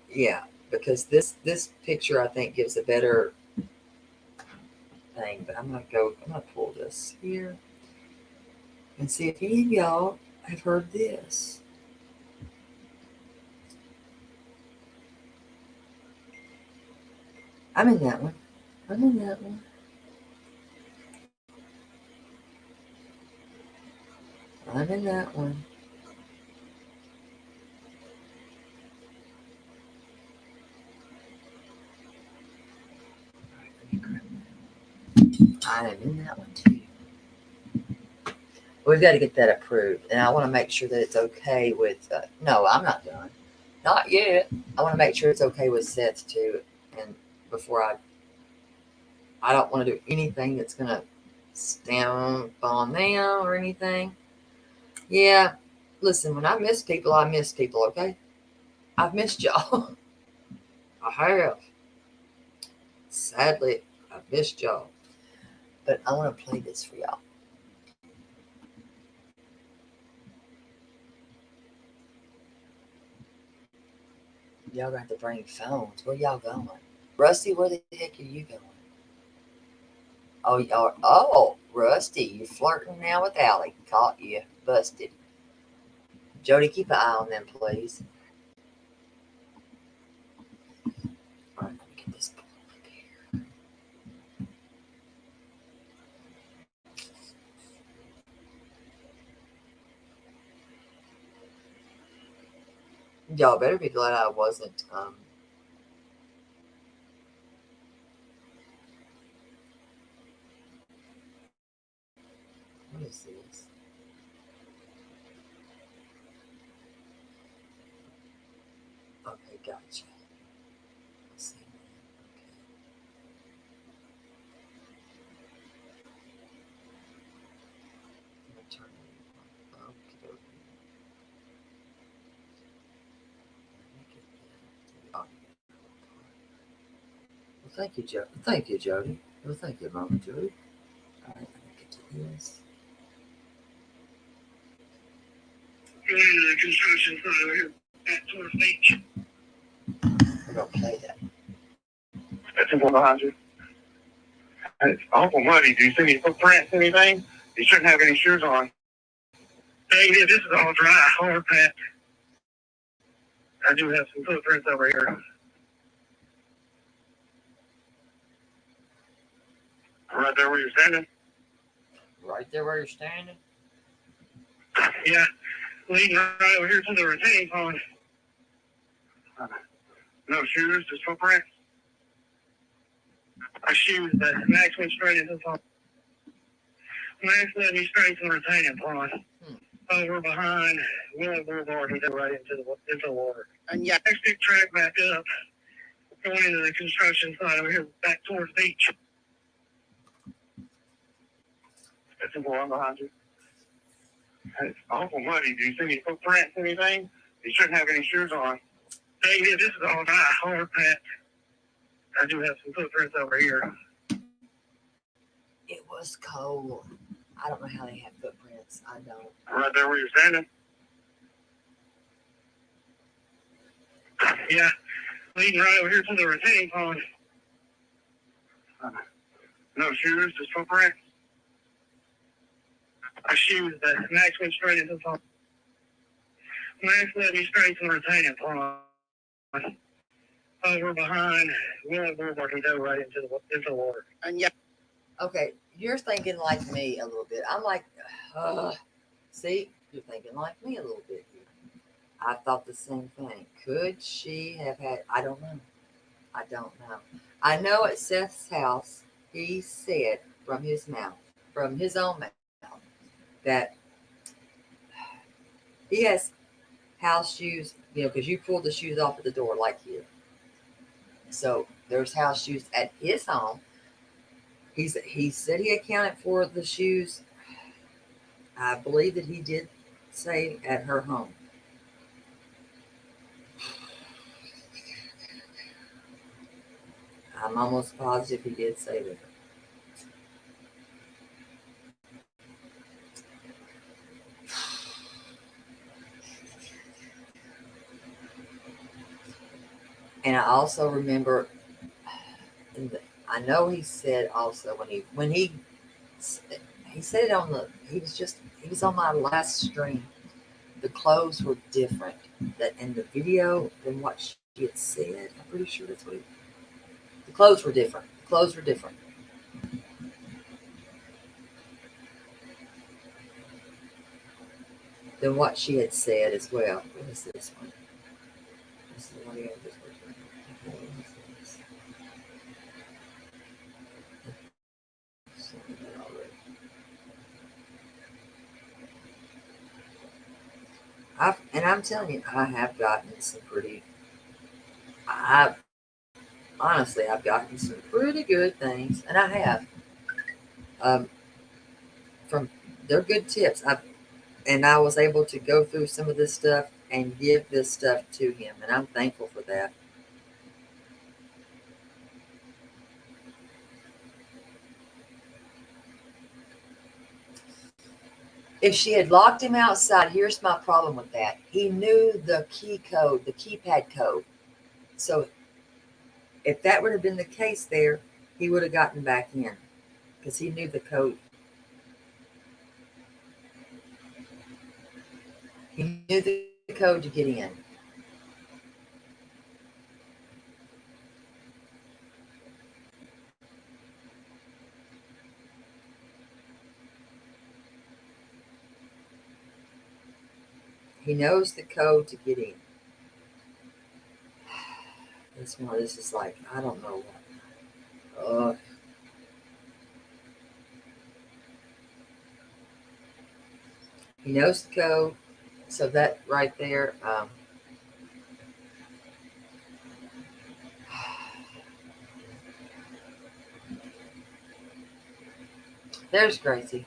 S1: Yeah, because this picture I think gives a better thing. But I'm gonna pull this here and see if any of y'all have heard this. I'm in that one. I'm in that one. I'm in that one. I am in that one too. We've got to get that approved, and I want to make sure that it's okay with. No, I'm not done. Not yet. I want to make sure it's okay with Seth too, and before I don't want to do anything that's gonna stamp on them or anything. Yeah, listen. When I miss people, I miss people. Okay, I've missed y'all. I have. Sadly, I've missed y'all. But I want to play this for y'all. Y'all got to bring phones. Where y'all going? Rusty, where the heck are you going? Oh, Rusty, you flirting now with Allie. Caught you. Busted. Jody, keep an eye on them, please. All right, let me get this pulled up here. Y'all better be glad I wasn't, what is this? Okay, gotcha. Let's see. Okay. Okay. Oh. Well, thank you, Jody. Thank you, Jody. Well, thank you, Mama Jody. All right, let me get to this.
S11: The construction side here at Tour Beach.
S1: We're going to play that.
S11: That's the one behind you. It's awful muddy. Do you see any footprints, anything? You shouldn't have any shoes on. Hey, yeah, this is all dry, hard packed. I do have some footprints over here. Right there where you're standing?
S1: Right there where you're standing?
S11: Yeah, leading right over here to the retaining pond. No shoes, just footprints. My shoes that Max went straight into the pond. Max led me straight to the retaining pond. Over behind Willow Boulevard, he did right into the water. And yeah, next big track back up, going into the construction side over here, back towards the beach. That's the one behind you. It's awful muddy. Do you see any footprints, anything? You shouldn't have any shoes on. Hey, yeah, this is all dry, hard packed. I do have some footprints over here.
S1: It was cold. I don't know how they have footprints. I don't.
S11: Right there where you're standing? Yeah, leading right over here to the retaining pond. No shoes, just footprints. My shoes that Max went straight into the pond. Max led me straight to the retaining pond. Over behind Willow Boulevard, he dove right into the water. And yeah.
S1: Okay, you're thinking like me a little bit. I'm like, see, you're thinking like me a little bit here. I thought the same thing. Could she have had, I don't know. I don't know. I know at Seth's house, he said from his mouth, from his own mouth, that he has house shoes, because you pulled the shoes off at the door like here. So there's house shoes at his home. He said he accounted for the shoes. I believe that he did say at her home. I'm almost positive he did say that. And I also remember, I know he said also when he said it on he was on my last stream. The clothes were different that in the video than what she had said. I'm pretty sure that's what the clothes were different. The clothes were different. Than what she had said as well. What is this one? This is the one here. I'm telling you, I have gotten some pretty. Honestly, I've gotten some pretty good things, and I have. From they're good tips. I was able to go through some of this stuff and give this stuff to him, and I'm thankful for that. If she had locked him outside, here's my problem with that. He knew the key code, the keypad code. So if that would have been the case there, he would have gotten back in because he knew the code. He knew the code to get in. He knows the code to get in. This is like, I don't know what. He knows the code. So that right there, there's Gracie.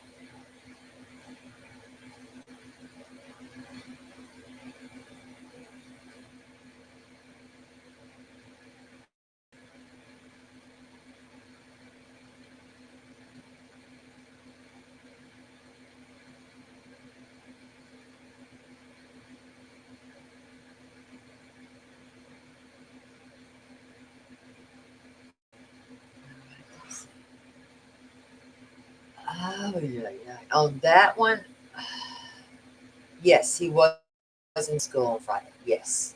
S1: Oh, yeah. On that one, yes, he was in school on Friday. Yes.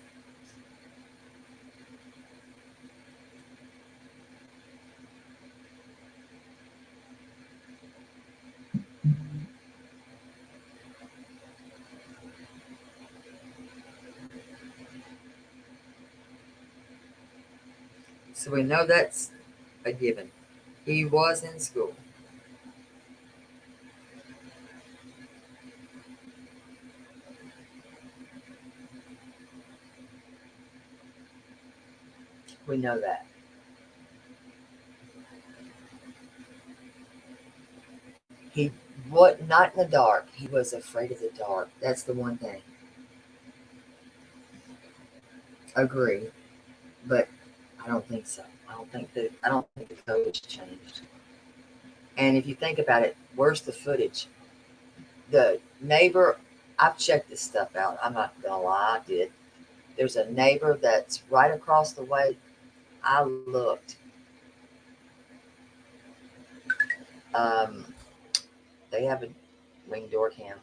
S1: So we know that's a given. He was in school. We know that. He was not in the dark. He was afraid of the dark. That's the one thing. Agree. But I don't think so. I don't think the code has changed. And if you think about it, where's the footage? The neighbor, I've checked this stuff out. I'm not gonna lie, I did. There's a neighbor that's right across the way. I looked. They have a ring door cam.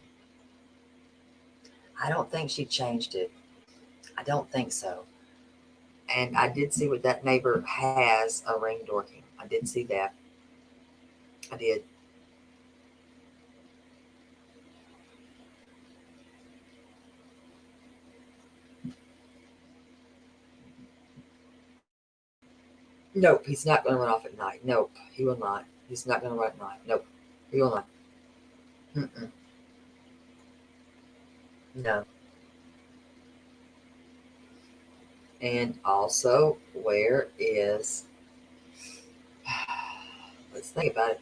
S1: I don't think she changed it. I don't think so. And I did see what that neighbor has a ring door cam. I did see that. I did. Nope, he's not going to run off at night. Nope, he will not. He's not going to run at night. Nope, he will not. Mm-mm. No. And also, where is, let's think about it.